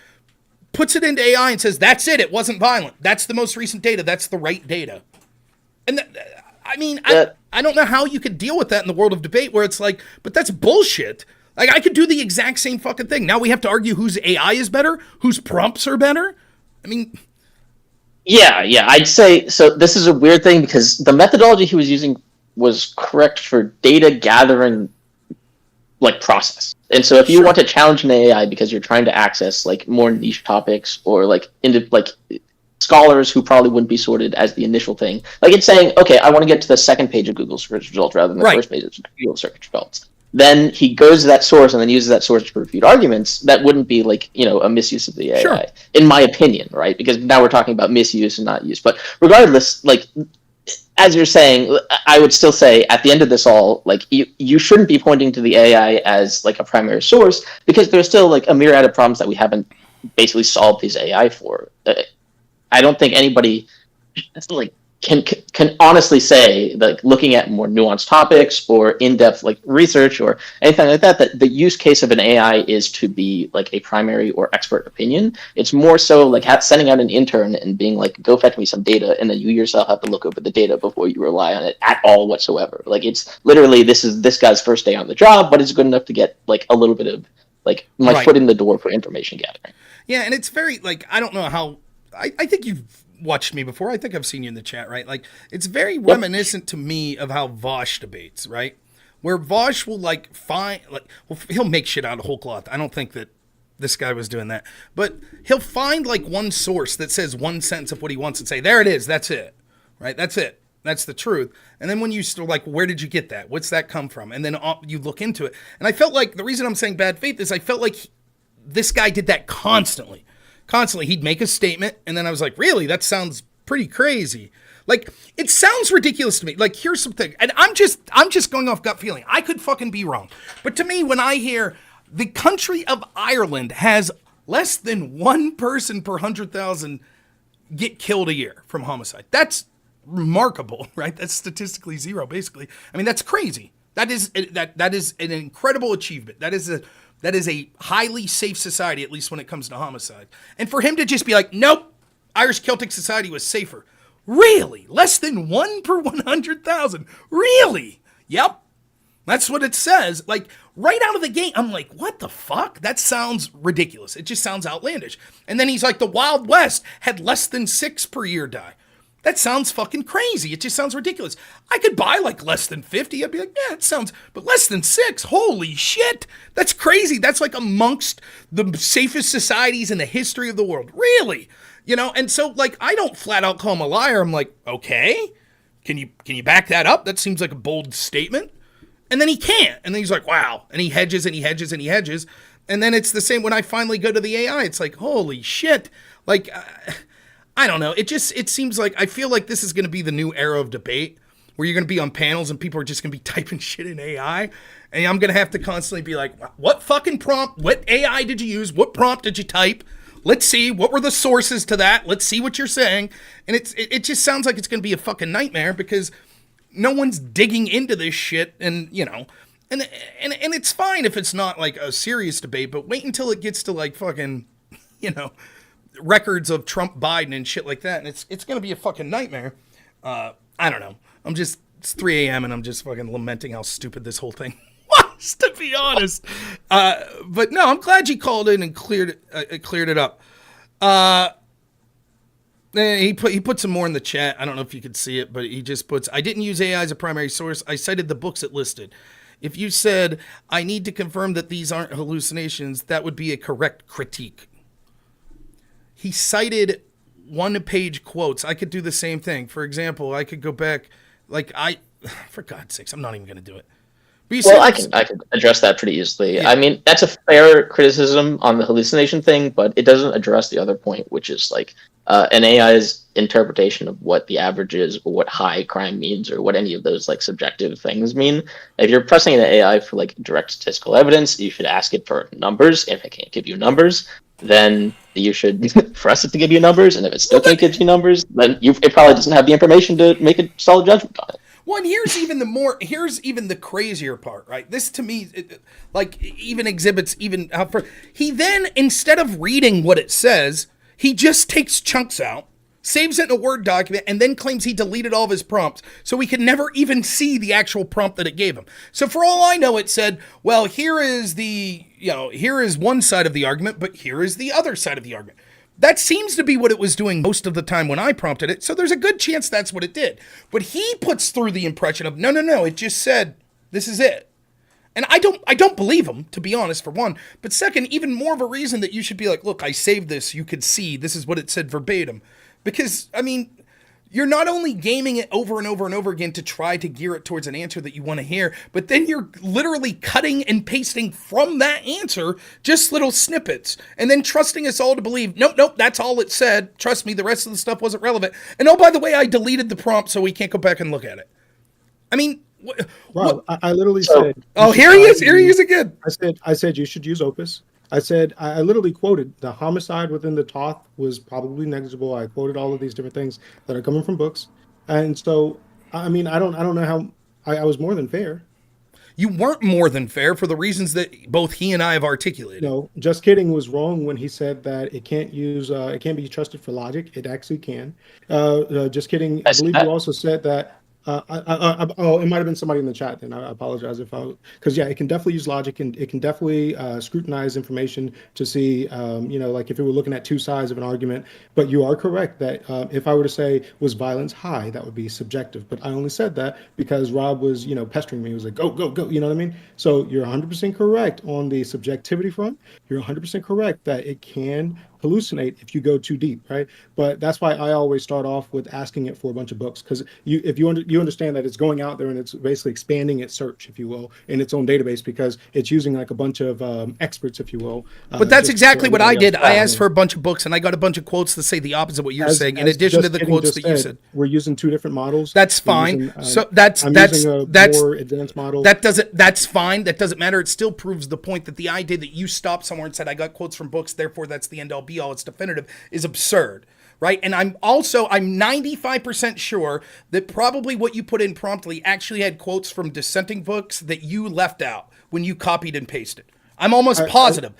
A: puts it into AI and says, that's it. It wasn't violent. That's the most recent data. That's the right data. And I mean, I don't know how you could deal with that in the world of debate where it's like, but that's bullshit. Like, I could do the exact same fucking thing. Now we have to argue whose AI is better, whose prompts are better. I mean...
I: Yeah, I'd say, so this is a weird thing because the methodology he was using was correct for data gathering, like, process. And so if you want to challenge an AI because you're trying to access, like, more niche topics or, like, into, like, scholars who probably wouldn't be sorted as the initial thing, like, it's saying, okay, I want to get to the second page of Google search results rather than the first page of Google search results. Then he goes to that source and then uses that source to refute arguments. That wouldn't be, like, you know, a misuse of the AI, in my opinion, right? Because now we're talking about misuse and not use. But regardless, like, as you're saying, I would still say at the end of this all, like, you shouldn't be pointing to the AI as, like, a primary source because there's still, like, a myriad of problems that we haven't basically solved these AI for. I don't think anybody, like, can honestly say, like, looking at more nuanced topics or in-depth, like, research or anything like that, that the use case of an AI is to be, like, a primary or expert opinion. It's more so like sending out an intern and being like, go fetch me some data, and then you yourself have to look over the data before you rely on it at all whatsoever. Like, it's literally, this is this guy's first day on the job, but it's good enough to get, like, a little bit of, like, my foot in the door for information gathering.
A: Yeah, and it's very, like, I don't know how, I think you've watched me before. I think I've seen you in the chat, right? Like, it's very reminiscent to me of how Vosh debates, right? Where Vosh will, like, find, like, well, he'll make shit out of whole cloth. I don't think that this guy was doing that. But he'll find, like, one source that says one sentence of what he wants and say, there it is, that's it, right? That's it. That's the truth. And then when you still, like, where did you get that? What's that come from? And then you look into it. And I felt like, the reason I'm saying bad faith is I felt like this guy did that constantly. Constantly, he'd make a statement, and then I was like, really? That sounds pretty crazy. Like, it sounds ridiculous to me. Like, here's something, and I'm just going off gut feeling. I could fucking be wrong. But to me, when I hear the country of Ireland has less than one person per 100,000 get killed a year from homicide, that's remarkable, right? That's statistically zero, basically. I mean, that's crazy. That is an incredible achievement. That is a highly safe society, at least when it comes to homicide. And for him to just be like, nope, Irish Celtic Society was safer. Really? Less than 1 per 100,000? Really? Yep. That's what it says. Like, right out of the gate, I'm like, what the fuck? That sounds ridiculous. It just sounds outlandish. And then he's like, the Wild West had less than 6 per year die. That sounds fucking crazy. It just sounds ridiculous. I could buy, like, less than 50. I'd be like, yeah, it sounds, but less than 6. Holy shit. That's crazy. That's like amongst the safest societies in the history of the world. Really? You know, and so, like, I don't flat out call him a liar. I'm like, okay, can you back that up? That seems like a bold statement. And then he can't. And then he's like, wow. And he hedges and he hedges and he hedges. And then it's the same when I finally go to the AI. It's like, holy shit. Like, I don't know. It seems like, I feel like this is going to be the new era of debate where you're going to be on panels and people are just going to be typing shit in AI. And I'm going to have to constantly be like, what fucking prompt, what AI did you use? What prompt did you type? Let's see. What were the sources to that? Let's see what you're saying. And it just sounds like it's going to be a fucking nightmare because no one's digging into this shit. And, you know, and it's fine if it's not like a serious debate, but wait until it gets to like fucking, you know, records of Trump, Biden and shit like that. And it's going to be a fucking nightmare. I don't know. It's 3 a.m. and I'm just fucking lamenting how stupid this whole thing was, to be honest. But no, I'm glad you called in and cleared it up. He put some more in the chat. I don't know if you could see it, but he just puts, I didn't use AI as a primary source. I cited the books it listed. If you said, I need to confirm that these aren't hallucinations, that would be a correct critique. He cited one-page quotes. I could do the same thing. For example, I could go back, for God's sakes, I'm not even going to do it. But you
I: Well,
A: said
I: I can address that pretty easily.
A: Yeah.
I: I mean, that's a fair criticism on the hallucination thing, but it doesn't address the other point, which is like an AI's interpretation of what the average is, or what high crime means, or what any of those like subjective things mean. If you're pressing an AI for like direct statistical evidence, you should ask it for numbers. If it can't give you numbers, then you should press it to give you numbers. And if it still can't give you numbers, then it probably doesn't have the information to make a solid judgment on it.
A: Well, and here's even the crazier part, right? This to me, like even exhibits even how for he then, instead of reading what it says, he just takes chunks out, saves it in a Word document, and then claims he deleted all of his prompts, so we can never even see the actual prompt that it gave him. So for all I know, it said, well, here is one side of the argument, but here is the other side of the argument. That seems to be what it was doing most of the time when I prompted it, so there's a good chance that's what it did. But he puts through the impression of, no, it just said, this is it. And I don't believe him, to be honest, for one. But second, even more of a reason that you should be like, look, I saved this, you could see, this is what it said verbatim. Because, I mean, you're not only gaming it over and over and over again to try to gear it towards an answer that you want to hear, but then you're literally cutting and pasting from that answer just little snippets, and then trusting us all to believe, nope, that's all it said. Trust me, the rest of the stuff wasn't relevant. And oh, by the way, I deleted the prompt so we can't go back and look at it. I mean,
F: Rob, I literally said.
A: Oh, here he is again.
F: I said you should use Opus. I said, I literally quoted the homicide within the Toth was probably negligible. I quoted all of these different things that are coming from books. And so, I mean, I don't know how I was more than fair.
A: You weren't more than fair for the reasons that both he and I have articulated.
F: No, Just Kidding was wrong when he said that it can't be trusted for logic. It actually can. Just Kidding. I believe you also said that. It might have been somebody in the chat. Then I apologize because it can definitely use logic and it can definitely scrutinize information to see, like if it were looking at two sides of an argument. But you are correct that if I were to say was violence high, that would be subjective. But I only said that because Rob was, pestering me. He was like, go, you know what I mean? So you're 100% correct on the subjectivity front. You're 100% correct that it can hallucinate if you go too deep, right? But that's why I always start off with asking it for a bunch of books, because if you understand that it's going out there and it's basically expanding its search, if you will, in its own database, because it's using like a bunch of experts, if you will.
A: But that's exactly what I did. I asked for a bunch of books and I got a bunch of quotes that say the opposite of what you're saying, in addition to the quotes that you said.
F: We're using two different models.
A: That's fine. So that's
F: more advanced model.
A: That's fine. That doesn't matter. It still proves the point that the idea that you stopped somewhere and said I got quotes from books, therefore that's the end all be all, it's definitive, is absurd. Right. And I'm 95% sure that probably what you put in promptly actually had quotes from dissenting books that you left out when you copied and pasted. I'm almost positive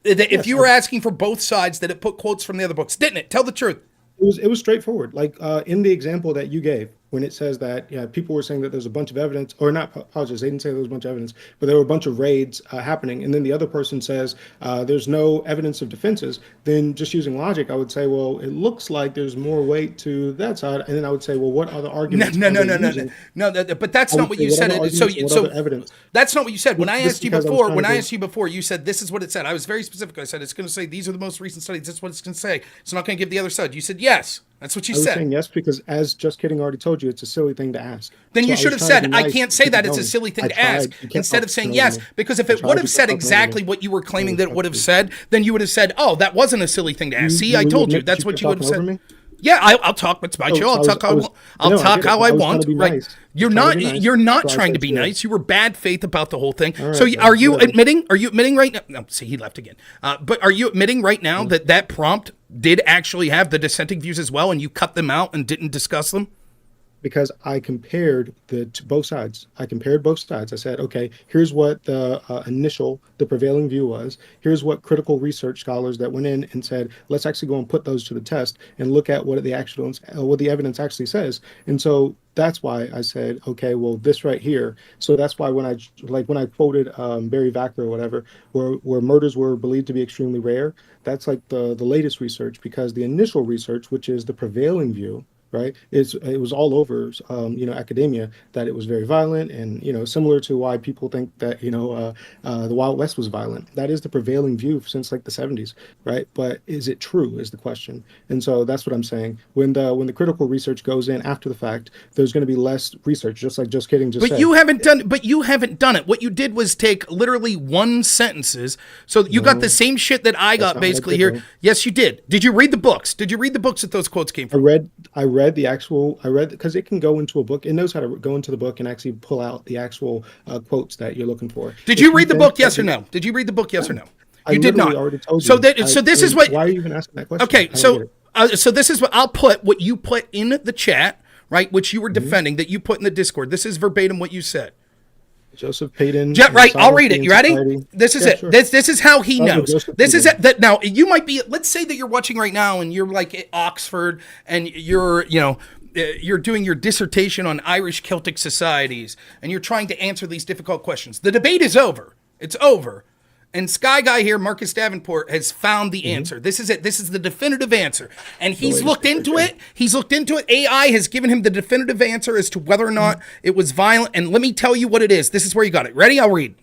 A: that if you were asking for both sides, that it put quotes from the other books, didn't it? Tell the truth.
F: It was straightforward. Like in the example that you gave, when it says that people were saying that there's a bunch of evidence, or not, apologies, they didn't say there was a bunch of evidence, but there were a bunch of raids happening, and then the other person says there's no evidence of defenses, then just using logic, I would say, well, it looks like there's more weight to that side, and then I would say, well, what other arguments?
A: No, but that's not what you said. So
F: evidence?
A: That's not what you said. When I asked you before, you said this is what it said. I was very specific. I said it's going to say these are the most recent studies. That's what it's going to say. It's not going to give the other side. You said yes. That's what you said. I was
F: saying yes because, as Just Kidding already told you, it's a silly thing to ask.
A: Then you should have said, I can't say that it's a silly thing to ask, instead of saying yes. Because if it would have said exactly what you were claiming that it would have said, then you would have said, oh, that wasn't a silly thing to ask. See, I told you. That's what you would have said. Yeah, I'll talk. It's my show. I'll talk how I want. Right? You're not trying to be nice. You were bad faith about the whole thing. So are you admitting? Are you admitting right now? No, see, he left again. But are you admitting right now that prompt did actually have the dissenting views as well, and you cut them out and didn't discuss them?
F: Because I compared both sides. I said, okay, here's what the prevailing view was. Here's what critical research scholars that went in and said, let's actually go and put those to the test and look at what the evidence actually says. And so that's why I said, okay, well, this right here. So that's why when I quoted Barry Vacker or whatever, where murders were believed to be extremely rare, that's like the latest research, because the initial research, which is the prevailing view, right? It was all over, academia, that it was very violent, and similar to why people think that the Wild West was violent. That is the prevailing view since like the 70s, right? But is it true? Is the question. And so that's what I'm saying. When the critical research goes in after the fact, there's going to be less research. Just like Just Kidding just said.
A: You haven't done it. What you did was take literally one sentences. So you got the same shit that I got basically here. Yes, you did. Did you read the books? Did you read the books that those quotes came from?
F: I read because it can go into a book. It knows how to go into the book and actually pull out the actual quotes that you're looking for.
A: Did you read the book? Yes or no? Did you read the book? Yes or no? You did not.
F: Already told you.
A: So this is what.
F: Why are you even asking that question?
A: Okay, so this is what I'll put. What you put in the chat, right? Which you were defending, that you put in the Discord. This is verbatim what you said.
F: Joseph Payton.
A: Right, I'll read it. You ready?
F: Society.
A: This is it. Sure. This is how he knows. This is it. That now you might be. Let's say that you're watching right now and you're like at Oxford and you're doing your dissertation on Irish Celtic societies and you're trying to answer these difficult questions. The debate is over. It's over. And Sky Guy here, Marcus Davenport, has found the answer. This is it. This is the definitive answer. And he's looked into it. He's looked into it. AI has given him the definitive answer as to whether or not it was violent. And let me tell you what it is. This is where you got it. Ready? I'll read.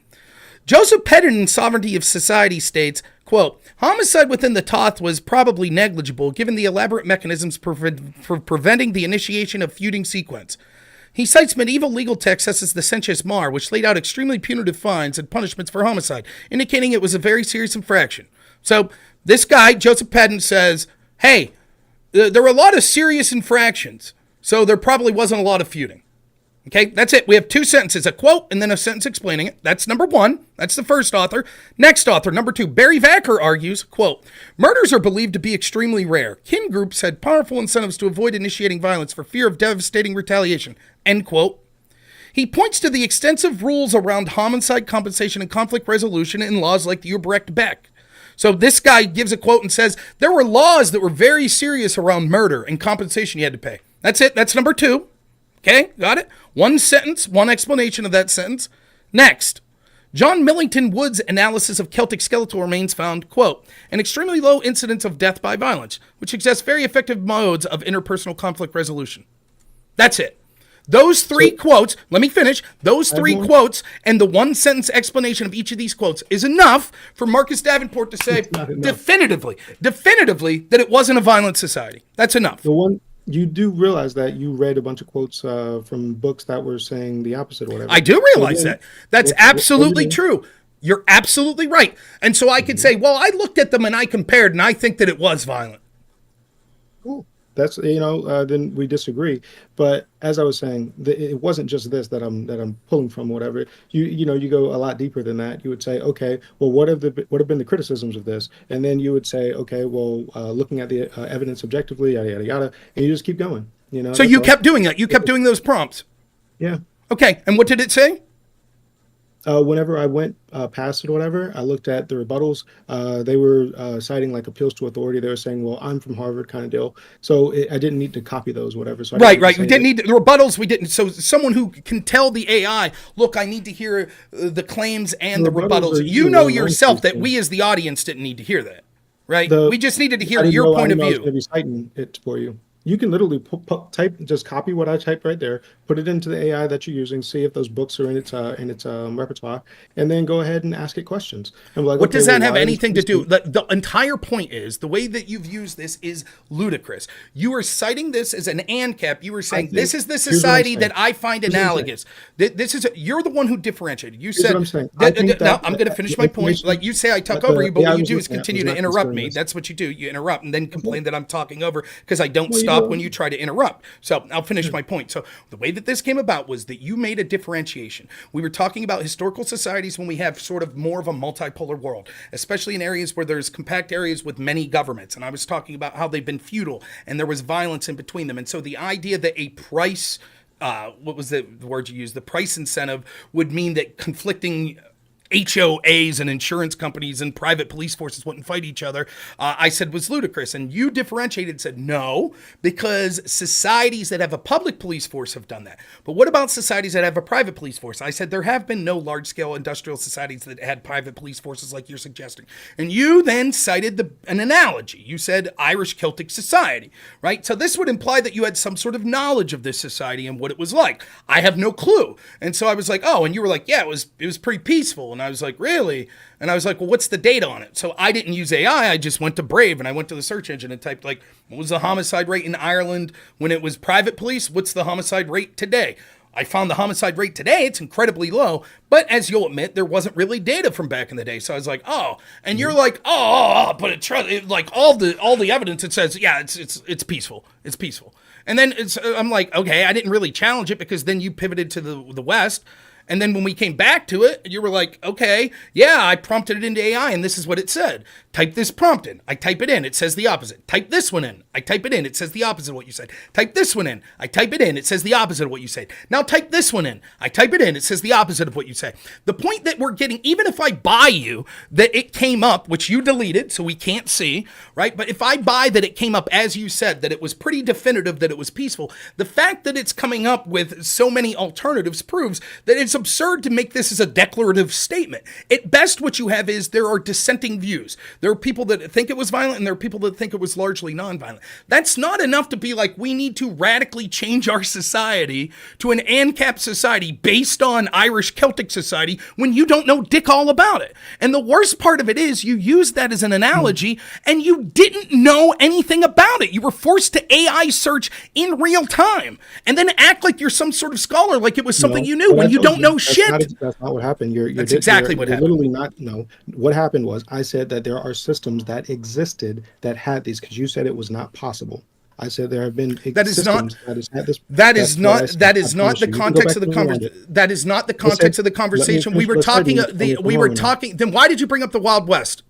A: Joseph Pedden in Sovereignty of Society states, quote, homicide within the Toth was probably negligible given the elaborate mechanisms for preventing the initiation of feuding sequence. He cites medieval legal texts such as the Senchus Mar, which laid out extremely punitive fines and punishments for homicide, indicating it was a very serious infraction. So this guy, Joseph Pedden, says, hey, there were a lot of serious infractions, so there probably wasn't a lot of feuding. Okay, that's it. We have two sentences, a quote and then a sentence explaining it. That's number one. That's the first author. Next author, number two, Barry Vacker argues, quote, murders are believed to be extremely rare. Kin groups had powerful incentives to avoid initiating violence for fear of devastating retaliation, end quote. He points to the extensive rules around homicide compensation and conflict resolution in laws like the Ubrecht Beck. So this guy gives a quote and says, there were laws that were very serious around murder and compensation you had to pay. That's it. That's number two. Okay, got it? One sentence, one explanation of that sentence. Next, John Millington Wood's analysis of Celtic skeletal remains found, quote, an extremely low incidence of death by violence, which suggests very effective modes of interpersonal conflict resolution. That's it. Those three quotes, let me finish. Those three quotes and the one sentence explanation of each of these quotes is enough for Marcus Davenport to say definitively that it wasn't a violent society. That's enough.
F: You do realize that you read a bunch of quotes from books that were saying the opposite or whatever.
A: I do realize that. That's absolutely true. You're absolutely right. And so I could say, well, I looked at them and I compared and I think that it was violent.
F: Cool. That's, then we disagree. But as I was saying, it wasn't just this that I'm pulling from, whatever. You go a lot deeper than that. You would say, okay, well, what have been the criticisms of this? And then you would say, okay, well, looking at the evidence objectively, yada yada yada, and you just keep going.
A: So you kept doing that. You kept doing those prompts.
F: Yeah.
A: Okay. And what did it say?
F: Whenever I went past it or whatever, I looked at the rebuttals. They were citing like appeals to authority. They were saying, well, I'm from Harvard kind of deal. So I didn't need to copy those, whatever. So
A: right. We didn't need the rebuttals. We didn't. So someone who can tell the AI, look, I need to hear the claims and the rebuttals. You know yourself that we as the audience didn't need to hear that, right? We just needed to hear your point of view. I was
F: going to be citing it for you. You can literally just copy what I typed right there, put it into the AI that you're using, see if those books are in its repertoire, and then go ahead and ask it questions. And like,
A: what does that have anything to do? The entire point is the way that you've used this is ludicrous. You are citing this as an ANCAP. You were saying this is the society that I find analogous. This is you're the one who differentiated. You said now I'm going to finish my point. Like you say, I talk over you, but what you do is continue to interrupt me. That's what you do. You interrupt and then complain that I'm talking over because I don't stop when you try to interrupt. So I'll finish my point. So the way that this came about was that you made a differentiation. We were talking about historical societies when we have sort of more of a multipolar world, especially in areas where there's compact areas with many governments. And I was talking about how they've been feudal and there was violence in between them. And so the idea that a price, what was the word you used? The price incentive would mean that conflicting HOAs and insurance companies and private police forces wouldn't fight each other, I said was ludicrous. And you differentiated and said no, because societies that have a public police force have done that. But what about societies that have a private police force? I said there have been no large-scale industrial societies that had private police forces like you're suggesting. And you then cited an analogy. You said Irish Celtic society, right? So this would imply that you had some sort of knowledge of this society and what it was like. I have no clue. And so I was like, oh, and you were like, yeah, it was pretty peaceful. And I was like, really? And I was like, well, what's the data on it? So I didn't use AI. I just went to Brave and I went to the search engine and typed like, what was the homicide rate in Ireland when it was private police? What's the homicide rate today? I found the homicide rate today, it's incredibly low, but as you'll admit, there wasn't really data from back in the day. So I was like, oh, and you're like, but it like all the evidence, it says, yeah, it's peaceful. It's peaceful. And then I'm like, okay, I didn't really challenge it because then you pivoted to the West. And then when we came back to it, you were like, okay, yeah, I prompted it into AI and this is what it said. Type this prompt in. I type it in. It says the opposite. Type this one in. I type it in. It says the opposite of what you said. Type this one in. I type it in. It says the opposite of what you said. Now type this one in. I type it in. It says the opposite of what you said. The point that we're getting, even if I buy you that it came up, which you deleted, so we can't see, right? But if I buy that it came up as you said, that it was pretty definitive, that it was peaceful, the fact that it's coming up with so many alternatives proves that it's absurd to make this as a declarative statement. At best, what you have is there are dissenting views. There are people that think it was violent and there are people that think it was largely nonviolent. That's not enough to be like, we need to radically change our society to an ANCAP society based on Irish Celtic society when you don't know dick all about it. And the worst part of it is you used that as an analogy and you didn't know anything about it. You were forced to AI search in real time and then act like you're some sort of scholar, like it was something you knew when you don't know shit.
F: That's not what happened.
A: That's exactly what happened.
F: Literally not. No, what happened was I said that there are systems that existed that had these because you said it was not possible. I said there have been
A: that is not the context of the conversation. That is not the context of the conversation. We were talking. Then why did you bring up the Wild West?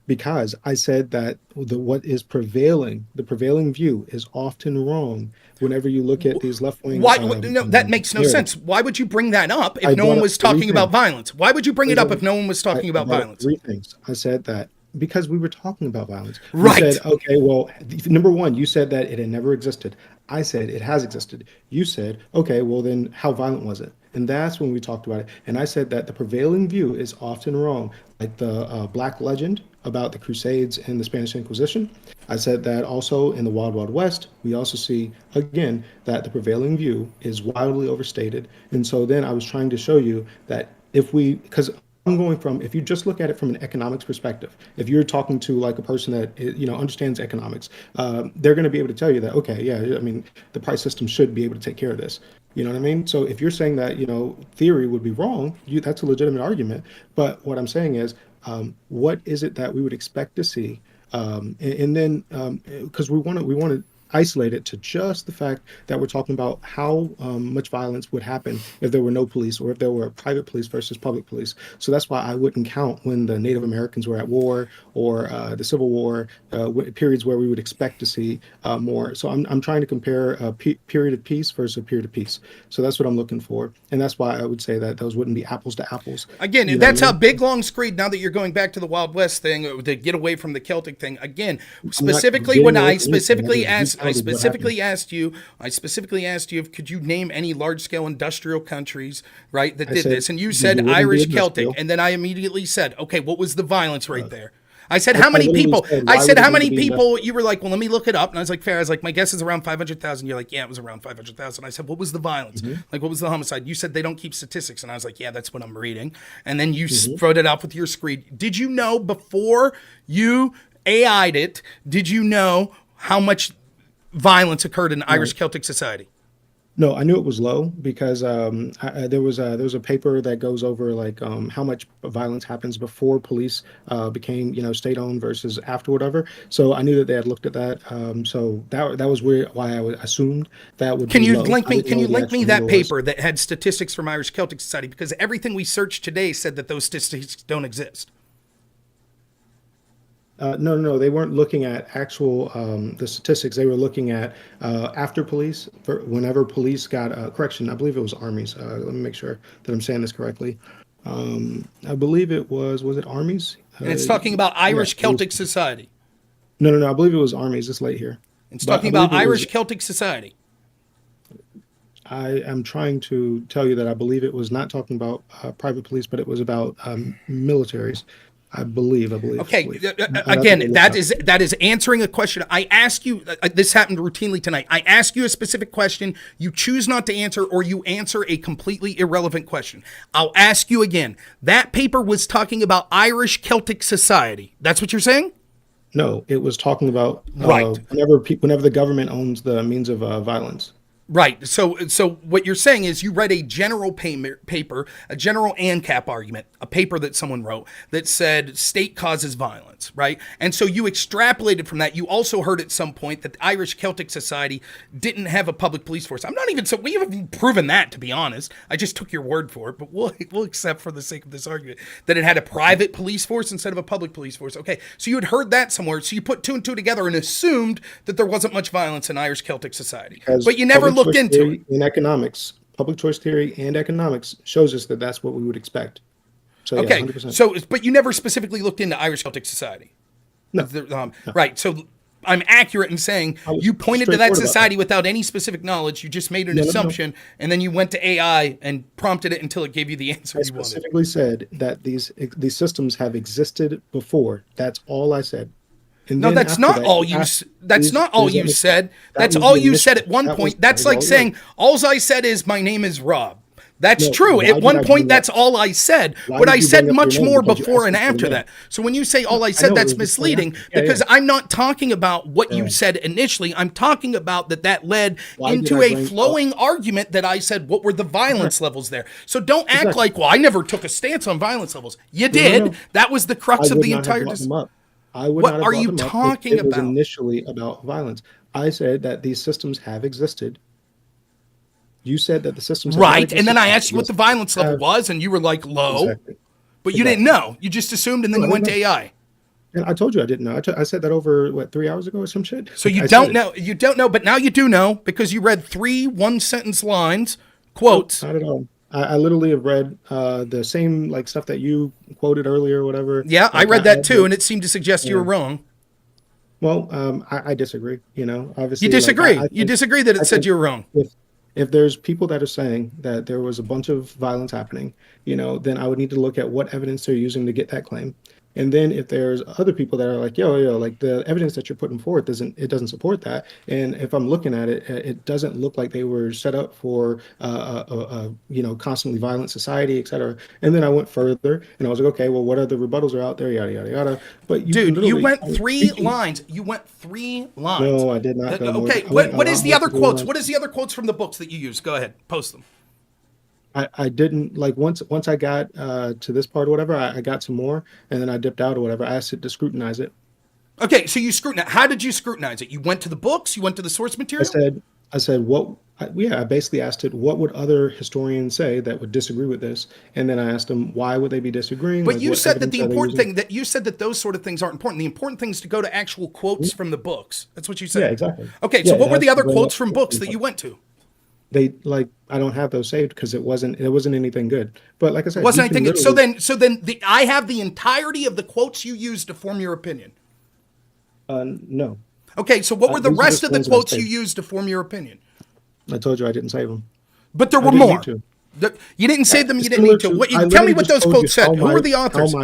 F: Because I said that what is prevailing, the prevailing view is often wrong whenever you look at these left-wing...
A: No, that makes no sense. Why would you bring that up if no one was talking about violence? Why would you bring it up if no one was talking about violence?
F: Three things. I said that because we were talking about violence.
A: Right.
F: You said, okay, well, number one, you said that it had never existed. I said it has existed. You said, okay, well then how violent was it? And that's when we talked about it. And I said that the prevailing view is often wrong, like the Black legend about the Crusades and the Spanish Inquisition. I said that also in the Wild Wild West, we also see, again, that the prevailing view is wildly overstated. And so then I was trying to show you that because I'm going from, if you just look at it from an economics perspective, if you're talking to like a person that, understands economics, they're going to be able to tell you that, okay, yeah, I mean, the price system should be able to take care of this. You know what I mean? So if you're saying that, theory would be wrong, that's a legitimate argument. But what I'm saying is, what is it that we would expect to see? And then, because we want to isolate it to just the fact that we're talking about how much violence would happen if there were no police or if there were private police versus public police. So that's why I wouldn't count when the Native Americans were at war or the Civil War, periods where we would expect to see more. So I'm trying to compare a period of peace versus a period of peace. So that's what I'm looking for. And that's why I would say that those wouldn't be apples to apples.
A: Again, that's a big, long screed. Now that you're going back to the Wild West thing, to get away from the Celtic thing, again, specifically when I specifically asked you, could you name any large-scale industrial countries, right, that did this? And you said Irish Celtic, and then I immediately said, okay, what was the violence rate there? I said, how many people? You were like, well, let me look it up. And I was like, fair. I was like, my guess is around 500,000. You're like, yeah, it was around 500,000. I said, what was the violence? Like, what was the homicide? You said they don't keep statistics. And I was like, yeah, that's what I'm reading. And then you wrote it out with your screen. Did you know before you AI'd it, did you know how much violence occurred in Irish Celtic society?
F: No, I knew it was low because there was a paper that goes over like how much violence happens before police became state-owned versus after whatever. So I knew that they had looked at that. So that was why I assumed that would.
A: Can you link me that paper that had statistics from Irish Celtic society? Because everything we searched today said that those statistics don't exist.
F: No, they weren't looking at actual the statistics. They were looking at after police, whenever police got correction. I believe it was armies. Let me make sure that I'm saying this correctly. I believe it was it armies?
A: And it's talking about Irish
F: yeah,
A: Celtic society.
F: No. I believe it was armies. It's late here.
A: It's
F: But
A: talking
F: I believe
A: about
F: it was-
A: Irish Celtic society.
F: I am trying to tell you that I believe it was not talking about private police, but it was about militaries. I believe.
A: Okay,
F: I'd have to
A: again,
F: look
A: that
F: up.
A: is answering a question. I ask you, this happened routinely tonight. I ask you a specific question. You choose not to answer, or you answer a completely irrelevant question. I'll ask you again. That paper was talking about Irish Celtic society. That's what you're saying?
F: No, it was talking about
A: Right.
F: whenever the government owns the means of violence.
A: Right. So what you're saying is you read a general paper, a general ANCAP argument, a paper that someone wrote that said state causes violence, right? And so you extrapolated from that. You also heard at some point that the Irish Celtic Society didn't have a public police force. We haven't proven that, to be honest. I just took your word for it, but we'll accept for the sake of this argument that it had a private police force instead of a public police force. Okay. So you had heard that somewhere. So you put two and two together and assumed that there wasn't much violence in Irish Celtic society, but you never looked into it.
F: In economics, public choice theory and economics shows us that that's what we would expect. So,
A: Okay,
F: yeah, 100%.
A: so but you never specifically looked into Irish Celtic society.
F: No.
A: Right. So I'm accurate in saying
F: I was
A: you pointed to that
F: straightforward about
A: society without any specific knowledge. You just made an
F: No.
A: assumption, and then you went to AI and prompted it until it gave you the answer
F: I
A: you wanted.
F: specifically said that these systems have existed before. That's all I said. And
A: No,
F: then
A: that's
F: after
A: not
F: that,
A: all
F: you
A: you.
F: asked-
A: That's not all
F: there's
A: you
F: only-
A: said.
F: that
A: That's
F: was
A: all
F: the
A: you
F: initial-
A: said at one
F: that
A: point.
F: was-
A: That's
F: that was
A: like
F: all
A: saying
F: right.
A: all I said is my name is Rob. That's
F: No,
A: true.
F: why
A: At
F: did
A: one
F: I
A: point,
F: bring
A: that's
F: up-
A: all I said.
F: Why
A: But
F: did
A: I
F: you
A: said
F: bring up
A: much
F: your name?
A: more
F: Because you
A: before
F: asked
A: and
F: me for
A: after
F: your
A: that.
F: name.
A: So when you say all I
F: I
A: said,
F: know,
A: that's
F: it was just like,
A: misleading
F: yeah,
A: because
F: yeah.
A: I'm not talking about what you
F: Yeah.
A: said initially. I'm talking about that led
F: Why did
A: into
F: I
A: a
F: bring
A: flowing argument that I said, what were the violence levels there? So don't act
F: Exactly.
A: like, well, I never took a stance on violence levels. You
F: No,
A: did.
F: no.
A: That was the crux
F: I
A: of
F: would
A: the
F: not have
A: entire.
F: brought them up. I would
A: What
F: not have
A: are
F: brought
A: you
F: them up if
A: talking
F: it was
A: about?
F: initially about violence. I said that these systems have existed. You said that the systems have not
A: Right. And then I
F: existed.
A: asked you what the violence level
F: Have-
A: was, and you were like, low.
F: Exactly.
A: But you didn't know. You just assumed, and then
F: No,
A: you
F: I
A: went to
F: didn't
A: AI.
F: And I told you I didn't know. I said that over 3 hours ago or some shit.
A: So you
F: I said
A: don't
F: it.
A: know. You don't know, but now you do know because you read 3 one-sentence lines, quotes.
F: Not at all. I literally have read the same like stuff that you quoted earlier or whatever.
A: Yeah, I
F: Like,
A: read that
F: had
A: too,
F: the-
A: and it seemed to suggest you were
F: Yeah.
A: wrong.
F: Well, I disagree. You know, obviously.
A: You
F: like,
A: disagree.
F: I
A: You
F: think-
A: disagree that
F: I
A: it said
F: think
A: you were wrong.
F: If there's people that are saying that there was a bunch of violence happening, you know, then I would need to look at what evidence they're using to get that claim. And then if there's other people that are like, yo, like the evidence that you're putting forth doesn't support that. And if I'm looking at it, it doesn't look like they were set up for constantly violent society, et cetera. And then I went further and I was like, okay, well, what other rebuttals are out there? Yada yada yada. But
A: Dude, you
F: literally-
A: went 3 lines. You went 3 lines.
F: No, I did not go more
A: Okay,
F: than- I went
A: what
F: a
A: is
F: lot
A: the
F: more
A: other
F: than 3
A: quotes?
F: lines.
A: What is the other quotes from the books that you use? Go ahead, post them.
F: I didn't like once I got to this part or whatever, I got some more and then I dipped out or whatever. I asked it to scrutinize it.
A: Okay, so you scrutinize. How did you scrutinize it? You went to the books? You went to the source material?
F: I said I basically asked it, what would other historians say that would disagree with this? And then I asked them, why would they be disagreeing?
A: But
F: Like,
A: you
F: what
A: said that
F: evidence
A: the
F: are they
A: important
F: using?
A: thing that you said that those sort of things aren't important. The important thing is to go to actual quotes from the books. That's what you said.
F: Yeah, exactly.
A: Okay, so
F: Yeah,
A: what were
F: it
A: the
F: has
A: other
F: to bring
A: quotes
F: up-
A: from books that you went to?
F: I don't have those saved because it wasn't anything good. But like I said,
A: It wasn't
F: you can
A: anything good. So
F: literally-
A: then I have the entirety of the quotes you used to form your opinion.
F: No,
A: Okay, so what were the
F: these are
A: rest
F: just
A: of the
F: ones that I
A: quotes you
F: saved.
A: used to form your opinion?
F: I told you I didn't save them.
A: But there
F: I
A: were
F: didn't
A: more.
F: need to.
A: You didn't say them. You didn't
F: Similar
A: need to.
F: to-
A: What,
F: I
A: tell me
F: literally
A: what
F: just
A: those
F: told you
A: quotes said.
F: how
A: Who were the authors?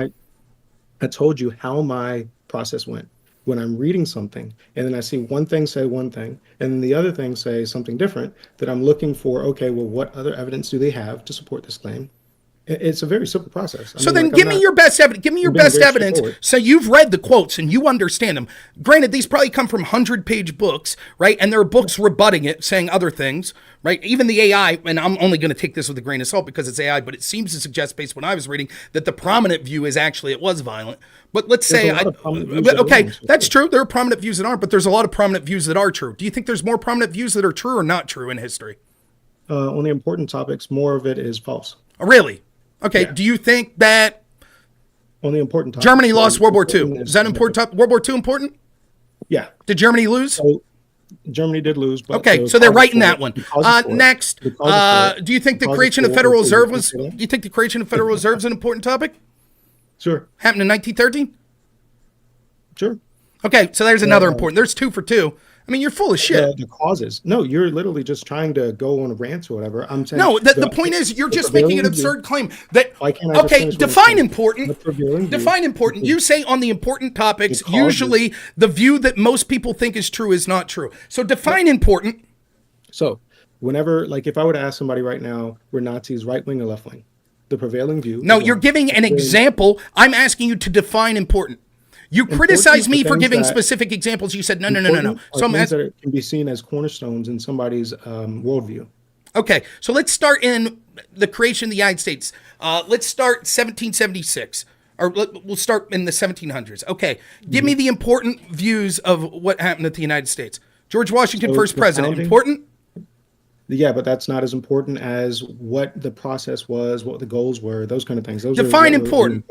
F: I told you how my process went. When I'm reading something and then I see one thing say one thing and then the other thing say something different, that I'm looking for, okay, well, what other evidence do they have to support this claim? It's a very simple process.
A: So then give me your best evidence. Give me your
F: I'm being
A: best
F: very
A: evidence.
F: straightforward.
A: So you've read the quotes and you understand them. Granted, these probably come from 100-page books, right? And there are books rebutting it, saying other things, right? Even the AI, and I'm only going to take this with a grain of salt because it's AI, but it seems to suggest, based on what I was reading, that the prominent view is actually it was violent. But let's
F: There's
A: say,
F: a lot of prominent views that are
A: okay,
F: wrong.
A: that's true. There are prominent views that aren't, but there's a lot of prominent views that are true. Do you think there's more prominent views that are true or not true in history?
F: On the important topics, more of it is false.
A: Oh, really? Okay.
F: Yeah.
A: Do you think that
F: On the important topics,
A: Germany lost World War II?
F: important
A: Is that important? World War II important?
F: Yeah.
A: Did Germany lose?
F: So Germany did lose, but
A: Okay, so they're right in that one. Next, do you think the creation of Federal Reserve was? Do you think the creation of Federal Reserve is an important topic?
F: Sure.
A: Happened in 1913.
F: Sure.
A: Okay, so there's another important. There's 2 for 2. I mean, you're full of shit.
F: The causes. No, you're literally just trying to go on a rant or whatever. I'm saying.
A: No, the point is you're just making an absurd claim that. Okay, define important. Define important. You say on the important topics, usually the view that most people think is true is not true. So define important.
F: So whenever, like, if I were to ask somebody right now, were Nazis right wing or left wing? The prevailing view.
A: No, you're giving an example. I'm asking you to define important. You criticize me for giving specific examples. You said no.
F: So I'm asking that can be seen as cornerstones in somebody's worldview.
A: Okay, so let's start in the creation of the United States. Let's start 1776, or we'll start in the 1700s. Okay, give me the important views of what happened at the United States. George Washington, first president. Important?
F: Yeah, but that's not as important as what the process was, what the goals were, those kind of things. Those
A: define important.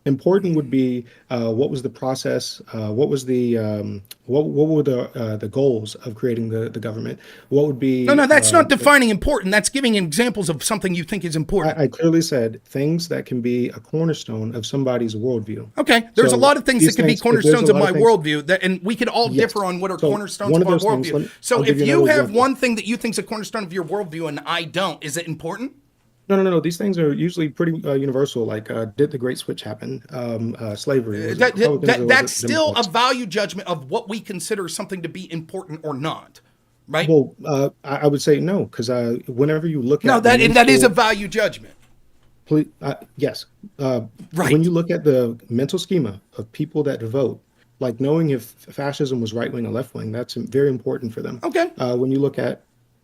F: Important would be what was the process, what was the what were the goals of creating the government? What would be
A: No, that's not defining important. That's giving examples of something you think is important.
F: I clearly said things that can be a cornerstone of somebody's worldview.
A: Okay, there's a lot of things that can be cornerstones of my worldview, and we could all differ on what are cornerstones of our worldview. So if you have one thing that you think is a cornerstone of your worldview and I don't, is it important?
F: No. These things are usually pretty universal. Like, did the Great Switch happen? Slavery.
A: That's still a value judgment of what we consider something to be important or not, right?
F: Well, I would say no, because whenever you look at
A: that is a value judgment.
F: Please, yes.
A: Right.
F: When you look at the mental schema of people that vote, like knowing if fascism was right wing or left wing, that's very important for them.
A: Okay.
F: When you look at,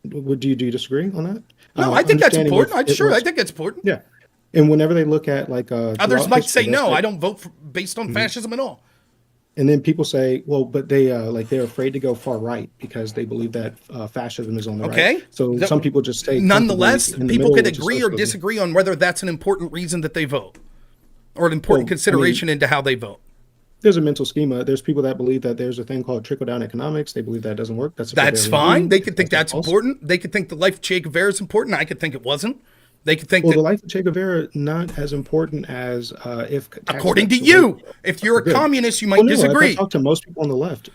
F: do you disagree on that?
A: No, I think that's important. I think it's important.
F: Yeah, and whenever they look at like
A: others might say no, I don't vote based on fascism at all.
F: And then people say, well, but they're afraid to go far right because they believe that fascism is on the right. So some people just say.
A: Nonetheless, people could agree or disagree on whether that's an important reason that they vote, or an important consideration into how they vote.
F: There's a mental schema. There's people that believe that there's a thing called trickle-down economics. They believe that doesn't work. That's
A: fine. They could think that's important. They could think the life of Che Guevara is important. I could think it wasn't. They could think
F: the life of Che Guevara not as important as if.
A: According to you, if you're a communist, you might disagree.
F: If I talk to most people on the left,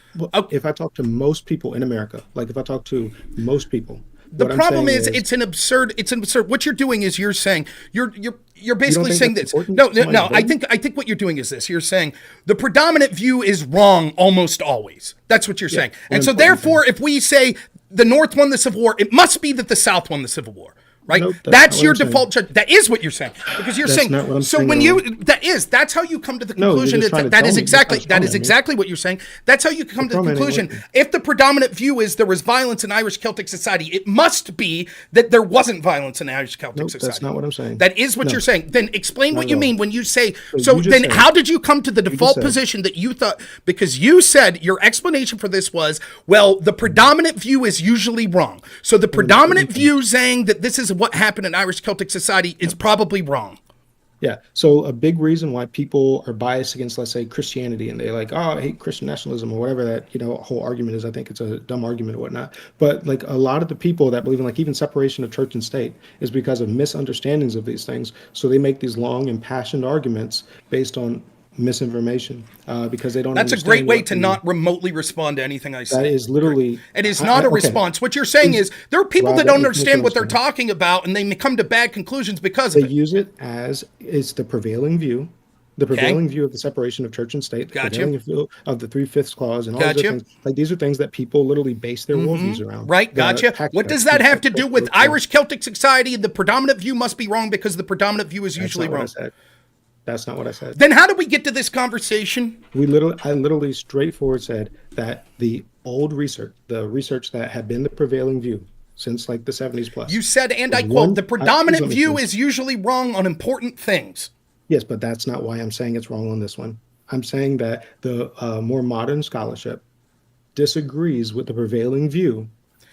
F: if I talk to most people in America, like if I talk to most people.
A: The problem is it's an absurd. What you're doing is you're saying you're basically saying this. No. I think what you're doing is this. You're saying the predominant view is wrong almost always. That's what you're saying. And so therefore, if we say the North won the Civil War, it must be that the South won the Civil War. Right? Nope, that's your default judgment. That is what you're saying. Because you're saying, so when that's how you come to the conclusion. That is exactly what you're saying. That's how you come to the conclusion. If the predominant view is there was violence in Irish Celtic society, it must be that there wasn't violence in Irish Celtic society.
F: That's not what I'm saying.
A: That is what you're saying. Then explain what you mean when you say, so then how did you come to the default position that you thought, because you said your explanation for this was, well, the predominant view is usually wrong. So the predominant view saying that this is what happened in Irish Celtic society is probably wrong.
F: Yeah. So a big reason why people are biased against, let's say, Christianity, and they're like, oh, I hate Christian nationalism or whatever that, whole argument is. I think it's a dumb argument or whatnot. But like a lot of the people that believe in like even separation of church and state is because of misunderstandings of these things. So they make these long impassioned arguments based on misinformation because they don't.
A: That's a great way to not remotely respond to anything I say.
F: That is literally.
A: It is not a response. What you're saying is there are people that don't understand what they're talking about, and they come to bad conclusions because of it.
F: They use it as it's the prevailing view. The prevailing view of the separation of church and state, the prevailing view of the 3/5 clause, and all those things. Like these are things that people literally base their worldviews around.
A: Right, gotcha. What does that have to do with Irish Celtic society? The predominant view must be wrong because the predominant view is usually wrong.
F: That's not what I said.
A: Then how did we get to this conversation?
F: I literally straightforward said that the old research, the research that had been the prevailing view since like the 70s plus.
A: You said, and I quote, the predominant view is usually wrong on important things.
F: Yes, but that's not why I'm saying it's wrong on this one. I'm saying that the more modern scholarship disagrees with the prevailing view.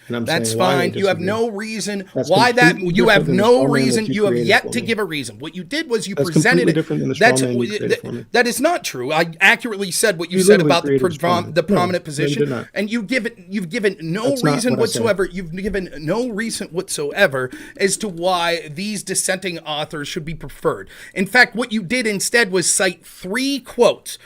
F: And I'm
A: That's
F: saying why they
A: fine. You have
F: disagree.
A: no reason
F: That's
A: why that.
F: completely
A: You have
F: different than the
A: no
F: straw man
A: reason.
F: that you
A: You have
F: created
A: yet
F: for
A: to
F: me.
A: give a reason. What you did was you
F: That's
A: presented
F: completely
A: it.
F: different than the straw
A: That's
F: man you created for me.
A: that is not true. I accurately said what you
F: You
A: said
F: literally
A: about the
F: created a straw man.
A: the
F: No,
A: prominent
F: no, you
A: position,
F: did not.
A: and you've given no
F: That's not
A: reason
F: what I said.
A: whatsoever. You've given no reason whatsoever as to why these dissenting authors should be preferred. In fact, what you did instead was cite three quotes,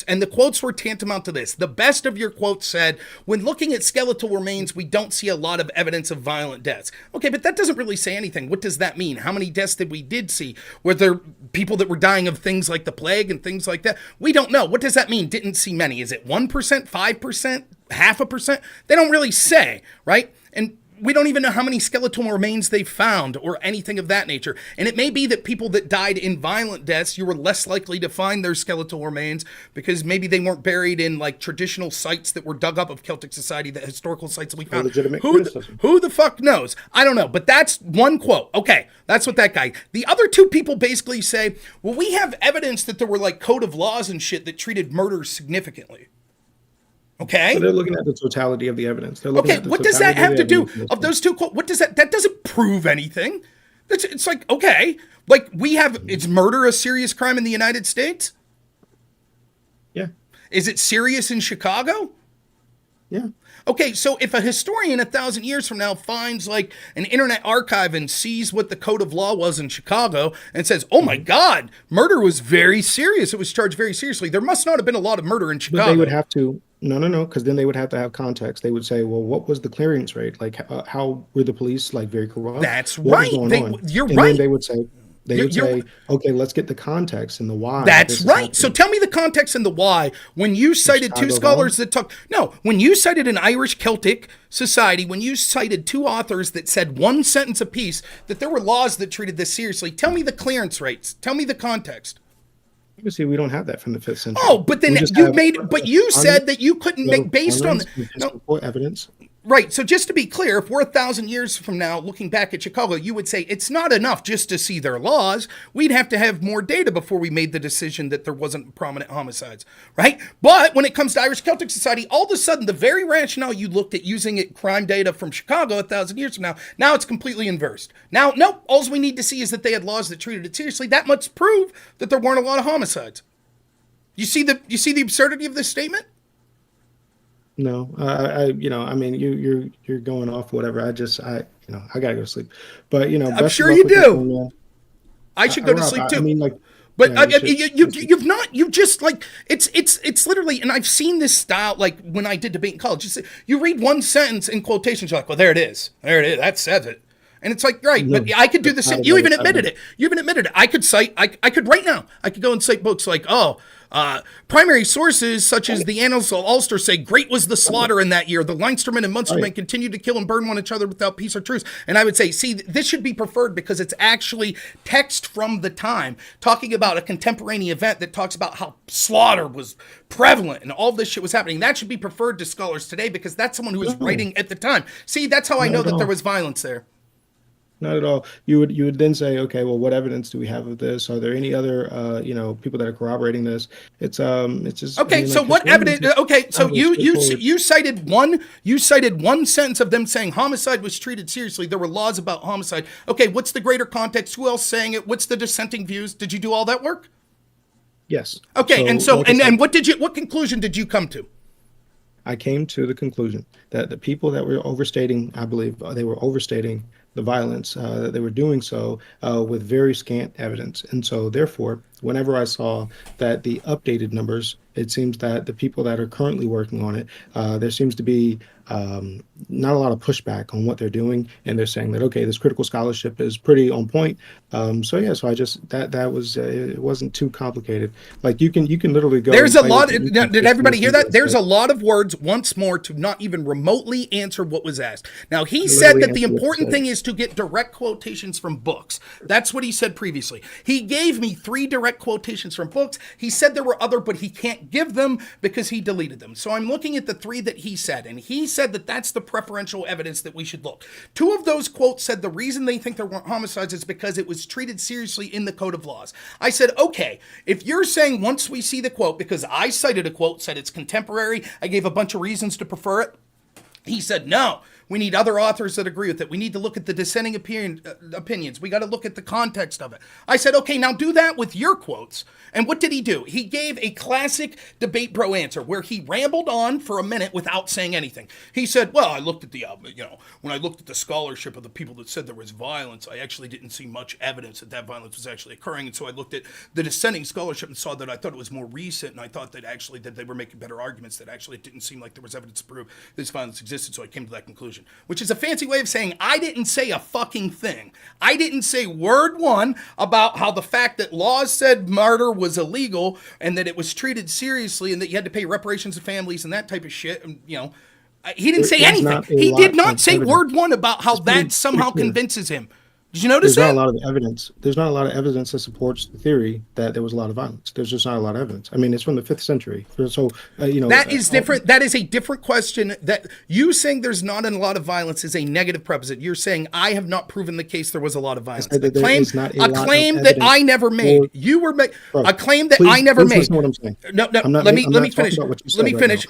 A: and the quotes were tantamount to this. The best of your quotes said, when looking at skeletal remains, we don't see a lot of evidence of violent deaths. Okay, but that doesn't really say anything. What does that mean? How many deaths did we see? Were there people that were dying of things like the plague and things like that? We don't know. What does that mean? Didn't see many. Is it 1%, 5%, 0.5%? They don't really say, right? And we don't even know how many skeletal remains they found or anything of that nature. And it may be that people that died in violent deaths, you were less likely to find their skeletal remains because maybe they weren't buried in like traditional sites that were dug up of Celtic society, the historical sites that we found.
F: Legitimate criticism.
A: Who the fuck knows? I don't know. But that's one quote. Okay, that's what that guy. The other two people basically say, well, we have evidence that there were like code of laws and shit that treated murders significantly. Okay.
F: So they're looking at the totality of the evidence. They're looking
A: Okay,
F: at the
A: what does that
F: totality
A: have
F: of
A: to
F: the
A: do
F: evidence.
A: of those two? What does that doesn't prove anything. It's like, okay, like is murder a serious crime in the United States?
F: Yeah.
A: Is it serious in Chicago?
F: Yeah.
A: Okay, so if a historian 1,000 years from now finds like an internet archive and sees what the code of law was in Chicago and says, oh my God, murder was very serious. It was charged very seriously. There must not have been a lot of murder in Chicago.
F: But they would have to, no, because then they would have to have context. They would say, well, what was the clearance rate? Like, how were the police like very corrupt?
A: That's
F: What was
A: right.
F: going on?
A: You're
F: and
A: right.
F: Then they would say,
A: You're-
F: okay, let's get the context and the why.
A: That's
F: this is
A: right. So
F: happening.
A: tell me the context and the why. When you cited two
F: Chicago
A: scholars that talk, no, when you cited an Irish Celtic society, when you cited two authors that said one sentence apiece that there were laws that treated this seriously, tell me the clearance rates. Tell me the context.
F: You see, we don't have that from the 5th century.
A: Oh, but then
F: We just
A: you
F: have
A: made, but you said that you couldn't make based on
F: historical evidence.
A: Right. So just to be clear, if we're 1,000 years from now looking back at Chicago, you would say it's not enough just to see their laws. We'd have to have more data before we made the decision that there wasn't prominent homicides, right? But when it comes to Irish Celtic Society, all of a sudden, the very rationale you looked at using crime data from Chicago 1,000 years from now it's completely inversed. Now, nope, all we need to see is that they had laws that treated it seriously. That must prove that there weren't a lot of homicides. You see the absurdity of this statement?
F: No, I mean, you're going off whatever. I gotta go to sleep. But
A: I'm sure you do. I should go to sleep too.
F: I mean, like,
A: but
F: yeah,
A: you've just like it's literally, and I've seen this style like when I did debate in college. You read one sentence in quotations, you're like, well, there it is, that says it. And it's like, right,
F: No,
A: but I could do the same.
F: not
A: You
F: another
A: even admitted
F: time.
A: it. You even admitted it. I could cite, I could right now, I could go and cite books like, primary sources such as the Annals of Ulster say great was the slaughter in that year. The Leinstermen and Munstermen
F: Right.
A: continued to kill and burn one another without peace or truce. And I would say, see, this should be preferred because it's actually text from the time talking about a contemporary event that talks about how slaughter was prevalent and all this shit was happening. That should be preferred to scholars today because that's someone who was writing at the time. See, that's how I know that there was violence there.
F: Not at all. You would then say, okay, well, what evidence do we have of this? Are there any other, people that are corroborating this? It's just
A: Okay.
F: I mean,
A: So
F: like,
A: what
F: historians
A: evidence? Okay. So
F: straightforward.
A: you cited one sentence of them saying homicide was treated seriously. There were laws about homicide. Okay. What's the greater context? Who else saying it? What's the dissenting views? Did you do all that work?
F: Yes.
A: Okay.
F: like I said,
A: What conclusion did you come to?
F: I came to the conclusion that the people that were overstating, I believe they were overstating the violence, that they were doing so with very scant evidence. And so therefore, whenever I saw that the updated numbers, it seems that the people that are currently working on it, there seems to be not a lot of pushback on what they're doing. And they're saying that, okay, this critical scholarship is pretty on point. So I just, that was, it wasn't too complicated. Like you can literally go.
A: There's a
F: and
A: lot.
F: play with
A: Did everybody hear that? There's a
F: website.
A: lot of words once more to not even remotely answer what was asked. Now, he
F: Literally
A: said that the
F: answer what
A: important
F: was
A: thing is to get direct quotations from books. That's what he said previously. He gave me 3 direct quotations from books. He said there were other, but he can't give them because he deleted them. So I'm looking at the 3 that he said, and he said that that's the preferential evidence that we should look. 2 of those quotes said the reason they think there weren't homicides is because it was treated seriously in the code of laws. I said, okay, if you're saying once we see the quote, because I cited a quote, said it's contemporary, I gave a bunch of reasons to prefer it. He said, no, We need other authors that agree with it. We need to look at the dissenting opinions. We got to look at the context of it. I said, okay, now do that with your quotes. And what did he do? He gave a classic debate bro answer where he rambled on for a minute without saying anything. He said, well, I looked at the, when I looked at the scholarship of the people that said there was violence, I actually didn't see much evidence that that violence was actually occurring. And so I looked at the dissenting scholarship and saw that I thought it was more recent, and I thought that actually that they were making better arguments, that actually it didn't seem like there was evidence to prove this violence existed, so I came to that conclusion. Which is a fancy way of saying I didn't say a fucking thing. I didn't say word one about how the fact that laws said murder was illegal and that it was treated seriously and that you had to pay reparations to families and that type of shit. And, he didn't say anything. He did not say word one about how that somehow convinces him. Did you notice
F: There's
A: that?
F: not a lot of evidence. There's not a lot of evidence that supports the theory that there was a lot of violence. There's just not a lot of evidence. I mean, it's from the 5th century. So,
A: that is different. That is a different question. That you saying there's not a lot of violence is a negative preposition. You're saying I have not proven the case there was a lot of violence. A claim that I never made. You were a claim that I never made.
F: Listen to what I'm saying.
A: No. Let me finish. Let me finish.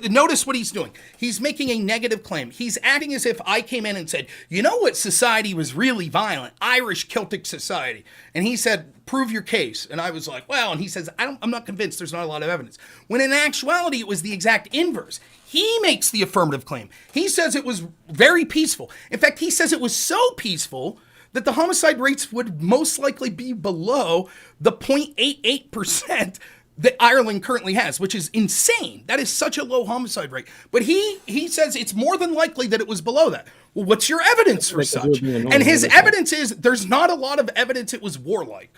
A: Notice what he's doing. He's making a negative claim. He's acting as if I came in and said, you know what society was really violent? Irish Celtic society. And he said, prove your case. And I was like, well, and he says, I'm not convinced, there's not a lot of evidence. When in actuality, it was the exact inverse. He makes the affirmative claim. He says it was very peaceful. In fact, he says it was so peaceful that the homicide rates would most likely be below the 0.88% that Ireland currently has, which is insane. That is such a low homicide rate. But he says it's more than likely that it was below that. Well, what's your evidence for such? And his evidence is there's not a lot of evidence it was warlike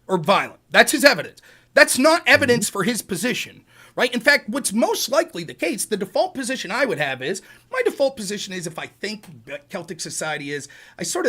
A: or violent. That's his evidence. That's not evidence for his position, right? In fact, what's most likely the case, the default position I would have is, my default position is if I think Celtic society is,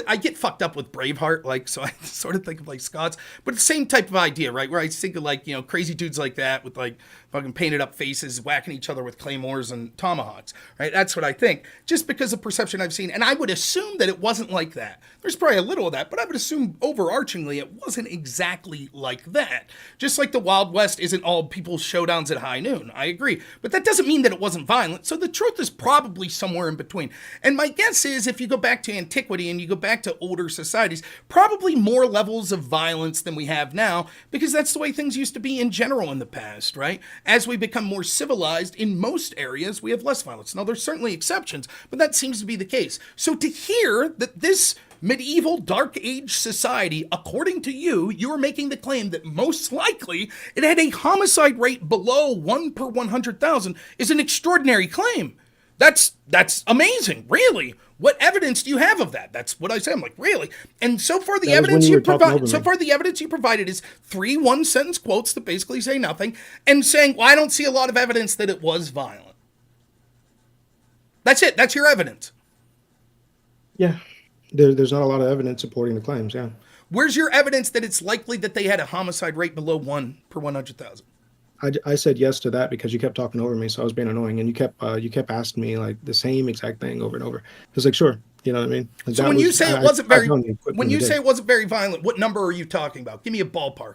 A: I get fucked up with Braveheart, so I sort of think of like Scots, but it's the same type of idea, right? Where I think of crazy dudes like that with like fucking painted up faces, whacking each other with claymores and tomahawks, right? That's what I think, just because of perception I've seen. And I would assume that it wasn't like that. There's probably a little of that, but I would assume overarchingly it wasn't exactly like that. Just like the Wild West isn't all people's showdowns at high noon. I agree. But that doesn't mean that it wasn't violent. So the truth is probably somewhere in between. And my guess is if you go back to antiquity and you go back to older societies, probably more levels of violence than we have now, because that's the way things used to be in general in the past, right? As we become more civilized in most areas, we have less violence. Now, there's certainly exceptions, but that seems to be the case. So to hear that this medieval dark age society, according to you, you're making the claim that most likely it had a homicide rate below 1 per 100,000 is an extraordinary claim. That's amazing, really. What evidence do you have of that? That's what I say. I'm like, really? And so far the evidence you provided is 3 one-sentence quotes that basically say nothing and saying, well, I don't see a lot of evidence that it was violent. That's it. That's your evidence.
F: Yeah. There's not a lot of evidence supporting the claims, yeah.
A: Where's your evidence that it's likely that they had a homicide rate below 1 per 100,000?
F: I said yes to that because you kept talking over me, so I was being annoying, and you kept asking me like the same exact thing over and over. I was like, sure, you know what I mean? And
A: so when you say it wasn't very violent, what number are you talking about? Give me a ballpark.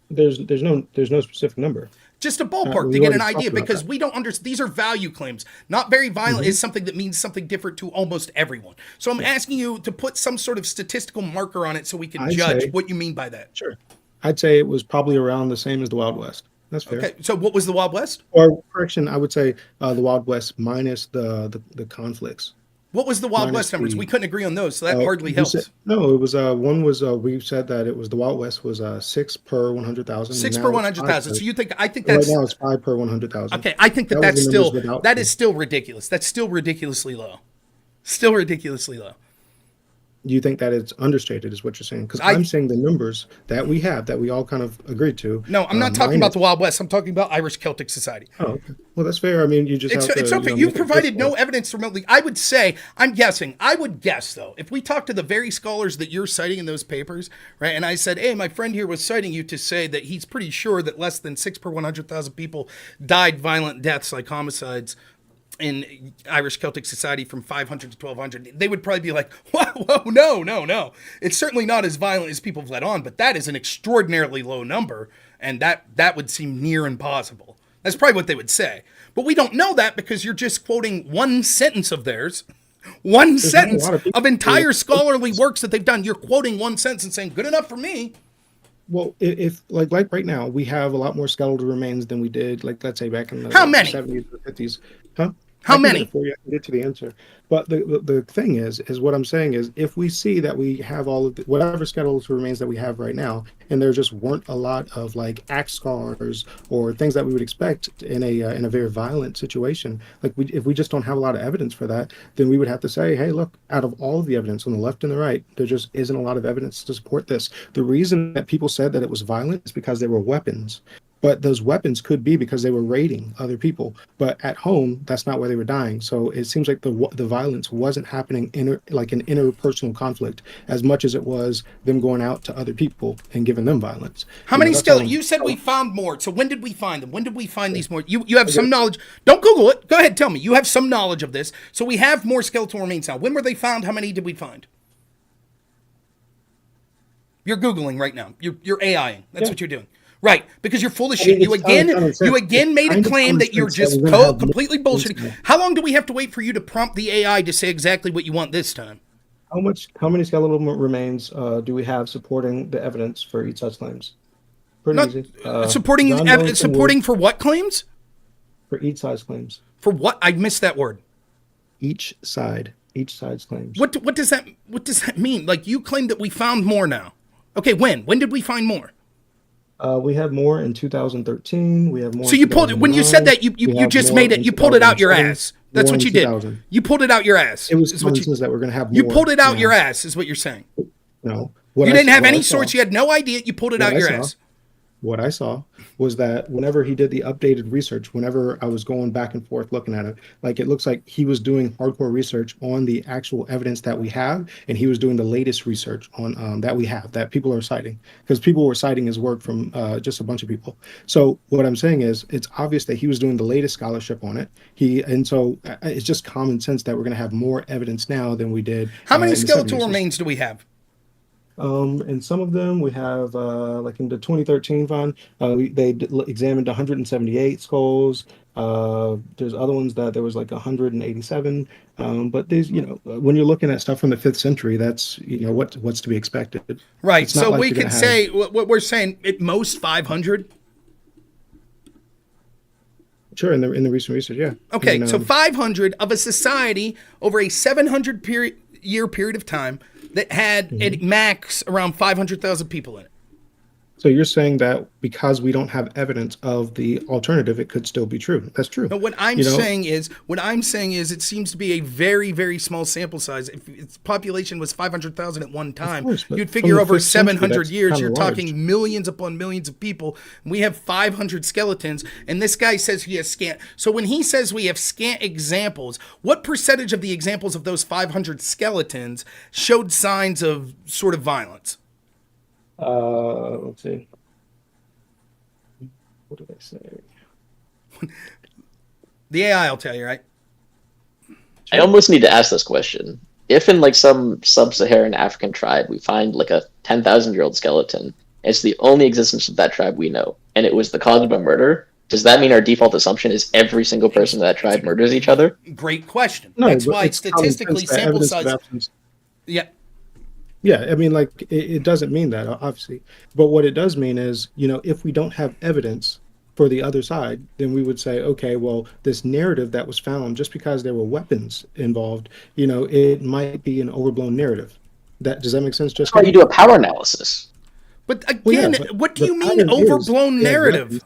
F: There's no specific number.
A: Just a ballpark to get an idea, because we don't understand. These are value claims. Not very violent is something that means something different to almost everyone. So I'm asking you to put some sort of statistical marker on it so we can judge what you mean by that.
F: Sure. I'd say it was probably around the same as the Wild West. That's fair.
A: Okay. So what was the Wild West?
F: Or correction, I would say the Wild West minus the conflicts.
A: What was the Wild West numbers? We couldn't agree on those, so that hardly helps.
F: It was one was we said that it was the Wild West was 6 per 100,000.
A: 6 per 100,000. So I think that's
F: right now it's 5 per 100,000.
A: Okay, I think that's still ridiculous. That's still ridiculously low. Still ridiculously low.
F: You think that it's understated is what you're saying? Because I'm saying the numbers that we have, that we all kind of agreed to.
A: No, I'm not talking about the Wild West. I'm talking about Irish Celtic society.
F: Oh, okay. Well, that's fair. I mean, you just
A: it's okay. You've provided no evidence remotely. I would guess, though, if we talk to the very scholars that you're citing in those papers, right, and I said, hey, my friend here was citing you to say that he's pretty sure that less than 6 per 100,000 people died violent deaths like homicides in Irish Celtic society from 500 to 1200, they would probably be like, whoa, no. It's certainly not as violent as people have let on, but that is an extraordinarily low number, and that would seem near impossible. That's probably what they would say. But we don't know that because you're just quoting one sentence of theirs, one sentence of entire scholarly works that they've done. You're quoting one sentence and saying, good enough for me.
F: Well, if like right now, we have a lot more skeletal remains than we did, like, let's say back in the
A: How many?
F: 70s or 50s. Huh?
A: How
F: I can
A: many?
F: get it for you. I can get to the answer. But the thing is what I'm saying is, if we see that we have all of whatever skeletal remains that we have right now, and there just weren't a lot of like axe scars or things that we would expect in a very violent situation, like if we just don't have a lot of evidence for that, then we would have to say, hey, look, out of all of the evidence on the left and the right, there just isn't a lot of evidence to support this. The reason that people said that it was violent is because they were weapons. But those weapons could be because they were raiding other people. But at home, that's not where they were dying. So it seems like the violence wasn't happening like an interpersonal conflict as much as it was them going out to other people and giving them violence.
A: How many skeletons? You said we found more. So when did we find them? When did we find these more? You have some knowledge. Don't Google it. Go ahead, tell me. You have some knowledge of this. So we have more skeletal remains now. When were they found? How many did we find? You're Googling right now. You're AIing. That's what you're doing. Right, because you're full of shit. You again made a claim that you're just completely bullshitting. How long do we have to wait for you to prompt the AI to say exactly what you want this time?
F: How many skeletal remains do we have supporting the evidence for each such claims? Pretty easy.
A: Supporting for what claims?
F: For each side's claims.
A: For what? I missed that word.
F: Each side's claims.
A: What does that mean? Like, you claim that we found more now. Okay, when? When did we find more?
F: We have more in 2013. We have more.
A: So you pulled it when you said that. You just made it. You pulled it out your ass. That's what you did. You pulled it out your ass.
F: It was that we're going to have more.
A: You pulled it out your ass, is what you're saying.
F: No,
A: you didn't have any source. You had no idea. You pulled it out your ass.
F: What I saw was that whenever he did the updated research, whenever I was going back and forth looking at it, like, it looks like he was doing hardcore research on the actual evidence that we have, and he was doing the latest research on that we have, that people are citing, because people were citing his work from just a bunch of people. So what I'm saying is, it's obvious that he was doing the latest scholarship on it. So it's just common sense that we're going to have more evidence now than we did.
A: How many skeletal remains do we have?
F: In some of them, we have, like in the 2013 fund, they examined 178 skulls. There's other ones that there was like 187. But these, when you're looking at stuff from the 5th century, that's, what's to be expected.
A: Right. So we could say, what we're saying, at most 500.
F: Sure, in the recent research, yeah.
A: Okay, so 500 of a society over a 700 year period of time that had at max around 500,000 people in it.
F: So you're saying that because we don't have evidence of the alternative, it could still be true. That's true.
A: No, what I'm saying is it seems to be a very, very small sample size. If its population was 500,000 at one time, you'd figure over 700 years, you're talking millions upon millions of people. We have 500 skeletons, and this guy says he has scant. So when he says we have scant examples, what percentage of the examples of those 500 skeletons showed signs of sort of violence?
F: Let's see. What did I say?
A: The AI will tell you, right?
I: I almost need to ask this question. If in like some sub-Saharan African tribe we find like a 10,000-year-old skeleton, it's the only existence of that tribe we know, and it was the cause of a murder, does that mean our default assumption is every single person in that tribe murders each other?
A: Great question.
F: No,
A: that's why statistically sample size. Yeah.
F: Yeah, I mean, like, it doesn't mean that, obviously. But what it does mean is, if we don't have evidence for the other side, then we would say, okay, well, this narrative that was found, just because there were weapons involved, it might be an overblown narrative. Does that make sense? Just
I: how you do a power analysis.
A: But again, what do you mean overblown narrative?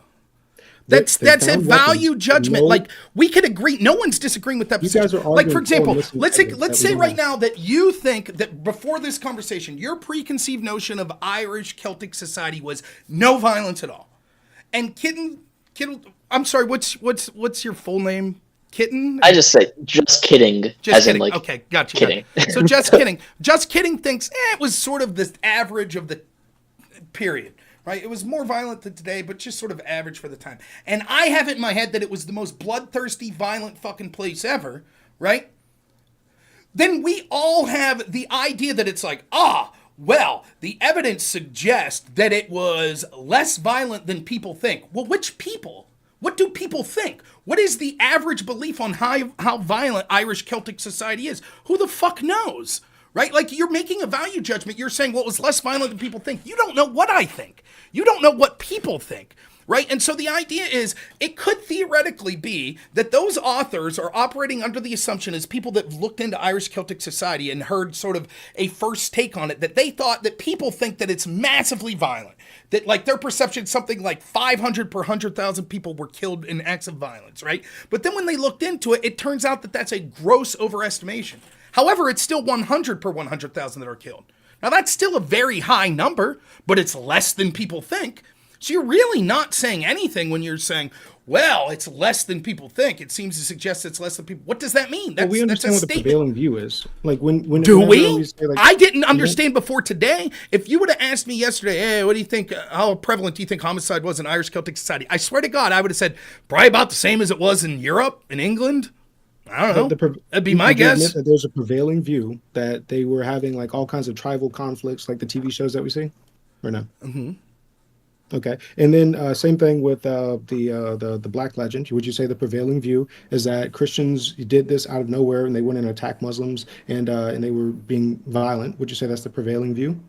A: That's a value judgment. Like, we could agree. No one's disagreeing with that position. Like, for example, let's say right now that you think that before this conversation, your preconceived notion of Irish Celtic society was no violence at all. And Kitten, I'm sorry, what's your full name? Kitten?
I: I just say just kidding.
A: Just kidding. Okay, gotcha. Kidding. So just kidding. Just kidding thinks it was sort of the average of the period. Right? It was more violent than today, but just sort of average for the time. And I have it in my head that it was the most bloodthirsty, violent fucking place ever, right? Then we all have the idea that it's like, well, the evidence suggests that it was less violent than people think. Well, which people? What do people think? What is the average belief on how violent Irish Celtic society is? Who the fuck knows? Right? Like, you're making a value judgment. You're saying, well, it was less violent than people think. You don't know what I think. You don't know what people think. Right? And so the idea is, it could theoretically be that those authors are operating under the assumption, as people that looked into Irish Celtic society and heard sort of a first take on it, that they thought that people think that it's massively violent. That, like, their perception, something like 500 per 100,000 people were killed in acts of violence, right? But then when they looked into it, it turns out that that's a gross overestimation. However, it's still 100 per 100,000 that are killed. Now, that's still a very high number, but it's less than people think. So you're really not saying anything when you're saying, well, it's less than people think. It seems to suggest it's less than people. What does that mean?
F: Well, we understand what the prevailing view is. Like when
A: do we?
F: Say, like,
A: I didn't understand before today. If you would have asked me yesterday, hey, what do you think? How prevalent do you think homicide was in Irish Celtic society? I swear to God, I would have said probably about the same as it was in Europe, in England. I don't know. That'd be my guess.
F: That there's a prevailing view that they were having like all kinds of tribal conflicts, like the TV shows that we see, or no?
A: Mm-hmm.
F: Okay, and then same thing with the Black Legend. Would you say the prevailing view is that Christians did this out of nowhere and they went and attacked Muslims and they were being violent? Would you say that's the prevailing view?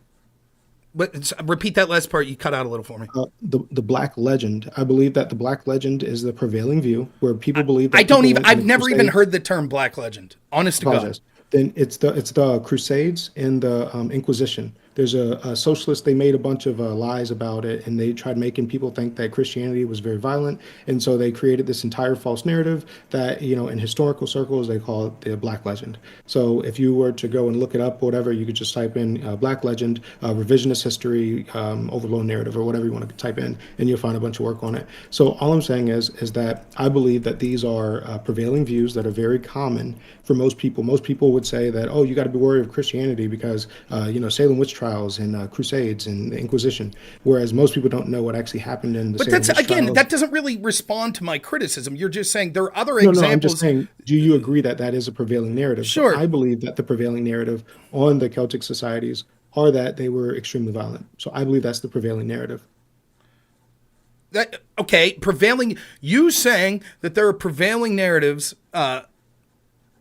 A: But repeat that last part. You cut out a little for me.
F: The Black Legend. I believe that the Black Legend is the prevailing view, where people believe that
A: I've never even heard the term Black Legend. Honest to God.
F: Then it's the Crusades and the Inquisition. There's a socialist, they made a bunch of lies about it, and they tried making people think that Christianity was very violent. And so they created this entire false narrative that, in historical circles, they call it the Black Legend. So if you were to go and look it up or whatever, you could just type in Black Legend, revisionist history, overload narrative, or whatever you want to type in, and you'll find a bunch of work on it. So all I'm saying is that I believe that these are prevailing views that are very common for most people. Most people would say that, oh, you got to be worried of Christianity because, Salem witch trials and Crusades and the Inquisition, whereas most people don't know what actually happened in the Salem witch trials.
A: That doesn't really respond to my criticism. You're just saying there are other examples.
F: No, I'm just saying, do you agree that that is a prevailing narrative?
A: Sure.
F: So I believe that the prevailing narrative on the Celtic societies are that they were extremely violent. So I believe that's the prevailing narrative.
A: Prevailing. You saying that there are prevailing narratives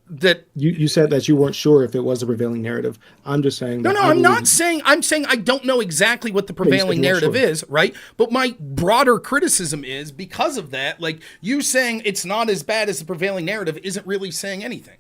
A: that
F: you said that you weren't sure if it was the prevailing narrative. I'm just saying that
A: I'm not saying. I'm saying I don't know exactly what the prevailing narrative is, right? But my broader criticism is, because of that, like, you saying it's not as bad as the prevailing narrative isn't really saying anything.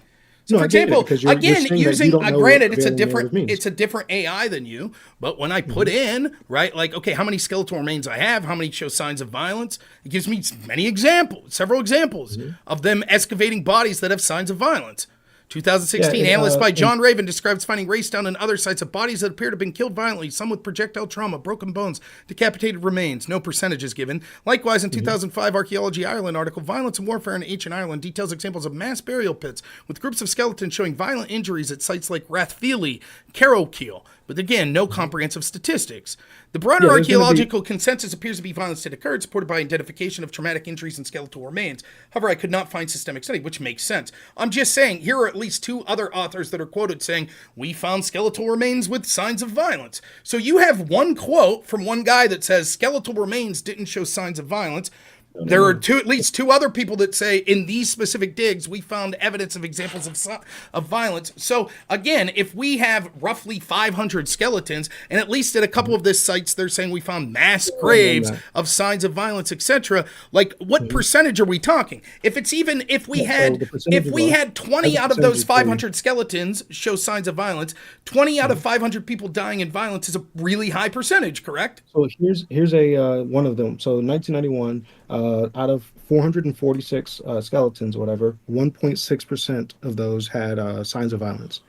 A: So, for example, granted, it's a different AI than you, but when I put in, right, like, okay, how many skeletal remains I have, how many show signs of violence, it gives me several examples of them excavating bodies that have signs of violence. 2016, analyst by John Raven describes finding race down and other sites of bodies that appear to have been killed violently, some with projectile trauma, broken bones, decapitated remains. No percentages given. Likewise, in 2005, Archaeology Ireland article, Violence and Warfare in Ancient Ireland, details examples of mass burial pits with groups of skeletons showing violent injuries at sites like Rathfeely, Carrowkeel. But again, no comprehensive statistics. The broader archaeological consensus appears to be violence did occur, supported by identification of traumatic injuries and skeletal remains. However, I could not find systemic study, which makes sense. I'm just saying, here are at least two other authors that are quoted saying, we found skeletal remains with signs of violence. So you have one quote from one guy that says skeletal remains didn't show signs of violence. There are at least two other people that say in these specific digs, we found evidence of examples of violence. So again, if we have roughly 500 skeletons, and at least at a couple of these sites, they're saying we found mass graves of signs of violence, etc. Like, what percentage are we talking? If we had 20 out of those 500 skeletons show signs of violence, 20 out of 500 people dying in violence is a really high percentage, correct?
F: So here's a one of them. So 1991. Out of 446 skeletons, or whatever, 1.6% of those had signs of violence.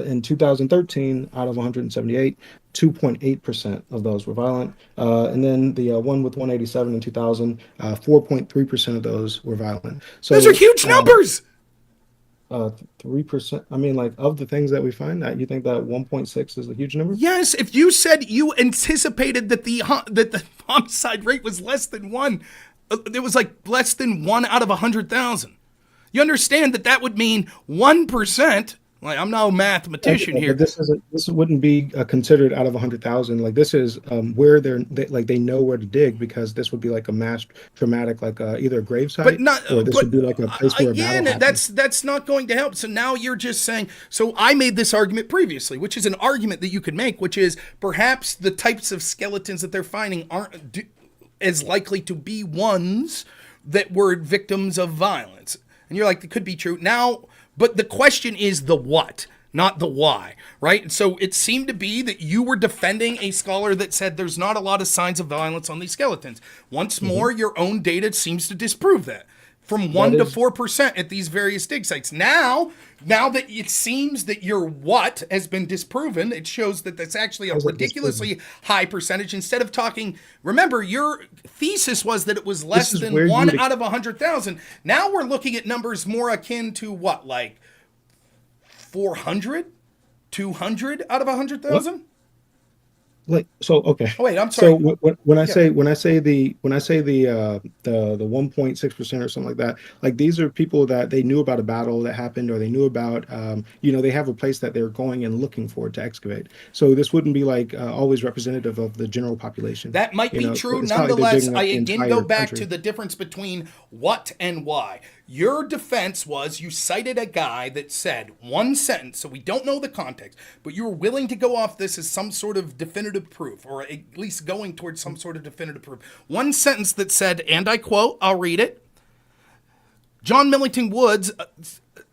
F: In 2013, out of 178, 2.8% of those were violent. And then the one with 187 in 2000, 4.3% of those were violent. So
A: those are huge numbers.
F: 3%. I mean, like, of the things that we find, that you think that 1.6 is a huge number?
A: Yes. If you said you anticipated that the homicide rate was less than 1, it was like less than 1 out of 100,000. You understand that would mean 1%, Like, I'm no mathematician here.
F: But this wouldn't be considered out of 100,000. Like, this is where they know where to dig, because this would be like a mass traumatic, like either a gravesite,
A: But not,
F: or this would be like a place where a battle
A: again,
F: happens.
A: that's not going to help. So now you're just saying. So I made this argument previously, which is an argument that you could make, which is perhaps the types of skeletons that they're finding aren't as likely to be ones that were victims of violence. And you're like, it could be true now. But the question is the what, not the why, right? And so it seemed to be that you were defending a scholar that said there's not a lot of signs of violence on these skeletons. Once more, your own data seems to disprove that. From 1 to 4% at these various dig sites. Now that it seems that your what has been disproven, it shows that that's actually a ridiculously high percentage. Instead of talking, remember, your thesis was that it was less than 1 out of 100,000. Now we're looking at numbers more akin to what, like 400, 200 out of 100,000?
F: Like, so okay.
A: Oh wait, I'm sorry.
F: So when I say the 1.6% or something like that, like these are people that they knew about a battle that happened, or they knew about they have a place that they're going and looking for to excavate. So this wouldn't be like always representative of the general population.
A: That might be true. Nonetheless, I again go back to the difference between what and why. Your defense was you cited a guy that said one sentence, so we don't know the context, but you were willing to go off this as some sort of definitive proof, or at least going towards some sort of definitive proof. One sentence that said, and I quote, I'll read it, John Millington Wood's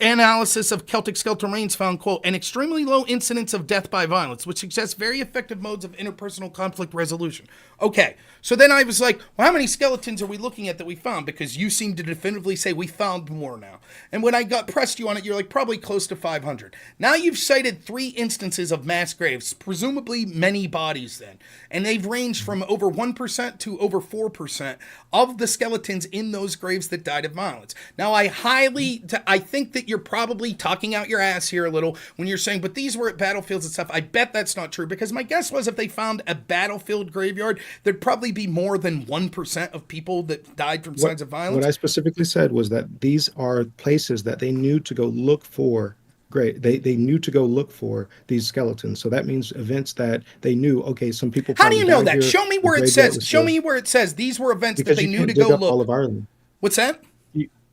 A: analysis of Celtic skeletal remains found, quote, an extremely low incidence of death by violence, which suggests very effective modes of interpersonal conflict resolution. Okay, so then I was like, well, how many skeletons are we looking at that we found? Because you seem to definitively say we found more now. And when I got pressed you on it, you're like, probably close to 500. Now you've cited 3 instances of mass graves, presumably many bodies then. And they've ranged from over 1% to over 4% of the skeletons in those graves that died of violence. Now I think that you're probably talking out your ass here a little when you're saying, but these were at battlefields and stuff. I bet that's not true, because my guess was if they found a battlefield graveyard, there'd probably be more than 1% of people that died from signs of violence.
F: What I specifically said was that these are places that they knew to go look for. Great. They knew to go look for these skeletons. So that means events that they knew, okay, some people.
A: How do you know that? Show me where it says. Show me where it says these were events that they knew to go look.
F: All of Ireland.
A: What's that?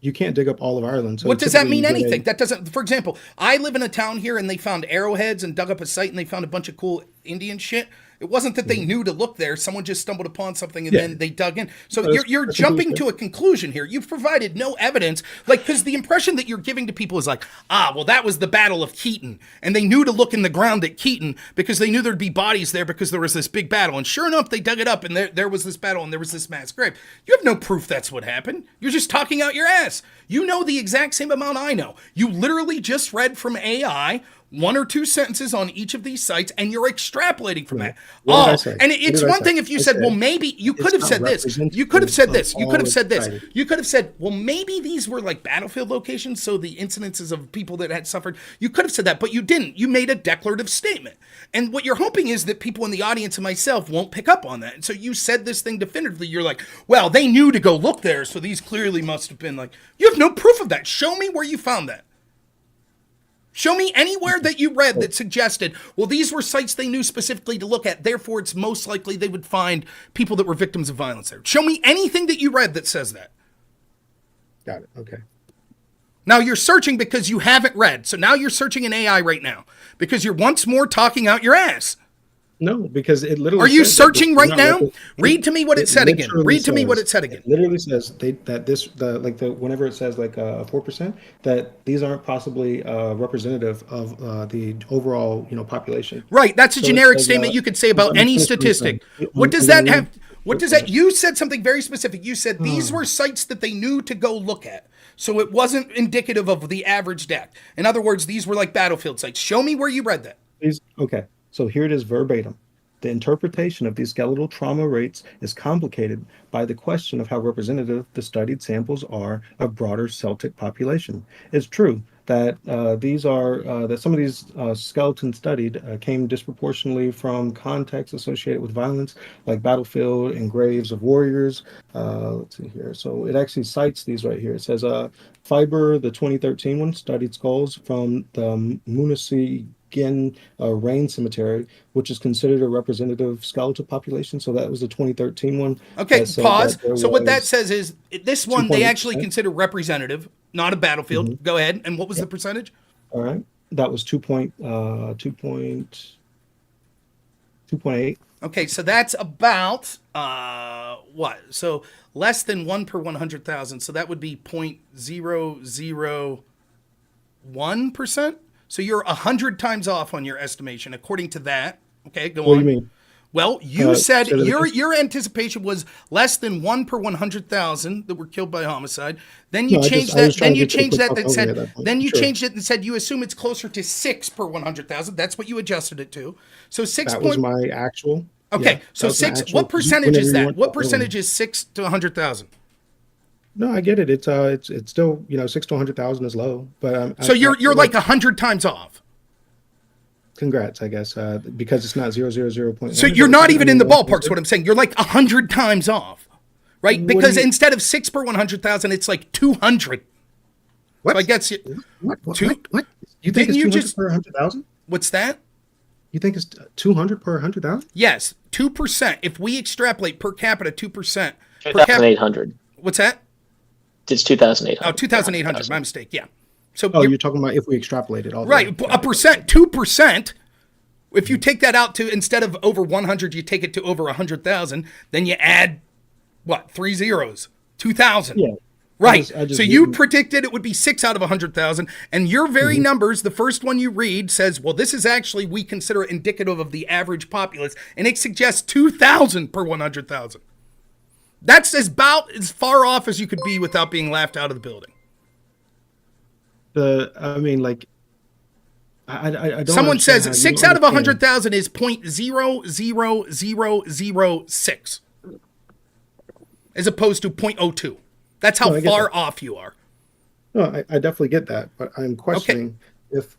F: You can't dig up all of Ireland. So
A: what does that mean? Anything? That doesn't. For example, I live in a town here, and they found arrowheads and dug up a site, and they found a bunch of cool Indian shit. It wasn't that they knew to look there. Someone just stumbled upon something and then they dug in. So you're jumping to a conclusion here. You've provided no evidence, because the impression that you're giving to people is like, well, that was the Battle of Keaton. And they knew to look in the ground at Keaton because they knew there'd be bodies there because there was this big battle. And sure enough, they dug it up and there was this battle and there was this mass grave. You have no proof that's what happened. You're just talking out your ass. You know the exact same amount I know. You literally just read from AI 1 or 2 sentences on each of these sites, and you're extrapolating from that. And it's one thing if you said, well, maybe you could have said this. You could have said this. You could have said this. You could have said, well, maybe these were like battlefield locations, so the incidences of people that had suffered. You could have said that, but you didn't. You made a declarative statement. And what you're hoping is that people in the audience and myself won't pick up on that. And so you said this thing definitively. You're like, well, they knew to go look there, so these clearly must have been like, you have no proof of that. Show me where you found that. Show me anywhere that you read that suggested, well, these were sites they knew specifically to look at, therefore it's most likely they would find people that were victims of violence there. Show me anything that you read that says that.
F: Got it. Okay.
A: Now you're searching because you haven't read. So now you're searching in AI right now because you're once more talking out your ass.
F: No, because it literally.
A: Are you searching right now? Read to me what it said again. Read to me what it said again.
F: It literally says whenever it says like 4%, that these aren't possibly representative of the overall population.
A: Right. That's a generic statement you could say about any statistic. What does that have? What does that? You said something very specific. You said these were sites that they knew to go look at. So it wasn't indicative of the average death. In other words, these were like battlefield sites. Show me where you read that.
F: Okay. So here it is verbatim. The interpretation of these skeletal trauma rates is complicated by the question of how representative the studied samples are of broader Celtic population. It's true that that some of these skeletons studied came disproportionately from contexts associated with violence, like battlefield and graves of warriors. Let's see here. So it actually cites these right here. It says, Fiber, the 2013 one, studied skulls from the Municigan Rain Cemetery, which is considered a representative skeletal population. So that was the 2013 one.
A: Okay, pause. So what that says is this one they actually consider representative, not a battlefield.
F: Mm-hmm.
A: Go ahead. And what was the percentage?
F: All right. That was 2.8. Okay,
A: so that's about what? So less than 1 per 100,000. So that would be 0.001%. So you're 100 times off on your estimation, according to that. Okay, go on.
F: What do you mean?
A: Well, you said your anticipation was less than 1 per 100,000 that were killed by homicide. Then you changed that. Then you changed that. That said. Then you changed it and said you assume it's closer to 6 per 100,000. That's what you adjusted it to. So 6.
F: That was my actual.
A: Okay, so 6. What percentage is that? What percentage is 6 to 100,000?
F: No, I get it. It's still 6 to 100,000 is low, but
A: so you're like 100 times off.
F: Congrats, I guess, because it's not 0.001.
A: So you're not even in the ballpark. Is what I'm saying. You're like 100 times off, right? Because instead of 6 per 100,000, it's like 200.
F: What?
A: So I guess you.
F: What? You think it's 200 per 100,000?
A: What's that?
F: You think it's 200 per 100,000?
A: Yes, 2%. If we extrapolate per capita 2%.
I: 2,800.
A: What's that?
I: It's 2,800.
A: Oh, 2,800. My mistake. Yeah. So
F: you're talking about if we extrapolate it all.
A: Right, a percent, 2%. If you take that out to instead of over 100, you take it to over 100,000. Then you add what? 3 zeros, 2,000.
F: Yeah.
A: Right. So you predicted it would be 6 out of 100,000, and your very numbers, the first one you read says, well, this is actually we consider it indicative of the average populace, and it suggests 2,000 per 100,000. That's about as far off as you could be without being laughed out of the building.
F: I don't.
A: Someone says 6 out of 100,000 is 0.00006, as opposed to 0.02. That's how far off you are.
F: No, I definitely get that, but I'm questioning if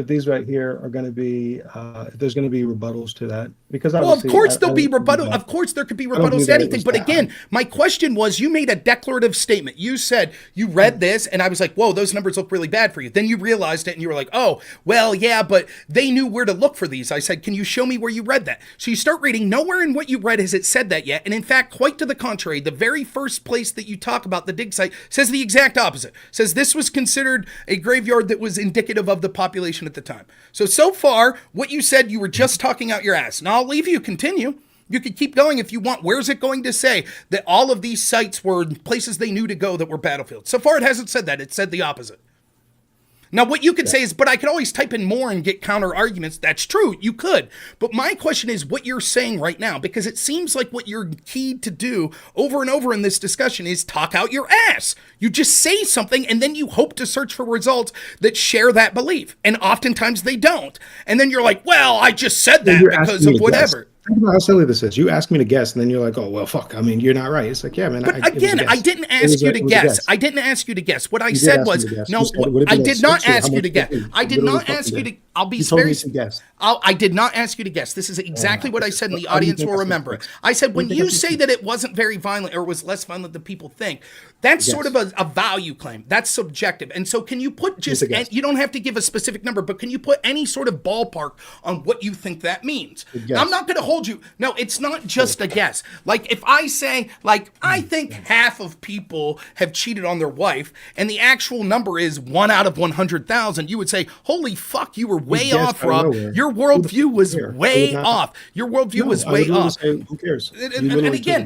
F: these right here are going to be, if there's going to be rebuttals to that, because
A: well, of course there'll be rebuttals. Of course there could be rebuttals to anything. But again, my question was, you made a declarative statement. You said you read this, and I was like, "Whoa, those numbers look really bad for you." Then you realized it, and you were like, "Oh, well, yeah, but they knew where to look for these." I said, "Can you show me where you read that?" So you start reading. Nowhere in what you read has it said that yet, and in fact, quite to the contrary, the very first place that you talk about the dig site says the exact opposite. Says this was considered a graveyard that was indicative of the population at the time. So far, what you said, you were just talking out your ass. Now, I'll leave you continue. You could keep going if you want. Where's it going to say that all of these sites were places they knew to go that were battlefields? So far, it hasn't said that. It said the opposite. Now, what you could say is, but I could always type in more and get counter arguments. That's true. You could. But my question is what you're saying right now, because it seems like what you're keyed to do over and over in this discussion is talk out your ass. You just say something and then you hope to search for results that share that belief. And oftentimes they don't. And then you're like, well, I just said that because of whatever.
F: Think about how silly this is. You ask me to guess, and then you're like, "Oh, well, fuck. I mean, you're not right." It's like, yeah, man.
A: But again, I didn't ask you to guess. I didn't ask you to guess. What I said was, no, I did not ask you to guess. I did not ask you to. I'll be very. I did not ask you to guess. This is exactly what I said, and the audience will remember it. I said, when you say that it wasn't very violent or was less violent than people think, that's sort of a value claim. That's subjective. And so, can you put just? You don't have to give a specific number, but can you put any sort of ballpark on what you think that means? I'm not going to hold you. No, it's not just a guess. Like if I say, like, I think half of people have cheated on their wife, and the actual number is 1 out of 100,000, you would say, "Holy fuck, you were way off, Rob. Your worldview was way off. Your worldview was way off."
F: Who cares?
A: And again,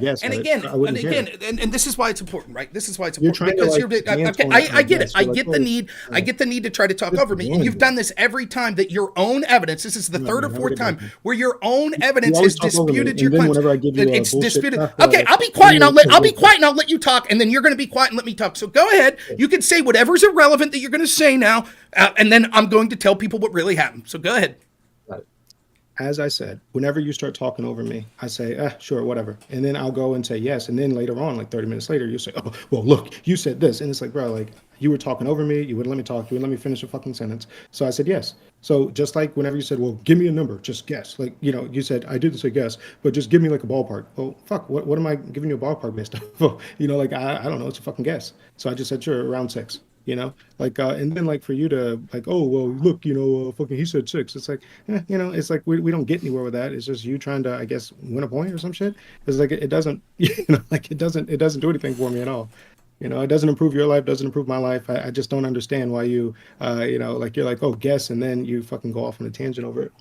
A: this is why it's important, right? This is why it's important because I get it. I get the need. I get the need to try to talk over me, and you've done this every time that your own evidence. This is the third or fourth time where your own evidence is disputed your claims. It's disputed. Okay, I'll be quiet and I'll let you talk, and then you're going to be quiet and let me talk. So go ahead. You can say whatever's irrelevant that you're going to say now, and then I'm going to tell people what really happened. So go ahead.
F: as I said, whenever you start talking over me, I say, sure, whatever. And then I'll go and say yes. And then later on, like 30 minutes later, you say, oh, well, look, you said this. And it's like, bro, like you were talking over me. You wouldn't let me talk. You wouldn't let me finish a fucking sentence. So I said yes. So just like whenever you said, well, give me a number, just guess. Like, you know, you said, I did say guess, but just give me like a ballpark. Well, fuck, what am I giving you a ballpark based on? You know, like, I don't know. It's a fucking guess. So I just said, sure, around 6. You know, like, and then like for you to like, oh, well, look, you know, fucking, he said 6. It's like, you know, it's like we don't get anywhere with that. It's just you trying to, I guess, win a point or some shit. It's like, it doesn't, you know, like it doesn't do anything for me at all. You know, it doesn't improve your life, doesn't improve my life. I just don't understand why you, you know, like you're like, oh, guess, and then you fucking go off on a tangent over it.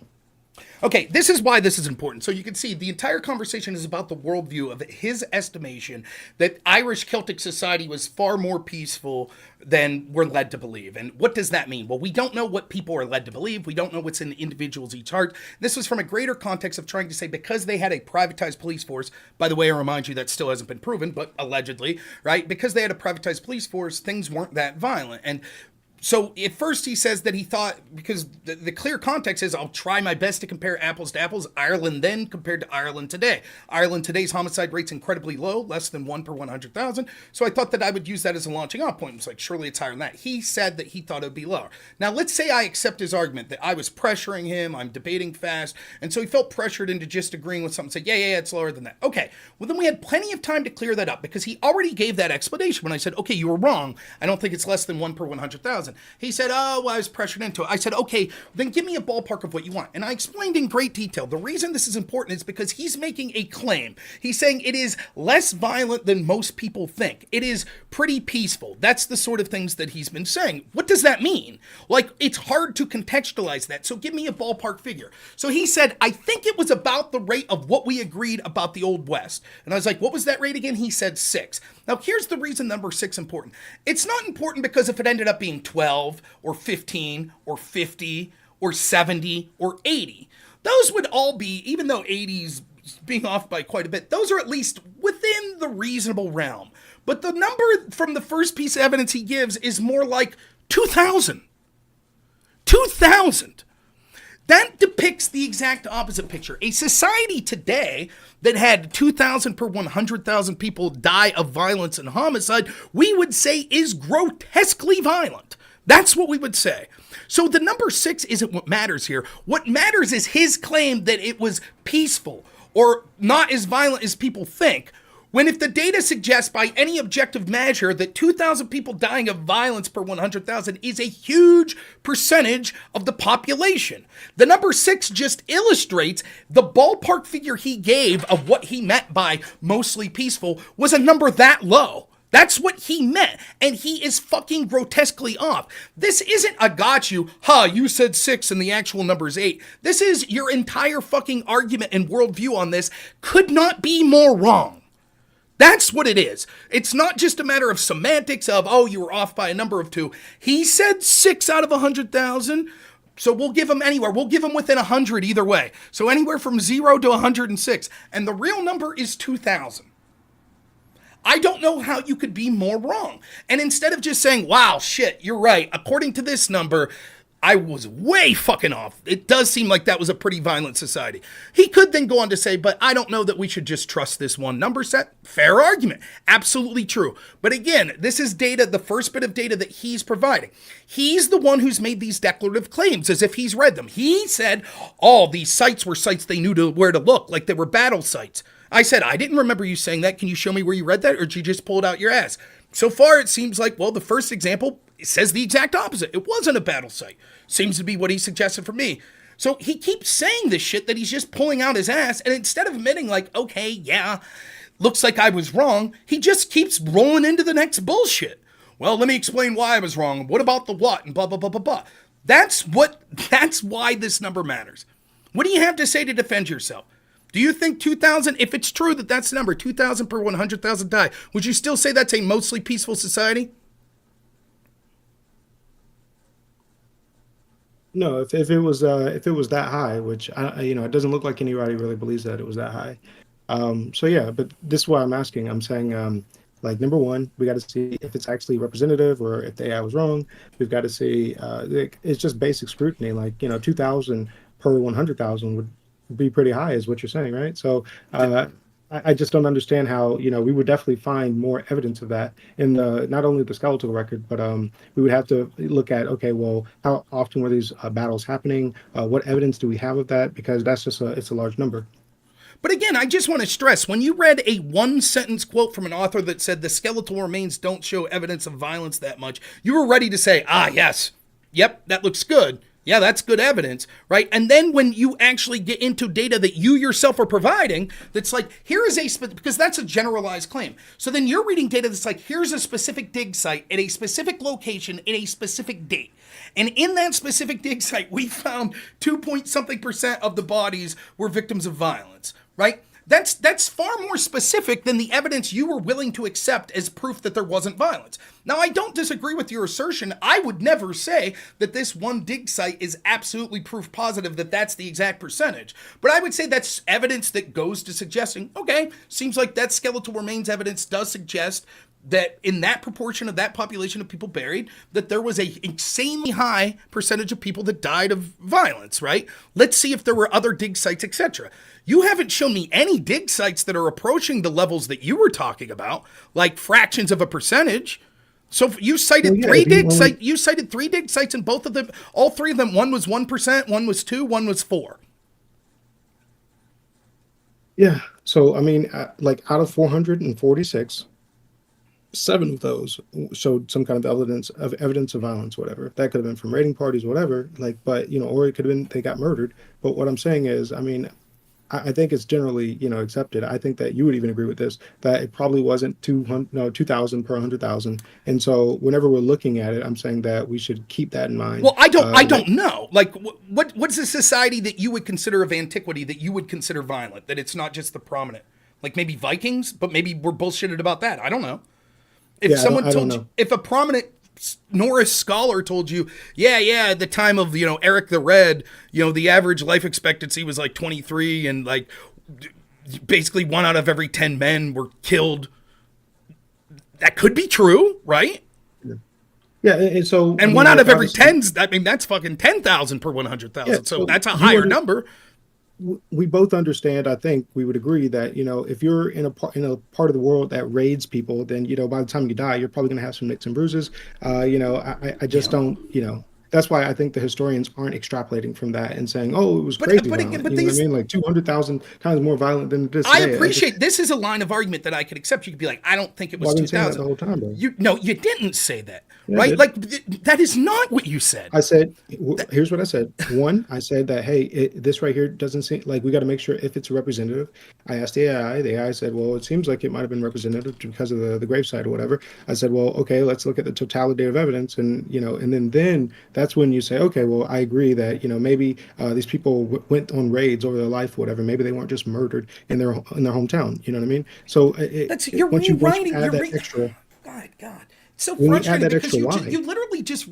A: Okay, this is why this is important. So you can see the entire conversation is about the worldview of his estimation that Irish Celtic society was far more peaceful than we're led to believe. And what does that mean? Well, we don't know what people are led to believe. We don't know what's in the individual's each heart. This was from a greater context of trying to say because they had a privatized police force, by the way, I remind you that still hasn't been proven, but allegedly, right? Because they had a privatized police force, things weren't that violent. And so at first he says that he thought, because the clear context is, I'll try my best to compare apples to apples, Ireland then compared to Ireland today. Ireland today's homicide rate's incredibly low, less than 1 per 100,000. So I thought that I would use that as a launching off point. It's like, surely it's higher than that. He said that he thought it would be lower. Now let's say I accept his argument that I was pressuring him, I'm debating fast, and so he felt pressured into just agreeing with something, say, yeah, it's lower than that. Okay, well then we had plenty of time to clear that up because he already gave that explanation when I said, okay, you were wrong. I don't think it's less than 1 per 100,000. He said, oh, well, I was pressured into it. I said, okay, then give me a ballpark of what you want. And I explained in great detail. The reason this is important is because he's making a claim. He's saying it is less violent than most people think. It is pretty peaceful. That's the sort of things that he's been saying. What does that mean? Like, it's hard to contextualize that. So give me a ballpark figure. So he said, I think it was about the rate of what we agreed about the Old West. And I was like, what was that rate again? He said 6. Now, here's the reason number 6 important. It's not important because if it ended up being 12 or 15 or 50 or 70 or 80, those would all be, even though 80's being off by quite a bit, those are at least within the reasonable realm. But the number from the first piece of evidence he gives is more like 2,000. 2,000. That depicts the exact opposite picture. A society today that had 2,000 per 100,000 people die of violence and homicide, we would say is grotesquely violent. That's what we would say. So the number 6 isn't what matters here. What matters is his claim that it was peaceful or not as violent as people think, when if the data suggests by any objective measure that 2,000 people dying of violence per 100,000 is a huge percentage of the population. The number 6 just illustrates the ballpark figure he gave of what he meant by mostly peaceful was a number that low. That's what he meant, and he is fucking grotesquely off. This isn't a got you, you said 6 and the actual number is 8. This is your entire fucking argument and worldview on this could not be more wrong. That's what it is. It's not just a matter of semantics of, oh, you were off by a number of 2. He said 6 out of 100,000. So we'll give him anywhere. We'll give him within 100 either way. So anywhere from 0 to 106. And the real number is 2,000. I don't know how you could be more wrong. And instead of just saying, wow, shit, you're right. According to this number, I was way fucking off. It does seem like that was a pretty violent society. He could then go on to say, but I don't know that we should just trust this one number set. Fair argument. Absolutely true. But again, this is data, the first bit of data that he's providing. He's the one who's made these declarative claims as if he's read them. He said, oh, these sites were sites they knew where to look, like they were battle sites. I said, I didn't remember you saying that. Can you show me where you read that? Or did you just pull it out your ass? So far, it seems like, well, the first example says the exact opposite. It wasn't a battle site. Seems to be what he suggested for me. So he keeps saying this shit that he's just pulling out his ass. And instead of admitting like, okay, yeah, looks like I was wrong, he just keeps rolling into the next bullshit. Well, let me explain why I was wrong. What about the what? And blah, blah, blah, blah, blah. That's why this number matters. What do you have to say to defend yourself? Do you think 2,000, if it's true that that's the number, 2,000 per 100,000 die, would you still say that's a mostly peaceful society?
F: No, if it was that high, which it doesn't look like anybody really believes that it was that high. So yeah, but this is why I'm asking. I'm saying, like, number one, we got to see if it's actually representative or if the AI was wrong. We've got to see. It's just basic scrutiny. Like 2,000 per 100,000 would be pretty high, is what you're saying, right? So I just don't understand how, we would definitely find more evidence of that in the not only the skeletal record, but we would have to look at, okay, well, how often were these battles happening? What evidence do we have of that? Because that's just it's a large number.
A: But again, I just want to stress, when you read a one-sentence quote from an author that said the skeletal remains don't show evidence of violence that much, you were ready to say, yes, yep, that looks good. Yeah, that's good evidence, right? And then when you actually get into data that you yourself are providing, that's like, here is because that's a generalized claim. So then you're reading data that's like, here's a specific dig site at a specific location in a specific date. And in that specific dig site, we found 2.something% of the bodies were victims of violence, right? That's far more specific than the evidence you were willing to accept as proof that there wasn't violence. Now, I don't disagree with your assertion. I would never say that this one dig site is absolutely proof positive that that's the exact percentage. But I would say that's evidence that goes to suggesting, okay, seems like that skeletal remains evidence does suggest that in that proportion of that population of people buried, that there was a insanely high percentage of people that died of violence, right? Let's see if there were other dig sites, etc. You haven't shown me any dig sites that are approaching the levels that you were talking about, like fractions of a percentage. So you cited You cited 3 dig sites, and both of them, all 3 of them, one was 1%, one was 2%, one was 4%.
F: Yeah. So I mean, like out of 446. 7 of those showed some kind of evidence of violence, whatever. That could have been from raiding parties, whatever. But or it could have been they got murdered. But what I'm saying is, I mean, I think it's generally accepted. I think that you would even agree with this, that it probably wasn't 2,000 per 100,000. And so whenever we're looking at it, I'm saying that we should keep that in mind.
A: Well, I don't know. Like, what's a society that you would consider of antiquity that you would consider violent? That it's not just the prominent, like maybe Vikings, but maybe we're bullshitted about that. I don't know. If someone told you, if a prominent Norris scholar told you, at the time of, Eric the Red, the average life expectancy was like 23 and like basically 1 out of every 10 men were killed. That could be true, right?
F: Yeah. And so,
A: and 1 out of every 10's, I mean, that's fucking 10,000 per 100,000. Yeah, so that's a higher number.
F: We both understand, I think we would agree that, if you're in a part of the world that raids people, then, by the time you die, you're probably going to have some nicks and bruises. I just don't, that's why I think the historians aren't extrapolating from that and saying, oh, it was crazy. But
A: again,
F: like 200,000 times more violent than this.
A: I appreciate this is a line of argument that I could accept. You could be like, I don't think it was 2,000.
F: The whole time, bro.
A: You didn't say that. Yeah, right? Like, that is not what you said.
F: I said, here's what I said. One, I said that, hey, this right here doesn't seem like we got to make sure if it's a representative. I asked the AI. The AI said, well, it seems like it might have been representative because of the gravesite or whatever. I said, well, okay, let's look at the totality of evidence. And, and then that's when you say, okay, well, I agree that, maybe these people went on raids over their life or whatever. Maybe they weren't just murdered in their hometown. You know what I mean? So once you add that extra.
A: God. So frustrating because you literally just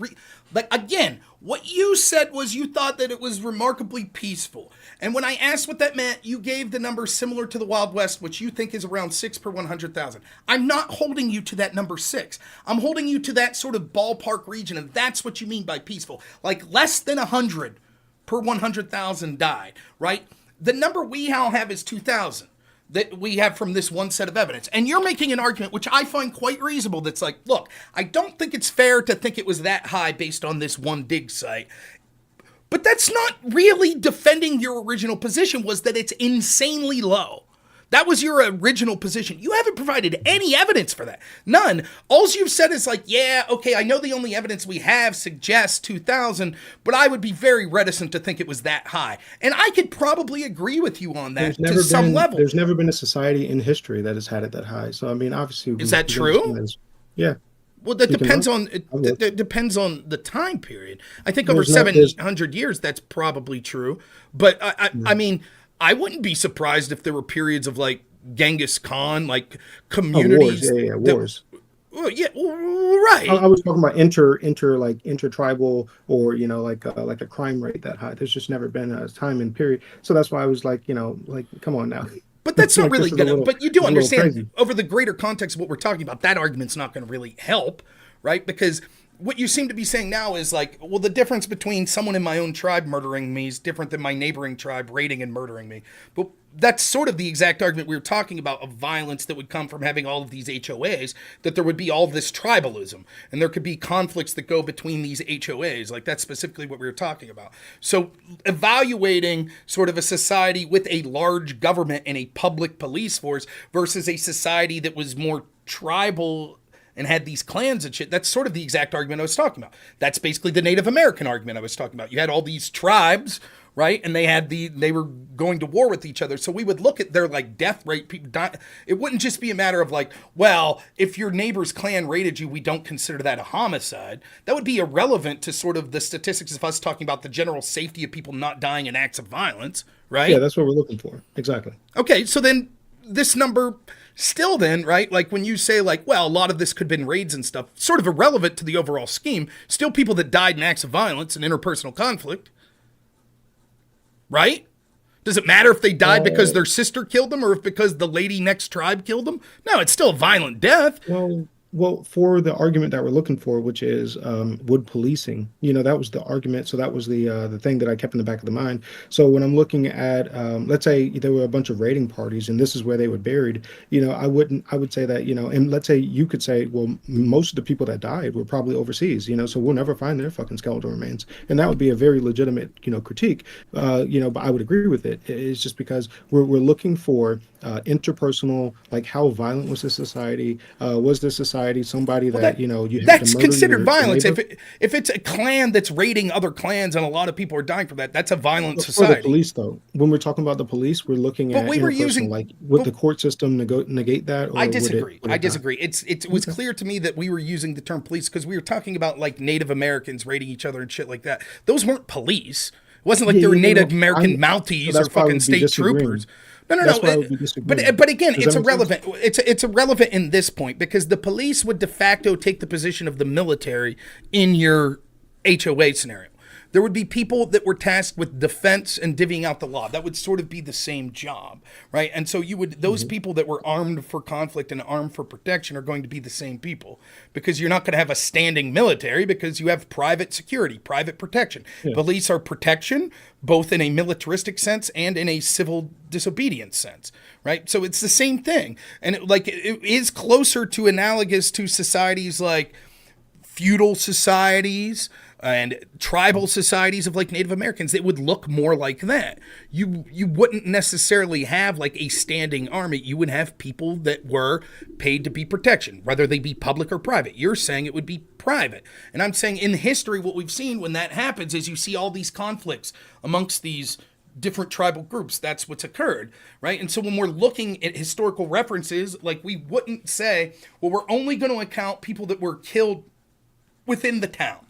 A: again, what you said was you thought that it was remarkably peaceful. And when I asked what that meant, you gave the number similar to the Wild West, which you think is around 6 per 100,000. I'm not holding you to that number 6. I'm holding you to that sort of ballpark region, and that's what you mean by peaceful. Like less than 100 per 100,000 died, right? The number we now have is 2,000. That we have from this one set of evidence. And you're making an argument, which I find quite reasonable, that's like, look, I don't think it's fair to think it was that high based on this one dig site. But that's not really defending your original position, was that it's insanely low. That was your original position. You haven't provided any evidence for that. None. All you've said is like, yeah, okay, I know the only evidence we have suggests 2,000, but I would be very reticent to think it was that high. And I could probably agree with you on that to some level.
F: There's never been a society in history that has had it that high. So, I mean, obviously...
A: Is that true?
F: Yeah.
A: Well, that depends on it depends on the time period. I think over 700 years, that's probably true. But I mean... I wouldn't be surprised if there were periods of like Genghis Khan, like communities.
F: Wars.
A: Well, yeah, right.
F: I was talking about intertribal or like a crime rate that high. There's just never been a time and period. So that's why I was like, come on now.
A: But that's not really gonna. But you do understand over the greater context of what we're talking about. That argument's not going to really help, right? Because what you seem to be saying now is like, well, the difference between someone in my own tribe murdering me is different than my neighboring tribe raiding and murdering me. But that's sort of the exact argument we were talking about, of violence that would come from having all of these HOAs, that there would be all this tribalism and there could be conflicts that go between these HOAs. Like, that's specifically what we were talking about. So evaluating sort of a society with a large government and a public police force versus a society that was more tribal and had these clans and shit, that's sort of the exact argument I was talking about. That's basically the Native American argument I was talking about. You had all these tribes, right? And they were going to war with each other. So we would look at their like death rate, people die. It wouldn't just be a matter of like, well, if your neighbor's clan raided you, we don't consider that a homicide. That would be irrelevant to sort of the statistics of us talking about the general safety of people not dying in acts of violence, right?
F: Yeah, that's what we're looking for. Exactly.
A: Okay, so then this number still then, right, like when you say like, well, a lot of this could have been raids and stuff, sort of irrelevant to the overall scheme, still people that died in acts of violence and interpersonal conflict, right? Does it matter if they died because their sister killed them or if because the lady next tribe killed them? No, it's still a violent death.
F: Well, for the argument that we're looking for, which is would policing, that was the argument. So that was the thing that I kept in the back of the mind. So when I'm looking at, let's say there were a bunch of raiding parties and this is where they were buried, I would say that, and let's say you could say, well, most of the people that died were probably overseas, so we'll never find their fucking skeletal remains. And that would be a very legitimate, critique, but I would agree with it. It's just because we're looking for interpersonal, like how violent was this society? Was this society somebody that you had
A: that's
F: to murder
A: considered violence?
F: neighbor?
A: If it's a clan that's raiding other clans and a lot of people are dying from that, that's a violent
F: For
A: society.
F: the police, though, when we're talking about the police, we're looking at would the court system negate that? Or
A: I disagree.
F: Would it
A: I disagree. It was clear to me that we were using the term police because we were talking about like Native Americans raiding each other and shit like that. Those weren't police. It wasn't like they were Native American Mounties or fucking state troopers. No. But again, it's irrelevant. It's irrelevant in this point because the police would de facto take the position of the military in your HOA scenario. There would be people that were tasked with defense and divvying out the law. That would sort of be the same job, right? And so those people that were armed for conflict and armed for protection are going to be the same people because you're not going to have a standing military because you have private security, private protection. Yeah. Police are protection, both in a militaristic sense and in a civil disobedience sense, right? So it's the same thing. And it is closer to analogous to societies like feudal societies and tribal societies of like Native Americans. It would look more like that. You wouldn't necessarily have like a standing army. You would have people that were paid to be protection, whether they be public or private. You're saying it would be private. And I'm saying in history, what we've seen when that happens is you see all these conflicts amongst these different tribal groups. That's what's occurred, right? And so when we're looking at historical references, like we wouldn't say, well, we're only going to account people that were killed within the town.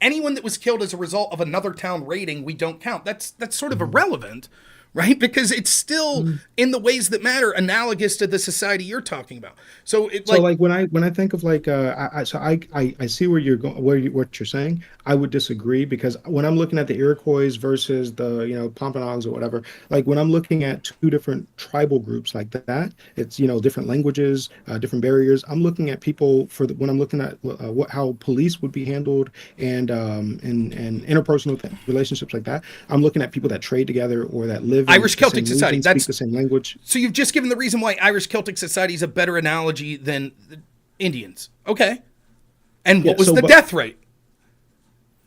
A: Anyone that was killed as a result of another town raiding, we don't count. That's sort of irrelevant, right? Because it's still in the ways that matter analogous to the society you're talking about. So when
F: I think of like I see where you're going, what you're saying. I would disagree because when I'm looking at the Iroquois versus the Pompanogs or whatever, like when I'm looking at two different tribal groups like that, it's different languages, different barriers. I'm looking at people when I'm looking at how police would be handled and interpersonal relationships like that. I'm looking at people that trade together or that live
A: Irish Celtic society.
F: Speak the same language.
A: So you've just given the reason why Irish Celtic society is a better analogy than the Indians. Okay. And what was the death rate?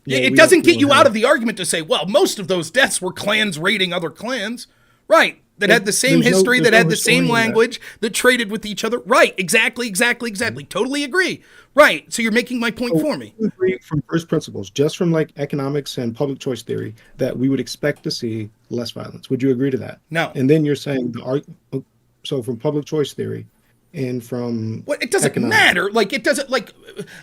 A: Yeah, it doesn't get you out of the argument to say, well, most of those deaths were clans raiding other clans. Right. That had the same history, that had the same language, that traded with each other. Right. Exactly. Totally agree. Right. So you're making my point for me.
F: Agree from first principles, just from like economics and public choice theory, that we would expect to see less violence. Would you agree to that?
A: No.
F: And then you're saying so from public choice theory and from
A: it doesn't matter. Like it doesn't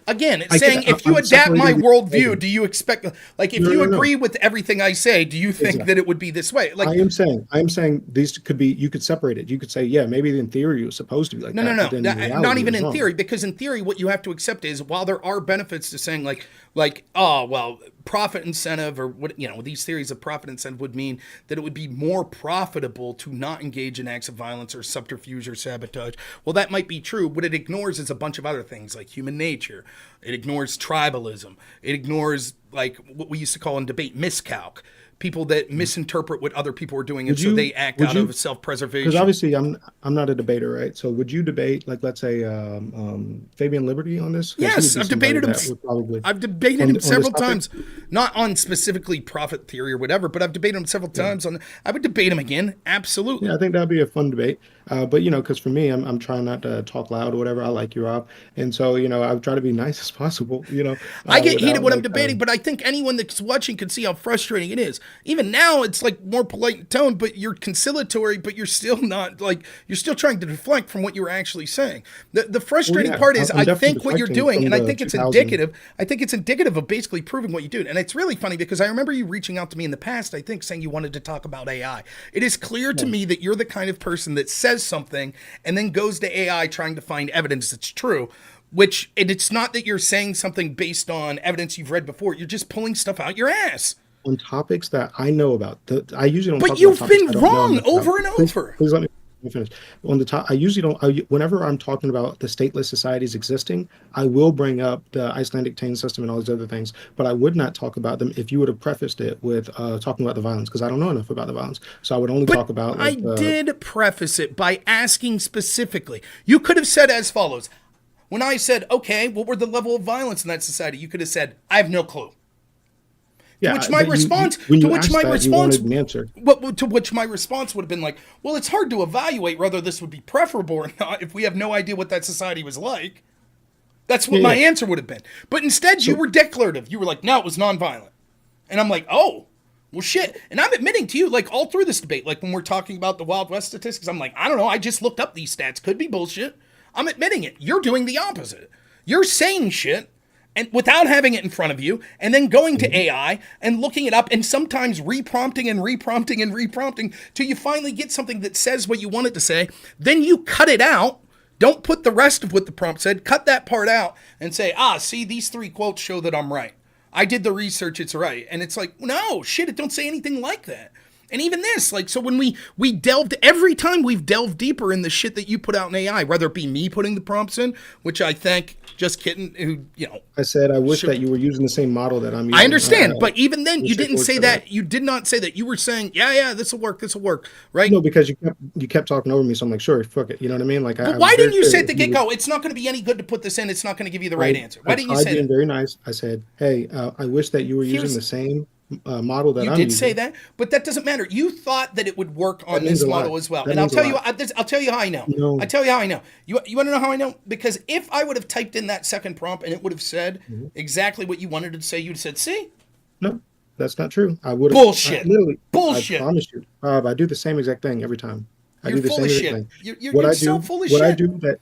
A: again, it's saying if you adapt my worldview, do you expect if you agree with everything I say, do you think that it would be this way? Like
F: I am saying these could be, you could seperate it. You could say, yeah, maybe in theory it was supposed to be like
A: no, not even in theory, because in theory what you have to accept is while there are benefits to saying profit incentive or what these theories of profit incentive would mean that it would be more profitable to not engage in acts of violence or subterfuge or sabotage. Well, that might be true. What it ignores is a bunch of other things like human nature. It ignores tribalism. It ignores like what we used to call in debate miscalc. People that misinterpret what other people are doing, and so they act out of self-preservation.
F: Because obviously, I'm not a debater, right? So, would you debate, like, let's say, Fabian Liberty on this?
A: Yes, I've debated him. I've debated him several times, not on specifically profit theory or whatever, but I've debated him several times. I would debate him again, absolutely.
F: Yeah, I think that'd be a fun debate. But because for me, I'm trying not to talk loud or whatever. I like you, Rob, and so I try to be nice as possible.
A: I get heated when I'm debating, but I think anyone that's watching can see how frustrating it is. Even now, it's like more polite in tone, but you're conciliatory, but you're still not you're still trying to deflect from what you were actually saying. The frustrating part is I think what you're doing, and I think it's indicative. I think it's indicative of basically proving what you do, and it's really funny because I remember you reaching out to me in the past. I think saying you wanted to talk about AI. It is clear to me that you're the kind of person that says something and then goes to AI trying to find evidence that's true. And it's not that you're saying something based on evidence you've read before. You're just pulling stuff out your ass.
F: On topics that I know about. I usually don't
A: But
F: talk
A: you've
F: about
A: been wrong over and over.
F: Please let me finish. On the top, I usually don't. Whenever I'm talking about the stateless societies existing, I will bring up the Icelandic chain system and all these other things, but I would not talk about them if you would have prefaced it with talking about the violence, because I don't know enough about the violence. So I would only talk about.
A: I did preface it by asking specifically. You could have said as follows. When I said, okay, what were the level of violence in that society? You could have said, I have no clue.
F: Yeah,
A: to which my response would have been like, well, it's hard to evaluate whether this would be preferable or not if we have no idea what that society was like. That's what my answer would have been. But instead, you were declarative. You were like, no, it was nonviolent. And I'm like, oh, well, shit. And I'm admitting to you, like, all through this debate, like when we're talking about the Wild West statistics, I'm like, I don't know. I just looked up these stats. Could be bullshit. I'm admitting it. You're doing the opposite. You're saying shit and without having it in front of you, and then going to AI and looking it up and sometimes reprompting till you finally get something that says what you want it to say. Then you cut it out. Don't put the rest of what the prompt said. Cut that part out and say, see, these 3 quotes show that I'm right. I did the research. It's right. And it's like, no, shit, it don't say anything like that. And even this, like, so when we delved, every time we've delved deeper in the shit that you put out in AI, whether it be me putting the prompts in, which I thank Just Kidding, who,
F: I said, I wish that you were using the same model that I'm using.
A: I understand, but even then, you didn't say that. You did not say that. You were saying, yeah, this will work, right?
F: No, because you kept talking over me, so I'm like, sure, fuck it. You know what I mean? Like,
A: but why didn't you say at the get-go, it's not going to be any good to put this in, it's not going to give you the right answer? Why didn't you say that?
F: I very nice. I said, hey, I wish that you were using the same model that I'm using.
A: You did say that, but that doesn't matter. You thought that it would work on this model as well. And I'll tell you how I know. I'll tell you how I know. You want to know how I know? Because if I would have typed in that second prompt and it would have said exactly what you wanted it to say, you'd have said, see?
F: No, that's not true. I would have.
A: Bullshit. Bullshit.
F: I promise you. I do the same exact thing every time.
A: You're full of shit. You're so full of shit.
F: What I do that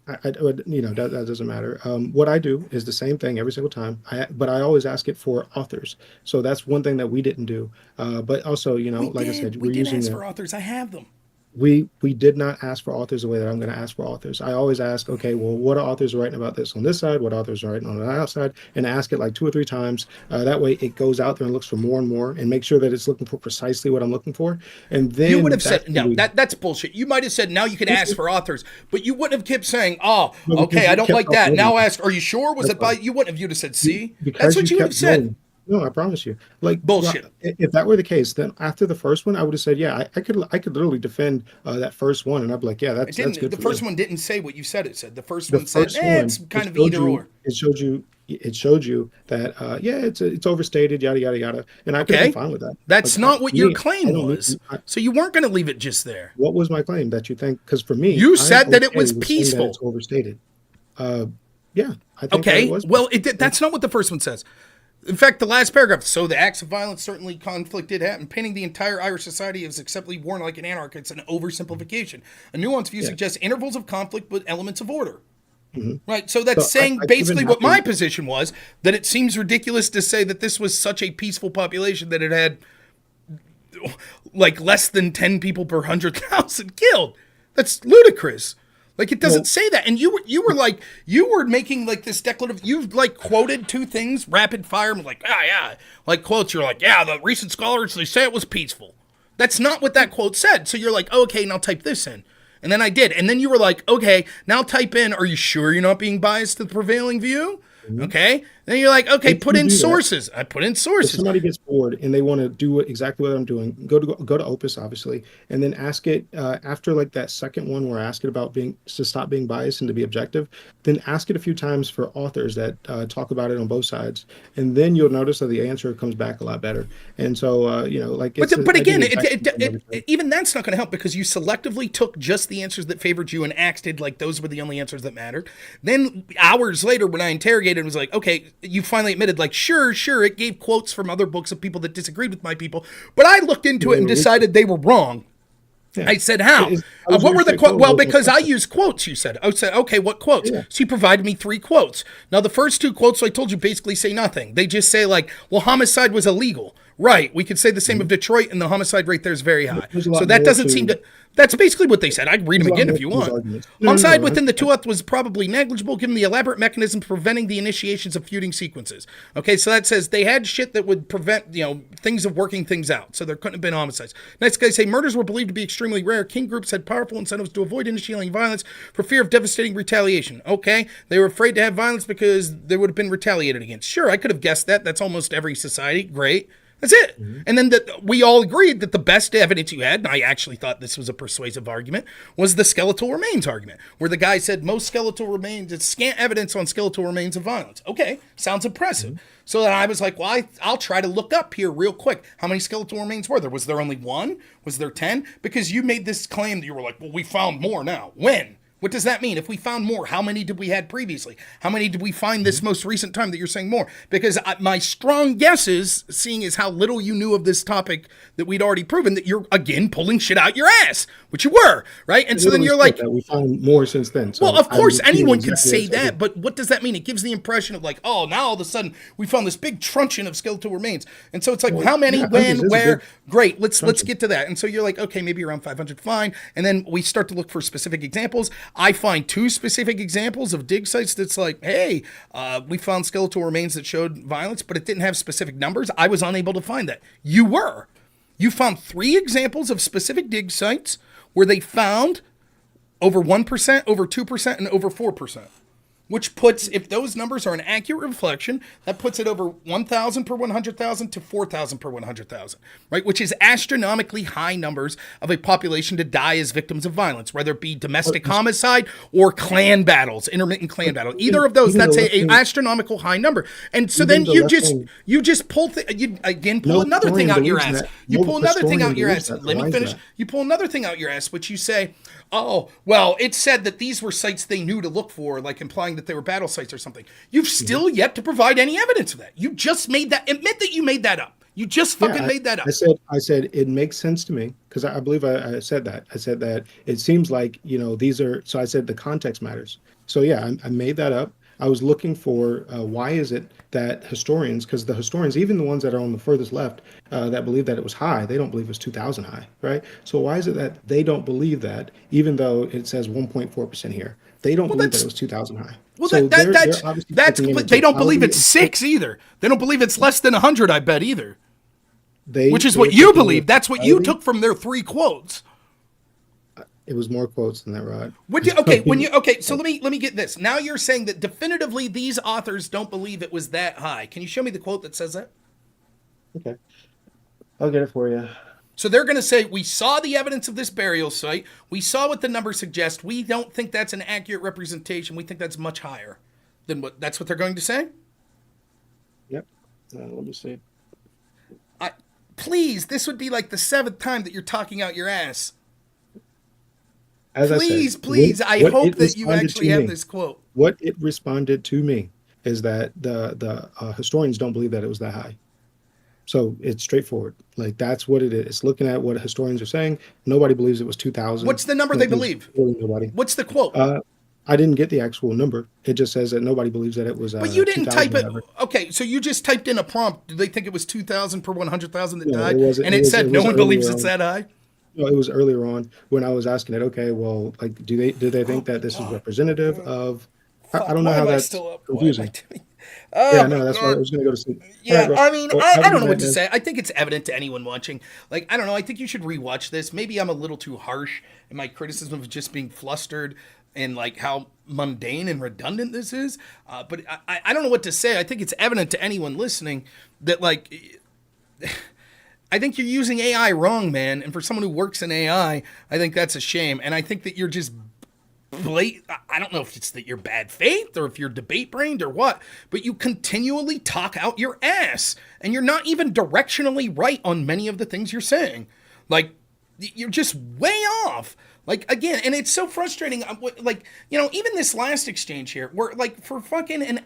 F: that doesn't matter. What I do is the same thing every single time. But I always ask it for authors. So that's one thing that we didn't do. But also, like I said, we're using
A: ask for authors. I have them.
F: We did not ask for authors the way that I'm going to ask for authors. I always ask, okay, well, what authors are writing about this on this side? What authors are writing on the outside? And ask it like 2 or 3 times. That way it goes out there and looks for more and more and make sure that it's looking for precisely what I'm looking for. And then
A: you would have said, no, that's bullshit. You might have said, now you can ask for authors, but you wouldn't have kept saying, okay, I don't like that. Now ask, are you sure? Was it by, you wouldn't have, you'd have said, see? That's what you would have said.
F: No, I promise you. Like
A: bullshit.
F: If that were the case, then after the first one, I would have said, yeah, I could literally defend that first one, and I'd be like, yeah, that's good.
A: The first one didn't say what you said it said. The first one said, it's kind of either or.
F: It showed you that it's overstated, yada yada yada, and I could be fine with that.
A: That's not what your claim was. So you weren't going to leave it just there.
F: What was my claim? That you think? Because for me,
A: you said that it was peaceful.
F: It's overstated. Yeah. I think
A: okay. Well, that's not what the first one says. In fact, the last paragraph, so the acts of violence certainly conflict did happen. Painting the entire Irish society as acceptably born like an anarch, it's an oversimplification. A nuanced view suggests intervals of conflict with elements of order. Mm-hmm. Right, so that's saying basically what my position was, that it seems ridiculous to say that this was such a peaceful population that it had like less than 10 people per 100,000 killed. That's ludicrous. Like, it doesn't say that. And you were making like this declarative, you like quoted 2 things, rapid fire, and like, like quotes, you're like, the recent scholars, they say it was peaceful. That's not what that quote said. So you're like, okay, now type this in. And then I did. And then you were like, okay, now type in, are you sure you're not being biased to the prevailing view? Okay. Then you're like, okay, put in sources. I put in sources.
F: If somebody gets bored and they want to do exactly what I'm doing, go to Opus, obviously, and then ask it after like that second one where I ask it about to stop being biased and to be objective, then ask it a few times for authors that talk about it on both sides. And then you'll notice that the answer comes back a lot better. And so,
A: but again, even that's not going to help because you selectively took just the answers that favored you and acted like those were the only answers that mattered. Then hours later, when I interrogated, it was like, okay, you finally admitted, like, sure, it gave quotes from other books of people that disagreed with my people, but I looked into it and decided they were wrong. Yeah. I said, how? What were the quotes? Well, because I use quotes, you said. I said, okay, what quotes? Yeah. So you provided me 3 quotes. Now, the first 2 quotes, I told you, basically say nothing. They just say, like, well, homicide was illegal. Right. We could say the same of Detroit, and the homicide rate there is very high. So that doesn't seem to... That's basically what they said. I'd read them again if you want. Homicide within the Tuath was probably negligible given the elaborate mechanism preventing the initiations of feuding sequences. Okay, so that says they had shit that would prevent, things of working things out. So there couldn't have been homicides. Next guy say murders were believed to be extremely rare. King groups had powerful incentives to avoid initiating violence for fear of devastating retaliation. Okay, they were afraid to have violence because they would have been retaliated against. Sure, I could have guessed that. That's almost every society. Great. That's it. Mm-hmm. And then we all agreed that the best evidence you had, and I actually thought this was a persuasive argument, was the skeletal remains argument, where the guy said most skeletal remains, it's scant evidence on skeletal remains of violence. Okay, sounds impressive. Mm-hmm. So then I was like, well, I'll try to look up here real quick. How many skeletal remains were there? Was there only 1? Was there 10? Because you made this claim that you were like, well, we found more now. When? What does that mean? If we found more, how many did we had previously? How many did we find this most recent time that you're saying more? Because my strong guess is, seeing as how little you knew of this topic that we'd already proven, that you're, again, pulling shit out your ass, which you were, right? And so then you're like...
F: We found more since then. So
A: well, of course, anyone could say that, but what does that mean? It gives the impression of like, oh, now all of a sudden we found this big truncheon of skeletal remains. And so it's like, well, how many, when, where? Great, let's get to that. And so you're like, okay, maybe around 500, fine. And then we start to look for specific examples. I find 2 specific examples of dig sites that's like, hey, we found skeletal remains that showed violence, but it didn't have specific numbers. I was unable to find that. You were. You found 3 examples of specific dig sites where they found over 1%, over 2%, and over 4%. Which puts, if those numbers are an accurate reflection, that puts it over 1,000 per 100,000 to 4,000 per 100,000, right? Which is astronomically high numbers of a population to die as victims of violence, whether it be domestic homicide or clan battles, intermittent clan battle. Either of those, that's a astronomical high number. And so then you just pull, pull another thing out your ass. You pull another thing out your ass. Let me finish. You pull another thing out your ass, which you say, oh, well, it said that these were sites they knew to look for, like implying that they were battle sites or something. You've still yet to provide any evidence of that. You just made that. Admit that you made that up. You just fucking made that up.
F: I said it makes sense to me because I believe I said that. I said that it seems like, these are, so I said the context matters. So yeah, I made that up. I was looking for why is it that historians, because the historians, even the ones that are on the furthest left, that believe that it was high, they don't believe it was 2,000 high, right? So why is it that they don't believe that, even though it says 1.4% here? They don't believe that it was 2,000 high.
A: Well, so that's they don't believe it's 6 either. They don't believe it's less than 100, I bet, either. Which is what you believe. That's what you took from their 3 quotes.
F: It was more quotes than that, Rod.
A: So let me get this. Now you're saying that definitively these authors don't believe it was that high. Can you show me the quote that says that?
F: Okay. I'll get it for you.
A: So they're going to say, we saw the evidence of this burial site. We saw what the numbers suggest. We don't think that's an accurate representation. We think that's much higher than what. That's what they're going to say?
F: Yep. Let me see.
A: Please, this would be like the 7th time that you're talking out your ass. Please, I hope that you actually have this quote.
F: What it responded to me is that the historians don't believe that it was that high. So it's straightforward. Like, that's what it is. It's looking at what historians are saying. Nobody believes it was 2,000.
A: What's the number they believe?
F: Really nobody.
A: What's the quote?
F: I didn't get the actual number. It just says that nobody believes that it was.
A: But you didn't type it. Okay, so you just typed in a prompt. Did they think it was 2,000 per 100,000 that died? It said no one believes it's that high?
F: No, it was earlier on when I was asking it. Okay, well, like, do they think that this is representative of? I don't know how that's confusing.
A: Oh
F: Yeah,
A: my
F: no, that's why I
A: God.
F: was going to go to sleep. All
A: Yeah,
F: right, bro.
A: I mean,
F: Well,
A: I
F: have a
A: don't know
F: good
A: what
F: night,
A: to
F: man.
A: say. I think it's evident to anyone watching. Like, I don't know. I think you should rewatch this. Maybe I'm a little too harsh in my criticism of just being flustered and like how mundane and redundant this is. But I don't know what to say. I think it's evident to anyone listening that like. I think you're using AI wrong, man. And for someone who works in AI, I think that's a shame. And I think that you're just I don't know if it's that you're bad faith or if you're debate brained or what, but you continually talk out your ass and you're not even directionally right on many of the things you're saying. Like, you're just way off. Like, again, and it's so frustrating. Like, you know, even this last exchange here, where like for fucking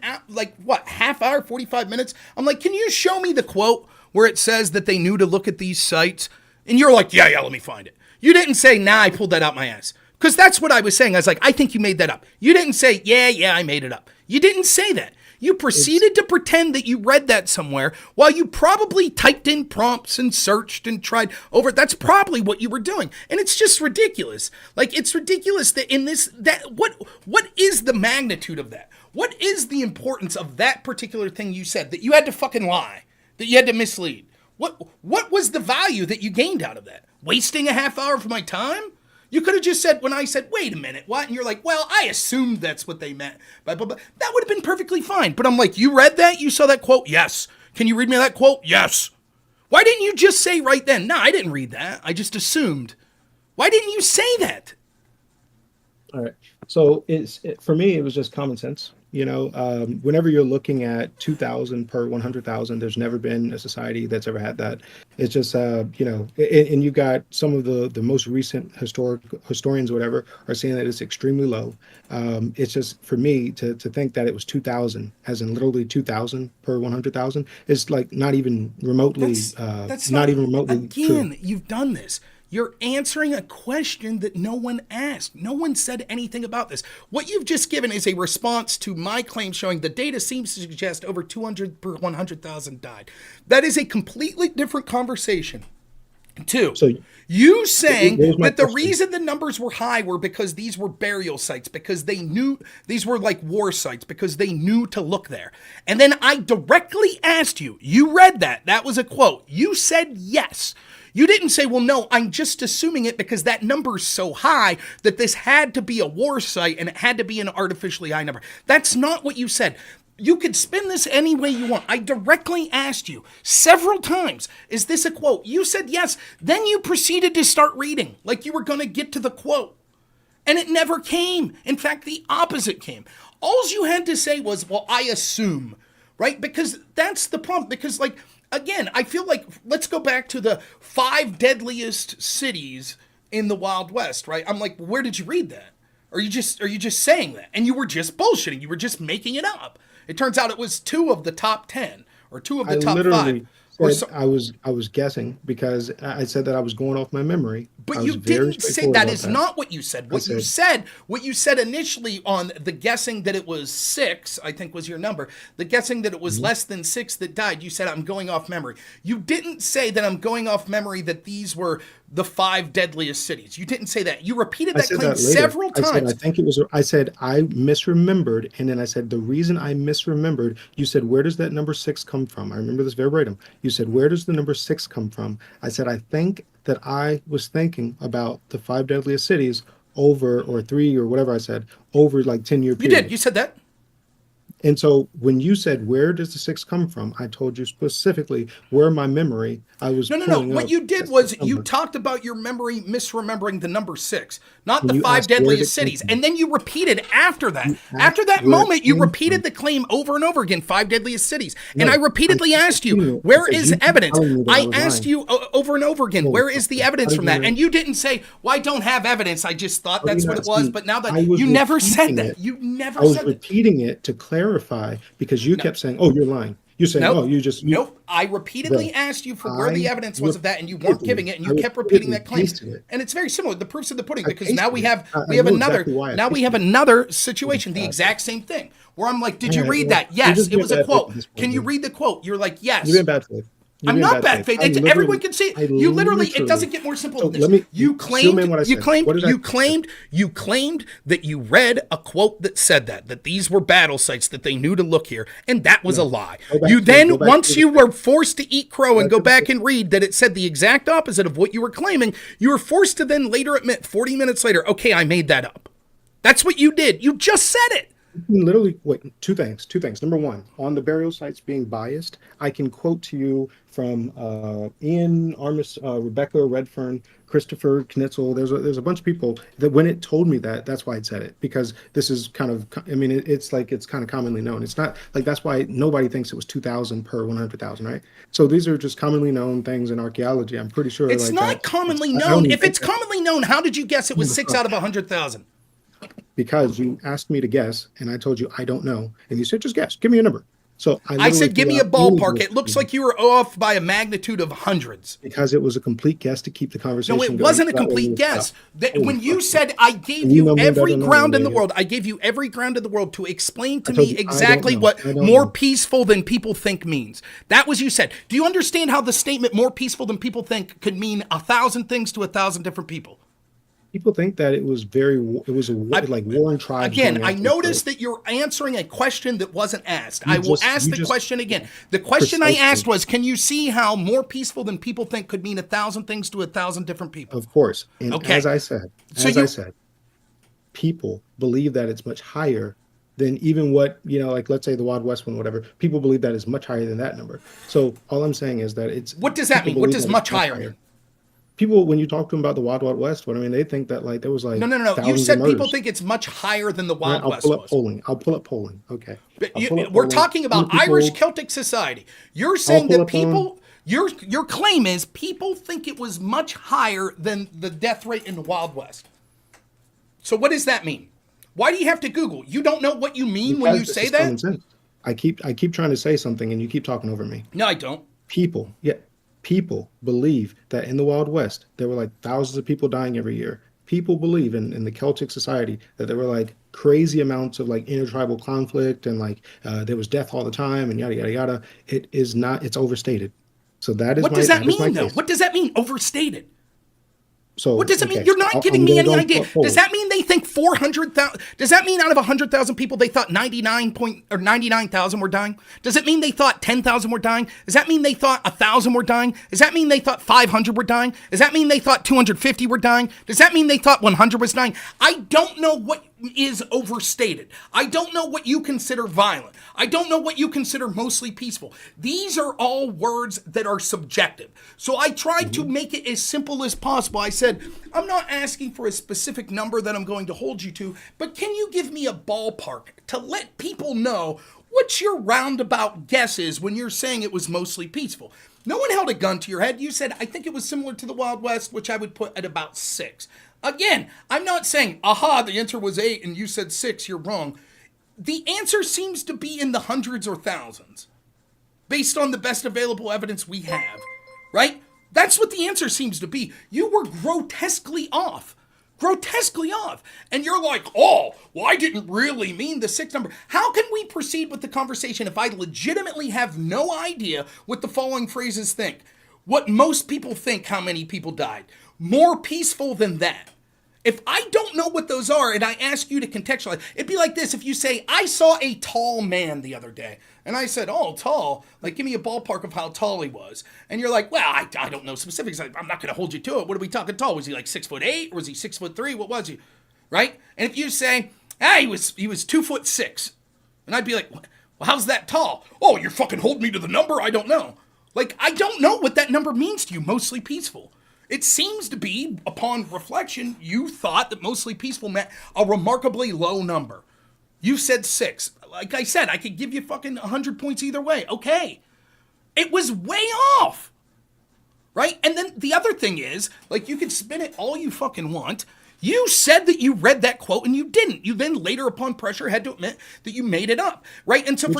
A: half hour, 45 minutes, I'm like, can you show me the quote where it says that they knew to look at these sites? And you're like, yeah, let me find it. You didn't say, nah, I pulled that out my ass. Because that's what I was saying. I was like, I think you made that up. You didn't say, yeah, I made it up. You didn't say that. You proceeded to pretend that you read that somewhere while you probably typed in prompts and searched and tried over. That's probably what you were doing. And it's just ridiculous. Like, it's ridiculous that what is the magnitude of that? What is the importance of that particular thing you said, that you had to fucking lie, that you had to mislead? What was the value that you gained out of that? Wasting a half hour of my time? You could have just said, when I said, wait a minute, what? And you're like, well, I assumed that's what they meant. Blah, blah, blah. That would have been perfectly fine. But I'm like, you read that? You saw that quote? Yes. Can you read me that quote? Yes. Why didn't you just say right then, no, I didn't read that. I just assumed. Why didn't you say that?
F: All right. So for me, it was just common sense. You know, whenever you're looking at 2,000 per 100,000, there's never been a society that's ever had that. It's just, you know, and you got some of the most recent historians or whatever are saying that it's extremely low. It's just for me to think that it was 2,000, as in literally 2,000 per 100,000, is like not even remotely,
A: that's
F: not even remotely
A: again,
F: true.
A: You've done this. You're answering a question that no one asked. No one said anything about this. What you've just given is a response to my claim showing the data seems to suggest over 200 per 100,000 died. That is a completely different conversation. Two,
F: So
A: you saying
F: here's my
A: that the
F: question.
A: reason the numbers were high were because these were burial sites, because they knew these were like war sites, because they knew to look there. And then I directly asked you, you read that. That was a quote. You said yes. You didn't say, well, no, I'm just assuming it because that number's so high that this had to be a war site and it had to be an artificially high number. That's not what you said. You could spin this any way you want. I directly asked you several times, is this a quote? You said yes. Then you proceeded to start reading like you were going to get to the quote. And it never came. In fact, the opposite came. All you had to say was, well, I assume, right? Because that's the problem. Because, like, again, I feel like, let's go back to the 5 deadliest cities in the Wild West, right? I'm like, where did you read that? Are you just saying that? And you were just bullshitting. You were just making it up. It turns out it was 2 of the top 10 or 2 of the top 5.
F: Said I was guessing because I said that I was going off my memory.
A: But you didn't say that is not what you said. What you said initially on the guessing that it was 6, I think was your number. The guessing that it was less than 6 that died. You said I'm going off memory. You didn't say that I'm going off memory that these were the 5 deadliest cities. You didn't say that. You repeated that claim several times.
F: I said I misremembered, and then I said the reason I misremembered. You said, where does that number 6 come from? I remember this verbatim. You said, where does the number 6 come from? I said, I think that I was thinking about the 5 deadliest cities over, or 3, or whatever I said, over like 10-year period.
A: You did. You said that.
F: And so when you said, where does the 6 come from? I told you specifically where my memory, I was
A: No. What you did was you talked about your memory misremembering the number 6, not the 5 deadliest cities. And then you repeated after that. After that moment, you repeated the claim over and over again, 5 deadliest cities. And I repeatedly asked you, where is evidence? I asked you over and over again, where is the evidence from that? And you didn't say, well, I don't have evidence. I just thought that's what it was. But now that you never said that. You never said that.
F: I was repeating it to clarify because you kept saying, oh, you're lying. You're saying,
A: nope.
F: oh, you just...
A: Nope. I repeatedly asked you for where the evidence was of that, and you weren't giving it, and you kept repeating that claim. And it's very similar. The proof's in the pudding, because now we have another situation, the exact same thing, where I'm like, did you read that? Yes, it was a quote. Can you read the quote? You're like, yes.
F: You're being bad faith.
G: You're
A: I'm
G: being
A: not bad faith.
G: I literally-
A: Everyone can see it.
G: I
A: You literally, it
G: literally-
A: doesn't get more simple
G: So
A: than
G: let
A: this.
G: me-
A: You
G: Steel man, what I said. What did I-
A: you claimed that you read a quote that said that these were battle sites that they knew to look here, and that was a lie. You then, once you were forced to eat crow and go back and read that it said the exact opposite of what you were claiming, you were forced to then later admit, 40 minutes later, okay, I made that up. That's what you did. You just said it.
G: Literally, wait, two things. Number one, on the burial sites being biased, I can quote to you from Ian Armis, Rebecca Redfern, Christopher Knitzel. There's a bunch of people that when it told me that, that's why it said it, because this is kind of, I mean, it's like, it's kind of commonly known. It's not like, that's why nobody thinks it was 2,000 per 100,000, right? So these are just commonly known things in archaeology. I'm pretty sure
A: It's
G: like
A: not
G: that,
A: commonly
G: I don't
A: known.
G: even
A: If it's
G: think that-
A: commonly known, how did you guess it was 6 out of 100,000?
G: because you asked me to guess, and I told you I don't know, and you said just guess, give me a number. So
A: I said, give me a ballpark. It looks like you were off by a magnitude of hundreds.
G: because it was a complete guess to keep the conversation.
A: No, it
G: going.
A: wasn't a
G: That way
A: complete
G: we
A: guess.
G: stop.
A: When you said, I gave
G: You know
A: you
G: me
A: every
G: better than
A: ground in the
G: me.
A: world, I gave you every ground in the world to explain to
G: I told
A: me
G: you, I don't
A: exactly
G: know.
A: what
G: I don't
A: more
G: know.
A: peaceful than people think means. That was you said. Do you understand how the statement more peaceful than people think could mean 1,000 things to 1,000 different people?
G: People think that it was like warring tribes.
A: Again,
G: going
A: I
G: after
A: noticed
G: each
A: that you're answering a question that wasn't asked.
G: You
A: I will
G: just-
A: ask
G: you
A: the
G: just-
A: question again. The question I
G: Precisely.
A: asked was, can you see how more peaceful than people think could mean 1,000 things to 1,000 different people?
G: other. Of course. And
A: Okay.
G: as I said, people believe that it's much higher than even what, like let's say the Wild West one, whatever. People believe that is much higher than that number. So all I'm saying is that it's.
A: What does that
G: people
A: mean? What
G: believe
A: does
G: that
A: much
G: it's
A: higher mean?
G: People, when you talk to them about the Wild West, they think that like there was like
A: No. You
G: thousands
A: said
G: of
A: people
G: murders.
A: think it's much higher than the
G: All right,
A: Wild West was.
G: I'll pull up polling. Okay.
A: But
G: I'll pull up
A: we're
G: polling.
A: talking about
G: People-
A: Irish Celtic society. You're saying
G: pull
A: that
G: up
A: people, your claim is people think it was much higher than the death rate in the Wild West. So what does that mean? Why do you have to Google? You don't know what you mean when you
G: Because
A: say
G: it's common
A: that?
G: sense. I keep trying to say something and you keep talking over me.
A: No, I don't.
G: People believe that in the Wild West there were like thousands of people dying every year. People believe in the Celtic society that there were like crazy amounts of like intertribal conflict and like there was death all the time and yada yada yada. It is not. It's overstated. So that is
A: What
G: my,
A: does that
G: is my
A: mean, though?
G: case.
A: What does that mean, overstated?
G: So
A: What does it mean?
G: okay,
A: You're not
G: I'm
A: giving me
G: gonna
A: any
G: go and
A: idea.
G: pull up polls.
A: Does that mean they think 400,000? Does that mean out of 100,000 people they thought 99,000 were dying? Does it mean they thought 10,000 were dying? Does that mean they thought 1,000 were dying? Does that mean they thought 500 were dying? Does that mean they thought 250 were dying? Does that mean they thought 100 was dying? I don't know what is overstated. I don't know what you consider violent. I don't know what you consider mostly peaceful. These are all words that are subjective. So I tried to make it as simple as possible. I said, I'm not asking for a specific number that I'm going to hold you to, but can you give me a ballpark to let people know what your roundabout guess is when you're saying it was mostly peaceful? No one held a gun to your head. You said, I think it was similar to the Wild West, which I would put at about 6. Again, I'm not saying, aha, the answer was 8 and you said 6, you're wrong. The answer seems to be in the hundreds or thousands, based on the best available evidence we have, right? That's what the answer seems to be. You were grotesquely off. And you're like, oh, well, I didn't really mean the 6 number. How can we proceed with the conversation if I legitimately have no idea what the following phrases think? What most people think how many people died. More peaceful than that. If I don't know what those are and I ask you to contextualize, it'd be like this if you say, I saw a tall man the other day. And I said, oh, tall. Like, give me a ballpark of how tall he was. And you're like, well, I don't know specifics. I'm not going to hold you to it. What are we talking tall? Was he like 6'8"? Or was he 6'3"? What was he? Right? And if you say, he was 2'6". And I'd be like, well, how's that tall? Oh, you're fucking holding me to the number? I don't know. Like, I don't know what that number means to you, mostly peaceful. It seems to be, upon reflection, you thought that mostly peaceful meant a remarkably low number. You said 6. Like I said, I could give you fucking 100 points either way. Okay. It was way off. Right? And then the other thing is, like, you can spin it all you fucking want. You said that you read that quote and you didn't. You then later upon pressure had to admit that you made it up, right? And so the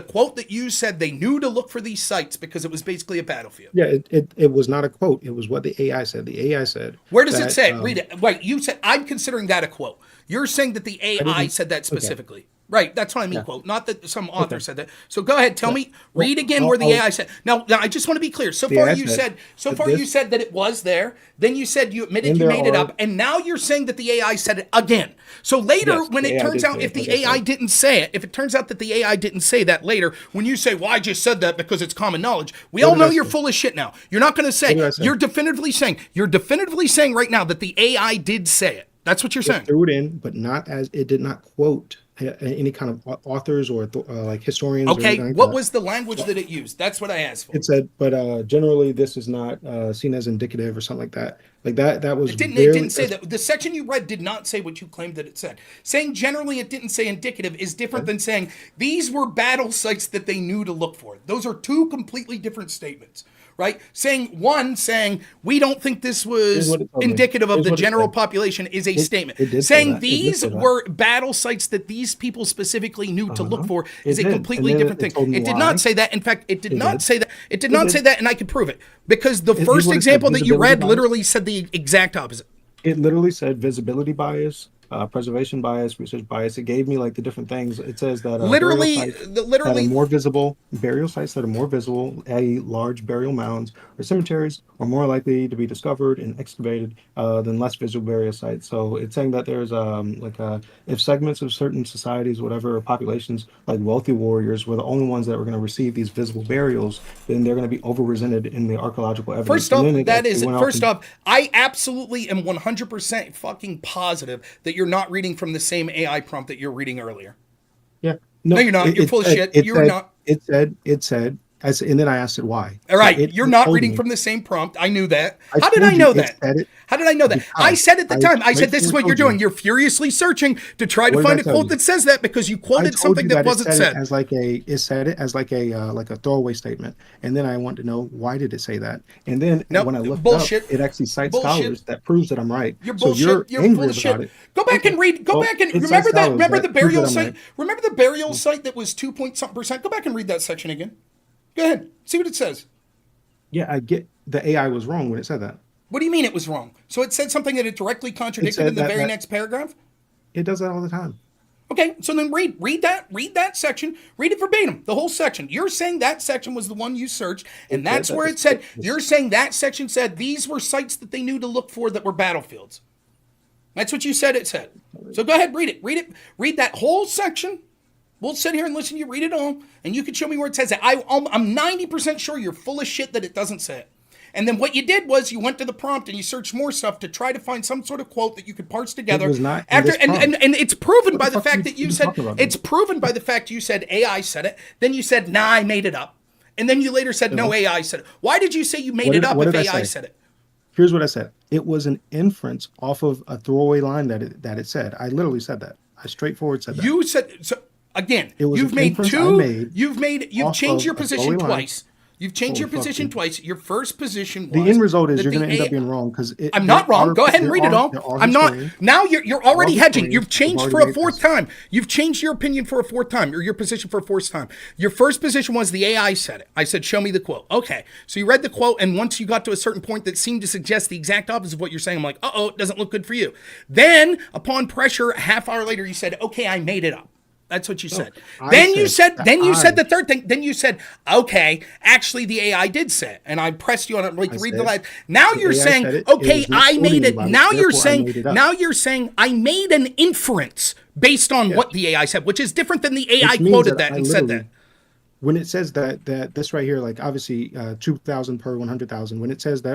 A: quote that you said they knew to look for these sites because it was basically a battlefield.
G: Yeah, it was not a quote. It was what the AI said. The AI said.
A: Where does it say? Read it. Wait, you said, I'm considering that a quote. You're saying that the AI said that specifically. Right, that's what I mean,
F: Yeah.
A: quote. Not that some author said that. So go ahead, tell me, read again
F: I'll-
A: where the
F: I'll-
A: AI said. Now, I just want to be clear. So
F: The
A: far
F: AI
A: you
F: said
A: said,
F: that
A: you
F: this-
A: said that it was there. Then you said you admitted
F: And
A: you
F: there
A: made it
F: are-
A: up, and now you're saying that the AI said it again. So later,
F: Yes,
A: when
F: the
A: it
F: AI
A: turns
F: did
A: out
F: say
A: if
F: it,
A: the
F: like I
A: AI
F: said.
A: didn't say it, if it turns out that the AI didn't say that later, when you say, "Well, I just said that because it's common knowledge," we all
F: did
A: know
F: I
A: you're
F: say?
A: full of shit now. You're not going to say.
F: What did I say?
A: You're definitively saying right now that the AI did say it. That's what you're saying.
F: It threw it in, but not as it did not quote any kind of authors or like historians. Or
A: Okay,
F: anything like
A: what
F: that.
A: was the language that it used? That's what I asked for.
F: It said? But generally, this is not seen as indicative or something like that. Like that. That was.
A: It didn't
F: barely-
A: say that. The section you read did not say what you claimed that it said. Saying generally it didn't say indicative is different than saying these were battle sites that they knew to look for. Those are two completely different statements, right? Saying we don't think this was
F: what it told me.
A: indicative of
F: Here's
A: the
F: what it
A: general
F: said.
A: population is a statement.
F: it did say
A: Saying
F: that. It did
A: these
F: say that.
A: were battle sites that these people specifically knew to look for
F: It
A: is a
F: did.
A: completely
F: And then
A: different
F: it told
A: thing.
F: me
A: It did
F: why.
A: not say that. In fact, it did not
F: did.
A: say that. It did not
F: did.
A: say that, and I could prove it because the
F: Here's
A: first
F: what it said.
A: example that you
F: Visibility
A: read
F: bias.
A: literally said the exact opposite.
F: It literally said visibility bias, preservation bias, research bias. It gave me like the different things. It says that
A: Literally,
F: burial sites that
A: literally,
F: are more visible, burial sites that are more visible, i.e., large burial mounds or cemeteries, are more likely to be discovered and excavated than less visible burial sites. So it's saying that there's if segments of certain societies, whatever populations, like wealthy warriors, were the only ones that were going to receive these visible burials, then they're going to be overrepresented in the archaeological evidence.
A: First off,
F: And then it
A: that is
F: actually went
A: first
F: and-
A: off, I absolutely am 100% fucking positive that you're not reading from the same AI prompt that you're reading earlier.
F: Yeah.
A: No, you're not. You're full of shit. You're not.
F: It said, and then I asked it why.
A: All right,
F: So it
A: you're not
F: told
A: reading
F: me.
A: from the same prompt. I knew that.
F: I
A: How did
F: told
A: I know
F: you it
A: that?
F: said it
A: How did I know that? I
F: because
A: said at the
F: I
A: time, I said, this is what
F: told
A: you're doing.
F: you.
A: You're furiously searching to try to
F: What did
A: find
F: I
A: a
F: tell
A: quote
F: you?
A: that says that because you
F: I
A: quoted
F: told
A: something
F: you
A: that
F: it
A: wasn't
F: said
A: said.
F: it as like a throwaway statement, and then I wanted to know why did it say that, and then
A: Nope,
F: when I looked
A: bullshit.
F: up, it actually cites
A: Bullshit.
F: scholars that proves that I'm right.
A: You're
F: So
A: bullshit. You're
F: angry
A: full of
F: about
A: shit.
F: it.
A: Go back and read. Go back and
F: it
A: remember
F: cites
A: that.
F: scholars
A: Remember the
F: that prove that
A: burial
F: I'm
A: site.
F: right.
A: Remember the burial site that was 2 point something %. Go back and read that section again. Go ahead. See what it says.
F: Yeah, I get the AI was wrong when it said that.
A: What do you mean it was wrong? So it said something that it directly contradicted
F: said
A: in the
F: that-
A: very
F: that-
A: next paragraph?
F: It does that all the time.
A: Okay, so then read that section. Read it verbatim, the whole section. You're saying that section was the one you searched, and that's where it said, you're saying that section said these were sites that they knew to look for that were battlefields. That's what you said it said. So go ahead, read it. Read that whole section. We'll sit here and listen to you read it all, and you can show me where it says it. I'm 90% sure you're full of shit that it doesn't say it. And then what you did was you went to the prompt and you searched more stuff to try to find some sort of quote that you could parse together.
F: It was not in
A: after
F: this prompt.
A: and it's proven
F: What
A: by
F: the
A: the
F: fuck
A: fact
F: are
A: that you
F: you
A: said
F: talking about,
A: it's
F: man?
A: proven by the fact you said AI said it. Then you said, nah, I made it up. And then you later said, no, AI said it. Why did you say you made it up if AI said it?
F: Here's what I said. It was an inference off of a throwaway line that it said. I literally said that. I straightforward said that.
A: You said so again.
F: It was
A: You've
F: an
A: made
F: inference I
A: two.
F: made
A: You've
F: off
A: changed
F: of
A: your
F: a
A: position
F: throwaway line.
A: twice. You've changed your
F: Holy fuck,
A: position
F: dude.
A: twice. Your first position was
F: The end result is
A: that
F: you're going to
A: the
F: end up
A: AI
F: being wrong because
A: I'm not wrong. Go ahead and read it all. I'm not. Now you're already hedging. You've changed for a fourth time. You've changed your opinion for a fourth time, or your position for a fourth time. Your first position was the AI said it. I said, show me the quote. Okay. So you read the quote, and once you got to a certain point that seemed to suggest the exact opposite of what you're saying, I'm like, uh-oh, it doesn't look good for you. Then, upon pressure, a half hour later, you said, okay, I made it up. That's what you said. Then you said the third thing. Then you said, okay, actually the AI did say it. And I pressed you on it like to read the last. Now you're saying, okay, I made it. Now you're saying I made an inference based on what the AI said, which is different than the AI quoted that and said that.
F: When it says that this right here, like obviously 2,000 per 100,000, when it says that,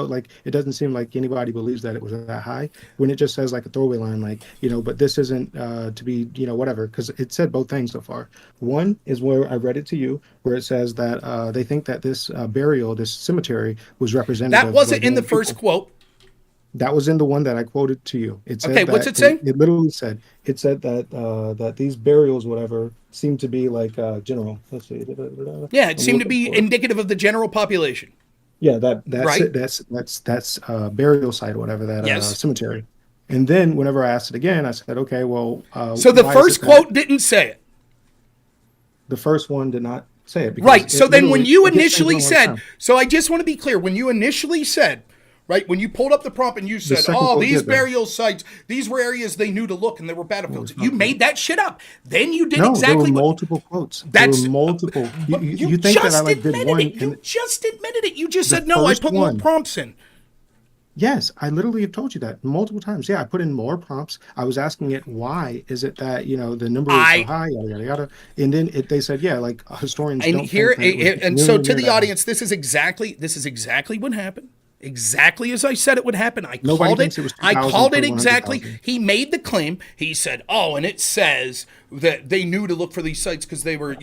F: like it doesn't seem like anybody believes that it was that high. When it just says like a throwaway line, like, but this isn't to be, whatever, because it said both things so far. One is where I read it to you, where it says that they think that this burial, this cemetery was representative.
A: That wasn't in the first quote.
F: That was in the one that I quoted to you. It said
A: okay,
F: that,
A: what's it say?
F: It literally said, that these burials, whatever, seem to be like general. Let's see.
A: Yeah, it seemed to be indicative of the general population.
F: Yeah, that's
A: right?
F: it. That's burial site or whatever, that cemetery. And then whenever I asked it again, I said, okay, well.
A: So the first quote didn't say it.
F: The first one did not say it.
A: Right. So then when you initially said, so I just want to be clear, when you initially said, right? When you pulled up the prompt and you said,
G: second
A: oh,
G: quote
A: these
G: did that.
A: burial sites, these were areas they knew to look and there were battlefields. You made that shit up. Then you did
G: No,
A: exactly
G: there were
A: what...
G: multiple quotes.
A: That's
G: There were multiple. You think that I like did one?
A: You just admitted it. You just
G: The
A: said, no, I
G: first
A: put more
G: one.
A: prompts in.
G: Yes, I literally have told you that multiple times. Yeah, I put in more prompts. I was asking it, why is it that, the number is so high, yada, yada, yada. And then they said, yeah, like historians
A: And
G: don't
A: here,
G: think that it was
A: and so
G: nowhere
A: to
G: near
A: the
G: that high.
A: audience, this is exactly what happened. Exactly as I said it would happen. I
G: Nobody
A: called
G: thinks
A: it.
G: it was
A: I
G: 2,000
A: called
G: for
A: it exactly.
G: 100,000.
A: He made the claim. He said, "Oh, and it says that they knew to look for these sites because they were,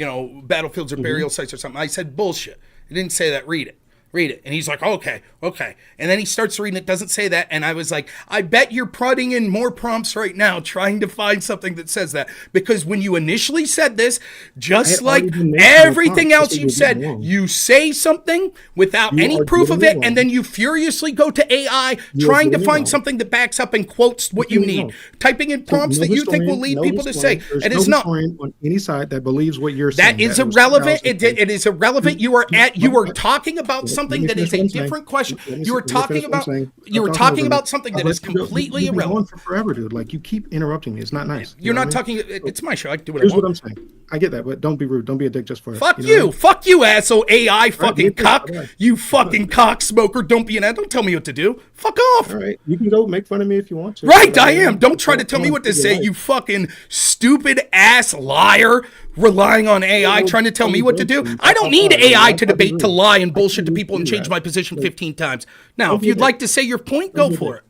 A: battlefields or burial sites or something." I said, "Bullshit. It didn't say that. Read it." And he's like, okay. And then he starts reading it, doesn't say that. And I was like, I bet you're putting in more prompts right now trying to find something that says that. Because when you initially said this, just like everything else you said, you say something without any proof of it, and then you furiously go to AI trying to find something that backs up and quotes what you need. Typing in prompts that you think will lead people to say,
G: and it's not on any side that believes what you're saying.
A: That is irrelevant. It is irrelevant. You are talking about something that is a different question. You are talking about something that is completely
G: irrelevant.
A: irrelevant.
G: For forever, dude. Like you keep interrupting me. It's not nice.
A: You're not talking. It's my show. I can do what
G: Here's
A: I want.
G: what I'm saying. I get that, but don't be rude. Don't be a dick just for it.
A: Fuck you. Fuck you, asshole. AI fucking
G: right,
A: cock.
G: right.
A: You fucking cock smoker. Don't be an ass. Don't tell me what to do. Fuck off.
G: All right. You can go make fun of me if you want to.
A: Right, I am. Don't try to tell me what to say, you fucking stupid ass liar. Relying on AI, trying to tell me what to do. I don't need AI to debate, to lie and bullshit to people and change my position 15 times. Now, if you'd like to say your point, go for it.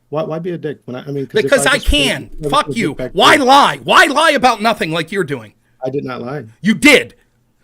G: Why be a dick?
A: Because I can. Fuck you. Why lie? Why lie about nothing like you're doing?
G: I did not lie.
A: You did.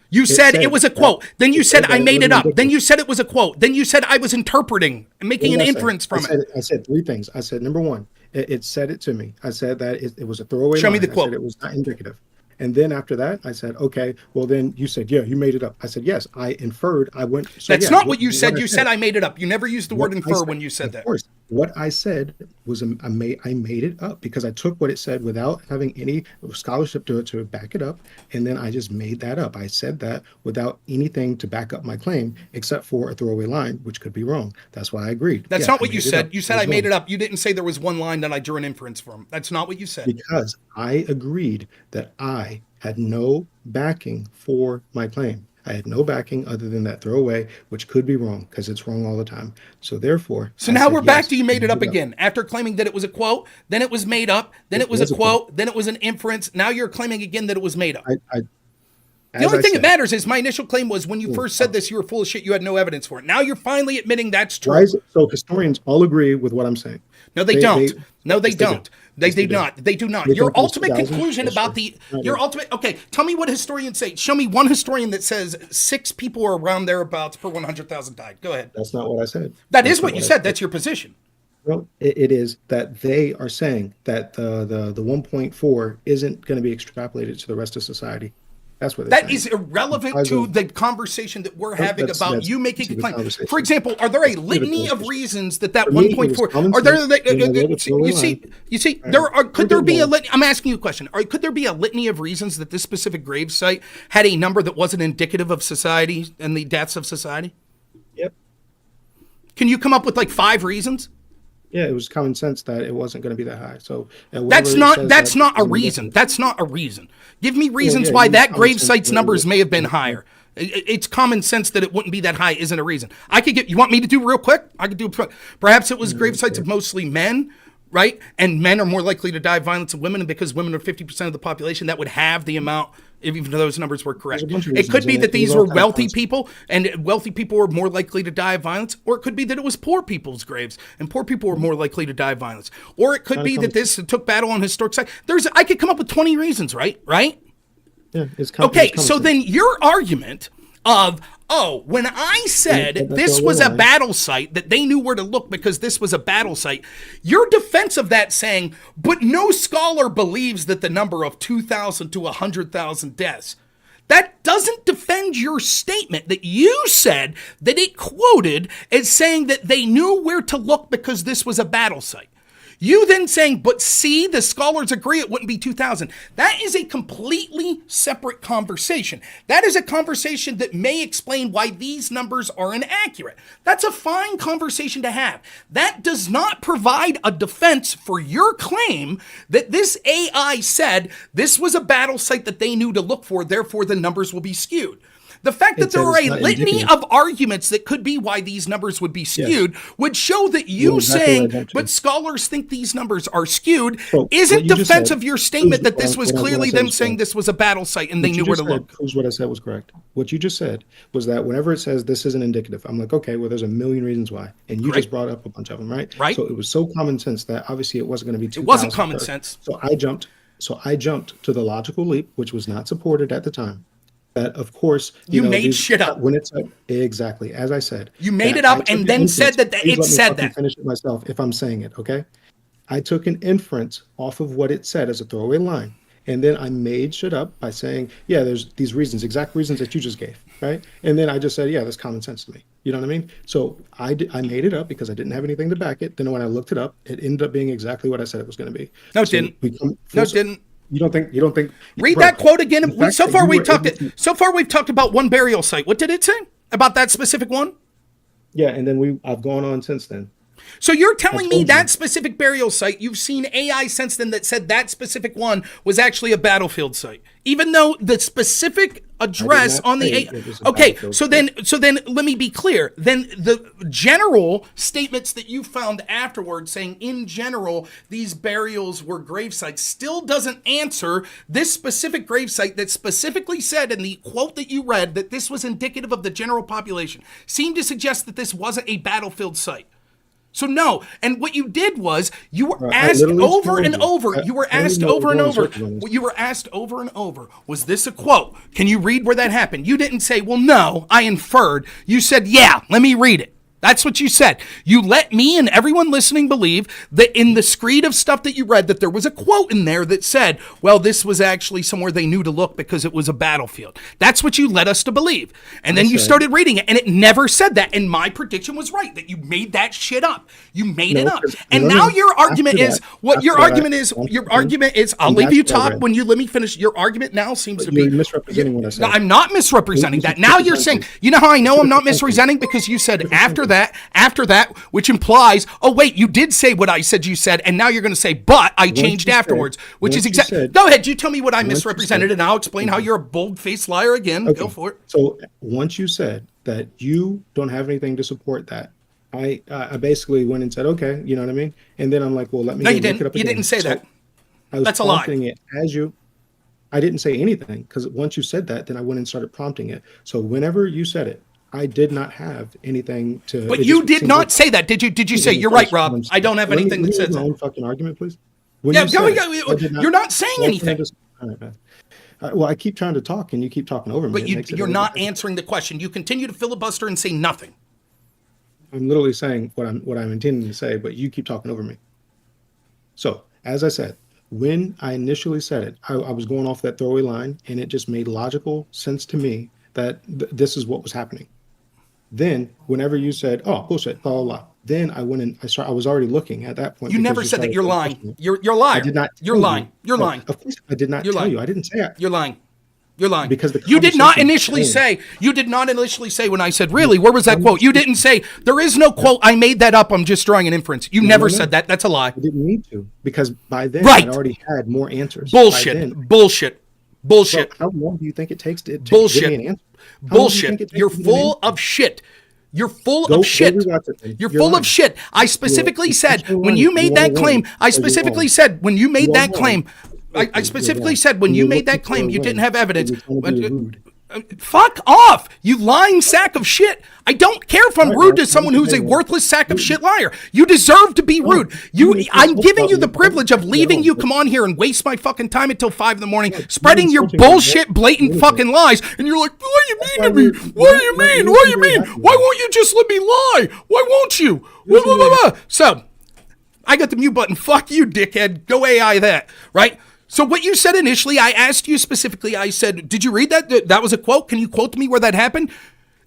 A: You said it was a quote. Then you said I made it up. Then you said it was a quote. Then you said I was interpreting and making an inference from it.
G: I said three things. I said, number one, it said it to me. I said that it was a throwaway
A: Show me
G: line.
A: the quote.
G: I said it was not indicative. And then after that, I said, okay, well, then you said, yeah, you made it up. I said, yes, I inferred. I went. So
A: That's
G: yeah,
A: not what you said. You said I made it up. You never used the word infer when you said that.
G: Of course. What I said was I made it up because I took what it said without having any scholarship to back it up. And then I just made that up. I said that without anything to back up my claim, except for a throwaway line, which could be wrong. That's why I agreed.
A: That's not what you said. You said I made it up. You didn't say there was one line that I drew an inference from. That's not what you said.
G: Because I agreed that I had no backing for my claim. I had no backing other than that throwaway, which could be wrong because it's wrong all the time. So therefore,
A: so now we're back to you made it up again. After claiming that it was a quote, then it was made up, then it was a quote, then it was an inference. Now you're claiming again that it was made up. The only thing that matters is my initial claim was when you first said this, you were full of shit. You had no evidence for it. Now you're finally admitting that's true.
G: Why is it, so historians all agree with what I'm saying.
A: No, they don't. No, they don't. They do not. They do not. Your ultimate conclusion about okay, tell me what historians say. Show me one historian that says 6 people are around thereabouts per 100,000 died. Go ahead.
G: That's not what I said.
A: That is what you said. That's your position.
G: Well, it is that they are saying that the 1.4 isn't going to be extrapolated to the rest of society. That's what
A: that is irrelevant to the conversation that we're having about you making a claim. For example, are there a litany of reasons that 1.4 are there? You see, there are. Could there be a litany? I'm asking you a question. Could there be a litany of reasons that this specific grave site had a number that wasn't indicative of society and the deaths of society?
G: Yep.
A: Can you come up with like 5 reasons?
G: Yeah, it was common sense that it wasn't going to be that high. So
A: that's not a reason. That's not a reason. Give me reasons why that grave site's numbers may have been higher. It's common sense that it wouldn't be that high isn't a reason. I could get. You want me to do real quick? I could do. Perhaps it was grave sites of mostly men, right? And men are more likely to die of violence than women, and because women are 50% of the population, that would have the amount. Even though those numbers were correct, it could be that these were wealthy people, and wealthy people were more likely to die of violence, or it could be that it was poor people's graves, and poor people were more likely to die of violence, or it could be that this took battle on historic site. I could come up with 20 reasons, right?
G: Yeah.
A: Okay, so then your argument of, when I said this was a battle site, that they knew where to look because this was a battle site, your defense of that saying, but no scholar believes that the number of 2,000 to 100,000 deaths, that doesn't defend your statement that you said that it quoted as saying that they knew where to look because this was a battle site. You then saying, but see, the scholars agree it wouldn't be 2,000. That is a completely separate conversation. That is a conversation that may explain why these numbers are inaccurate. That's a fine conversation to have. That does not provide a defense for your claim that this AI said this was a battle site that they knew to look for, therefore the numbers will be skewed. The fact that there are a litany of arguments that could be why these numbers would be skewed would show that you saying, but scholars think these numbers are skewed, isn't defense of your statement that this was clearly them saying this was a battle site and they knew where to look.
F: Proves what I said was correct. What you just said was that whenever it says this isn't indicative, I'm like, okay, well, there's a million reasons why. And you just brought up a bunch of them, right?
A: Right.
F: So it was so common sense that obviously it wasn't going to be 2,000.
A: It wasn't common sense.
F: So I jumped to the logical leap, which was not supported at the time. That of course
A: you made shit up
F: when it's exactly as I said.
A: You made it up and then said that it said that.
F: Finish it myself if I'm saying it, okay? I took an inference off of what it said as a throwaway line, and then I made shit up by saying, yeah, there's these reasons, exact reasons that you just gave, right? And then I just said, yeah, that's common sense to me. You know what I mean? So I made it up because I didn't have anything to back it. Then when I looked it up, it ended up being exactly what I said it was going to be.
A: No, it didn't. No, it didn't.
F: You don't think
A: read that quote again. So far we've talked about one burial site. What did it say about that specific one?
F: Yeah, and then I've gone on since then.
A: So you're telling me that specific burial site, you've seen AI since then that said that specific one was actually a battlefield site, even though the specific address on the okay. So then let me be clear. Then the general statements that you found afterwards, saying in general these burials were grave sites, still doesn't answer this specific grave site that specifically said in the quote that you read that this was indicative of the general population. Seemed to suggest that this wasn't a battlefield site. So no, and what you did was you were asked over and over. You were asked over and over. You were asked over and over. Was this a quote? Can you read where that happened? You didn't say, well, no, I inferred. You said, yeah, let me read it. That's what you said. You let me and everyone listening believe that in the screed of stuff that you read that there was a quote in there that said, well, this was actually somewhere they knew to look because it was a battlefield. That's what you led us to believe. And then you started reading it and it never said that. And my prediction was right, that you made that shit up. You made it up. And now your argument is, your argument is, I'll leave you talk when you let me finish. Your argument now seems to be
F: misrepresenting what I said.
A: No, I'm not misrepresenting that. Now you're saying, you know how I know I'm not misrepresenting? Because you said after that, which implies, oh wait, you did say what I said you said, and now you're going to say, but I changed afterwards, which is exactly. Go ahead, you tell me what I misrepresented, and I'll explain how you're a bold-faced liar again. Okay. Go for it.
F: So once you said that you don't have anything to support that, I basically went and said, okay, you know what I mean, and then I'm like, well, let me.
A: No, you didn't. You didn't say that. That's a lie.
F: It as you. I didn't say anything because once you said that, then I went and started prompting it. So whenever you said it, I did not have anything to.
A: But you did not say that, did you? Did you say you're right, Rob? I don't have anything that says that.
F: Own fucking argument, please.
A: You're not saying anything.
F: All right, man. Well, I keep trying to talk, and you keep talking over me.
A: But you're not answering the question. You continue to filibuster and say nothing.
F: I'm literally saying what I'm intending to say, but you keep talking over me. So, as I said, when I initially said it, I was going off that throwaway line, and it just made logical sense to me that this is what was happening. Then, whenever you said, "Oh, bullshit," blah blah blah, then I went and I was already looking at that point.
A: You never said that. You're lying. You're lying. I did not. You're lying. You're lying.
F: Of course, I did not tell you. I didn't say it.
A: You're lying. You're lying.
F: Because
A: you did not initially say. You did not initially say when I said, "Really, where was that quote?" You didn't say there is no quote. I made that up. I'm just drawing an inference. You never said that. That's a lie.
F: I didn't need to because by then I already had more answers.
A: Bullshit. Bullshit. Bullshit.
F: So how long do you think it takes to
A: bullshit.
F: Give me an answer?
A: Bullshit. You're full of shit. You're full of shit. You're full of shit. I specifically said when you made that claim, I specifically said when you made that claim, I specifically said when you made that claim, you didn't have evidence. Fuck off, you lying sack of shit. I don't care if I'm rude to someone who's a worthless sack of shit liar. You deserve to be rude. I'm giving you the privilege of leaving you come on here and waste my fucking time until 5 a.m, spreading your bullshit, blatant fucking lies. And you're like, what do you mean to me? What do you mean? What do you mean? Why won't you just let me lie? Why won't you? Blah, blah, blah, blah. So, I got the mute button. Fuck you, dickhead. Go AI that, right? So what you said initially, I asked you specifically, I said, did you read that? That was a quote. Can you quote to me where that happened?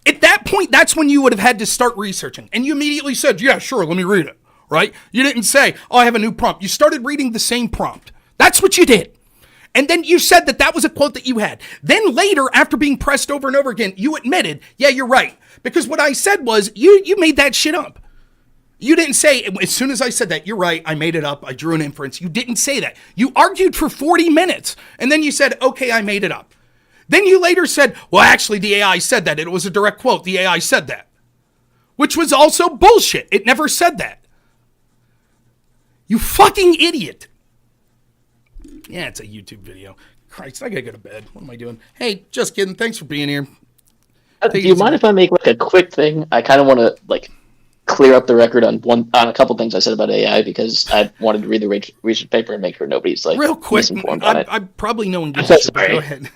A: At that point, that's when you would have had to start researching. And you immediately said, yeah, sure, let me read it. right? You didn't say, oh, I have a new prompt. You started reading the same prompt. That's what you did. And then you said that that was a quote that you had. Then later, after being pressed over and over again, you admitted, yeah, you're right. Because what I said was, you made that shit up. You didn't say, as soon as I said that, you're right, I made it up, I drew an inference. You didn't say that. You argued for 40 minutes, and then you said, okay, I made it up. Then you later said, well, actually, the AI said that. It was a direct quote. The AI said that. Which was also bullshit. It never said that. You fucking idiot. Yeah, it's a YouTube video. Christ, I gotta go to bed. What am I doing? Hey, just kidding. Thanks for being here.
I: Do you mind if I make like a quick thing? I kind of want to like clear up the record on a couple things I said about AI because I wanted to read the research paper and make sure nobody's like
A: real quick.
I: misinformed on it.
A: I probably know one gives a shit. Go ahead.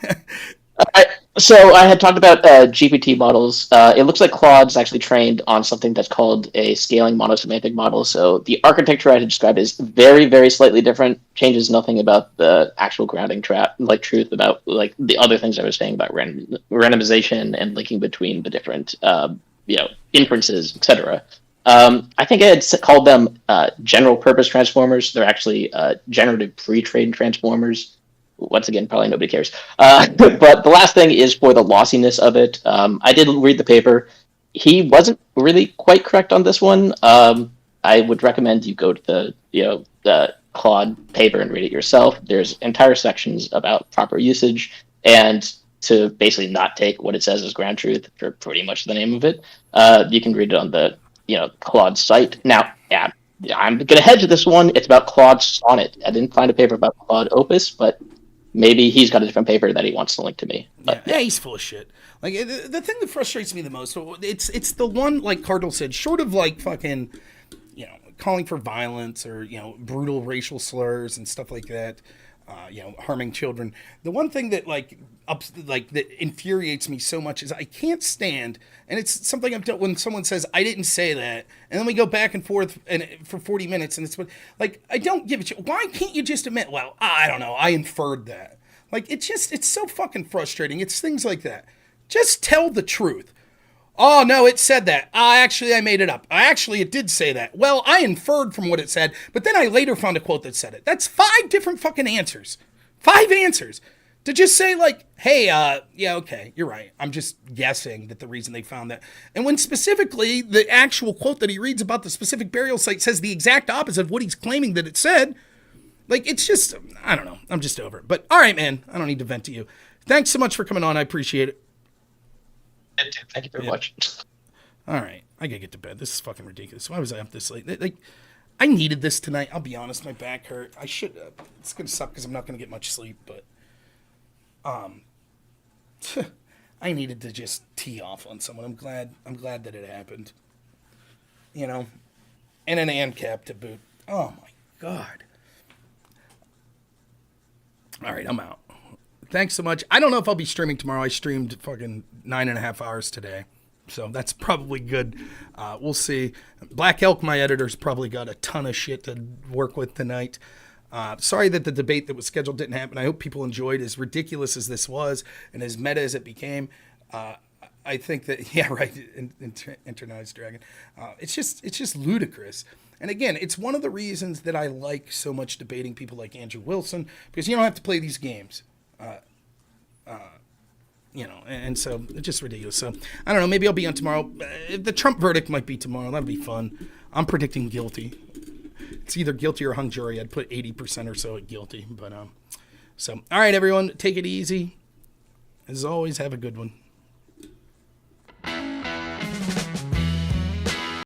I: So I had talked about GPT models. It looks like Claude's actually trained on something that's called a scaling monosemantic model. So the architecture I had described is very, very slightly different. Changes nothing about the actual grounding truth about like the other things I was saying about randomization and linking between the different inferences, etc. I think I had called them general purpose transformers. They're actually generative pre-trained transformers. Once again, probably nobody cares. But the last thing is for the lossiness of it. I did read the paper. He wasn't really quite correct on this one. I would recommend you go to the Claude paper and read it yourself. There's entire sections about proper usage and to basically not take what it says as ground truth for pretty much the name of it. You can read it on the Claude site. Now, yeah, I'm going to hedge this one. It's about Claude Sonnet. I didn't find a paper about Claude Opus, but maybe he's got a different paper that he wants to link to me. But,
A: yeah, he's full of shit. Like the thing that frustrates me the most, it's the one like Cardinal said, short of like fucking, calling for violence or brutal racial slurs and stuff like that, harming children. The one thing that that infuriates me so much is I can't stand, and it's something I've dealt when someone says I didn't say that, and then we go back and forth for 40 minutes, and it's like I don't give a shit. Why can't you just admit? Well, I don't know. I inferred that. Like it's so fucking frustrating. It's things like that. Just tell the truth. Oh no, it said that. I made it up. It did say that. Well, I inferred from what it said, but then I later found a quote that said it. That's 5 different fucking answers. 5 answers. To just say like, hey, yeah, okay, you're right. I'm just guessing that the reason they found that. And when specifically the actual quote that he reads about the specific burial site says the exact opposite of what he's claiming that it said, like, it's just, I don't know. I'm just over it. But all right, man, I don't need to vent to you. Thanks so much for coming on. I appreciate it.
I: Thank you very much.
A: All right, I gotta get to bed. This is fucking ridiculous. Why was I up this late? Like, I needed this tonight. I'll be honest, my back hurt. I should. It's gonna suck because I'm not gonna get much sleep. But, I needed to just tee off on someone. I'm glad that it happened. And an ANCAP to boot. Oh my god. All right, I'm out. Thanks so much. I don't know if I'll be streaming tomorrow. I streamed fucking 9.5 hours today. So that's probably good. We'll see. Black Elk, my editor's probably got a ton of shit to work with tonight. Sorry that the debate that was scheduled didn't happen. I hope people enjoyed. As ridiculous as this was and as meta as it became, I think that, yeah, right, internalized dragon. It's just ludicrous. And again, it's one of the reasons that I like so much debating people like Andrew Wilson, because you don't have to play these games. And so it's just ridiculous. So I don't know, maybe I'll be on tomorrow. The Trump verdict might be tomorrow. That'd be fun. I'm predicting guilty. It's either guilty or hung jury. I'd put 80% or so at guilty. But so all right, everyone, take it easy. As always, have a good one.